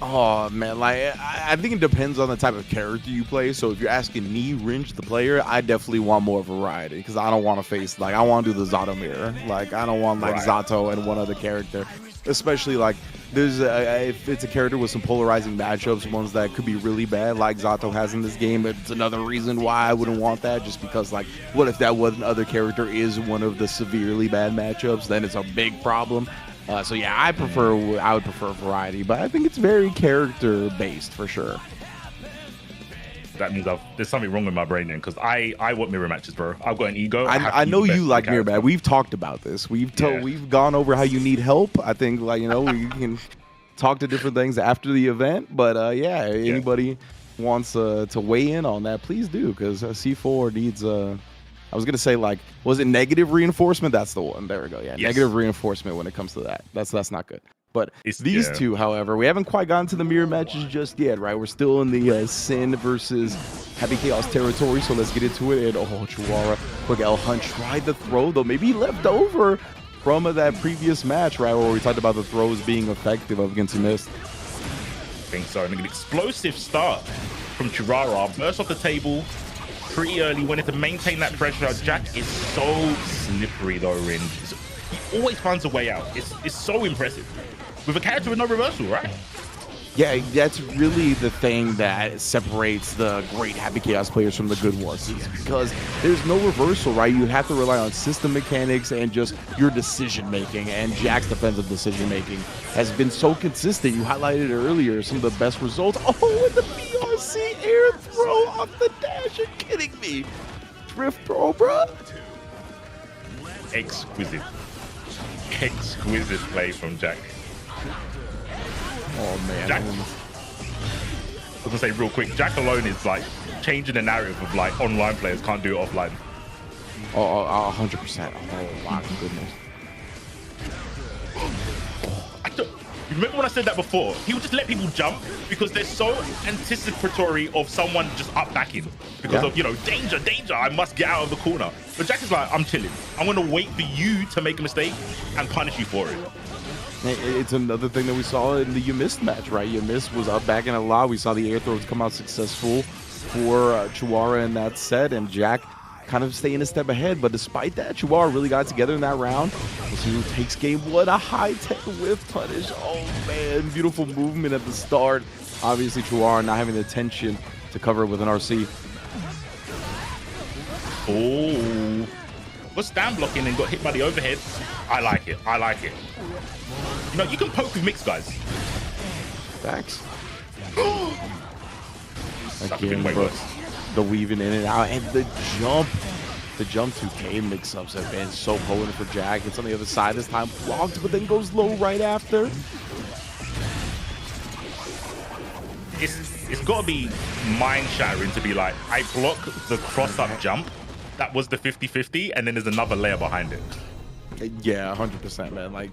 Oh man, like I think it depends on the type of character you play. So if you're asking me, Ringe the player, I definitely want more variety because I don't want to face I want to do the Zato mirror. Like I don't want Zato and one other character, especially like there's if it's a character with some polarizing matchups, ones that could be really bad, like Zato has in this game. It's another reason why I wouldn't want that, just because like what if that one other character is one of the severely bad matchups? Then it's a big problem. So yeah, I would prefer variety, but I think it's very character based for sure. that means there's something wrong with my brain then, because I want mirror matches, bro. I've got an ego. I know you like mirror match. We've talked about this. We've gone over how you need help. I think we can talk to different things after the event. But anybody wants to weigh in on that, please do, because C4 needs I was gonna say, like, was it negative reinforcement? That's the one. There we go. Yeah, yes. Negative reinforcement when it comes to that. That's not good. But these two, however, we haven't quite gotten to the mirror matches just yet, right? We're still in the Sin versus Happy Chaos territory, so let's get into it. And Chihuahua, quick L Hunt tried the throw, though maybe left over from that previous match, right, where we talked about the throws being effective up against Mist. I think so. And an explosive start from Churara. Burst off the table pretty early, wanted to maintain that pressure. Jack is so slippery, though, Rin. He always finds a way out. It's so impressive. With a character with no reversal, right? Yeah, that's really the thing that separates the great Happy Chaos players from the good ones, because there's no reversal, right? You have to rely on system mechanics and just your decision making, and Jack's defensive decision making has been so consistent. You highlighted earlier some of the best results. Oh, and the BRC air throw off the dash. You're kidding me. Drift throw, bro. Exquisite play from Jack. Oh man. Jack, I was gonna say real quick, Jack alone is like changing the narrative of like online players can't do it offline. 100%. Oh my goodness. You remember when I said that before? He would just let people jump because they're so anticipatory of someone just up backing because of, danger, I must get out of the corner. But Jack is like, I'm chilling. I'm gonna wait for you to make a mistake and punish you for it. It's another thing that we saw in the Mist match, right? Mist was up backing a lot. We saw the air throws come out successful for Chihuahua in that set, and Jack kind of staying a step ahead. But despite that, Chihuahua really got together in that round. We'll see who takes game one. A high-tech whiff punish. Oh, man. Beautiful movement at the start. Obviously, Chihuahua not having the attention to cover it with an RC. Oh. Was stand blocking and got hit by the overhead. I like it. You can poke with mix, guys. Facts. Again, the weaving in and out, and the jump 2K mix-ups have been so potent for Jack. It's on the other side this time, blocked, but then goes low right after. It's got to be mind-shattering to be like, I block the cross-up jump. That was the 50-50, and then there's another layer behind it. Yeah, 100%, man. Like,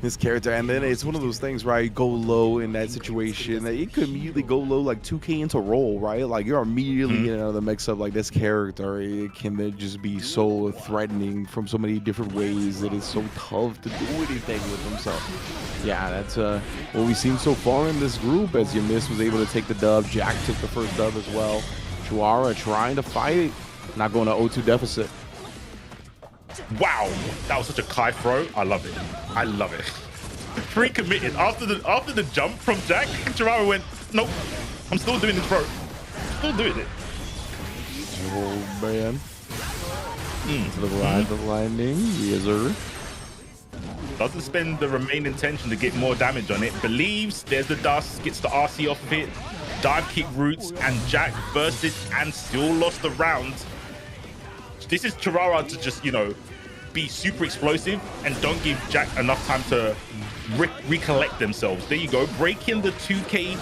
his character, and then it's one of those things, right? Go low in that situation. It could immediately go low, like 2K into roll, right? Like, you're immediately in another mix-up. Like, this character, it can then just be so threatening from so many different ways that it's so tough to do anything with himself. Yeah, that's what we've seen so far in this group, as Mist was able to take the dub. Jack took the first dub as well. Chihuahua trying to fight it. Not going to 0-2 deficit. Wow, that was such a Kai throw. I love it. Pre-committed. After the jump from Jack, Chihuahua went, nope, I'm still doing this throw. Still doing it. Oh, man. To the line of lightning. Yes, sir. Doesn't spend the remaining tension to get more damage on it. Believes there's the dust, gets the RC off of it. Dive kick roots, and Jack bursted and still lost the round. This is Churara to just, be super explosive and don't give Jack enough time to recollect themselves. There you go, breaking the 2K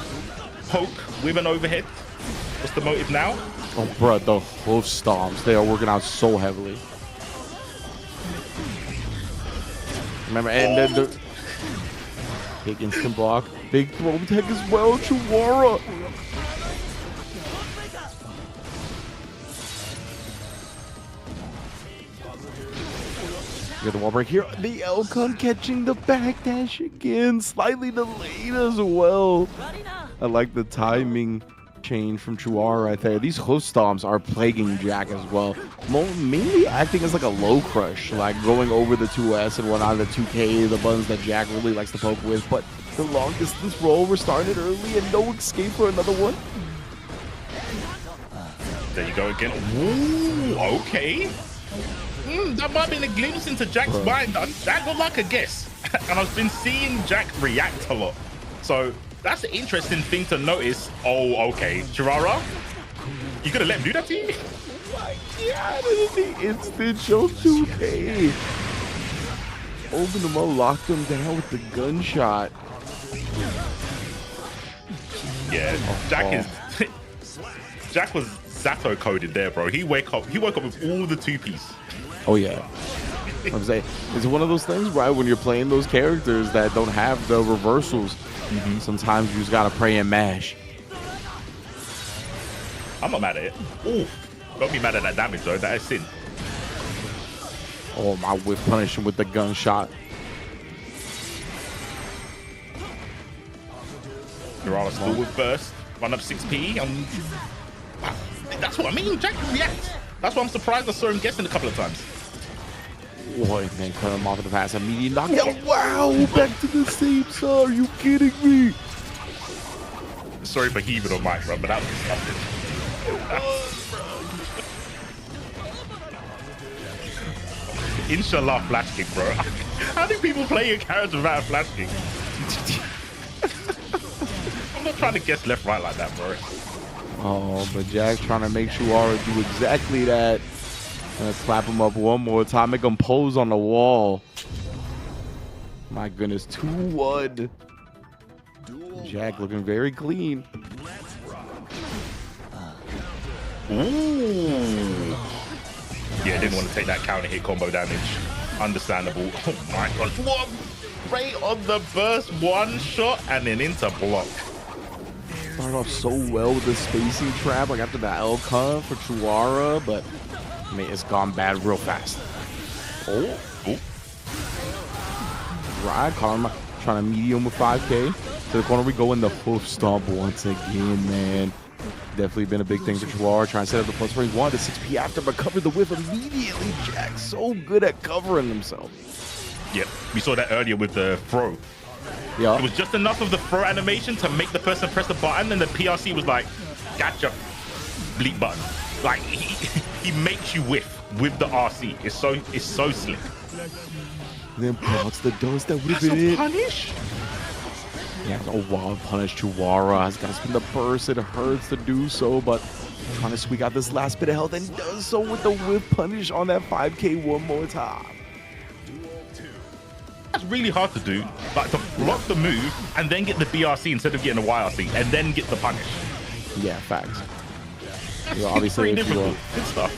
poke with an overhead. What's the motive now? Oh, bro, the hoof stomps. They are working out so heavily. Remember, and then the big instant block. Big throw tech as well, Chihuahua. You got the wall break here. The Elcon catching the backdash again. Slightly delayed as well. I like the timing change from Chihuahua right there. These hoof stomps are plaguing Jack as well. Mainly acting as like a low crush, like going over the 2S and whatnot, the 2K, the buttons that Jack really likes to poke with. But the long distance roll, we're starting it early and no escape for another one. There you go again. Ooh, okay. That might have been a glimpse into Jack's mind. That got like a guess. And I've been seeing Jack react a lot. So that's an interesting thing to notice. Oh, okay. Chirara, you gonna let him do that to you? Yeah, the instant show 2K. Opened him up, locked him down with the gunshot. Yeah, Jack is Jack was Zato coded there, bro. He woke up with all the 2-piece. Oh yeah. I'm saying it's one of those things, right? When you're playing those characters that don't have the reversals, sometimes you just gotta pray and mash. I'm not mad at it. Ooh, don't be mad at that damage though. That is sin. Oh, my whiff punish him with the gunshot. Dorada still with burst. Run up 6p. That's what I mean. Jack can react. That's why I'm surprised I saw him guessing a couple of times. Boy, man, cut him off at the pass. Immediate knockout. Wow, back to the same side. Are you kidding me? Sorry for heaving on mic, bro, but that was disgusting. Inshallah flash kick, bro. How do people play your character without a flash kick? I'm not trying to guess left, right like that, bro. Oh, but Jack trying to make Chuara do exactly that. Gonna clap him up one more time, make him pose on the wall. My goodness, 2-1. Jack looking very clean. Ooh. Yeah, didn't want to take that counter hit combo damage. Understandable. Oh my god. What? Right on the burst, one shot, and then into block. Started off so well with the spacing trap, like after the L-Cut for Chuara, but I mean, it's gone bad real fast. Oh. Right, Karma trying to medium with 5K. To the corner we go in the hoof stomp once again, man. Definitely been a big thing for Chuara, trying to set up the plus range 1 to 6P after, but covered the whiff immediately. Jack so good at covering himself. Yep, we saw that earlier with the throw. Yeah. It was just enough of the throw animation to make the person press the button, and the PRC was like, gotcha, bleep button. Like, he makes you whiff with the RC. It's so slick. Then blocks the dose that would have That's been a it. punish? Yeah, a wild punish. Chuara has got to spin the burst. It hurts to do so, but trying to squeak out this last bit of health and does so with the whip punish on that 5K one more time. That's really hard to do, like to block the move and then get the BRC instead of getting the YRC and then get the punish. Yeah, facts. You know, obviously, if difficult. Good stuff.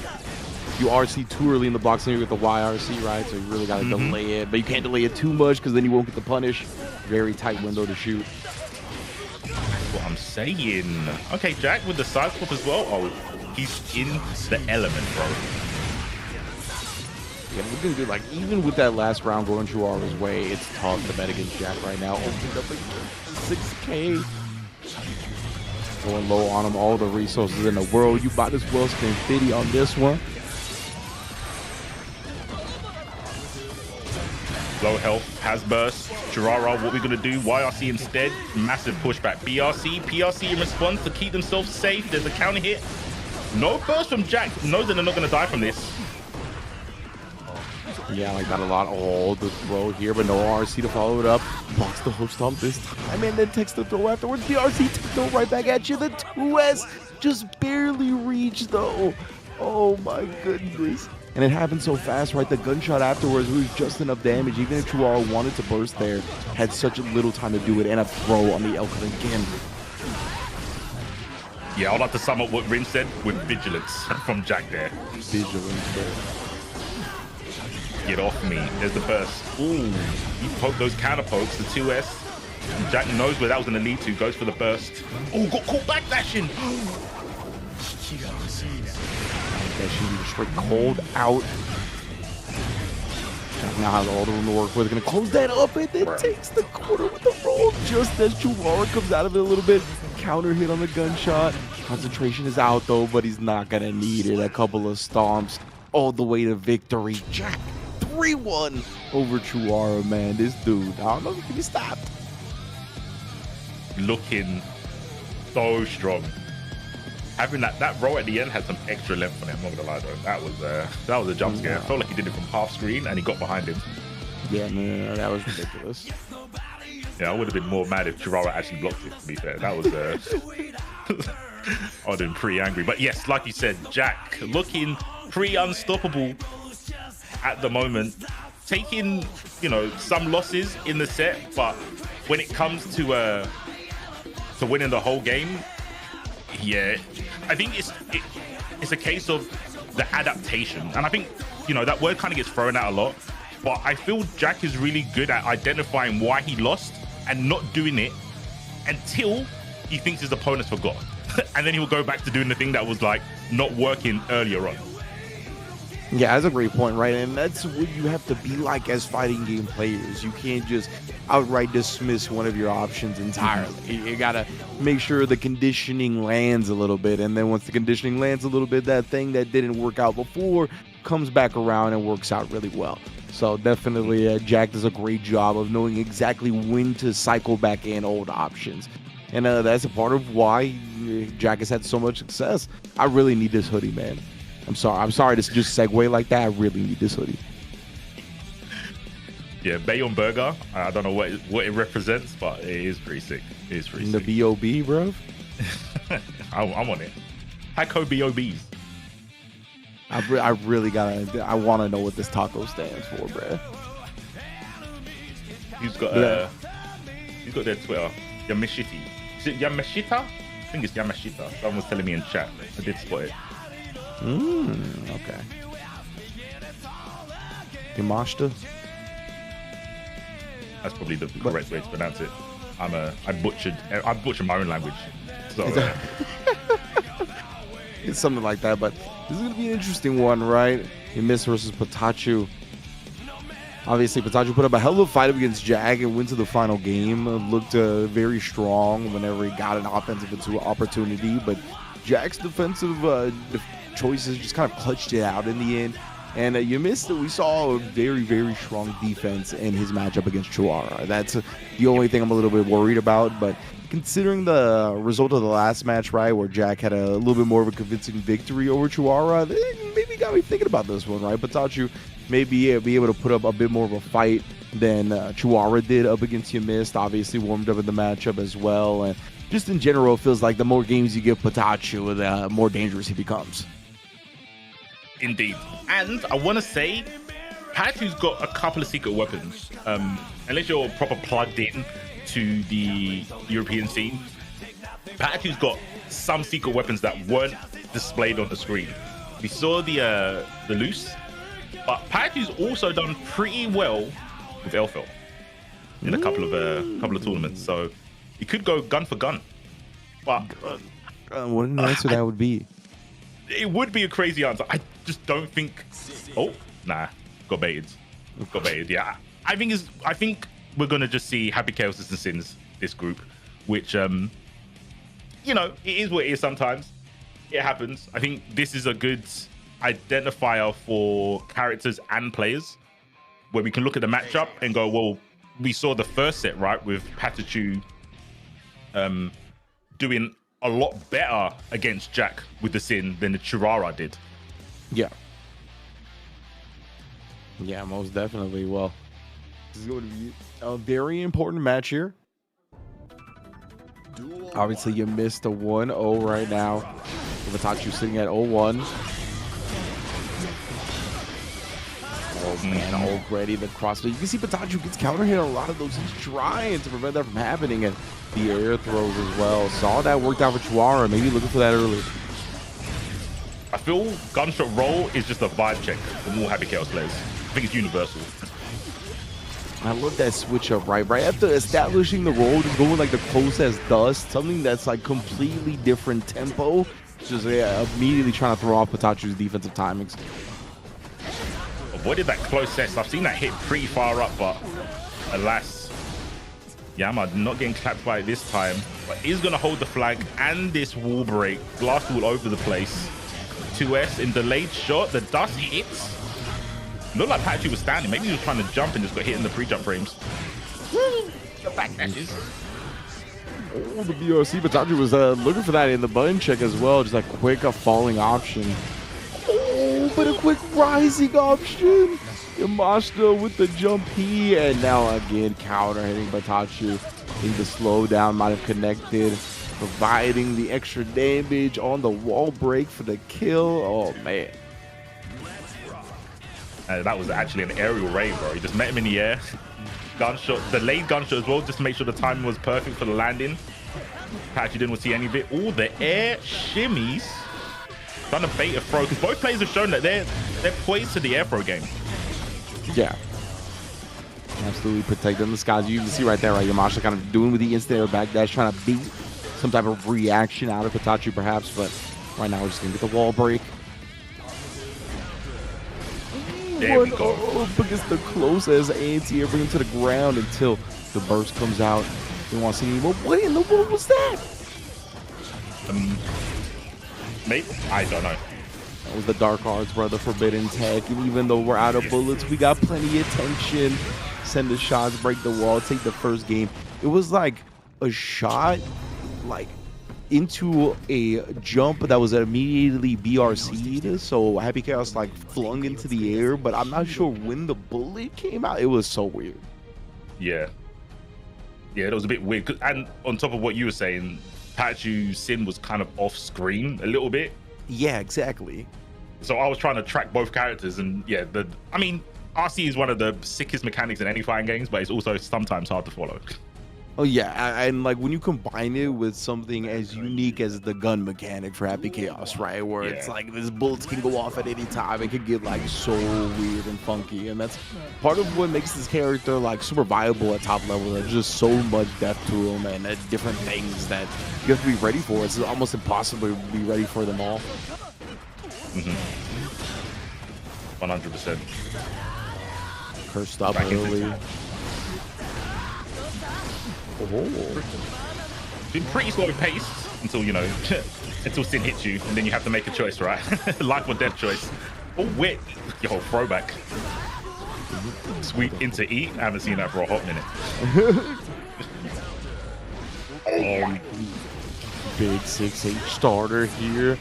you RC too early in the box, then you get the YRC, right? So you really got to delay it, but you can't delay it too much because then you won't get the punish. Very tight window to shoot. That's what I'm saying. Okay, Jack with the side swap as well. Oh, he's in the element, bro. Yeah, looking good. Like, even with that last round going Chuara's way, it's tough to bet against Jack right now. Opened up against 6K. Going low on him, all the resources in the world. You might as well spend 50 on this one. Low health, has burst. Chirara, what we're going to do? YRC instead. Massive pushback. BRC, PRC in response to keep themselves safe. There's a counter hit. No burst from Jack. Knows that they're not going to die from this. Yeah, like that a lot. Oh, the throw here, but no RC to follow it up. Blocks the hook stomp this time, and then takes the throw afterwards. The RC throw right back at you. The 2S just barely reached, though. Oh, my goodness. And it happened so fast, right? The gunshot afterwards was just enough damage. Even if Chuara wanted to burst there, had such little time to do it, and a throw on the L-Cut again. Yeah, I'd like to sum up what Rin said with vigilance from Jack there. Vigilance there. Get off me. There's the burst. Ooh, he poked those counter pokes, the 2S. Jack knows where that was going to lead to. Goes for the burst. Oh, got caught backdashing. That should be straight cold out. Jack now has all the room to work with. Going to close that up and then takes the corner with the roll just as Chuara comes out of it a little bit. Counter hit on the gunshot. Concentration is out though, but he's not going to need it. A couple of stomps all the way to victory. Jack 3-1 over Chuara, man. This dude, I don't know if he can be stopped. Looking so strong. Having that roll at the end had some extra length on it. I'm not gonna lie though. That was a jump scare. I felt like he did it from half screen and he got behind him. Yeah, no, that was ridiculous. Yeah, I would have been more mad if Chirara actually blocked it, to be fair. That was I would have been pretty angry. But yes, like you said, Jack looking pretty unstoppable at the moment. Taking, you know, some losses in the set, but when it comes to winning the whole game, yeah, I think it's a case of the adaptation. And I think, you know, that word kind of gets thrown out a lot, but I feel Jack is really good at identifying why he lost and not doing it until he thinks his opponents forgot. And then he'll go back to doing the thing that was like not working earlier on. Yeah, that's a great point, right? And that's what you have to be like as fighting game players. You can't just outright dismiss one of your options entirely. You gotta make sure the conditioning lands a little bit, and then once the conditioning lands a little bit, that thing that didn't work out before comes back around and works out really well. So definitely Jack does a great job of knowing exactly when to cycle back in old options. And that's a part of why Jack has had so much success. I really need this hoodie, man. I'm sorry to just segue like that. I really need this hoodie. Yeah, Bayon Burger. I don't know what it represents, but it is pretty sick. It is pretty sick. The B.O.B., bro. I'm on it. Taco B.O.Bs. I really gotta. I want to know what this taco stands for, bro. He's got their Twitter. Yamashita. Is it Yamashita? I think it's Yamashita. Someone was telling me in chat. I did spot it. Okay. Yamashita? That's probably the correct way to pronounce it. I butchered my own language. So it's something like that, but this is gonna be an interesting one, right? Yumis versus Patachu. Obviously, Patachu put up a hell of a fight against Jag and went to the final game. Looked very strong whenever he got an offensive opportunity, but Jag's defensive choices just kind of clutched it out in the end. And you missed it. We saw a very, very strong defense in his matchup against Chuara. That's the only thing I'm a little bit worried about. But considering the result of the last match, right, where Jack had a little bit more of a convincing victory over Chuara, maybe got me thinking about this one, right? Patachu may be able to put up a bit more of a fight than Chuara did up against Yamist. Obviously warmed up in the matchup as well. And just in general, it feels like the more games you give Patachu, the more dangerous he becomes. Indeed. And I want to say, Patachu's got a couple of secret weapons. Unless you're proper plugged in to the European scene, Patachu's got some secret weapons that weren't displayed on the screen. We saw the loose, but Patachu's also done pretty well with Elfel in a couple of tournaments. So he could go gun for gun. But what an answer that would be. It would be a crazy answer. I just don't think. Oh, nah, got baited. Yeah, I think we're gonna just see Happy Chaos and Sins, this group, which you know, it is what it is. Sometimes it happens. I think this is a good identifier for characters and players, where we can look at the matchup and go, well, we saw the first set, right, with Patachu doing a lot better against Jack with the Sin than the Chirara did. Yeah, most definitely. Well, this is going to be a very important match here. Obviously, you missed a 1-0 right now. Patachu sitting at 0-1. Oh man, already the crossfit. You can see Patachu gets counter hit on a lot of those. He's trying to prevent that from happening, and the air throws as well. Saw that worked out for Chuara. Maybe looking for that early. I feel gunshot roll is just a vibe check for more Happy Chaos players. I think it's universal. I love that switch up, right after establishing the roll, just going like the close as dust, something that's like completely different tempo. Just immediately trying to throw off Patachu's defensive timings. Avoided that close set. I've seen that hit pretty far up, but alas, Yama not getting clapped by it this time, but is going to hold the flag and this wall break. Blast all over the place. 2S in delayed shot. The dust hits. Looked like Patachu was standing. Maybe he was trying to jump and just got hit in the pre-jump frames. The back dashes. Oh, the BOC. Patachu was looking for that in the button check as well. Just a quick falling option. Oh, but a quick rising option. Yamashita with the jump P, and now again counter hitting Batachu. I think the slowdown might have connected, providing the extra damage on the wall break for the kill. Oh man. That was actually an aerial raid, bro. He just met him in the air. Gunshot, delayed gunshot as well, just to make sure the timing was perfect for the landing. Patchy didn't see any of it. All the air shimmies. Trying to bait a throw, because both players have shown that they're poised to the air throw game. Yeah. Absolutely protecting the skies. You can see right there, right? Yamashita kind of doing with the instant air backdash, trying to beat some type of reaction out of Pitachi perhaps, but right now we're just going to get the wall break. There we go. Up against the closest anti-air, bring him to the ground until the burst comes out. Don't want to see anymore. What in the world was that? Mate, I don't know. That was the Dark Arts, brother, Forbidden Tech. And even though we're out of bullets, we got plenty of tension. Send the shots, break the wall, take the first game. It was like a shot, like into a jump that was immediately BRC'd. So Happy Chaos like flung into the air, but I'm not sure when the bullet came out. It was so weird. Yeah. Yeah, it was a bit weird. And on top of what you were saying, Pachu's Sin was kind of off screen a little bit. Yeah, exactly. So I was trying to track both characters, and yeah, I mean, RC is one of the sickest mechanics in any fighting games, but it's also sometimes hard to follow. Oh yeah, and like when you combine it with something as unique as the gun mechanic for Happy Chaos, right? Where it's like these bullets can go off at any time. It can get like so weird and funky, and that's part of what makes this character like super viable at top level. There's just so much depth to him and different things that you have to be ready for. It's almost impossible to be ready for them all. 100%. Cursed up early. Been pretty slow paced until, you know, until Sin hits you, and then you have to make a choice, right? Life or death choice. Oh, wait. Yo, throwback. Sweet into eat. I haven't seen that for a hot minute. Big 6-8 starter here.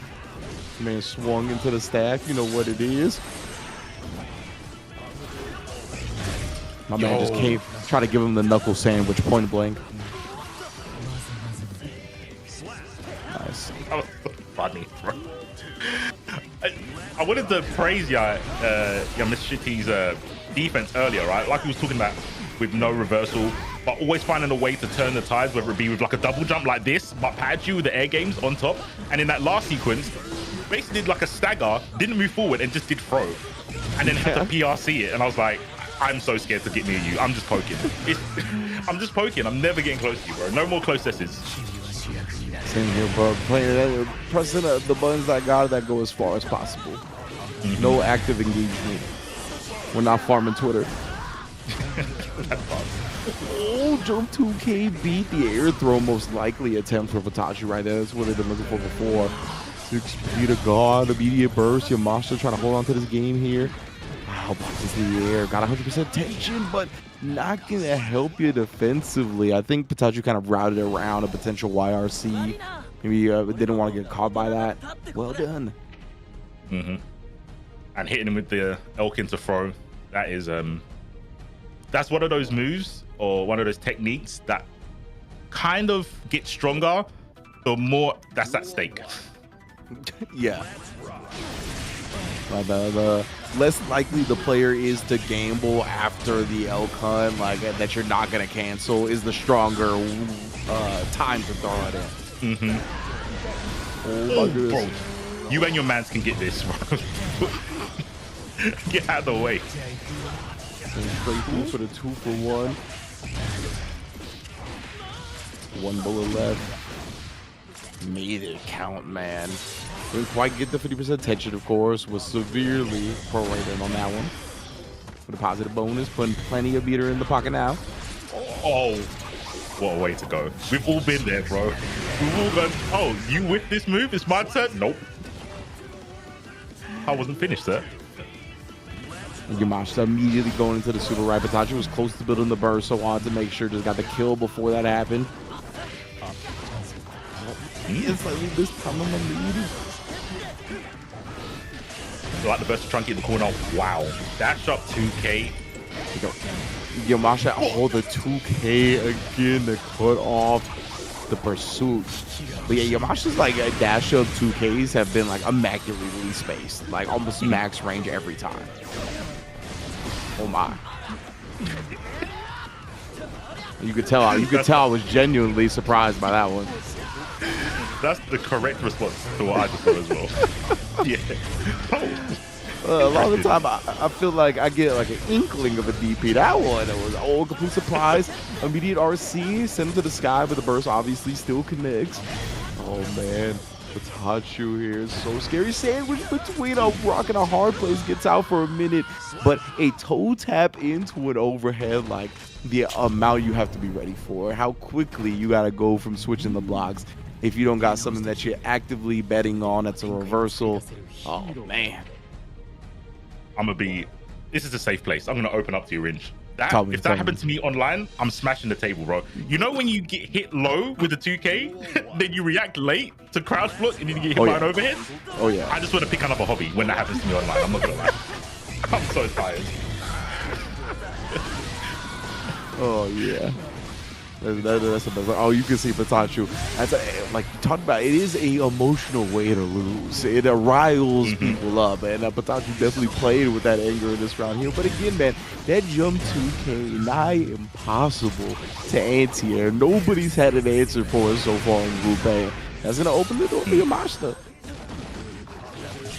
Man swung into the stack. You know what it is. My man just came, try to give him the knuckle sandwich point blank. Nice. Funny, bro. I wanted to praise Yamashita's defense earlier, right? Like he was talking about with no reversal, but always finding a way to turn the tides, whether it be with like a double jump like this, but Pachu with the air games on top. And in that last sequence, basically did like a stagger, didn't move forward, and just did throw. And then had to PRC it. And I was like, I'm so scared to get near you. I'm just poking. I'm just poking. I'm never getting close to you, bro. No more closesses. Same here, bro. Pressing the buttons that go as far as possible. No active engagement. We're not farming Twitter. Oh, jump 2K beat the air throw most likely attempt for Vatachi right there. That's what they've been looking for before. 6 speed of God, immediate burst. Yamashita trying to hold on to this game here. Wow, boxes in the air. Got 100% tension, but not going to help you defensively. I think Pitachi kind of routed around a potential YRC. Maybe didn't want to get caught by that. Well done. And hitting him with the Elkin to throw. That is, that's one of those moves or one of those techniques that kind of get stronger the more that's at stake. Yeah. The less likely the player is to gamble after the L-Con, like that you're not going to cancel, is the stronger time to throw it in. Oh, bro. You and your mans can get this, bro. Get out of the way. Straight through for the 2-for-1. 1 bullet left. Made it count, man. Didn't quite get the 50% tension, of course. Was severely prorated on that one. For the positive bonus, putting plenty of meter in the pocket now. Oh, what a way to go. We've all been there, bro. We've all gone, oh, you with this move? It's my turn? Nope. I wasn't finished, sir. Yamashita immediately going into the super right. Pitachi was close to building the burst, so wanted to make sure just got the kill before that happened. He is slightly this time on the lead. like the burst of Trunky in the corner. Wow. Dash up 2K. Yamashita, the 2K again to cut off the pursuit. But yeah, Yamashita's like dash up 2Ks have been like immaculately spaced, like almost max range every time. Oh my. You could tell I was genuinely surprised by that one. That's the correct response to what I just saw as well. Yeah. A lot of the time, I feel like I get like an inkling of a DP. That one, it was complete surprise. Immediate RC, send him to the sky, but the burst obviously still connects. Oh man, Patachu here is so scary. Sandwich between a rock and a hard place, gets out for a minute, but a toe tap into an overhead, like the amount you have to be ready for, how quickly you gotta go from switching the blocks. If you don't got something that you're actively betting on, that's a reversal. Oh man. This is a safe place. I'm gonna open up to you, Ringe. If that happened to me online, I'm smashing the table, bro. You know when you get hit low with the 2K, then you react late to crouch block and then you get hit by an overhead? Oh yeah. I just want to pick another hobby when that happens to me online. I'm not gonna lie. I'm so tired. Oh yeah. That's a bit. Oh, you can see Patachu. Like you talked about, it is a emotional way to lose. It riles people up, and Patachu definitely played with that anger in this round here. But again, man, that jump 2K nigh impossible to anti-air. Nobody's had an answer for us so far in Group A. That's gonna open the door for Yamashita.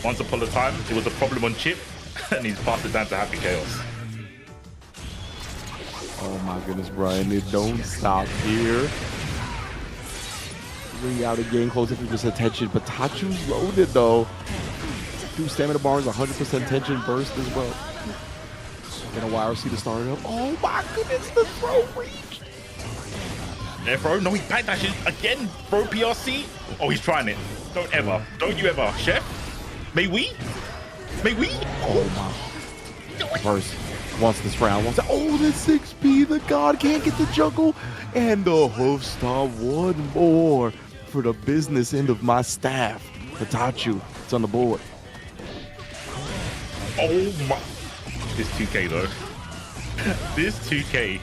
Once upon a time, it was a problem on Chip, and he's passed it down to Happy Chaos. Oh my goodness, Brian, it don't stop here. Bring out again, close if you just attention. Patachu's loaded though. Two stamina bars, 100% tension burst as well. Get a YRC to start it up. Oh my goodness, the throw reach. Yeah, bro, no, he backdashes again, bro, PRC. Oh, he's trying it. Don't you ever, Chef? May we? Oh my. First. Wants this round. Oh, the 6P, the god can't get the juggle. And the hoof stomp, one more for the business end of my staff. Patachu, it's on the board. Oh my. This 2K though. This 2K.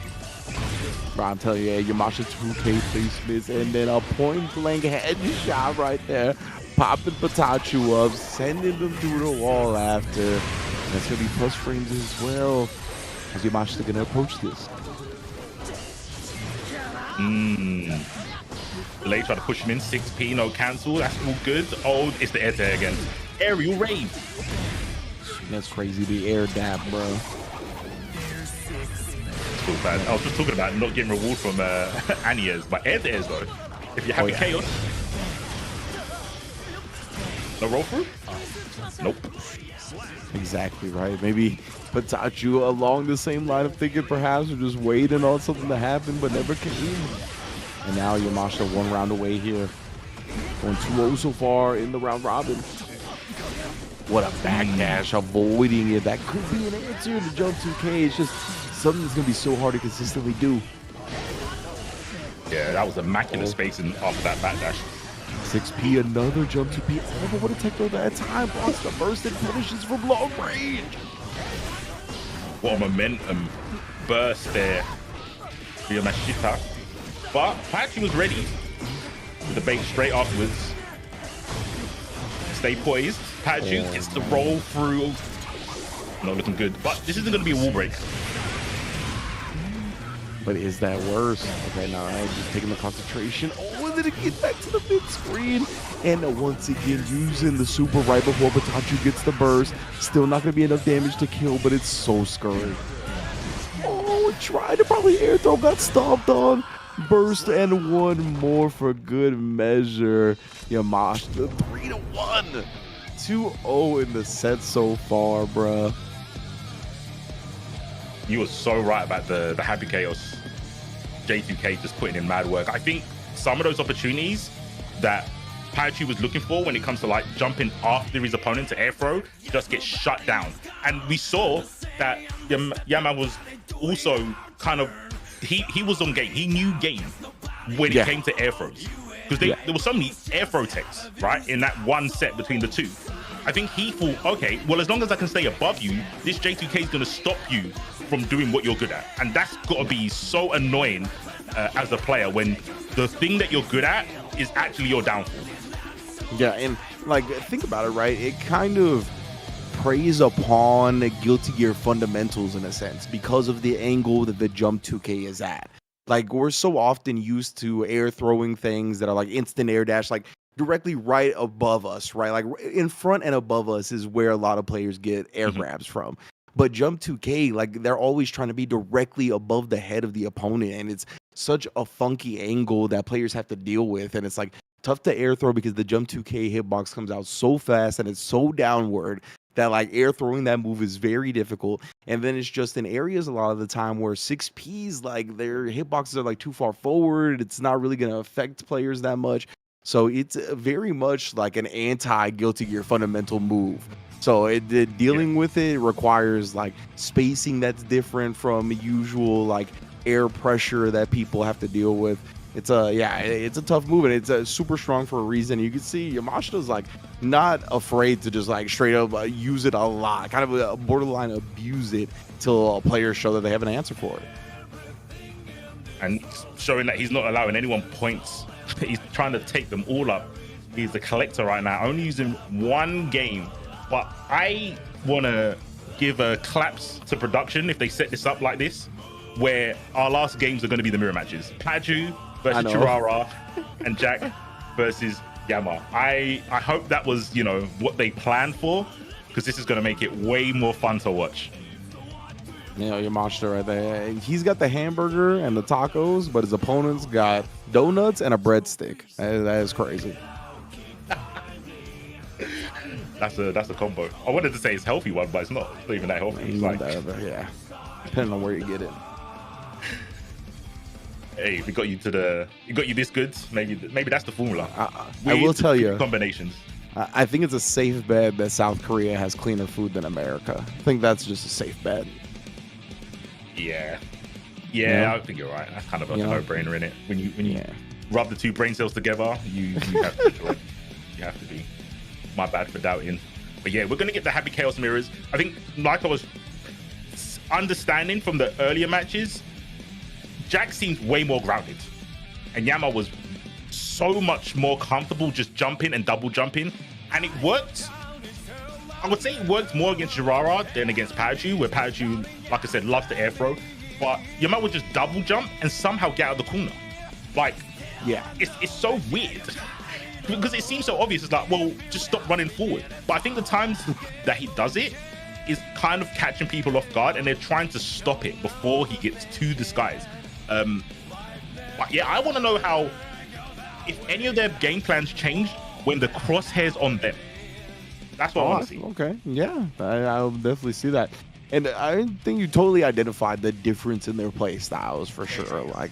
Bro, I'm telling you, Yamashita 2K placements and then a point blank headshot right there. Popping Patachu up, sending them through the wall after. That's going to be plus frames as well. Is Yamashita going to approach this? Late try to push him in. 6P, no cancel. That's all good. Oh, it's the air again. Aerial raid. That's crazy. The air dab, bro. Cool, man. I was just talking about not getting reward from Anias, but air dares though. If you're having chaos. No roll through? Nope. Exactly right. Maybe Patachu along the same line of thinking perhaps we're just waiting on something to happen, but never came. And now Yamashita one round away here. Going 2-0 so far in the round robin. What a backdash, avoiding it. That could be an answer to jump 2K. It's just something that's going to be so hard to consistently do. Yeah, that was immaculate spacing after that backdash. 6P, another jump 2P. Oh, but what a tech though that time. Blocks the burst and punishes from long range. What a momentum burst there for Yamashita. But Patachu was ready with the bait straight afterwards. Stay poised. Patachu gets the roll through. Not looking good, but this isn't going to be a wall break. But is that worse? Okay, now just taking the concentration. Oh, and then it gets back to the mid screen. And once again, using the super right before Patachu gets the burst. Still not going to be enough damage to kill, but it's so scurry. Oh, tried to probably air throw, got stomped on. Burst and one more for good measure. Yamashita 3-1. 2-0 in the set so far, bruh. You were so right about the Happy Chaos. J2K just putting in mad work. I think some of those opportunities that Patachu was looking for when it comes to like jumping after his opponent to air throw just get shut down. And we saw that Yama was also kind of, he was on game. He knew game when it came to air throws. Because there were so many air throw techs, right, in that one set between the two. I think he thought, okay, well, as long as I can stay above you, this J2K is going to stop you from doing what you're good at. And that's got to be so annoying as a player when the thing that you're good at is actually your downfall. Yeah, and like, think about it, right? It kind of preys upon Guilty Gear fundamentals in a sense because of the angle that the Jump 2K is at. Like, we're so often used to air throwing things that are like instant air dash, like directly right above us, right? Like in front and above us is where a lot of players get air grabs from. But Jump 2K, like, they're always trying to be directly above the head of the opponent, and it's such a funky angle that players have to deal with, and it's like tough to air throw because the Jump 2K hitbox comes out so fast and it's so downward that like air throwing that move is very difficult. And then it's just in areas a lot of the time where 6Ps, like, their hitboxes are like too far forward. It's not really going to affect players that much. So it's very much like an anti-Guilty Gear fundamental move. So dealing with it requires like spacing that's different from usual like air pressure that people have to deal with. It's a tough move, and it's super strong for a reason. You can see Yamashita's like not afraid to just like straight up use it a lot, kind of borderline abuse it till players show that they have an answer for it. And showing that he's not allowing anyone points. He's trying to take them all up. He's the collector right now, only using one game. But I want to give claps to production if they set this up like this, where our last games are going to be the mirror matches. Paju versus Chirara and Jack versus Yama. I hope that was, you know, what they planned for, because this is going to make it way more fun to watch. You know, Yamashita right there. He's got the hamburger and the tacos, but his opponent's got donuts and a breadstick. That is crazy. That's a combo. I wanted to say it's a healthy one, but it's not even that healthy. It's like, yeah, depending on where you get it. Hey, if it got you this good, maybe that's the formula. I will tell you, combinations. I think it's a safe bet that South Korea has cleaner food than America. I think that's just a safe bet. Yeah, I think you're right. That's kind of a no-brainer in it. When you rub the two brain cells together, you have to enjoy it. You have to be. My bad for doubting. But yeah, we're gonna get the Happy Chaos mirrors. I think, like I was understanding from the earlier matches, Jack seems way more grounded, and Yama was so much more comfortable just jumping and double jumping, and it worked. I would say it worked more against Jirara than against Paju, where Paju, like I said, loves to air throw, but Yama would just double jump and somehow get out of the corner. Like, yeah, it's so weird. Because it seems so obvious. It's like, well, just stop running forward. But I think the times that he does it is kind of catching people off guard, and they're trying to stop it before he gets to the skies. But yeah, I want to know how, if any of their game plans changed when the crosshair's on them. That's what I want to see. Okay, yeah, I'll definitely see that. And I think you totally identified the difference in their play styles for sure. Like,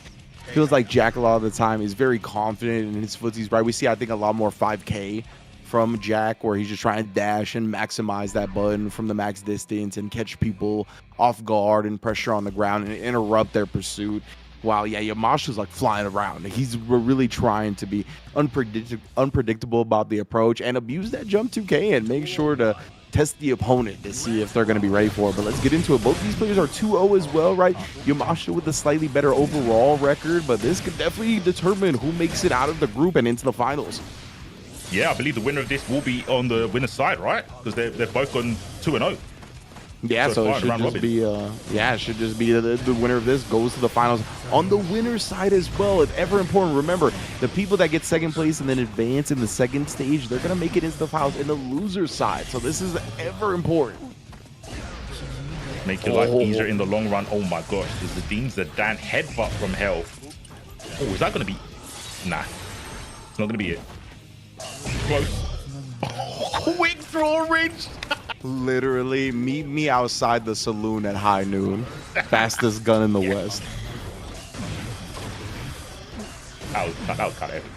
feels like Jack a lot of the time is very confident in his footsies, right? We see, I think, a lot more 5K from Jack, where he's just trying to dash and maximize that button from the max distance and catch people off guard and pressure on the ground and interrupt their pursuit. While, yeah, Yamashita's like flying around. He's really trying to be unpredictable about the approach and abuse that jump 2K and make sure to test the opponent to see if they're going to be ready for it. But let's get into it. Both these players are 2-0 as well, right? Yamashita with a slightly better overall record, but this could definitely determine who makes it out of the group and into the finals. Yeah, I believe the winner of this will be on the winner's side, right? Because they've both gone 2-0. Yeah, so it should just be the winner of this goes to the finals on the winner's side as well. It's ever important. Remember, the people that get second place and then advance in the second stage, they're going to make it into the finals in the loser's side. So this is ever important. Make your life easier in the long run. Oh my gosh, there's the Dean Zidane headbutt from hell. Oh, is that going to be? Nah, it's not going to be it. Close. Quick draw ridge. Literally, meet me outside the saloon at high noon. Fastest gun in the West. That was kind of epic.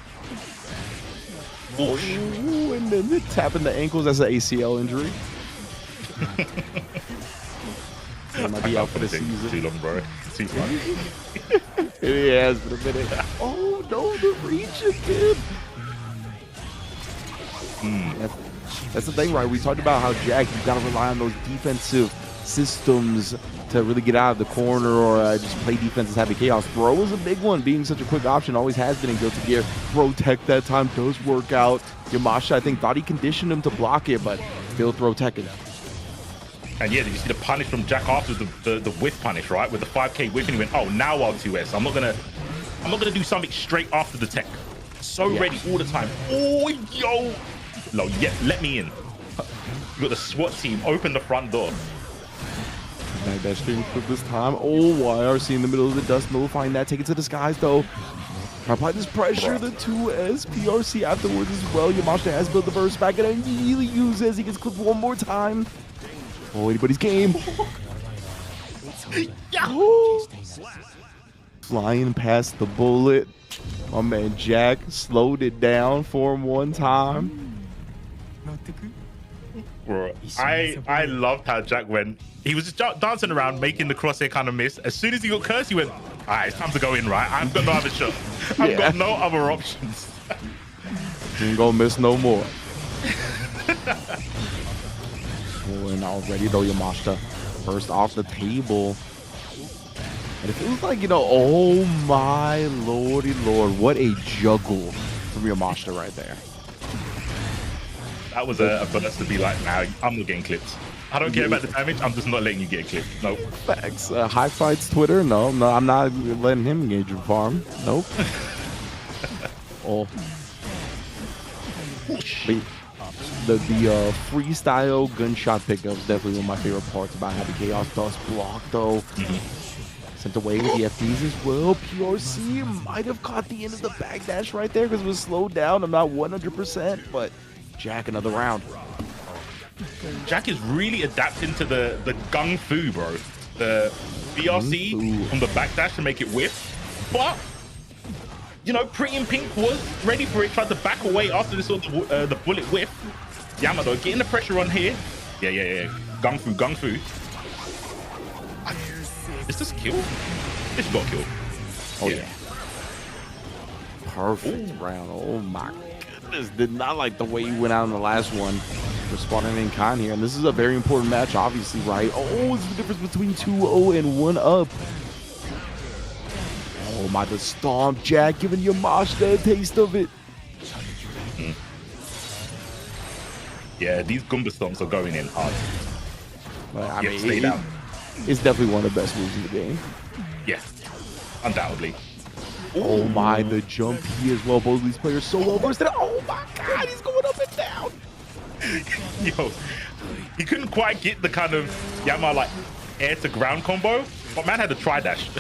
Ooh, and then tapping the ankles as an ACL injury. He might be out for the season. Too long, bro. Too long. It has been a minute. Oh no, the reach again. That's the thing, right? We talked about how Jack, you got to rely on those defensive systems to really get out of the corner or just play defense as Happy Chaos. Throw is a big one, being such a quick option, always has been in Guilty Gear. Throw tech that time does work out. Yamashita, I think, thought he conditioned him to block it, but still throw tech it. And yeah, did you see the punish from Jack after the whiff punish, right? With the 5K whiff, and he went, oh, now R2S. I'm not gonna do something straight after the tech. So ready all the time. Oh, yo. No, yeah, let me in. You got the SWAT team, open the front door. Back that stream clip this time. Oh, YRC in the middle of the dust, nullifying that. Take it to the skies, though. Apply this pressure, the 2S, PRC afterwards as well. Yamashita has built the burst back and immediately uses. He gets clipped one more time. Oh, anybody's game. Yahoo! Flying past the bullet. My man Jack slowed it down for him one time. Bro, I loved how Jack went. He was just dancing around, making the crosshair kind of miss. As soon as he got cursed, he went, all right, it's time to go in, right? I've got no other shot. I've got no other options. Ain't gonna miss no more. Oh, and already though, Yamashita first off the table. And it feels like, you know, oh my lordy lord, what a juggle from Yamashita right there. That was a burst to be like, nah, I'm not getting clipped. I don't care about the damage, I'm just not letting you get clipped. Nope. Facts. High Fights Twitter, no, I'm not letting him engage in farm. Nope. Oh. The freestyle gunshot pickup is definitely one of my favorite parts about Happy Chaos. Dust block though. Sent away with the FDs as well. PRC might have caught the end of the backdash right there because it was slowed down. I'm not 100%, but Jack another round. Jack is really adapting to the gung fu, bro. The BRC on the backdash to make it whiff. But, you know, Pretty in Pink was ready for it, tried to back away after this sort of the bullet whiff. Yamado getting the pressure on here. Yeah. Gung fu. Is this a kill? This got killed. Oh, yeah. Perfect round. Oh, my goodness. Did not like the way he went out in the last one. Responding in kind here. And this is a very important match, obviously, right? Oh, it's the difference between 2-0 and 1-up. Oh, my, the stomp. Jack giving Yamashita a taste of it. Yeah, these Goomba stomps are going in hard. But, I mean, it's definitely one of the best moves in the game. Yeah, undoubtedly. Oh my, the jump here as well. Both of these players so well versed. Oh my god, he's going up and down. Yo, he couldn't quite get the kind of Yama like air to ground combo, but man had to try dash.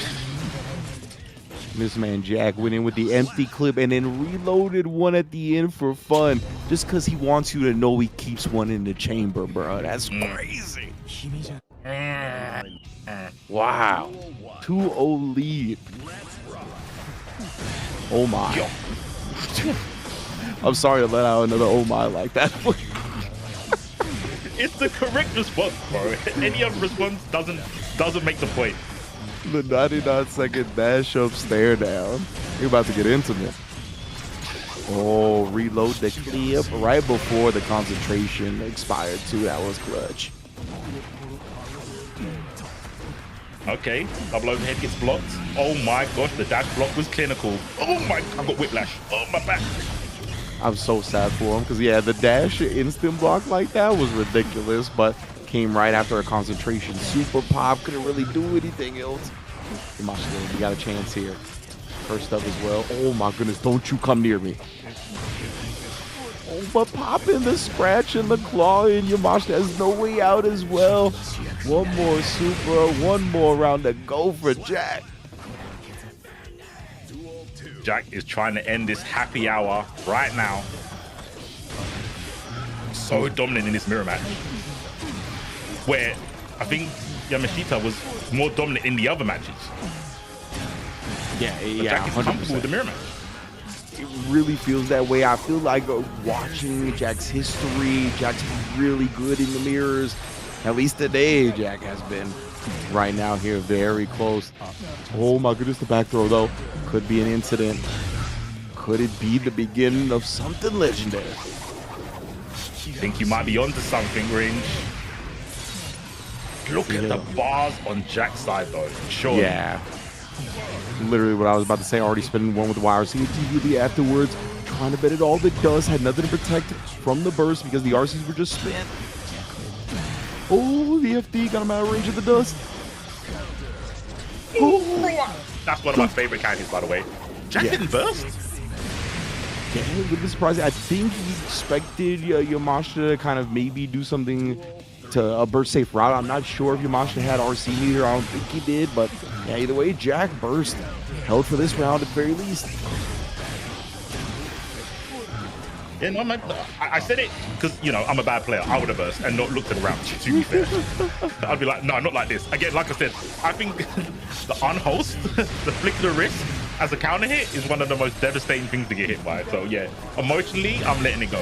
This man Jack went in with the empty clip and then reloaded one at the end for fun, just because he wants you to know he keeps one in the chamber, bro. That's crazy. Wow. 2-0 lead. Oh my. I'm sorry to let out another oh my like that. It's the correct response, bro. Any other response doesn't make the point. The 99-second dash up stare down. You're about to get intimate. Oh, reload the clip right before the concentration expired too. That was clutch. Okay, double overhead gets blocked. Oh my gosh, the dash block was clinical. Oh my, I've got whiplash. Oh, my back. I'm so sad for him because, yeah, the dash instant block like that was ridiculous, but came right after a concentration. Super pop, couldn't really do anything else. You got a chance here. First up as well. Oh my goodness, don't you come near me. Oh, but popping the scratch and the claw in Yamashita has no way out as well. One more super, one more round to go for Jack. Jack is trying to end this happy hour right now. So dominant in this mirror match. Where I think Yamashita was more dominant in the other matches. Yeah, Jack is 100%. comfortable with the mirror match. It really feels that way. I feel like watching Jack's history, Jack's been really good in the mirrors. At least today, Jack has been. Right now here, very close. Oh my goodness, the back throw though. Could be an incident. Could it be the beginning of something legendary? Think you might be onto something, Ringe. Look at the bars on Jack's side, though. Sure. Yeah. Literally what I was about to say. Already spending one with the YRC immediately afterwards. Trying to bet it all the dust. Had nothing to protect from the burst because the RCs were just spent. Oh, the FD got him out of range of the dust. Oh. That's one of my favorite candies, by the way. Jack didn't burst. Yeah, a little bit surprising. I think he expected Yamashita to kind of maybe do something to a burst safe route. I'm not sure if Yamashita had RC meter. I don't think he did, but yeah, either way, Jack burst. Held for this round at the very least. Yeah, no, man, I said it because, you know, I'm a bad player. I would have burst and not looked at the round, to be fair. I'd be like, no, not like this. Again, like I said, I think the unhost, the flick of the wrist as a counter hit is one of the most devastating things to get hit by. So, yeah, emotionally, I'm letting it go.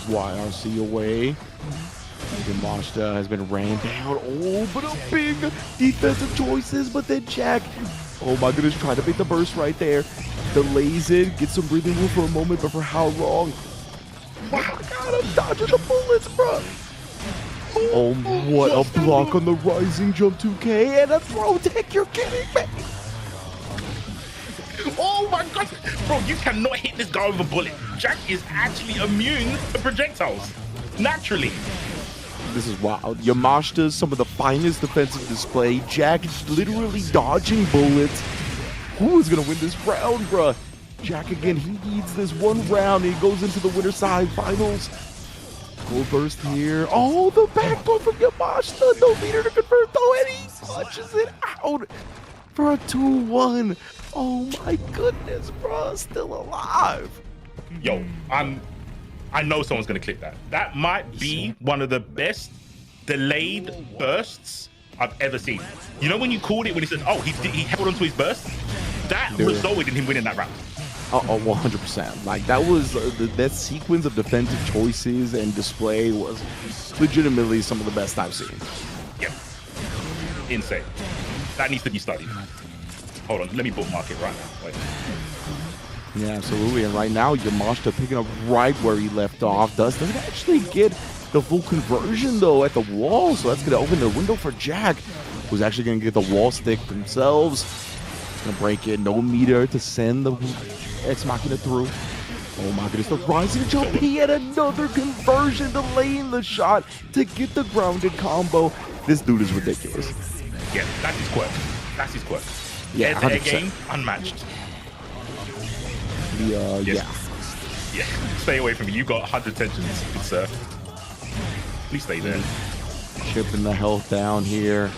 YRC away. Yamashita has been ran down. Oh, but a big defensive choices, but then Jack, oh my goodness, trying to beat the burst right there. Delays it, gets some breathing room for a moment, but for how long? Oh my god, I'm dodging the bullets, bro. Oh, what a block on the rising jump 2K and a throw tech, you're kidding me. Oh my god, bro, you cannot hit this guy with a bullet. Jack is actually immune to projectiles, naturally. This is wild. Yamashita's some of the finest defensive display. Jack is literally dodging bullets. Who is going to win this round, bruh? Jack, again, he needs this one round. And he goes into the winner side finals. Gold burst here. Oh, the backdoor from Yamashita. No leader to convert, though, and he punches it out for a 2-1. Oh, my goodness, bruh. Still alive. Yo, I know someone's going to click that. That might be one of the best delayed bursts I've ever seen. You know when you called it when he said, oh, he held onto his burst? That resulted in him winning that round. Oh, 100%. Like, that was that sequence of defensive choices and display was legitimately some of the best I've seen. Yeah. Insane. That needs to be studied. Hold on, let me bookmark it right now. Wait. Yeah, absolutely. And right now, Yamashita picking up right where he left off. Doesn't actually get the full conversion, though, at the wall. So that's going to open the window for Jack, who's actually going to get the wall stick themselves. Going to break it. No meter to send the Ex Machina through. Oh, my goodness. The rising jump. He had another conversion, delaying the shot to get the grounded combo. This dude is ridiculous. Yeah, that's his quirk. That's his quirk. Yeah, head game, unmatched. Yeah. Stay away from me. You got 100 tensions, good sir. Please stay there. Chipping the health down here.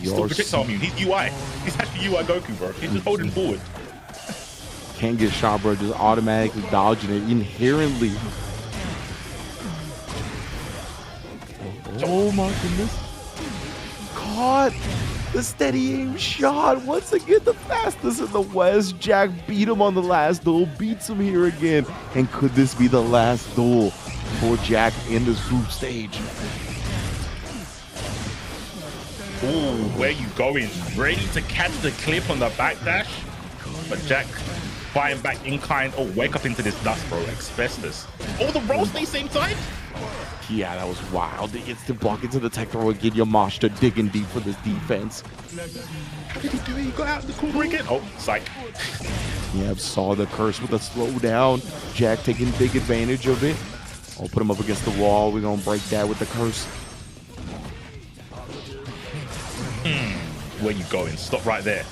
Still projectile immune. He's UI. He's actually UI Goku, bro. He's just holding forward. Can't get shot, bro. Just automatically dodging it inherently. Oh my goodness. Caught. The steady aim shot. Once again, the fastest in the West. Jack beat him on the last duel. Beats him here again. And could this be the last duel for Jack in this group stage? Ooh, where you going? Ready to catch the clip on the backdash? But Jack fighting back incline. Oh, wake up into this dust, bro. Asbestos. Oh, the roll stay same time? Yeah, that was wild. He gets to block into the tech throw again. Yamashita digging deep for this defense. How did he do it? He got out the corner again. Oh, psych. Yeah, saw the curse with a slowdown. Jack taking big advantage of it. I'll put him up against the wall. We're going to break that with the curse. Where you going? Stop right there.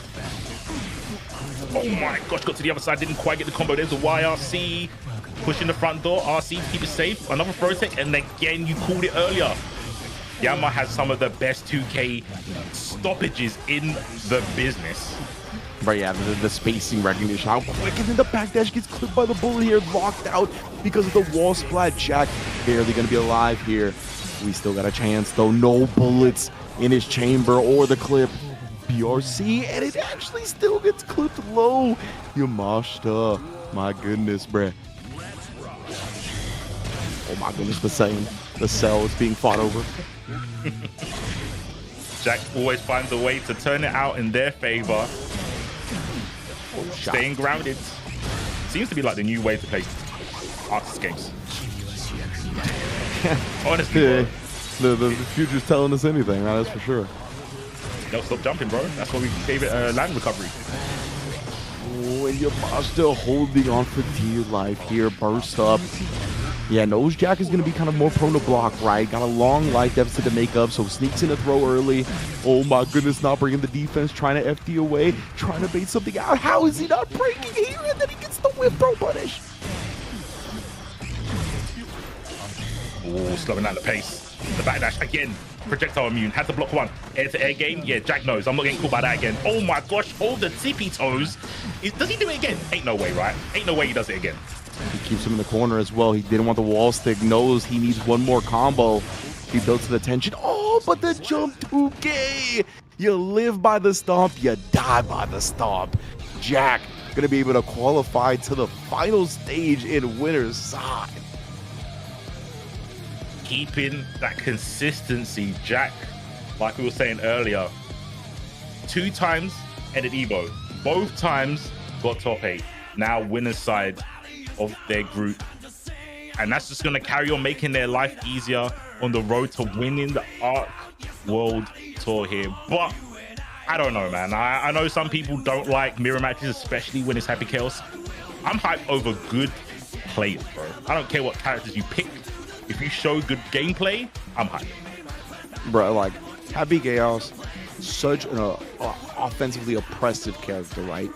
Oh my gosh, got to the other side. Didn't quite get the combo. There's a YRC. Pushing the front door. RC, keep it safe. Another throw tech. And again, you called it earlier. Yama has some of the best 2K stoppages in the business. Right, yeah, the spacing recognition. How quick, and then the backdash gets clipped by the bullet here, locked out because of the wall splat. Jack barely gonna be alive here. We still got a chance, though. No bullets in his chamber or the clip. BRC, and it actually still gets clipped low. Yamashita, my goodness, bruh. Oh my goodness, the cell is being fought over. Jack always finds a way to turn it out in their favor. Staying grounded. Seems to be like the new way to play Artist games. Honestly, the future's telling us anything, man, that's for sure. Don't stop jumping, bro. That's why we gave it land recovery. Oh, and Yamash still holding on for dear life here. Burst up. Yeah, Nose Jack is going to be kind of more prone to block, right? Got a long life deficit to make up, so sneaks in a throw early. Oh my goodness, not bringing the defense, trying to FD away, trying to bait something out. How is he not breaking here? And then he gets the whip throw punish. Oh, slowing down the pace. The backdash again. Projectile immune. Had to block one. Air-to-air game. Yeah, Jack knows. I'm not getting caught by that again. Oh my gosh. Hold the tippy toes. Does he do it again? Ain't no way, right? Ain't no way he does it again. He keeps him in the corner as well. He didn't want the wall stick. Knows he needs one more combo. He builds to the tension. Oh, but the jump 2K. You live by the stomp. You die by the stomp. Jack going to be able to qualify to the final stage in winner's side. Keeping that consistency, Jack, like we were saying earlier, 2 times ended Evo. Both times got top 8. Now winner's side of their group. And that's just going to carry on making their life easier on the road to winning the ARC World Tour here. But I don't know, man. I know some people don't like mirror matches, especially when it's Happy Chaos. I'm hyped over good players, bro. I don't care what characters you pick. If you show good gameplay, I'm hyped. Bro, like, Happy Chaos, such an offensively oppressive character, right?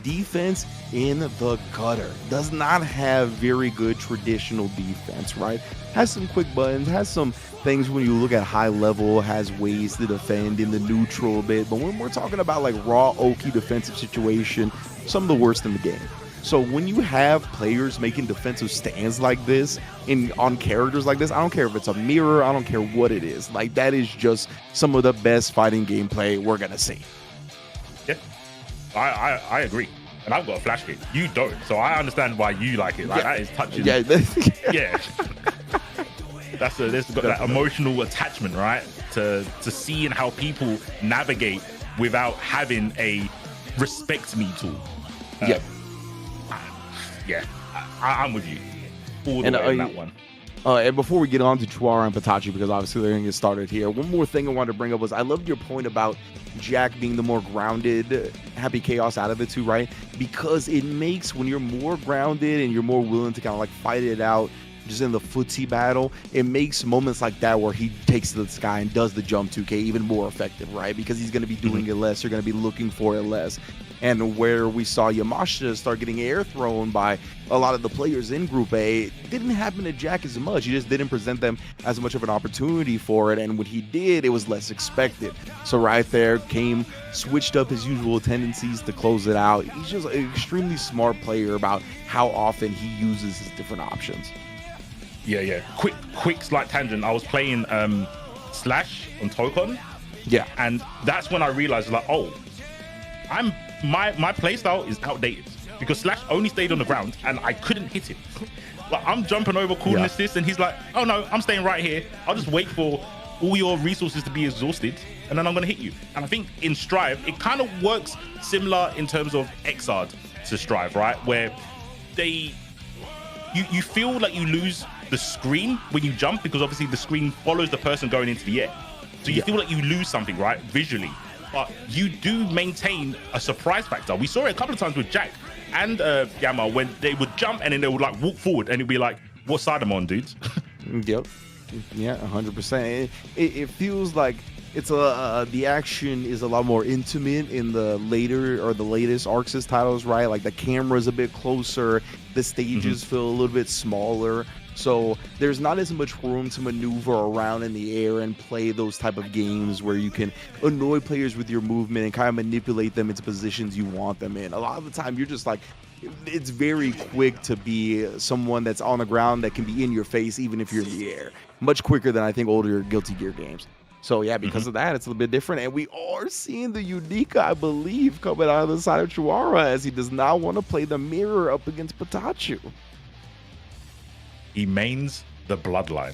Defense in the gutter. Does not have very good traditional defense, right? Has some quick buttons, has some things when you look at high level, has ways to defend in the neutral a bit. But when we're talking about like raw Oki defensive situation, some of the worst in the game. So when you have players making defensive stands like this on characters like this, I don't care if it's a mirror, I don't care what it is. Like, that is just some of the best fighting gameplay we're gonna see. Yeah, I agree. And I've got a flash kit. You don't, so I understand why you like it. Like, that is touching. Yeah, yeah. There's got that emotional attachment, right? To seeing how people navigate without having a respect me tool. Yeah. Yeah, I'm with you. All the way on that one. And before we get on to Chuara and Patachi, because obviously they're going to get started here, one more thing I wanted to bring up was I loved your point about Jack being the more grounded Happy Chaos out of the two, right? Because it makes, when you're more grounded and you're more willing to kind of like fight it out just in the footsie battle, it makes moments like that where he takes to the sky and does the jump 2K even more effective, right? Because he's going to be doing it less, you're going to be looking for it less. And where we saw Yamashita start getting air thrown by a lot of the players in Group A, it didn't happen to Jack as much. He just didn't present them as much of an opportunity for it. And when he did, it was less expected. So right there came, switched up his usual tendencies to close it out. He's just an extremely smart player about how often he uses his different options. Yeah. Quick slight tangent. I was playing Slash on Tokon. Yeah. And that's when I realized, like, oh, my playstyle is outdated because Slash only stayed on the ground and I couldn't hit him. Like, I'm jumping over calling assist and he's like, oh no, I'm staying right here. I'll just wait for all your resources to be exhausted and then I'm going to hit you. And I think in Strive, it kind of works similar in terms of Exard to Strive, right? Where you feel like you lose the screen when you jump because obviously the screen follows the person going into the air. So you feel like you lose something, right? Visually. But you do maintain a surprise factor. We saw it a couple of times with Jack and Yama when they would jump and then they would like walk forward and it'd be like, what side am I on, dudes? Yep. Yeah, 100%. It feels like it's the action is a lot more intimate in the later or the latest ArcSys titles, right? Like the camera's a bit closer, the stages feel a little bit smaller. So there's not as much room to maneuver around in the air and play those type of games where you can annoy players with your movement and kind of manipulate them into positions you want them in. A lot of the time, you're just like, it's very quick to be someone that's on the ground that can be in your face even if you're in the air. Much quicker than I think older Guilty Gear games. So yeah, because of that, it's a little bit different. And we are seeing the Unica, I believe, coming out of the side of Chuara as he does not want to play the mirror up against Patachu. He mains the bloodline.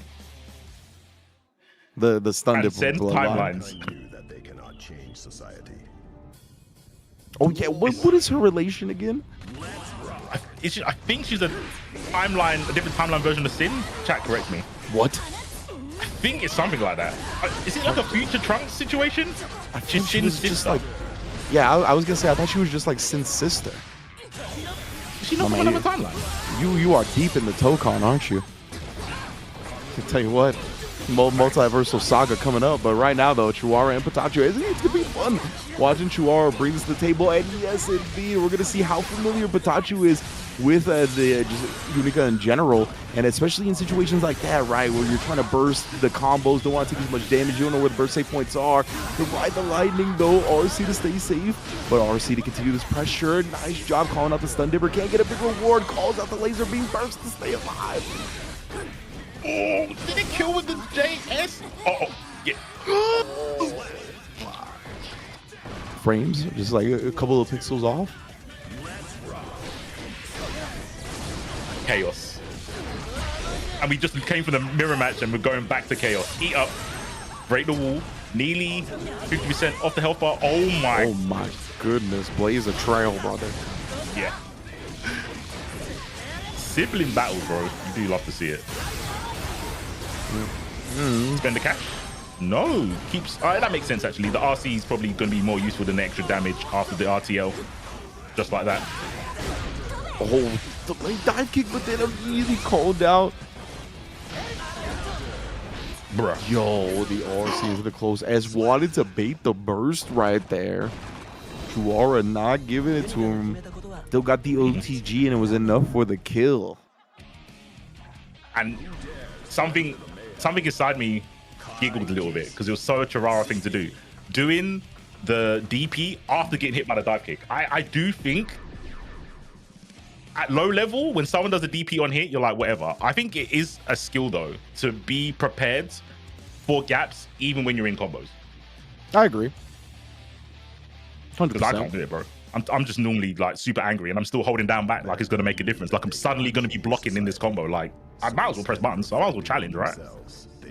The stun send timelines. That they cannot change society. Oh yeah, what is her relation again? I think she's a different timeline version of Sin. Chat, correct me. What? I think it's something like that. Is it like a future Trunks situation? I think she Shin's was just sister. like, yeah, I was gonna say I thought she was just like Sin's sister. Is she not from another timeline? You are deep in the Tokon, aren't you? I tell you what, multiversal saga coming up. But right now though, Chihuahua and Patachu, it's gonna be fun watching Chihuahua bring this to the table. And yes, indeed, we're gonna see how familiar Patachu is with the just Unica in general, and especially in situations like that, right, where you're trying to burst the combos, don't want to take as much damage, you don't know where the burst save points are. To ride the lightning though, RC to stay safe, but RC to continue this pressure. Nice job calling out the stun dipper, can't get a big reward, calls out the laser beam burst to stay alive. Oh, did it kill with the JS? Oh, yeah. Frames, just like a couple of pixels off. Chaos. And we just came from the mirror match and we're going back to chaos. Eat up, break the wall, nearly 50% off the health bar. Oh my goodness, blaze a trail, brother. Yeah. Sibling battle, bro. You do love to see it. Spend the cash? No. Keeps. That makes sense actually. The RC is probably going to be more useful than the extra damage after the RTL. Just like that. Oh, the late dive kick, but then immediately called out. Bruh. Yo, the RC is the close. As wanted to bait the burst right there. Chuara not giving it to him. Still got the OTG and it was enough for the kill. And something inside me giggled a little bit because it was so a Chirara thing to do. Doing the DP after getting hit by the dive kick. I do think at low level, when someone does a DP on hit, you're like, whatever. I think it is a skill though to be prepared for gaps even when you're in combos. I agree. 100%. Because I can't do it, bro. I'm just normally like super angry and I'm still holding down back like it's going to make a difference. Like I'm suddenly going to be blocking in this combo. Like I might as well press buttons. So I might as well challenge, right?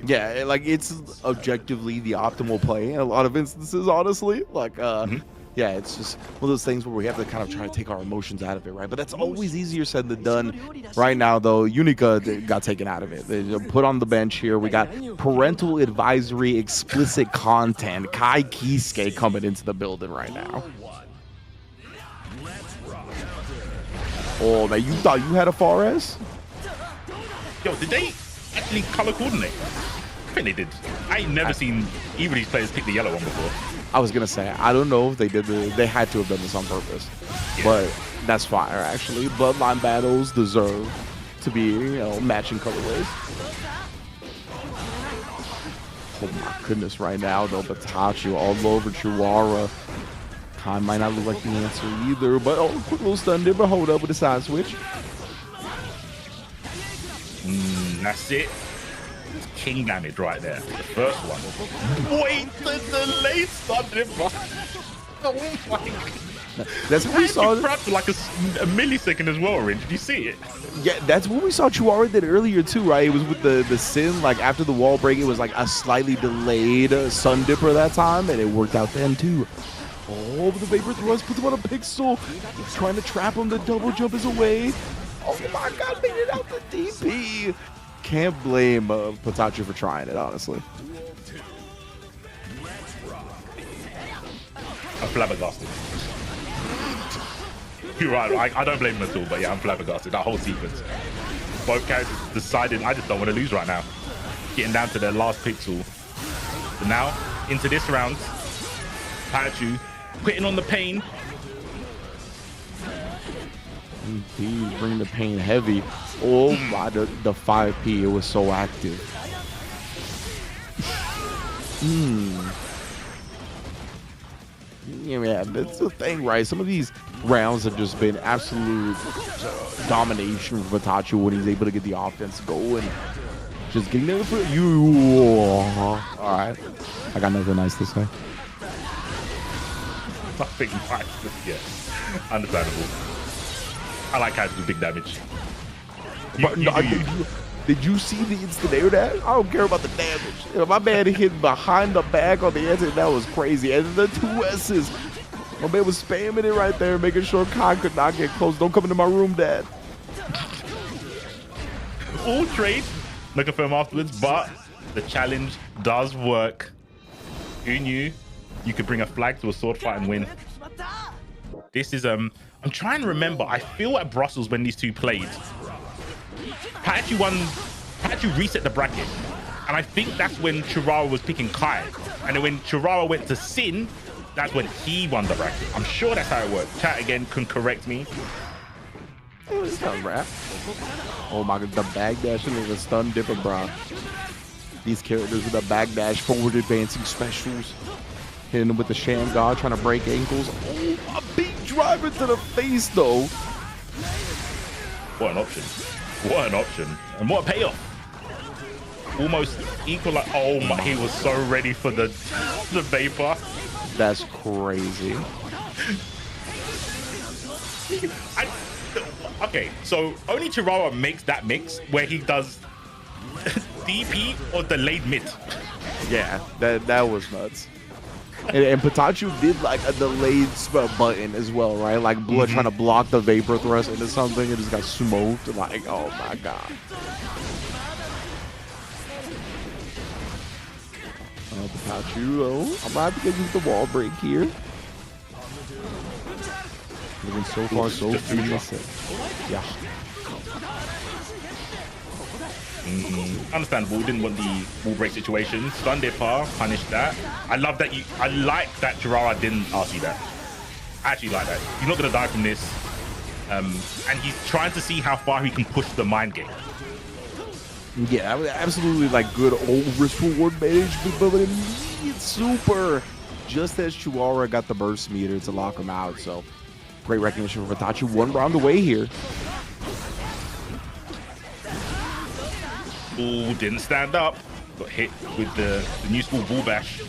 Yeah, like it's objectively the optimal play in a lot of instances, honestly. Like, yeah, it's just one of those things where we have to kind of try to take our emotions out of it, right? But that's always easier said than done. Right now, though, Unica got taken out of it. They put on the bench here. We got parental advisory, explicit content. Kai Kisuke coming into the building right now. Oh, man, you thought you had a Fares? Yo, did they actually color coordinate? I think they did. I ain't never seen either of these players pick the yellow one before. I was gonna say, I don't know if they did. They had to have done this on purpose, but that's fire actually. Bloodline battles deserve to be, matching colorways. Oh my goodness, right now though, Patachu all over Chihuahua. Time might not look like the answer either, but quick little stun dip, but hold up with a side switch. That's it. It's king damage right there. The first one. Wait, the delay stun dip. Oh my god. That's what we saw. For like a millisecond as well, Orange. Did you see it? Yeah, that's what we saw Chihuahua did earlier too, right? It was with the Sin, like after the wall break, it was like a slightly delayed Sun Dipper that time, and it worked out then too. Oh, the Vapor Thrust puts him on a pixel. He's trying to trap him. The double jump is away. Oh my god, made it out the DP. Can't blame Patachu for trying it, honestly. I'm flabbergasted. You're right, I don't blame him at all, but yeah, I'm flabbergasted. That whole sequence. Both characters decided, I just don't want to lose right now. Getting down to their last pixel. But now, into this round, Pikachu quitting on the pain. Indeed, bring the pain heavy. Oh my, the 5P, it was so active. Yeah, that's the thing, right? Some of these rounds have just been absolute domination for Patachu when he's able to get the offense going. Just getting there for you. All right, I got nothing nice to say. Nothing nice, yeah, understandable. I like guys with big damage. Did you see the instant air dash? I don't care about the damage. My man hit behind the back on the exit. That was crazy. And the 2 S's. My man was spamming it right there, making sure Kai could not get close. Don't come into my room, Dad. all trade. No confirm afterwards, but the challenge does work. Who knew you could bring a flag to a sword fight and win? This is I'm trying to remember. I feel at Brussels when these two played, Pikachu reset the bracket, and I think that's when Chirara was picking Kai, and then when Chirara went to Sin, that's when he won the bracket. I'm sure that's how it worked. Chat again can correct me. It's not rap. Oh my god, the bag dashing is a stun dipper, bro. These characters with the bag dash, forward advancing specials. Hitting them with the Sham God, trying to break ankles. Oh, a big driver to the face, though. What an option. What an option. And what a payoff. Almost equal. Like, oh my, he was so ready for the Vapor. That's crazy. Okay, so only Chirara makes that mix where he does DP or delayed mid. Yeah, that was nuts. And Pikachu did like a delayed button as well, right? Like Blood trying to block the Vapor thrust into something and just got smoked. Like, oh my god. Pikachu, oh, I'm happy to use the wall break here. Looking so far, so innocent. Yeah. Understandable. Didn't want the wall break situation. Stun Dipper, punished that. I love that I like that Chirara didn't ask you that. I actually like that. You're not gonna die from this. And he's trying to see how far he can push the mind game. Yeah, absolutely like good old risk reward management, but immediate super. Just as Chirara got the burst meter to lock him out, so great recognition for Itachi. One round away here. Ooh, didn't stand up. Got hit with the new school bull bash.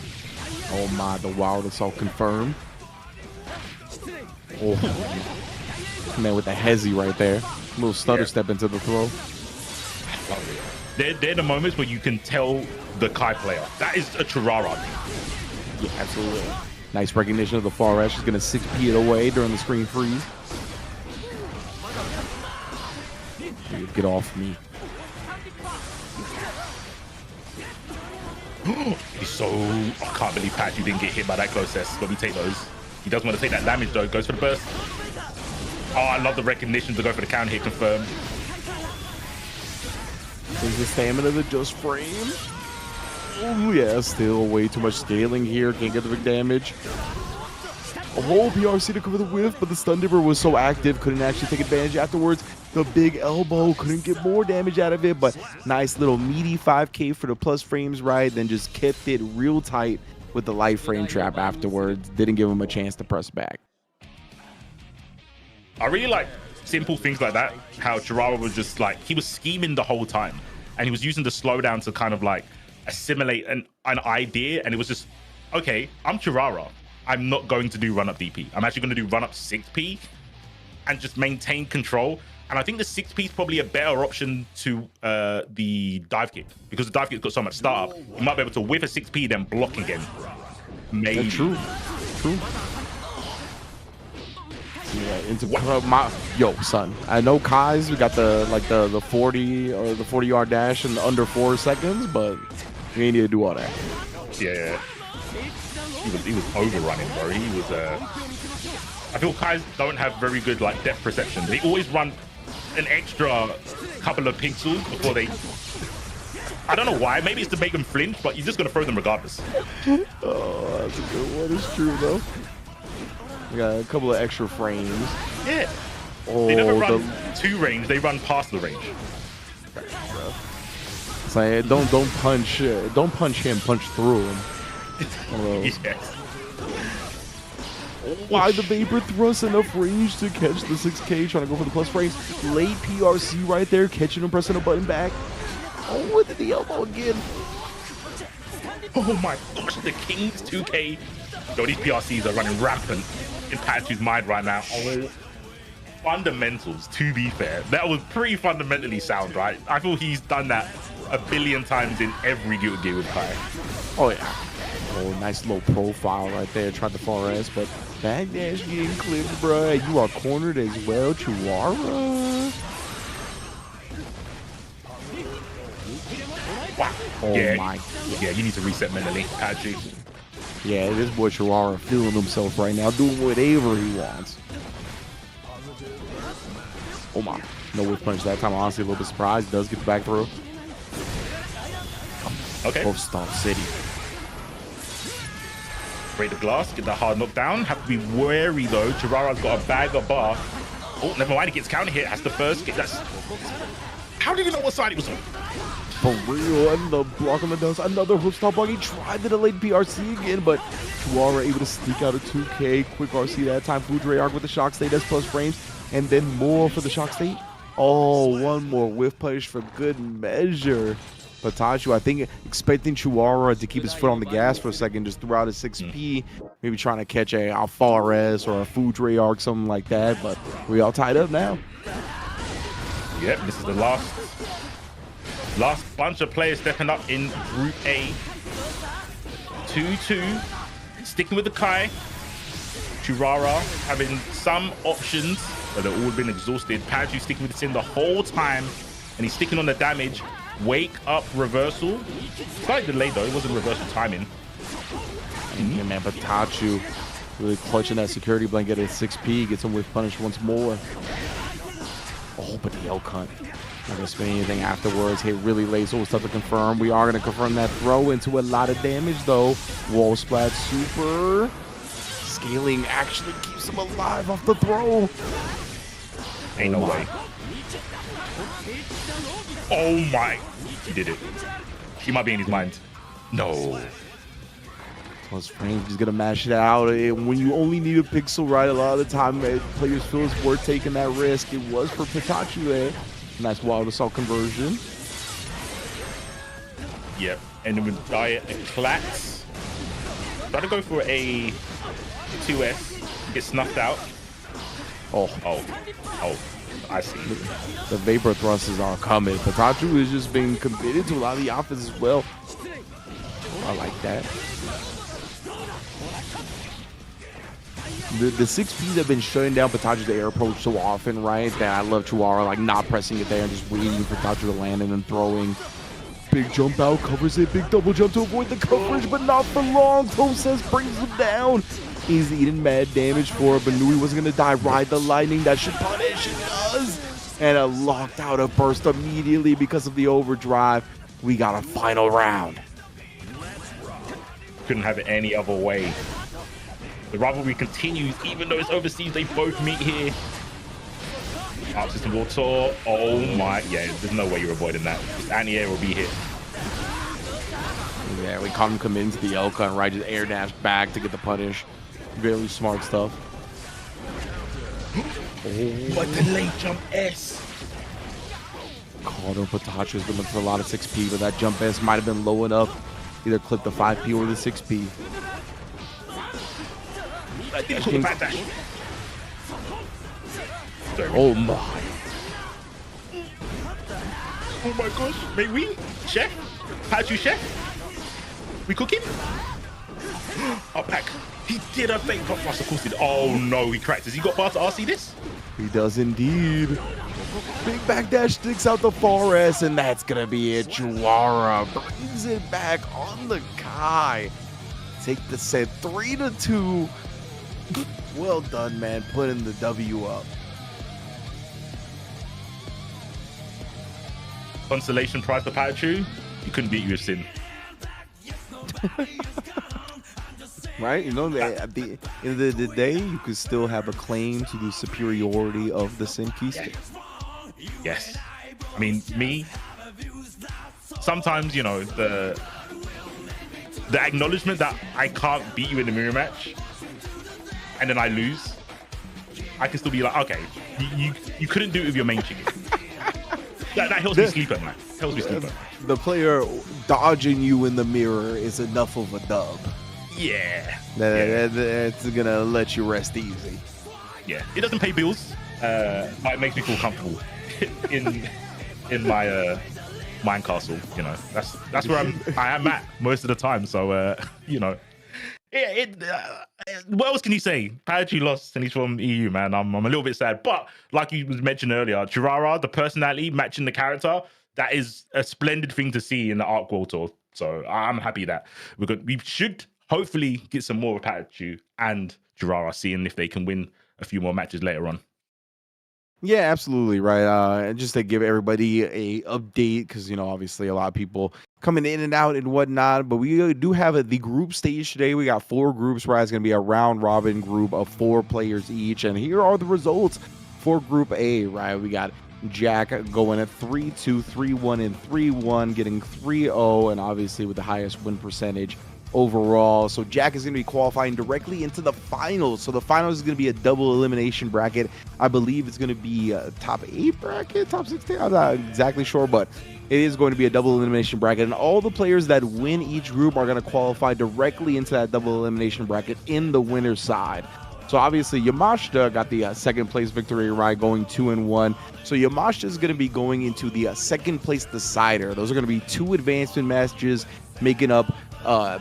Oh my, the wild assault confirmed. Oh, man, with the hezzy right there. A little stutter step into the throw. They're the moments where you can tell the Kai player. That is a Chirara thing. Yeah, absolutely. Nice recognition of the far edge. She's going to 6P it away during the screen freeze. Get off me. He's so... I can't believe Pikachu didn't get hit by that close test. Let me take those. He does want to take that damage though. Goes for the burst. Oh, I love the recognition to go for the counter hit confirm. Is the stamina to just frame? Oh yeah, still way too much scaling here. Can't get the big damage. A whole PRC to cover the whiff, but the stun dipper was so active, couldn't actually take advantage afterwards. The big elbow, couldn't get more damage out of it, but nice little meaty 5K for the plus frames, right? Then just kept it real tight with the light frame trap afterwards. Didn't give him a chance to press back. I really like simple things like that. How Chirara was just like, he was scheming the whole time. And he was using the slowdown to kind of like assimilate an idea. And it was just, okay, I'm Chirara. I'm not going to do run-up DP. I'm actually going to do run-up 6P and just maintain control. And I think the 6P is probably a better option to the dive kick, because the dive kick's got so much startup. You might be able to whiff a 6P, then block again. Maybe. That's true. True. Yeah, into yo, son. I know Kai's we got the 40 or the 40-yard dash in under 4 seconds, but we ain't need to do all that. Yeah. He was overrunning, bro. He was I feel Kai's don't have very good like depth perception. They always run an extra couple of pixels before they... I don't know why. Maybe it's to make them flinch, but you're just gonna throw them regardless. Oh, that's a good one. It's true though. We got a couple of extra frames. Yeah. Oh, they never run to range. They run past the range. It's like don't punch him. Punch through him. Yes. Why the Vapor thrust enough range to catch the 6K, trying to go for the plus frames. Late PRC right there, catching him, pressing a button back. Oh, with the elbow again. Oh my gosh, the Kings 2K. Yo, these PRCs are running rampant in Pikachu's mind right now. Oh, fundamentals, to be fair. That was pretty fundamentally sound, right? I feel he's done that a billion times in every Guilty Gear with Kai. Oh, yeah. Oh, nice low profile right there. Tried the far S, but backdash getting clipped, bruh. You are cornered as well, Chirara. Wow. Oh yeah. my. Yeah, you need to reset mentally, Patrick. Yeah, this boy Chirara feeling himself right now, doing whatever he wants. Oh my. No whiff punch that time. Honestly, a little bit surprised. Does get the back throw. Okay. Both Stomp City. Break the glass, get that hard knockdown. Have to be wary though. Chirara's got a bag of bar. Oh, never mind. He gets counter hit. That's the first kick. That's. How did you know what side it was on? For real, and the block on the dust. Another hook stop block. He tried the delayed PRC again, but Chirara able to sneak out a 2K. Quick RC that time. Foudre arc with the shock state. That's plus frames. And then more for the shock state. Oh, one more whiff punish for good measure. Patachu, I think, expecting Chirara to keep his foot on the gas for a second, just throw out his 6P, maybe trying to catch a Alfares or a Foudre arc, something like that, but we all tied up now. Yep, this is the last bunch of players stepping up in Group A. 2-2, sticking with the Kai. Chirara having some options, but they've all been exhausted. Patachu sticking with the Sin the whole time, and he's sticking on the damage. Wake up reversal. Slightly delayed though, it wasn't reversal timing. Yeah, man, Patachu really clutching that security blanket at 6P, gets him with punish once more. Oh, but the L cunt. Not gonna spend anything afterwards. Hit really late, so it's tough to confirm. We are gonna confirm that throw into a lot of damage though. Wall splat super. Scaling actually keeps him alive off the throw. Ain't no way. Oh my. He did it. He might be in his mind. No. Plus frames, he's gonna mash it out. And when you only need a pixel right, a lot of the time players feel it's worth taking that risk. It was for Patachu there. Nice wild assault conversion. Yep. And then with Diet and Clats. Try to go for a 2S. Get snuffed out. Oh. I see. The vapor thrusters are coming. Patachu is just being committed to a lot of the offense as well. I like that. The 6Ps have been shutting down Patachu's air approach so often, right? That I love Chirara like not pressing it there and just waiting for Patachu to land and then throwing. Big jump out, covers it, big double jump to avoid the coverage, but not for long. Toses brings him down. He's eating mad damage for it, but knew he wasn't gonna die. Ride the lightning, that should punish, it does. And a locked out a burst immediately because of the overdrive. We got a final round. Couldn't have it any other way. The rivalry continues, even though it's overseas, they both meet here. Arc System World Tour. Oh my, yeah, there's no way you're avoiding that. This anti-air will be here. Yeah, we caught him committing to the Elka and right, just air dash back to get the punish. Very smart stuff. What the late jump S? Caught him. Patachu's been looking for a lot of 6P, but that jump S might have been low enough. Either clip the 5P or the 6P. Oh my. Oh my gosh. May we? Chef? Patachu Chef? We cooking? Up back. He did a fake pop thrust, of course he did. Oh no, he cracked. Has he got bar to RC this? He does indeed. Big backdash sticks out the far S, and that's gonna be it. Chirara brings it back on the Kai. Take the set 3-2. Well done, man. Putting the W up. Consolation prize for Patachu. You couldn't beat you with Sin. Right? You know, at the end of the day, you could still have a claim to the superiority of the Sin Keystick. Yes. I mean, me, sometimes, you know, the acknowledgement that I can't beat you in a mirror match and then I lose, I can still be like, okay, you couldn't do it with your main chicken. that helps me sleep at night. Helps me sleep at night. The player dodging you in the mirror is enough of a dub. Yeah. It's gonna let you rest easy. Yeah. It doesn't pay bills, but it makes me feel comfortable in my mind castle. You know, that's where I am at most of the time. So you know, yeah. What else can you say? Patachu lost and he's from EU, man. I'm a little bit sad, but like you mentioned earlier, Chirara, the personality matching the character, that is a splendid thing to see in the Arc World Tour. So I'm happy that we should hopefully get some more of Pikachu and Jirara, seeing if they can win a few more matches later on. Yeah, absolutely right. And just to give everybody a update, because obviously a lot of people coming in and out and whatnot. But we do have the group stage today. We got 4 groups, right? It's going to be a round robin group of 4 players each, and here are the results for Group A. Right, we got Jack going at 3-2, 3-1, and 3-1, getting 3-0, and obviously with the highest win percentage overall. So Jack is going to be qualifying directly into the finals. So the finals is going to be a double elimination bracket. I believe it's going to be a top 8 bracket, top 16. I'm not exactly sure, but it is going to be a double elimination bracket. And all the players that win each group are going to qualify directly into that double elimination bracket in the winner's side. So obviously Yamashita got the second place victory, right, going 2-1. So Yamashita is going to be going into the second place decider. Those are going to be 2 advancement matches making up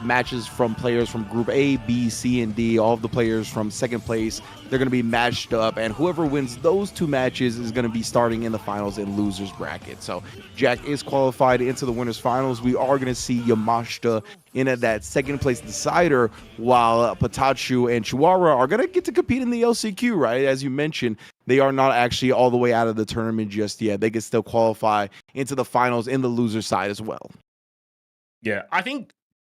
matches from players from Group A, B, C, and D. All of the players from second place, they're going to be matched up, and whoever wins those 2 matches is going to be starting in the finals in losers bracket. So Jack is qualified into the winners finals. We are going to see Yamashita in at that second place decider, while Pikachu and Chihuahua are going to get to compete in the LCQ, right? As you mentioned, they are not actually all the way out of the tournament just yet. They can still qualify into the finals in the loser side as well. Yeah, I think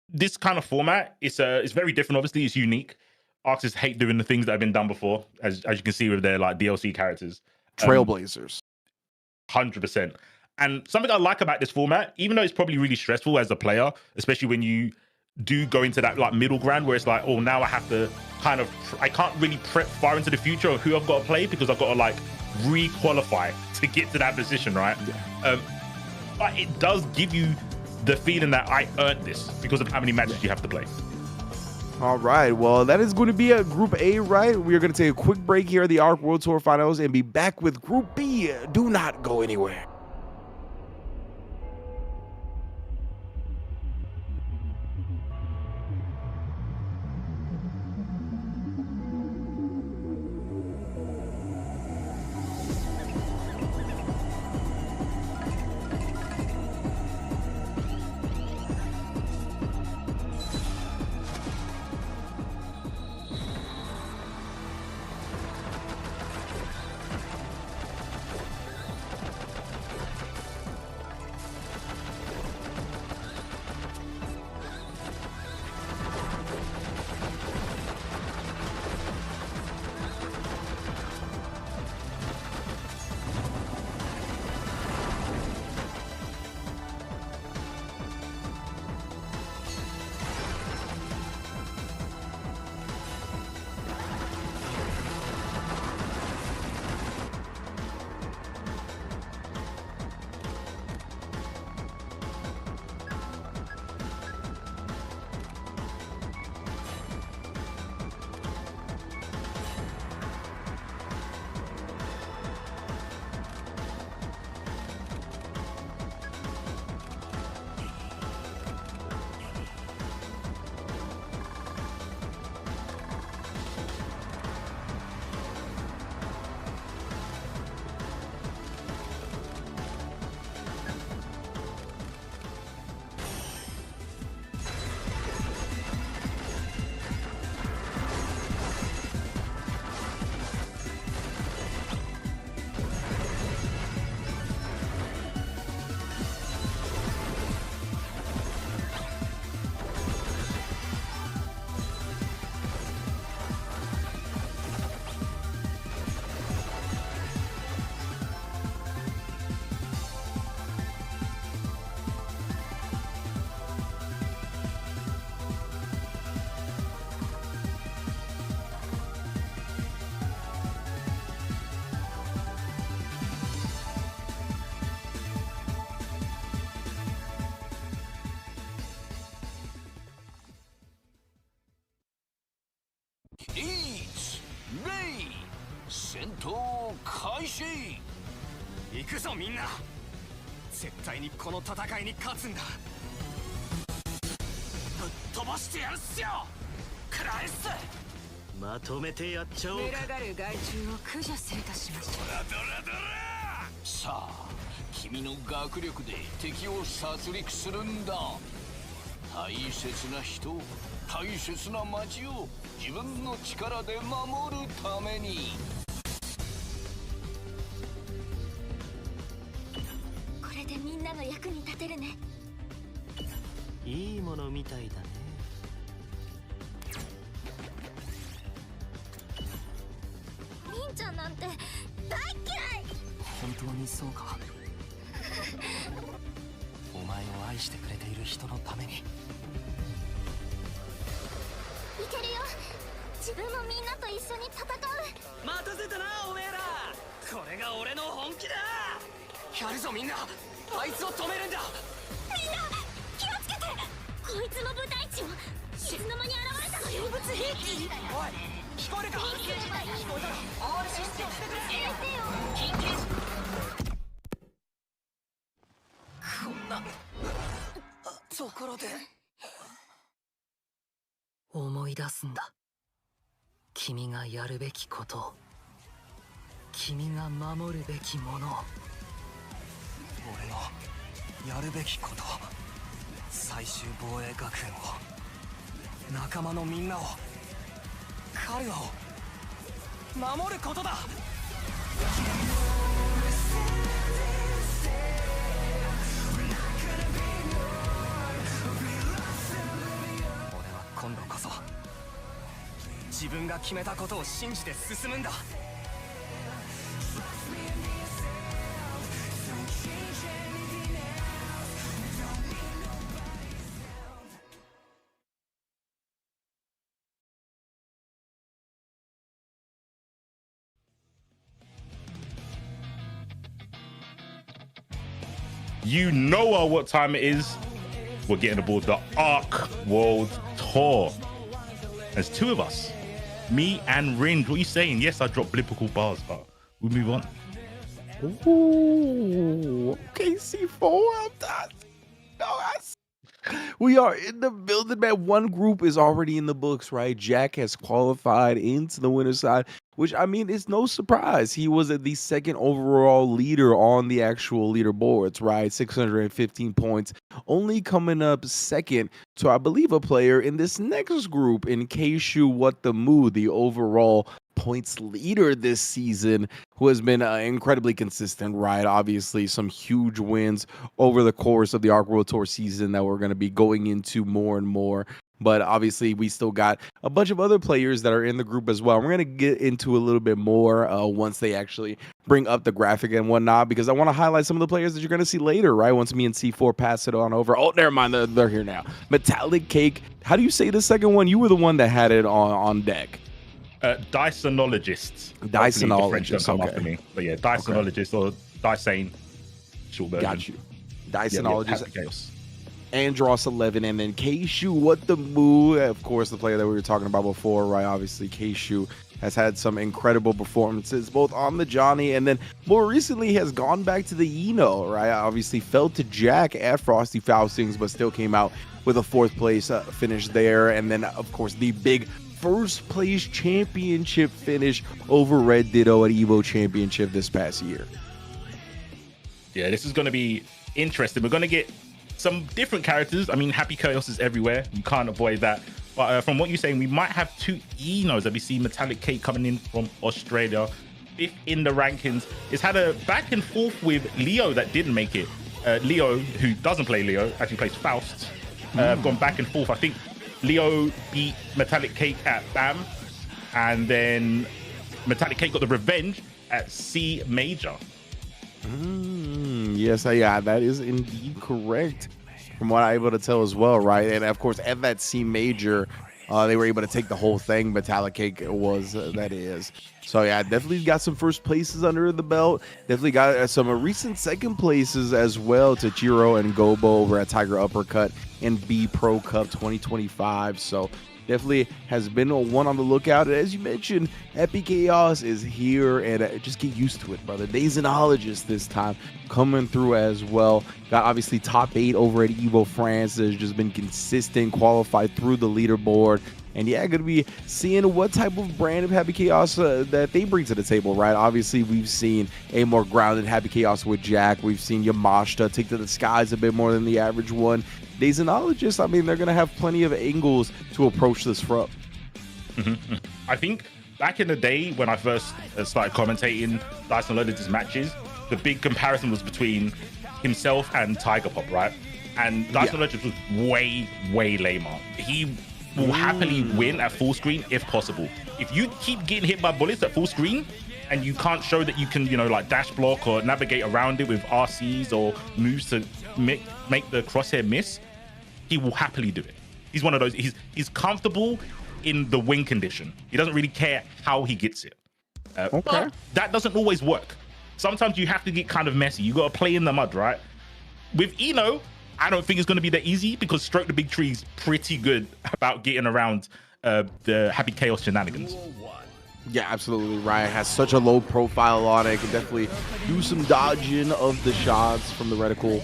this kind of format is very different. Obviously, it's unique. Arcs hate doing the things that have been done before, as you can see with their like DLC characters. Trailblazers. 100%. And something I like about this format, even though it's probably really stressful as a player, especially when you do go into that like middle ground where it's like, oh, now I have to I can't really prep far into the future of who I've got to play because I've got to like re-qualify to get to that position, right? But it does give you the feeling that I earned this because of how many matches you have to play. All right, well, that is going to be a Group A, right? We are going to take a quick break here at the Arc World Tour Finals and be back with Group B. Do not go anywhere.行くぞみんな。絶対にこの戦いに勝つんだ。ぶっ飛ばしてやるっすよ。食らえっす。まとめてやっちゃおうか。群がる害虫を駆除するとしましょう。さあ、君の学力で敵を殺戮するんだ。大切な人、大切な町を自分の力で守るために。これでみんなの役に立てるね。いいものみたいだね。凛ちゃんなんて大嫌い。本当にそうか。お前を愛してくれている人のために。いけるよ。自分もみんなと一緒に戦う。待たせたなおめえら。これが俺の本気だ。やるぞみんな。あいつを止めるんだ。みんな気をつけて。こいつの部隊長いつの間に現れたのよ。生物兵器。おい聞こえるか。聞こえたら R システムしてくれ。緊急。こんなところで思い出すんだ。君がやるべきこと、君が守るべきもの。俺のやるべきこと、最終防衛学園を、仲間のみんなを、彼らを守ることだ。今度こそ自分が決めたことを信じて進むんだ。You know what time it is. We're getting aboard the Arc World Tour. There's two of us, me and Ringe. What are you saying? Yes, I dropped biblical bars, but we'll move on. Ooh, okay, C4. I'm done. No, we are in the building, man. One group is already in the books, right? Jack has qualified into the winner's side, which, I mean, it's no surprise. He was the second overall leader on the actual leaderboards, right? 615 points, only coming up second to, I believe, a player in this next group in Keishu What the Moo, the overall points leader this season, who has been incredibly consistent, right? Obviously, some huge wins over the course of the Arc World Tour season that we're going to be going into more and more. But obviously, we still got a bunch of other players that are in the group as well. We're going to get into a little bit more once they actually bring up the graphic and whatnot, because I want to highlight some of the players that you're going to see later, right? Once me and C4 pass it on over. Oh, never mind. They're here now. Metallic Cake. How do you say the second one? You were the one that had it on deck. Dysonologist. Dysonologist. Come after me. But yeah, Dysonologist or Dysane. Short version. Got you. Dysonologist. Yeah, Chaos. Andros 11, and then Keishu What the Moo, of course, the player that we were talking about before, right? Obviously, Keishu has had some incredible performances both on the Johnny and then more recently has gone back to the Eno, right? Obviously fell to Jack at Frosty Faustings, but still came out with a fourth place finish there. And then, of course, the big first place championship finish over Red Ditto at Evo Championship this past year. Yeah, this is going to be interesting. We're going to get some different characters. I mean, Happy Chaos is everywhere. You can't avoid that. But from what you're saying, we might have two Enos that we see Metallic Cake coming in from Australia. Fifth in the rankings. It's had a back and forth with Leo that didn't make it. Leo, who doesn't play Leo, actually plays Faust. Gone back and forth. I think Leo beat Metallic Cake at BAM. And then Metallic Cake got the revenge at C Major. Yes, yeah, that is indeed correct from what I'm able to tell as well, right? And of course, at that C Major, they were able to take the whole thing. Metallic Cake was, that is. So yeah, definitely got some first places under the belt. Definitely got some recent second places as well to Chiro and Gobo over at Tiger Uppercut and B Pro Cup 2025. So definitely has been one on the lookout. And as you mentioned, Epic Chaos is here, and just get used to it, brother. Dazonologist this time coming through as well. Got obviously top 8 over at Evo France. Has just been consistent, qualified through the leaderboard. And yeah, going to be seeing what type of brand of Happy Chaos that they bring to the table, right? Obviously, we've seen a more grounded Happy Chaos with Jack. We've seen Yamashita take to the skies a bit more than the average one. Dazonologists, I mean, they're going to have plenty of angles to approach this from. I think back in the day when I first started commentating Dazonologist's matches, the big comparison was between himself and Tiger Pop, right? And Dazonologist was way lamer. He will happily win at full screen if possible. If you keep getting hit by bullets at full screen and you can't show that you can, you know, like dash block or navigate around it with RCs or moves to make the crosshair miss, he will happily do it. He's one of those, he's comfortable in the win condition. He doesn't really care how he gets it. But that doesn't always work. Sometimes you have to get kind of messy. You got to play in the mud, right? With Eno, I don't think it's going to be that easy because Stroke the Big Tree is pretty good about getting around the Happy Chaos shenanigans. Yeah, absolutely right. Has such a low profile on it. Can definitely do some dodging of the shots from the reticle.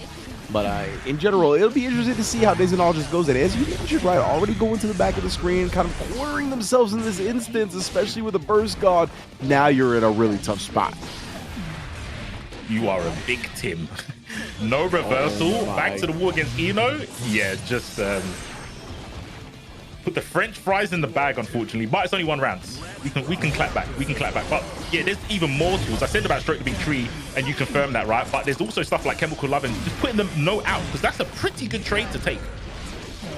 But in general, it'll be interesting to see how Dazonologist goes. And as you mentioned, right, already going to the back of the screen, kind of cornering themselves in this instance, especially with a burst god. Now you're in a really tough spot. You are a big Tim. No reversal. Back to the wall against Eno. Yeah, just put the French fries in the bag, unfortunately. But it's only 1 round. We can clap back. We can clap back. But yeah, there's even more tools. I said about Stroke the Big Tree, and you confirmed that, right? But there's also stuff like Chemical Love and just putting them no out, because that's a pretty good trade to take.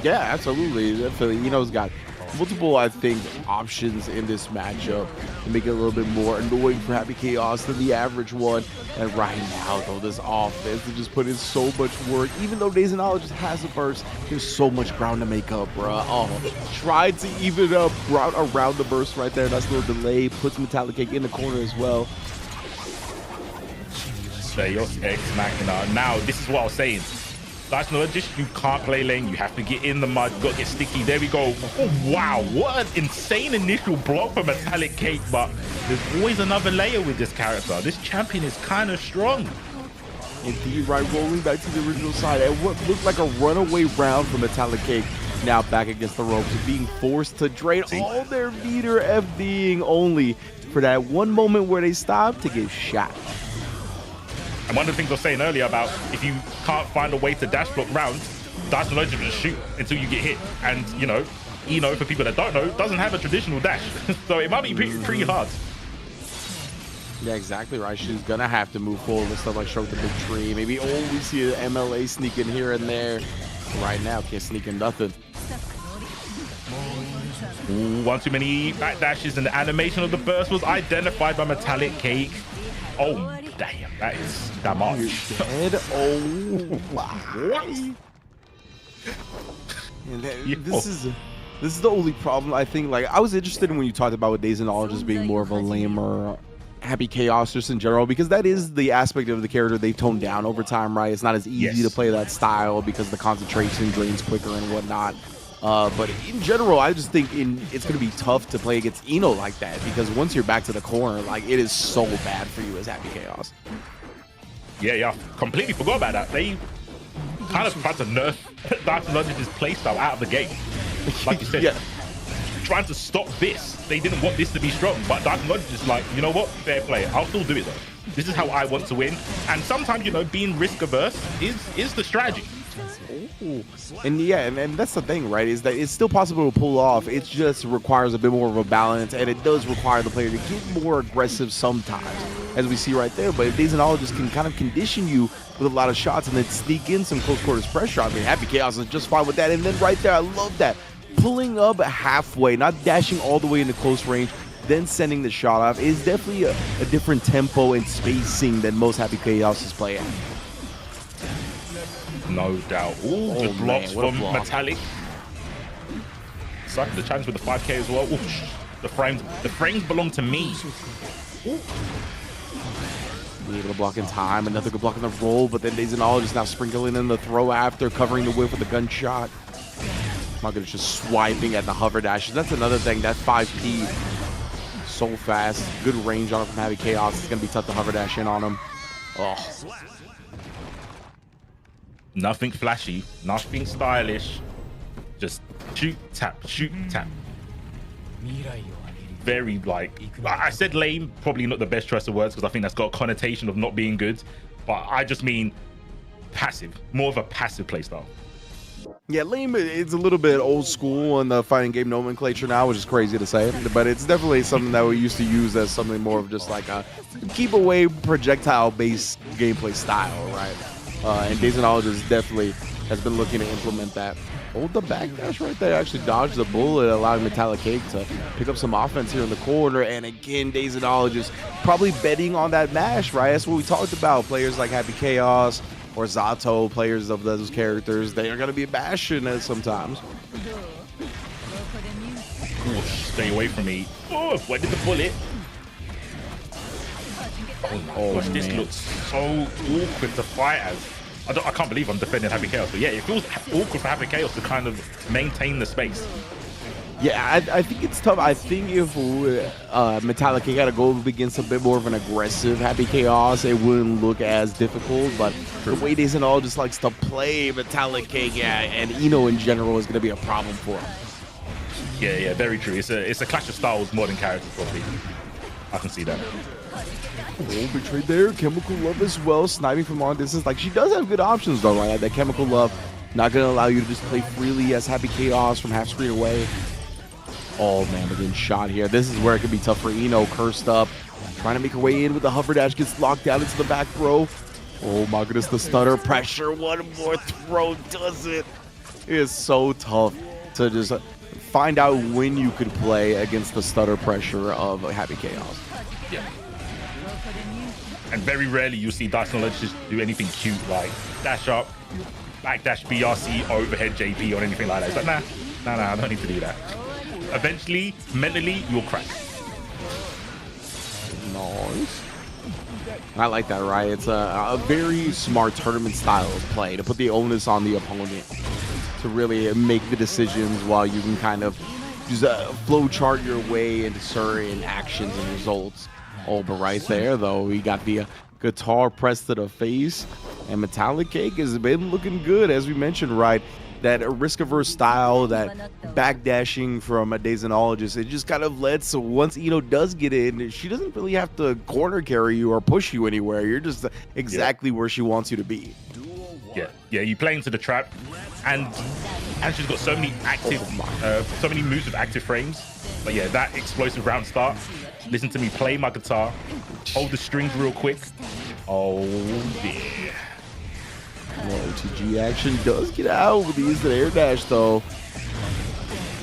Yeah, absolutely. Definitely. Eno's got multiple, I think, options in this matchup to make it a little bit more annoying for Happy Chaos than the average one. And right now, though, this offense to just put in so much work. Even though Dazonologist has a burst, there's so much ground to make up, bruh. Oh, tried to even up around the burst right there. That's a little delay. Puts Metallic Cake in the corner as well. Deus Ex Machina. Now, this is what I was saying. Dazonologist, you can't play lane. You have to get in the mud. You got to get sticky. There we go. Oh, wow. What an insane initial block for Metallic Cake. But there's always another layer with this character. This champion is kind of strong. Indeed, right. Rolling back to the original side. And what looked like a runaway round for Metallic Cake. Now back against the ropes, being forced to drain all their meter, FDing only for that one moment where they stopped to get shot. And one of the things I was saying earlier about if you can't find a way to dash block rounds, Dazonologist will shoot until you get hit. And, you know, Eno, for people that don't know, doesn't have a traditional dash. So it might be pretty hard. Yeah, exactly right. She's going to have to move forward with stuff like Stroke the Big Tree. Maybe we see an MLA sneak in here and there. Right now, can't sneak in nothing. Ooh, one too many backdashes, and the animation of the burst was identified by Metallic Cake. Oh, damn, that is damage. Dead? Oh, wow. This is the only problem, I think. Like, I was interested in when you talked about with Dazonologist being more of a lamer Happy Chaos just in general, because that is the aspect of the character they've toned down over time, right? It's not as easy to play that style because the concentration drains quicker and whatnot. But in general, I just think it's going to be tough to play against Eno like that, because once you're back to the corner, like, it is so bad for you as Happy Chaos. Yeah, completely forgot about that. They kind of tried to nerf Dazonologist's playstyle out of the game. Like you said, trying to stop this. They didn't want this to be strong, but Dazonologist is like, you know what? Fair play. I'll still do it though. This is how I want to win. And sometimes, you know, being risk averse is the strategy. Ooh. And yeah, and that's the thing, right, is that it's still possible to pull off. It just requires a bit more of a balance, and it does require the player to get more aggressive sometimes, as we see right there. But if Dazonologist can kind of condition you with a lot of shots and then sneak in some close quarters pressure, I mean, Happy Chaos is just fine with that. And then right there, I love that. Pulling up halfway, not dashing all the way into close range, then sending the shot off is definitely a different tempo and spacing than most Happy Chaos play at. No doubt. Ooh, good blocks from Metallic. Sucking the challenge with the 5K as well. Ooh, the frames belong to me. Ooh. Being able to block in time, another good block in the roll, but then Daisy now sprinkling in the throw after, covering the whiff with a gunshot. Maguda's just swiping at the hover dashes. That's another thing, that 5P, so fast. Good range on it from Happy Chaos. It's going to be tough to hover dash in on him. Oh. Nothing flashy, nothing stylish. Just shoot, tap, shoot, tap. Very, like, I said lame, probably not the best choice of words because I think that's got a connotation of not being good, but I just mean passive, more of a passive playstyle. Yeah, lame, it's a little bit old school in the fighting game nomenclature now, which is crazy to say, but it's definitely something that we used to use as something more of just like a keep away projectile-based gameplay style, right? And Days definitely has been looking to implement that. Hold the backdash right there, actually dodged the bullet, allowing Metallic Cake to pick up some offense here in the corner. And again, Days probably betting on that mash, right? That's what we talked about. Players like Happy Chaos or Zato, players of those characters, they are going to be bashing it sometimes. Ooh, stay away from me. Oh, where did the bullet? Oh gosh, this looks so awkward to fight as. I can't believe I'm defending Happy Chaos, but yeah, it feels awkward for Happy Chaos to kind of maintain the space. Yeah, I think it's tough. I think if Metallic Cake had to go against a bit more of an aggressive Happy Chaos, it wouldn't look as difficult. But the way Days just likes to play Metallic Cake, yeah, and Ino in general is going to be a problem for him. Yeah, very true. It's a clash of styles more than characters, probably. I can see that. Oh, betrayed there. Chemical Love as well, sniping from long distance. Like, she does have good options, though, right? That Chemical Love not going to allow you to just play freely as Happy Chaos from half screen away. Oh, man, we're getting shot here. This is where it could be tough for Ino, cursed up. Trying to make her way in with the hover dash, gets locked down into the back throw. Oh, my goodness, the stutter pressure. One more throw does it. It is so tough to just find out when you could play against the stutter pressure of Happy Chaos. Yeah. And very rarely you'll see Dice Knowledge just do anything cute like dash up, backdash BRC, overhead JP or anything like that. It's like, nah, I don't need to do that. Eventually, mentally, you'll crack. Nice. I like that, right? It's a very smart tournament style of play to put the onus on the opponent to really make the decisions while you can kind of just flow chart your way into certain actions and results. Oh, but right there, though, we got the guitar pressed to the face, and Metallic Cake has been looking good, as we mentioned, right? That risk-averse style, that backdashing from a Daisenologist, it just kind of lets, so once Ino does get in, she doesn't really have to corner carry you or push you anywhere. You're just exactly where she wants you to be. Yeah, you play into the trap, and she's got so many active, so many moves with active frames. But yeah, that explosive round start. Listen to me play my guitar, hold the strings real quick. Oh yeah. OTG action does get out with the instant air dash, though.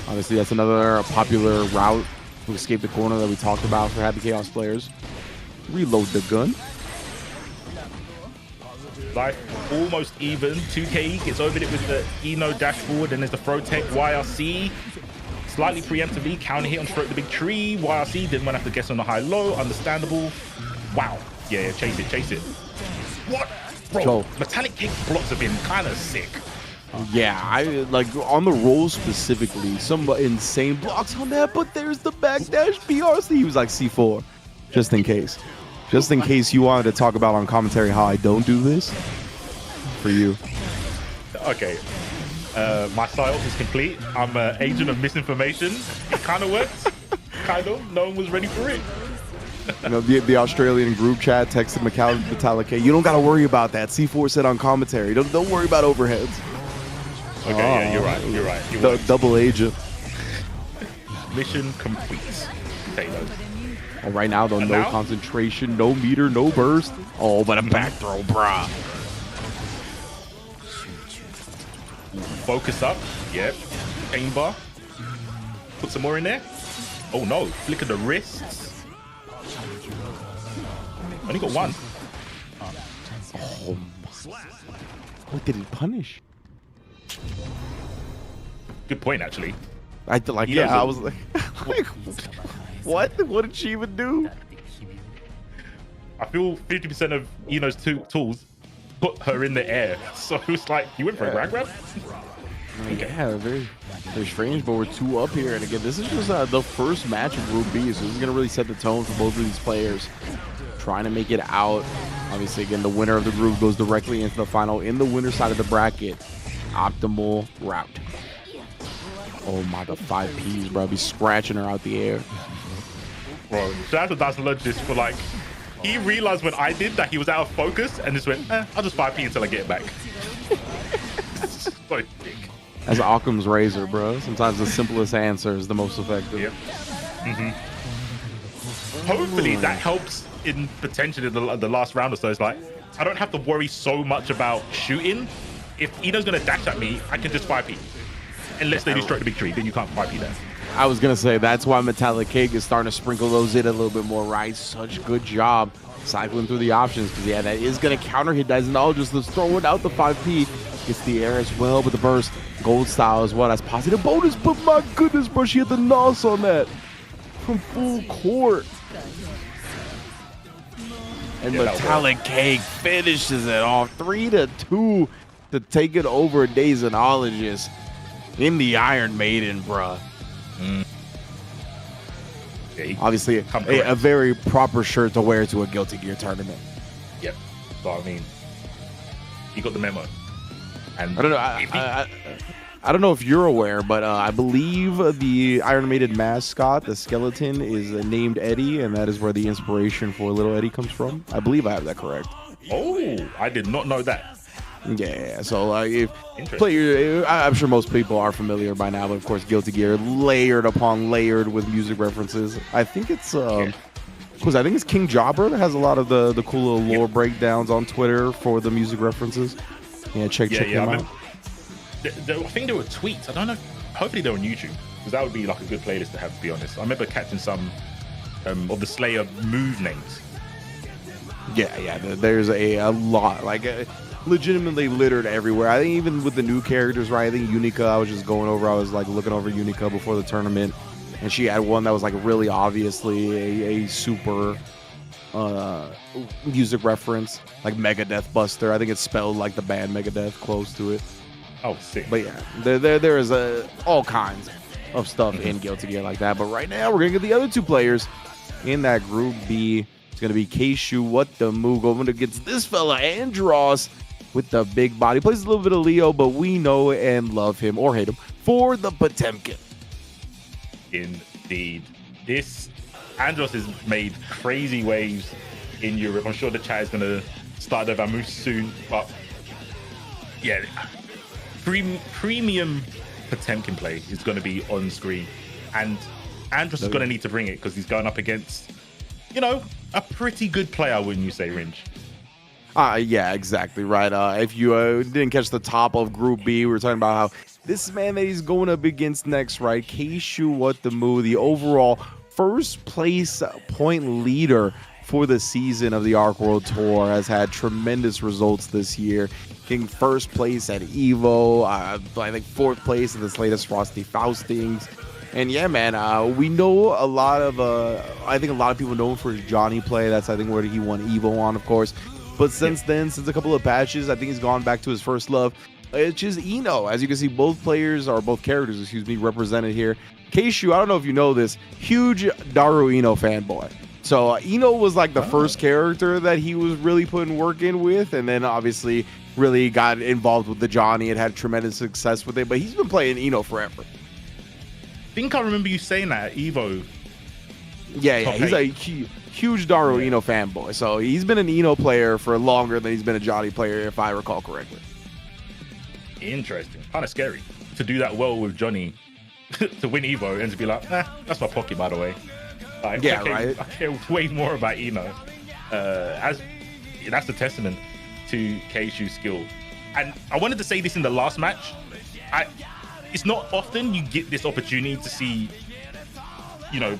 Obviously, that's another popular route to escape the corner that we talked about for Happy Chaos players. Reload the gun. Like almost even. 2K gets over it with the Ino dash forward, and there's the throw tech YRC. Slightly preemptively, counter hit on Stroke the Big Tree. YRC didn't want to have to guess on the high-low. Understandable. Wow. Yeah, chase it. What? Bro, Metallic Cake blocks have been kind of sick. Yeah, I like on the roll specifically, some insane blocks on that, but there's the backdash BRC. He was like C4, just in case. Just in case you wanted to talk about on commentary how I don't do this. For you. Okay. My psyop is complete. I'm an agent of misinformation. It kind of worked. Kind of. No one was ready for it. You know, the Australian group chat texted Metallic Cake, you don't got to worry about that. C4 said on commentary, don't worry about overheads. Okay, yeah, you're right. Double agent. Mission complete. Taylor. Oh, right now, though, no concentration, no meter, no burst. Oh, but a back throw, brah. Focus up. Yep. Pain bar. Put some more in there. Oh no. Flicker the wrists. Only got one. Oh. What did he punish? Good point, actually. I was like, what? What did she even do? I feel 50% of Ino's tools put her in the air. So it's like, you went for a grab grab? Okay. Yeah, very, very strange, but we're 2 up here. And again, this is just the first match of Group B, so this is going to really set the tone for both of these players. Trying to make it out. Obviously, again, the winner of the group goes directly into the final in the winner's side of the bracket. Optimal route. Oh my god, 5 Ps, bro. Be scratching her out the air. Bro, shout out to Dazzlogist for like, he realized when I did that he was out of focus and just went, I'll just 5P until I get it back. So sick. As Occam's razor, bro. Sometimes the simplest answer is the most effective. Yep. Hopefully that helps in potentially the last round or so. It's like, I don't have to worry so much about shooting. If Ino's going to dash at me, I can just 5P. Unless they destroy the big tree, then you can't 5P there. I was going to say, that's why Metallic Cake is starting to sprinkle those in a little bit more, right? Such good job cycling through the options. Because, yeah, that is going to counter hit Daisnologist. Let's throw it out the 5P. Gets the air as well, but the burst. Gold style as well. That's positive bonus, but my goodness, bro, she hit the nos on that. From full court. And yeah, Metallic Cake finishes it off 3-2 to take it over Daisnologist in the Iron Maiden, bruh. Yeah, obviously, a very proper shirt to wear to a Guilty Gear tournament. Yep. So, I mean, you got the memo. And I don't know. I don't know if you're aware, but I believe the Iron Maiden mascot, the skeleton, is named Eddie, and that is where the inspiration for Little Eddie comes from. I believe I have that correct. Oh, I did not know that. Yeah, so if I'm sure most people are familiar by now, but of course, Guilty Gear layered upon layered with music references. I think it's because I think it's King Jobber that has a lot of the cool little lore breakdowns on Twitter for the music references. Yeah, check him out. I think there were tweets. I don't know. Hopefully they're on YouTube, because that would be like a good playlist to have, to be honest. I remember catching some of the Slayer move names. Yeah. There's a lot, like legitimately littered everywhere. I think even with the new characters, right? I think Unica, I was just going over. I was like looking over Unica before the tournament, and she had one that was like really obviously a super music reference, like Megadeth Buster. I think it's spelled like the band Megadeth, close to it. Oh, sick. But yeah, there is all kinds of stuff in Guilty Gear like that. But right now, we're going to get the other 2 players in that Group B. It's going to be Keishu, What the Moo, going against this fella, Andros, with the big body. Plays a little bit of Leo, but we know and love him, or hate him, for the Potemkin. Indeed. This Andros has made crazy waves in Europe. I'm sure the chat is going to start their vamoose soon. But yeah, premium Potemkin play is going to be on screen, and Andros is going to need to bring it, because he's going up against, a pretty good player, wouldn't you say, Ringe? Yeah, exactly right. If you didn't catch the top of Group B, we were talking about how this man that he's going up against next, right? Keishu What the Moo, the overall first place point leader for the season of the Arc World Tour, has had tremendous results this year. Getting first place at EVO, I think 4th place in this latest Frosty Faustings. And yeah, man, we know a lot of, I think a lot of people know him for his Johnny play. That's, I think, where he won EVO on, of course. But since then, since a couple of patches, I think he's gone back to his first love, which is Ino. As you can see, both characters, represented here. Keishu, I don't know if you know this, huge Daru Ino fanboy. So Ino was like the first character that he was really putting work in with, and then obviously really got involved with the Johnny and had tremendous success with it. But he's been playing Ino forever. I think I remember you saying that at EVO. Yeah, he's a huge Daru Ino fanboy. So he's been an Ino player for longer than he's been a Johnny player, if I recall correctly. Interesting. Kind of scary to do that well with Johnny to win EVO and to be like, that's my pocket, by the way. Like, right. I care way more about Ino. As that's a testament to Keishu's skill. And I wanted to say this in the last match. It's not often you get this opportunity to see,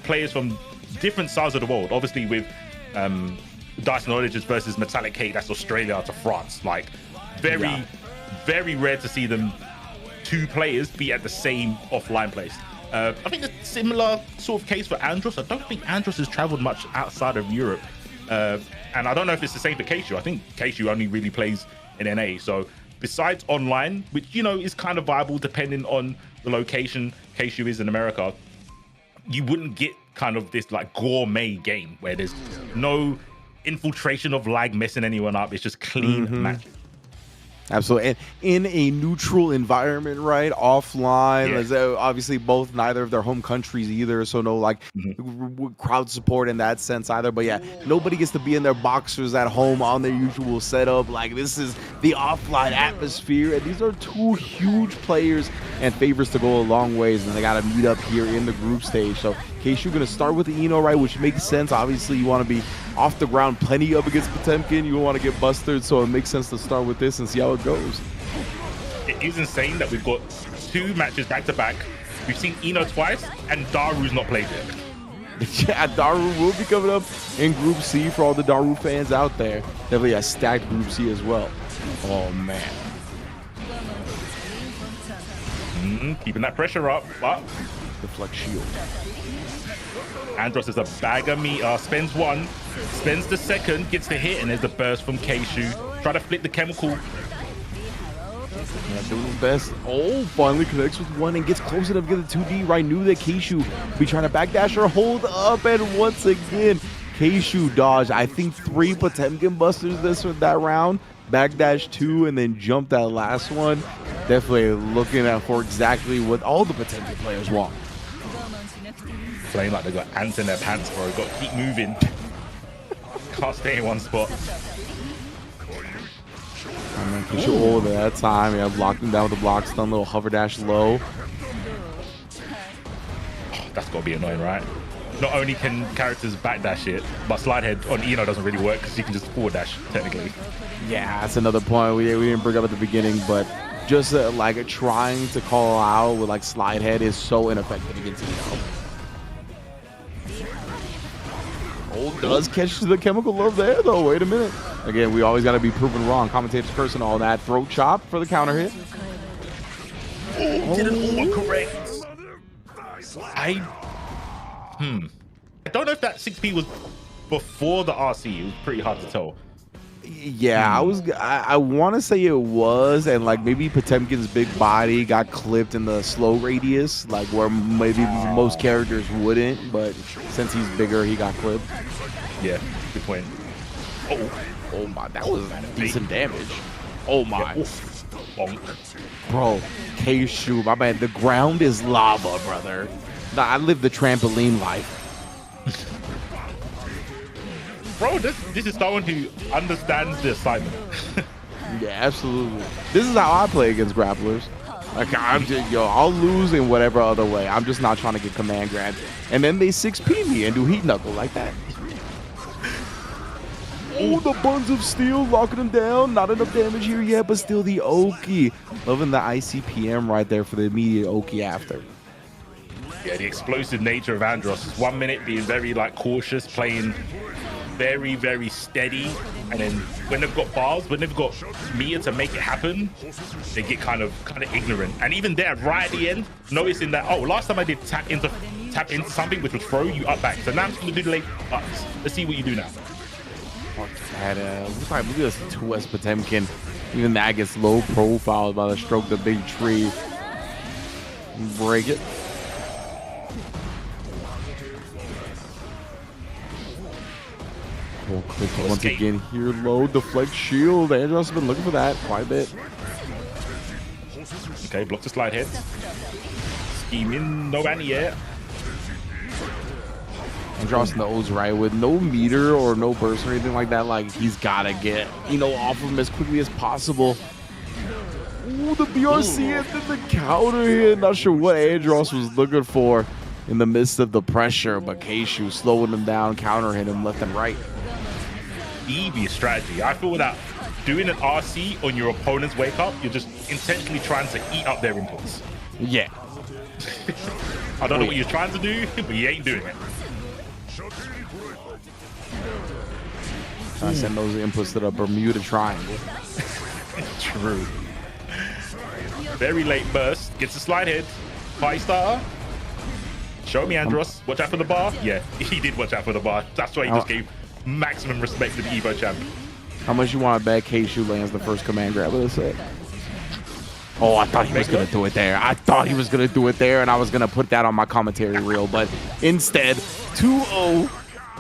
players from different sides of the world. Obviously, with Daisnologist versus Metallic Cake, that's Australia to France. Like, very rare to see them 2 players be at the same offline place. I think a similar sort of case for Andros. I don't think Andros has traveled much outside of Europe. And I don't know if it's the same for Keishu. I think Keishu only really plays in NA. So besides online, which, you know, is kind of viable depending on the location Keishu is in America, you wouldn't get kind of this like gourmet game where there's no infiltration of lag messing anyone up. It's just clean matches. Absolutely. And in a neutral environment, right? Offline. Yeah. Obviously, both neither of their home countries either. So no like crowd support in that sense either. But yeah, nobody gets to be in their boxers at home on their usual setup. Like this is the offline atmosphere. And these are two huge players and favorites to go a long ways. And they got to meet up here in the group stage. So Keishu going to start with the Eno, right? Which makes sense. Obviously, you want to be off the ground plenty up against Potemkin. You want to get busted. So it makes sense to start with this and see how it goes. It is insane that we've got 2 matches back to back. We've seen Eno twice, and Daru's not played yet. Yeah, Daru will be coming up in Group C for all the Daru fans out there. Definitely a stacked Group C as well. Oh, man. Keeping that pressure up, but deflect shield. Andros is a bagger meter, spends 1, spends the second, gets the hit, and there's the burst from Keishu. Try to flip the chemical. Yeah, doing his best. Oh, finally connects with 1 and gets close enough to get the 2D. Right, knew that Keishu would be trying to backdash or hold up, and once again, Keishu dodged, I think, 3 Potemkin busters that round. Backdash 2 and then jump that last one. Definitely looking at for exactly what all the Potemkin players want. Playing like they got ants in their pants, bro. Got to keep moving. Can't stay in one spot. I mean, Keishu hold at that time. Yeah, blocked him down with the block stun, little hover dash low. That's got to be annoying, right? Not only can characters backdash it, but slide head on Eno doesn't really work because you can just forward dash, technically. Yeah, that's another point we didn't bring up at the beginning, but just like trying to call out with like slide head is so ineffective against Eno. Oh, does catch the chemical love there though. Wait a minute. Again, we always got to be proven wrong. Commentators curse and all that. Throat chop for the counter hit. Oh, didn't overcorrect. I don't know if that 6P was before the RC. It was pretty hard to tell. Yeah, I want to say it was, and like maybe Potemkin's big body got clipped in the slow radius, like where maybe most characters wouldn't, but since he's bigger, he got clipped. Yeah, good point. Oh my, that was decent damage. Oh my. Bonk. Bro, Keishu, my man, the ground is lava, brother. Nah, I live the trampoline life. Bro, this is someone who understands the assignment. Yeah, absolutely. This is how I play against grapplers. Like, I'll lose in whatever other way. I'm just not trying to get command grabbed. And then they 6P me and do heat knuckle like that. Oh, the buns of steel locking him down. Not enough damage here yet, but still the Oki. Loving the ICPM right there for the immediate Oki after. Yeah, the explosive nature of Andros. 1 minute being very like cautious, playing very, very steady, and then when they've got bars, when they've got meter to make it happen, they get kind of ignorant. And even there, right at the end, noticing that, oh, last time I did tap into something, which was throw you up back. So now I'm just gonna do the late buttons. Let's see what you do now. Look at this 2S Potemkin. Even that gets low profile by the stroke the big tree. Break it. Oh, click once again here, low deflect shield. Andros has been looking for that quite a bit. Okay, block the slide head. Scheming, no anti yet. Andros knows, right? With no meter or no burst or anything like that, like he's gotta get, off of him as quickly as possible. Ooh, the BRC and then the counter hit. Not sure what Andros was looking for in the midst of the pressure, but Keishu slowing him down, counter hit him left and right. Devious strategy. I feel that doing an RC on your opponent's wake up, you're just intentionally trying to eat up their inputs. Yeah. I don't know what you're trying to do, but you ain't doing it. I send those inputs to the Bermuda Triangle. True. Very late burst. Gets a slide head. Party starter. Show me, Andros. Watch out for the bar. Yeah, he did watch out for the bar. That's why he just gave maximum respect to the Evo champ. How much you want to bet K-Shu lands the first command grab of the set? Oh, I thought he was going to do it there. I thought he was going to do it there, and I was going to put that on my commentary reel. But instead, 2-0,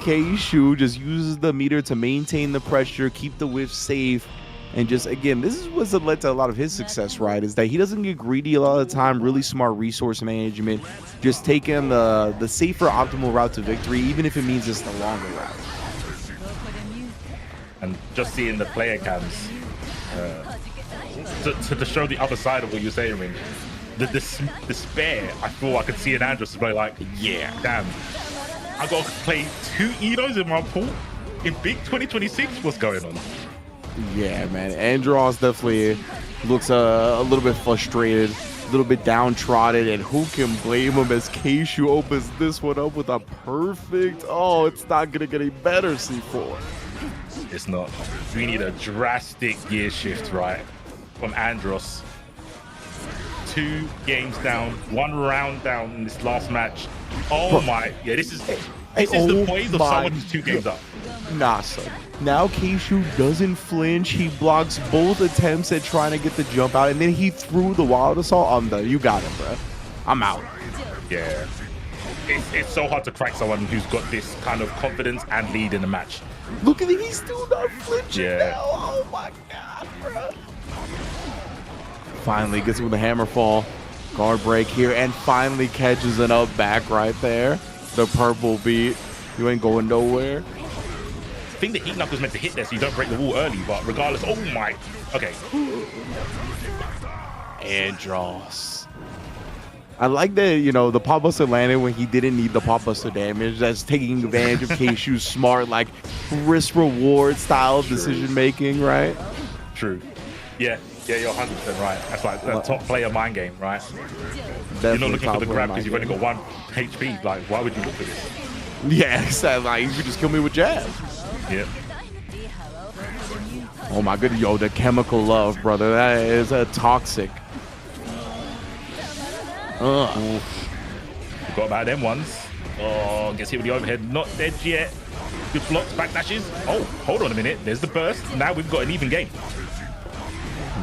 K-Shu just uses the meter to maintain the pressure, keep the whiff safe. And just, again, this is what's led to a lot of his success, right? Is that he doesn't get greedy a lot of the time, really smart resource management, just taking the safer, optimal route to victory, even if it means it's the longer route. And just seeing the player cams to show the other side of what you're saying, Ring. The despair I feel I could see in Andros play like, yeah, damn. I got to play 2 Enos in my pool in big 2026. What's going on? Yeah, man. Andros definitely looks a little bit frustrated, a little bit downtrodden, and who can blame him as K-Shu opens this one up with a perfect, oh, it's not going to get any better, C4. It's not. We need a drastic gear shift, right? From Andros. 2 games down, 1 round down in this last match. Oh my, yeah, this is the poise of someone who's 2 games up. Nah, son. Now K-Shu doesn't flinch. He blocks both attempts at trying to get the jump out, and then he threw the wild assault on the. You got him, bro. I'm out. Yeah. It's so hard to crack someone who's got this kind of confidence and lead in the match. Look at him. He's still not flinching Yeah. now. Oh my god, bro. Finally gets with the hammer fall. Guard break here, and finally catches an up back right there. The purple beat. You ain't going nowhere. I think the heat knuckle's meant to hit there so you don't break the wall early, but regardless, oh my, okay. Andros. I like that, you know, the pop buster landed when he didn't need the pop buster damage. That's taking advantage of K-Shu's smart, like, risk reward style decision making, right? True. Yeah, you're 100% right. That's like a top player mind game, right? You're not looking for the grab because you've only got 1 HP. Like, why would you look for this? Yeah, exactly. Like, you could just kill me with jab. Yeah. Oh my goodness, yo, the chemical love, brother. That is a toxic. Forgot about them ones. Oh, gets hit with the overhead. Not dead yet. Good blocks, backdashes. Oh, hold on a minute. There's the burst. Now we've got an even game.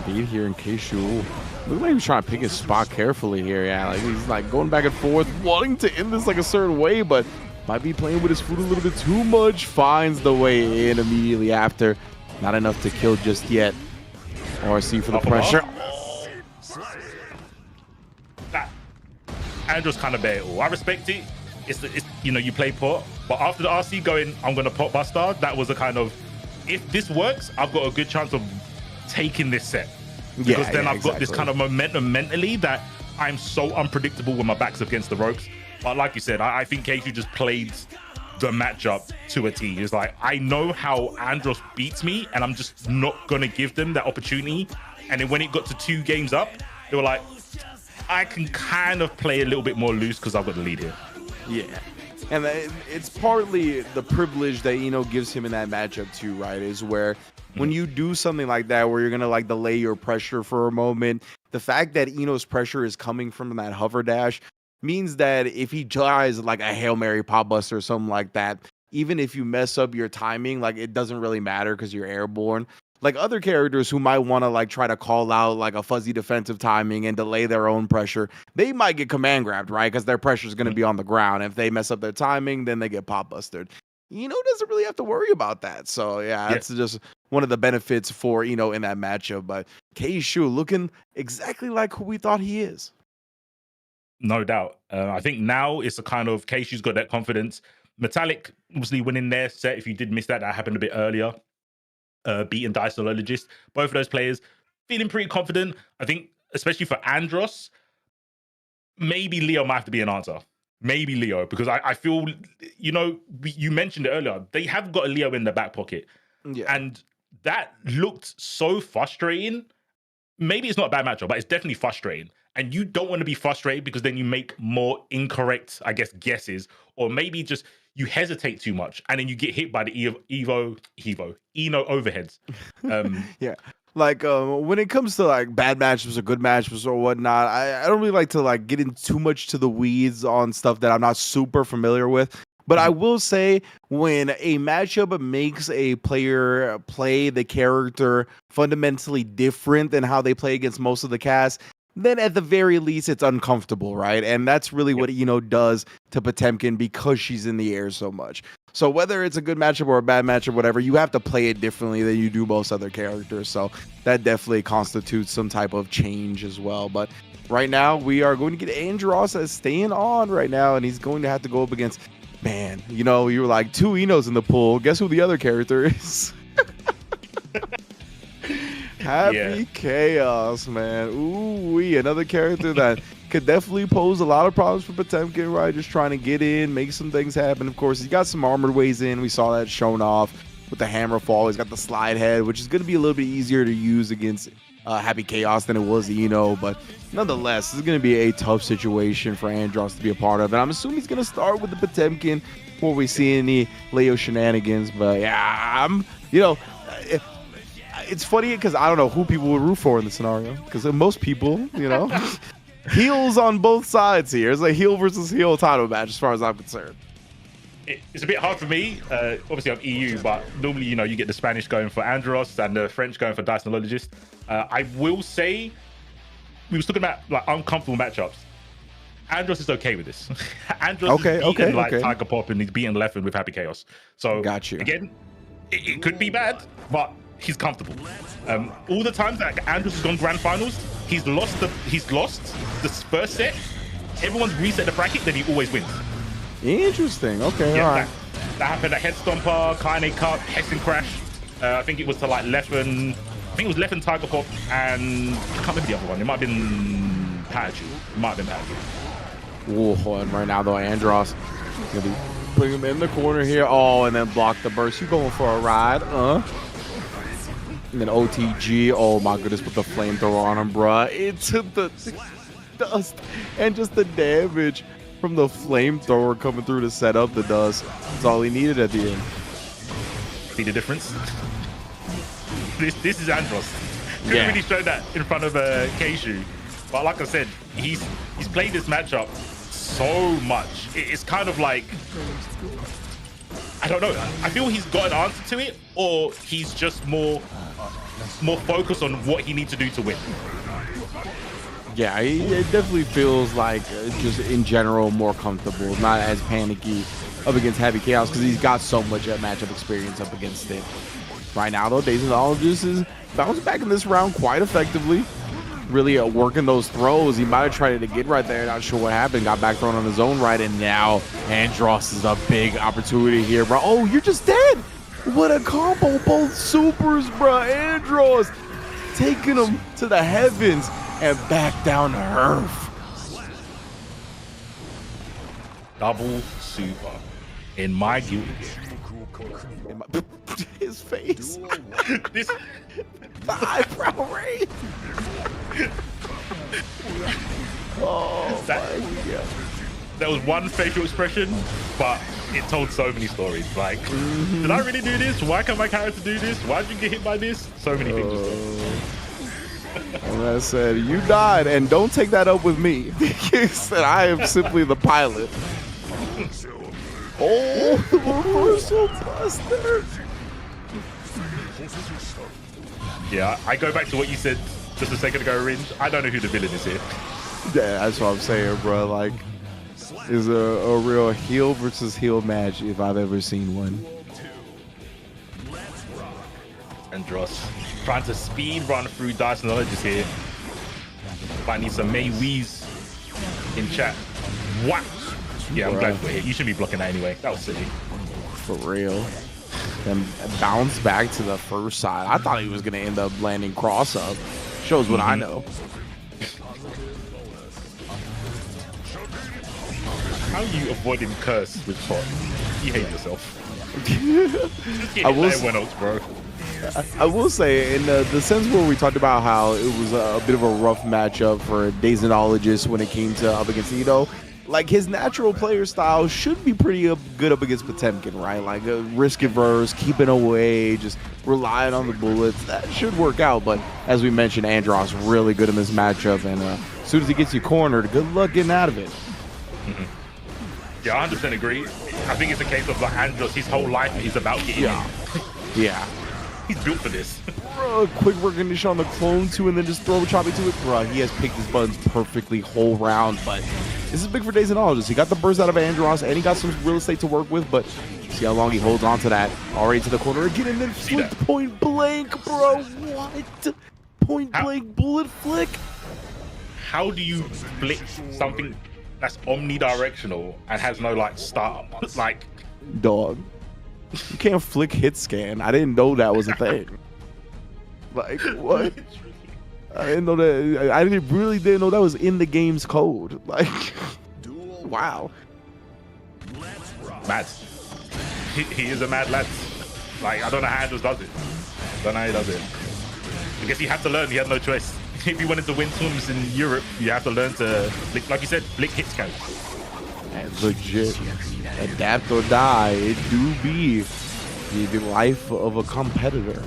Indeed, here in K-Shu. Look like he's trying to pick his spot carefully here. Yeah, like he's like going back and forth, wanting to end this like a certain way, but might be playing with his food a little bit too much. Finds the way in immediately after. Not enough to kill just yet. RC for the pressure. Andros kind of bear it all. I respect it. It's you know, you play pot, but after the RC going, I'm gonna pot buster. That was a kind of, if this works, I've got a good chance of taking this set because then I've got this kind of momentum mentally that I'm so unpredictable when my back's against the ropes. But like you said, I think K2 just played the matchup to a T. It's like, I know how Andros beats me and I'm just not gonna give them that opportunity. And then when it got to 2 games up, they were like, I can kind of play a little bit more loose because I've got the lead here. Yeah. And it's partly the privilege that Eno gives him in that matchup too, right? Is where when you do something like that, where you're going to like delay your pressure for a moment, the fact that Eno's pressure is coming from that hover dash means that if he tries like a Hail Mary pop buster or something like that, even if you mess up your timing, like it doesn't really matter because you're airborne. Like other characters who might want to like try to call out like a fuzzy defensive timing and delay their own pressure, they might get command grabbed, right? Because their pressure is going to be on the ground. If they mess up their timing, then they get pop busted. Eno doesn't really have to worry about that. So yeah, that's just one of the benefits for Eno in that matchup. But K-Shu looking exactly like who we thought he is. No doubt. I think now it's a kind of K-Shu's got that confidence. Metallic obviously winning their set. If you did miss that, that happened a bit earlier. Beating Disologist. Both of those players feeling pretty confident. I think, especially for Andros, maybe Leo might have to be an answer. Maybe Leo, because I feel, you know, you mentioned it earlier, they have got a Leo in the back pocket. Yeah. And that looked so frustrating. Maybe it's not a bad matchup, but it's definitely frustrating. And you don't want to be frustrated because then you make more incorrect, I guess, guesses, or maybe just you hesitate too much and then you get hit by the Eno overheads. Yeah. Like when it comes to like bad matchups or good matchups or whatnot, I don't really like to like get in too much to the weeds on stuff that I'm not super familiar with. But I will say, when a matchup makes a player play the character fundamentally different than how they play against most of the cast, then at the very least it's uncomfortable, right? And that's really what Ino does to Potemkin because she's in the air so much. So whether it's a good matchup or a bad matchup, whatever, you have to play it differently than you do most other characters. So that definitely constitutes some type of change as well. But right now, we are going to get Andros as staying on right now, and he's going to have to go up against, man, you know, you were like 2 Inos in the pool. Guess who the other character is? Happy Chaos, man. Ooh-wee, another character that could definitely pose a lot of problems for Potemkin, right? Just trying to get in, make some things happen. Of course, he's got some armored ways in. We saw that shown off with the hammer fall. He's got the slide head, which is going to be a little bit easier to use against Happy Chaos than it was Ino. But nonetheless, this is going to be a tough situation for Andros to be a part of. And I'm assuming he's going to start with the Potemkin before we see any Leo shenanigans. But yeah, it's funny because I don't know who people would root for in the scenario, because most people, you know, heels on both sides here. It's a heel versus heel title match as far as I'm concerned. It's a bit hard for me. Obviously, I'm EU, but normally, you know, you get the Spanish going for Andros and the French going for Dicenologist. I will say, we were talking about like uncomfortable matchups. Andros is okay with this. Andros is beating Tiger Pop, and he's beating Leffen with Happy Chaos. So again, it could be bad, but he's comfortable. All the times that Andros has gone grand finals, he's lost the first set. Everyone's reset the bracket, then he always wins. Interesting. Okay, all right. That happened at Head Stomper, Kaine Cup, Hessen Crash. I think it was to like Leffen. I think it was Leffen, Tiger Pop, and I can't remember the other one. It might have been Paju. It might have been Paju. Oh, and right now though, Andros gonna be putting him in the corner here. Oh, and then block the burst. You going for a ride? And then OTG, oh my goodness, with the flamethrower on him, bruh. Into the dust and just the damage from the flamethrower coming through to set up the dust. That's all he needed at the end. See the difference? This is Andros. Couldn't really show that in front of Keishu. But like I said, he's played this matchup so much. It's kind of like, I don't know. I feel he's got an answer to it, or he's just more focused on what he needs to do to win. Yeah, it definitely feels like just in general more comfortable, not as panicky up against Happy Chaos because he's got so much matchup experience up against it. Right now, though, Daisylogist is bouncing back in this round quite effectively. Really working those throws. He might have tried to get right there. Not sure what happened. Got back thrown on his own right, and now Andros is a big opportunity here, bro. Oh, you're just dead. What a combo. Both supers, bro. Andros taking him to the heavens and back down to earth. Double super in my guild. His face. The eyebrow raise. Oh, my God. There was one facial expression, but it told so many stories. Like, did I really do this? Why can't my character do this? Why did you get hit by this? So many things. And I said, you died, and don't take that up with me. He said, I am simply the pilot. Oh, the reversal buster. Yeah, I go back to what you said just a second ago, Ringe. I don't know who the villain is here. Yeah, that's what I'm saying, bro. Like, is a real heel versus heel match if I've ever seen one. Andros trying to speed run through Dicenologist here. Finding some May Wees in chat. What? Yeah, I'm glad we're here. You shouldn't be blocking that anyway. That was silly. For real. Then bounce back to the first side. I thought he was going to end up landing cross up. Shows what I know. How are you avoiding curse with pot? You hate yourself. Everyone else, bro. I will say, in the sense where we talked about how it was a bit of a rough matchup for Daisylogist when it came to up against Ito, like his natural player style should be pretty good up against Potemkin, right? Like risk averse, keeping away, just relying on the bullets. That should work out. But as we mentioned, Andros really good in this matchup, and as soon as he gets you cornered, good luck getting out of it. Yeah, I 100% agree. I think it's a case of like Andros, his whole life is about getting in. Yeah. He's built for this. Bro, quick recognition on the clone too, and then just throw Choppy to it. Bro, he has picked his buttons perfectly whole round, but this is big for Daisyanologist. He got the burst out of Andros, and he got some real estate to work with, but see how long he holds on to that. Already to the corner again, and then flicked point blank, bro. What? Point blank bullet flick? How do you flick something that's omnidirectional and has no like startup? Like, dog. You can't flick hit scan. I didn't know that was a thing. Like, what? I didn't know that. I really didn't know that was in the game's code. Like, wow. Mad. He is a mad lad. Like, I don't know how Andros does it. Don't know how he does it. I guess he had to learn. He had no choice. If he wanted to win tournaments in Europe, you have to learn to, like you said, flick hit scan. And legit, adapt or die. It do be the life of a competitor.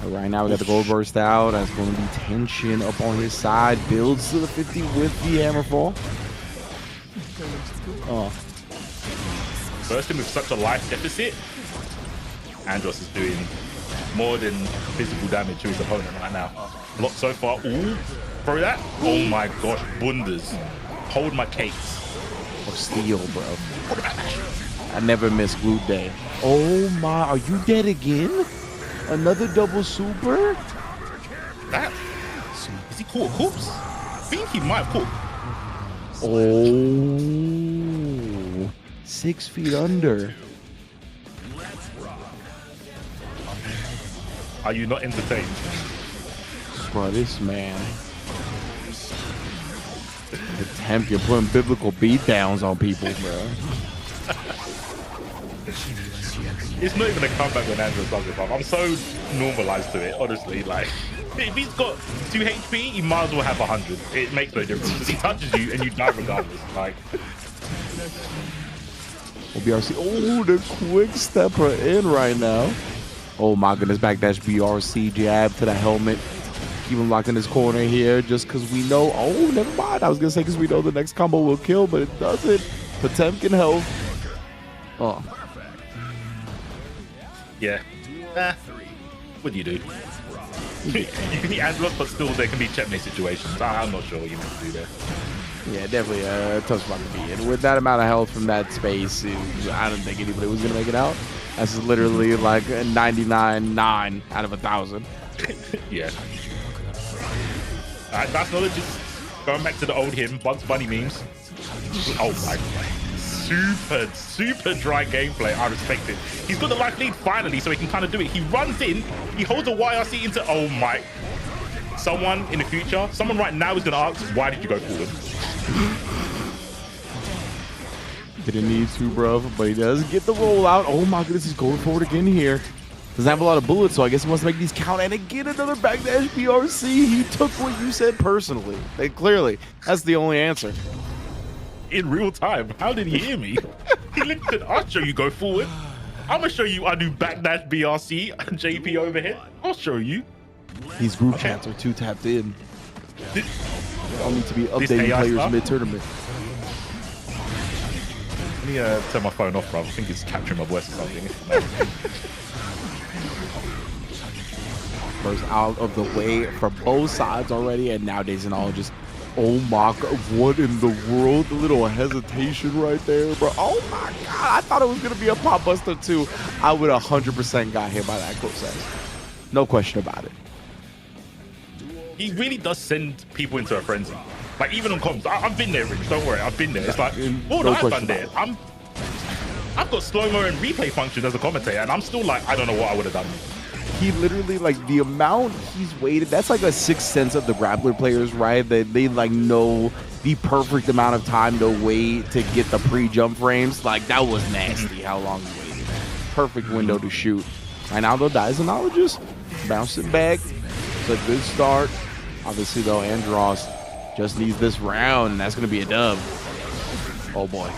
Right now, we got the gold burst out. That's going to be tension up on his side. Builds to the 50 with the hammerfall. Oh. Bursting with such a life deficit, Andros is doing more than physical damage to his opponent right now. Block so far. Ooh, throw that. Oh my gosh, Bundas. Hold my cakes. Of steel, bro. I never miss glute day. Oh my, are you dead again? Another double super? That? Is he caught a corpse? I think he might have caught. Oh. 6 feet under. Are you not entertained? Bro, this man. Attempt, you're putting biblical beatdowns on people, bro. It's not even a comeback when Andros does it, bro. I'm so normalized to it, honestly. Like, if he's got 2 HP, he might as well have 100. It makes no difference because he touches you and you die regardless. Like, BRC. Oh, the quick stepper in right now. Oh my goodness, backdash BRC jab to the helmet. Keep him locked in his corner here just because we know. Oh, never mind. I was going to say because we know the next combo will kill, but it doesn't. Potemkin health. Oh. yeah. What do you do? You can be Andros, but still there can be checkmate situations. I'm not sure what you meant to do there. Yeah, definitely a tough spot to be in. With that amount of health from that space, I don't think anybody was going to make it out. That's literally like a 99.9 out of 1,000. Yeah. Alright, that's knowledge. Just going back to the old him, Bugs Bunny memes. Oh my god. Super dry gameplay. I respect it. He's got the life lead finally, so he can kind of do it. He runs in, he holds a YRC into. Oh my. Someone in the future, someone right now is going to ask, why did you go forward? Didn't need to, bro, but he does get the rollout. Oh my goodness, he's going forward again here. Doesn't have a lot of bullets, so I guess he wants to make these count. And again, another backdash BRC. He took what you said personally. Clearly, that's the only answer. In real time, how did he hear me? He looked at, I'll show you go forward. I'm going to show you I do backdash BRC, JP overhead. I'll show you. These group chats are too tapped in. I'll need to be updating players mid-tournament. Let me turn my phone off, bro. I think it's capturing my voice or something. First out of the way for both sides already, and now Daisyanologist. Oh my god, what in the world? The little hesitation right there, bro. Oh my god, I thought it was going to be a pop buster too. I would 100% got hit by that close edge. No question about it. He really does send people into a frenzy. Like, even on comms, I've been there, Rich. Don't worry, I've been there. It's like, what have I done there? I've got slow-mo and replay functions as a commentator, and I'm still like, I don't know what I would have done. He literally, like, the amount he's waited, that's like a sixth sense of the grappler players, right? They like, know the perfect amount of time to wait to get the pre-jump frames. Like, that was nasty how long he waited. Perfect window to shoot. Right now, though, Daisyanologist bouncing back. It's a good start. Obviously, though, Andros just needs this round, and that's going to be a dub. Oh, boy.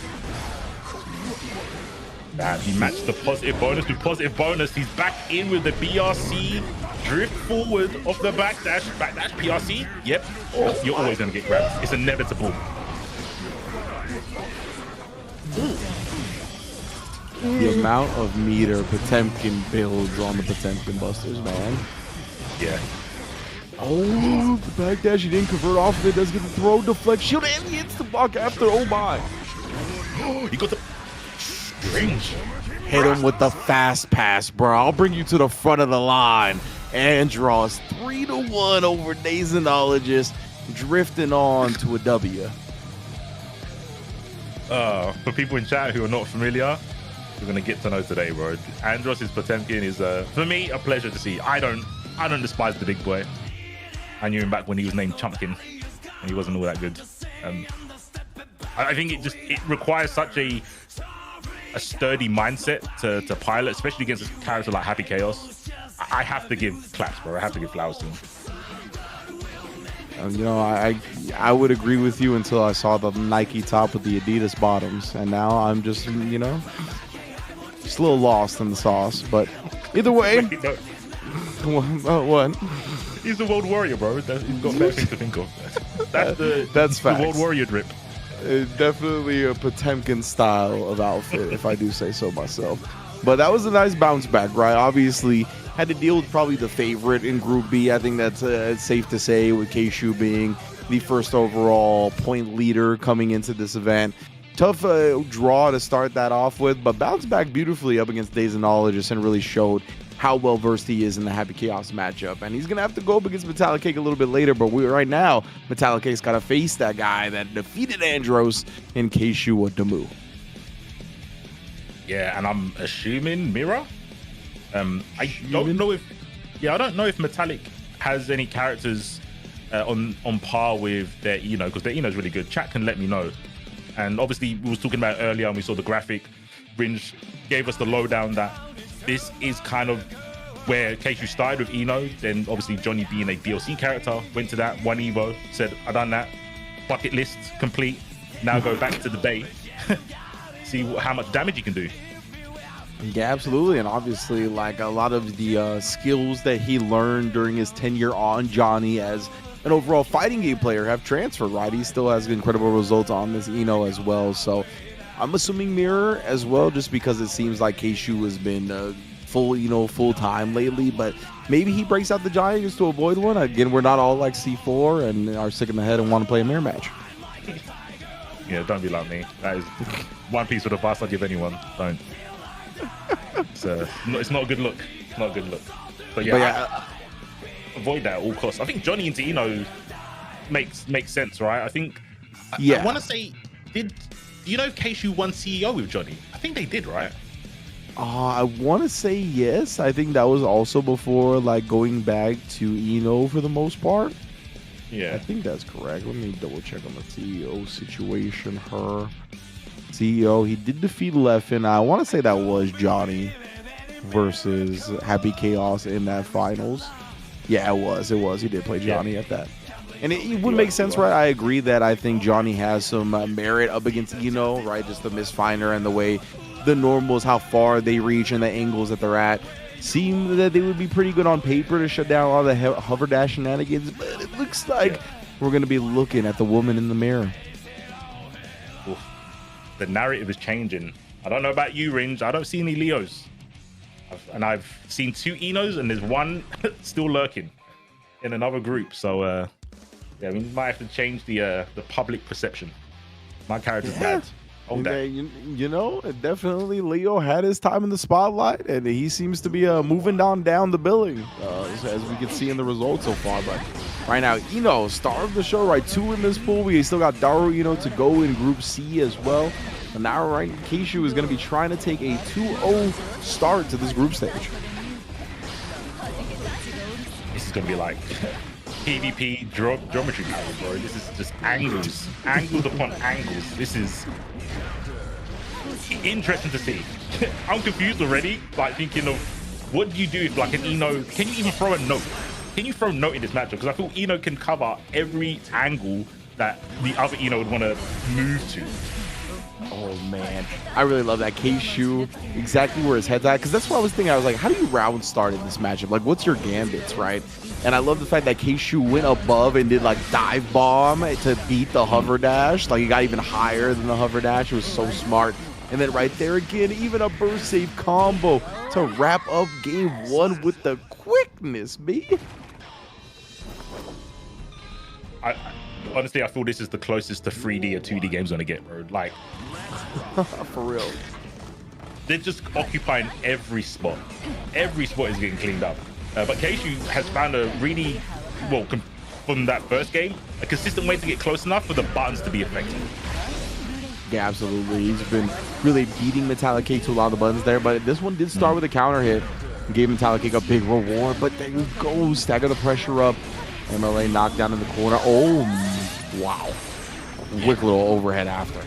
He matched the positive bonus to positive bonus. He's back in with the BRC. Drift forward off the backdash. Backdash, PRC. Yep. Oh, you're always going to get grabbed. It's inevitable. The amount of meter Potemkin builds on the Potemkin Busters, man. Yeah. Oh, the backdash, he didn't convert off of it. Does get the throw, deflect, shield, and he hits the block after. Oh my. He got the strange. Hit him with the fast pass, bro. I'll bring you to the front of the line. Andros 3-1 over Dazonologist, drifting on to a W. For people in chat who are not familiar, we're gonna get to know today, bro. Andros' Potemkin is for me a pleasure to see. I don't despise the big boy. I knew him back when he was named Chumpkin, and he wasn't all that good. I think it requires such a sturdy mindset to pilot, especially against a character like Happy Chaos. I have to give claps, bro. I have to give flowers to him. You know, I would agree with you until I saw the Nike top with the Adidas bottoms, and now I'm just, you know, just a little lost in the sauce. But either way, what? He's the World Warrior, bro. He's got better things to think of. That's facts. The World Warrior drip. Definitely a Potemkin style of outfit, if I do say so myself. But that was a nice bounce back, right? Obviously, had to deal with probably the favorite in Group B. I think that's it's safe to say, with Keishu being the first overall point leader coming into this event. Tough draw to start that off with, but bounced back beautifully up against Dazonologist and really showed how well versed he is in the Happy Chaos matchup. And he's gonna have to go up against Metallic Cake a little bit later, but right now, Metallic Cake's gotta face that guy that defeated Andros in Keishu or Damu. Yeah, and I'm assuming Mira. I don't know if Metallic has any characters on par with their Eno, because their Eno is really good. Chat can let me know. And obviously, we was talking about earlier, and we saw the graphic. Ringe gave us the lowdown that this is kind of where Keishu started with Eno. Then obviously Johnny being a DLC character went to that one Evo, said, "I done that. Bucket list complete. Now go back to the bay." See how much damage you can do. Yeah, absolutely. And obviously, like, a lot of the skills that he learned during his tenure on Johnny as an overall fighting game player have transferred, right? He still has incredible results on this Eno as well. So I'm assuming Mirror as well, just because it seems like Keishu has been full time lately. But maybe he breaks out the Giant just to avoid one. Again, we're not all like C4 and are sick in the head and want to play a mirror match. Yeah, don't be like me. That is one piece of advice I'd give anyone. Don't. It's not a good look. It's not a good look. But yeah, avoid that at all costs. I think Johnny into Eno makes sense, right? I think. I want to say, do you know Keishu won CEO with Johnny? I think they did, right? I want to say yes. I think that was also before like going back to Eno for the most part. Yeah, I think that's correct. Let me double check on the CEO situation. CEO, he did defeat Leffen. I want to say that was Johnny versus Happy Chaos in that finals. Yeah, it was. He did play Johnny at that. And it would make sense, right? I agree that I think Johnny has some merit up against Eno, right? Just the misfinder and the way the normals, how far they reach and the angles that they're at. Seem that they would be pretty good on paper to shut down a lot of the hover dash shenanigans, but it looks like we're going to be looking at the woman in the mirror. Oof. The narrative is changing. I don't know about you, Ringe. I don't see any Leos. I've seen 2 Enos, and there's one still lurking in another group. So, yeah, we might have to change the public perception. My character's bad. Hold that. You know, definitely Leo had his time in the spotlight, and he seems to be moving down the billing, as we can see in the results so far. But right now, Eno, star of the show, right? 2 in this pool. We still got Daru Eno to go in Group C as well. And now, right, Keishu is going to be trying to take a 2-0 start to this group stage. This is going to be like PvP geometry battle, bro. This is just angles upon angles. This is interesting to see. I'm confused already, like thinking of what do you do if like an Eno, can you even throw a note? Can you throw a note in this matchup? Because I feel Eno can cover every angle that the other Eno would want to move to. Oh man, I really love that Keishu, exactly where his head's at, because that's what I was thinking. I was like, how do you round start in this matchup? Like, what's your gambits, right? And I love the fact that Keishu went above and did like dive bomb to beat the hover dash. Like he got even higher than the hover dash. It was so smart. And then right there again, even a burst save combo to wrap up game one with the quickness, B. Honestly, I feel this is the closest to 3D or 2D games gonna get, bro. Like, for real. They're just occupying every spot. Every spot is getting cleaned up. But Keishu has found a really, well, from that first game, a consistent way to get close enough for the buttons to be effective. Yeah, absolutely. He's been really beating Metallic Cake to a lot of the buttons there, but this one did start with a counter hit. Gave Metallic Cake a big reward, but there you go. Stagger the pressure up. MLA knocked down in the corner. Oh, wow. Quick little overhead after.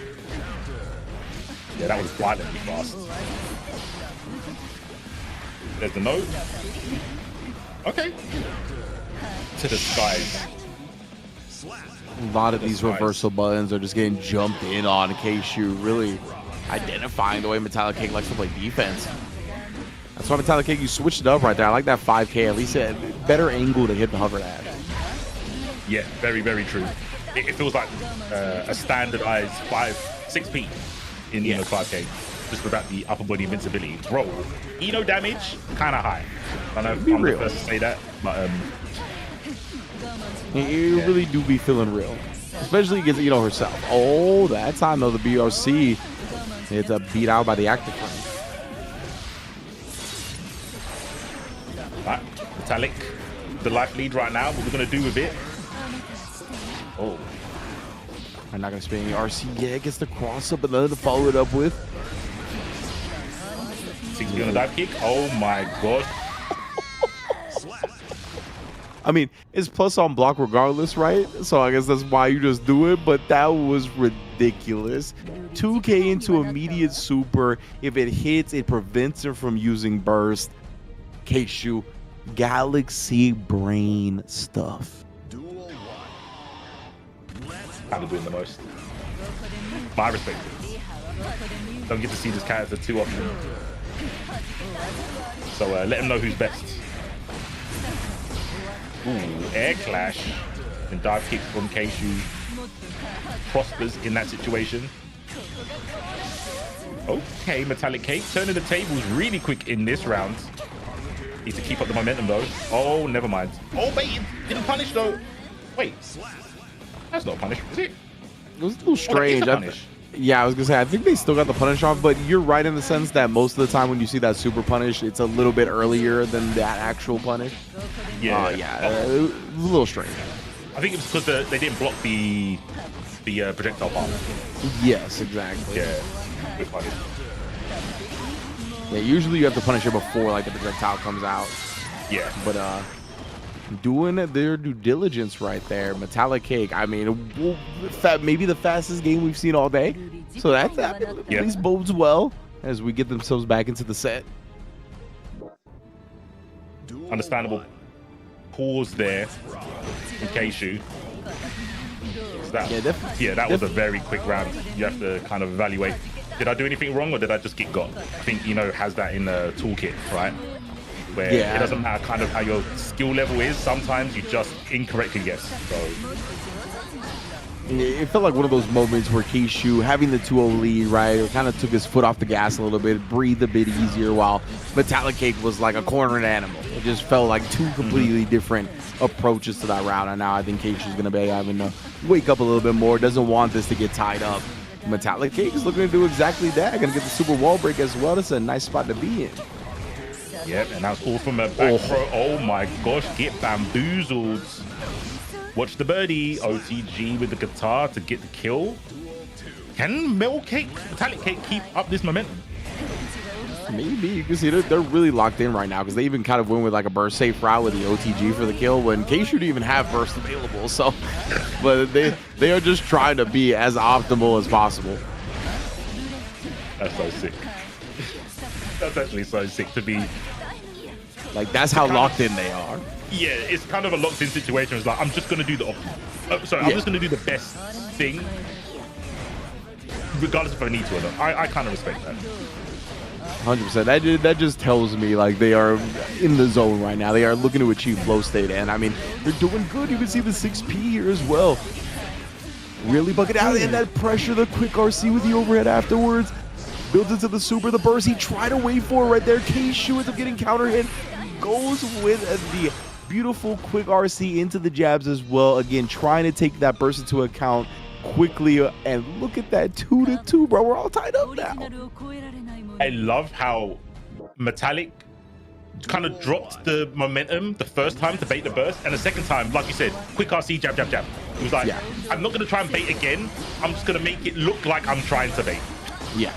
Yeah, that was violently fast. There's the note. Okay. To the skies. A lot of these reversal buttons are just getting jumped in on Keishu, really identifying the way Metallic Cake likes to play defense. That's why Metallic Cake, you switched it up right there. I like that 5K, at least a better angle to hit the hover dash. Yeah, very, very true. It feels like a standardized 6P in the 5K, just without the upper body invincibility. Bro, Eno damage, kind of high. I know I'm the first to say that, but you really do be feeling real, especially against Eno herself. Oh, that time though, the BRC, it's beat out by the active frame. Right, Metallic, the life lead right now. What we're gonna do with it? Oh, I'm not gonna spin any RC. Yeah, gets the cross up and then to follow it up with 6P on a dive kick. Oh my god. I mean, it's plus on block regardless, right? So I guess that's why you just do it, but that was ridiculous. 2K into immediate super. If it hits, it prevents her from using burst. Keishu, Galaxy Brain stuff. Kind of doing the most. My respect. Don't get to see this character too often. So let him know who's best. Ooh, air clash and dive kick from Keishu. Prospers in that situation. Okay, Metallic Cake turning the tables really quick in this round. Needs to keep up the momentum though. Oh, never mind. Oh, but he didn't punish though. Wait, that's not a punish, is it? It was a little strange. Yeah, I was gonna say, I think they still got the punish off, but you're right in the sense that most of the time when you see that super punish, it's a little bit earlier than that actual punish. Yeah, a little strange. I think it's because they didn't block the projectile path. Yes, exactly. Yeah, good punish. Yeah, usually you have to punish it before like the projectile comes out. Yeah, but doing their due diligence right there. Metallic Cake, I mean, maybe the fastest game we've seen all day. So that at least bodes well as we get themselves back into the set. Understandable pause there in Keishu. That was a very quick round. You have to kind of evaluate. Did I do anything wrong or did I just get got? I think has that in the toolkit, right? Where it doesn't matter kind of how your skill level is. Sometimes you just incorrectly guess. So it felt like one of those moments where Keishu, having the 2-0 lead, right, kind of took his foot off the gas a little bit, breathed a bit easier, while Metallic Cake was like a cornered animal. It just felt like two completely different approaches to that round. And now I think Keishu's going to be having to wake up a little bit more, doesn't want this to get tied up. Metallic Cake is looking to do exactly that. Going to get the super wall break as well. That's a nice spot to be in. Yep, and that's all from a back throw. Oh my gosh, get bamboozled. Watch the birdie. OTG with the guitar to get the kill. Can Metallic Cake keep up this momentum? Maybe. You can see they're really locked in right now because they even kind of went with like a burst safe route with the OTG for the kill when Keishu didn't even have burst available. So, but they are just trying to be as optimal as possible. That's so sick. That's actually so sick to be. Like, that's how locked in they are. Yeah, it's kind of a locked in situation. It's like, I'm just going to do the I'm just going to do the best thing, regardless if I need to or not. I kind of respect that. 100%. That just tells me like they are in the zone right now. They are looking to achieve flow state, and I mean they're doing good. You can see the 6P here as well. Really bucket out, and that pressure, the quick RC with the overhead afterwards. Builds into the super, the burst. He tried to wait for it right there. K-Shu ends up getting counter hit. Goes with the beautiful quick RC into the jabs as well. Again, trying to take that burst into account quickly. And look at that 2-2, bro. We're all tied up now. I love how Metallic kind of dropped the momentum the first time to bait the burst, and the second time, like you said, quick RC, jab, jab, jab. It was like, I'm not going to try and bait again. I'm just going to make it look like I'm trying to bait. Yeah.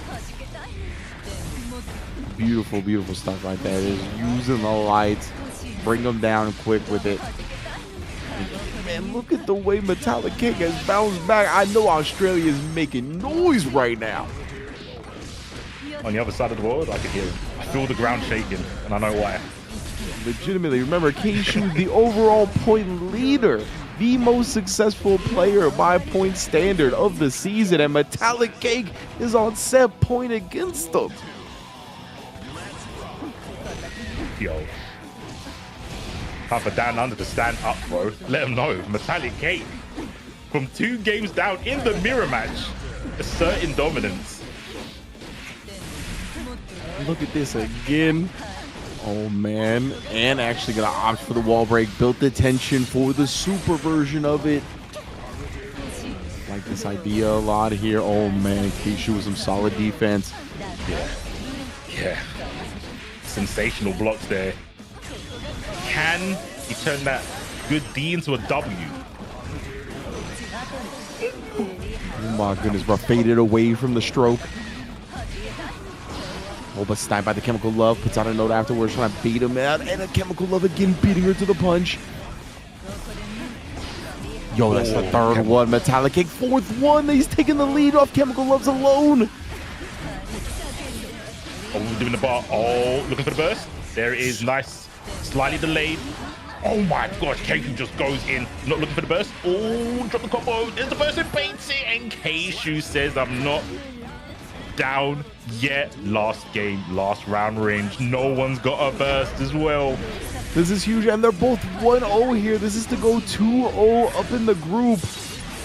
Beautiful, beautiful stuff right there. Just using the lights, bring them down quick with it. Man, look at the way Metallic King has bounced back. I know Australia is making noise right now. On the other side of the world, I can hear him. I feel the ground shaking, and I know why. Legitimately, remember, K-Shu, the overall point leader, the most successful player by point standard of the season, and Metallic Cake is on set point against them. Yo. Time for Down Under to stand up, bro. Let them know. Metallic Cake, from 2 games down in the mirror match, asserting dominance. Look at this again. Oh, man. And actually going to opt for the wall break. Built the tension for the super version of it. Like this idea a lot here. Oh, man. K-Shu with some solid defense. Yeah. Sensational blocks there. Can he turn that good D into a W? Oh, my goodness, bro. Faded away from the stroke. Oh, but sniped by the Chemical Love. Puts out a note afterwards trying to beat him out. And a Chemical Love again beating her to the punch. Yo, that's the third one. Metallic Cake, 4th one. He's taking the lead off Chemical Loves alone. Oh, doing the bar. Oh, looking for the burst. There it is. Nice. Slightly delayed. Oh my gosh, K-Shu just goes in. Not looking for the burst. Oh, drop the combo. There's the burst. It baits it. And K-Shu says, I'm not down yet. Last game, last round range. No one's got a burst as well. This is huge, and they're both 1-0 here. This is to go 2-0 up in the group.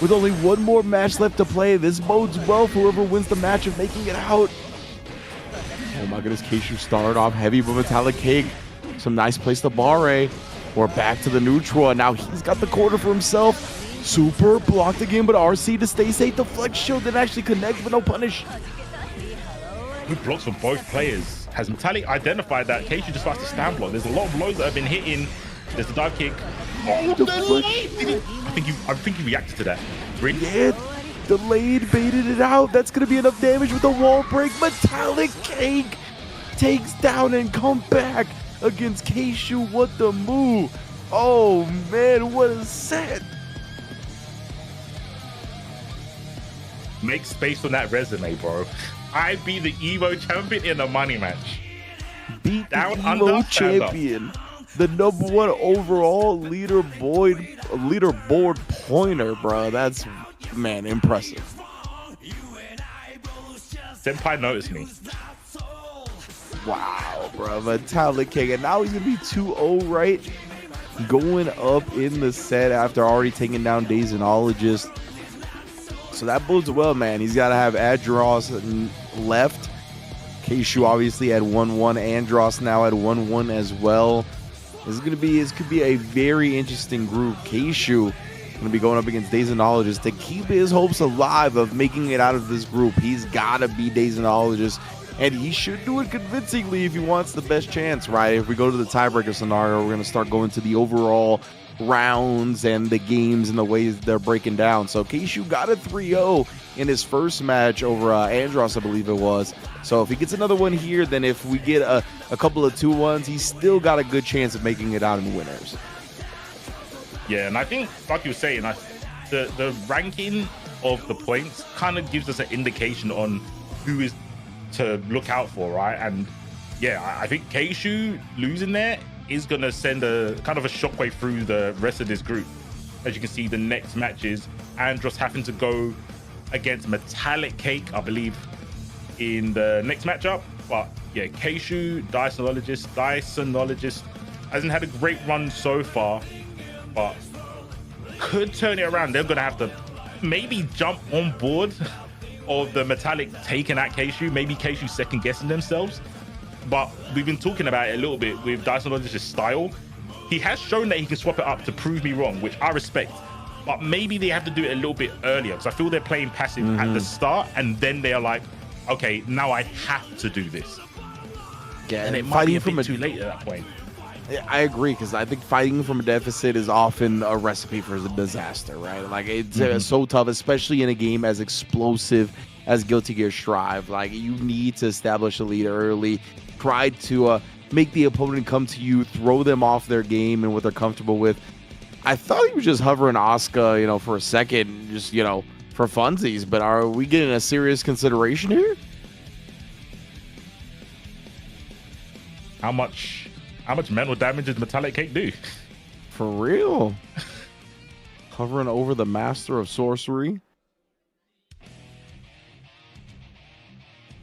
With only one more match left to play, this bodes well for whoever wins the match of making it out. Oh my goodness, K-Shu started off heavy, but Metallic Cake, some nice place to barre. We're back to the neutral, and now he's got the quarter for himself. Super blocked again, but RC to stay safe. The flex shield didn't actually connect, but no punish. Good blocks from both players. Has Metallic identified that K-Shu just likes to stand block? There's a lot of blows that have been hitting. There's the dive kick. Oh, delayed! I think he reacted to that. Really? Yeah, delayed, baited it out. That's going to be enough damage with the wall break. Metallic Cake takes down and come back against K-Shu. What the move? Oh, man, what a set. Make space on that resume, bro. I beat the Evo champion in a money match. Beat Down the under, Evo champion. The #1 overall leaderboard pointer, bro. That's, man, impressive. Senpai noticed me. Wow, bro. Metallic Cake. And now he's going to be 2-0, right? Going up in the set after already taking down Dazonologist. So that bodes well, man. He's got to have Adros left. K-Shu obviously at 1-1. Andros now at 1-1 as well. This could be a very interesting group. K-Shu going to be going up against Dazonologist to keep his hopes alive of making it out of this group. He's got to be Dazonologist, and he should do it convincingly if he wants the best chance, right? If we go to the tiebreaker scenario, we're going to start going to the overall rounds and the games and the ways they're breaking down. So K-Shu got a 3-0 in his first match over Andros, I believe it was. So if he gets another one here, then if we get a couple of 2-1s, he's still got a good chance of making it out in winners. Yeah, and I think, like you were saying, the ranking of the points kind of gives us an indication on who is to look out for, right? And yeah, I think K-Shu losing there is going to send a kind of a shockwave through the rest of this group. As you can see, the next matches, Andros having to go against Metallic Cake, I believe, in the next matchup. But yeah, Keishu, Dysonologist hasn't had a great run so far, but could turn it around. They're gonna have to maybe jump on board of the metallic taken at Keishu. Maybe Keishu second guessing themselves. But we've been talking about it a little bit with Dysonologist's style. He has shown that he can swap it up to prove me wrong, which I respect. But maybe they have to do it a little bit earlier, because I feel they're playing passive at the start, and then they're like, okay, now I have to do this. Yeah, and it might be a bit too late at that point. I agree, because I think fighting from a deficit is often a recipe for disaster, right? Like, it's so tough, especially in a game as explosive as Guilty Gear Strive. Like, you need to establish a lead early, try to make the opponent come to you, throw them off their game and what they're comfortable with. I thought he was just hovering Asuka, for a second, just, for funsies, but are we getting a serious consideration here? How much mental damage does Metallic Cake do? For real? Hovering over the Master of Sorcery.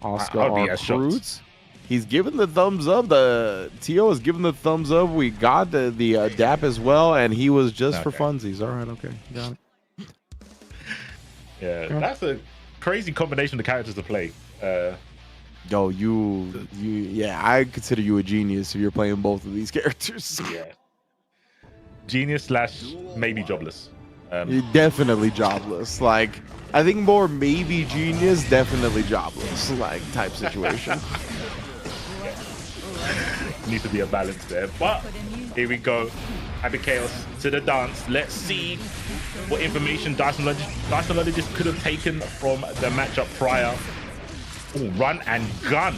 Oscar R. Cruz. He's given the thumbs up. The T.O. has given the thumbs up. We got the DAP as well, and he was just for funsies. All right, okay. Got it. Yeah, that's a crazy combination of characters to play. Yo, yeah, I consider you a genius if you're playing both of these characters. Yeah. Genius / maybe jobless. You're definitely jobless. Like, I think more maybe genius, definitely jobless, like, type situation. Needs to be a balance there. But here we go. Happy Chaos to the dance. Let's see what information Dysonologist could have taken from the matchup prior. Ooh, run and gun.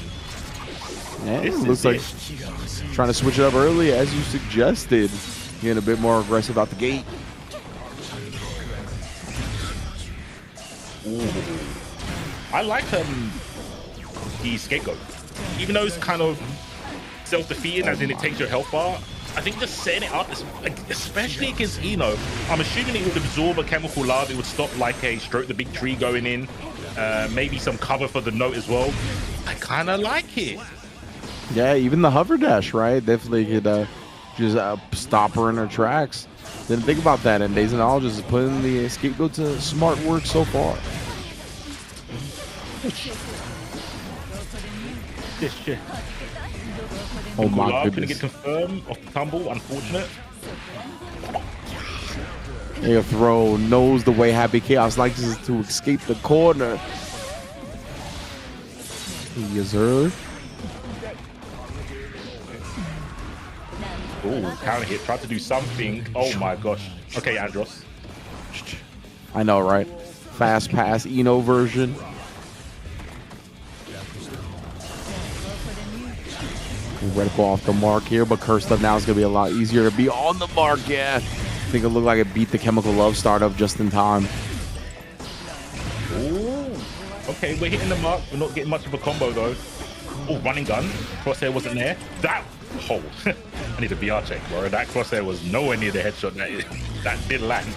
Yeah, it looks like trying to switch it up early, as you suggested. Getting a bit more aggressive out the gate. Ooh. I like the scapegoat. Even though it's kind of self-defeating, as in it takes your health bar, I think just setting it up, especially against Eno, I'm assuming it would absorb a chemical lava. It would stop like a Stroke the Big Tree going in. Maybe some cover for the note as well. I kind of like it. Yeah, even the hover dash, right? Definitely could just stop her in her tracks. Didn't think about that, and Dysonologist is putting the scapegoat to smart work so far. This shit. Oh my goodness. Gonna get confirmed off the tumble. Unfortunate. Air throw knows the way Happy Chaos likes to escape the corner. Yes, sir. Oh, counter hit. Tried to do something. Oh my gosh. Okay, Andros. I know, right? Fast pass Eno version. Reticle off the mark here, but Cursed Up now is going to be a lot easier to be on the mark. Yeah, I think it looked like it beat the Chemical Love startup just in time. Ooh. Okay, we're hitting the mark. We're not getting much of a combo though. Oh, running gun. Crosshair wasn't there. That hole. I need a VR check, bro. That crosshair was nowhere near the headshot that did land.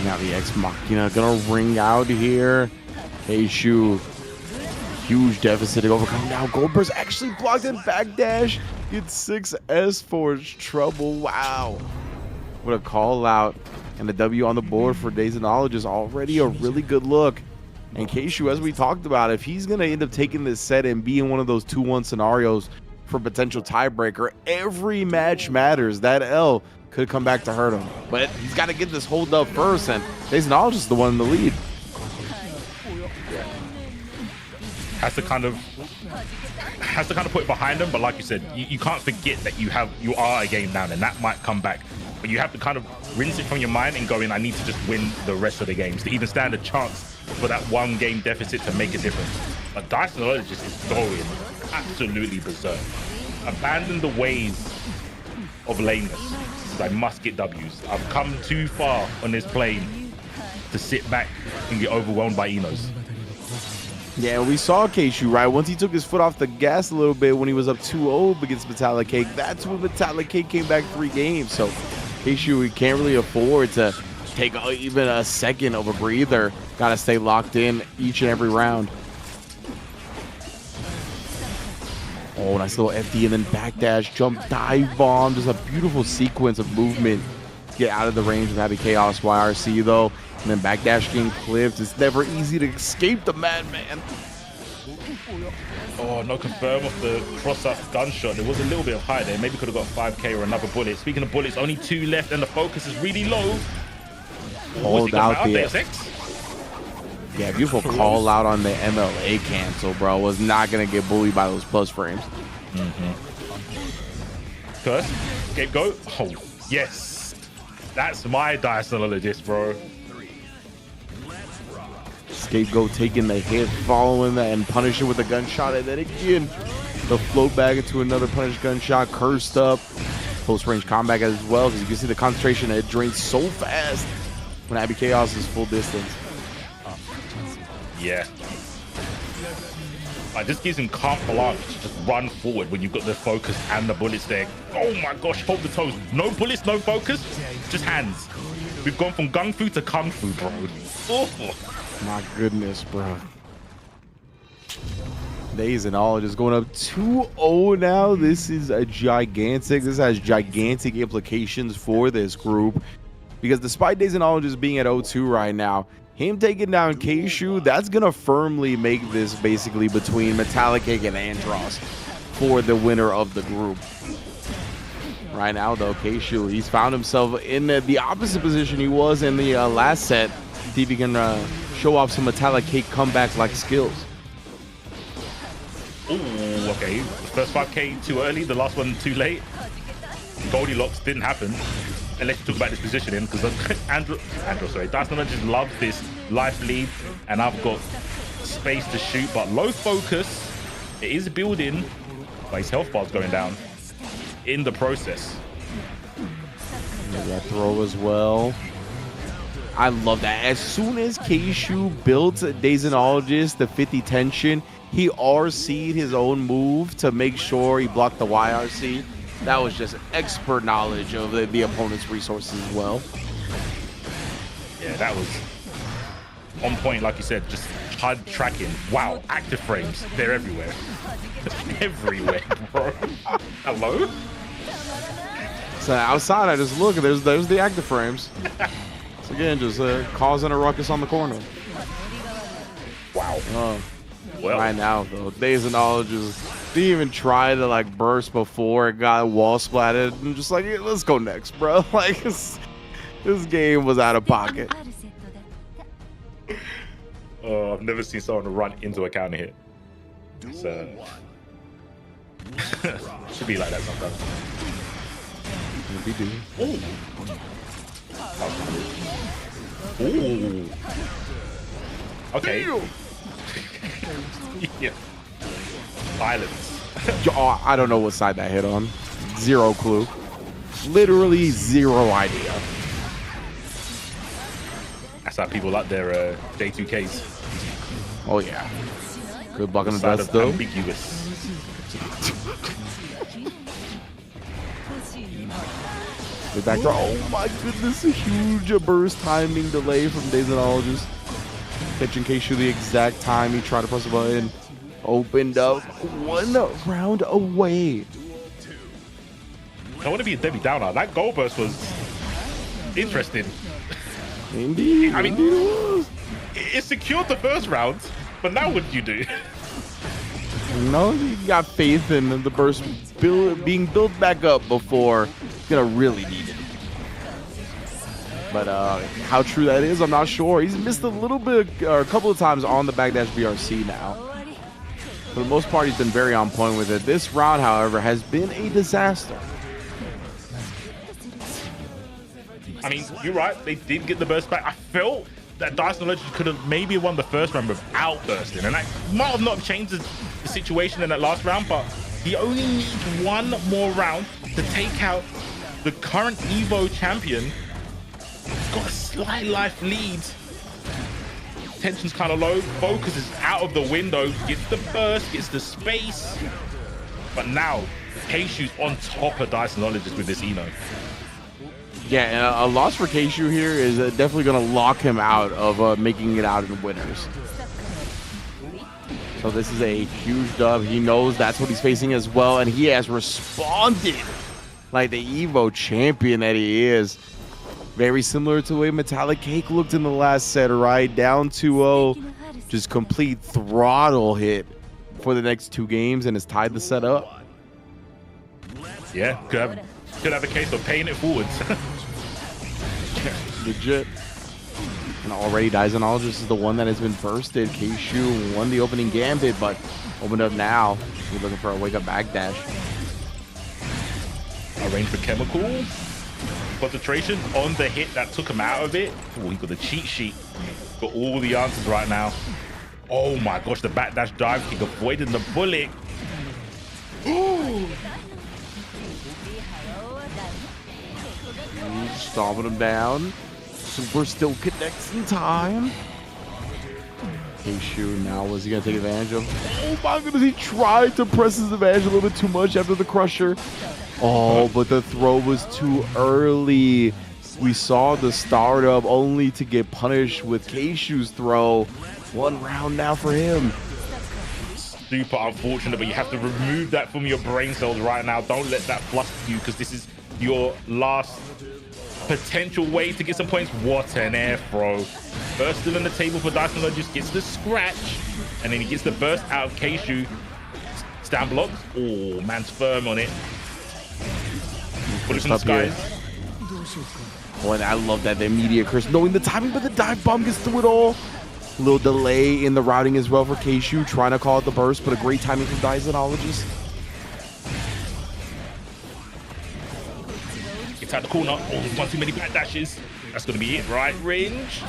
Now the Ex Machina gonna ring out here. Keishu. Huge deficit to overcome. Now Goldberg's actually blocked in backdash. Gets 6S for trouble. Wow. What a call out. And the W on the board for Dysonologist. Already a really good look. And Keishu, as we talked about, if he's going to end up taking this set and be in one of those 2-1 scenarios for potential tiebreaker, every match matters. That L could come back to hurt him. But he's got to get this hold up first, and Dysonologist is the one in the lead. Has to kind of put it behind them, but like you said, you can't forget that you are a game down, and that might come back. But you have to kind of rinse it from your mind and go in, I need to just win the rest of the games to even stand a chance for that one game deficit to make a difference. But Dysonologist is going absolutely berserk. Abandon the ways of lameness, because I must get W's. I've come too far on this plane to sit back and get overwhelmed by Enos. Yeah, we saw Keishu, right? Once he took his foot off the gas a little bit when he was up 2-0 against Metallic Cake, that's when Metallic Cake came back 3 games. So Keishu, we can't really afford to take even a second of a breather. Got to stay locked in each and every round. Oh, nice little FD and then backdash, jump, dive bomb. Just a beautiful sequence of movement to get out of the range of Happy Chaos YRC, though. And then backdash getting clipped. It's never easy to escape the madman. Oh, no confirm off the cross-up gunshot. There was a little bit of high there. Maybe could have got 5k or another bullet. Speaking of bullets, only 2 left and the focus is really low. Hold out the yeah, beautiful call out on the MLA cancel, bro. Was not gonna get bullied by those plus frames. Curse, scapegoat. Oh yes, that's my diceologist, bro. Scapegoat taking the hit, following that, and punishing with a gunshot, and then again the float back into another punish gunshot, cursed up. Close range combat as well, because you can see the concentration, it drains so fast when Happy Chaos is full distance. Yeah. This gives him carte blanche to just run forward when you've got the focus and the bullets there. Oh my gosh, hold the toes. No bullets, no focus, just hands. We've gone from gung fu to kung fu, bro. Awful. My goodness, bro. Days and all just going up 2-0 now. This is a gigantic. This has gigantic implications for this group, because despite Days and all just being at 0-2 right now, him taking down Keishu, that's gonna firmly make this basically between Metallic Egg and Andros for the winner of the group. Right now, though, Keishu, he's found himself in the opposite position he was in the last set. See if he can show off some Metallic Cake comeback-like skills. Ooh, okay. The first 5k too early, the last one too late. Goldilocks didn't happen. Unless you talk about this positioning, because Dyson just loves this life lead, and I've got space to shoot, but low focus. It is building, but his health bar's going down in the process. That throw as well. I love that. As soon as Keishu built Dazonologist, the 50 tension, he RC'd his own move to make sure he blocked the YRC. That was just expert knowledge of the opponent's resources as well. Yeah, that was on point, like you said, just HUD tracking. Wow, active frames, they're everywhere. Everywhere, bro. Hello? So outside, I just look, there's the active frames. So again, just causing a ruckus on the corner. Wow. Well, right now, though, Days of Knowledge didn't even try to like burst before it got wall splatted, and just like, yeah, let's go next, bro. Like this game was out of pocket. Oh, I've never seen someone run into a counter hit. It's, should be like that sometimes. Maybe do. Ooh. Okay. Yeah. Violence. Oh, I don't know what side that hit on. Zero clue. Literally zero idea. That's how people like their J2Ks. Oh yeah. Good luck on the Side dust of though. ambiguous. Good back throw. Oh my goodness, a huge burst timing delay from Dazonologist. Catching Keishu the exact time he tried to press the button. Opened up 1 round away. I want to be a Debbie Downer. That goal burst was interesting. Indeed. I mean, it secured the first round, but now what do you do? No, you got faith in the burst being built back up before it's gonna really need it. But how true that is, I'm not sure. He's missed a little bit, or a couple of times on the backdash BRC now. For the most part, he's been very on point with it. This round, however, has been a disaster. I mean, you're right. They did get the burst back. I felt that Dyson Legends could have maybe won the first round without bursting, and that might have not changed the situation in that last round, but he only needs one more round to take out the current Evo champion. He's got a slight life lead. Tension's kind of low. Focus is out of the window. Gets the burst, gets the space. But now, Keishu's on top of Dysonologist with this Eno. Yeah, and a loss for Keishu here is definitely going to lock him out of making it out in winners. So this is a huge dub. He knows that's what he's facing as well, and he has responded like the Evo champion that he is. Very similar to the way Metallic Cake looked in the last set, right? Down 2-0, just complete throttle hit for the next 2 games, and has tied the set up. Yeah, could have a case of paying it forwards. Legit. And already Daisonologist is the one that has been bursted. Keishu won the opening gambit, but opened up now. We're looking for a wake up backdash. Arrange for chemical. Concentration on the hit that took him out of it. Oh, he got the cheat sheet. Got all the answers right now. Oh my gosh, the backdash dive kick avoiding the bullet. Stomping him down. Super still connects in time. Keishu now, was he going to take advantage of? Oh my goodness, he tried to press his advantage a little bit too much after the crusher. Oh, but the throw was too early. We saw the startup only to get punished with Keishu's throw. 1 round now for him. Super unfortunate, but you have to remove that from your brain cells right now. Don't let that fluster you, because this is your last potential way to get some points. What an air throw. First still on the table for Dyson, just gets the scratch, and then he gets the burst out of Keishu. Stand blocks. Oh, man's firm on it. Put it in the skies. Oh, and I love that the immediate curse, knowing the timing, but the dive bomb gets through it all. A little delay in the routing as well for Keishu, trying to call it the burst, but a great timing from Daisonologist. Gets out the corner. Oh, one too many backdashes. That's going to be it, right? Range.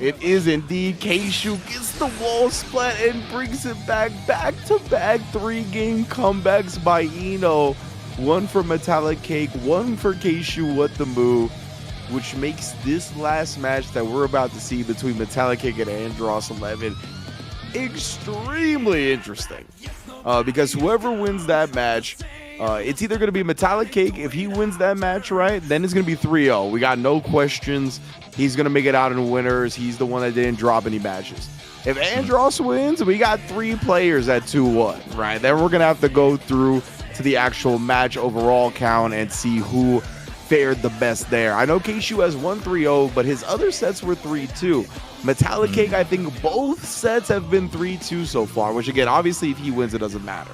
It is indeed. Keishu gets the wall splat and brings it back. Back-to-back 3-game comebacks by Ino. 1 for Metallic Cake, 1 for Keishu with the move, which makes this last match that we're about to see between Metallic Cake and Andros 11 extremely interesting. Because whoever wins that match, it's either going to be Metallic Cake. If he wins that match, right, then it's going to be 3-0. We got no questions. He's going to make it out in winners. He's the one that didn't drop any matches. If Andros wins, we got 3 players at 2-1, right? Then we're going to have to go through to the actual match overall count and see who fared the best there. I know Keishu has 1-3-0, but his other sets were 3-2. Metallic Cake, I think both sets have been 3-2 so far, which again, obviously if he wins, it doesn't matter.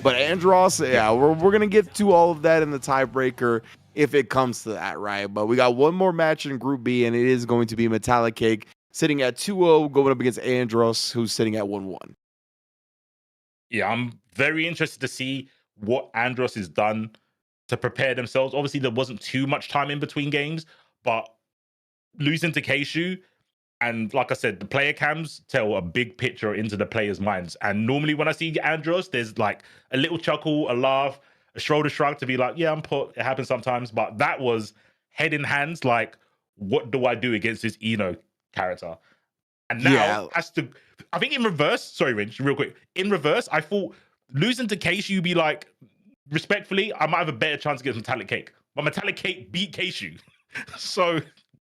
But Andros, yeah, we're going to get to all of that in the tiebreaker if it comes to that, right? But we got one more match in Group B, and it is going to be Metallic Cake sitting at 2-0, going up against Andros, who's sitting at 1-1. Yeah, I'm very interested to see what Andros has done to prepare themselves. Obviously, there wasn't too much time in between games, but losing to Keishu, and like I said, the player cams tell a big picture into the players' minds. And normally when I see Andros, there's like a little chuckle, a laugh, a shoulder shrug to be like, yeah, I'm put. It happens sometimes. But that was head in hands, like, what do I do against this Eno character? And now has to, I think in reverse, sorry, Rinch, real quick. In reverse, I thought losing to Keishu, you'd be like, respectfully, I might have a better chance against Metallic Cake. But Metallic Cake beat Keishu. So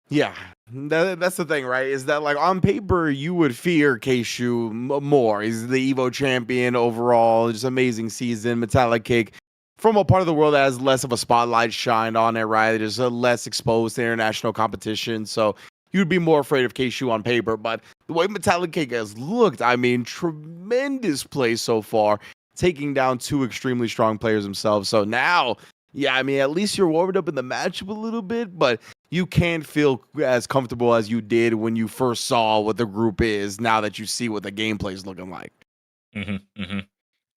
yeah, that's the thing, right? Is that like on paper you would fear Keishu more. He's the Evo champion overall, just amazing season. Metallic Cake from a part of the world that has less of a spotlight shined on it, right? There's less exposed to international competition, so you'd be more afraid of Keishu on paper. But the way Metallic Cake has looked, I mean, tremendous play so far, taking down 2 extremely strong players themselves. So now, yeah, I mean, at least you're warmed up in the matchup a little bit, but you can't feel as comfortable as you did when you first saw what the group is, now that you see what the gameplay is looking like.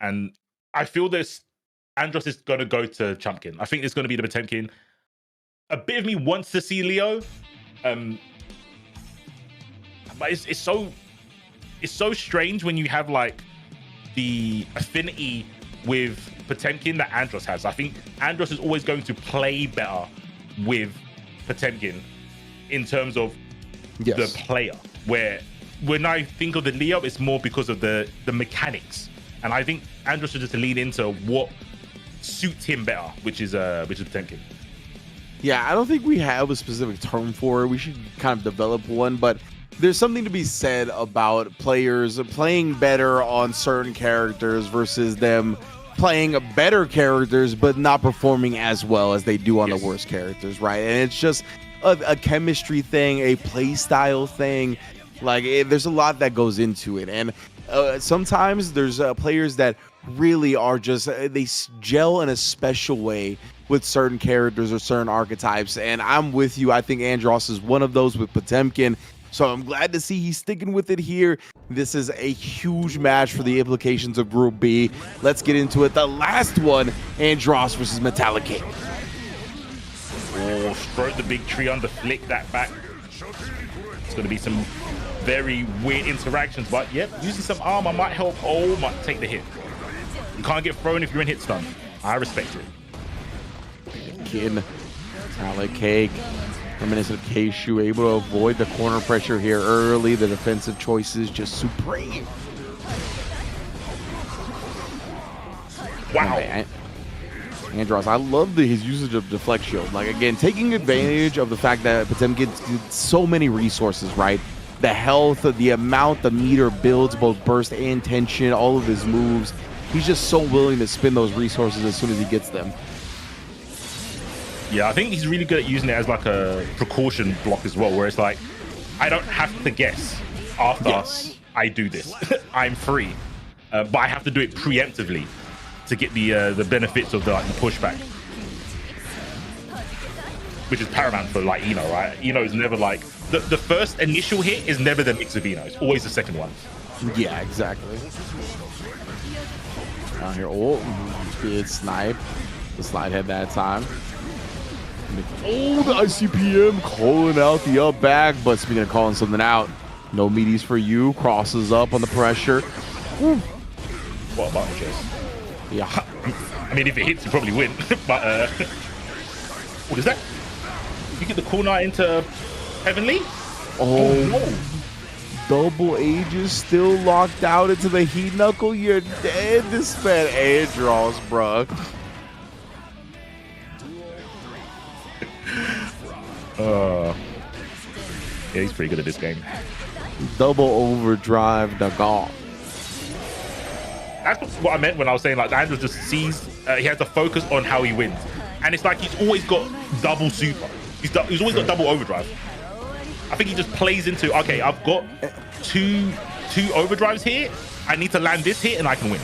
And I feel this Andros is going to go to Chumpkin. I think it's going to be the Potemkin. A bit of me wants to see Leo. But it's so strange when you have like the affinity with Potemkin that Andros has. I think Andros is always going to play better with Potemkin in terms of the player, where when I think of the Leo, it's more because of the mechanics. And I think Andros should just lean into what suits him better, which is Potemkin. Yeah, I don't think we have a specific term for it. We should kind of develop one, but there's something to be said about players playing better on certain characters versus them playing better characters but not performing as well as they do on the worst characters, right? And it's just a chemistry thing, a play style thing. Like, there's a lot that goes into it. And sometimes there's players that really are just, they gel in a special way with certain characters or certain archetypes. And I'm with you. I think Andros is one of those with Potemkin. So I'm glad to see he's sticking with it here. This is a huge match for the implications of Group B. Let's get into it. The last one, Andros versus Metallic King. Oh, stroke the big tree under, flick that back. It's going to be some very weird interactions, but yep, using some armor might help. Oh, might take the hit. You can't get thrown if you're in hit stun. I respect it. Kid, Metallic Cake, reminiscent of Keishu, able to avoid the corner pressure here early. The defensive choices just supreme. Wow. Oh, Andros, I love his usage of Deflect Shield. Like, again, taking advantage of the fact that Potemkin gets so many resources, right? The health, the amount the meter builds, both burst and tension, all of his moves. He's just so willing to spend those resources as soon as he gets them. Yeah, I think he's really good at using it as like a precaution block as well, where it's like, I don't have to guess after I do this. I'm free, but I have to do it preemptively to get the benefits of the pushback, which is paramount for like Eno, right? Eno is never like the first initial hit is never the mix of Eno. It's always the second one. Yeah, exactly. Down here, oh, good snipe. The slide head that time. Oh, the ICPM calling out the up back, but speaking of calling something out, no meaties for you. Crosses up on the pressure. Woo. What about the chase? Yeah. I mean, if it hits, you probably win. But what is that? You get the cool knight into Heavenly? Oh, no. Double Ages still locked out into the Heat Knuckle. You're dead. This man Andros, bruh. Yeah, he's pretty good at this game. Double overdrive Nagal. That's what I meant when I was saying like Andrew just sees he has to focus on how he wins, and it's like he's always got double super. He's always got double overdrive. I think he just plays into, okay, I've got two overdrives here. I need to land this hit and I can win.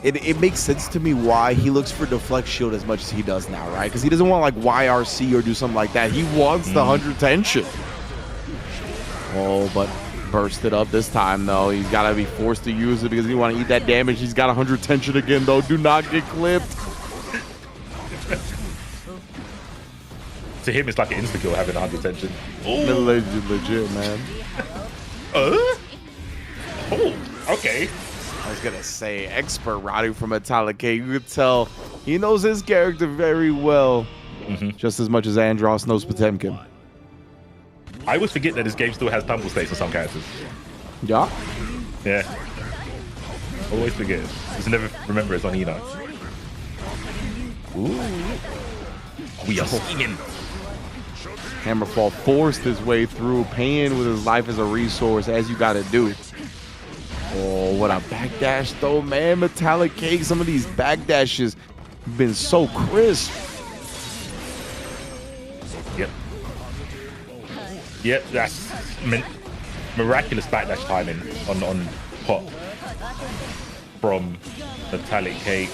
It makes sense to me why he looks for Deflect Shield as much as he does now, right? Because he doesn't want like YRC or do something like that. He wants the 100 tension. Oh, but bursted up this time though. He's got to be forced to use it because he want to eat that damage. He's got 100 tension again though. Do not get clipped. To him, it's like an insta kill having 100 tension. Legit, man. Oh, okay. I was gonna say expert Radu from Metallic K. You could tell he knows his character very well, just as much as Andros knows Potemkin. I always forget that this game still has tumble states for some characters. Yeah. Yeah. Always forget. Just never remember it's on Eno. Ooh. We are scheming. Hammerfall forced his way through, paying with his life as a resource, as you gotta do. Oh, what a backdash though, man. Metallic Cake, some of these backdashes have been so crisp. Yep. Yep, that's miraculous backdash timing on Pot from Metallic Cake.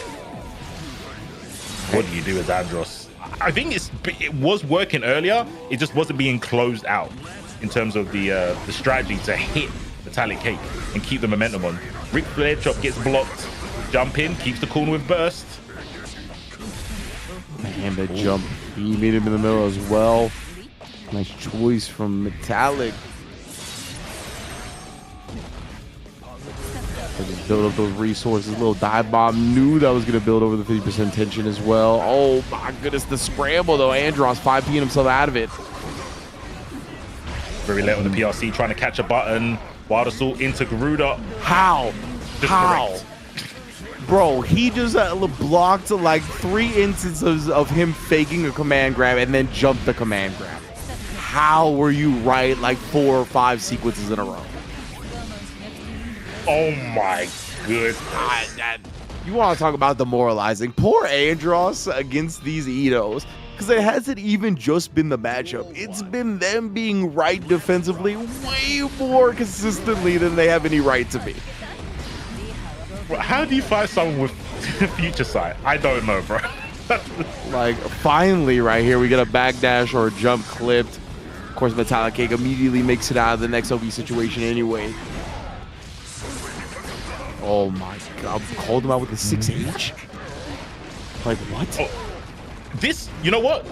What do you do as Andros? I think it was working earlier. It just wasn't being closed out in terms of the strategy to hit Metallic Cake and keep the momentum on. Ric Flair chop gets blocked. Jump in, keeps the corner with burst. Man, the jump. He made him in the middle as well. Nice choice from Metallic. Build up those resources. Little dive bomb. Knew that was going to build over the 50% tension as well. Oh my goodness, the scramble though. Andros 5P'ing himself out of it. Very late on the PRC, trying to catch a button. Wild Assault into Garuda. How? Correct. Bro, he just blocked like 3 instances of him faking a command grab and then jumped the command grab. how were you right like 4 or 5 sequences in a row? Oh my goodness. You want to talk about demoralizing. Poor Andros against these Itos. Because it hasn't even just been the matchup. It's been them being right defensively way more consistently than they have any right to be. How do you fight someone with future sight? I don't know, bro. Like, finally, right here, we get a backdash or a jump clipped. Of course, Metallic Cake immediately makes it out of the next OB situation anyway. Oh my god, called him out with the 6H? Like, what? Oh, this, you know what?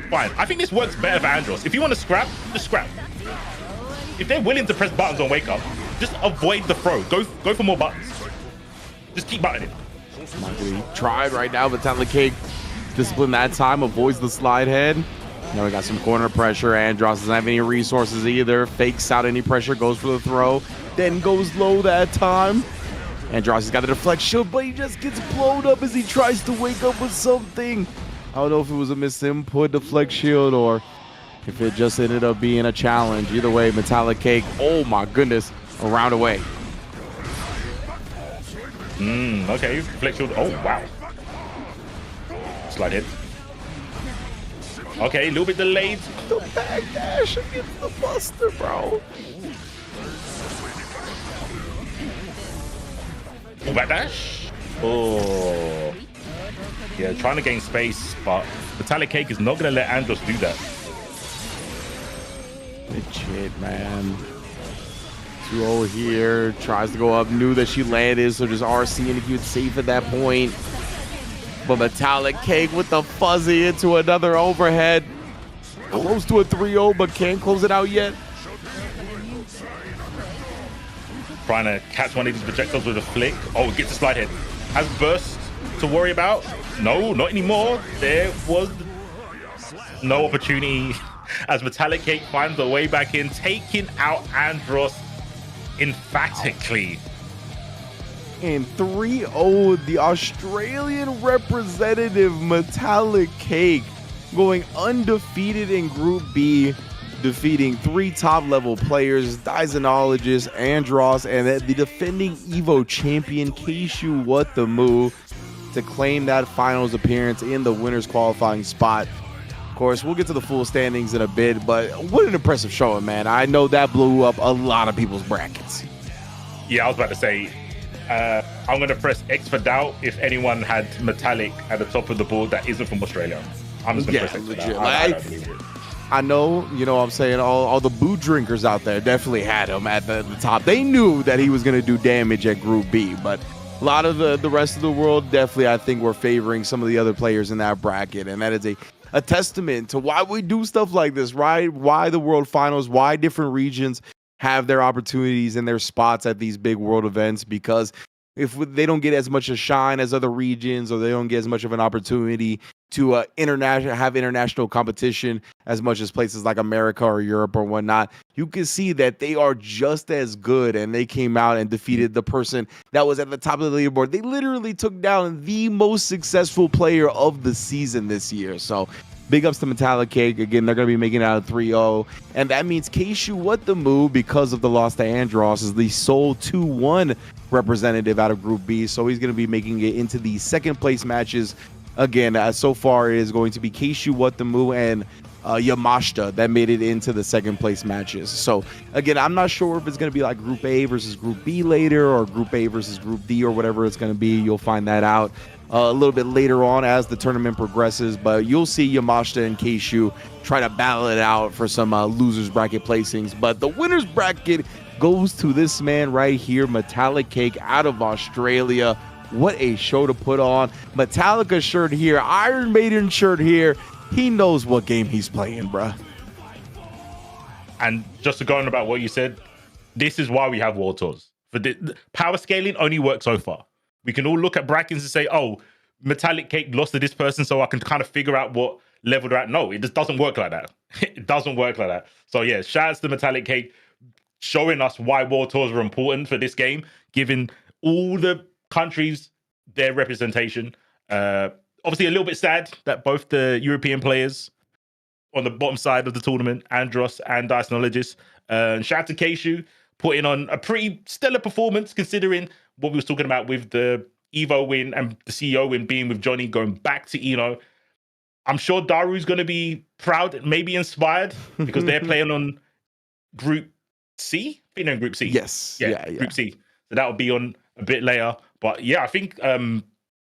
Fine. I think this works better for Andros. If you want to scrap, just scrap. If they're willing to press buttons on Wake Up, just avoid the throw. Go for more buttons. Just keep buttoning. He tried right now, Metallic Cake discipline that time, avoids the slide head. Now we got some corner pressure. Andros doesn't have any resources either. Fakes out any pressure, goes for the throw, then goes low that time. Andros has got the deflect shield, but he just gets blown up as he tries to wake up with something. I don't know if it was a misinput deflect shield or if it just ended up being a challenge. Either way, Metallic Cake, oh my goodness, a round away. Okay, deflect shield. Oh, wow. Slide hit. Okay, a little bit delayed. The backdash against the Buster, bro. Oh, backdash. Oh. Yeah, trying to gain space, but Metallic Cake is not going to let Andros do that. Legit, man. 2-0 here. Tries to go up. Knew that she landed, so just RC indicated safe at that point. But Metallic Cake with the fuzzy into another overhead. Close to a 3-0, but can't close it out yet. Trying to catch one of these projectiles with a flick. Oh, gets a slide hit. Has burst to worry about. No, not anymore. There was no opportunity as Metallic Cake finds a way back in, taking out Andros emphatically. And 3-0, the Australian representative Metallic Cake going undefeated in Group B, defeating 3 top-level players, Dysonologist, Andros, and the defending EVO champion, Keishu Watamu, to claim that finals appearance in the winner's qualifying spot. Of course, we'll get to the full standings in a bit, but what an impressive showing, man. I know that blew up a lot of people's brackets. Yeah, I was about to say, I'm going to press X for doubt if anyone had Metallic at the top of the board that isn't from Australia. I'm just going to press X for doubt. I don't believe it. I know, you know what I'm saying, all the boo drinkers out there definitely had him at the top. They knew that he was going to do damage at Group B, but a lot of the rest of the world definitely, I think, were favoring some of the other players in that bracket, and that is a testament to why we do stuff like this, right? Why the World Finals, why different regions have their opportunities and their spots at these big world events, because if they don't get as much a shine as other regions, or they don't get as much of an opportunity to have international competition as much as places like America or Europe or whatnot, you can see that they are just as good, and they came out and defeated the person that was at the top of the leaderboard. They literally took down the most successful player of the season this year. So big ups to Metallic Cake. Again, they're going to be making it out of 3-0. And that means Keishu Watamu, because of the loss to Andros, is the sole 2-1 representative out of Group B. So he's going to be making it into the second place matches. Again, so far it is going to be Keishu Watamu and Yamashita that made it into the second place matches. So again, I'm not sure if it's going to be like Group A versus Group B later, or Group A versus Group D, or whatever it's going to be. You'll find that out a little bit later on as the tournament progresses, but you'll see Yamashita and Keishu try to battle it out for some losers bracket placings. But the winners bracket goes to this man right here, Metallic Cake out of Australia. What a show to put on. Metallica shirt here, Iron Maiden shirt here. He knows what game he's playing, bruh. And just to go on about what you said, this is why we have World Tours. For the power scaling only works so far. We can all look at brackets and say, oh, Metallic Cake lost to this person, so I can kind of figure out what level they're at. No, it just doesn't work like that. It doesn't work like that. So yeah, shout outs to Metallic Cake showing us why World Tours are important for this game, giving all the countries their representation. Obviously a little bit sad that both the European players on the bottom side of the tournament, Andros and Dicenologist. Shout out to Keishu, putting on a pretty stellar performance considering what we was talking about with the Evo win and the CEO win being with Johnny going back to Eno. I'm sure Daru's going to be proud, maybe inspired, because they're playing on Group C. I think they're in Group C. Yes. Yeah. Group C. So that'll be on a bit later. But yeah, I think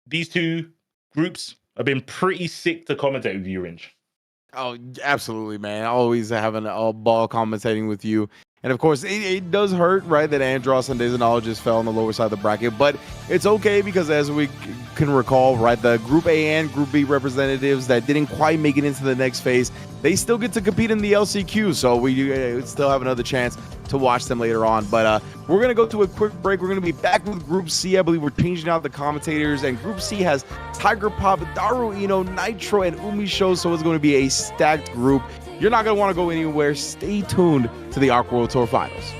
these two groups have been pretty sick to commentate with you, Ringe. Oh, absolutely, man. Always having a ball commentating with you. And of course, it does hurt, right, that Andros and Desonologist fell on the lower side of the bracket. But it's okay because as we can recall, right, the Group A and Group B representatives that didn't quite make it into the next phase, they still get to compete in the LCQ. So we still have another chance to watch them later on. But we're going to go to a quick break. We're going to be back with Group C. I believe we're changing out the commentators. And Group C has Tiger Pop, Daru Eno, Nitro, and Umi Show. So it's going to be a stacked group. You're not going to want to go anywhere. Stay tuned to the Arc World Tour Finals.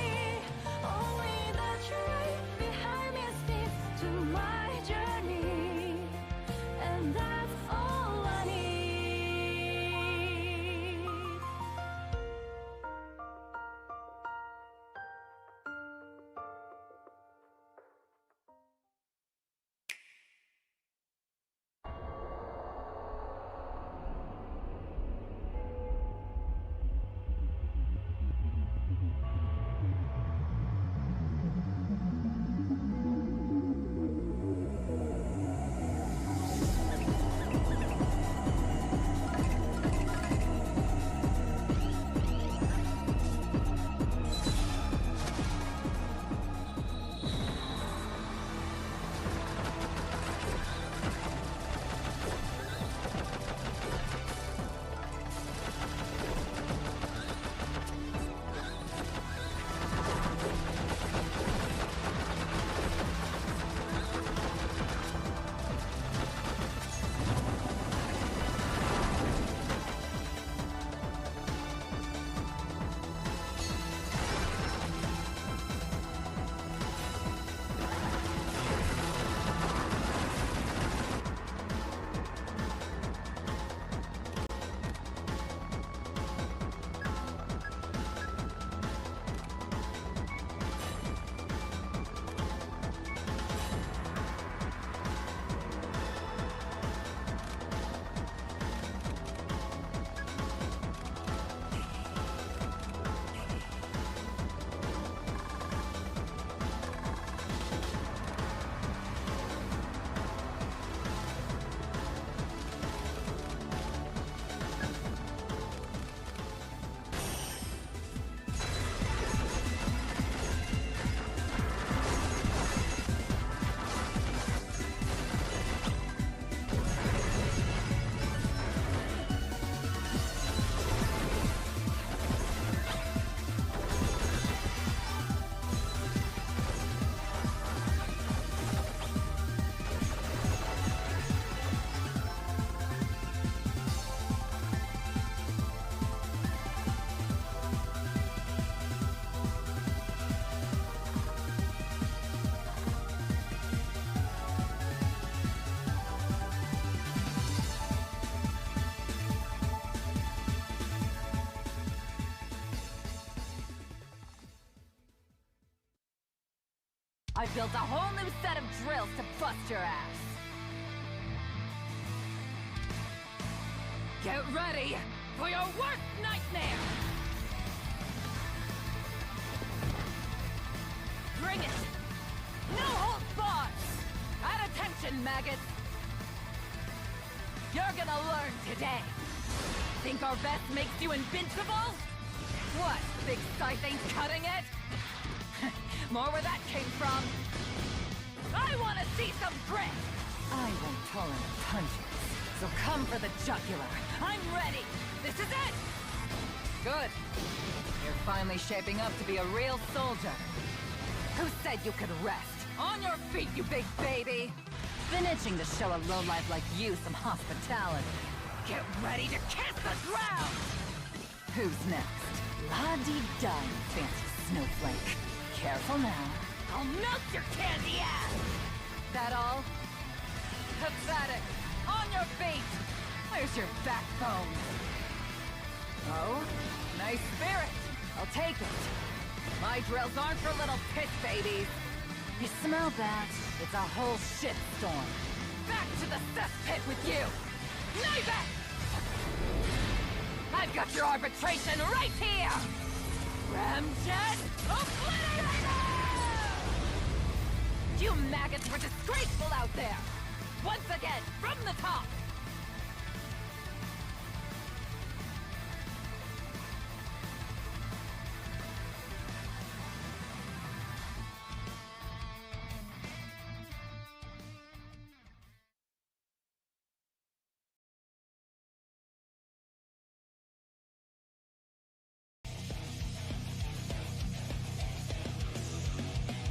I built a whole new set of drills to bust your ass. Get ready for your worst nightmare! Bring it! No holds barred! At attention, maggots! You're gonna learn today! Think our best makes you invincible? What, big scythe ain't cutting it? More where that came from. I want to see some grit! I won't tolerate punches, so come for the jugular. I'm ready! This is it! Good. You're finally shaping up to be a real soldier. Who said you could rest? On your feet, you big baby! Been itching to show a lowlife like you some hospitality. Get ready to kiss the ground! Who's next? La-dee-da, you fancy snowflake. Careful now. I'll melt your candy ass! That all? Pathetic! On your feet! Where's your backbone? Oh, nice spirit. I'll take it. My drills aren't for little piss babies. You smell that? It's a whole shitstorm. Back to the cesspit with you! Knife it! I've got your arbitration right here! Ramjet Obliterator! You maggots were disgraceful out there! Once again, from the top!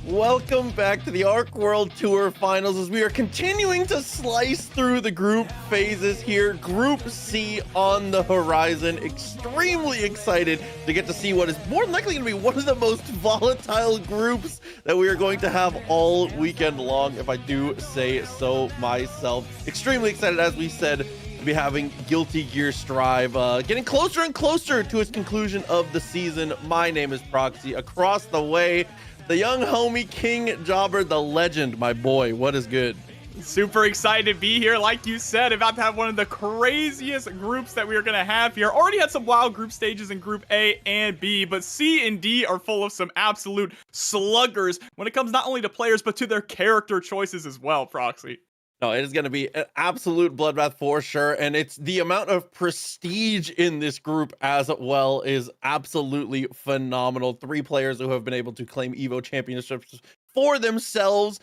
Welcome back to the Arc World Tour Finals as we are continuing to slice through the group phases here. Group C on the horizon. Extremely excited to get to see what is more than likely going to be one of the most volatile groups that we are going to have all weekend long, if I do say so myself. Extremely excited, as we said, to be having Guilty Gear Strive getting closer and closer to its conclusion of the season. My name is Proxy. Across the way, the young homie King Jobber, the legend, my boy. What is good? Super excited to be here. Like you said, about to have one of the craziest groups that we are going to have here. Already had some wild group stages in Group A and B, but C and D are full of some absolute sluggers when it comes not only to players, but to their character choices as well, Proxy. No, it is going to be an absolute bloodbath for sure, and it's the amount of prestige in this group as well is absolutely phenomenal. 3 players who have been able to claim EVO championships for themselves.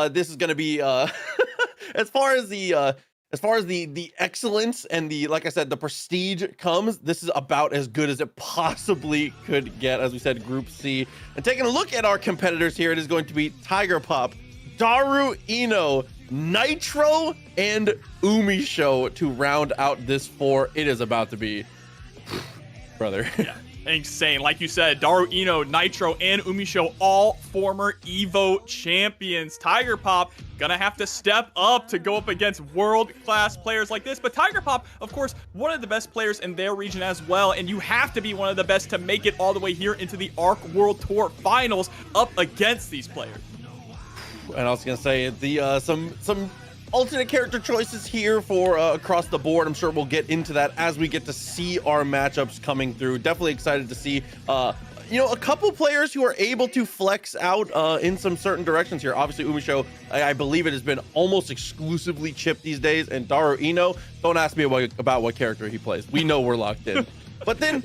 This is going to be as far as the excellence and the, like I said, the prestige comes, this is about as good as it possibly could get. As we said, Group C. And taking a look at our competitors here, it is going to be Tiger Pop, Daru Ino, Nitro, and Umisho to round out this 4. It is about to be, brother. Yeah, insane. Like you said, Daru Ino, Nitro, and Umisho, all former EVO champions. Tiger Pop gonna have to step up to go up against world-class players like this. But Tiger Pop, of course, one of the best players in their region as well, and you have to be one of the best to make it all the way here into the Arc World Tour Finals up against these players. And I was gonna say the some alternate character choices here for across the board. I'm sure we'll get into that as we get to see our matchups coming through. Definitely excited to see a couple players who are able to flex out in some certain directions here. Obviously, Umisho, I believe it has been almost exclusively Chip these days, and Daru Ino, don't ask me about what character he plays. We know we're locked in. But then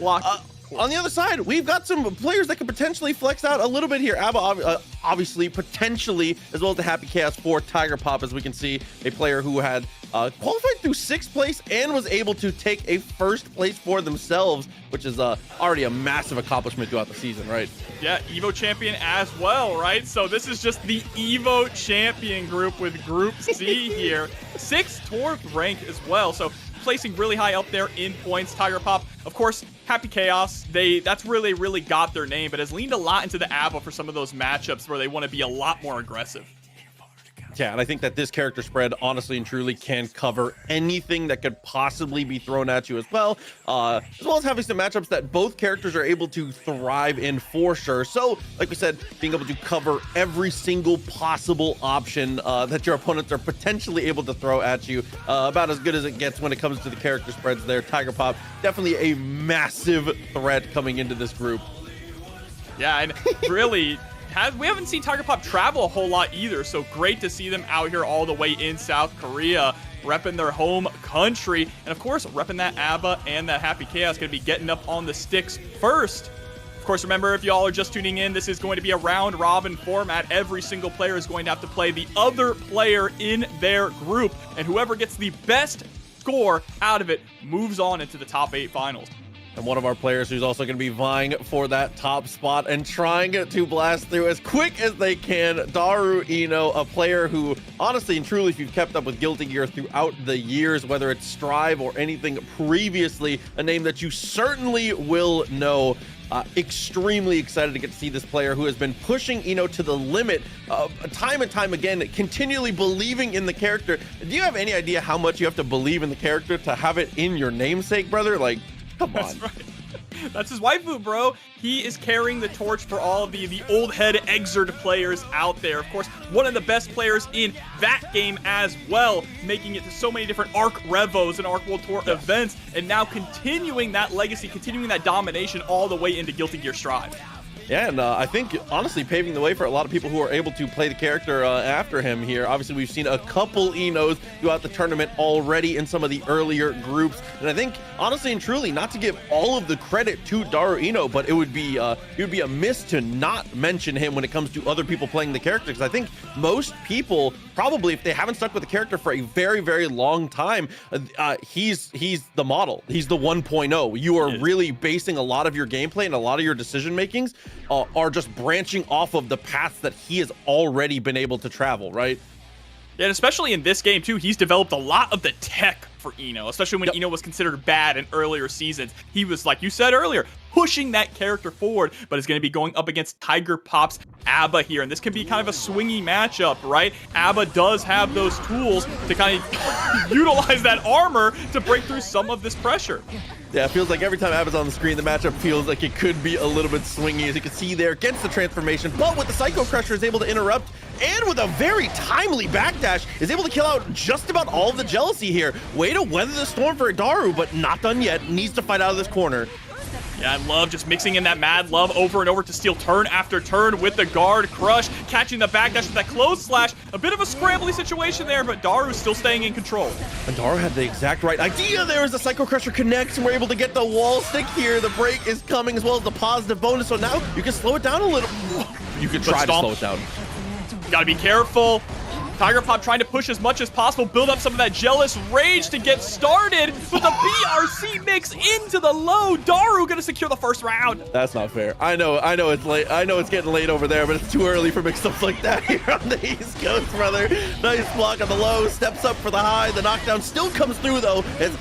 on the other side, we've got some players that could potentially flex out a little bit here. Abba, obviously, potentially, as well as the Happy Chaos for Tiger Pop, as we can see, a player who had qualified through 6th place and was able to take a 1st place for themselves, which is already a massive accomplishment throughout the season, right? Yeah, EVO champion as well, right? So this is just the EVO champion group with Group C here. 6th tour rank as well, so placing really high up there in points. Tiger Pop, of course, Happy Chaos, that's really got their name, but has leaned a lot into the ABBA for some of those matchups where they want to be a lot more aggressive. Yeah, and I think that this character spread, honestly and truly, can cover anything that could possibly be thrown at you as well as having some matchups that both characters are able to thrive in for sure. So, like we said, being able to cover every single possible option that your opponents are potentially able to throw at you, about as good as it gets when it comes to the character spreads there. Tiger Pop, definitely a massive threat coming into this group. Yeah, and really, we haven't seen Tiger Pop travel a whole lot either, so great to see them out here all the way in South Korea, repping their home country, and of course, repping that ABBA and that Happy Chaos, going to be getting up on the sticks first. Of course, remember, if y'all are just tuning in, this is going to be a round-robin format. Every single player is going to have to play the other player in their group, and whoever gets the best score out of it moves on into the top 8 finals. And one of our players who's also going to be vying for that top spot and trying to blast through as quick as they can, Daru Ino, a player who, honestly and truly, if you've kept up with Guilty Gear throughout the years, whether it's Strive or anything previously, a name that you certainly will know. Extremely excited to get to see this player who has been pushing Ino to the limit time and time again, continually believing in the character. Do you have any idea how much you have to believe in the character to have it in your namesake, brother? Like, come on. That's right. That's his waifu, bro. He is carrying the torch for all of the old head Exert players out there. Of course, one of the best players in that game as well, making it to so many different Arc Revos and Arc World Tour events, and now continuing that legacy, continuing that domination all the way into Guilty Gear Strive. Yeah, and I think, honestly, paving the way for a lot of people who are able to play the character after him here. Obviously, we've seen a couple Inos throughout the tournament already in some of the earlier groups. And I think, honestly and truly, not to give all of the credit to Daru Ino, but it would be a miss to not mention him when it comes to other people playing the character. Because I think most people, probably, if they haven't stuck with the character for a very, very long time, he's the model. He's the 1.0. You are really basing a lot of your gameplay and a lot of your decision makings are just branching off of the paths that he has already been able to travel, right? Yeah, and especially in this game, too, he's developed a lot of the tech for Ino, especially when Ino was considered bad in earlier seasons. He was, like you said earlier, pushing that character forward, but is going to be going up against Tiger Pop's Abba here, and this can be kind of a swingy matchup, right? Abba does have those tools to kind of utilize that armor to break through some of this pressure. Yeah, it feels like every time Abba's on the screen, the matchup feels like it could be a little bit swingy, as you can see there, against the transformation, but with the Psycho Crusher is able to interrupt, and with a very timely backdash, is able to kill out just about all of the jealousy here. Way to weather the storm for Daru, but not done yet. Needs to fight out of this corner. Yeah, I love just mixing in that mad love over and over to steal turn after turn with the guard crush, catching the backdash with that close slash. A bit of a scrambly situation there, but Daru's still staying in control. And Daru had the exact right idea there as the Psycho Crusher connects, and we're able to get the wall stick here. The break is coming as well as the positive bonus, so now you can slow it down a little. You can try to slow it down. Gotta be careful. Tiger Pop trying to push as much as possible, build up some of that jealous rage to get started with the BRC mix into the low. Daru gonna secure the first round. That's not fair. I know it's late. I know it's getting late over there, but it's too early for mix-ups like that here on the East Coast, brother. Nice block on the low, steps up for the high. The knockdown still comes through though, as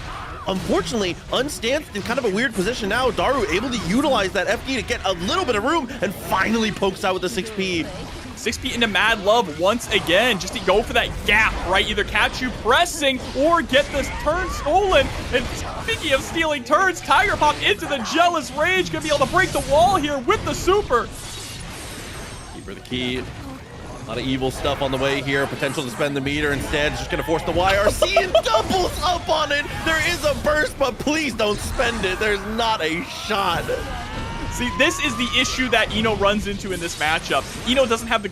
unfortunately unstanced in kind of a weird position now. Daru able to utilize that FD to get a little bit of room and finally pokes out with the 6P. 6P into Mad Love once again, just to go for that gap, right? Either catch you pressing or get this turn stolen. And speaking of stealing turns, Tiger Pop into the Jealous Rage, gonna be able to break the wall here with the super. Keeper the key. A lot of evil stuff on the way here. Potential to spend the meter. Instead, just gonna force the YRC and doubles up on it. There is a burst, but please don't spend it. There's not a shot. See, this is the issue that Ino runs into in this matchup. Ino doesn't have the